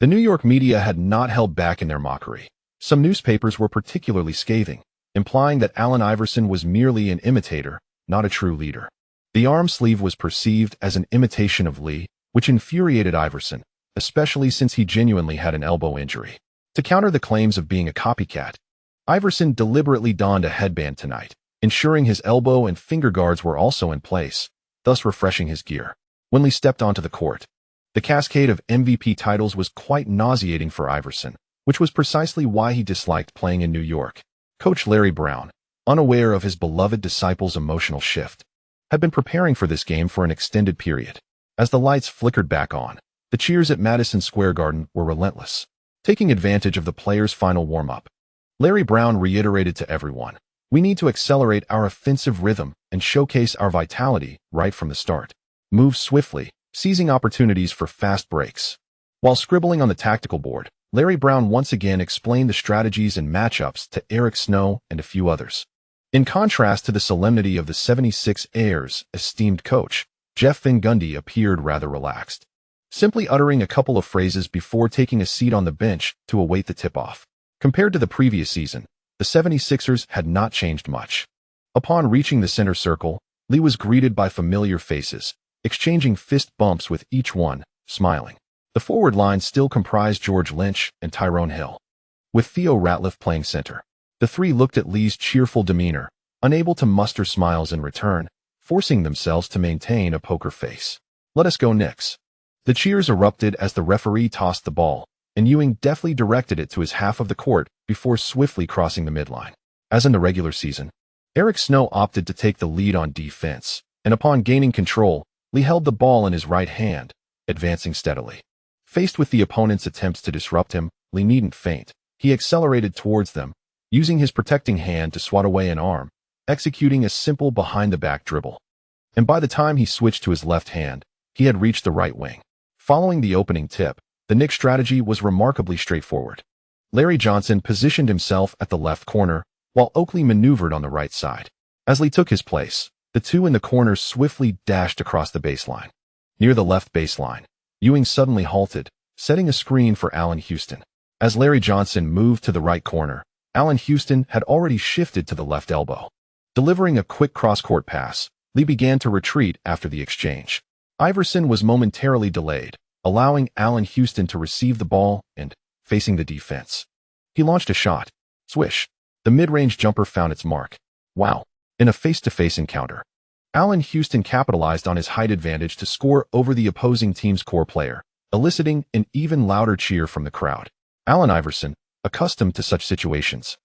[SPEAKER 1] the New York media had not held back in their mockery. Some newspapers were particularly scathing, implying that Allen Iverson was merely an imitator, not a true leader. The arm sleeve was perceived as an imitation of Lee, which infuriated Iverson, especially since he genuinely had an elbow injury. To counter the claims of being a copycat, Iverson deliberately donned a headband tonight, ensuring his elbow and finger guards were also in place, thus refreshing his gear. When Lee stepped onto the court, the cascade of MVP titles was quite nauseating for Iverson, which was precisely why he disliked playing in New York. Coach Larry Brown, unaware of his beloved disciple's emotional shift, had been preparing for this game for an extended period. As the lights flickered back on, the cheers at Madison Square Garden were relentless. Taking advantage of the players' final warm-up, Larry Brown reiterated to everyone, "We need to accelerate our offensive rhythm and showcase our vitality right from the start. Move swiftly, seizing opportunities for fast breaks." While scribbling on the tactical board, Larry Brown once again explained the strategies and matchups to Eric Snow and a few others. In contrast to the solemnity of the 76ers' esteemed coach, Jeff Van Gundy appeared rather relaxed, simply uttering a couple of phrases before taking a seat on the bench to await the tip-off. Compared to the previous season, the 76ers had not changed much. Upon reaching the center circle, Lee was greeted by familiar faces, exchanging fist bumps with each one, smiling. The forward line still comprised George Lynch and Tyrone Hill, with Theo Ratliff playing center. The three looked at Lee's cheerful demeanor, unable to muster smiles in return, forcing themselves to maintain a poker face. "Let us go Knicks." The cheers erupted as the referee tossed the ball, and Ewing deftly directed it to his half of the court before swiftly crossing the midline. As in the regular season, Eric Snow opted to take the lead on defense, and upon gaining control, Lee held the ball in his right hand, advancing steadily. Faced with the opponent's attempts to disrupt him, Lee needn't faint. He accelerated towards them, using his protecting hand to swat away an arm, executing a simple behind-the-back dribble. And by the time he switched to his left hand, he had reached the right wing. Following the opening tip, The Knicks' strategy was remarkably straightforward. Larry Johnson positioned himself at the left corner, while Oakley maneuvered on the right side. As Lee took his place, the two in the corner swiftly dashed across the baseline. Near the left baseline, Ewing suddenly halted, setting a screen for Allen Houston. As Larry Johnson moved to the right corner, Allen Houston had already shifted to the left elbow. Delivering a quick cross-court pass, Lee began to retreat after the exchange. Iverson was momentarily delayed, allowing Allen Houston to receive the ball and, facing the defense, he launched a shot. Swish. The mid-range jumper found its mark. Wow. In a face-to-face encounter, Allen Houston capitalized on his height advantage to score over the opposing team's core player, eliciting an even louder cheer from the crowd. Allen Iverson, accustomed to such situations,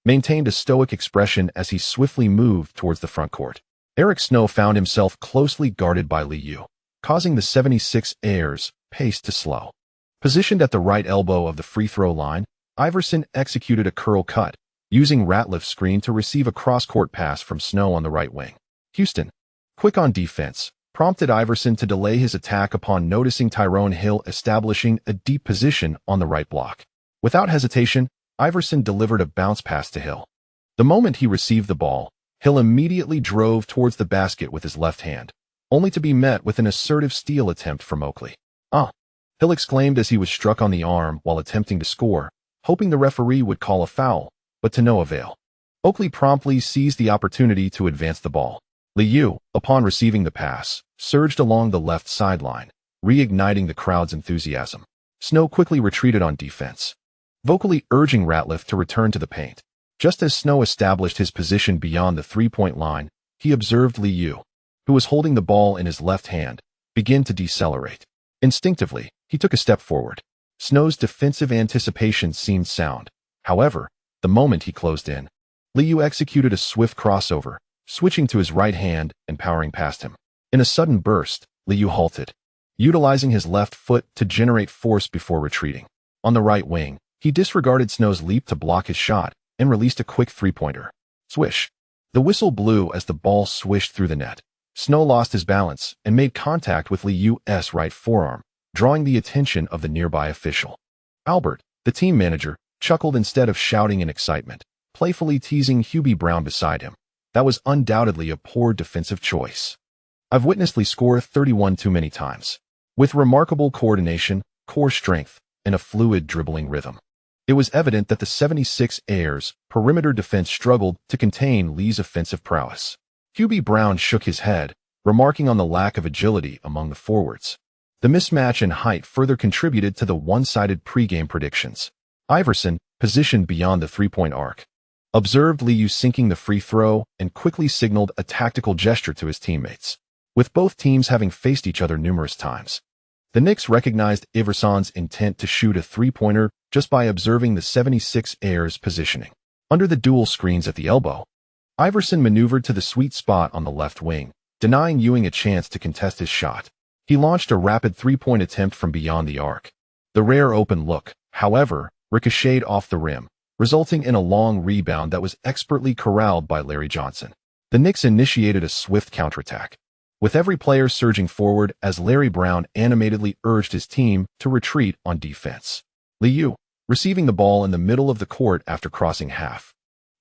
[SPEAKER 1] maintained a stoic expression as he swiftly moved towards the front court. Eric Snow found himself closely guarded by Lee Yu, causing the 76ers' pace to slow. Positioned at the right elbow of the free throw line, Iverson executed a curl cut, using Ratliff's screen to receive a cross-court pass from Snow on the right wing. Houston, quick on defense, prompted Iverson to delay his attack upon noticing Tyrone Hill establishing a deep position on the right block. Without hesitation, Iverson delivered a bounce pass to Hill. The moment he received the ball, Hill immediately drove towards the basket with his left hand, only to be met with an assertive steal attempt from Oakley. Hill exclaimed as he was struck on the arm while attempting to score, hoping the referee would call a foul, but to no avail. Oakley promptly seized the opportunity to advance the ball. Lee Yu, upon receiving the pass, surged along the left sideline, reigniting the crowd's enthusiasm. Snow quickly retreated on defense, vocally urging Ratliff to return to the paint. Just as Snow established his position beyond the three-point line, he observed Lee Yu, who was holding the ball in his left hand, begin to decelerate. Instinctively, he took a step forward. Snow's defensive anticipation seemed sound. However, the moment he closed in, Lee Yu executed a swift crossover, switching to his right hand and powering past him. In a sudden burst, Lee Yu halted, utilizing his left foot to generate force before retreating. On the right wing, he disregarded Snow's leap to block his shot and released a quick three-pointer. Swish. The whistle blew as the ball swished through the net. Snow lost his balance and made contact with Lee Yu's right forearm, drawing the attention of the nearby official. Albert, the team manager, chuckled instead of shouting in excitement, playfully teasing Hubie Brown beside him. That was undoubtedly a poor defensive choice. I've witnessed Lee score 31 too many times. With remarkable coordination, core strength, and a fluid dribbling rhythm. It was evident that the 76ers' perimeter defense struggled to contain Lee's offensive prowess. Hubie Brown shook his head, remarking on the lack of agility among the forwards. The mismatch in height further contributed to the one-sided pregame predictions. Iverson, positioned beyond the three-point arc, observed Lee Yu sinking the free throw and quickly signaled a tactical gesture to his teammates. With both teams having faced each other numerous times, the Knicks recognized Iverson's intent to shoot a three-pointer just by observing the 76ers' positioning. Under the dual screens at the elbow, Iverson maneuvered to the sweet spot on the left wing, denying Ewing a chance to contest his shot. He launched a rapid three-point attempt from beyond the arc. The rare open look, however, ricocheted off the rim, resulting in a long rebound that was expertly corralled by Larry Johnson. The Knicks initiated a swift counterattack, with every player surging forward as Larry Brown animatedly urged his team to retreat on defense. Lee Yu, receiving the ball in the middle of the court after crossing half,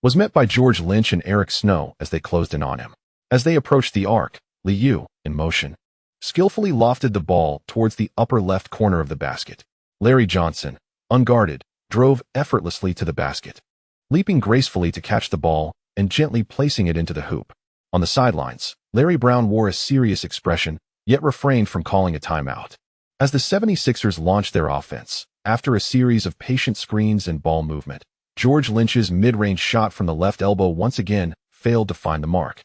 [SPEAKER 1] was met by George Lynch and Eric Snow as they closed in on him. As they approached the arc, Lee Yu, in motion, skillfully lofted the ball towards the upper left corner of the basket. Larry Johnson, unguarded, drove effortlessly to the basket, leaping gracefully to catch the ball and gently placing it into the hoop. On the sidelines, Larry Brown wore a serious expression, yet refrained from calling a timeout. As the 76ers launched their offense, after a series of patient screens and ball movement, George Lynch's mid-range shot from the left elbow once again failed to find the mark.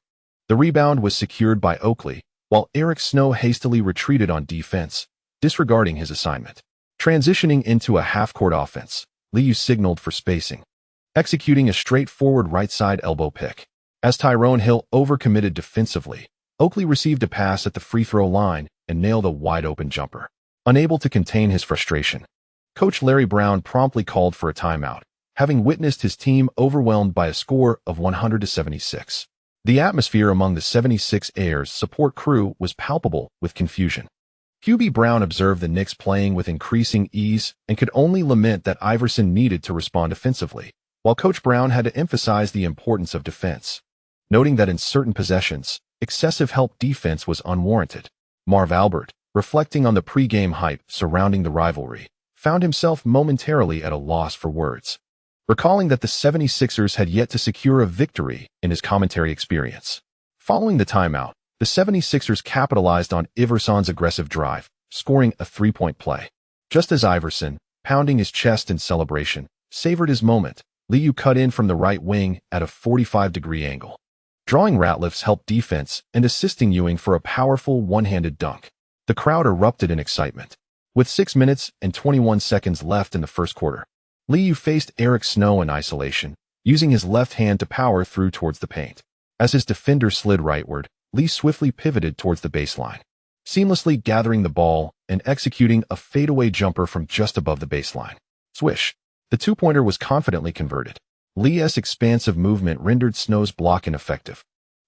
[SPEAKER 1] The rebound was secured by Oakley, while Eric Snow hastily retreated on defense, disregarding his assignment. Transitioning into a half-court offense, Lee Yu signaled for spacing, executing a straightforward right-side elbow pick. As Tyrone Hill overcommitted defensively, Oakley received a pass at the free throw line and nailed a wide-open jumper. Unable to contain his frustration, Coach Larry Brown promptly called for a timeout, having witnessed his team overwhelmed by a score of 100-76. The atmosphere among the 76ers support crew was palpable with confusion. Hubie Brown observed the Knicks playing with increasing ease and could only lament that Iverson needed to respond offensively, while Coach Brown had to emphasize the importance of defense, noting that in certain possessions, excessive help defense was unwarranted. Marv Albert, reflecting on the pre-game hype surrounding the rivalry, found himself momentarily at a loss for words, recalling that the 76ers had yet to secure a victory in his commentary experience. Following the timeout, the 76ers capitalized on Iverson's aggressive drive, scoring a three-point play. Just as Iverson, pounding his chest in celebration, savored his moment, Liu cut in from the right wing at a 45-degree angle, drawing Ratliff's help defense and assisting Ewing for a powerful one-handed dunk. The crowd erupted in excitement. With 6 minutes and 21 seconds left in the first quarter, Liu faced Eric Snow in isolation, using his left hand to power through towards the paint. As his defender slid rightward, Lee swiftly pivoted towards the baseline, seamlessly gathering the ball and executing a fadeaway jumper from just above the baseline. Swish. The two-pointer was confidently converted. Lee's expansive movement rendered Snow's block ineffective,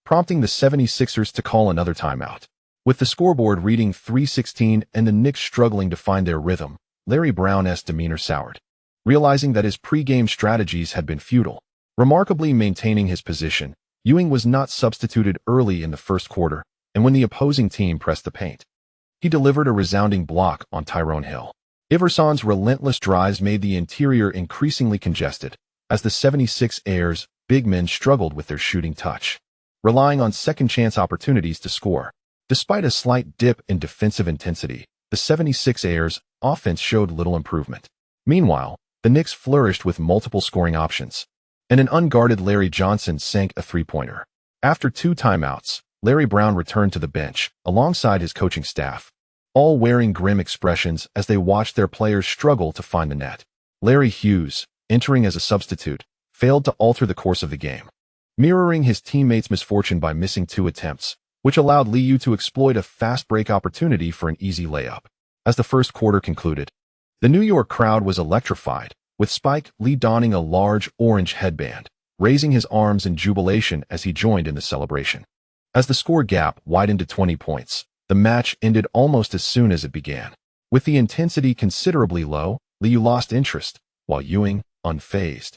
[SPEAKER 1] prompting the 76ers to call another timeout. With the scoreboard reading 3:16 and the Knicks struggling to find their rhythm, Larry Brown's demeanor soured, realizing that his pre-game strategies had been futile. Remarkably maintaining his position, Ewing was not substituted early in the first quarter, and when the opposing team pressed the paint, he delivered a resounding block on Tyrone Hill. Iverson's relentless drives made the interior increasingly congested, as the 76ers' big men struggled with their shooting touch, relying on second-chance opportunities to score. Despite a slight dip in defensive intensity, the 76ers' offense showed little improvement. Meanwhile, the Knicks flourished with multiple scoring options, and an unguarded Larry Johnson sank a three-pointer. After 2 timeouts, Larry Brown returned to the bench, alongside his coaching staff, all wearing grim expressions as they watched their players struggle to find the net. Larry Hughes, entering as a substitute, failed to alter the course of the game, mirroring his teammates' misfortune by missing 2 attempts, which allowed Liu to exploit a fast break opportunity for an easy layup. As the first quarter concluded, the New York crowd was electrified, with Spike Lee donning a large orange headband, raising his arms in jubilation as he joined in the celebration. As the score gap widened to 20 points, the match ended almost as soon as it began. With the intensity considerably low, Liu lost interest, while Ewing, unfazed,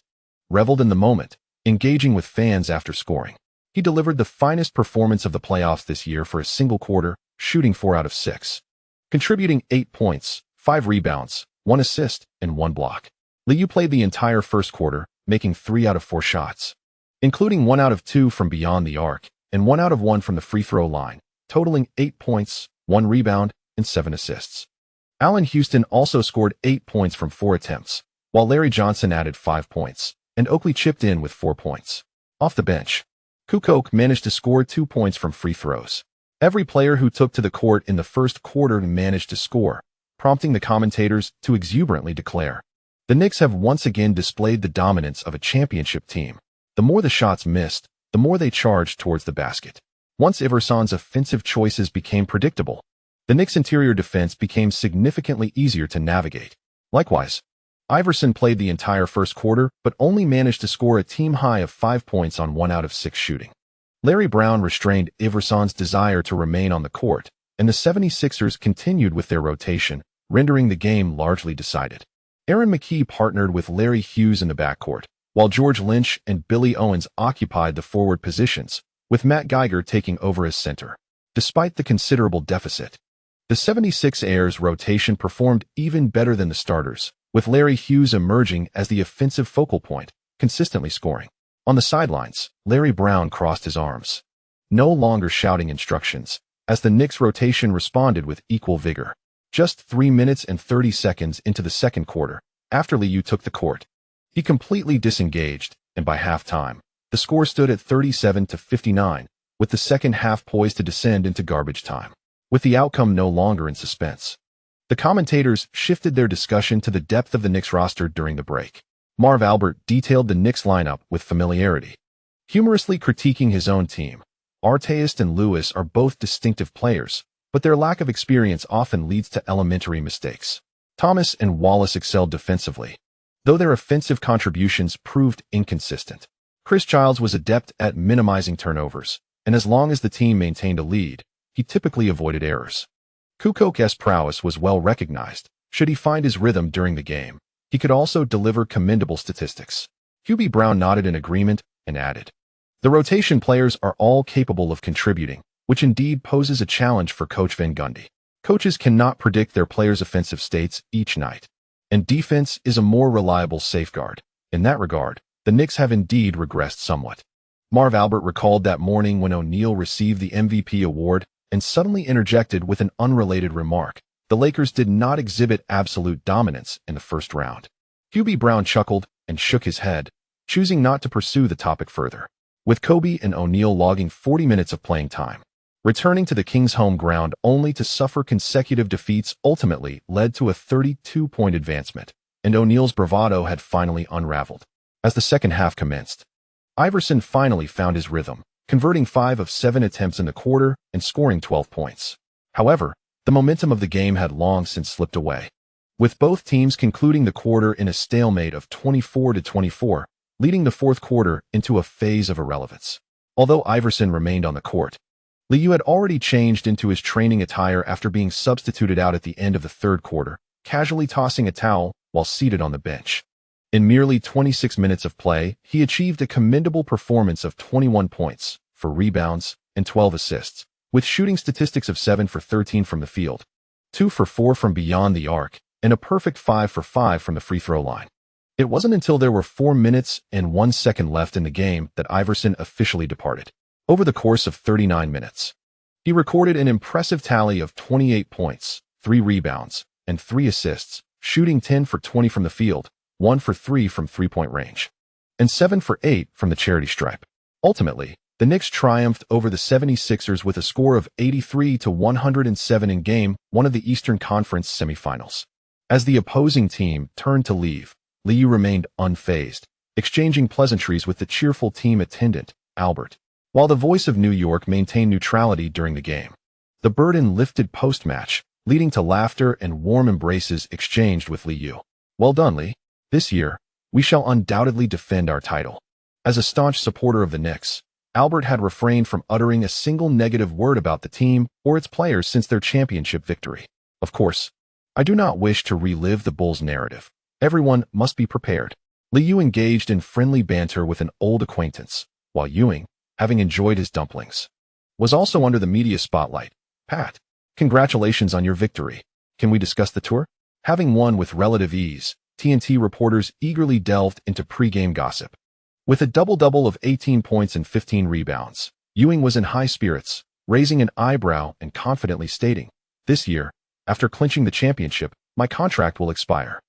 [SPEAKER 1] reveled in the moment, engaging with fans after scoring. He delivered the finest performance of the playoffs this year for a single quarter, shooting 4 out of 6, contributing 8 points, 5 rebounds, 1 assist, and 1 block. Liu played the entire first quarter, making 3 out of 4 shots, including 1 out of 2 from beyond the arc and 1 out of 1 from the free throw line, totaling 8 points, 1 rebound, and 7 assists. Allen Houston also scored 8 points from 4 attempts, while Larry Johnson added 5 points, and Oakley chipped in with 4 points. Off the bench, Kukoc managed to score 2 points from free throws. Every player who took to the court in the first quarter managed to score, prompting the commentators to exuberantly declare, "The Knicks have once again displayed the dominance of a championship team." The more the shots missed, the more they charged towards the basket. Once Iverson's offensive choices became predictable, the Knicks' interior defense became significantly easier to navigate. Likewise, Iverson played the entire first quarter but only managed to score a team high of 5 points on 1 out of 6 shooting. Larry Brown restrained Iverson's desire to remain on the court, and the 76ers continued with their rotation, rendering the game largely decided. Aaron McKie partnered with Larry Hughes in the backcourt, while George Lynch and Billy Owens occupied the forward positions, with Matt Geiger taking over as center. Despite the considerable deficit, the 76ers' rotation performed even better than the starters, with Larry Hughes emerging as the offensive focal point, consistently scoring. On the sidelines, Larry Brown crossed his arms, no longer shouting instructions, as the Knicks' rotation responded with equal vigor. Just 3 minutes and 30 seconds into the second quarter, after Liu took the court, he completely disengaged, and by halftime, the score stood at 37-59, with the second half poised to descend into garbage time. With the outcome no longer in suspense, the commentators shifted their discussion to the depth of the Knicks roster during the break. Marv Albert detailed the Knicks lineup with familiarity, humorously critiquing his own team. Artest and Lewis are both distinctive players, but their lack of experience often leads to elementary mistakes. Thomas and Wallace excelled defensively, though their offensive contributions proved inconsistent. Chris Childs was adept at minimizing turnovers, and as long as the team maintained a lead, he typically avoided errors. Kukok's prowess was well recognized. Should he find his rhythm during the game, he could also deliver commendable statistics. Hubie Brown nodded in agreement and added, "The rotation players are all capable of contributing, which indeed poses a challenge for Coach Van Gundy. Coaches cannot predict their players' offensive states each night, and defense is a more reliable safeguard. In that regard, the Knicks have indeed regressed somewhat." Marv Albert recalled that morning when O'Neal received the MVP award and suddenly interjected with an unrelated remark. The Lakers did not exhibit absolute dominance in the first round. Hubie Brown chuckled and shook his head, choosing not to pursue the topic further. With Kobe and O'Neal logging 40 minutes of playing time, returning to the Kings' home ground only to suffer consecutive defeats ultimately led to a 32-point advancement, and O'Neal's bravado had finally unraveled. As the second half commenced, Iverson finally found his rhythm, converting 5 of 7 attempts in the quarter and scoring 12 points. However, the momentum of the game had long since slipped away, with both teams concluding the quarter in a stalemate of 24-24, leading the fourth quarter into a phase of irrelevance. Although Iverson remained on the court, Liu had already changed into his training attire after being substituted out at the end of the third quarter, casually tossing a towel while seated on the bench. In merely 26 minutes of play, he achieved a commendable performance of 21 points, 4 rebounds, and 12 assists, with shooting statistics of 7 for 13 from the field, 2 for 4 from beyond the arc, and a perfect 5 for 5 from the free throw line. It wasn't until there were 4 minutes and 1 second left in the game that Iverson officially departed. Over the course of 39 minutes, he recorded an impressive tally of 28 points, 3 rebounds, and 3 assists, shooting 10 for 20 from the field, 1 for 3 from three-point range, and 7 for 8 from the charity stripe. Ultimately, the Knicks triumphed over the 76ers with a score of 83-107 in Game 1 of the Eastern Conference semifinals. As the opposing team turned to leave, Liu remained unfazed, exchanging pleasantries with the cheerful team attendant, Albert, while the voice of New York maintained neutrality during the game. The burden lifted post-match, leading to laughter and warm embraces exchanged with Liu. "Well done, Lee. This year, we shall undoubtedly defend our title." As a staunch supporter of the Knicks, Albert had refrained from uttering a single negative word about the team or its players since their championship victory. "Of course, I do not wish to relive the Bulls' narrative. Everyone must be prepared." Liu engaged in friendly banter with an old acquaintance, while Ewing, having enjoyed his dumplings, was also under the media spotlight. "Pat, congratulations on your victory. Can we discuss the tour?" Having won with relative ease, TNT reporters eagerly delved into pre-game gossip. With a double-double of 18 points and 15 rebounds, Ewing was in high spirits, raising an eyebrow and confidently stating, "This year, after clinching the championship, my contract will expire.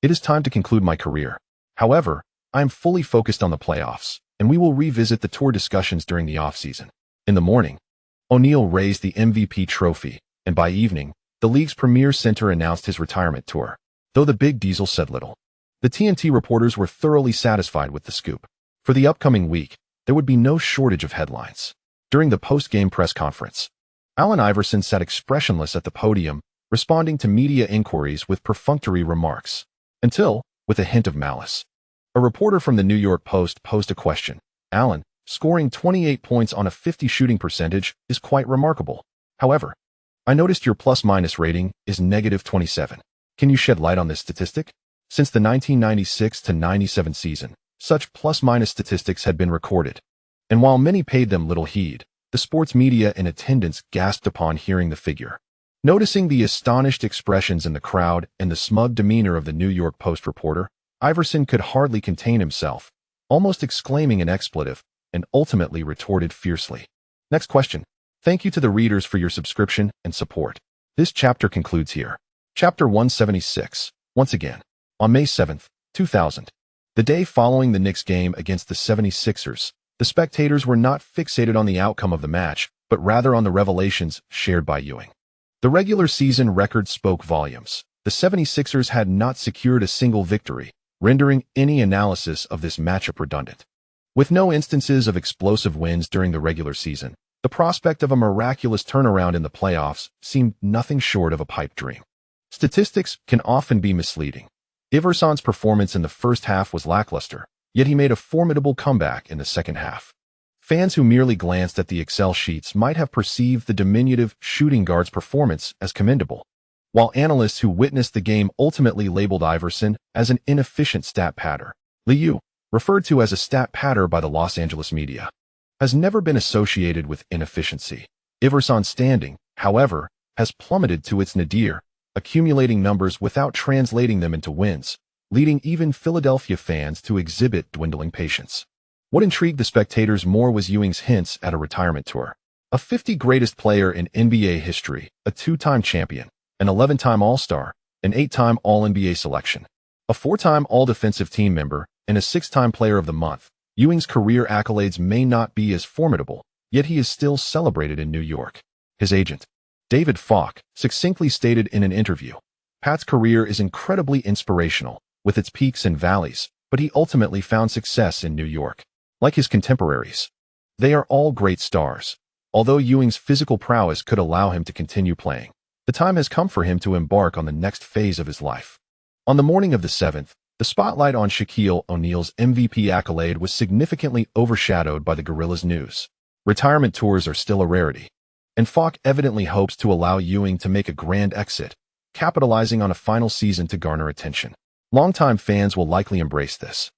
[SPEAKER 1] It is time to conclude my career. However, I am fully focused on the playoffs, and we will revisit the tour discussions during the offseason." In the morning, O'Neal raised the MVP trophy, and by evening, the league's premier center announced his retirement tour. Though the Big Diesel said little, the TNT reporters were thoroughly satisfied with the scoop. For the upcoming week, there would be no shortage of headlines. During the post-game press conference, Allen Iverson sat expressionless at the podium, responding to media inquiries with perfunctory remarks, until, with a hint of malice, a reporter from the New York Post posed a question. "Allen, scoring 28 points on a 50 shooting percentage is quite remarkable. However, I noticed your plus-minus rating is -27. Can you shed light on this statistic?" Since the 1996-97 season, such plus-minus statistics had been recorded, and while many paid them little heed, the sports media in attendance gasped upon hearing the figure. Noticing the astonished expressions in the crowd and the smug demeanor of the New York Post reporter, Iverson could hardly contain himself, almost exclaiming an expletive, and ultimately retorted fiercely. Next question. Thank you to the readers for your subscription and support. This chapter concludes here. Chapter 176. Once again, on May 7, 2000, the day following the Knicks game against the 76ers, the spectators were not fixated on the outcome of the match, but rather on the revelations shared by Ewing. The regular season record spoke volumes. The 76ers had not secured a single victory, rendering any analysis of this matchup redundant. With no instances of explosive wins during the regular season, the prospect of a miraculous turnaround in the playoffs seemed nothing short of a pipe dream. Statistics can often be misleading. Iverson's performance in the first half was lackluster, yet he made a formidable comeback in the second half. Fans who merely glanced at the Excel sheets might have perceived the diminutive shooting guard's performance as commendable, while analysts who witnessed the game ultimately labeled Iverson as an inefficient stat patter. Liu, referred to as a stat patter by the Los Angeles media, has never been associated with inefficiency. Iverson's standing, however, has plummeted to its nadir, accumulating numbers without translating them into wins, leading even Philadelphia fans to exhibit dwindling patience. What intrigued the spectators more was Ewing's hints at a retirement tour. A 50 greatest player in NBA history, a 2-time champion, an 11-time All-Star, an 8-time All-NBA selection, a 4-time All-Defensive Team member, and a 6-time Player of the Month. Ewing's career accolades may not be as formidable, yet he is still celebrated in New York. His agent, David Falk, succinctly stated in an interview, "Pat's career is incredibly inspirational, with its peaks and valleys, but he ultimately found success in New York. Like his contemporaries, they are all great stars. Although Ewing's physical prowess could allow him to continue playing, the time has come for him to embark on the next phase of his life." On the morning of the 7th, the spotlight on Shaquille O'Neal's MVP accolade was significantly overshadowed by the Gorilla's news. Retirement tours are still a rarity, and Falk evidently hopes to allow Ewing to make a grand exit, capitalizing on a final season to garner attention. Longtime fans will likely embrace this.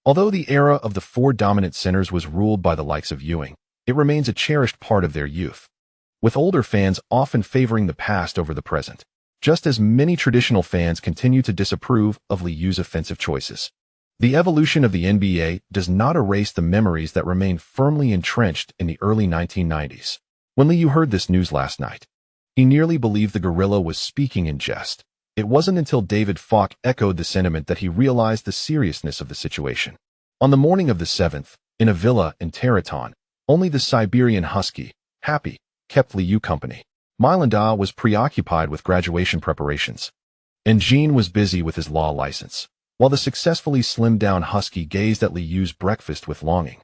[SPEAKER 1] Although the era of the 4 dominant centers was ruled by the likes of Ewing, it remains a cherished part of their youth, with older fans often favoring the past over the present, just as many traditional fans continue to disapprove of Liu's offensive choices. The evolution of the NBA does not erase the memories that remain firmly entrenched in the early 1990s. When Liu heard this news last night, he nearly believed the gorilla was speaking in jest. It wasn't until David Falk echoed the sentiment that he realized the seriousness of the situation. On the morning of the 7th, in a villa in Territon, only the Siberian husky, Happy, kept Liu company. Mylanda was preoccupied with graduation preparations, and Jean was busy with his law license, while the successfully slimmed-down husky gazed at Liu's breakfast with longing,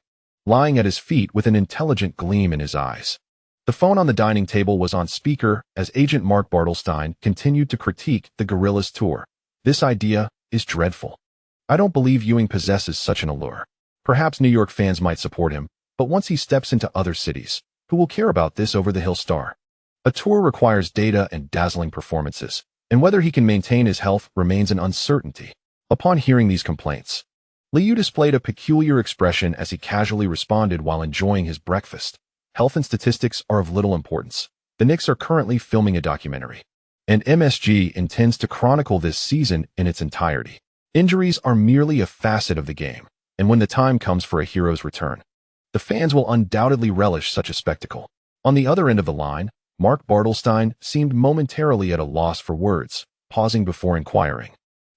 [SPEAKER 1] lying at his feet with an intelligent gleam in his eyes. The phone on the dining table was on speaker as agent Mark Bartelstein continued to critique the Gorilla's tour. "This idea is dreadful. I don't believe Ewing possesses such an allure. Perhaps New York fans might support him, but once he steps into other cities, who will care about this over-the-hill star? A tour requires data and dazzling performances, and whether he can maintain his health remains an uncertainty." Upon hearing these complaints, Liu displayed a peculiar expression as he casually responded while enjoying his breakfast. "Health and statistics are of little importance. The Knicks are currently filming a documentary, and MSG intends to chronicle this season in its entirety. Injuries are merely a facet of the game, and when the time comes for a hero's return, the fans will undoubtedly relish such a spectacle." On the other end of the line, Mark Bartelstein seemed momentarily at a loss for words, pausing before inquiring,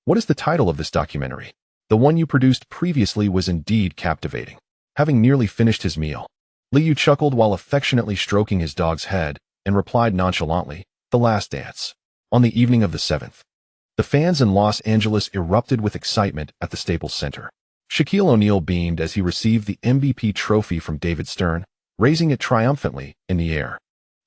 [SPEAKER 1] "What is the title of this documentary?" "The one you produced previously was indeed captivating." Having nearly finished his meal, Liu chuckled while affectionately stroking his dog's head and replied nonchalantly, "The Last Dance." On the evening of the 7th, the fans in Los Angeles erupted with excitement at the Staples Center. Shaquille O'Neal beamed as he received the MVP trophy from David Stern, raising it triumphantly in the air.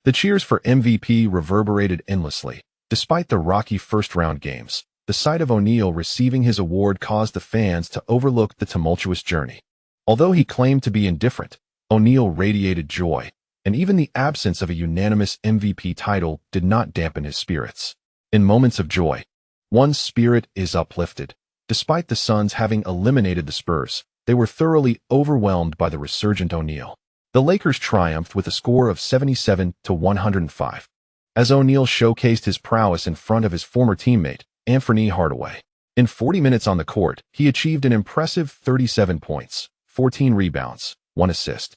[SPEAKER 1] The cheers for MVP reverberated endlessly. Despite the rocky first-round games, the sight of O'Neal receiving his award caused the fans to overlook the tumultuous journey. Although he claimed to be indifferent, O'Neal radiated joy, and even the absence of a unanimous MVP title did not dampen his spirits. In moments of joy, one's spirit is uplifted. Despite the Suns having eliminated the Spurs, they were thoroughly overwhelmed by the resurgent O'Neal. The Lakers triumphed with a score of 77-105, as O'Neal showcased his prowess in front of his former teammate, Anthony Hardaway. In 40 minutes on the court, he achieved an impressive 37 points, 14 rebounds, 1 assist,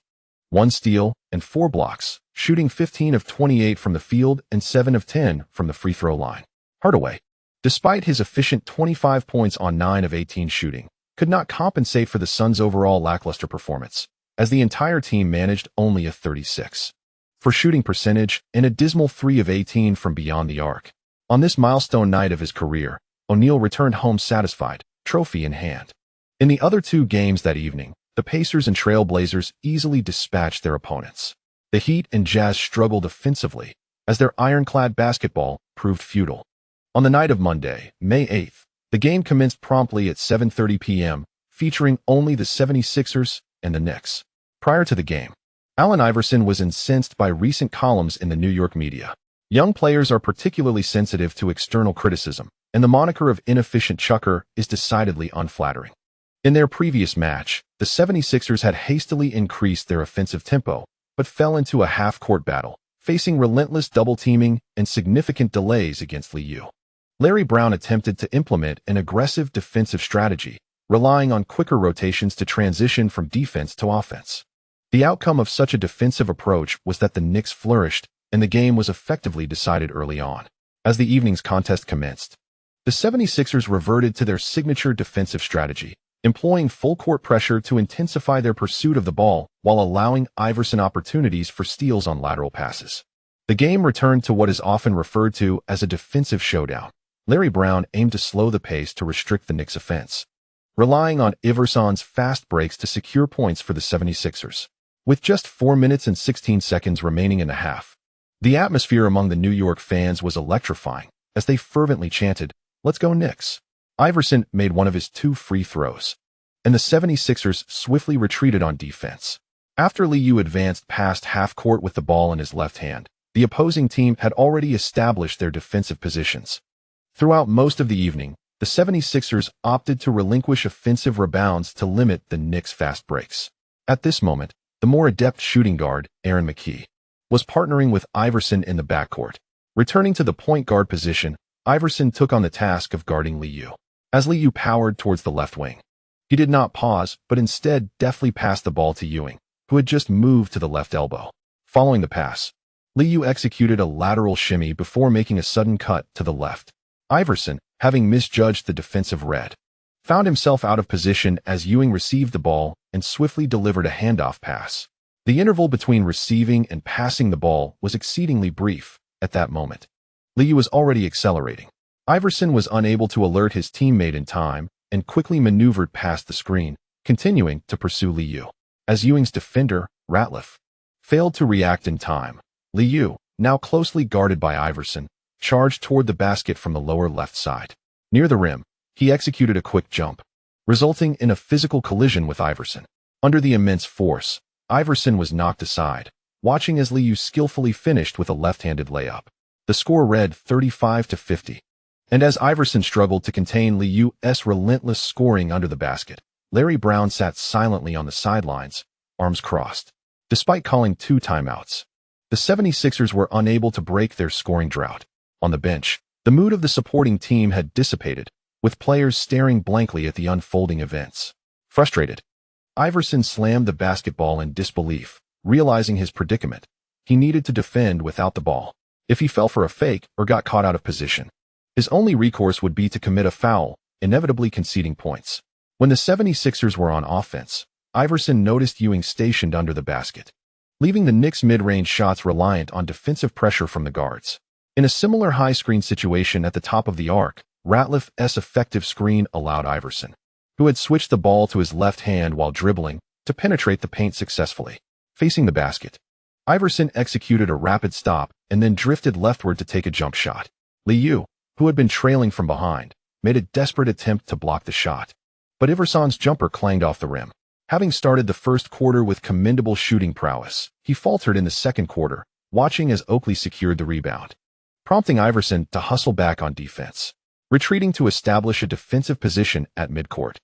[SPEAKER 1] 1 steal, and 4 blocks, shooting 15 of 28 from the field and 7 of 10 from the free throw line. Hardaway, despite his efficient 25 points on 9 of 18 shooting, could not compensate for the Suns' overall lackluster performance, as the entire team managed only a 36 for shooting percentage and a dismal 3 of 18 from beyond the arc. On this milestone night of his career, O'Neal returned home satisfied, trophy in hand. In the other 2 games that evening, the Pacers and Trail Blazers easily dispatched their opponents. The Heat and Jazz struggled offensively, as their ironclad basketball proved futile. On the night of Monday, May 8th, the game commenced promptly at 7:30 p.m., featuring only the 76ers and the Knicks. Prior to the game, Allen Iverson was incensed by recent columns in the New York media. Young players are particularly sensitive to external criticism, and the moniker of inefficient chucker is decidedly unflattering. In their previous match, the 76ers had hastily increased their offensive tempo, but fell into a half-court battle, facing relentless double-teaming and significant delays against Liu. Larry Brown attempted to implement an aggressive defensive strategy, relying on quicker rotations to transition from defense to offense. The outcome of such a defensive approach was that the Knicks flourished, and the game was effectively decided early on. As the evening's contest commenced, the 76ers reverted to their signature defensive strategy, employing full-court pressure to intensify their pursuit of the ball while allowing Iverson opportunities for steals on lateral passes. The game returned to what is often referred to as a defensive showdown. Larry Brown aimed to slow the pace to restrict the Knicks' offense, relying on Iverson's fast breaks to secure points for the 76ers. With just 4 minutes and 16 seconds remaining in the half, the atmosphere among the New York fans was electrifying as they fervently chanted, "Let's go Knicks." Iverson made one of his 2 free throws, and the 76ers swiftly retreated on defense. After Liu advanced past half-court with the ball in his left hand, the opposing team had already established their defensive positions. Throughout most of the evening, the 76ers opted to relinquish offensive rebounds to limit the Knicks' fast breaks. At this moment, the more adept shooting guard, Aaron McKie, was partnering with Iverson in the backcourt. Returning to the point guard position, Iverson took on the task of guarding Liu. As Liu powered towards the left wing, he did not pause, but instead deftly passed the ball to Ewing, who had just moved to the left elbow. Following the pass, Liu executed a lateral shimmy before making a sudden cut to the left. Iverson, having misjudged the defensive red, found himself out of position as Ewing received the ball and swiftly delivered a handoff pass. The interval between receiving and passing the ball was exceedingly brief. At that moment, Liu was already accelerating. Iverson was unable to alert his teammate in time and quickly maneuvered past the screen, continuing to pursue Liu. As Ewing's defender, Ratliff, failed to react in time, Liu, now closely guarded by Iverson, charged toward the basket from the lower left side. Near the rim, he executed a quick jump, resulting in a physical collision with Iverson. Under the immense force, Iverson was knocked aside, watching as Liu skillfully finished with a left-handed layup. The score read 35-50. And as Iverson struggled to contain Liu's relentless scoring under the basket, Larry Brown sat silently on the sidelines, arms crossed. Despite calling 2 timeouts, the 76ers were unable to break their scoring drought. On the bench, the mood of the supporting team had dissipated, with players staring blankly at the unfolding events. Frustrated, Iverson slammed the basketball in disbelief, realizing his predicament. He needed to defend without the ball. If he fell for a fake or got caught out of position, his only recourse would be to commit a foul, inevitably conceding points. When the 76ers were on offense, Iverson noticed Ewing stationed under the basket, leaving the Knicks' mid-range shots reliant on defensive pressure from the guards. In a similar high-screen situation at the top of the arc, Ratliff's effective screen allowed Iverson, who had switched the ball to his left hand while dribbling, to penetrate the paint successfully. Facing the basket, Iverson executed a rapid stop and then drifted leftward to take a jump shot. Liu, who had been trailing from behind, made a desperate attempt to block the shot, but Iverson's jumper clanged off the rim. Having started the first quarter with commendable shooting prowess, he faltered in the second quarter, watching as Oakley secured the rebound, prompting Iverson to hustle back on defense. Retreating to establish a defensive position at midcourt,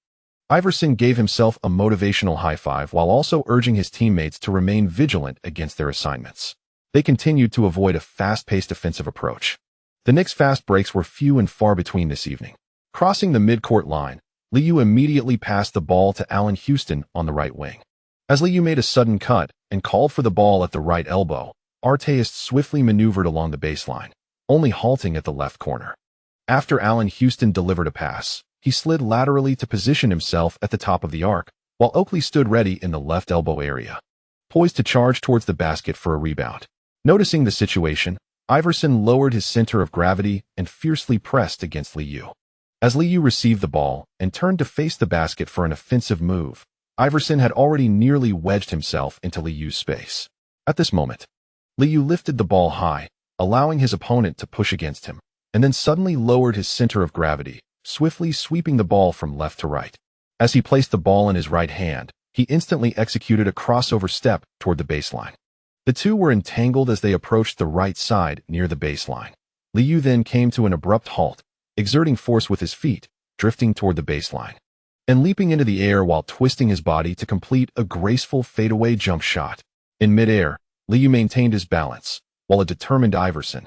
[SPEAKER 1] Iverson gave himself a motivational high five while also urging his teammates to remain vigilant against their assignments. They continued to avoid a fast-paced offensive approach. The Knicks' fast breaks were few and far between this evening. Crossing the midcourt line, Liu immediately passed the ball to Allen Houston on the right wing. As Liu made a sudden cut and called for the ball at the right elbow, Artest swiftly maneuvered along the baseline, only halting at the left corner. After Allen Houston delivered a pass, he slid laterally to position himself at the top of the arc, while Oakley stood ready in the left elbow area, poised to charge towards the basket for a rebound. Noticing the situation, Iverson lowered his center of gravity and fiercely pressed against Liu. As Liu received the ball and turned to face the basket for an offensive move, Iverson had already nearly wedged himself into Liu's space. At this moment, Liu lifted the ball high, allowing his opponent to push against him, and then suddenly lowered his center of gravity, swiftly sweeping the ball from left to right. As he placed the ball in his right hand, he instantly executed a crossover step toward the baseline. The two were entangled as they approached the right side near the baseline. Liu then came to an abrupt halt, exerting force with his feet, drifting toward the baseline, and leaping into the air while twisting his body to complete a graceful fadeaway jump shot. In midair, Liu maintained his balance, while a determined Iverson,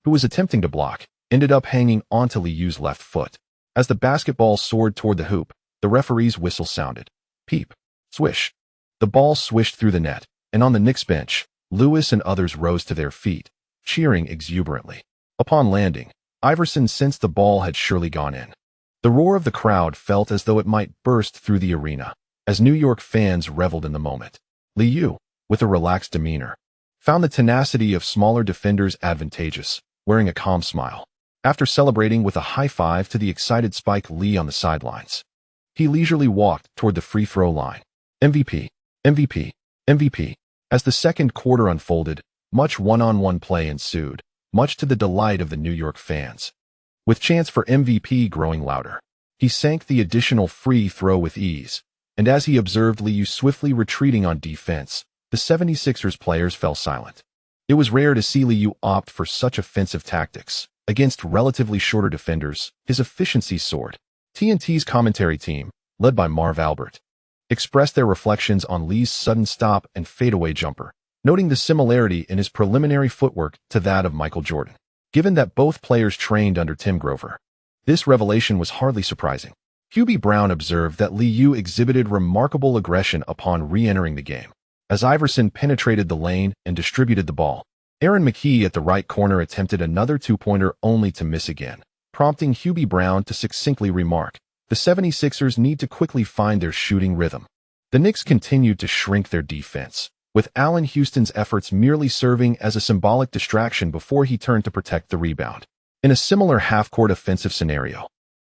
[SPEAKER 1] who was attempting to block, ended up hanging onto Liu's left foot. As the basketball soared toward the hoop, the referee's whistle sounded. Peep. Swish. The ball swished through the net, and on the Knicks bench, Lewis and others rose to their feet, cheering exuberantly. Upon landing, Iverson sensed the ball had surely gone in. The roar of the crowd felt as though it might burst through the arena, as New York fans reveled in the moment. Liu, with a relaxed demeanor, found the tenacity of smaller defenders advantageous, wearing a calm smile. After celebrating with a high five to the excited Spike Lee on the sidelines, he leisurely walked toward the free throw line. MVP, MVP, MVP. As the second quarter unfolded, much one-on-one play ensued, much to the delight of the New York fans. With chants for MVP growing louder, he sank the additional free throw with ease, and as he observed Liu swiftly retreating on defense, the 76ers players fell silent. It was rare to see Liu opt for such offensive tactics. Against relatively shorter defenders, his efficiency soared. TNT's commentary team, led by Marv Albert, expressed their reflections on Liu's sudden stop and fadeaway jumper, noting the similarity in his preliminary footwork to that of Michael Jordan. Given that both players trained under Tim Grover, this revelation was hardly surprising. Hubie Brown observed that Liu exhibited remarkable aggression upon re-entering the game, as Iverson penetrated the lane and distributed the ball. Aaron McKie at the right corner attempted another two-pointer only to miss again, prompting Hubie Brown to succinctly remark, the 76ers need to quickly find their shooting rhythm. The Knicks continued to shrink their defense, with Allen Houston's efforts merely serving as a symbolic distraction before he turned to protect the rebound. In a similar half-court offensive scenario,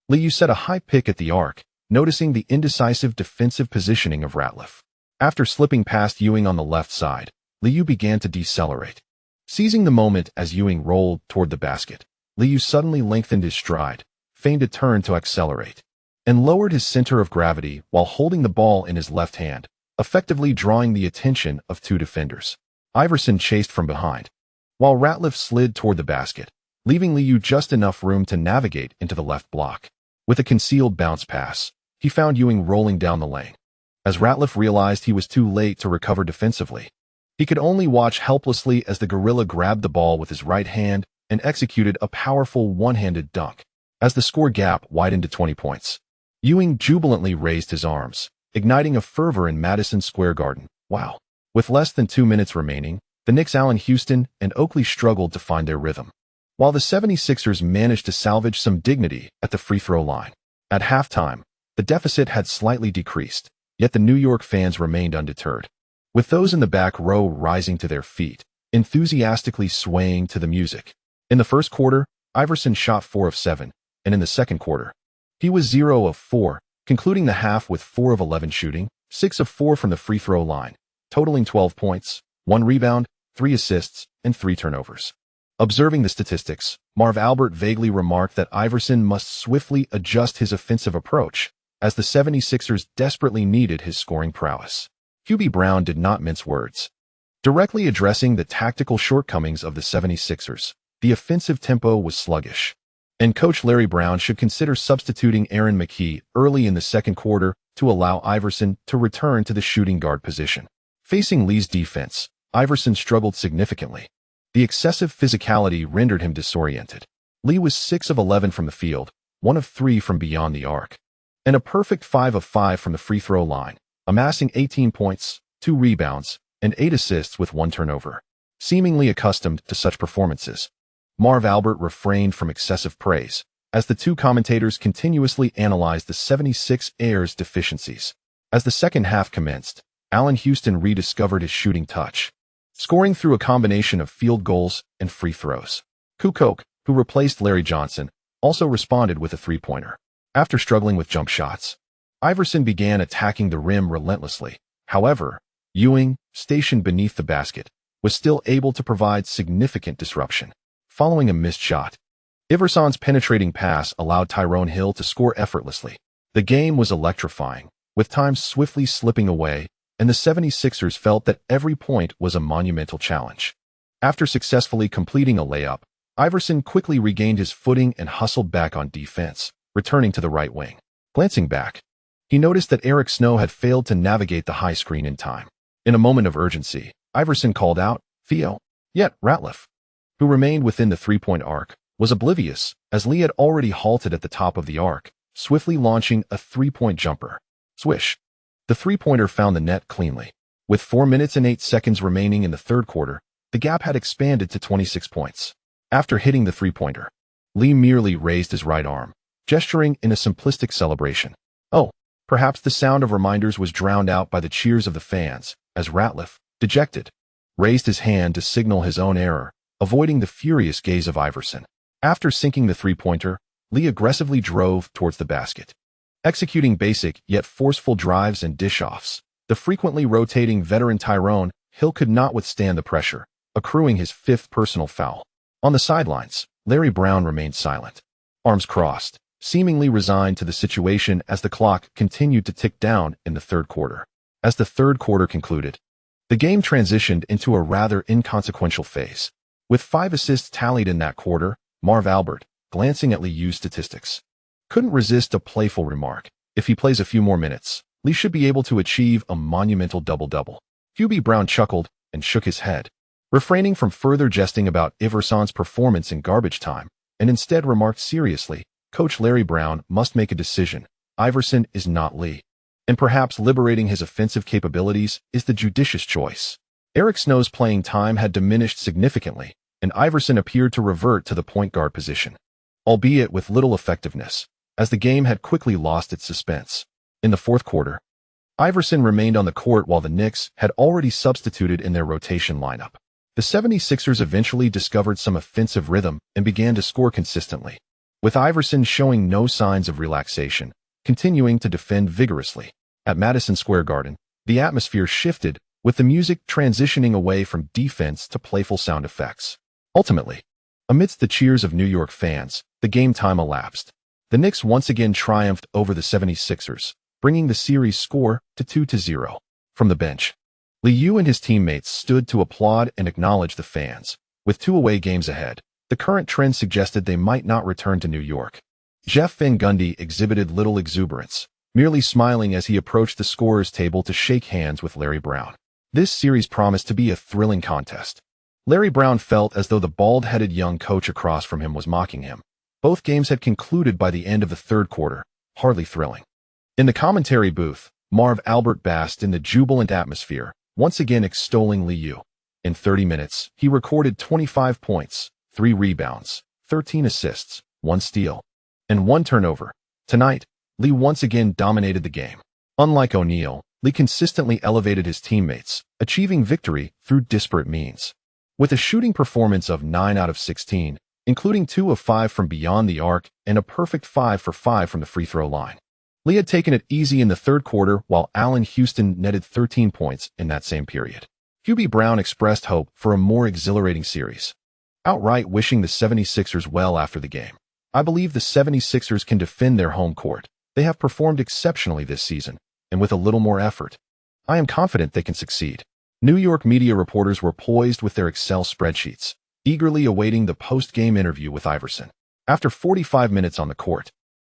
[SPEAKER 1] Liu set a high pick at the arc, noticing the indecisive defensive positioning of Ratliff. After slipping past Ewing on the left side, Liu began to decelerate. Seizing the moment as Ewing rolled toward the basket, Liu suddenly lengthened his stride, feigned a turn to accelerate, and lowered his center of gravity while holding the ball in his left hand, effectively drawing the attention of two defenders. Iverson chased from behind, while Ratliff slid toward the basket, leaving Liu just enough room to navigate into the left block. With a concealed bounce pass, he found Ewing rolling down the lane. As Ratliff realized he was too late to recover defensively, he could only watch helplessly as the gorilla grabbed the ball with his right hand and executed a powerful one-handed dunk. As the score gap widened to 20 points, Ewing jubilantly raised his arms, igniting a fervor in Madison Square Garden. Wow. With less than 2 minutes remaining, the Knicks, Allen Houston, and Oakley struggled to find their rhythm, while the 76ers managed to salvage some dignity at the free throw line. At halftime, the deficit had slightly decreased, yet the New York fans remained undeterred, with those in the back row rising to their feet, enthusiastically swaying to the music. In the first quarter, Iverson shot 4 of 7, and in the second quarter, he was 0 of 4, concluding the half with 4 of 11 shooting, 6 of 4 from the free throw line, totaling 12 points, 1 rebound, 3 assists, and 3 turnovers. Observing the statistics, Marv Albert vaguely remarked that Iverson must swiftly adjust his offensive approach, as the 76ers desperately needed his scoring prowess. Hubie Brown did not mince words. Directly addressing the tactical shortcomings of the 76ers, the offensive tempo was sluggish, and Coach Larry Brown should consider substituting Aaron McKie early in the second quarter to allow Iverson to return to the shooting guard position. Facing Lee's defense, Iverson struggled significantly. The excessive physicality rendered him disoriented. Lee was 6 of 11 from the field, 1 of 3 from beyond the arc, and a perfect 5 of 5 from the free throw line, amassing 18 points, 2 rebounds, and 8 assists with 1 turnover. Seemingly accustomed to such performances, Marv Albert refrained from excessive praise, as the two commentators continuously analyzed the 76ers' deficiencies. As the second half commenced, Allen Houston rediscovered his shooting touch, scoring through a combination of field goals and free throws. Kukoc, who replaced Larry Johnson, also responded with a three-pointer. After struggling with jump shots, Iverson began attacking the rim relentlessly. However, Ewing, stationed beneath the basket, was still able to provide significant disruption. Following a missed shot, Iverson's penetrating pass allowed Tyrone Hill to score effortlessly. The game was electrifying, with time swiftly slipping away, and the 76ers felt that every point was a monumental challenge. After successfully completing a layup, Iverson quickly regained his footing and hustled back on defense, returning to the right wing. Glancing back, he noticed that Eric Snow had failed to navigate the high screen in time. In a moment of urgency, Iverson called out, "Theo." Yet Ratliff, who remained within the three-point arc, was oblivious, as Lee had already halted at the top of the arc, swiftly launching a three-point jumper. Swish. The three-pointer found the net cleanly. With 4 minutes and 8 seconds remaining in the third quarter, the gap had expanded to 26 points. After hitting the three-pointer, Lee merely raised his right arm, gesturing in a simplistic celebration. Oh, perhaps the sound of reminders was drowned out by the cheers of the fans, as Ratliff, dejected, raised his hand to signal his own error, avoiding the furious gaze of Iverson. After sinking the three-pointer, Lee aggressively drove towards the basket. Executing basic yet forceful drives and dish-offs, the frequently rotating veteran Tyrone Hill could not withstand the pressure, accruing his 5th personal foul. On the sidelines, Larry Brown remained silent, arms crossed, seemingly resigned to the situation as the clock continued to tick down in the third quarter. As the third quarter concluded, the game transitioned into a rather inconsequential phase. With 5 assists tallied in that quarter, Marv Albert, glancing at Liu's statistics, couldn't resist a playful remark. If he plays a few more minutes, Lee should be able to achieve a monumental double-double. Hubie Brown chuckled and shook his head, refraining from further jesting about Iverson's performance in garbage time, and instead remarked seriously, "Coach Larry Brown must make a decision. Iverson is not Lee. And perhaps liberating his offensive capabilities is the judicious choice." Eric Snow's playing time had diminished significantly, and Iverson appeared to revert to the point guard position, albeit with little effectiveness, as the game had quickly lost its suspense. In the fourth quarter, Iverson remained on the court while the Knicks had already substituted in their rotation lineup. The 76ers eventually discovered some offensive rhythm and began to score consistently, with Iverson showing no signs of relaxation, continuing to defend vigorously. At Madison Square Garden, the atmosphere shifted, with the music transitioning away from defense to playful sound effects. Ultimately, amidst the cheers of New York fans, the game time elapsed. The Knicks once again triumphed over the 76ers, bringing the series score to 2-0. From the bench, Liu and his teammates stood to applaud and acknowledge the fans. With 2 away games ahead, the current trend suggested they might not return to New York. Jeff Van Gundy exhibited little exuberance, merely smiling as he approached the scorer's table to shake hands with Larry Brown. This series promised to be a thrilling contest. Larry Brown felt as though the bald-headed young coach across from him was mocking him. Both games had concluded by the end of the third quarter, hardly thrilling. In the commentary booth, Marv Albert basked in the jubilant atmosphere, once again extolling Liu. In 30 minutes, he recorded 25 points, 3 rebounds, 13 assists, 1 steal, and 1 turnover. Tonight, Lee once again dominated the game. Unlike O'Neal, Lee consistently elevated his teammates, achieving victory through disparate means. With a shooting performance of 9 out of 16, including 2 of 5 from beyond the arc and a perfect 5 for 5 from the free throw line, Lee had taken it easy in the third quarter while Allen Houston netted 13 points in that same period. Hubie Brown expressed hope for a more exhilarating series, outright wishing the 76ers well after the game. "I believe the 76ers can defend their home court. They have performed exceptionally this season, and with a little more effort, I am confident they can succeed." New York media reporters were poised with their Excel spreadsheets, eagerly awaiting the post-game interview with Iverson. After 45 minutes on the court,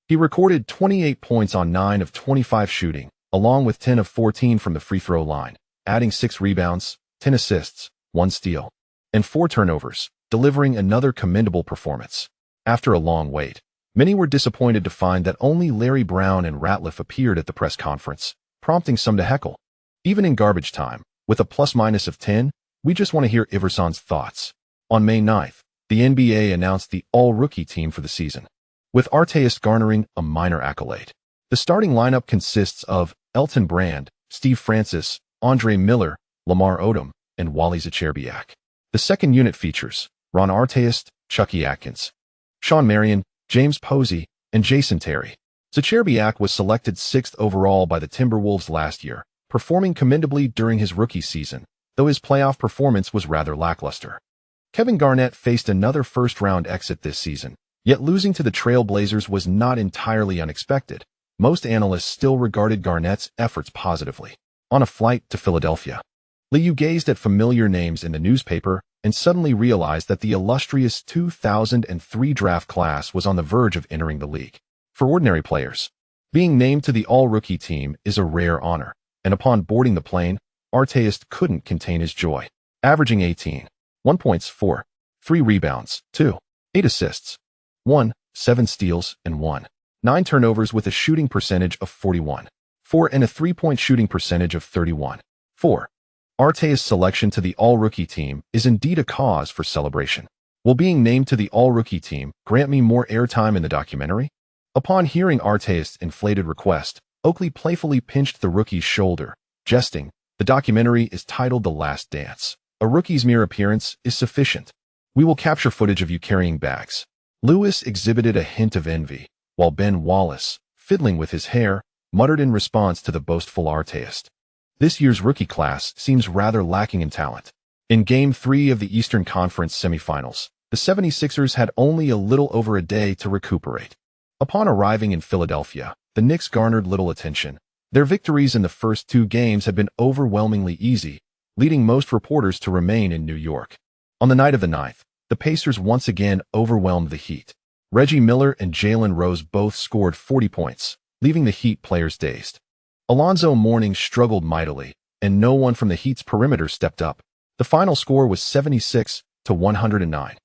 [SPEAKER 1] he recorded 28 points on 9 of 25 shooting, along with 10 of 14 from the free throw line, adding 6 rebounds, 10 assists, 1 steal, and 4 turnovers, delivering another commendable performance. After a long wait, many were disappointed to find that only Larry Brown and Ratliff appeared at the press conference, prompting some to heckle. Even in garbage time, with a plus-minus of 10, we just want to hear Iverson's thoughts. On May 9th, the NBA announced the all-rookie team for the season, with Artest garnering a minor accolade. The starting lineup consists of Elton Brand, Steve Francis, Andre Miller, Lamar Odom, and Wally Zacherbiak. The second unit features Ron Artest, Chucky Atkins, Sean Marion, James Posey, and Jason Terry. Zacherbiak was selected 6th overall by the Timberwolves last year, performing commendably during his rookie season, though his playoff performance was rather lackluster. Kevin Garnett faced another first-round exit this season, yet losing to the Trail Blazers was not entirely unexpected. most analysts still regarded Garnett's efforts positively. On a flight to Philadelphia, Liu gazed at familiar names in the newspaper and suddenly realized that the illustrious 2003 draft class was on the verge of entering the league. For ordinary players, being named to the all-rookie team is a rare honor, and upon boarding the plane, Artest couldn't contain his joy. Averaging 18, 1 points, 4, 3 rebounds, 2, 8 assists, 1, 7 steals, and 1, 9 turnovers with a shooting percentage of 41, 4 and a three-point shooting percentage of 31, 4. Artest's selection to the all-rookie team is indeed a cause for celebration. Will being named to the all-rookie team grant me more airtime in the documentary? Upon hearing Artest's inflated request, Oakley playfully pinched the rookie's shoulder, jesting, "The documentary is titled The Last Dance. A rookie's mere appearance is sufficient. We will capture footage of you carrying bags." Lewis exhibited a hint of envy, while Ben Wallace, fiddling with his hair, muttered in response to the boastful Artest, "This year's rookie class seems rather lacking in talent." In Game 3 of the Eastern Conference semifinals, the 76ers had only a little over a day to recuperate. Upon arriving in Philadelphia, the Knicks garnered little attention. Their victories in the first 2 games had been overwhelmingly easy, leading most reporters to remain in New York. On the night of the 9th, the Pacers once again overwhelmed the Heat. Reggie Miller and Jalen Rose both scored 40 points, leaving the Heat players dazed. Alonzo Mourning struggled mightily, and no one from the Heat's perimeter stepped up. The final score was 76-109,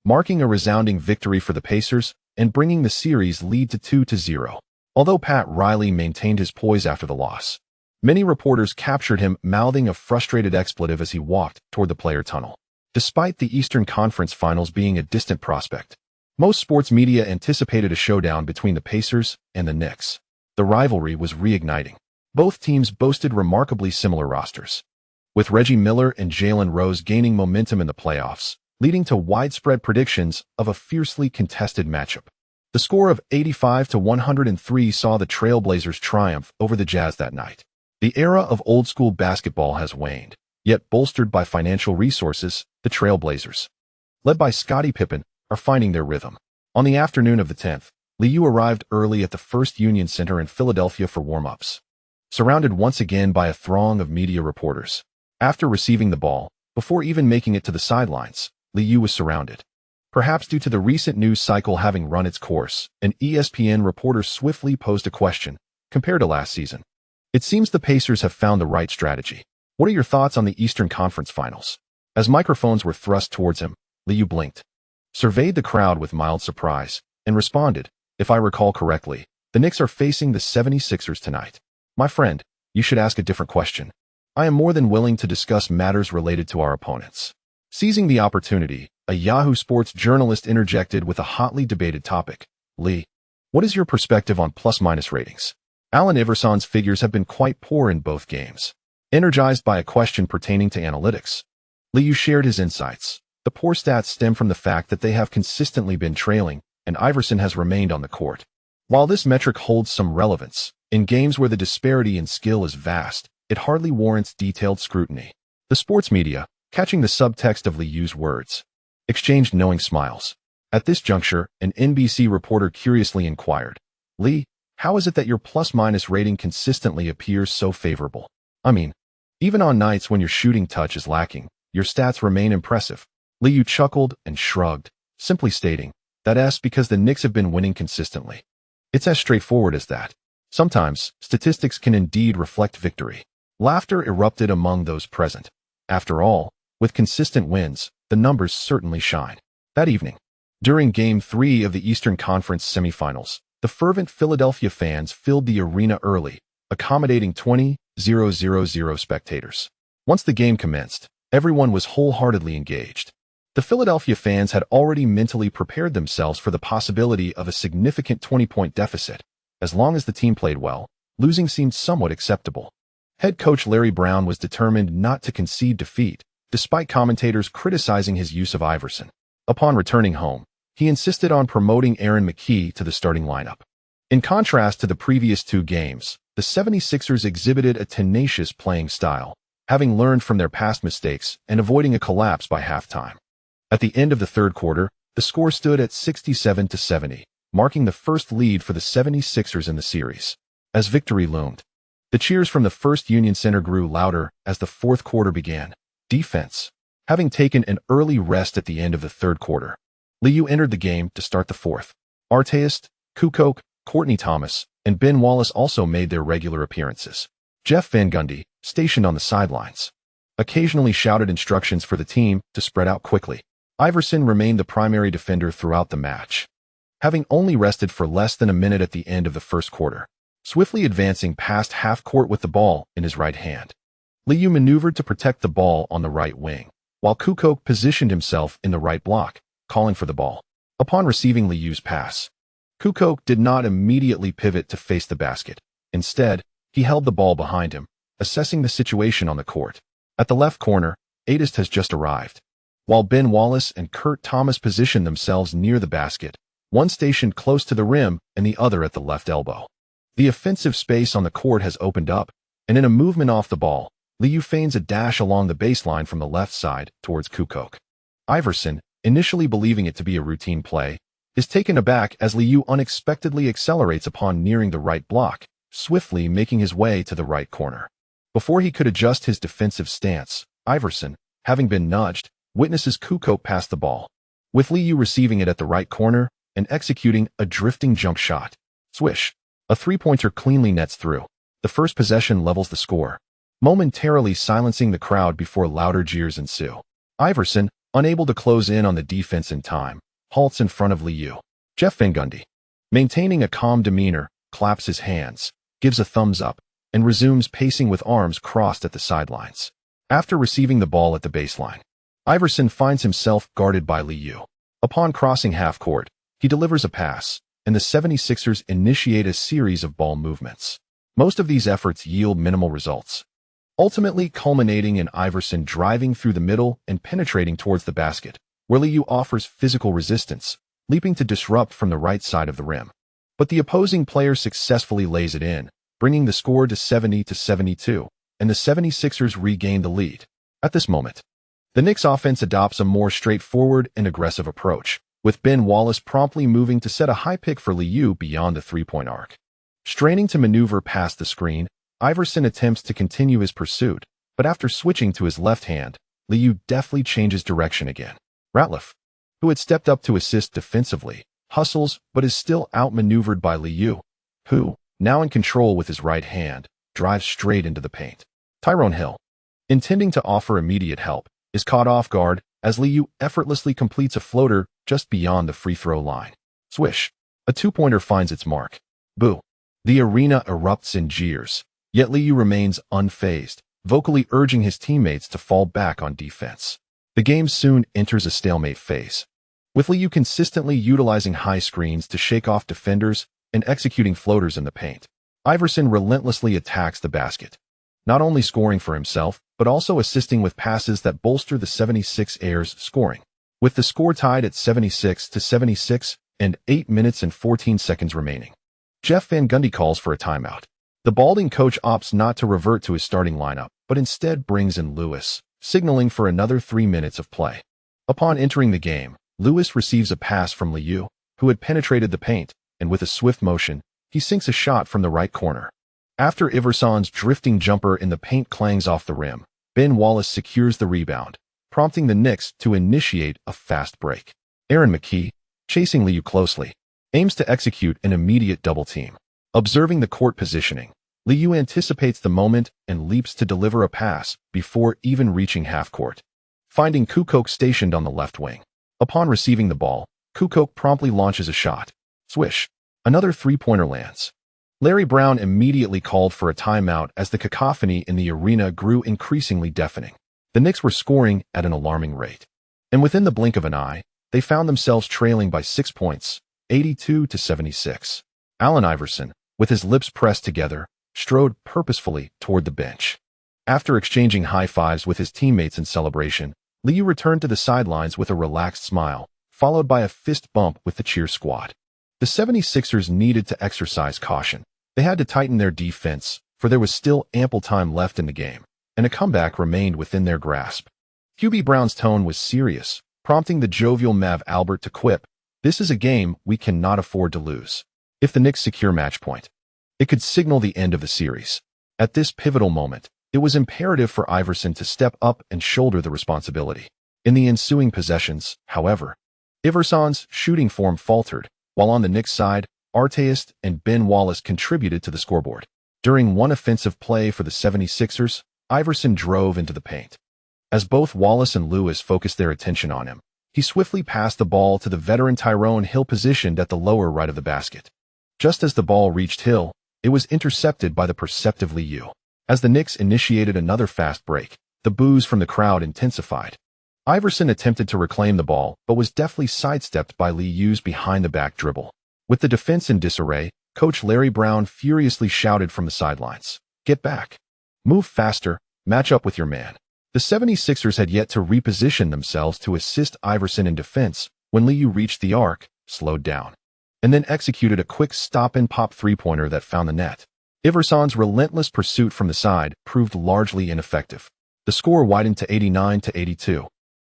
[SPEAKER 1] marking a resounding victory for the Pacers and bringing the series lead to 2-0. Although Pat Riley maintained his poise after the loss, many reporters captured him mouthing a frustrated expletive as he walked toward the player tunnel. Despite the Eastern Conference Finals being a distant prospect, most sports media anticipated a showdown between the Pacers and the Knicks. The rivalry was reigniting. Both teams boasted remarkably similar rosters, with Reggie Miller and Jalen Rose gaining momentum in the playoffs, leading to widespread predictions of a fiercely contested matchup. The score of 85-103 saw the Trailblazers triumph over the Jazz that night. The era of old-school basketball has waned, yet bolstered by financial resources, the Trailblazers, led by Scottie Pippen, are finding their rhythm. On the afternoon of the 10th, Liu arrived early at the First Union Center in Philadelphia for warm-ups, surrounded once again by a throng of media reporters. After receiving the ball, before even making it to the sidelines, Liu was surrounded. Perhaps due to the recent news cycle having run its course, an ESPN reporter swiftly posed a question, compared to last season. "It seems the Pacers have found the right strategy. What are your thoughts on the Eastern Conference Finals?" As microphones were thrust towards him, Liu blinked, surveyed the crowd with mild surprise, and responded, "If I recall correctly, the Knicks are facing the 76ers tonight. My friend, you should ask a different question. I am more than willing to discuss matters related to our opponents." Seizing the opportunity, a Yahoo Sports journalist interjected with a hotly debated topic. "Lee, what is your perspective on plus-minus ratings? Allen Iverson's figures have been quite poor in both games." Energized by a question pertaining to analytics, Liu shared his insights. The poor stats stem from the fact that they have consistently been trailing, and Iverson has remained on the court. While this metric holds some relevance, in games where the disparity in skill is vast, it hardly warrants detailed scrutiny. The sports media, catching the subtext of Liu's words, exchanged knowing smiles. At this juncture, an NBC reporter curiously inquired, "Lee, how is it that your plus-minus rating consistently appears so favorable? I mean, even on nights when your shooting touch is lacking, your stats remain impressive." Liu chuckled and shrugged, simply stating, "That's because the Knicks have been winning consistently. It's as straightforward as that. Sometimes, statistics can indeed reflect victory." Laughter erupted among those present. After all, with consistent wins, the numbers certainly shine. That evening, during Game 3 of the Eastern Conference semifinals, the fervent Philadelphia fans filled the arena early, accommodating 20,000 spectators. Once the game commenced, everyone was wholeheartedly engaged. The Philadelphia fans had already mentally prepared themselves for the possibility of a significant 20-point deficit. As long as the team played well, losing seemed somewhat acceptable. Head coach Larry Brown was determined not to concede defeat, despite commentators criticizing his use of Iverson. Upon returning home, he insisted on promoting Aaron McKie to the starting lineup. In contrast to the previous 2 games, the 76ers exhibited a tenacious playing style, having learned from their past mistakes and avoiding a collapse by halftime. At the end of the third quarter, the score stood at 67-70, marking the first lead for the 76ers in the series. as victory loomed. The cheers from the First Union Center grew louder as the fourth quarter began. Defense. Having taken an early rest at the end of the third quarter, Liu entered the game to start the fourth. Artest, Kukoc, Courtney Thomas, and Ben Wallace also made their regular appearances. Jeff Van Gundy, stationed on the sidelines, occasionally shouted instructions for the team to spread out quickly. Iverson remained the primary defender throughout the match, having only rested for less than a minute at the end of the first quarter, swiftly advancing past half court with the ball in his right hand. Liu maneuvered to protect the ball on the right wing, while Kukoc positioned himself in the right block, calling for the ball. Upon receiving Liu's pass, Kukoc did not immediately pivot to face the basket. Instead, he held the ball behind him, assessing the situation on the court. At the left corner, Artest has just arrived, while Ben Wallace and Kerr Thomas positioned themselves near the basket, one stationed close to the rim and the other at the left elbow. The offensive space on the court has opened up, and in a movement off the ball, Liu feigns a dash along the baseline from the left side towards Kukoc. Iverson, initially believing it to be a routine play, is taken aback as Liu unexpectedly accelerates upon nearing the right block, swiftly making his way to the right corner. Before he could adjust his defensive stance, Iverson, having been nudged, witnesses Kukoc pass the ball, with Liu receiving it at the right corner and executing a drifting jump shot. Swish. A three-pointer cleanly nets through. The first possession levels the score, momentarily silencing the crowd before louder jeers ensue. Iverson, unable to close in on the defense in time, halts in front of Liu. Jeff Van Gundy, maintaining a calm demeanor, claps his hands, gives a thumbs up, and resumes pacing with arms crossed at the sidelines. After receiving the ball at the baseline, Iverson finds himself guarded by Liu. Upon crossing half court, he delivers a pass, and the 76ers initiate a series of ball movements. Most of these efforts yield minimal results, ultimately culminating in Iverson driving through the middle and penetrating towards the basket, where Liu offers physical resistance, leaping to disrupt from the right side of the rim. But the opposing player successfully lays it in, bringing the score to 70-72, and the 76ers regain the lead. At this moment, the Knicks offense adopts a more straightforward and aggressive approach, with Ben Wallace promptly moving to set a high pick for Liu beyond the three-point arc. Straining to maneuver past the screen, Iverson attempts to continue his pursuit, but after switching to his left hand, Liu deftly changes direction again. Ratliff, who had stepped up to assist defensively, hustles but is still outmaneuvered by Liu, who, now in control with his right hand, drives straight into the paint. Tyrone Hill, intending to offer immediate help, is caught off guard as Liu effortlessly completes a floater just beyond the free throw line. Swish. A two-pointer finds its mark. Boo. The arena erupts in jeers, yet Liu remains unfazed, vocally urging his teammates to fall back on defense. The game soon enters a stalemate phase, with Liu consistently utilizing high screens to shake off defenders and executing floaters in the paint. Iverson relentlessly attacks the basket, not only scoring for himself, but also assisting with passes that bolster the 76ers' scoring. With the score tied at 76-76 and 8 minutes and 14 seconds remaining, Jeff Van Gundy calls for a timeout. The balding coach opts not to revert to his starting lineup, but instead brings in Lewis, signaling for another 3 minutes of play. Upon entering the game, Lewis receives a pass from Liu, who had penetrated the paint, and with a swift motion, he sinks a shot from the right corner. After Iverson's drifting jumper in the paint clangs off the rim, Ben Wallace secures the rebound, prompting the Knicks to initiate a fast break. Aaron McKee, chasing Liu closely, aims to execute an immediate double team. Observing the court positioning, Liu anticipates the moment and leaps to deliver a pass before even reaching half court, finding Kukoc stationed on the left wing. Upon receiving the ball, Kukoc promptly launches a shot. Swish. Another three-pointer lands. Larry Brown immediately called for a timeout as the cacophony in the arena grew increasingly deafening. The Knicks were scoring at an alarming rate, and within the blink of an eye, they found themselves trailing by 6 points, 82-76. Allen Iverson, with his lips pressed together, strode purposefully toward the bench. After exchanging high fives with his teammates in celebration, Liu returned to the sidelines with a relaxed smile, followed by a fist bump with the cheer squad. The 76ers needed to exercise caution. They had to tighten their defense, for there was still ample time left in the game, and a comeback remained within their grasp. Hubie Brown's tone was serious, prompting the jovial Mav Albert to quip, "This is a game we cannot afford to lose. If the Knicks secure match point, It could signal the end of the series. At this pivotal moment, it was imperative for Iverson to step up and shoulder the responsibility. In the ensuing possessions, however, Iverson's shooting form faltered, while on the Knicks side, Artest and Ben Wallace contributed to the scoreboard. During one offensive play for the 76ers, Iverson drove into the paint. As both Wallace and Lewis focused their attention on him, he swiftly passed the ball to the veteran Tyrone Hill positioned at the lower right of the basket. Just as the ball reached Hill, it was intercepted by the perceptive Liu. As the Knicks initiated another fast break, the boos from the crowd intensified. Iverson attempted to reclaim the ball, but was deftly sidestepped by Liu's behind-the-back dribble. With the defense in disarray, Coach Larry Brown furiously shouted from the sidelines, "Get back! Move faster, match up with your man." The 76ers had yet to reposition themselves to assist Iverson in defense when Liu reached the arc, slowed down, and then executed a quick stop-and-pop three-pointer that found the net. Iverson's relentless pursuit from the side proved largely ineffective. The score widened to 89-82,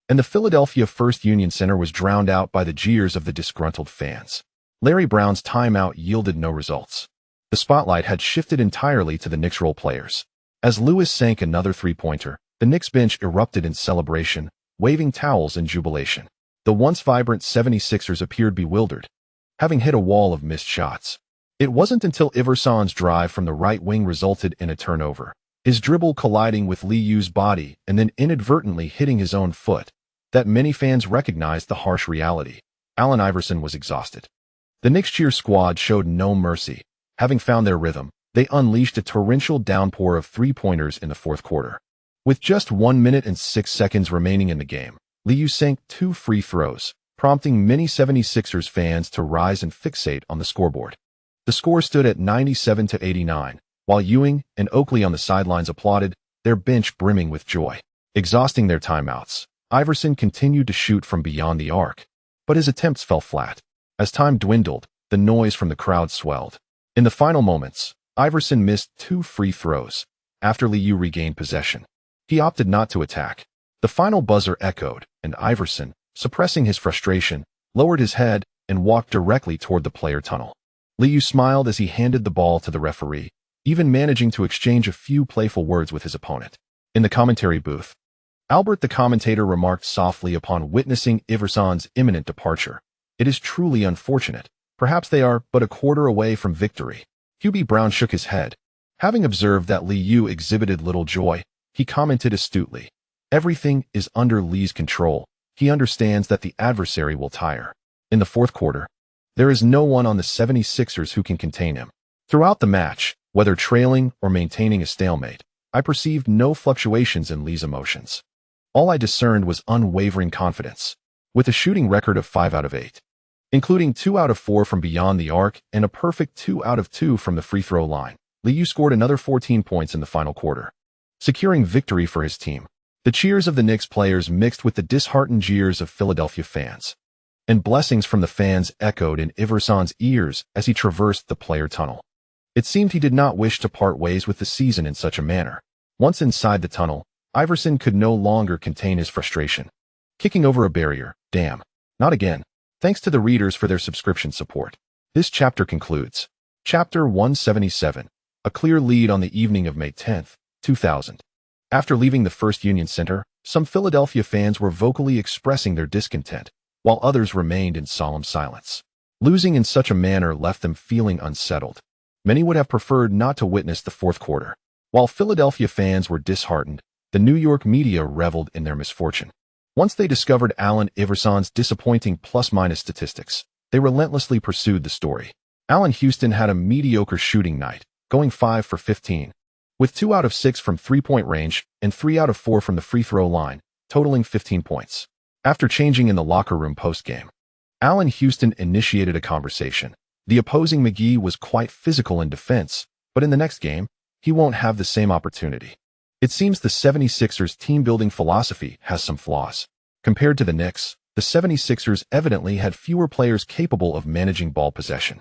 [SPEAKER 1] and the Philadelphia First Union Center was drowned out by the jeers of the disgruntled fans. Larry Brown's timeout yielded no results. The spotlight had shifted entirely to the Knicks role players. As Lewis sank another three-pointer, the Knicks bench erupted in celebration, waving towels in jubilation. The once vibrant 76ers appeared bewildered, having hit a wall of missed shots. It wasn't until Iverson's drive from the right wing resulted in a turnover, his dribble colliding with Liu's body and then inadvertently hitting his own foot, that many fans recognized the harsh reality. Allen Iverson was exhausted. The Knicks cheer squad showed no mercy. Having found their rhythm, they unleashed a torrential downpour of three-pointers in the fourth quarter. With just 1 minute and 6 seconds remaining in the game, Liu sank 2 free throws, prompting many 76ers fans to rise and fixate on the scoreboard. The score stood at 97-89, while Ewing and Oakley on the sidelines applauded, their bench brimming with joy. Exhausting their timeouts, Iverson continued to shoot from beyond the arc, but his attempts fell flat. As time dwindled, the noise from the crowd swelled. In the final moments, Iverson missed 2 free throws. After Liu regained possession, he opted not to attack. The final buzzer echoed, and Iverson, suppressing his frustration, lowered his head and walked directly toward the player tunnel. Liu smiled as he handed the ball to the referee, even managing to exchange a few playful words with his opponent. In the commentary booth, Albert the commentator remarked softly upon witnessing Iverson's imminent departure, "It is truly unfortunate. Perhaps they are but a quarter away from victory." Hubie Brown shook his head. Having observed that Liu exhibited little joy, he commented astutely, "Everything is under Li's control. He understands that the adversary will tire." In the fourth quarter, there is no one on the 76ers who can contain him. Throughout the match, whether trailing or maintaining a stalemate, I perceived no fluctuations in Li's emotions. All I discerned was unwavering confidence. With a shooting record of 5 out of 8, including 2 out of 4 from beyond the arc and a perfect 2 out of 2 from the free throw line, Liu scored another 14 points in the final quarter, securing victory for his team. The cheers of the Knicks players mixed with the disheartened jeers of Philadelphia fans, and blessings from the fans echoed in Iverson's ears as he traversed the player tunnel. It seemed he did not wish to part ways with the season in such a manner. Once inside the tunnel, Iverson could no longer contain his frustration. Kicking over a barrier, damn. Not again. Thanks to the readers for their subscription support. This chapter concludes. Chapter 177, a clear lead on the evening of May 10, 2000. After leaving the First Union Center, some Philadelphia fans were vocally expressing their discontent, while others remained in solemn silence. Losing in such a manner left them feeling unsettled. Many would have preferred not to witness the fourth quarter. While Philadelphia fans were disheartened, the New York media reveled in their misfortune. Once they discovered Allen Iverson's disappointing plus-minus statistics, they relentlessly pursued the story. Allen Houston had a mediocre shooting night, going 5 for 15, with 2 out of 6 from three-point range and 3 out of 4 from the free throw line, totaling 15 points. After changing in the locker room post-game, Allen Houston initiated a conversation. The opposing McGee was quite physical in defense, but in the next game, he won't have the same opportunity. It seems the 76ers team-building philosophy has some flaws. Compared to the Knicks, the 76ers evidently had fewer players capable of managing ball possession.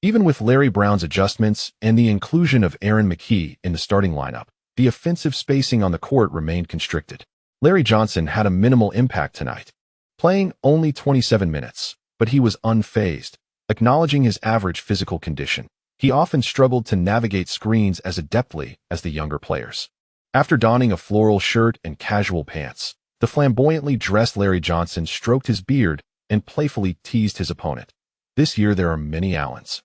[SPEAKER 1] Even with Larry Brown's adjustments and the inclusion of Aaron McKie in the starting lineup, the offensive spacing on the court remained constricted. Larry Johnson had a minimal impact tonight, playing only 27 minutes, but he was unfazed. Acknowledging his average physical condition, He often struggled to navigate screens as adeptly as the younger players. After donning a floral shirt and casual pants, the flamboyantly dressed Larry Johnson stroked his beard and playfully teased his opponent. This year there are many Allens.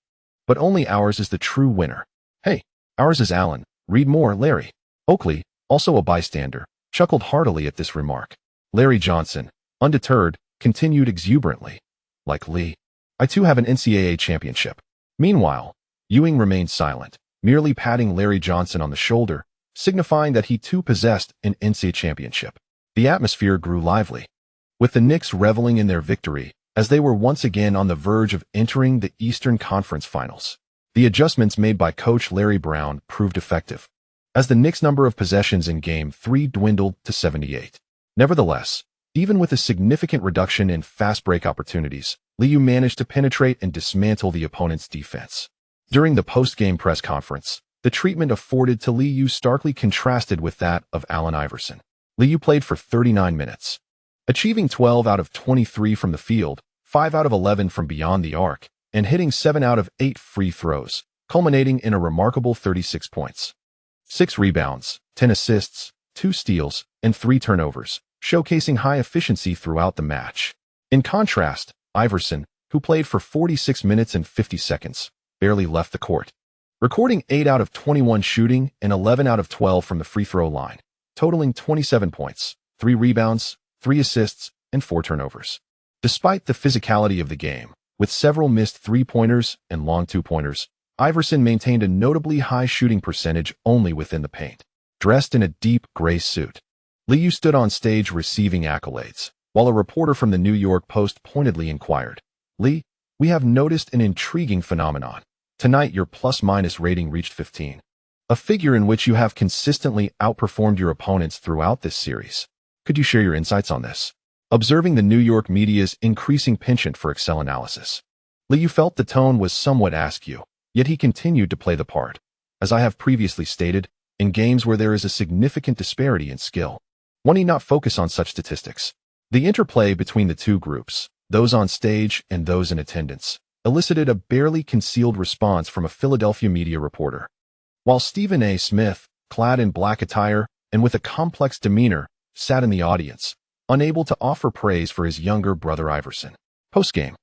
[SPEAKER 1] But only ours is the true winner. Hey, ours is Allen. Read more, Larry. Oakley, also a bystander, chuckled heartily at this remark. Larry Johnson, undeterred, continued exuberantly. Like Lee, I too have an NCAA championship. Meanwhile, Ewing remained silent, merely patting Larry Johnson on the shoulder, signifying that he too possessed an NCAA championship. The atmosphere grew lively, with the Knicks reveling in their victory, as they were once again on the verge of entering the Eastern Conference Finals. The adjustments made by coach Larry Brown proved effective, as the Knicks' number of possessions in Game 3 dwindled to 78. Nevertheless, even with a significant reduction in fast break opportunities, Liu managed to penetrate and dismantle the opponent's defense. During the post-game press conference, the treatment afforded to Liu starkly contrasted with that of Allen Iverson. Liu played for 39 minutes, achieving 12 out of 23 from the field, 5 out of 11 from beyond the arc, and hitting 7 out of 8 free throws, culminating in a remarkable 36 points. 6 rebounds, 10 assists, 2 steals, and 3 turnovers, showcasing high efficiency throughout the match. In contrast, Iverson, who played for 46 minutes and 50 seconds, barely left the court, recording 8 out of 21 shooting and 11 out of 12 from the free throw line, totaling 27 points, 3 rebounds, 3 assists, and 4 turnovers. Despite the physicality of the game, with several missed three-pointers and long two-pointers, Iverson maintained a notably high shooting percentage only within the paint. Dressed in a deep gray suit, Liu stood on stage receiving accolades, while a reporter from the New York Post pointedly inquired, "Lee, we have noticed an intriguing phenomenon. Tonight your plus-minus rating reached 15. A figure in which you have consistently outperformed your opponents throughout this series. Could you share your insights on this?" Observing the New York media's increasing penchant for Excel analysis, Liu felt the tone was somewhat askew, yet he continued to play the part. As I have previously stated, in games where there is a significant disparity in skill, one need not focus on such statistics. The interplay between the two groups, those on stage and those in attendance, elicited a barely concealed response from a Philadelphia media reporter. While Stephen A. Smith, clad in black attire and with a complex demeanor, sat in the audience, unable to offer praise for his younger brother Iverson. Post-game,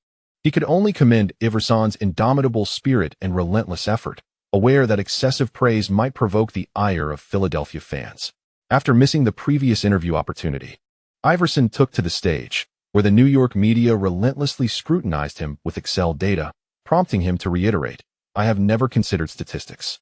[SPEAKER 1] he could only commend Iverson's indomitable spirit and relentless effort, aware that excessive praise might provoke the ire of Philadelphia fans. After missing the previous interview opportunity, Iverson took to the stage, where the New York media relentlessly scrutinized him with Excel data, prompting him to reiterate, "I have never considered statistics.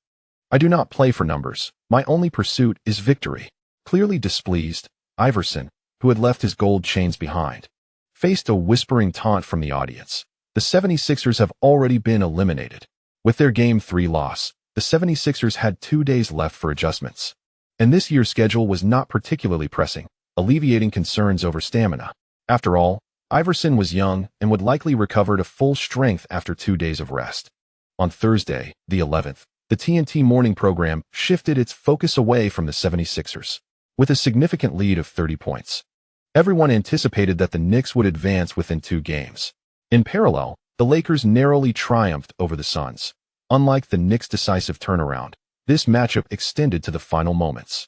[SPEAKER 1] I do not play for numbers. My only pursuit is victory." Clearly displeased, Iverson, who had left his gold chains behind, faced a whispering taunt from the audience. The 76ers have already been eliminated. With their Game 3 loss, the 76ers had 2 days left for adjustments. And this year's schedule was not particularly pressing, alleviating concerns over stamina. After all, Iverson was young and would likely recover to full strength after 2 days of rest. On Thursday, the 11th, the TNT morning program shifted its focus away from the 76ers, with a significant lead of 30 points. Everyone anticipated that the Knicks would advance within 2 games. In parallel, the Lakers narrowly triumphed over the Suns. Unlike the Knicks' decisive turnaround, this matchup extended to the final moments.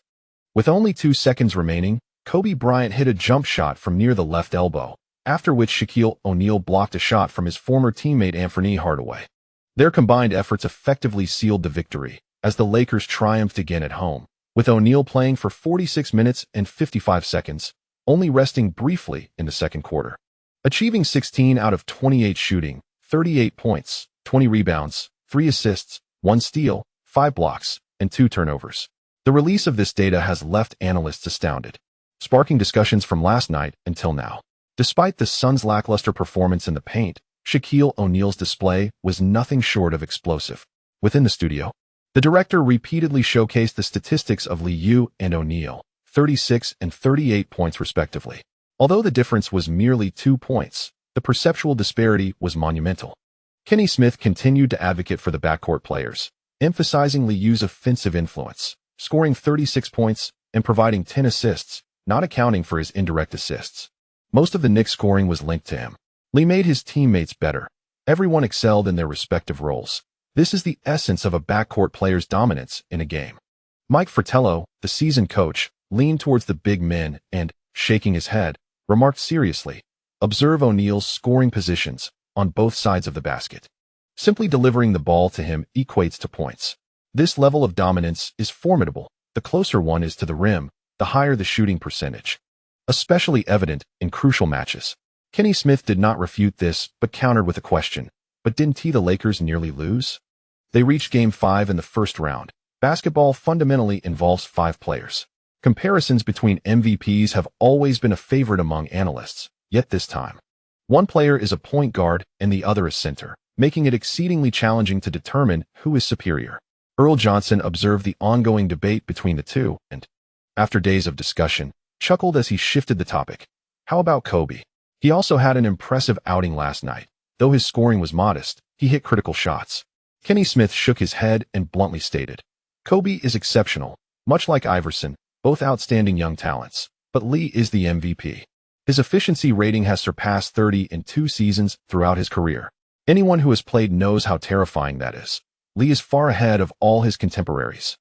[SPEAKER 1] With only 2 seconds remaining, Kobe Bryant hit a jump shot from near the left elbow, after which Shaquille O'Neal blocked a shot from his former teammate Anthony Hardaway. Their combined efforts effectively sealed the victory, as the Lakers triumphed again at home, with O'Neal playing for 46 minutes and 55 seconds, only resting briefly in the second quarter. Achieving 16 out of 28 shooting, 38 points, 20 rebounds, 3 assists, 1 steal, 5 blocks, and 2 turnovers. The release of this data has left analysts astounded, sparking discussions from last night until now. Despite the Suns' lackluster performance in the paint, Shaquille O'Neal's display was nothing short of explosive. Within the studio, the director repeatedly showcased the statistics of Liu and O'Neal, 36 and 38 points respectively. Although the difference was merely 2 points, the perceptual disparity was monumental. Kenny Smith continued to advocate for the backcourt players, emphasizing Liu's offensive influence, scoring 36 points and providing 10 assists, not accounting for his indirect assists. Most of the Knicks' scoring was linked to him. Lee made his teammates better. Everyone excelled in their respective roles. This is the essence of a backcourt player's dominance in a game. Mike Fratello, the seasoned coach, leaned towards the big men and, shaking his head, remarked seriously, "Observe O'Neal's scoring positions on both sides of the basket. Simply delivering the ball to him equates to points. This level of dominance is formidable. The closer one is to the rim, the higher the shooting percentage. Especially evident in crucial matches." Kenny Smith did not refute this, but countered with a question. But didn't the Lakers nearly lose? They reached Game 5 in the first round. Basketball fundamentally involves 5 players. Comparisons between MVPs have always been a favorite among analysts, yet this time, one player is a point guard and the other is center, making it exceedingly challenging to determine who is superior. Earl Johnson observed the ongoing debate between the two and, after days of discussion, chuckled as he shifted the topic. How about Kobe? He also had an impressive outing last night. Though his scoring was modest, he hit critical shots. Kenny Smith shook his head and bluntly stated, "Kobe is exceptional, much like Iverson, both outstanding young talents, but Lee is the MVP. His efficiency rating has surpassed 30 in 2 seasons throughout his career. Anyone who has played knows how terrifying that is. Lee is far ahead of all his contemporaries.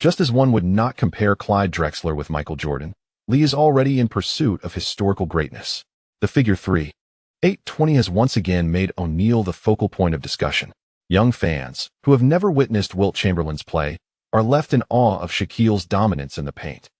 [SPEAKER 1] Just as one would not compare Clyde Drexler with Michael Jordan, Lee is already in pursuit of historical greatness." The figure 3.820 has once again made O'Neal the focal point of discussion. Young fans, who have never witnessed Wilt Chamberlain's play, are left in awe of Shaquille's dominance in the paint.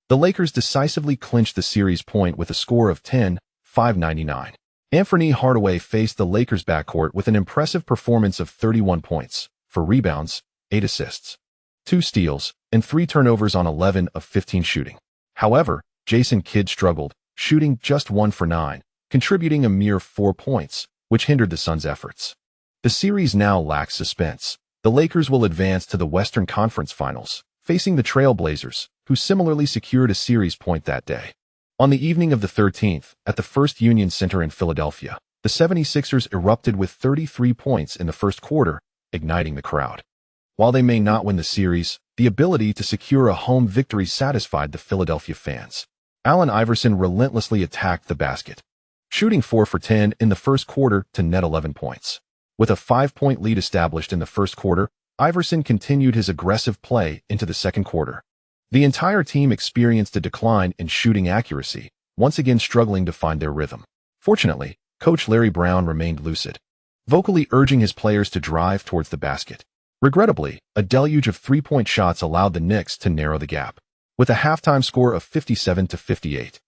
[SPEAKER 1] The Lakers decisively clinched the series point with a score of 10-599. Anthony Hardaway faced the Lakers backcourt with an impressive performance of 31 points, 4 rebounds, 8 assists, 2 steals, and 3 turnovers on 11 of 15 shooting. However, Jason Kidd struggled, shooting just 1 for 9, contributing a mere 4 points, which hindered the Suns' efforts. The series now lacks suspense. The Lakers will advance to the Western Conference Finals, facing the Trail Blazers, who similarly secured a series point that day. On the evening of the 13th, at the First Union Center in Philadelphia, the 76ers erupted with 33 points in the first quarter, igniting the crowd. While they may not win the series, the ability to secure a home victory satisfied the Philadelphia fans. Allen Iverson relentlessly attacked the basket, shooting 4 for 10 in the first quarter to net 11 points. With a 5-point lead established in the first quarter, Iverson continued his aggressive play into the second quarter. The entire team experienced a decline in shooting accuracy, once again struggling to find their rhythm. Fortunately, Coach Larry Brown remained lucid, vocally urging his players to drive towards the basket. Regrettably, a deluge of 3-point shots allowed the Knicks to narrow the gap, with a halftime score of 57-58.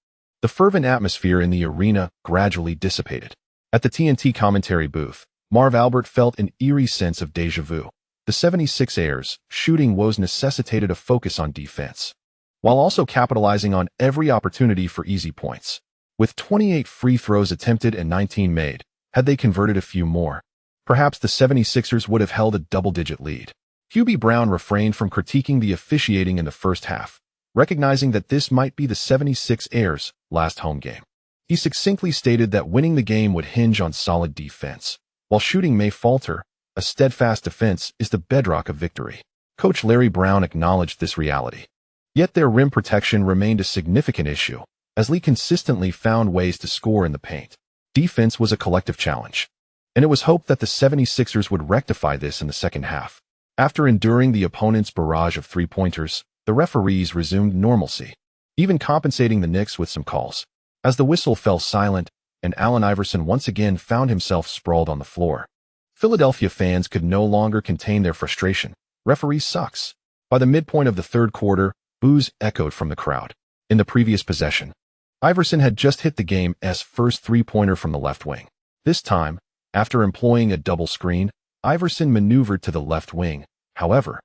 [SPEAKER 1] The fervent atmosphere in the arena gradually dissipated. At the TNT commentary booth, Marv Albert felt an eerie sense of déjà vu. The 76ers' shooting woes necessitated a focus on defense, while also capitalizing on every opportunity for easy points. With 28 free throws attempted and 19 made, had they converted a few more, perhaps the 76ers would have held a double-digit lead. Hubie Brown refrained from critiquing the officiating in the first half, recognizing that this might be the 76ers' last home game. He succinctly stated that winning the game would hinge on solid defense. While shooting may falter, a steadfast defense is the bedrock of victory. Coach Larry Brown acknowledged this reality. Yet their rim protection remained a significant issue, as Lee consistently found ways to score in the paint. Defense was a collective challenge, and it was hoped that the 76ers would rectify this in the second half. After enduring the opponent's barrage of 3-pointers, the referees resumed normalcy, even compensating the Knicks with some calls. As the whistle fell silent, and Allen Iverson once again found himself sprawled on the floor, Philadelphia fans could no longer contain their frustration. "Referee sucks." By the midpoint of the third quarter, boos echoed from the crowd. In the previous possession, Iverson had just hit the game's first 3-pointer from the left wing. This time, after employing a double screen, Iverson maneuvered to the left wing. However,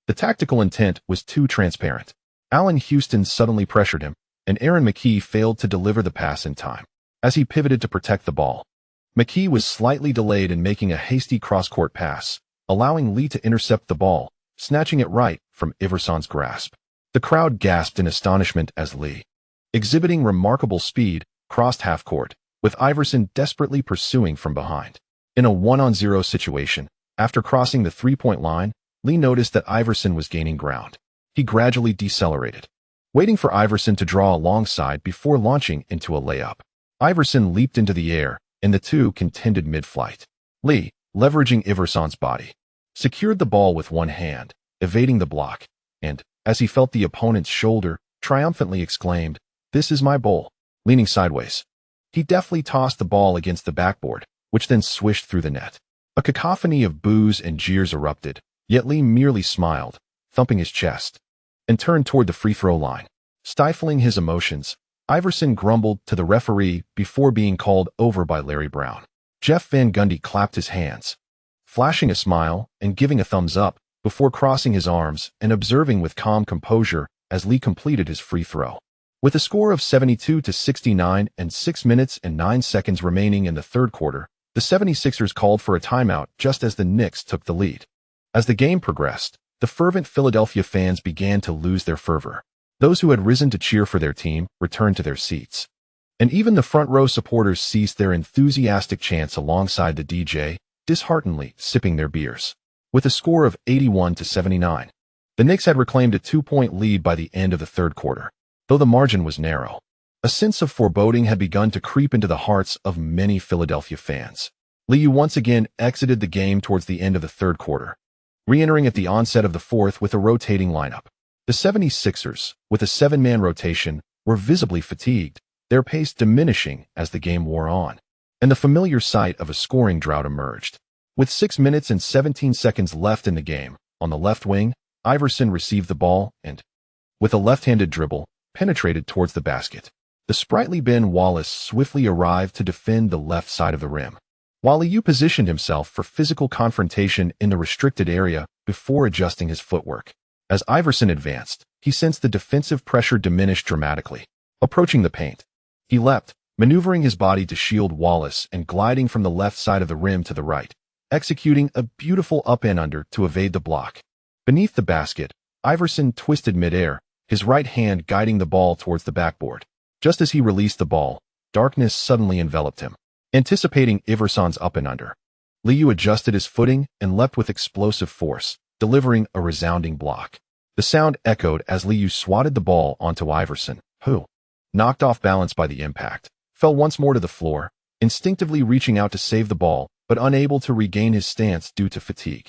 [SPEAKER 1] the tactical intent was too transparent. Allen Houston suddenly pressured him, and Aaron McKie failed to deliver the pass in time. As he pivoted to protect the ball, McKie was slightly delayed in making a hasty cross-court pass, allowing Lee to intercept the ball, snatching it right from Iverson's grasp. The crowd gasped in astonishment as Lee, exhibiting remarkable speed, crossed half-court, with Iverson desperately pursuing from behind. In a 1-on-0 situation, after crossing the 3-point line, Lee noticed that Iverson was gaining ground. He gradually decelerated, waiting for Iverson to draw alongside before launching into a layup. Iverson leaped into the air, and the two contended mid-flight. Lee, leveraging Iverson's body, secured the ball with one hand, evading the block, and, as he felt the opponent's shoulder, triumphantly exclaimed, "This is my bowl," leaning sideways. He deftly tossed the ball against the backboard, which then swished through the net. A cacophony of boos and jeers erupted, yet Lee merely smiled, thumping his chest, and turned toward the free throw line. Stifling his emotions, Iverson grumbled to the referee before being called over by Larry Brown. Jeff Van Gundy clapped his hands, flashing a smile and giving a thumbs up before crossing his arms and observing with calm composure as Lee completed his free throw. With a score of 72-69 and 6 minutes and 9 seconds remaining in the third quarter, the 76ers called for a timeout just as the Knicks took the lead. As the game progressed, the fervent Philadelphia fans began to lose their fervor. Those who had risen to cheer for their team returned to their seats. And even the front row supporters ceased their enthusiastic chants alongside the DJ, disheartenedly sipping their beers. With a score of 81-79, the Knicks had reclaimed a 2-point lead by the end of the third quarter, though the margin was narrow. A sense of foreboding had begun to creep into the hearts of many Philadelphia fans. Liu once again exited the game towards the end of the third quarter, re-entering at the onset of the fourth with a rotating lineup. The 76ers, with a 7-man rotation, were visibly fatigued, their pace diminishing as the game wore on, and the familiar sight of a scoring drought emerged. With 6 minutes and 17 seconds left in the game, on the left wing, Iverson received the ball and, with a left-handed dribble, penetrated towards the basket. The sprightly Ben Wallace swiftly arrived to defend the left side of the rim, while Liu positioned himself for physical confrontation in the restricted area before adjusting his footwork. As Iverson advanced, he sensed the defensive pressure diminish dramatically. Approaching the paint, he leapt, maneuvering his body to shield Wallace and gliding from the left side of the rim to the right, executing a beautiful up-and-under to evade the block. Beneath the basket, Iverson twisted midair, his right hand guiding the ball towards the backboard. Just as he released the ball, darkness suddenly enveloped him. Anticipating Iverson's up-and-under, Liu adjusted his footing and leapt with explosive force, delivering a resounding block. The sound echoed as Liu swatted the ball onto Iverson, who, knocked off balance by the impact, fell once more to the floor, instinctively reaching out to save the ball, but unable to regain his stance due to fatigue.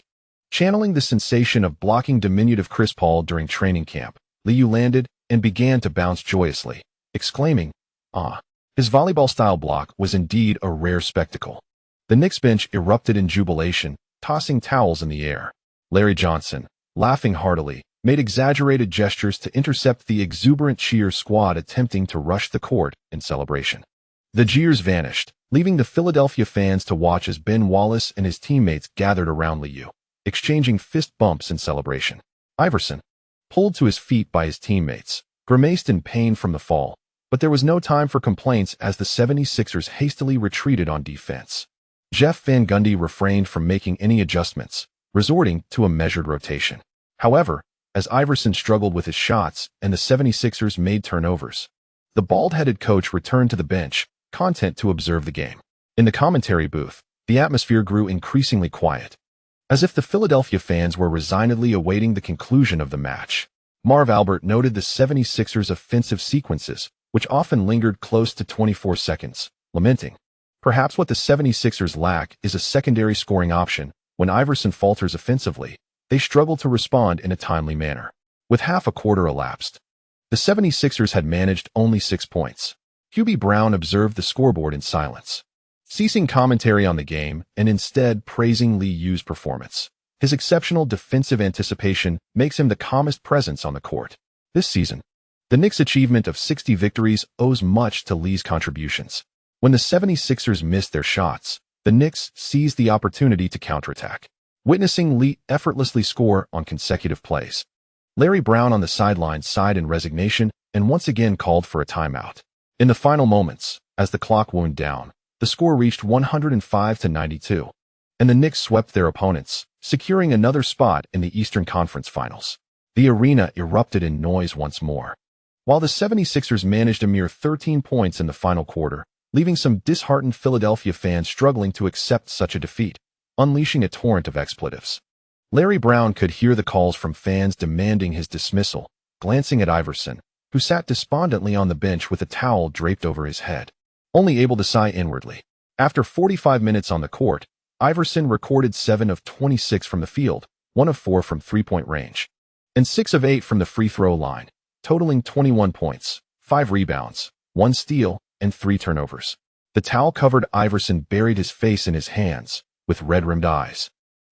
[SPEAKER 1] Channeling the sensation of blocking diminutive Chris Paul during training camp, Liu landed and began to bounce joyously, exclaiming, "Ah!" His volleyball-style block was indeed a rare spectacle. The Knicks bench erupted in jubilation, tossing towels in the air. Larry Johnson, laughing heartily, made exaggerated gestures to intercept the exuberant cheer squad attempting to rush the court in celebration. The jeers vanished, leaving the Philadelphia fans to watch as Ben Wallace and his teammates gathered around Liu, exchanging fist bumps in celebration. Iverson, pulled to his feet by his teammates, grimaced in pain from the fall, but there was no time for complaints as the 76ers hastily retreated on defense. Jeff Van Gundy refrained from making any adjustments, resorting to a measured rotation. However, as Iverson struggled with his shots and the 76ers made turnovers, the bald-headed coach returned to the bench, content to observe the game. In the commentary booth, the atmosphere grew increasingly quiet, as if the Philadelphia fans were resignedly awaiting the conclusion of the match. Marv Albert noted the 76ers' offensive sequences, which often lingered close to 24 seconds, lamenting, "Perhaps what the 76ers lack is a secondary scoring option. When Iverson falters offensively, they struggle to respond in a timely manner." With half a quarter elapsed, the 76ers had managed only 6 points. Hubie Brown observed the scoreboard in silence, ceasing commentary on the game and instead praising Liu's performance. His exceptional defensive anticipation makes him the calmest presence on the court. This season, the Knicks' achievement of 60 victories owes much to Liu's contributions. When the 76ers missed their shots, the Knicks seized the opportunity to counterattack, witnessing Liu effortlessly score on consecutive plays. Larry Brown on the sidelines sighed in resignation and once again called for a timeout. In the final moments, as the clock wound down, the score reached 105-92, and the Knicks swept their opponents, securing another spot in the Eastern Conference Finals. The arena erupted in noise once more, while the 76ers managed a mere 13 points in the final quarter, leaving some disheartened Philadelphia fans struggling to accept such a defeat, unleashing a torrent of expletives. Larry Brown could hear the calls from fans demanding his dismissal, glancing at Iverson, who sat despondently on the bench with a towel draped over his head, only able to sigh inwardly. After 45 minutes on the court, Iverson recorded 7 of 26 from the field, 1 of 4 from three-point range, and 6 of 8 from the free throw line, totaling 21 points, 5 rebounds, 1 steal, and 3 turnovers. The towel-covered Iverson buried his face in his hands, with red-rimmed eyes,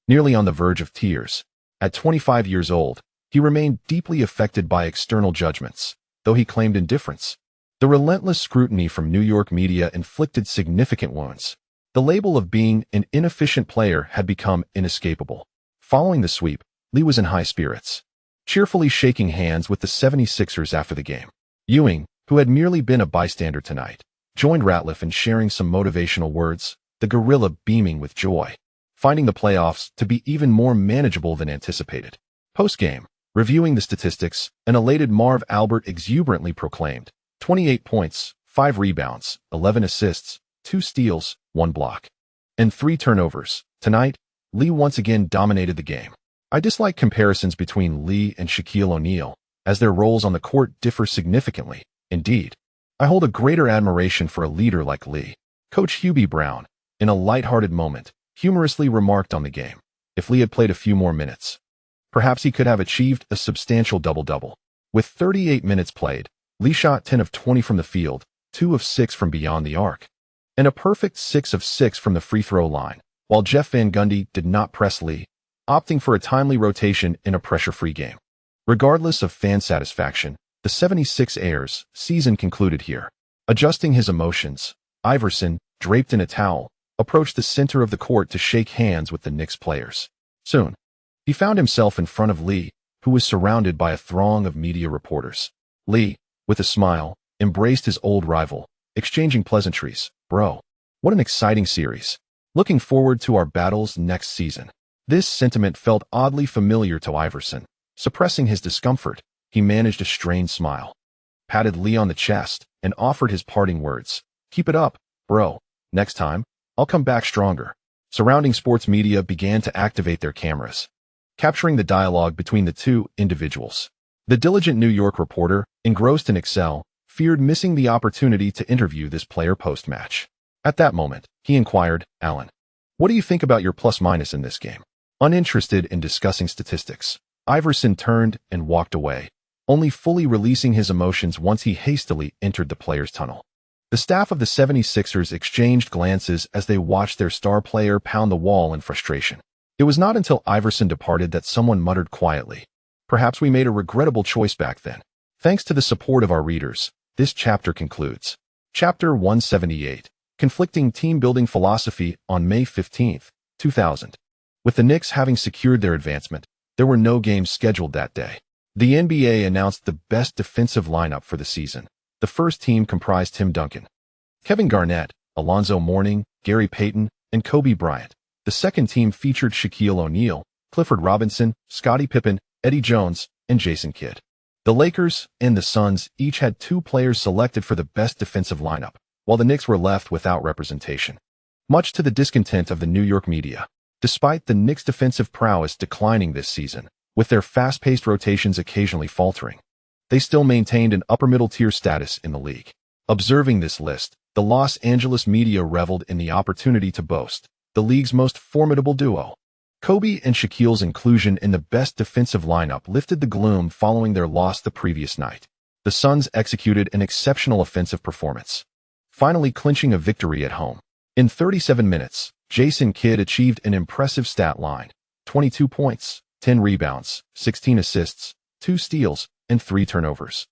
[SPEAKER 1] nearly on the verge of tears. At 25 years old, he remained deeply affected by external judgments, though he claimed indifference. The relentless scrutiny from New York media inflicted significant wounds. The label of being an inefficient player had become inescapable. Following the sweep, Lee was in high spirits, cheerfully shaking hands with the 76ers after the game. Ewing, who had merely been a bystander tonight, joined Ratliff in sharing some motivational words, the gorilla beaming with joy, finding the playoffs to be even more manageable than anticipated. Post-game, reviewing the statistics, an elated Marv Albert exuberantly proclaimed, 28 points, 5 rebounds, 11 assists, 2 steals, 1 block, and 3 turnovers. Tonight, Lee once again dominated the game. I dislike comparisons between Lee and Shaquille O'Neal, as their roles on the court differ significantly. Indeed, I hold a greater admiration for a leader like Lee. Coach Hubie Brown, in a lighthearted moment, humorously remarked on the game, if Lee had played a few more minutes, perhaps he could have achieved a substantial double-double. With 38 minutes played, Lee shot 10 of 20 from the field, 2 of 6 from beyond the arc, and a perfect 6 of 6 from the free throw line, while Jeff Van Gundy did not press Lee, opting for a timely rotation in a pressure-free game. Regardless of fan satisfaction, the 76ers season concluded here. Adjusting his emotions, Iverson, draped in a towel, approached the center of the court to shake hands with the Knicks players. Soon, he found himself in front of Lee, who was surrounded by a throng of media reporters. Lee, with a smile, embraced his old rival, exchanging pleasantries. Bro, what an exciting series. Looking forward to our battles next season. This sentiment felt oddly familiar to Iverson. Suppressing his discomfort, he managed a strained smile, patted Lee on the chest, and offered his parting words. Keep it up, bro. Next time, I'll come back stronger. Surrounding sports media began to activate their cameras, capturing the dialogue between the two individuals. The diligent New York reporter, engrossed in Excel, feared missing the opportunity to interview this player post-match. At that moment, he inquired, Allen, what do you think about your plus-minus in this game? Uninterested in discussing statistics, Iverson turned and walked away, only fully releasing his emotions once he hastily entered the players' tunnel. The staff of the 76ers exchanged glances as they watched their star player pound the wall in frustration. It was not until Iverson departed that someone muttered quietly, perhaps we made a regrettable choice back then. Thanks to the support of our readers, this chapter concludes. Chapter 178, Conflicting Team-Building Philosophy on May 15, 2000. With the Knicks having secured their advancement, there were no games scheduled that day. The NBA announced the best defensive lineup for the season. The first team comprised Tim Duncan, Kevin Garnett, Alonzo Mourning, Gary Payton, and Kobe Bryant. The second team featured Shaquille O'Neal, Clifford Robinson, Scottie Pippen, Eddie Jones, and Jason Kidd. The Lakers and the Suns each had 2 players selected for the best defensive lineup, while the Knicks were left without representation, much to the discontent of the New York media. Despite the Knicks' defensive prowess declining this season, with their fast-paced rotations occasionally faltering, they still maintained an upper-middle-tier status in the league. Observing this list, the Los Angeles media reveled in the opportunity to boast the league's most formidable duo. Kobe and Shaquille's inclusion in the best defensive lineup lifted the gloom following their loss the previous night. The Suns executed an exceptional offensive performance, finally clinching a victory at home. In 37 minutes, Jason Kidd achieved an impressive stat line, 22 points, 10 rebounds, 16 assists, 2 steals, and 3 turnovers.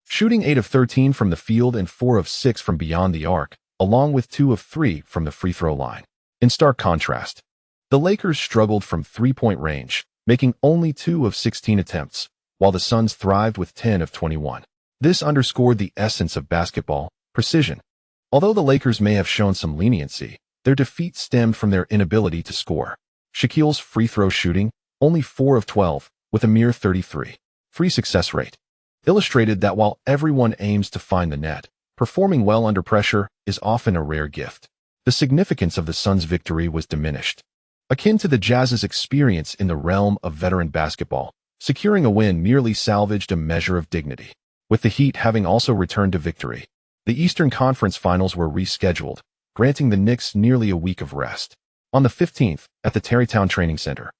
[SPEAKER 1] Shooting 8 of 13 from the field and 4 of 6 from beyond the arc, along with 2 of 3 from the free throw line. In stark contrast, the Lakers struggled from three-point range, making only 2 of 16 attempts, while the Suns thrived with 10 of 21. This underscored the essence of basketball, precision. Although the Lakers may have shown some leniency, their defeat stemmed from their inability to score. Shaquille's free throw shooting, only 4 of 12, with a mere 33.3% success rate, illustrated that while everyone aims to find the net, performing well under pressure is often a rare gift. The significance of the Suns' victory was diminished. Akin to the Jazz's experience in the realm of veteran basketball, securing a win merely salvaged a measure of dignity. With the Heat having also returned to victory, the Eastern Conference Finals were rescheduled, granting the Knicks nearly a week of rest. On the 15th, at the Tarrytown Training Center,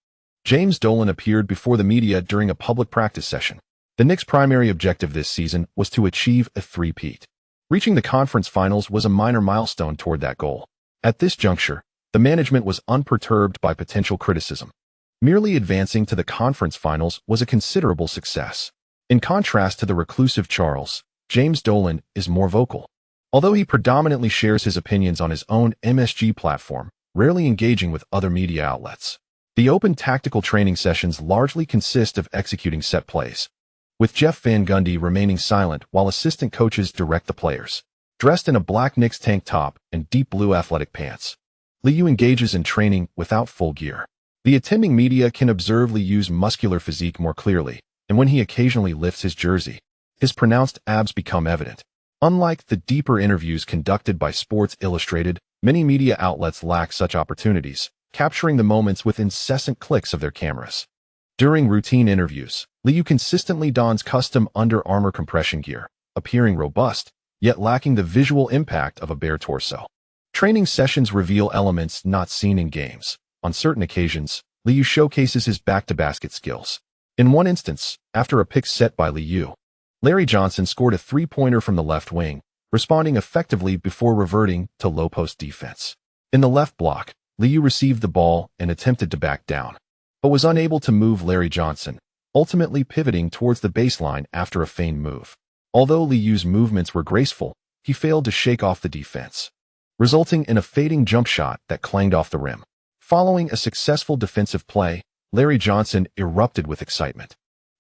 [SPEAKER 1] James Dolan appeared before the media during a public practice session. The Knicks' primary objective this season was to achieve a three-peat. Reaching the conference finals was a minor milestone toward that goal. At this juncture, the management was unperturbed by potential criticism. Merely advancing to the conference finals was a considerable success. In contrast to the reclusive Charles, James Dolan is more vocal. Although he predominantly shares his opinions on his own MSG platform, rarely engaging with other media outlets. The open tactical training sessions largely consist of executing set plays, with Jeff Van Gundy remaining silent while assistant coaches direct the players. Dressed in a black Knicks tank top and deep blue athletic pants, Liu engages in training without full gear. The attending media can observe Liu's muscular physique more clearly, and when he occasionally lifts his jersey, his pronounced abs become evident. Unlike the deeper interviews conducted by Sports Illustrated, many media outlets lack such opportunities, capturing the moments with incessant clicks of their cameras. During routine interviews, Liu consistently dons custom Under Armour compression gear, appearing robust, yet lacking the visual impact of a bare torso. Training sessions reveal elements not seen in games. On certain occasions, Liu showcases his back-to-basket skills. In one instance, after a pick set by Liu, Larry Johnson scored a three-pointer from the left wing, responding effectively before reverting to low-post defense. In the left block, Liu received the ball and attempted to back down, but was unable to move Larry Johnson, ultimately pivoting towards the baseline after a feigned move. Although Liu's movements were graceful, he failed to shake off the defense, resulting in a fading jump shot that clanged off the rim. Following a successful defensive play, Larry Johnson erupted with excitement,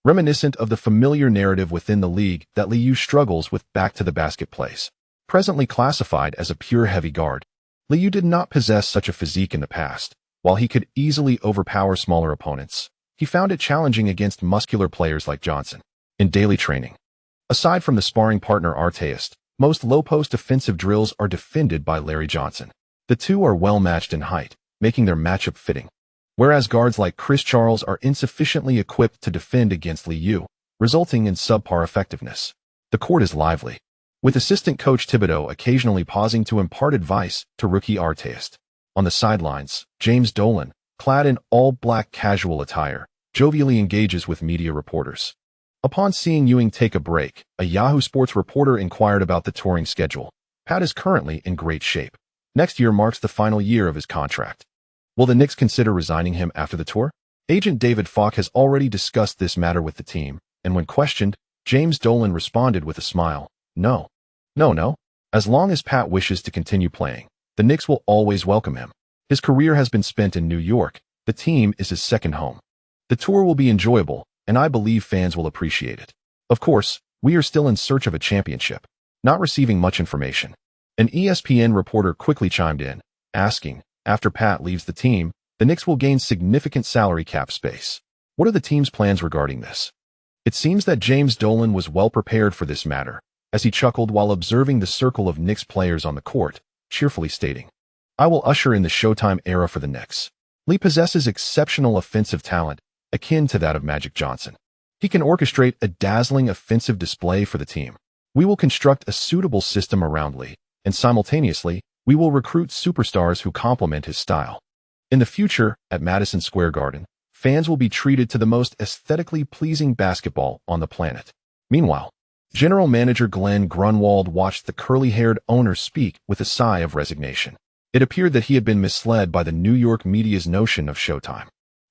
[SPEAKER 1] reminiscent of the familiar narrative within the league that Liu struggles with back-to-the-basket plays. Presently classified as a pure heavy guard, Liu did not possess such a physique in the past. While he could easily overpower smaller opponents, he found it challenging against muscular players like Johnson. In daily training, aside from the sparring partner Artist, most low-post offensive drills are defended by Larry Johnson. The two are well-matched in height, making their matchup fitting, whereas guards like Chris Charles are insufficiently equipped to defend against Liu, resulting in subpar effectiveness. The court is lively, with assistant coach Thibodeau occasionally pausing to impart advice to rookie Artist. On the sidelines, James Dolan, clad in all-black casual attire, jovially engages with media reporters. Upon seeing Ewing take a break, a Yahoo Sports reporter inquired about the touring schedule. Pat is currently in great shape. Next year marks the final year of his contract. Will the Knicks consider resigning him after the tour? Agent David Falk has already discussed this matter with the team, and when questioned, James Dolan responded with a smile, No. As long as Pat wishes to continue playing, the Knicks will always welcome him. His career has been spent in New York. The team is his second home. The tour will be enjoyable, and I believe fans will appreciate it. Of course, we are still in search of a championship. Not receiving much information. An ESPN reporter quickly chimed in, asking, after Pat leaves the team, the Knicks will gain significant salary cap space. What are the team's plans regarding this? It seems that James Dolan was well prepared for this matter, as he chuckled while observing the circle of Knicks players on the court, cheerfully stating, I will usher in the Showtime era for the Knicks. Lee possesses exceptional offensive talent, akin to that of Magic Johnson. He can orchestrate a dazzling offensive display for the team. We will construct a suitable system around Lee, and simultaneously, we will recruit superstars who complement his style. In the future, at Madison Square Garden, fans will be treated to the most aesthetically pleasing basketball on the planet. Meanwhile, General Manager Glenn Grunwald watched the curly-haired owner speak with a sigh of resignation. It appeared that he had been misled by the New York media's notion of Showtime.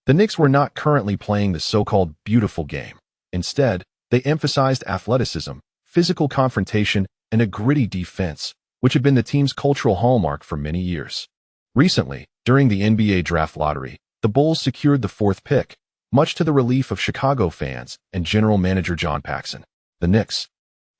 [SPEAKER 1] The Knicks were not currently playing the so-called beautiful game. Instead, they emphasized athleticism, physical confrontation, and a gritty defense, which had been the team's cultural hallmark for many years. Recently, during the NBA draft lottery, the Bulls secured the 4th pick, much to the relief of Chicago fans and general manager John Paxson. The Knicks,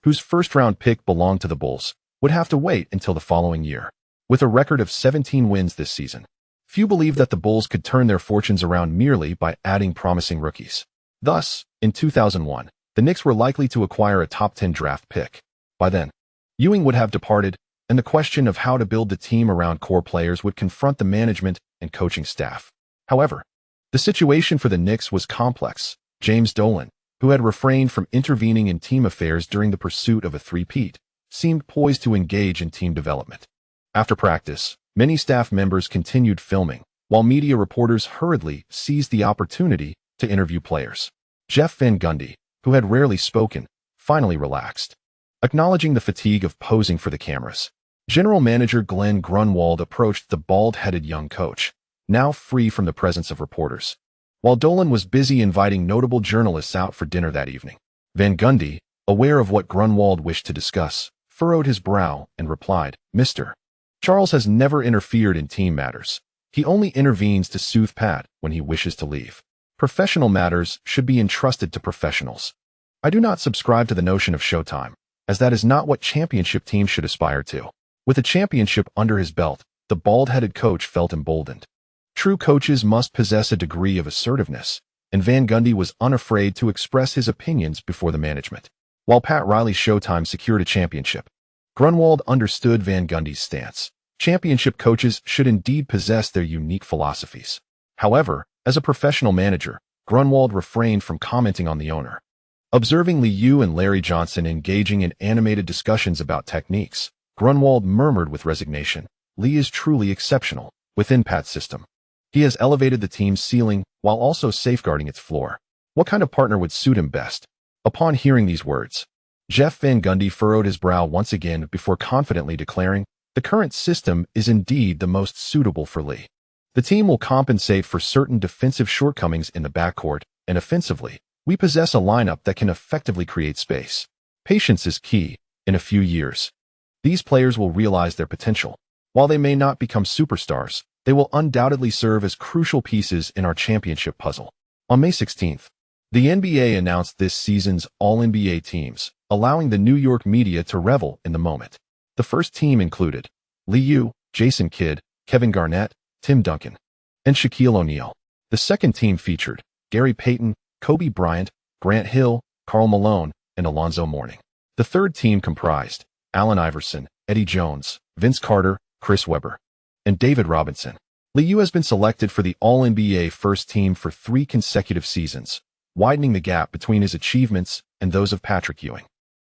[SPEAKER 1] whose first-round pick belonged to the Bulls, would have to wait until the following year. With a record of 17 wins this season, few believed that the Bulls could turn their fortunes around merely by adding promising rookies. Thus, in 2001, the Knicks were likely to acquire a top 10 draft pick. By then, Ewing would have departed, and the question of how to build the team around core players would confront the management and coaching staff. However, the situation for the Knicks was complex. James Dolan, who had refrained from intervening in team affairs during the pursuit of a three-peat, seemed poised to engage in team development. After practice, many staff members continued filming, while media reporters hurriedly seized the opportunity to interview players. Jeff Van Gundy, who had rarely spoken, finally relaxed, acknowledging the fatigue of posing for the cameras. General Manager Glenn Grunwald approached the bald-headed young coach, now free from the presence of reporters, while Dolan was busy inviting notable journalists out for dinner that evening. Van Gundy, aware of what Grunwald wished to discuss, furrowed his brow and replied, "Mr. Charles has never interfered in team matters. He only intervenes to soothe Pat when he wishes to leave. Professional matters should be entrusted to professionals. I do not subscribe to the notion of showtime, as that is not what championship teams should aspire to." With a championship under his belt, the bald-headed coach felt emboldened. True coaches must possess a degree of assertiveness, and Van Gundy was unafraid to express his opinions before the management. While Pat Riley's Showtime secured a championship, Grunwald understood Van Gundy's stance. Championship coaches should indeed possess their unique philosophies. However, as a professional manager, Grunwald refrained from commenting on the owner. Observing Liu and Larry Johnson engaging in animated discussions about techniques, Grunwald murmured with resignation, "Lee is truly exceptional within Pat's system. He has elevated the team's ceiling while also safeguarding its floor. What kind of partner would suit him best?" Upon hearing these words, Jeff Van Gundy furrowed his brow once again before confidently declaring, "The current system is indeed the most suitable for Lee. The team will compensate for certain defensive shortcomings in the backcourt, and offensively, we possess a lineup that can effectively create space. Patience is key. In a few years, these players will realize their potential. While they may not become superstars, they will undoubtedly serve as crucial pieces in our championship puzzle." On May 16th, the NBA announced this season's All-NBA teams, allowing the New York media to revel in the moment. The first team included Liu, Jason Kidd, Kevin Garnett, Tim Duncan, and Shaquille O'Neal. The second team featured Gary Payton, Kobe Bryant, Grant Hill, Karl Malone, and Alonzo Mourning. The third team comprised Allen Iverson, Eddie Jones, Vince Carter, Chris Webber, and David Robinson. Liu has been selected for the All-NBA first team for 3 consecutive seasons, widening the gap between his achievements and those of Patrick Ewing.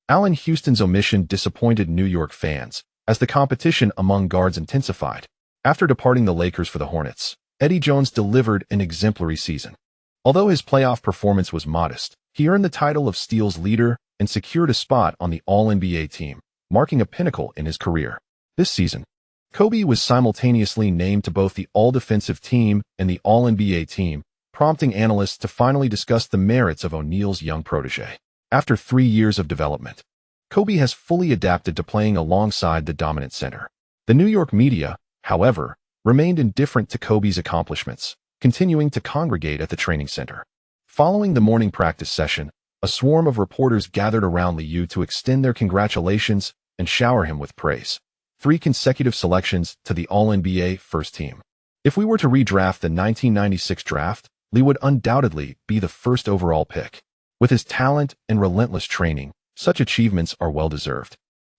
[SPEAKER 1] Allen Houston's omission disappointed New York fans, as the competition among guards intensified. After departing the Lakers for the Hornets, Eddie Jones delivered an exemplary season. Although his playoff performance was modest, he earned the title of Steals leader and secured a spot on the All-NBA team, marking a pinnacle in his career. This season, Kobe was simultaneously named to both the All-Defensive Team and the All-NBA team, prompting analysts to finally discuss the merits of O'Neal's young protege. After 3 years of development, Kobe has fully adapted to playing alongside the dominant center. The New York media, however, remained indifferent to Kobe's accomplishments, continuing to congregate at the training center. Following the morning practice session, a swarm of reporters gathered around Liu to extend their congratulations and shower him with praise. 3 consecutive selections to the All-NBA first team. If we were to redraft the 1996 draft, Lee would undoubtedly be the first overall pick. With his talent and relentless training, such achievements are well-deserved.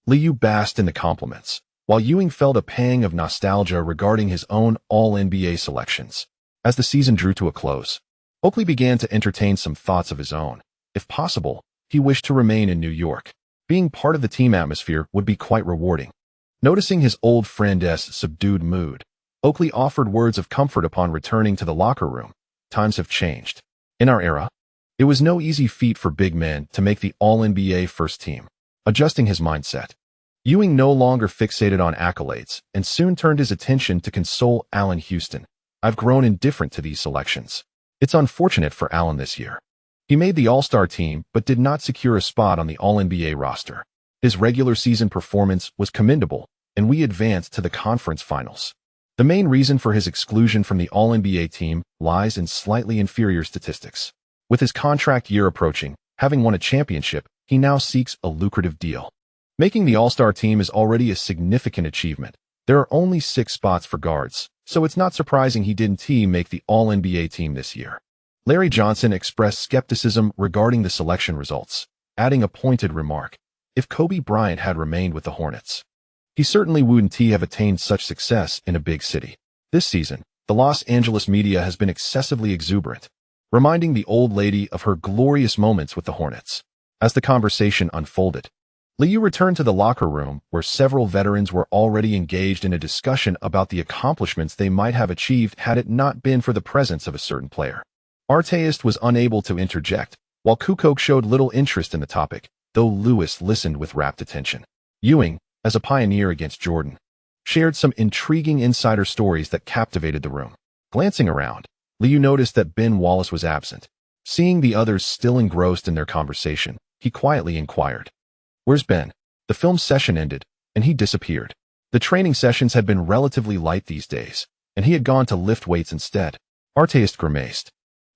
[SPEAKER 1] Liu basked in the compliments, while Ewing felt a pang of nostalgia regarding his own All-NBA selections. As the season drew to a close, Oakley began to entertain some thoughts of his own. If possible, he wished to remain in New York. Being part of the team atmosphere would be quite rewarding. Noticing his old friend's subdued mood, Oakley offered words of comfort upon returning to the locker room. Times have changed. In our era, it was no easy feat for big men to make the All-NBA first team. Adjusting his mindset, Ewing no longer fixated on accolades and soon turned his attention to console Allen Houston. "I've grown indifferent to these selections. It's unfortunate for Allen this year. He made the All-Star team but did not secure a spot on the All-NBA roster. His regular season performance was commendable, and we advanced to the conference finals. The main reason for his exclusion from the All-NBA team lies in slightly inferior statistics. With his contract year approaching, having won a championship, he now seeks a lucrative deal. Making the All-Star team is already a significant achievement. There are only 6 spots for guards, so it's not surprising he didn't make the All-NBA team this year." Larry Johnson expressed skepticism regarding the selection results, adding a pointed remark. If Kobe Bryant had remained with the Hornets, he certainly wouldn't have attained such success in a big city. This season, the Los Angeles media has been excessively exuberant, reminding the old lady of her glorious moments with the Hornets. As the conversation unfolded, Liu returned to the locker room, where several veterans were already engaged in a discussion about the accomplishments they might have achieved had it not been for the presence of a certain player. Artest was unable to interject, while Kukoc showed little interest in the topic, though Lewis listened with rapt attention. Ewing, as a pioneer against Jordan, shared some intriguing insider stories that captivated the room. Glancing around, Liu noticed that Ben Wallace was absent. Seeing the others still engrossed in their conversation, he quietly inquired, "Where's Ben?" The film session ended, and he disappeared. The training sessions had been relatively light these days, and he had gone to lift weights instead. Artest grimaced,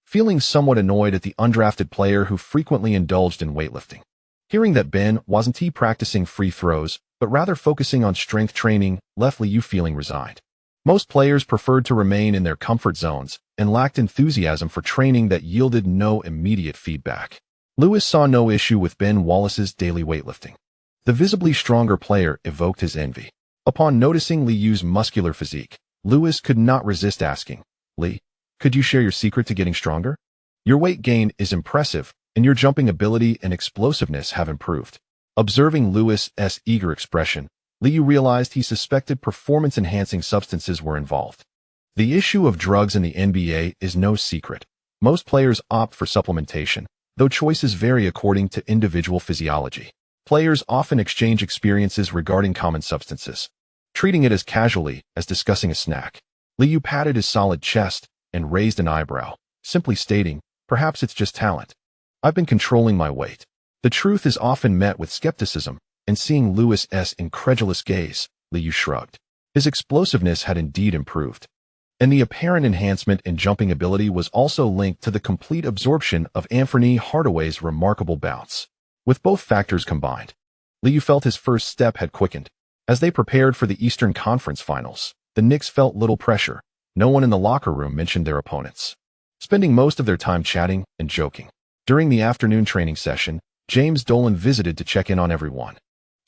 [SPEAKER 1] feeling somewhat annoyed at the undrafted player who frequently indulged in weightlifting. Hearing that Ben wasn't practicing free throws, but rather focusing on strength training, left Liu feeling resigned. Most players preferred to remain in their comfort zones and lacked enthusiasm for training that yielded no immediate feedback. Lewis saw no issue with Ben Wallace's daily weightlifting. The visibly stronger player evoked his envy. Upon noticing Liu's muscular physique, Lewis could not resist asking, "Li, could you share your secret to getting stronger? Your weight gain is impressive, and your jumping ability and explosiveness have improved." Observing Lewis's eager expression, Liu realized he suspected performance-enhancing substances were involved. The issue of drugs in the NBA is no secret. Most players opt for supplementation, though choices vary according to individual physiology. Players often exchange experiences regarding common substances, treating it as casually as discussing a snack. Liu patted his solid chest and raised an eyebrow, simply stating, "Perhaps it's just talent. I've been controlling my weight." The truth is often met with skepticism, and seeing Lewis's incredulous gaze, Liu shrugged. His explosiveness had indeed improved, and the apparent enhancement in jumping ability was also linked to the complete absorption of Anthony Hardaway's remarkable bounce. With both factors combined, Liu felt his first step had quickened. As they prepared for the Eastern Conference Finals, the Knicks felt little pressure. No one in the locker room mentioned their opponents, spending most of their time chatting and joking. During the afternoon training session, James Dolan visited to check in on everyone,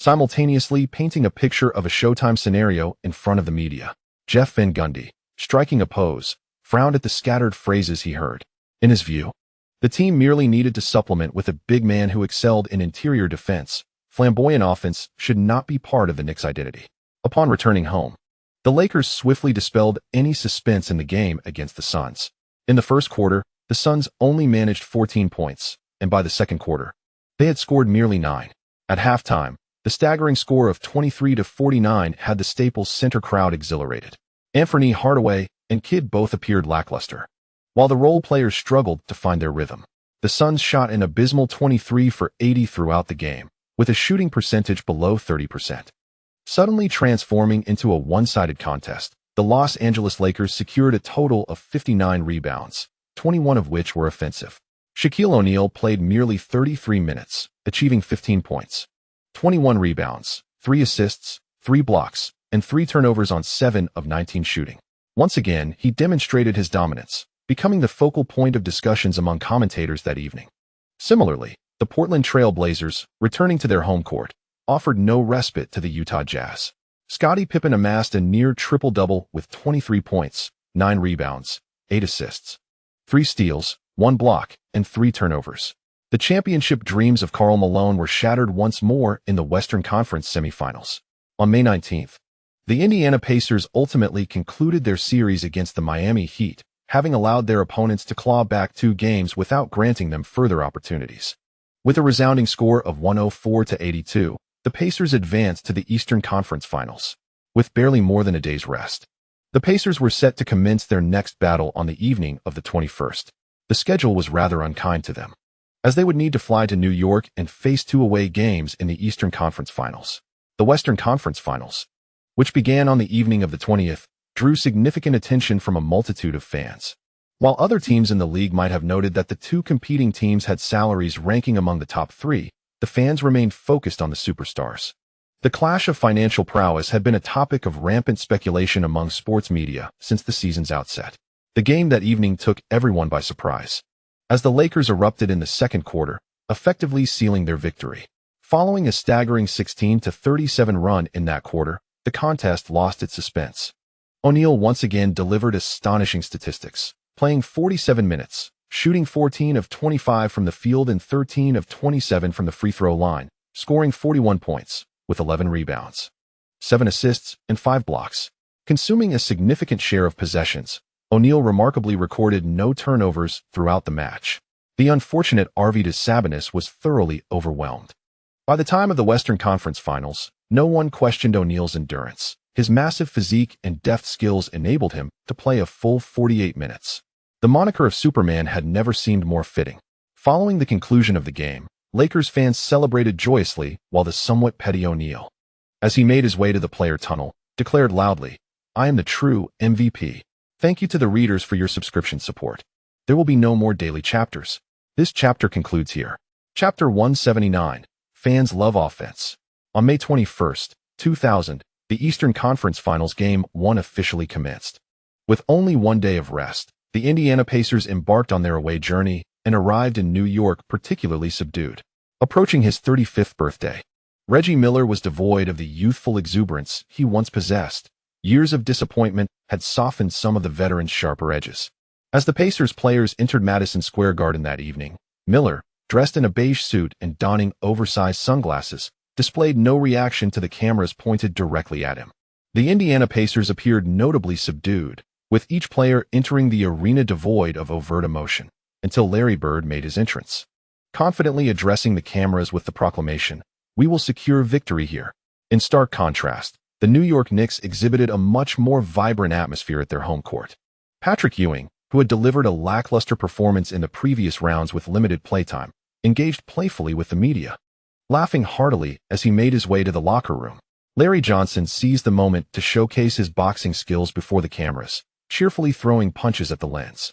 [SPEAKER 1] simultaneously painting a picture of a Showtime scenario in front of the media. Jeff Van Gundy, striking a pose, frowned at the scattered phrases he heard. In his view, the team merely needed to supplement with a big man who excelled in interior defense. Flamboyant offense should not be part of the Knicks' identity. Upon returning home, the Lakers swiftly dispelled any suspense in the game against the Suns. In the first quarter, the Suns only managed 14 points, and by the second quarter, they had scored merely 9. At halftime, the staggering score of 23-49 had the Staples Center crowd exhilarated. Anthony Hardaway and Kidd both appeared lackluster, while the role players struggled to find their rhythm. The Suns shot an abysmal 23 for 80 throughout the game, with a shooting percentage below 30%. Suddenly transforming into a one-sided contest, the Los Angeles Lakers secured a total of 59 rebounds, 21 of which were offensive. Shaquille O'Neal played merely 33 minutes, achieving 15 points, 21 rebounds, 3 assists, 3 blocks, and 3 turnovers on 7 of 19 shooting. Once again, he demonstrated his dominance, becoming the focal point of discussions among commentators that evening. Similarly, the Portland Trail Blazers, returning to their home court, offered no respite to the Utah Jazz. Scottie Pippen amassed a near triple-double with 23 points, 9 rebounds, 8 assists, 3 steals, 1 block, and 3 turnovers. The championship dreams of Karl Malone were shattered once more in the Western Conference semifinals. On May 19th, the Indiana Pacers ultimately concluded their series against the Miami Heat, having allowed their opponents to claw back 2 games without granting them further opportunities. With a resounding score of 104-82, the Pacers advanced to the Eastern Conference Finals, with barely more than a day's rest. The Pacers were set to commence their next battle on the evening of the 21st. The schedule was rather unkind to them, as they would need to fly to New York and face 2 away games in the Eastern Conference Finals. The Western Conference Finals, which began on the evening of the 20th, drew significant attention from a multitude of fans. While other teams in the league might have noted that the 2 competing teams had salaries ranking among the top 3, the fans remained focused on the superstars. The clash of financial prowess had been a topic of rampant speculation among sports media since the season's outset. The game that evening took everyone by surprise, as the Lakers erupted in the second quarter, effectively sealing their victory. Following a staggering 16-37 run in that quarter, the contest lost its suspense. O'Neal once again delivered astonishing statistics, playing 47 minutes, shooting 14 of 25 from the field and 13 of 27 from the free throw line, scoring 41 points, with 11 rebounds, 7 assists, and 5 blocks. Consuming a significant share of possessions, O'Neal remarkably recorded no turnovers throughout the match. The unfortunate Arvydas Sabonis was thoroughly overwhelmed. By the time of the Western Conference Finals, no one questioned O'Neal's endurance. His massive physique and deft skills enabled him to play a full 48 minutes. The moniker of Superman had never seemed more fitting. Following the conclusion of the game, Lakers fans celebrated joyously while the somewhat petty O'Neal, as he made his way to the player tunnel, declared loudly, "I am the true MVP. Thank you to the readers for your subscription support. There will be no more daily chapters. This chapter concludes here." Chapter 179, Fans Love Offense. On May 21, 2000, the Eastern Conference Finals Game 1 officially commenced. With only one day of rest, the Indiana Pacers embarked on their away journey and arrived in New York particularly subdued. Approaching his 35th birthday, Reggie Miller was devoid of the youthful exuberance he once possessed. Years of disappointment had softened some of the veteran's sharper edges. As the Pacers players entered Madison Square Garden that evening, Miller, dressed in a beige suit and donning oversized sunglasses, displayed no reaction to the cameras pointed directly at him. The Indiana Pacers appeared notably subdued, with each player entering the arena devoid of overt emotion, until Larry Bird made his entrance, confidently addressing the cameras with the proclamation, "We will secure victory here." In stark contrast, the New York Knicks exhibited a much more vibrant atmosphere at their home court. Patrick Ewing, who had delivered a lackluster performance in the previous rounds with limited playtime, engaged playfully with the media, laughing heartily as he made his way to the locker room. Larry Johnson seized the moment to showcase his boxing skills before the cameras, cheerfully throwing punches at the lens.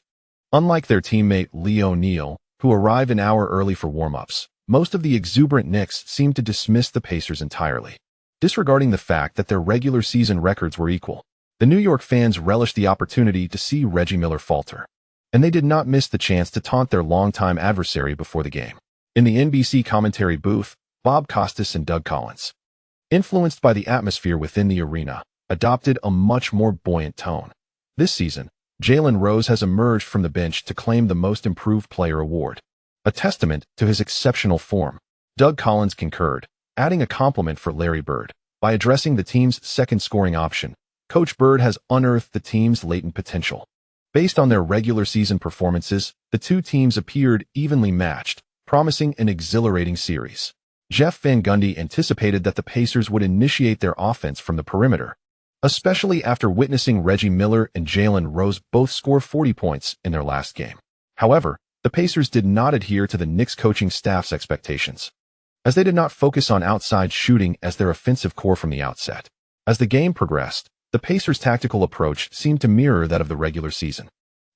[SPEAKER 1] Unlike their teammate Lee O'Neal, who arrived an hour early for warm-ups, most of the exuberant Knicks seemed to dismiss the Pacers entirely. Disregarding the fact that their regular season records were equal, the New York fans relished the opportunity to see Reggie Miller falter, and they did not miss the chance to taunt their longtime adversary before the game. In the NBC commentary booth, Bob Costas and Doug Collins, influenced by the atmosphere within the arena, adopted a much more buoyant tone. This season, Jalen Rose has emerged from the bench to claim the Most Improved Player award, a testament to his exceptional form. Doug Collins concurred, adding a compliment for Larry Bird. By addressing the team's second scoring option, Coach Bird has unearthed the team's latent potential. Based on their regular season performances, the two teams appeared evenly matched, promising an exhilarating series. Jeff Van Gundy anticipated that the Pacers would initiate their offense from the perimeter, especially after witnessing Reggie Miller and Jalen Rose both score 40 points in their last game. However, the Pacers did not adhere to the Knicks coaching staff's expectations, as they did not focus on outside shooting as their offensive core from the outset. As the game progressed, the Pacers' tactical approach seemed to mirror that of the regular season.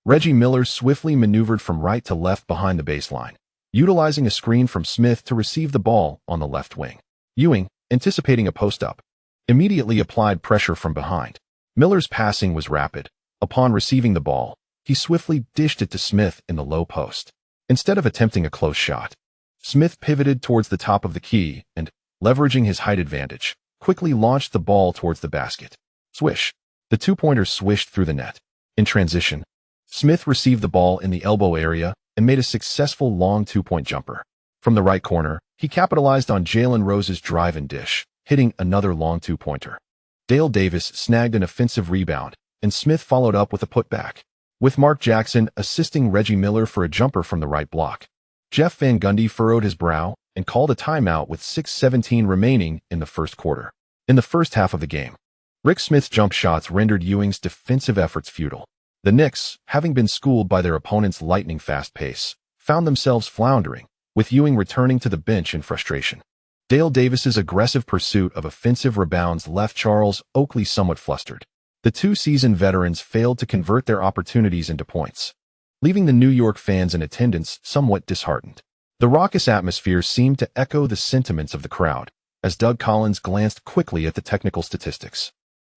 [SPEAKER 1] Reggie Miller swiftly maneuvered from right to left behind the baseline, utilizing a screen from Smith to receive the ball on the left wing. Ewing, anticipating a post-up, immediately applied pressure from behind. Miller's passing was rapid. Upon receiving the ball, he swiftly dished it to Smith in the low post. Instead of attempting a close shot, Smith pivoted towards the top of the key and, leveraging his height advantage, quickly launched the ball towards the basket. Swish. The two-pointer swished through the net. In transition, Smith received the ball in the elbow area and made a successful long two-point jumper. From the right corner, he capitalized on Jalen Rose's drive and dish, hitting another long two-pointer. Dale Davis snagged an offensive rebound, and Smith followed up with a putback, with Mark Jackson assisting Reggie Miller for a jumper from the right block. Jeff Van Gundy furrowed his brow and called a timeout with 6:17 remaining in the first quarter. In the first half of the game, Rick Smith's jump shots rendered Ewing's defensive efforts futile. The Knicks, having been schooled by their opponent's lightning-fast pace, found themselves floundering, with Ewing returning to the bench in frustration. Dale Davis's aggressive pursuit of offensive rebounds left Charles Oakley somewhat flustered. The two seasoned veterans failed to convert their opportunities into points, leaving the New York fans in attendance somewhat disheartened. The raucous atmosphere seemed to echo the sentiments of the crowd, as Doug Collins glanced quickly at the technical statistics,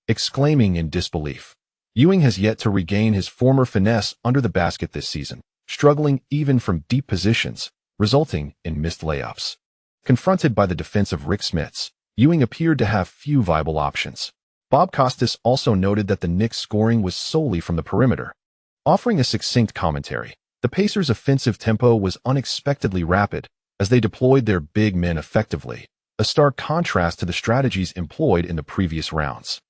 [SPEAKER 1] exclaiming in disbelief, "Ewing has yet to regain his former finesse under the basket this season, struggling even from deep positions, resulting in missed layups." Confronted by the defense of Rick Smiths, Ewing appeared to have few viable options. Bob Costas also noted that the Knicks' scoring was solely from the perimeter. Offering a succinct commentary, the Pacers' offensive tempo was unexpectedly rapid as they deployed their big men effectively, a stark contrast to the strategies employed in the previous rounds.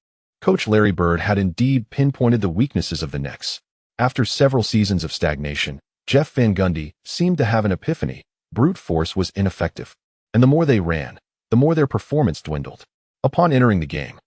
[SPEAKER 1] Coach Larry Bird had indeed pinpointed the weaknesses of the Knicks. After several seasons of stagnation, Jeff Van Gundy seemed to have an epiphany. Brute force was ineffective, and the more they ran, the more their performance dwindled. Upon entering the game,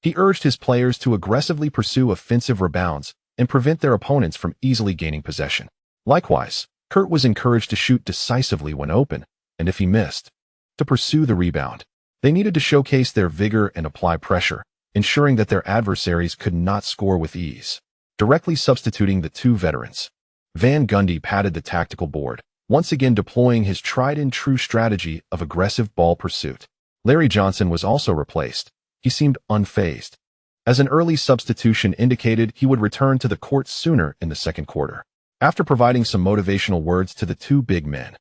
[SPEAKER 1] he urged his players to aggressively pursue offensive rebounds and prevent their opponents from easily gaining possession. Likewise, Kerr was encouraged to shoot decisively when open, and if he missed, to pursue the rebound. They needed to showcase their vigor and apply pressure, ensuring that their adversaries could not score with ease. Directly substituting the two veterans, Van Gundy padded the tactical board, once again deploying his tried-and-true strategy of aggressive ball pursuit. Larry Johnson was also replaced. He seemed unfazed, as an early substitution indicated he would return to the court sooner in the second quarter. After providing some motivational words to the two big men,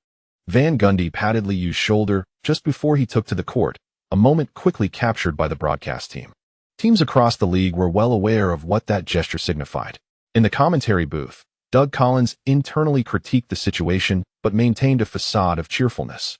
[SPEAKER 1] Van Gundy patted Liu's shoulder just before he took to the court, a moment quickly captured by the broadcast team. Teams across the league were well aware of what that gesture signified. In the commentary booth, Doug Collins internally critiqued the situation but maintained a facade of cheerfulness,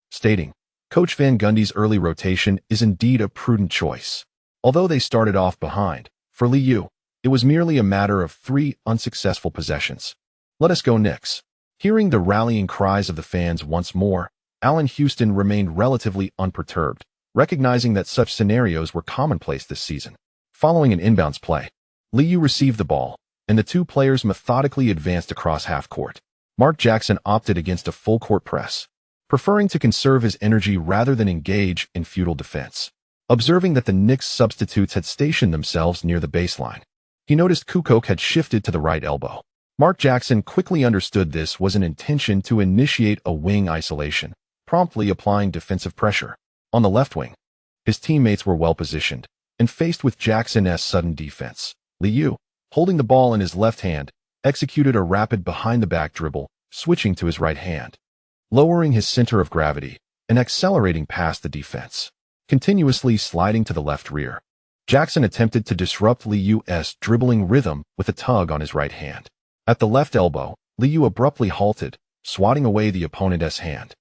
[SPEAKER 1] stating, "Coach Van Gundy's early rotation is indeed a prudent choice." Although they started off behind, for Liu, it was merely a matter of 3 unsuccessful possessions. "Let us go Knicks." Hearing the rallying cries of the fans once more, Allen Houston remained relatively unperturbed, recognizing that such scenarios were commonplace this season. Following an inbounds play, Liu received the ball, and the two players methodically advanced across half-court. Mark Jackson opted against a full-court press, preferring to conserve his energy rather than engage in futile defense. Observing that the Knicks substitutes had stationed themselves near the baseline, he noticed Kukoc had shifted to the right elbow. Mark Jackson quickly understood this was an intention to initiate a wing isolation, promptly applying defensive pressure. On the left wing, his teammates were well positioned, and faced with Jackson's sudden defense, Liu, holding the ball in his left hand, executed a rapid behind-the-back dribble, switching to his right hand, lowering his center of gravity and accelerating past the defense, continuously sliding to the left rear. Jackson attempted to disrupt Liu's dribbling rhythm with a tug on his right hand. At the left elbow, Liu abruptly halted, swatting away the opponent's hand,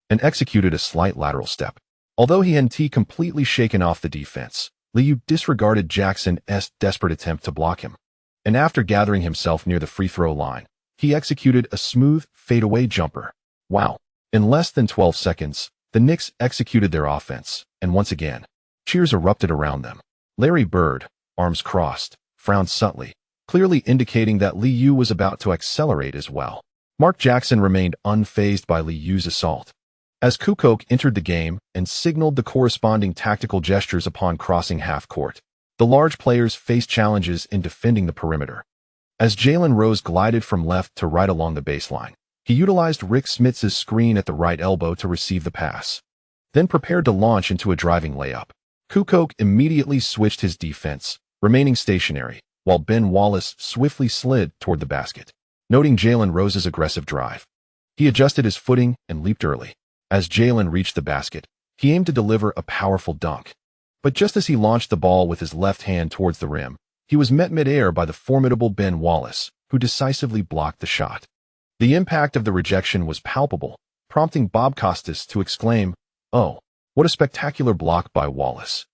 [SPEAKER 1] and executed a slight lateral step. Although he hadn't completely shaken off the defense, Liu disregarded Jackson's desperate attempt to block him, and after gathering himself near the free throw line, he executed a smooth, fadeaway jumper. Wow! In less than 12 seconds, the Knicks executed their offense, and once again, cheers erupted around them. Larry Bird, arms crossed, frowned subtly, clearly indicating that Liu was about to accelerate as well. Mark Jackson remained unfazed by Liu's assault, as Kukoc entered the game and signaled the corresponding tactical gestures upon crossing half-court. The large players faced challenges in defending the perimeter. As Jalen Rose glided from left to right along the baseline, he utilized Rick Smits's screen at the right elbow to receive the pass, then prepared to launch into a driving layup. Kukoc immediately switched his defense, remaining stationary, while Ben Wallace swiftly slid toward the basket. Noting Jalen Rose's aggressive drive, he adjusted his footing and leaped early. As Jalen reached the basket, he aimed to deliver a powerful dunk. But just as he launched the ball with his left hand towards the rim, he was met midair by the formidable Ben Wallace, who decisively blocked the shot. The impact of the rejection was palpable, prompting Bob Costas to exclaim, "Oh, what a spectacular block by Wallace."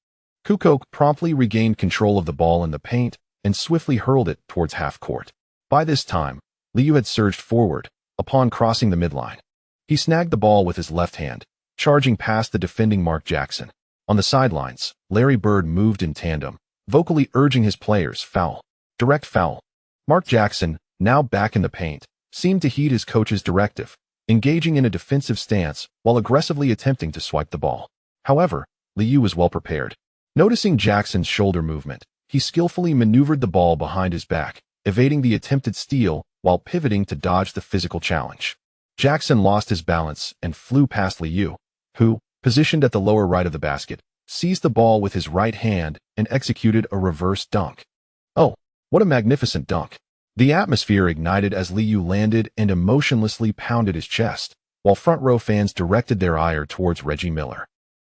[SPEAKER 1] Kukoc promptly regained control of the ball in the paint and swiftly hurled it towards half-court. By this time, Liu had surged forward. Upon crossing the midline, he snagged the ball with his left hand, charging past the defending Mark Jackson. On the sidelines, Larry Bird moved in tandem, vocally urging his players, "Foul. Direct foul." Mark Jackson, now back in the paint, seemed to heed his coach's directive, engaging in a defensive stance while aggressively attempting to swipe the ball. However, Liu was well prepared. Noticing Jackson's shoulder movement, he skillfully maneuvered the ball behind his back, evading the attempted steal while pivoting to dodge the physical challenge. Jackson lost his balance and flew past Liu, who, positioned at the lower right of the basket, seized the ball with his right hand and executed a reverse dunk. Oh, what a magnificent dunk! The atmosphere ignited as Liu landed and emotionlessly pounded his chest, while front row fans directed their ire towards Reggie Miller,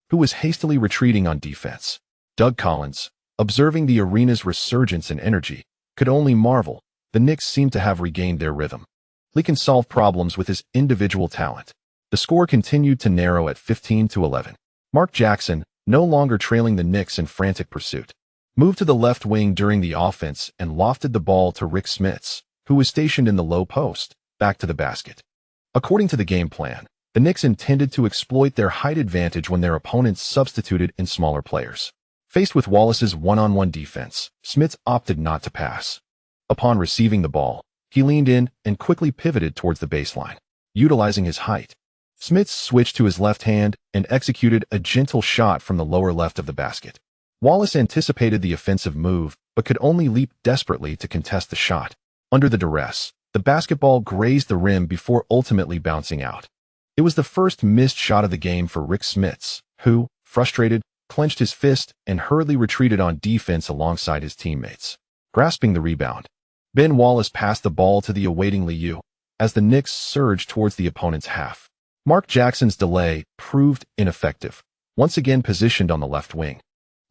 [SPEAKER 1] who was hastily retreating on defense. Doug Collins, observing the arena's resurgence in energy, could only marvel. The Knicks seemed to have regained their rhythm. Lee can solve problems with his individual talent. The score continued to narrow at 15-11. Mark Jackson, no longer trailing the Knicks in frantic pursuit, moved to the left wing during the offense and lofted the ball to Rick Smits, who was stationed in the low post, back to the basket. According to the game plan, the Knicks intended to exploit their height advantage when their opponents substituted in smaller players. Faced with Wallace's one-on-one defense, Smits opted not to pass. Upon receiving the ball, he leaned in and quickly pivoted towards the baseline. Utilizing his height, Smits switched to his left hand and executed a gentle shot from the lower left of the basket. Wallace anticipated the offensive move, but could only leap desperately to contest the shot. Under the duress, the basketball grazed the rim before ultimately bouncing out. It was the first missed shot of the game for Rick Smits, who, frustrated, clenched his fist and hurriedly retreated on defense alongside his teammates. Grasping the rebound, Ben Wallace passed the ball to the awaiting Liu as the Knicks surged towards the opponent's half. Mark Jackson's delay proved ineffective, once again positioned on the left wing.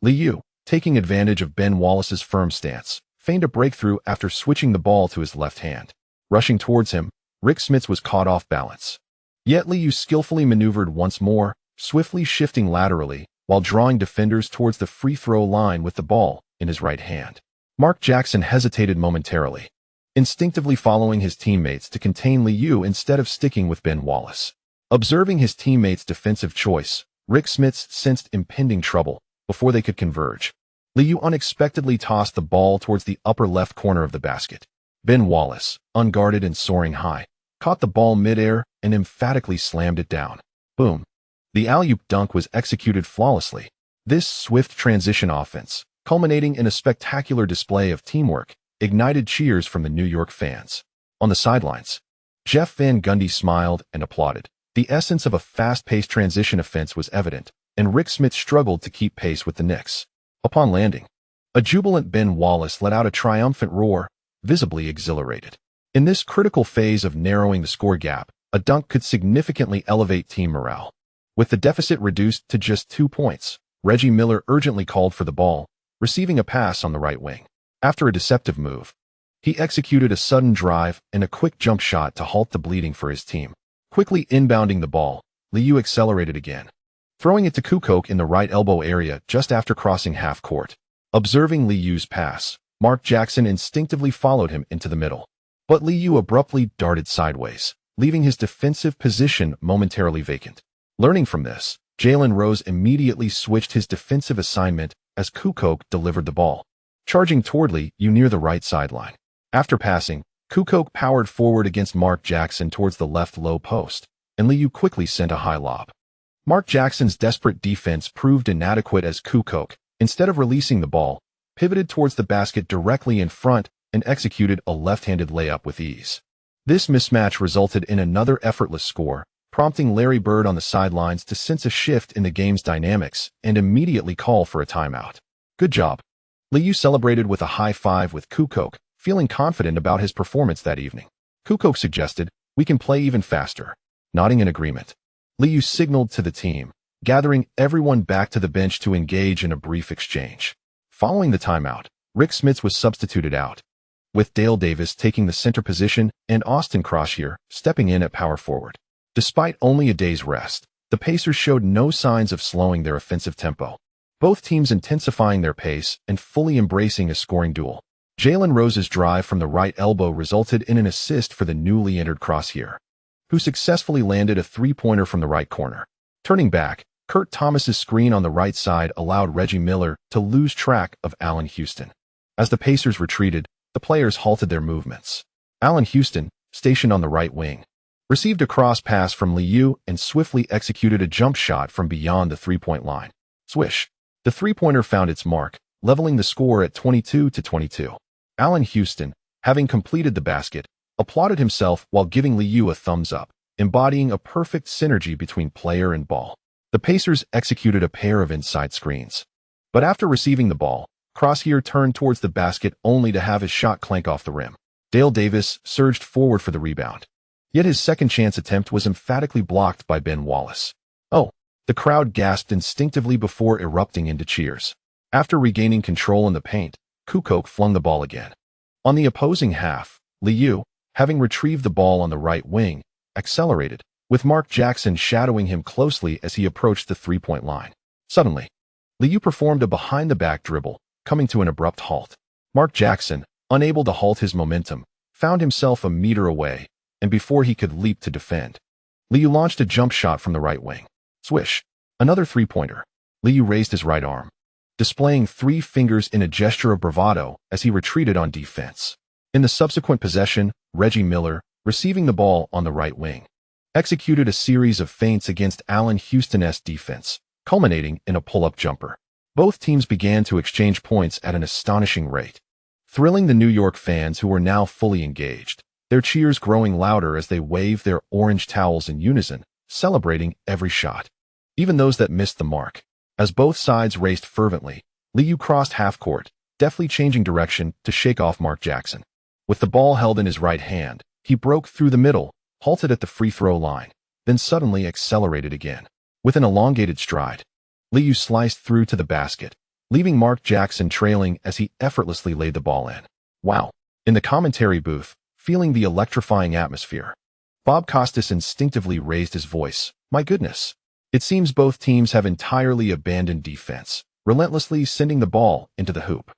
[SPEAKER 1] Liu, taking advantage of Ben Wallace's firm stance, feigned a breakthrough after switching the ball to his left hand. Rushing towards him, Rick Smits was caught off balance. Yet Liu skillfully maneuvered once more, swiftly shifting laterally, while drawing defenders towards the free throw line with the ball in his right hand. Mark Jackson hesitated momentarily, instinctively following his teammates to contain Liu instead of sticking with Ben Wallace. Observing his teammates' defensive choice, Rick Smits sensed impending trouble before they could converge. Liu unexpectedly tossed the ball towards the upper left corner of the basket. Ben Wallace, unguarded and soaring high, caught the ball midair and emphatically slammed it down. Boom. The alley-oop dunk was executed flawlessly. This swift transition offense, culminating in a spectacular display of teamwork, ignited cheers from the New York fans. On the sidelines, Jeff Van Gundy smiled and applauded. The essence of a fast-paced transition offense was evident, and Rick Smits struggled to keep pace with the Knicks. Upon landing, a jubilant Ben Wallace let out a triumphant roar, visibly exhilarated. In this critical phase of narrowing the score gap, a dunk could significantly elevate team morale. With the deficit reduced to just 2 points, Reggie Miller urgently called for the ball, receiving a pass on the right wing. After a deceptive move, he executed a sudden drive and a quick jump shot to halt the bleeding for his team. Quickly inbounding the ball, Liu accelerated again, throwing it to Kukoc in the right elbow area just after crossing half court. Observing Liu's pass, Mark Jackson instinctively followed him into the middle. But Liu abruptly darted sideways, leaving his defensive position momentarily vacant. Learning from this, Jalen Rose immediately switched his defensive assignment as Kukoc delivered the ball, charging toward Liu near the right sideline. After passing, Kukoc powered forward against Mark Jackson towards the left low post, and Liu quickly sent a high lob. Mark Jackson's desperate defense proved inadequate as Kukoc, instead of releasing the ball, pivoted towards the basket directly in front and executed a left-handed layup with ease. This mismatch resulted in another effortless score, prompting Larry Bird on the sidelines to sense a shift in the game's dynamics and immediately call for a timeout. Good job. Liu celebrated with a high five with Kukoc, feeling confident about his performance that evening. Kukoc suggested, "We can play even faster." Nodding in agreement, Liu signaled to the team, gathering everyone back to the bench to engage in a brief exchange. Following the timeout, Rick Smits was substituted out, with Dale Davis taking the center position and Austin Croshier stepping in at power forward. Despite only a day's rest, the Pacers showed no signs of slowing their offensive tempo, both teams intensifying their pace and fully embracing a scoring duel. Jalen Rose's drive from the right elbow resulted in an assist for the newly entered Croshier, who successfully landed a three-pointer from the right corner. Turning back, Kurt Thomas's screen on the right side allowed Reggie Miller to lose track of Allen Houston. As the Pacers retreated, the players halted their movements. Allen Houston, stationed on the right wing, received a cross pass from Liu and swiftly executed a jump shot from beyond the three-point line. Swish. The three-pointer found its mark, leveling the score at 22-22. Allen Houston, having completed the basket, applauded himself while giving Liu a thumbs up, embodying a perfect synergy between player and ball. The Pacers executed a pair of inside screens. But after receiving the ball, Croshier turned towards the basket only to have his shot clank off the rim. Dale Davis surged forward for the rebound. Yet his second chance attempt was emphatically blocked by Ben Wallace. "Oh!" The crowd gasped instinctively before erupting into cheers. After regaining control in the paint, Kukoc flung the ball again. On the opposing half, Liu, having retrieved the ball on the right wing, accelerated, with Mark Jackson shadowing him closely as he approached the three-point line. Suddenly, Liu performed a behind-the-back dribble, coming to an abrupt halt. Mark Jackson, unable to halt his momentum, found himself a meter away, and before he could leap to defend, Liu launched a jump shot from the right wing. Swish! Another three-pointer. Liu raised his right arm, displaying 3 fingers in a gesture of bravado as he retreated on defense. In the subsequent possession, Reggie Miller, receiving the ball on the right wing, executed a series of feints against Allen Houston's defense, culminating in a pull-up jumper. Both teams began to exchange points at an astonishing rate, thrilling the New York fans who were now fully engaged, their cheers growing louder as they waved their orange towels in unison, celebrating every shot, even those that missed the mark. As both sides raced fervently, Liu crossed half-court, deftly changing direction to shake off Mark Jackson. With the ball held in his right hand, he broke through the middle, halted at the free-throw line, then suddenly accelerated again. With an elongated stride, Liu sliced through to the basket, leaving Mark Jackson trailing as he effortlessly laid the ball in. Wow! In the commentary booth, feeling the electrifying atmosphere, Bob Costas instinctively raised his voice. My goodness! It seems both teams have entirely abandoned defense, relentlessly sending the ball into the hoop.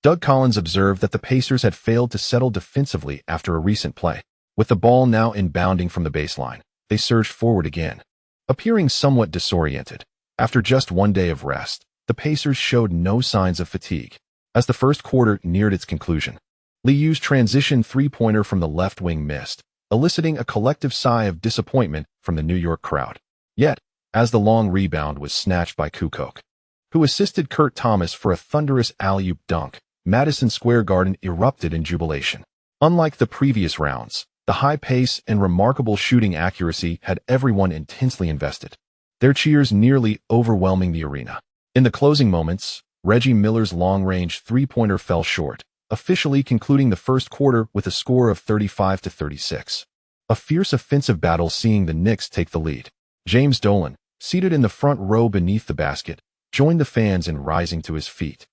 [SPEAKER 1] Doug Collins observed that the Pacers had failed to settle defensively after a recent play. With the ball now inbounding from the baseline, they surged forward again. Appearing somewhat disoriented, after just one day of rest, the Pacers showed no signs of fatigue. As the first quarter neared its conclusion, Liu's transition three-pointer from the left wing missed, eliciting a collective sigh of disappointment from the New York crowd. Yet, as the long rebound was snatched by Kukoc, who assisted Kurt Thomas for a thunderous alley-oop dunk, Madison Square Garden erupted in jubilation. Unlike the previous rounds, the high pace and remarkable shooting accuracy had everyone intensely invested, their cheers nearly overwhelming the arena. In the closing moments, Reggie Miller's long-range three-pointer fell short, officially concluding the first quarter with a score of 35-36. A fierce offensive battle seeing the Knicks take the lead. James Dolan, seated in the front row beneath the basket, joined the fans in rising to his feet,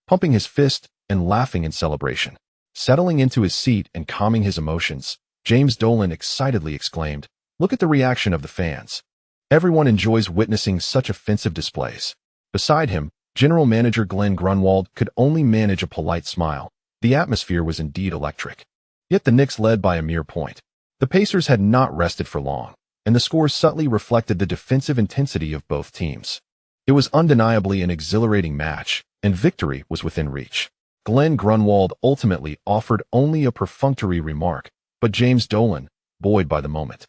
[SPEAKER 1] pumping his fist and laughing in celebration. Settling into his seat and calming his emotions, James Dolan excitedly exclaimed, "Look at the reaction of the fans. Everyone enjoys witnessing such offensive displays." Beside him, General Manager Glenn Grunwald could only manage a polite smile. The atmosphere was indeed electric. Yet the Knicks led by a mere point. The Pacers had not rested for long, and the score subtly reflected the defensive intensity of both teams. It was undeniably an exhilarating match, and victory was within reach. Glenn Grunwald ultimately offered only a perfunctory remark, but James Dolan, buoyed by the moment,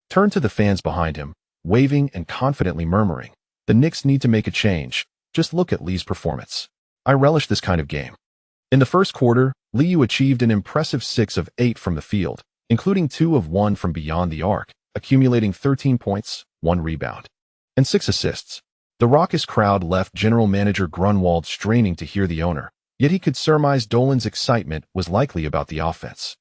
[SPEAKER 1] turned to the fans behind him, waving and confidently murmuring, "The Knicks need to make a change. Just look at Lee's performance. I relish this kind of game." In the first quarter, Liu achieved an impressive 6 of 8 from the field, including 2 of 1 from beyond the arc, accumulating 13 points, 1 rebound, and 6 assists. The raucous crowd left General Manager Grunwald straining to hear the owner, yet he could surmise Dolan's excitement was likely about the offense.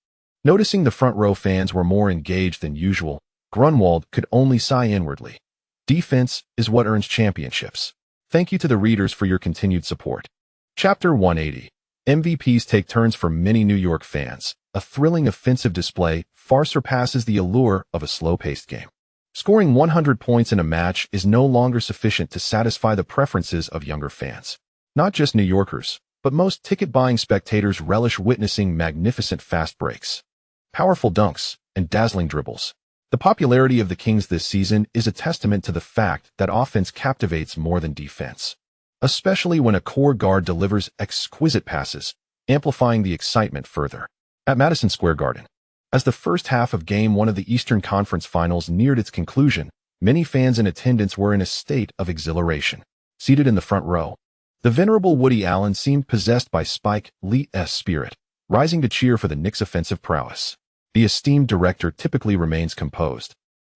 [SPEAKER 1] Noticing the front row fans were more engaged than usual, Grunwald could only sigh inwardly. Defense is what earns championships. Thank you to the readers for your continued support. Chapter 180. MVPs take turns for many New York fans. A thrilling offensive display far surpasses the allure of a slow-paced game. Scoring 100 points in a match is no longer sufficient to satisfy the preferences of younger fans. Not just New Yorkers, but most ticket-buying spectators relish witnessing magnificent fast breaks, powerful dunks, and dazzling dribbles. The popularity of the Kings this season is a testament to the fact that offense captivates more than defense, especially when a core guard delivers exquisite passes, amplifying the excitement further. At Madison Square Garden, as the first half of Game 1 of the Eastern Conference Finals neared its conclusion, many fans in attendance were in a state of exhilaration. Seated in the front row, the venerable Woody Allen seemed possessed by Spike Lee's spirit, rising to cheer for the Knicks' offensive prowess. The esteemed director typically remains composed.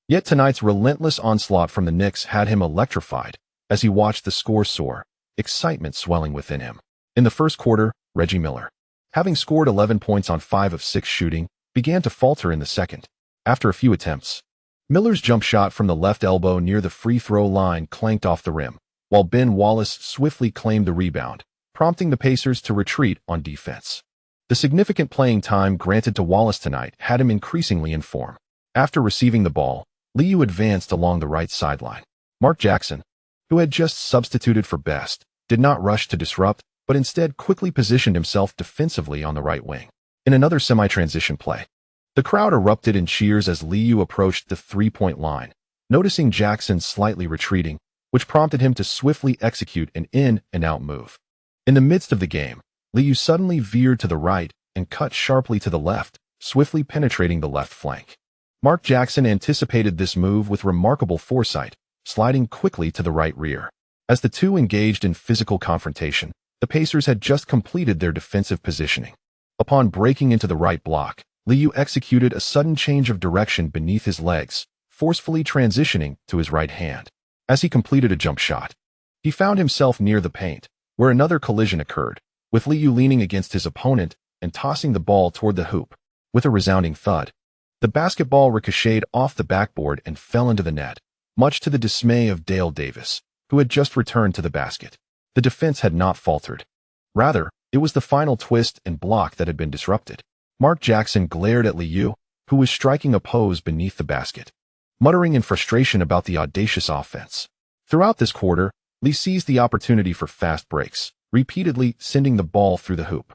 [SPEAKER 1] Yet tonight's relentless onslaught from the Knicks had him electrified as he watched the score soar, excitement swelling within him. In the first quarter, Reggie Miller, having scored 11 points on 5 of 6 shooting, began to falter in the second. After a few attempts, Miller's jump shot from the left elbow near the free throw line clanked off the rim, while Ben Wallace swiftly claimed the rebound, prompting the Pacers to retreat on defense. The significant playing time granted to Wallace tonight had him increasingly in form. After receiving the ball, Liu advanced along the right sideline. Mark Jackson, who had just substituted for Best, did not rush to disrupt, but instead quickly positioned himself defensively on the right wing. In another semi-transition play, the crowd erupted in cheers as Liu approached the three-point line, noticing Jackson slightly retreating, which prompted him to swiftly execute an in-and-out move. In the midst of the game, Liu suddenly veered to the right and cut sharply to the left, swiftly penetrating the left flank. Mark Jackson anticipated this move with remarkable foresight, sliding quickly to the right rear. As the two engaged in physical confrontation, the Pacers had just completed their defensive positioning. Upon breaking into the right block, Liu executed a sudden change of direction beneath his legs, forcefully transitioning to his right hand. As he completed a jump shot, he found himself near the paint, where another collision occurred, with Liu leaning against his opponent and tossing the ball toward the hoop. With a resounding thud, the basketball ricocheted off the backboard and fell into the net, much to the dismay of Dale Davis, who had just returned to the basket. The defense had not faltered. Rather, it was the final twist and block that had been disrupted. Mark Jackson glared at Liu, who was striking a pose beneath the basket, muttering in frustration about the audacious offense. Throughout this quarter, Liu seized the opportunity for fast breaks, repeatedly sending the ball through the hoop.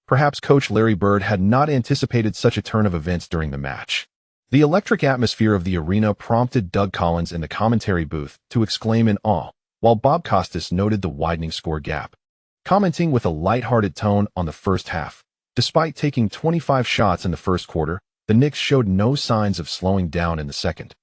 [SPEAKER 1] Perhaps Coach Larry Bird had not anticipated such a turn of events during the match. The electric atmosphere of the arena prompted Doug Collins in the commentary booth to exclaim in awe, while Bob Costas noted the widening score gap. Commenting with a lighthearted tone on the first half, despite taking 25 shots in the first quarter, the Knicks showed no signs of slowing down in the second,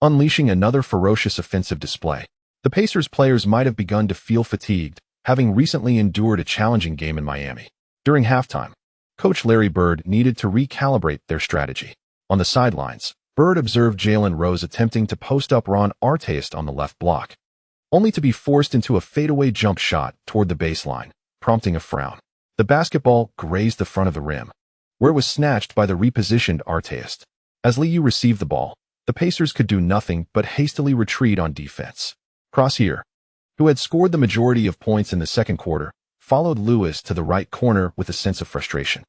[SPEAKER 1] unleashing another ferocious offensive display. The Pacers players might have begun to feel fatigued, having recently endured a challenging game in Miami. During halftime, Coach Larry Bird needed to recalibrate their strategy. On the sidelines, Bird observed Jalen Rose attempting to post up Ron Artest on the left block, only to be forced into a fadeaway jump shot toward the baseline, prompting a frown. The basketball grazed the front of the rim, where it was snatched by the repositioned Artest. As Liu received the ball, the Pacers could do nothing but hastily retreat on defense. Crozier, who had scored the majority of points in the second quarter, followed Lewis to the right corner with a sense of frustration.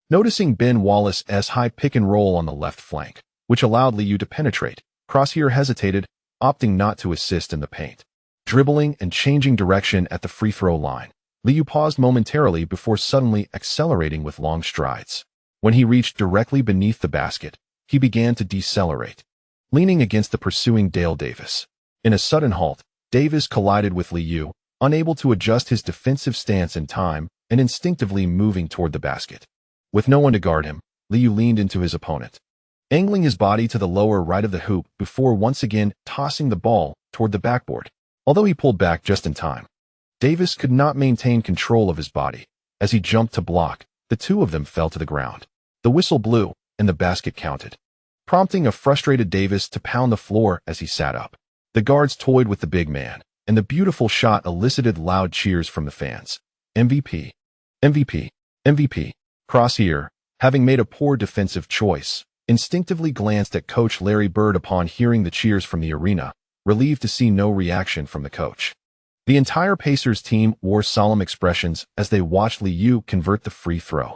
[SPEAKER 1] Noticing Ben Wallace's high pick-and-roll on the left flank, which allowed Liu to penetrate, Crozier hesitated, opting not to assist in the paint. Dribbling and changing direction at the free throw line, Liu paused momentarily before suddenly accelerating with long strides. When he reached directly beneath the basket, he began to decelerate, leaning against the pursuing Dale Davis. In a sudden halt, Davis collided with Liu, unable to adjust his defensive stance in time and instinctively moving toward the basket. With no one to guard him, Liu leaned into his opponent, angling his body to the lower right of the hoop before once again tossing the ball toward the backboard. Although he pulled back just in time, Davis could not maintain control of his body. As he jumped to block, the two of them fell to the ground. The whistle blew, and the basket counted, prompting a frustrated Davis to pound the floor as he sat up. The guards toyed with the big man, and the beautiful shot elicited loud cheers from the fans. MVP, MVP, MVP. Crozier, having made a poor defensive choice, instinctively glanced at Coach Larry Bird upon hearing the cheers from the arena, relieved to see no reaction from the coach. The entire Pacers team wore solemn expressions as they watched Liu convert the free throw.